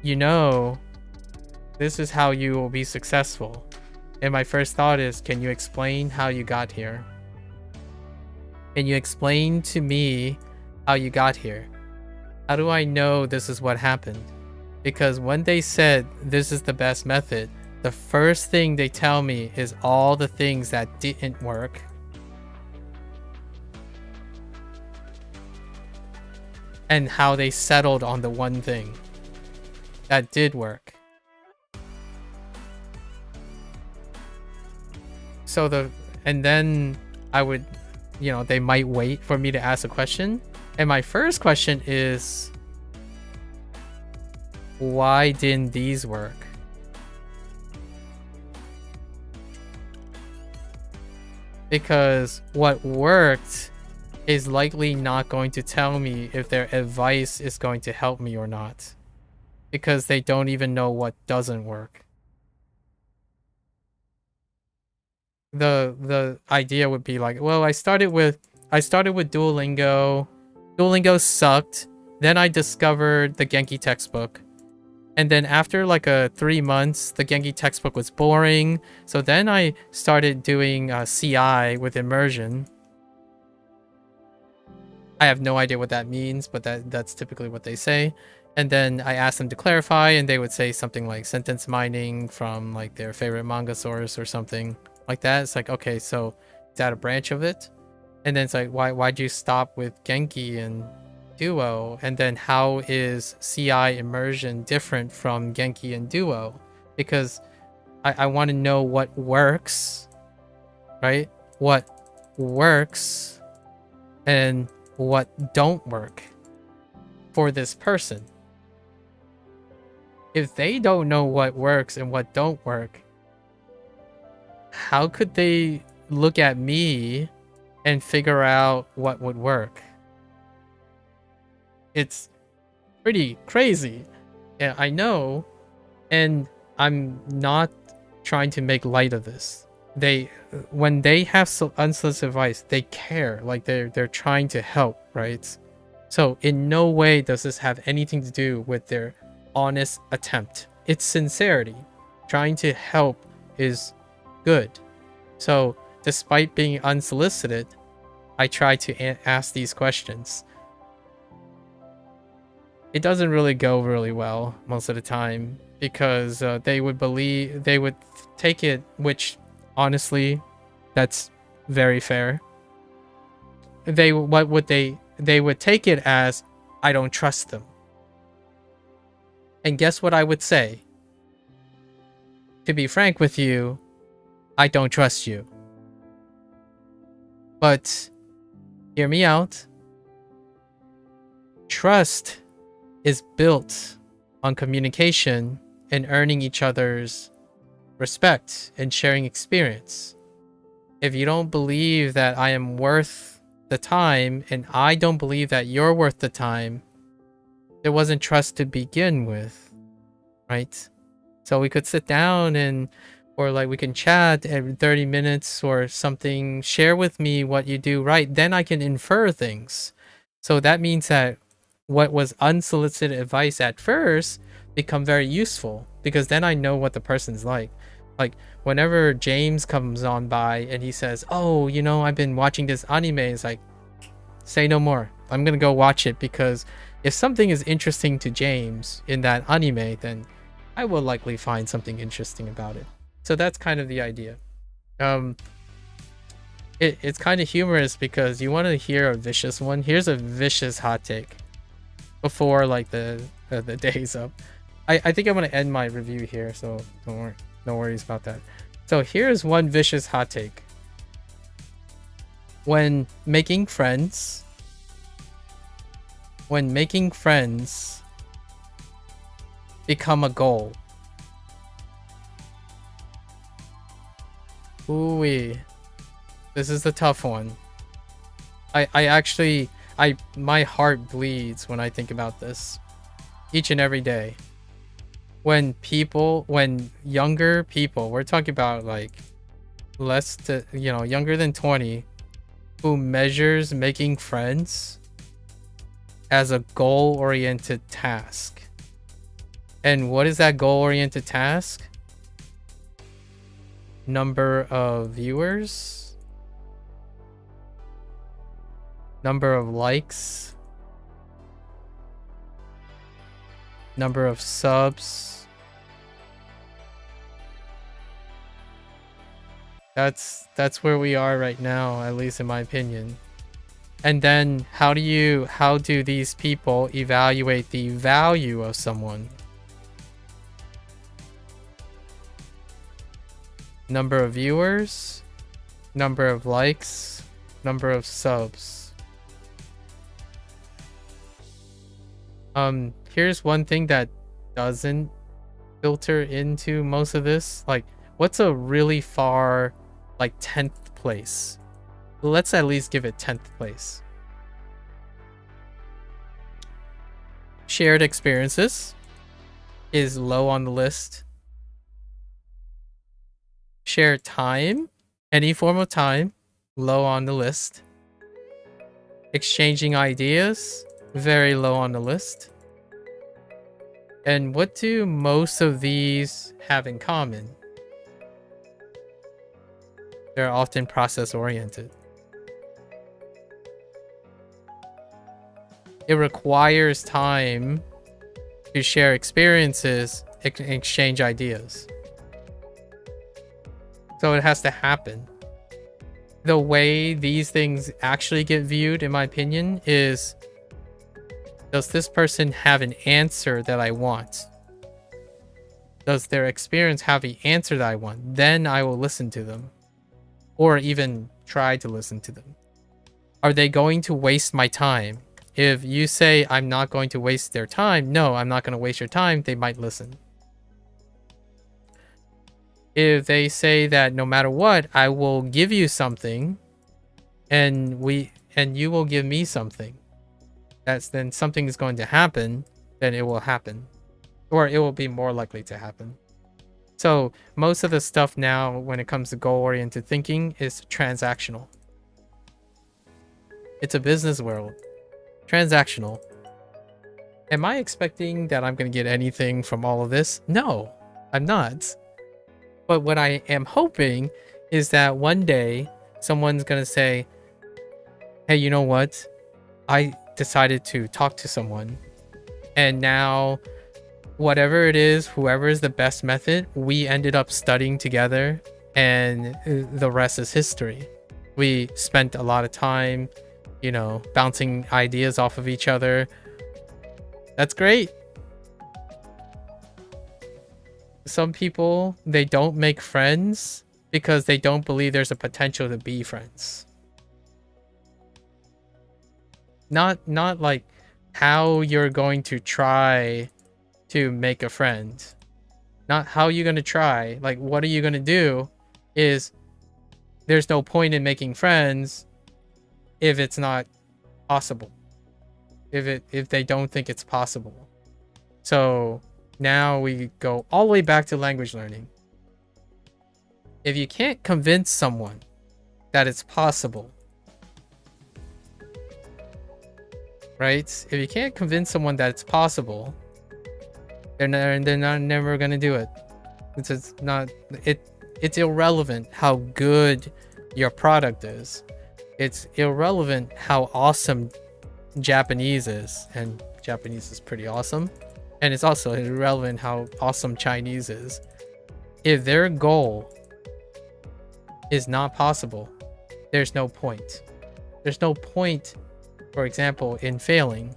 you know, this is how you will be successful. And my first thought is, can you explain how you got here? Can you explain to me how you got here? How do I know this is what happened? Because when they said this is the best method, the first thing they tell me is all the things that didn't work. And how they settled on the one thing that did work. So and then I would, they might wait for me to ask a question. And my first question is, why didn't these work? Because what worked is likely not going to tell me if their advice is going to help me or not. Because they don't even know what doesn't work. The idea would be like, well, I started with Duolingo. Duolingo sucked. Then I discovered the Genki textbook. And then after like 3 months, the Genki textbook was boring. So then I started doing CI with immersion. I have no idea what that means, but that's typically what they say. And then I asked them to clarify, and they would say something like sentence mining from like their favorite manga source or something like that. It's like, okay, so is that a branch of it? And then it's like, why'd you stop with Genki and Duo? And then how is CI immersion different from Genki and Duo? Because I want to know what works, right? What works and what don't work for this person. If they don't know what works and what don't work, how could they look at me and figure out what would work? It's pretty crazy. Yeah, I know. And I'm not trying to make light of this. When they have unsolicited advice, they care. Like they're trying to help, right? So in no way does this have anything to do with their honest attempt. It's sincerity. Trying to help is good. So despite being unsolicited, I try to ask these questions. It doesn't really go really well most of the time because they would take it, which honestly, that's very fair. They would take it as, I don't trust them. And guess what I would say? To be frank with you, I don't trust you. But hear me out. Trust is built on communication and earning each other's respect and sharing experience. If you don't believe that I am worth the time and I don't believe that you're worth the time, there wasn't trust to begin with, right? So we could sit down or like we can chat every 30 minutes or something, share with me what you do, right? Then I can infer things. So that means that what was unsolicited advice at first become very useful, because then I know what the person's like. Like whenever James comes on by and he says, oh, you know, I've been watching this anime, it's like, say no more. I'm gonna go watch it, because if something is interesting to James in that anime, then I will likely find something interesting about it. So that's kind of the idea. It's kind of humorous because you want to hear a vicious one. Here's a vicious hot take before like the day's up. I think I'm gonna end my review here, so don't worry, no worries about that. So here's one vicious hot take. When making friends become a goal. Ooh-wee. This is the tough one. My heart bleeds when I think about this. Each and every day. When younger people, we're talking about like younger than 20, who measures making friends as a goal-oriented task. And what is that goal-oriented task? Number of viewers, number of likes, number of subs. That's where we are right now, at least in my opinion. And then how do these people evaluate the value of someone? Number of viewers, number of likes, number of subs. Here's one thing that doesn't filter into most of this. Like, what's a really far, like 10th place? Let's at least give it 10th place. Shared experiences is low on the list. Shared time, any form of time, low on the list. Exchanging ideas, very low on the list. And what do most of these have in common? They're often process-oriented. It requires time to share experiences and exchange ideas. So it has to happen. The way these things actually get viewed, in my opinion, is, does this person have an answer that I want? Does their experience have the answer that I want? Then I will listen to them. Or even try to listen to them. Are they going to waste my time? If you say I'm not going to waste their time, no, I'm not going to waste your time, they might listen. If they say that no matter what, I will give you something, and you will give me something, then something is going to happen, then it will happen. Or it will be more likely to happen. So most of the stuff now, when it comes to goal-oriented thinking, is transactional. It's a business world. Transactional. Am I expecting that I'm going to get anything from all of this? No, I'm not. But what I am hoping is that one day someone's going to say, hey, you know what? I decided to talk to someone. And now, whatever it is, whoever is the best method, we ended up studying together. And the rest is history. We spent a lot of time, bouncing ideas off of each other. That's great. Some people, they don't make friends because they don't believe there's a potential to be friends. Not like how you're going to try to make a friend. Not how you're going to try. Like, what are you going to do is there's no point in making friends if it's not possible. If they don't think it's possible. So now we go all the way back to language learning. If you can't convince someone that it's possible, right? If you can't convince someone that it's possible, they're not never gonna do it. It's just not it's irrelevant how good your product is. It's irrelevant how awesome Japanese is, and Japanese is pretty awesome. And it's also irrelevant how awesome Chinese is. If their goal is not possible, there's no point. There's no point, for example, in failing.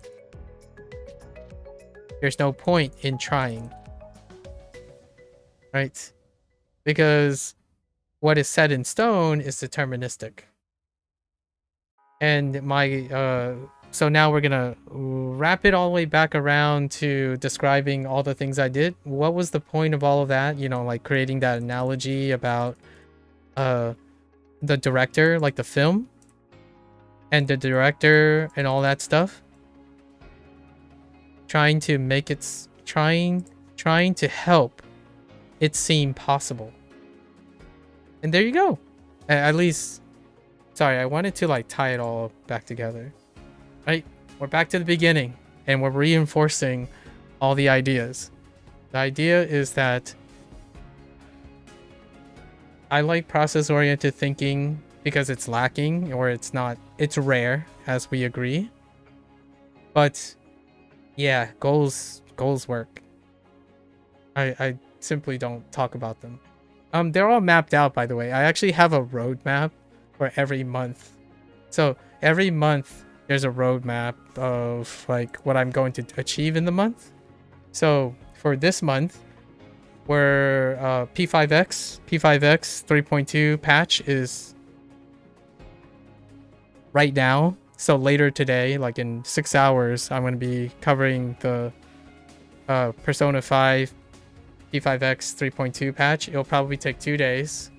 There's no point in trying. Right? Because what is set in stone is deterministic. And so now we're gonna wrap it all the way back around to describing all the things I did. What was the point of all of that? You know, like creating that analogy about the director, like the film, and the director and all that stuff. Trying to make it, trying to help it seem possible. And there you go. At least, sorry, I wanted to like tie it all back together. Right? We're back to the beginning and we're reinforcing all the ideas. The idea is that I like process-oriented thinking because it's lacking, or it's not, it's rare, as we agree. But yeah, goals work. I simply don't talk about them. They're all mapped out, by the way. I actually have a roadmap for every month. So every month there's a roadmap of like what I'm going to achieve in the month. So for this month, where P5X 3.2 patch is right now. So later today, like in 6 hours, I'm going to be covering the Persona 5 P5X 3.2 patch. It'll probably take 2 days.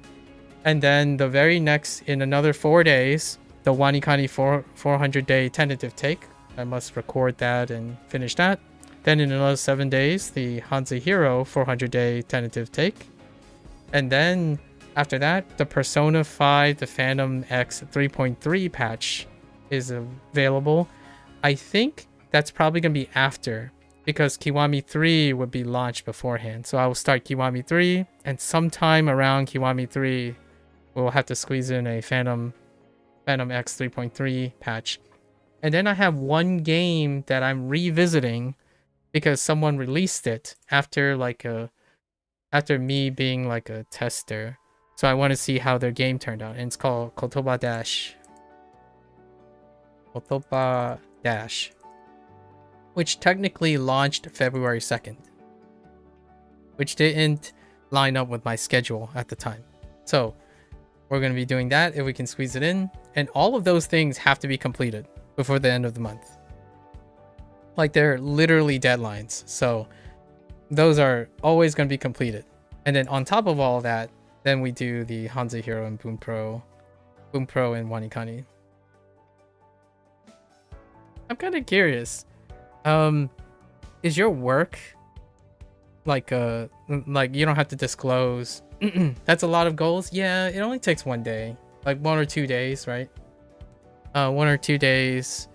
And then the very next, in another 4 days, the WaniKani 400-day tentative take. I must record that and finish that. Then in another 7 days, the HanziHero 400-day tentative take. And then after that, the Persona 5, the Phantom X 3.3 patch is available. I think that's probably going to be after, because Kiwami 3 would be launched beforehand. So I will start Kiwami 3, and sometime around Kiwami 3, we'll have to squeeze in a Phantom X 3.3 patch. And then I have one game that I'm revisiting because someone released it after me being like a tester. So I want to see how their game turned out. And it's called Kotoba Dash. Kotoba Dash. Which technically launched February 2nd. Which didn't line up with my schedule at the time. So we're going to be doing that if we can squeeze it in. And all of those things have to be completed before the end of the month. Like, they're literally deadlines. So those are always going to be completed. And then on top of all that, then we do the HanziHero and Bunpro and WaniKani. I'm kind of curious. Is your work like you don't have to disclose? That's a lot of goals. Yeah, it only takes 1 day, like 1 or 2 days, right? 1 or 2 days,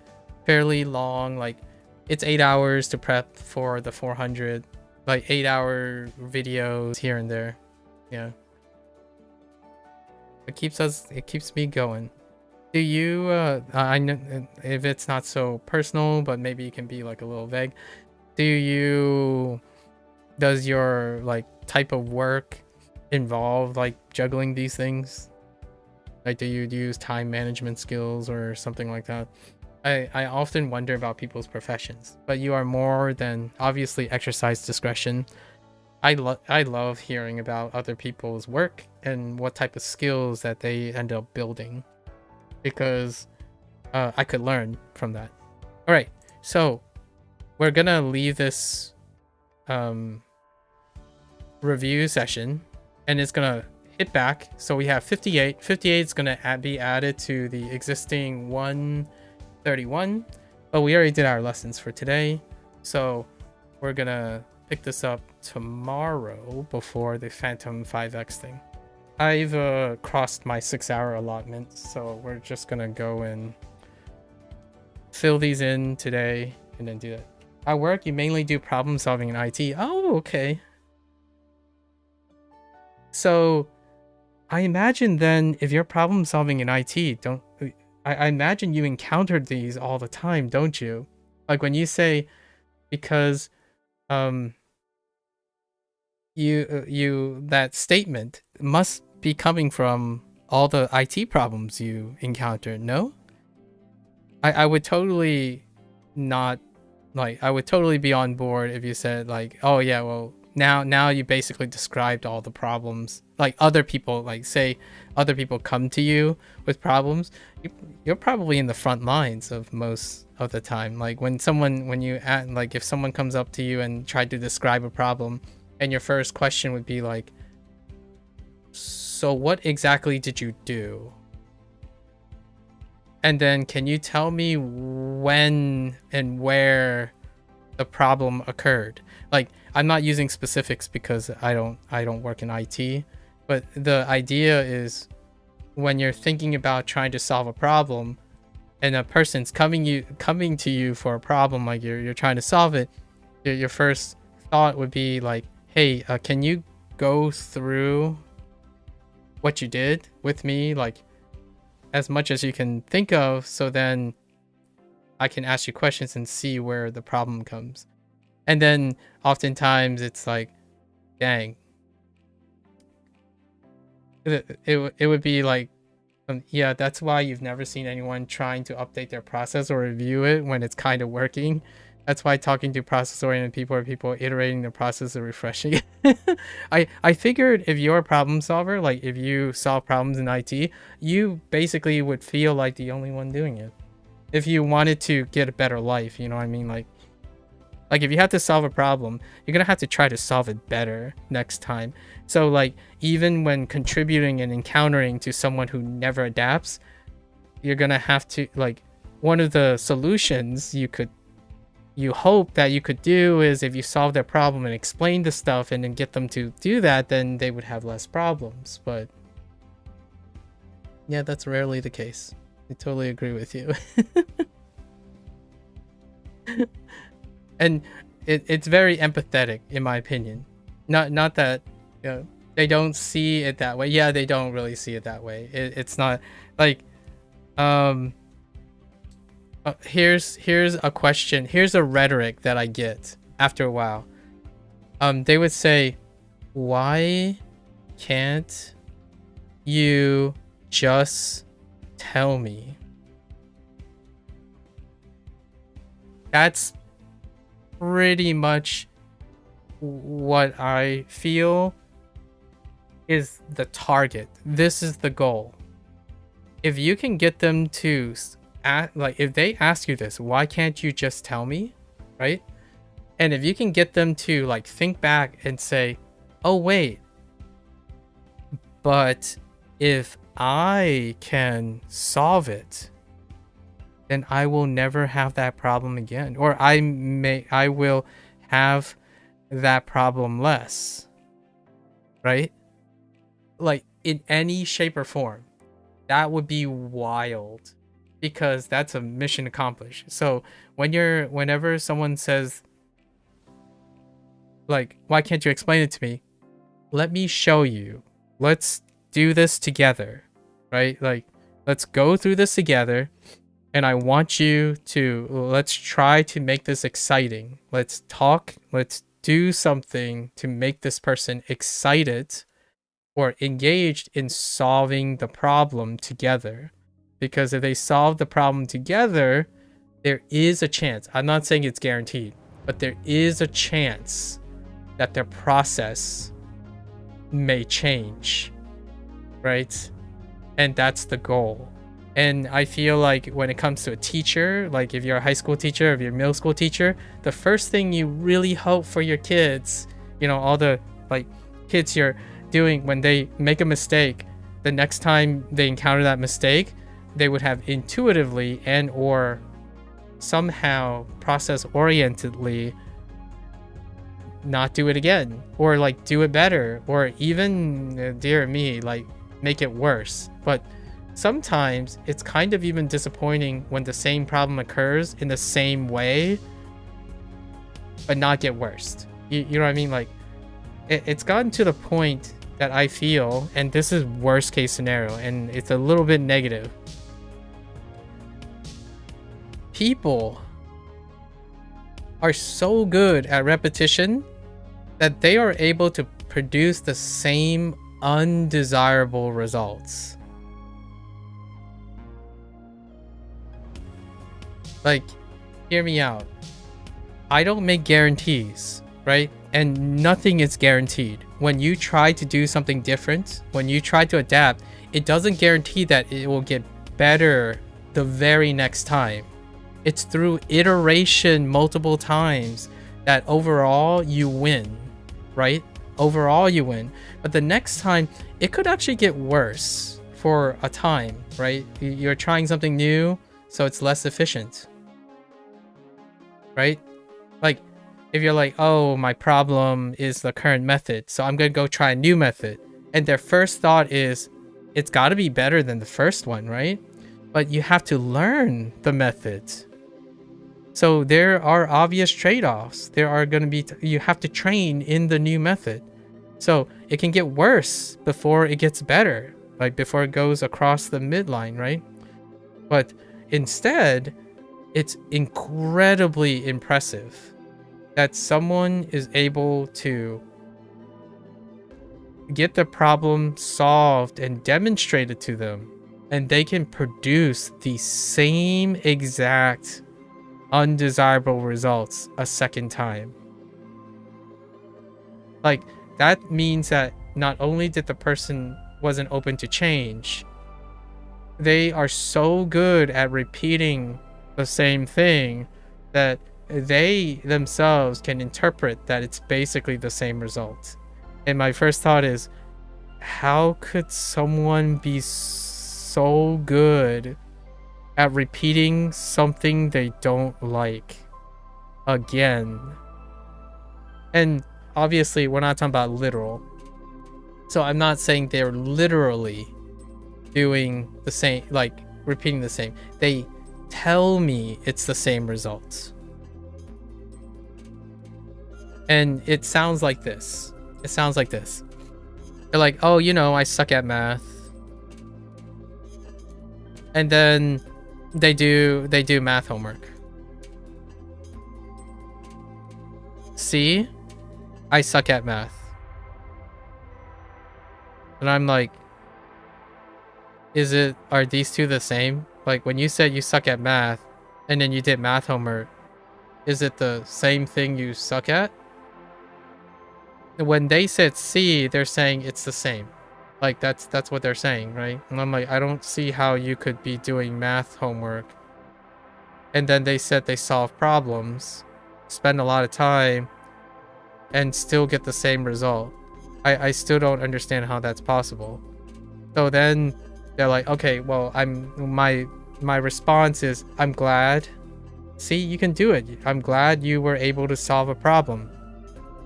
fairly long. Like, it's 8 hours to prep for the 400, like 8-hour videos here and there. Yeah, it keeps me going. Do you I know if it's not so personal, but maybe it can be like a little vague. Does your like type of work involve like juggling these things? Like, do you use time management skills or something like that? I often wonder about people's professions, but you are more than obviously exercise discretion. I love hearing about other people's work and what type of skills that they end up building, because I could learn from that. All right, so we're gonna leave this review session, and it's gonna hit back. So we have 58. 58 is gonna be added to the existing 131, but we already did our lessons for today, so we're gonna pick this up tomorrow before the Phantom 5X thing. I've crossed my 6-hour allotment, so we're just gonna go and fill these in today and then do that. At work, you mainly do problem solving in IT. Oh, okay. So I imagine then if you're problem solving in IT, I imagine you encountered these all the time, don't you? Like when you say, because that statement must be coming from all the IT problems you encountered, no? I would totally not, like, I would totally be on board if you said like, oh yeah, well now you basically described all the problems. Like other people, like say other people come to you with problems, you're probably in the front lines of most of the time. Like when if someone comes up to you and tried to describe a problem, and your first question would be like, so what exactly did you do? And then can you tell me when and where the problem occurred? Like, I'm not using specifics because I don't work in IT, but the idea is when you're thinking about trying to solve a problem and a person's coming to you for a problem, like you're trying to solve it, your first thought would be like, hey, can you go through what you did with me, like as much as you can think of, so then I can ask you questions and see where the problem comes. And then oftentimes it's like, dang, it would be like, yeah, that's why you've never seen anyone trying to update their process or review it when it's kind of working. That's why talking to process-oriented people or people iterating the process are refreshing. I figured if you're a problem solver, like if you solve problems in IT, you basically would feel like the only one doing it. If you wanted to get a better life, you know what I mean? Like if you have to solve a problem, you're gonna have to try to solve it better next time. So like even when contributing and encountering to someone who never adapts, you're gonna have to, like, one of the solutions you hope that you could do is if you solve their problem and explain the stuff and then get them to do that, then they would have less problems. But yeah, that's rarely the case. I totally agree with you. And it's very empathetic in my opinion. Not that, you know, they don't see it that way. Yeah, they don't really see it that way. It's not like here's a question. Here's a rhetoric that I get after a while. They would say, why can't you just tell me? That's pretty much what I feel is the target. This is the goal. If you can get them to like, if they ask you this, why can't you just tell me, right? And if you can get them to like think back and say, oh wait, but if I can solve it, then I will never have that problem again, or I will have that problem less, right? Like in any shape or form, that would be wild. Because that's a mission accomplished. So whenever someone says like, why can't you explain it to me? Let me show you. Let's do this together, right? Like, let's go through this together. And I want you to, let's try to make this exciting. Let's talk, let's do something to make this person excited or engaged in solving the problem together. Because if they solve the problem together, there is a chance. I'm not saying it's guaranteed, but there is a chance that their process may change, right? And that's the goal. And I feel like when it comes to a teacher, like if you're a high school teacher, if you're a middle school teacher, the first thing you really hope for your kids, you know, all the like kids you're doing, when they make a mistake, the next time they encounter that mistake, they would have intuitively and or somehow process orientedly not do it again, or like do it better, or even, dear me, like make it worse. But sometimes it's kind of even disappointing when the same problem occurs in the same way but not get worse. You know what I mean? Like it's gotten to the point that I feel, and this is worst case scenario, and it's a little bit negative, people are so good at repetition that they are able to produce the same undesirable results. Like, hear me out. I don't make guarantees, right? And nothing is guaranteed. When you try to do something different, when you try to adapt, it doesn't guarantee that it will get better the very next time. It's through iteration multiple times that overall you win, right? Overall you win. But the next time, it could actually get worse for a time, right? You're trying something new, so it's less efficient, right? Like, if you're like, oh, my problem is the current method, so I'm gonna go try a new method. And their first thought is, it's gotta be better than the first one, right? But you have to learn the methods. So there are obvious trade-offs. There are gonna be, you have to train in the new method. So it can get worse before it gets better, like before it goes across the midline, right? But instead, it's incredibly impressive that someone is able to get the problem solved and demonstrated to them, and they can produce the same exact undesirable results a second time. Like, that means that not only did the person wasn't open to change, they are so good at repeating the same thing that they themselves can interpret that it's basically the same result. And my first thought is, how could someone be so good at repeating something they don't like again? And obviously we're not talking about literal, so I'm not saying they're literally doing the same, like repeating the same. They tell me it's the same results, and it sounds like this. It sounds like this. They're like, oh, you know, I suck at math. And then they do math homework. See? I suck at math. And I'm like, are these two the same? Like, when you said you suck at math and then you did math homework, is it the same thing you suck at? When they said C, they're saying it's the same. Like, that's what they're saying, right? And I'm like, I don't see how you could be doing math homework. And then they said they solve problems, spend a lot of time, and still get the same result. I still don't understand how that's possible. So then they're like, okay, well, my response is, I'm glad. See, you can do it. I'm glad you were able to solve a problem.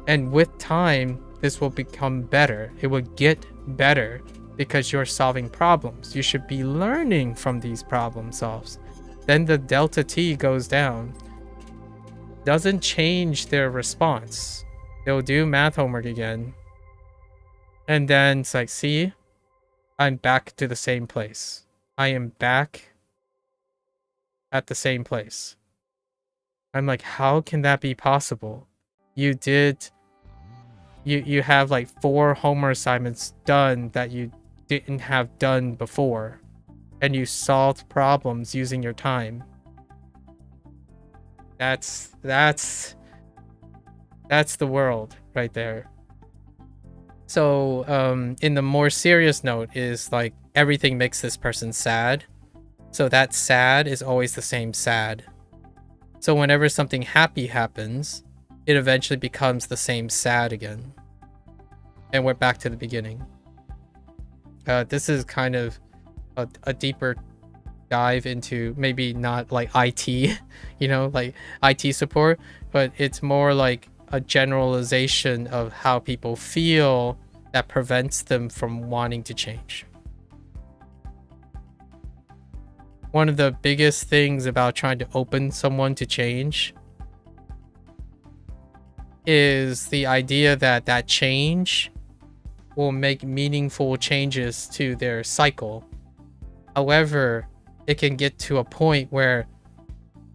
And with time, this will become better. It will get better because you're solving problems. You should be learning from these problem solves. Then the delta T goes down. Doesn't change their response. They'll do math homework again. And then it's like, see, I'm back to the same place. I am back at the same place. I'm like, how can that be possible? You have like 4 homework assignments done that you didn't have done before, and you solved problems using your time. That's the world right there. So in the more serious note is like, everything makes this person sad. So that sad is always the same sad. So whenever something happy happens, it eventually becomes the same sad again. And we're back to the beginning. This is kind of a deeper dive into maybe not like IT, you know, like IT support, but it's more like a generalization of how people feel that prevents them from wanting to change. One of the biggest things about trying to open someone to change is the idea that that change will make meaningful changes to their cycle. However, it can get to a point where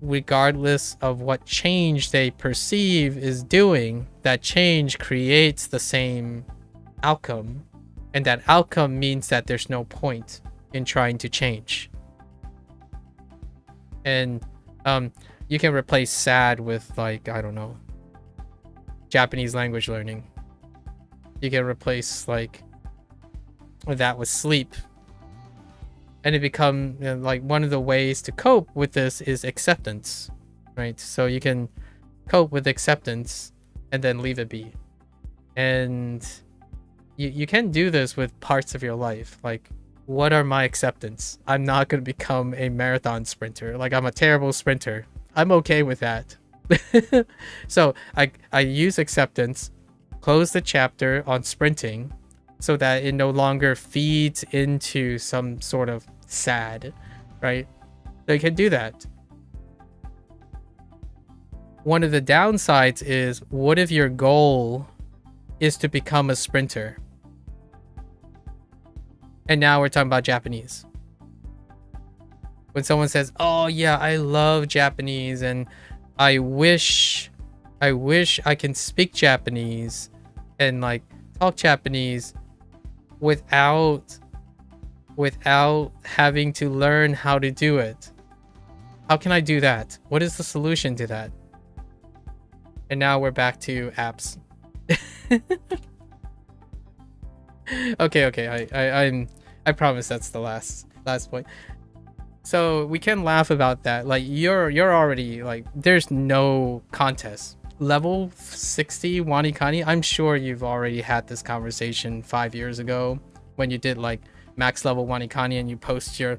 regardless of what change they perceive is doing, that change creates the same outcome. And that outcome means that there's no point in trying to change. And you can replace sad with, like, I don't know, Japanese language learning. You can replace like that with sleep. And it become like one of the ways to cope with this is acceptance, right? So you can cope with acceptance and then leave it be. And you can do this with parts of your life. Like, what are my acceptance? I'm not going to become a marathon sprinter. Like, I'm a terrible sprinter. I'm okay with that. So I use acceptance, close the chapter on sprinting so that it no longer feeds into some sort of sad, right? So you can do that. One of the downsides is, what if your goal is to become a sprinter? And now we're talking about Japanese. When someone says, oh yeah, I love Japanese and I wish I can speak Japanese and like talk Japanese without having to learn how to do it. How can I do that? What is the solution to that? And now we're back to apps. Okay. I promise that's the last point. So we can laugh about that. Like, you're already like, there's no contest. Level 60 WaniKani, I'm sure you've already had this conversation 5 years ago when you did like max level WaniKani and you post your,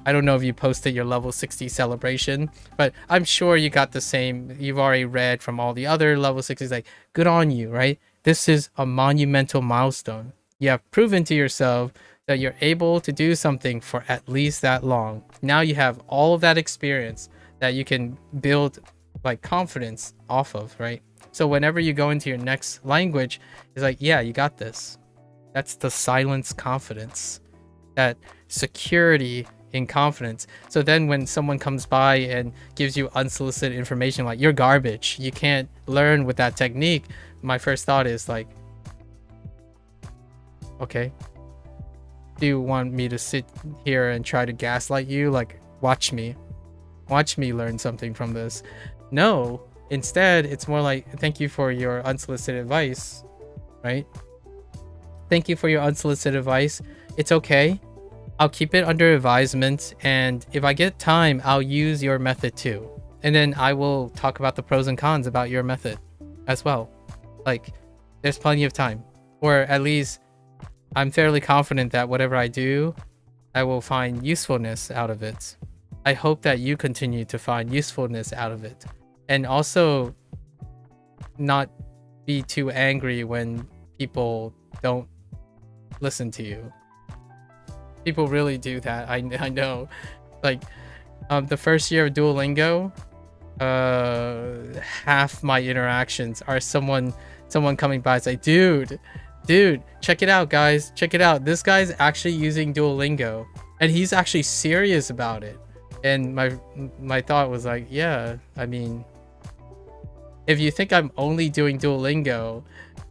I don't know if you posted your level 60 celebration, but I'm sure you got the same. You've already read from all the other level 60s. Like, good on you, right? This is a monumental milestone. You have proven to yourself that you're able to do something for at least that long. Now you have all of that experience that you can build like confidence off of, right? So whenever you go into your next language, it's like, yeah, you got this. That's the silence confidence, that security in confidence. So then when someone comes by and gives you unsolicited information like you're garbage, you can't learn with that technique, my first thought is like, okay, do you want me to sit here and try to gaslight you? Like, watch me learn something from this. No, instead it's more like, thank you for your unsolicited advice, right? Thank you for your unsolicited advice. It's okay, I'll keep it under advisement, and if I get time, I'll use your method too, and then I will talk about the pros and cons about your method as well. Like, there's plenty of time, or at least I'm fairly confident that whatever I do, I will find usefulness out of it. I hope that you continue to find usefulness out of it. And also not be too angry when people don't listen to you. People really do that. I know. Like, the first year of Duolingo, half my interactions are someone coming by and say, dude, check it out, guys. Check it out. This guy's actually using Duolingo and he's actually serious about it. And my thought was like, yeah, I mean, if you think I'm only doing Duolingo,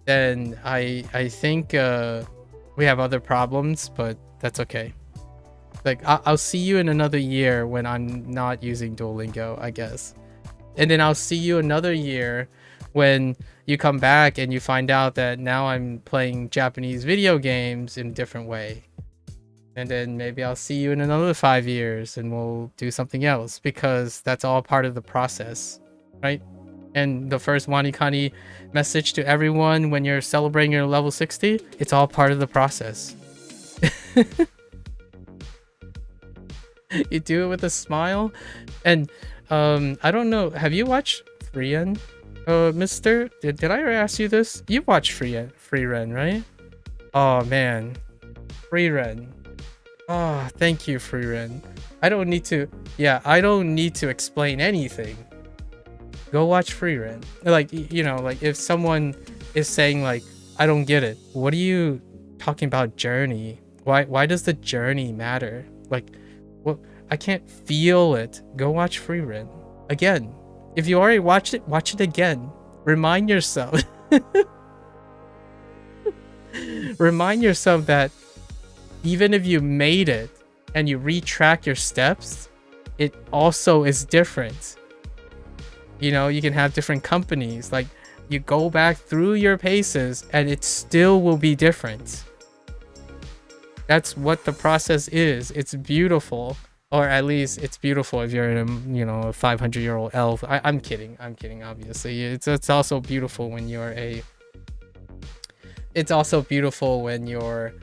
then I think we have other problems, but that's okay. Like, I'll see you in another year when I'm not using Duolingo, I guess. And then I'll see you another year when you come back and you find out that now I'm playing Japanese video games in a different way. And then maybe I'll see you in another 5 years and we'll do something else, because that's all part of the process, right? And the first WaniKani message to everyone when you're celebrating your level 60, it's all part of the process. You do it with a smile. And I don't know, have you watched Frieren? Mister, did I ever ask you this? You watch Free Ren, right? Oh man, Free Ren. Oh, thank you, Free Ren. I don't need to. Yeah, I don't need to explain anything. Go watch Free Ren. Like, you know, like if someone is saying like, I don't get it. What are you talking about journey? Why does the journey matter? Like, what? I can't feel it. Go watch Free Ren again. If you already watched it, watch it again. Remind yourself. Remind yourself that even if you made it and you retrack your steps, it also is different. You know, you can have different companies. Like, you go back through your paces and it still will be different. That's what the process is. It's beautiful. Or at least it's beautiful if you're in a, you know, a 500-year-old elf. I'm kidding, obviously. It's also beautiful when you're a... It's also beautiful when you're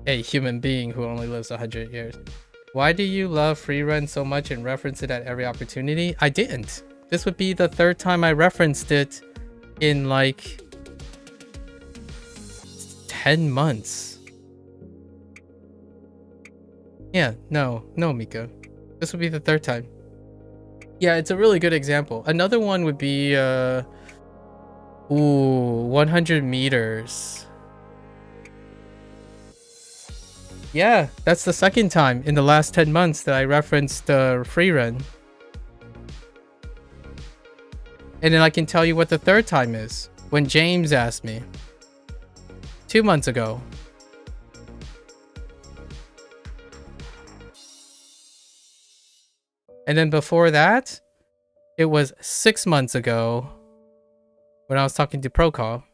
a human being who only lives 100 years. Why do you love Free Run so much and reference it at every opportunity? I didn't. This would be the third time I referenced it in like 10 months. Yeah, no, Mika. This would be the third time. Yeah, it's a really good example. Another one would be 100 meters. Yeah, that's the second time in the last 10 months that I referenced Free Run. And then I can tell you what the third time is. When James asked me 2 months ago. And then before that, it was 6 months ago when I was talking to Procall.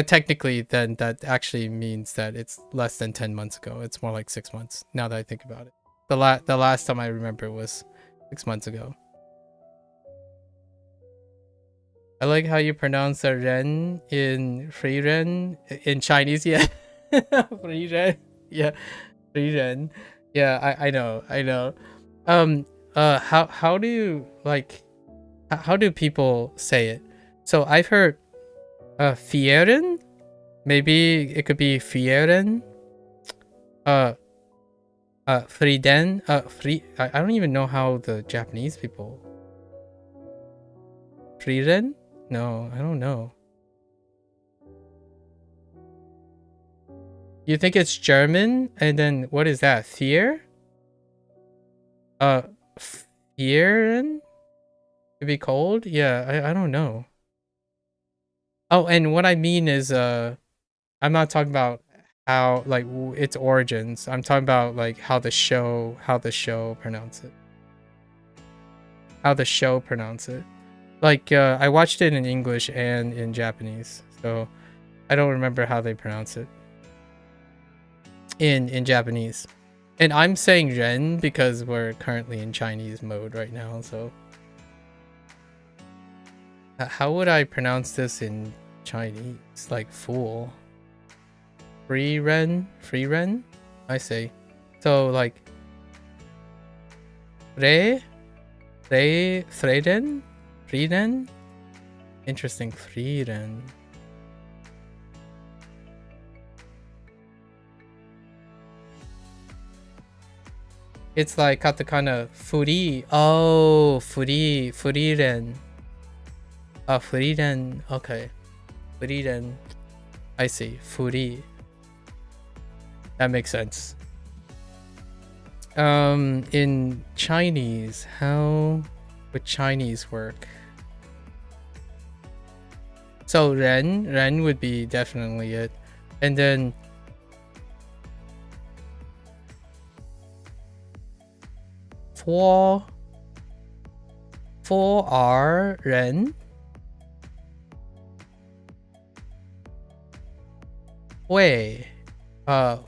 Technically, then that actually means that it's less than 10 months ago. It's more like 6 months, now that I think about it. The last time I remember was 6 months ago. I like how you pronounce the Ren in Free Ren in Chinese. Yeah. Free Ren. Yeah. Free Ren. Yeah, I know. How do you like? How do people say it? So I've heard, Fieren. Maybe it could be Fieren. Friden. I don't even know how the Japanese people. Frieren? No, I don't know. You think it's German? And then what is that? Fear? Fearen? To be cold? Yeah, I don't know. Oh, and what I mean is, I'm not talking about how, like, its origins. I'm talking about, like, how the show pronounce it. How the show pronounce it. Like, I watched it in English and in Japanese, so I don't remember how they pronounce it in Japanese. And I'm saying Ren because we're currently in Chinese mode right now, so how would I pronounce this in Chinese? Like fool. Free Ren? I say. So like Freden? Interesting, Frieden. It's like katakana furi. Oh, furiren. Furiren. Okay. Furiren. I see. Furi. That makes sense. In Chinese, how would Chinese work? So Ren would be definitely it. And then for R Ren. Wei. Oh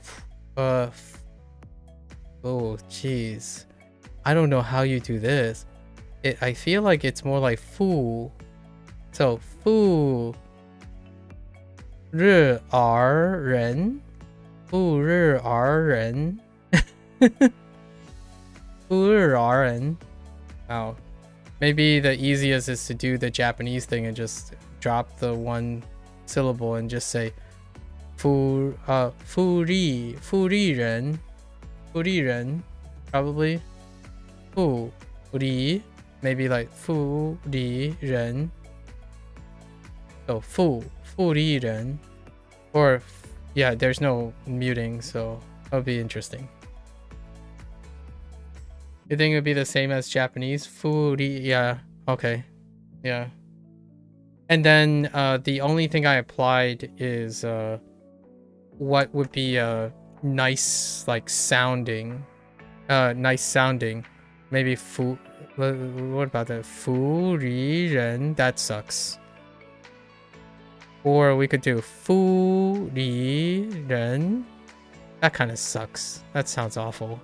jeez. I don't know how you do this. I feel like it's more like fu. So fu ri er ren. Fu ri er ren. Fu ri er ren. Wow. Maybe the easiest is to do the Japanese thing and just drop the one syllable and just say fu ri ren, probably. Fu ri, maybe like fu ri ren. So fu ri ren, or yeah, there's no muting, so that'll be interesting. You think it would be the same as Japanese? Fu ri, yeah, okay, yeah. And then the only thing I applied is what would be nice, like sounding, maybe fu. What about that? Fu ri ren. That sucks. Or we could do fu ri ren. That kind of sucks. That sounds awful.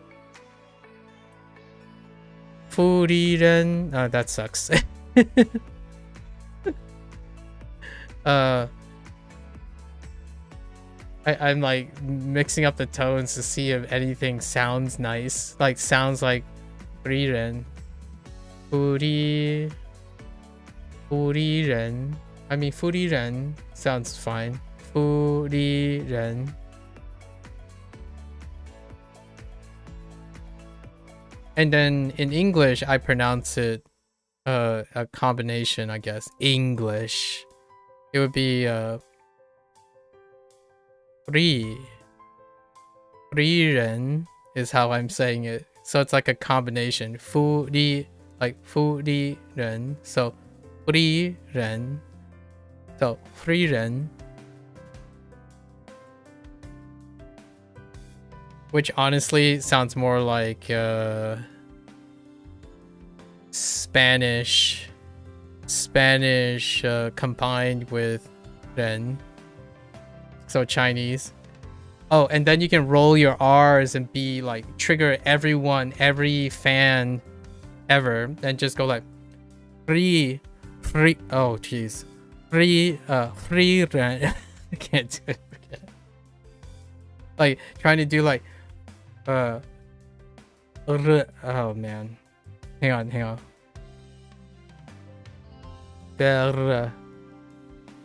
Fu ri ren. That sucks. I'm like mixing up the tones to see if anything sounds nice. Like sounds like Riren. Furi Ren. I mean Furi Ren sounds fine. Furi Ren. And then in English I pronounce it a combination, I guess. English. It would be Ren is how I'm saying it. So it's like a combination. Fu Ri, like Fu Ri Ren. So Ri Ren. So Ri Ren. Which honestly sounds more like Spanish combined with Ren. So Chinese. Oh, and then you can roll your R's and be like trigger everyone, every fan ever, and just go like free. Oh jeez, free Ren. I can't do it. Forget it. Like trying to do like oh man, hang on.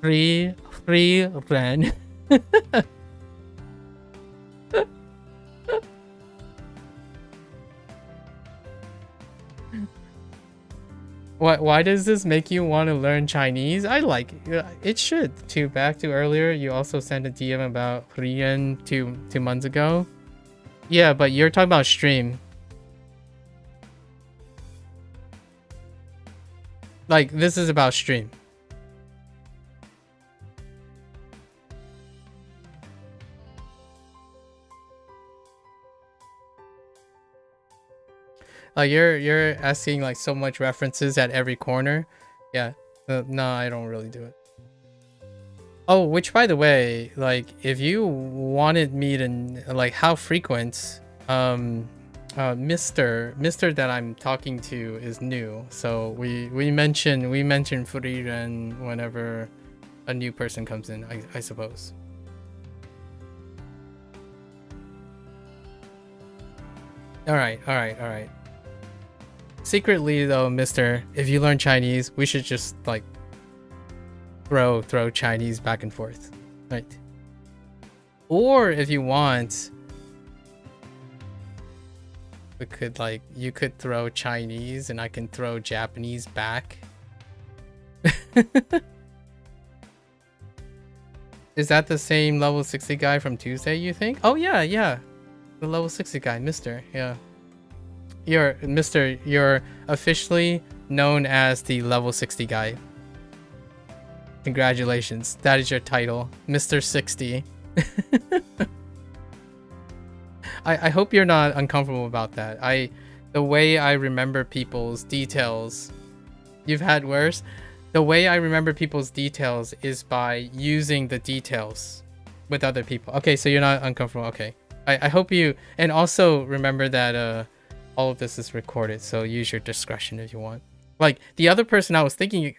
Free Ren. Why does this make you want to learn Chinese? I like it. Should. Back to earlier, you also sent a DM about Korean 2 months ago. Yeah, but you're talking about stream. Like this is about stream. Like you're asking like so much references at every corner. Yeah. No, I don't really do it. Oh, which by the way, like if you wanted me to like how frequent Mr. that I'm talking to is new. So we mention Furiren whenever a new person comes in, I suppose. All right. Secretly though, Mr., if you learn Chinese, we should just like throw Chinese back and forth, right? Or if you want, we could like you could throw Chinese and I can throw Japanese back. Is that the same level 60 guy from Tuesday, you think? Oh yeah, the level 60 guy, Mr. Yeah. You're officially known as the level 60 guy. Congratulations. That is your title, Mr. 60. I hope you're not uncomfortable about that. The way I remember people's details, you've had worse. The way I remember people's details is by using the details with other people. Okay, so you're not uncomfortable. Okay. I hope you, and also remember that all of this is recorded, so use your discretion if you want. Like the other person I was talking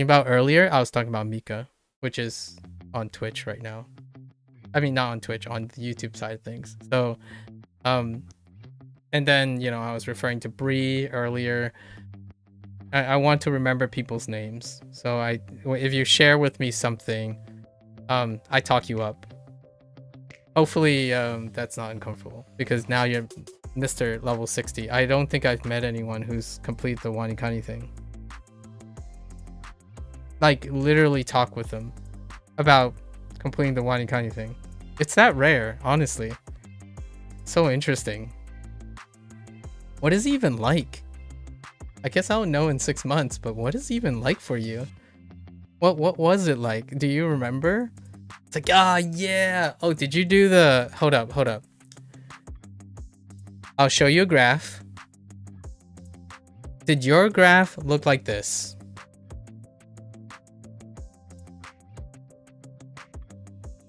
about earlier, I was talking about Mika, which is on Twitch right now. I mean, not on Twitch, on the YouTube side of things. So, and then I was referring to Bree earlier. I want to remember people's names. So if you share with me something, I talk you up. Hopefully, that's not uncomfortable because now you're Mr. Level 60. I don't think I've met anyone who's complete the WaniKani thing. Like, literally talk with them about completing the WaniKani thing. It's that rare, honestly. So interesting. What is it even like? I guess I'll know in 6 months, but what is it even like for you? What was it like? Do you remember? It's like, yeah. Oh, did you do the... Hold up. I'll show you a graph. Did your graph look like this?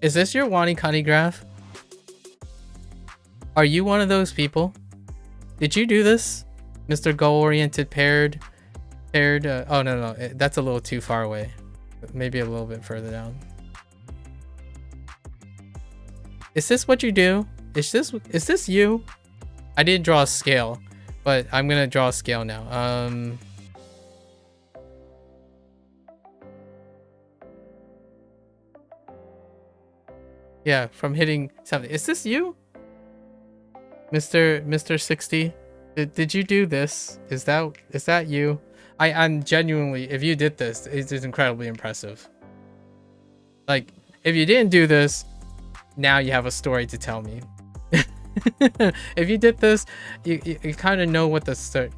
Is this your WaniKani graph? Are you one of those people? Did you do this? Mr. Goal-oriented paired... oh, no. That's a little too far away. Maybe a little bit further down. Is this what you do? Is this you? I didn't draw a scale, but I'm gonna draw a scale now. Yeah, from hitting something. Is this you? Mr. 60? Did you do this? Is that you? I'm genuinely, if you did this, it is incredibly impressive. Like, if you didn't do this, now you have a story to tell me. If you did this, you kind of know what the start.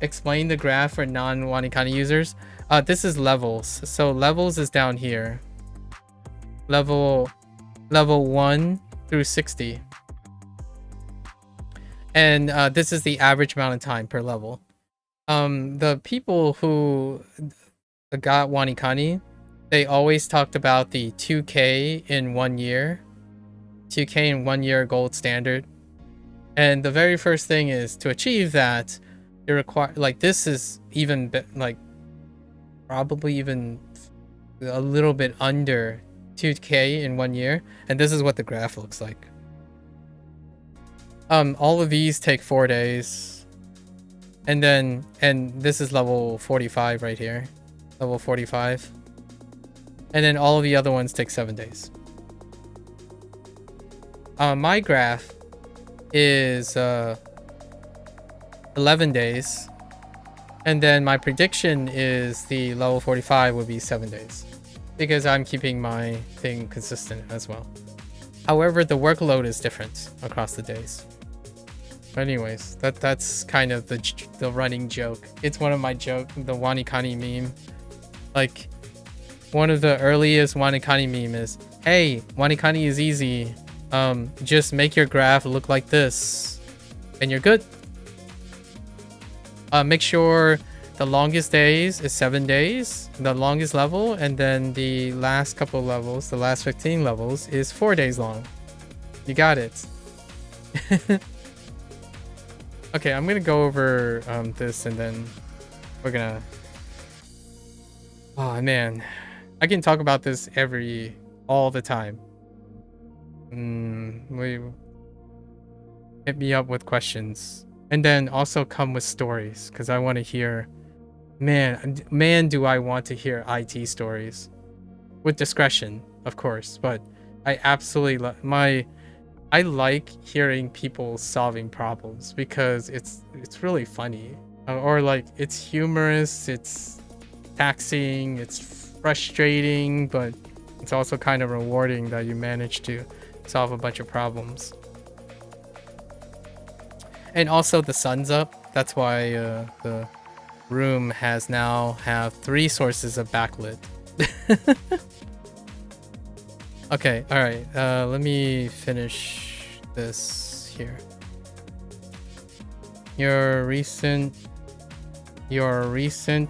Explain the graph for non-WaniKani users. This is levels. So levels is down here. Level 1 through 60. And this is the average amount of time per level. The people who got WaniKani, they always talked about the 2K in 1 year. 2K in 1 year gold standard. And the very first thing is to achieve that, you require, like, this is even like probably even a little bit under 2K in 1 year. And this is what the graph looks like. All of these take 4 days. And this is level 45 right here. Level 45. And then all of the other ones take 7 days. My graph is 11 days. And then my prediction is the level 45 would be 7 days. Because I'm keeping my thing consistent as well. However, the workload is different across the days. But anyways, that's kind of the running joke. It's one of my joke, the WaniKani meme. Like, one of the earliest WaniKani meme is, hey, WaniKani is easy. Just make your graph look like this, and you're good. Make sure the longest days is 7 days, the longest level, and then the last couple levels, the last 15 levels, is 4 days long. You got it. Okay, I'm gonna go over this, and then we're gonna... Oh man, I can talk about this all the time. Hit me up with questions, and then also come with stories, because I want to hear, man, do I want to hear IT stories, with discretion, of course. But I absolutely I like hearing people solving problems because it's really funny, or like it's humorous, it's taxing, it's frustrating, but it's also kind of rewarding that you manage to solve a bunch of problems. And also the sun's up. That's why the room has now have 3 sources of backlit. Okay, all right. Let me finish this here. Your recent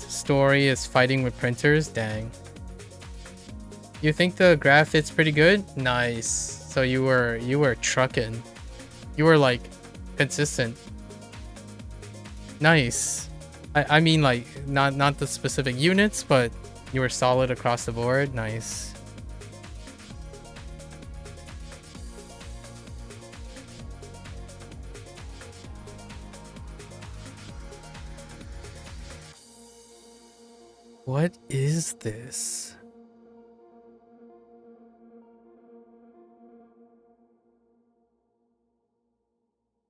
story is fighting with printers. Dang. You think the graph fits pretty good? Nice. So you were trucking. You were like consistent. Nice. I mean, like, not the specific units, but you were solid across the board. Nice. What is this?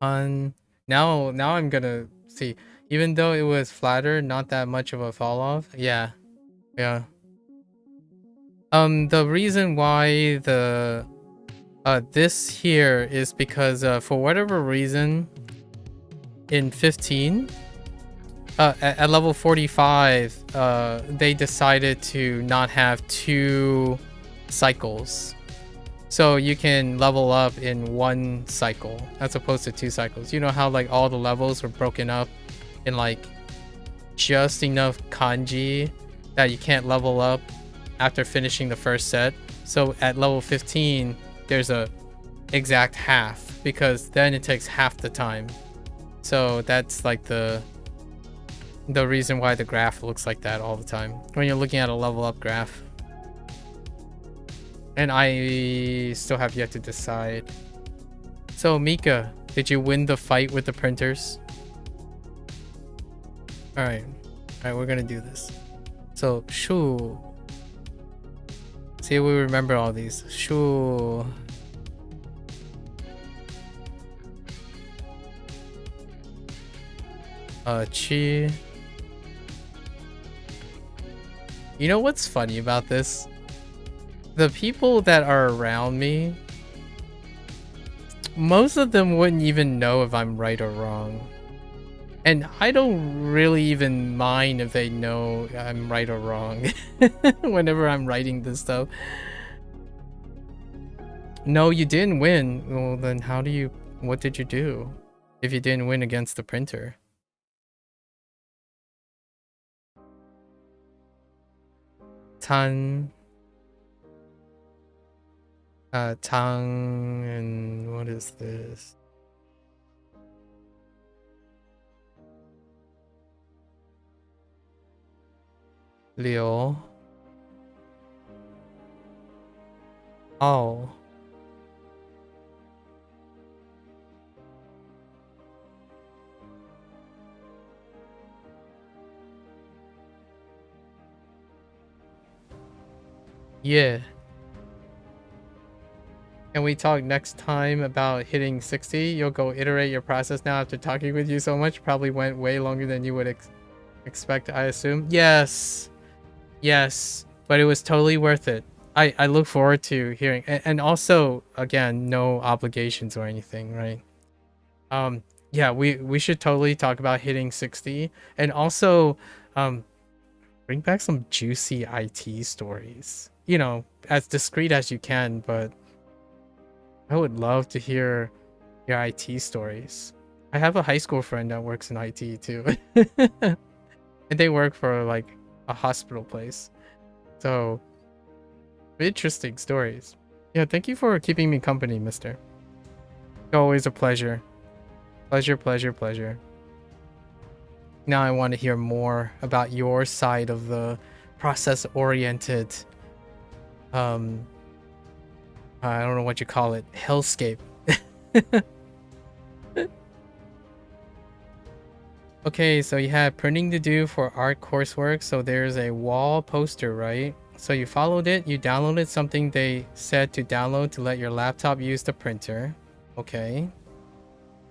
Now I'm gonna see. Even though it was flatter, not that much of a fall off. Yeah. Yeah. The reason why the this here is because for whatever reason in 15 at level 45 they decided to not have 2 cycles. So you can level up in 1 cycle as opposed to 2 cycles. You know how like all the levels were broken up in like just enough kanji that you can't level up after finishing the first set. So at level 15 there's a exact half, because then it takes half the time. So that's like the reason why the graph looks like that all the time when you're looking at a level up graph. And I still have yet to decide. So Mika, did you win the fight with the printers? Alright, we're gonna do this. So Shu, see if we remember all these. Shu, Chi. You know what's funny about this? The people that are around me, most of them wouldn't even know if I'm right or wrong. And I don't really even mind if they know I'm right or wrong whenever I'm writing this stuff. No, you didn't win. Well, then what did you do if you didn't win against the printer? Tang, and what is this? Liu. Oh. Yeah. Can we talk next time about hitting 60? You'll go iterate your process now after talking with you so much. Probably went way longer than you would expect, I assume. Yes. Yes. But it was totally worth it. I look forward to hearing. And also, again, no obligations or anything, right? Yeah, we should totally talk about hitting 60. And also, bring back some juicy IT stories. You know, as discreet as you can, but I would love to hear your IT stories. I have a high school friend that works in IT too. And they work for like a hospital place. So, interesting stories. Yeah, thank you for keeping me company, mister. Always a pleasure. Pleasure, pleasure, pleasure. Now I want to hear more about your side of the process-oriented I don't know what you call it, hellscape. Okay, so you have printing to do for art coursework. So there's a wall poster, right? So you followed it, you downloaded something they said to download to let your laptop use the printer. Okay.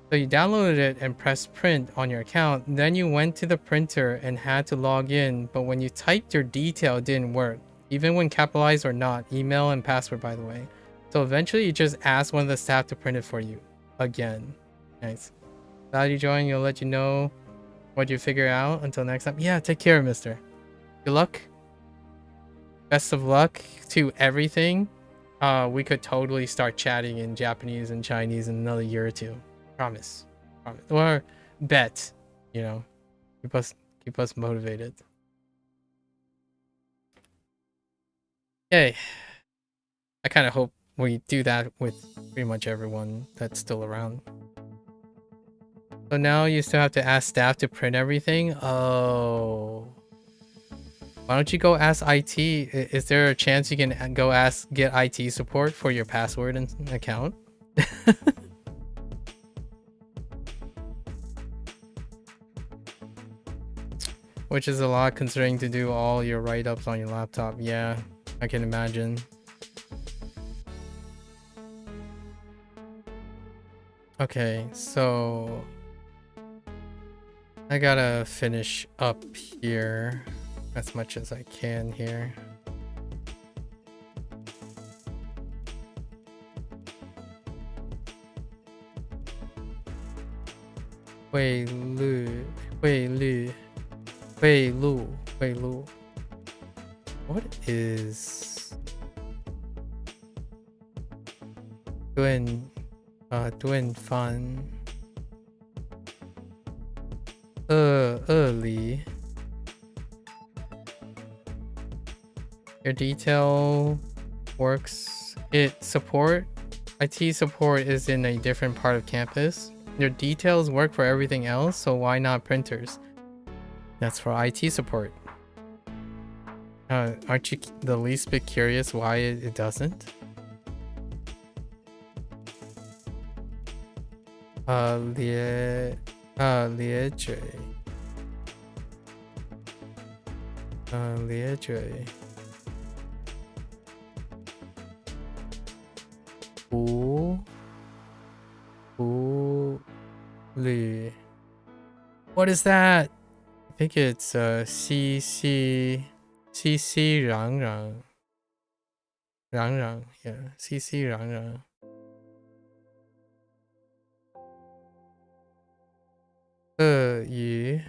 So you downloaded it and pressed print on your account. Then you went to the printer and had to log in. But when you typed your detail, it didn't work. Even when capitalized or not. Email and password, by the way. So eventually you just ask one of the staff to print it for you. Again. Nice. Glad you joined. You'll let you know what you figure out. Until next time. Yeah, take care, mister. Good luck. Best of luck to everything. We could totally start chatting in Japanese and Chinese in another year or two. Promise. Promise. Or bet. You know. Keep us motivated. Yay. I kind of hope we do that with pretty much everyone that's still around. So now you still have to ask staff to print everything? Oh. Why don't you go ask IT? Is there a chance you can go get IT support for your password and account? which is a lot considering to do all your write-ups on your laptop. Yeah, I can imagine. Okay, so I gotta finish up here as much as I can here. Wei Lu. What is Duen Fan? Li. Your detail works. IT support is in a different part of campus. Your details work for everything else, so why not printers? That's for IT support. Aren't you the least bit curious why it doesn't? Lie Jue. Lie Jue. What is that? I think it's CC Rang. Yeah, CC Rang. Yu.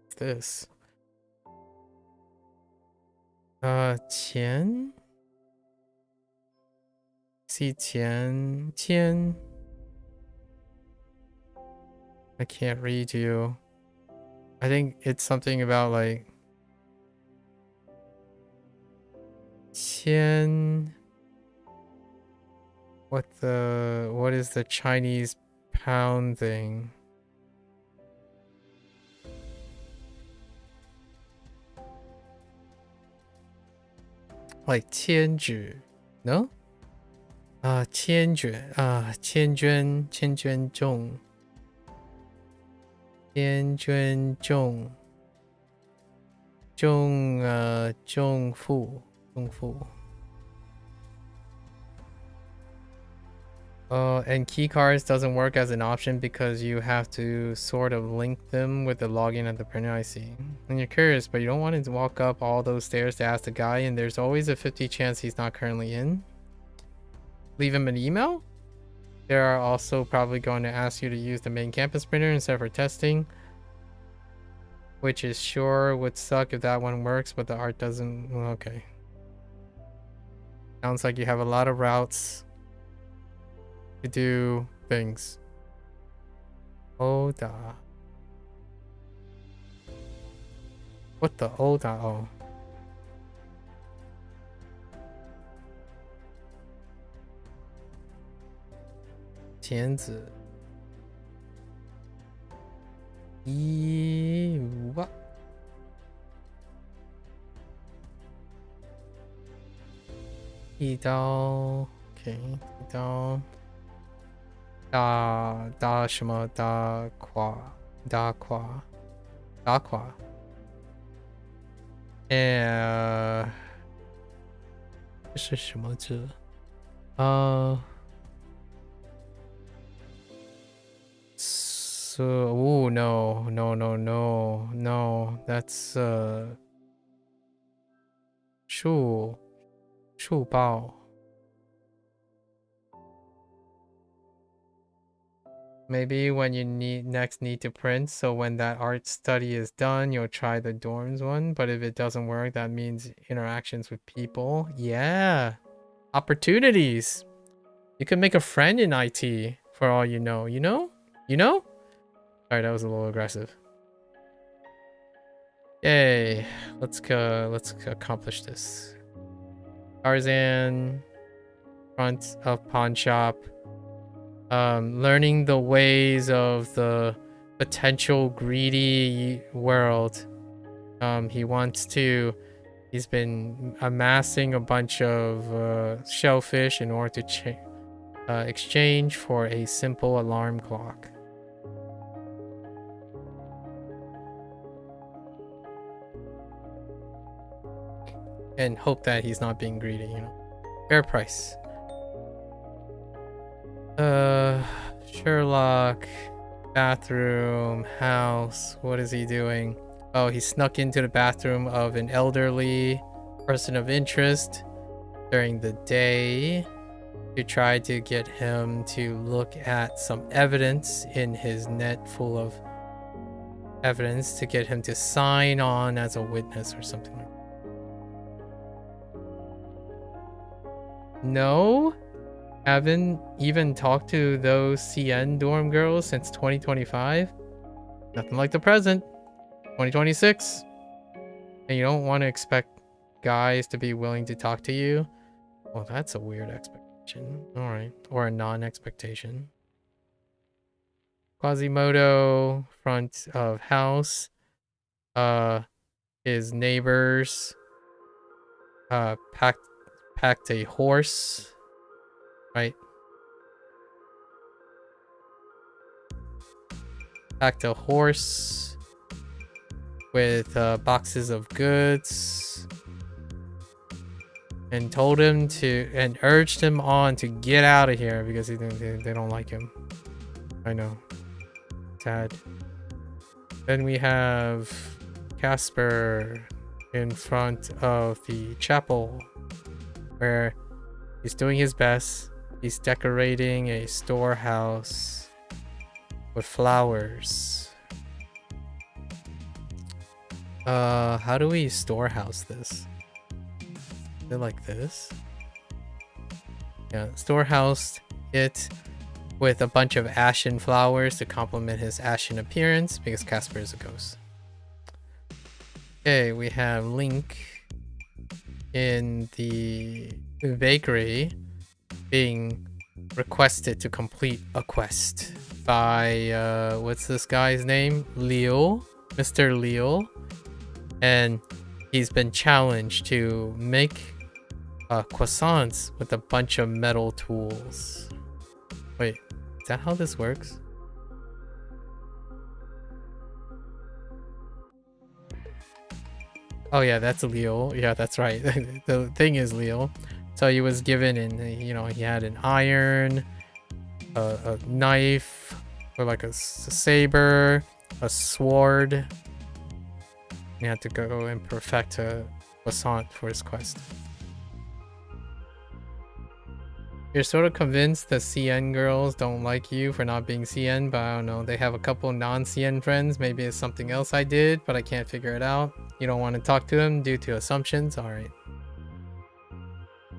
What's this? Qian? See Qian. I can't read you. I think it's something about like Qian. What is the Chinese pound thing? Like Tianzhi, no? 千卷重富 and keycards doesn't work as an option because you have to sort of link them with the login at the printer. I see. And you're curious, but you don't want to walk up all those stairs to ask the guy, and there's always a 50 chance he's not currently in. Leave him an email. They are also probably going to ask you to use the main campus printer instead for testing, which is sure would suck if that one works, but the art doesn't. Okay. Sounds like you have a lot of routes to do things. Oda. What the Oda? Oh. Tianzi. What? Okay, 什么大垮，这是什么字？So, no, that's 树报。Maybe when you next need to print, so when that art study is done, you'll try the dorms one. But if it doesn't work, that means interactions with people. Yeah. Opportunities. You could make a friend in IT for all you know. You know? Sorry, that was a little aggressive. Yay. Let's accomplish this. Tarzan. Front of pawn shop. Learning the ways of the potential greedy world. He's been amassing a bunch of shellfish in order to exchange for a simple alarm clock. and hope that he's not being greedy, you know. Fair price. Sherlock, bathroom, house. What is he doing? Oh, he snuck into the bathroom of an elderly person of interest during the day to try to get him to look at some evidence in his net full of evidence to get him to sign on as a witness or something like that. No? Haven't even talked to those CN dorm girls since 2025? Nothing like the present. 2026. And you don't want to expect guys to be willing to talk to you? Well, that's a weird expectation. Alright. Or a non-expectation. Quasimodo, front of house. His neighbors packed a horse. Right? Packed a horse with boxes of goods and told him to, and urged him on to get out of here because they don't like him. I know. Sad. Then we have Casper in front of the chapel where he's doing his best. He's decorating a storehouse with flowers. How do we storehouse this? Is it like this? Yeah, storehouse it with a bunch of ashen flowers to complement his ashen appearance because Casper is a ghost. Okay, we have Link in the bakery being requested to complete a quest by what's this guy's name? Leo, Mr. Leo, and he's been challenged to make croissants with a bunch of metal tools. Wait, is that how this works? Oh yeah, that's Leo. Yeah, that's right. The thing is Leo. So he was given, and you know, he had an iron, a knife, or like a saber, a sword. He had to go and perfect a croissant for his quest. You're sort of convinced the CN girls don't like you for not being CN, but I don't know. They have a couple non-CN friends. Maybe it's something else I did, but I can't figure it out. You don't want to talk to them due to assumptions? Alright.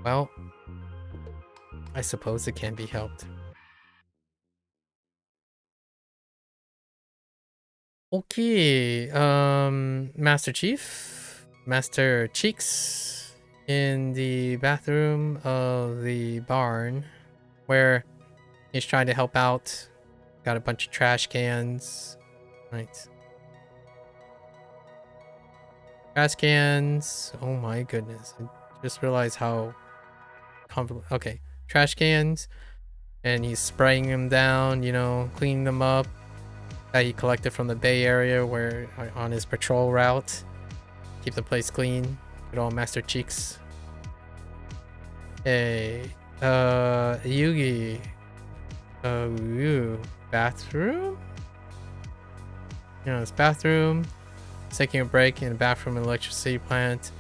Well, I suppose it can be helped. Okay, Master Chief, Master Cheeks in the bathroom of the barn where he's trying to help out. Got a bunch of trash cans. Right. Trash cans. Oh my goodness. I just realized how okay, trash cans, and he's spraying them down, you know, cleaning them up that he collected from the Bay Area where on his patrol route. Keep the place clean. Good old Master Cheeks. Hey, Yugi. Bathroom? You know, this bathroom. Taking a break in the bathroom and electricity plant.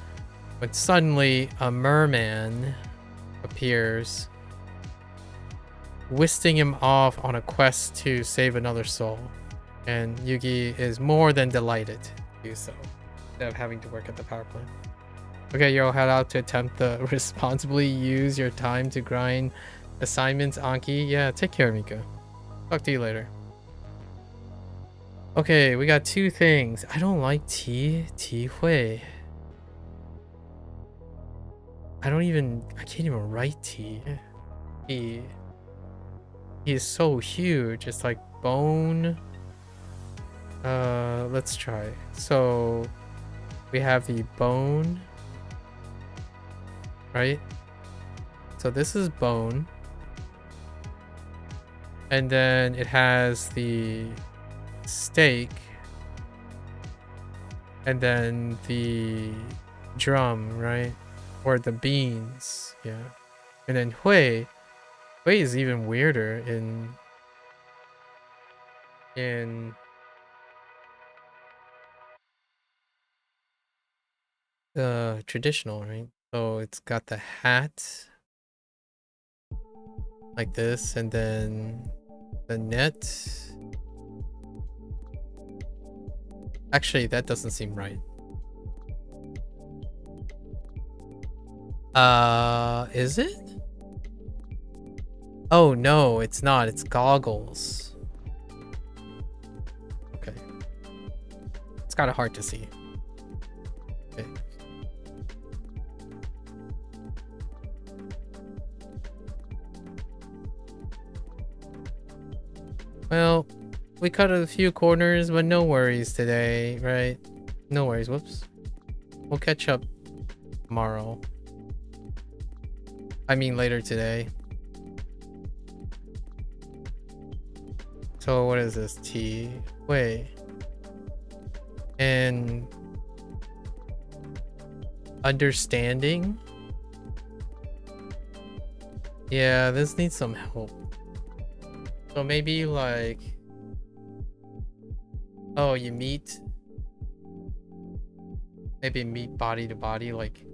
When suddenly a merman appears, whisking him off on a quest to save another soul. And Yugi is more than delighted to do so, instead of having to work at the power plant. Okay, you'll head out to attempt to responsibly use your time to grind assignments, Anki. Yeah, take care, Mika. Talk to you later. Okay, we got two things. I don't like Ti Hui. I can't even write T. He is so huge. It's like bone. Let's try. So we have the bone, right? So this is bone. And then it has the steak. And then the drum, right? or the beans. Yeah. And then Hui is even weirder in the traditional, right? So it's got the hat like this, and then the net. Actually, that doesn't seem right. Is it? Oh no, it's not. It's goggles. Okay. It's kind of hard to see. Okay. Well, we cut a few corners, but no worries today, right? No worries. Whoops. We'll catch up tomorrow. I mean later today. So what is this? T. Wait. And understanding? Yeah, this needs some help. So maybe like, oh, you meet, maybe meet body to body, like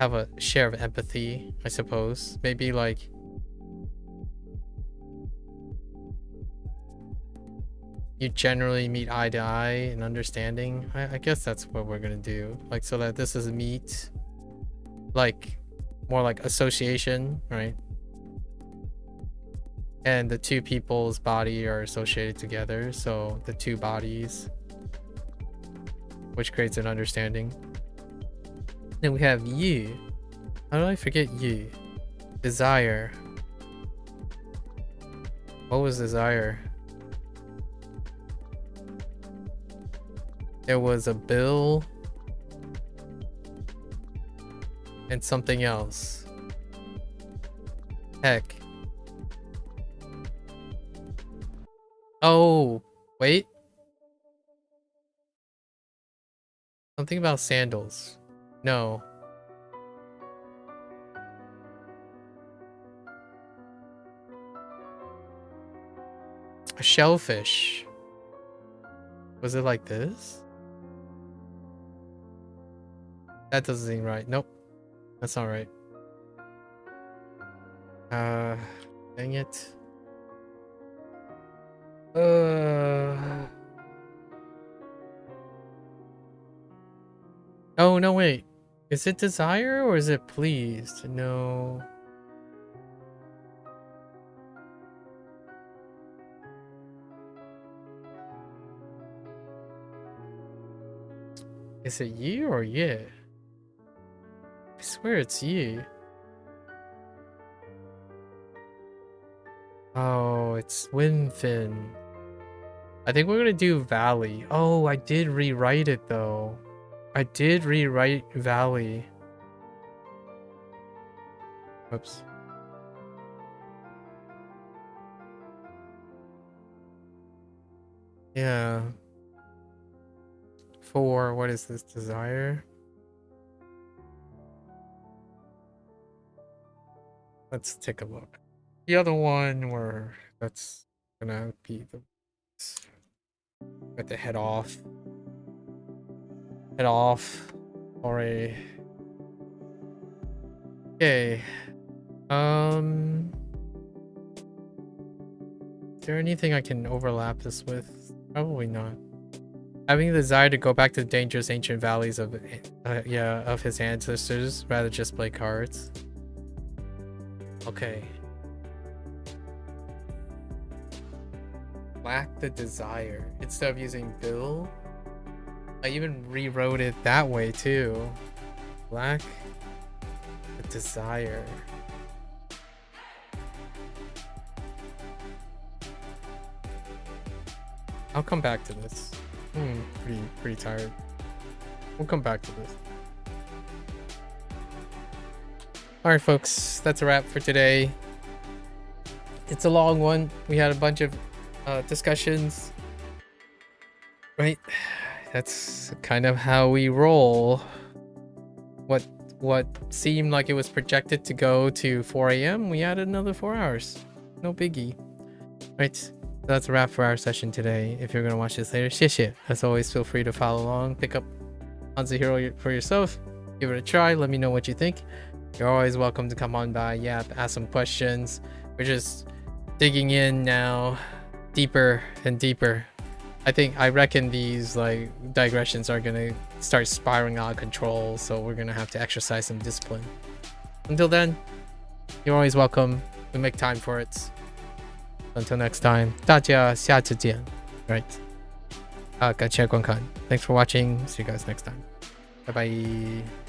have a share of empathy, I suppose. Maybe like you generally meet eye to eye and understanding. I guess that's what we're gonna do. Like, so that this is meet, like more like association, right? And the two people's body are associated together, so the two bodies, which creates an understanding. Then we have you. How do I forget you? Desire. What was desire? There was a bill and something else. Heck. Oh, wait. Something about sandals. No. A shellfish. Was it like this? That doesn't seem right. Nope. That's not right. Dang it. Oh, no, wait. Is it desire or is it pleased? No. Is it you or yeah? I swear it's you. Oh, it's Windfin. I think we're gonna do Valley. Oh, I did rewrite it though. I did rewrite Valley. Oops. Yeah. For what is this? Desire? Let's take a look. The other one where that's gonna be the with the head off. Head off. Alright. Okay. Is there anything I can overlap this with? Probably not. Having the desire to go back to the dangerous ancient valleys of of his ancestors rather just play cards. Okay. Lack the desire. Instead of using Bill, I even rewrote it that way too. Lack the desire. I'll come back to this. Pretty tired. We'll come back to this. All right, folks, that's a wrap for today. It's a long one. We had a bunch of discussions, right? That's kind of how we roll. what seemed like it was projected to go to 4 a.m., we added another 4 hours. No biggie. Right, so that's a wrap for our session today. If you're going to watch this later, 谢谢. As always, feel free to follow along. Pick up HanziHero for yourself. Give it a try. Let me know what you think. You're always welcome to come on by, yap, ask some questions. We're just digging in now, deeper and deeper. I reckon these like digressions are gonna start spiraling out of control, so we're gonna have to exercise some discipline. Until then, you're always welcome. We make time for it. Until next time, 大家下次见. Right. 感谢观看. Thanks for watching. See you guys next time. Bye bye.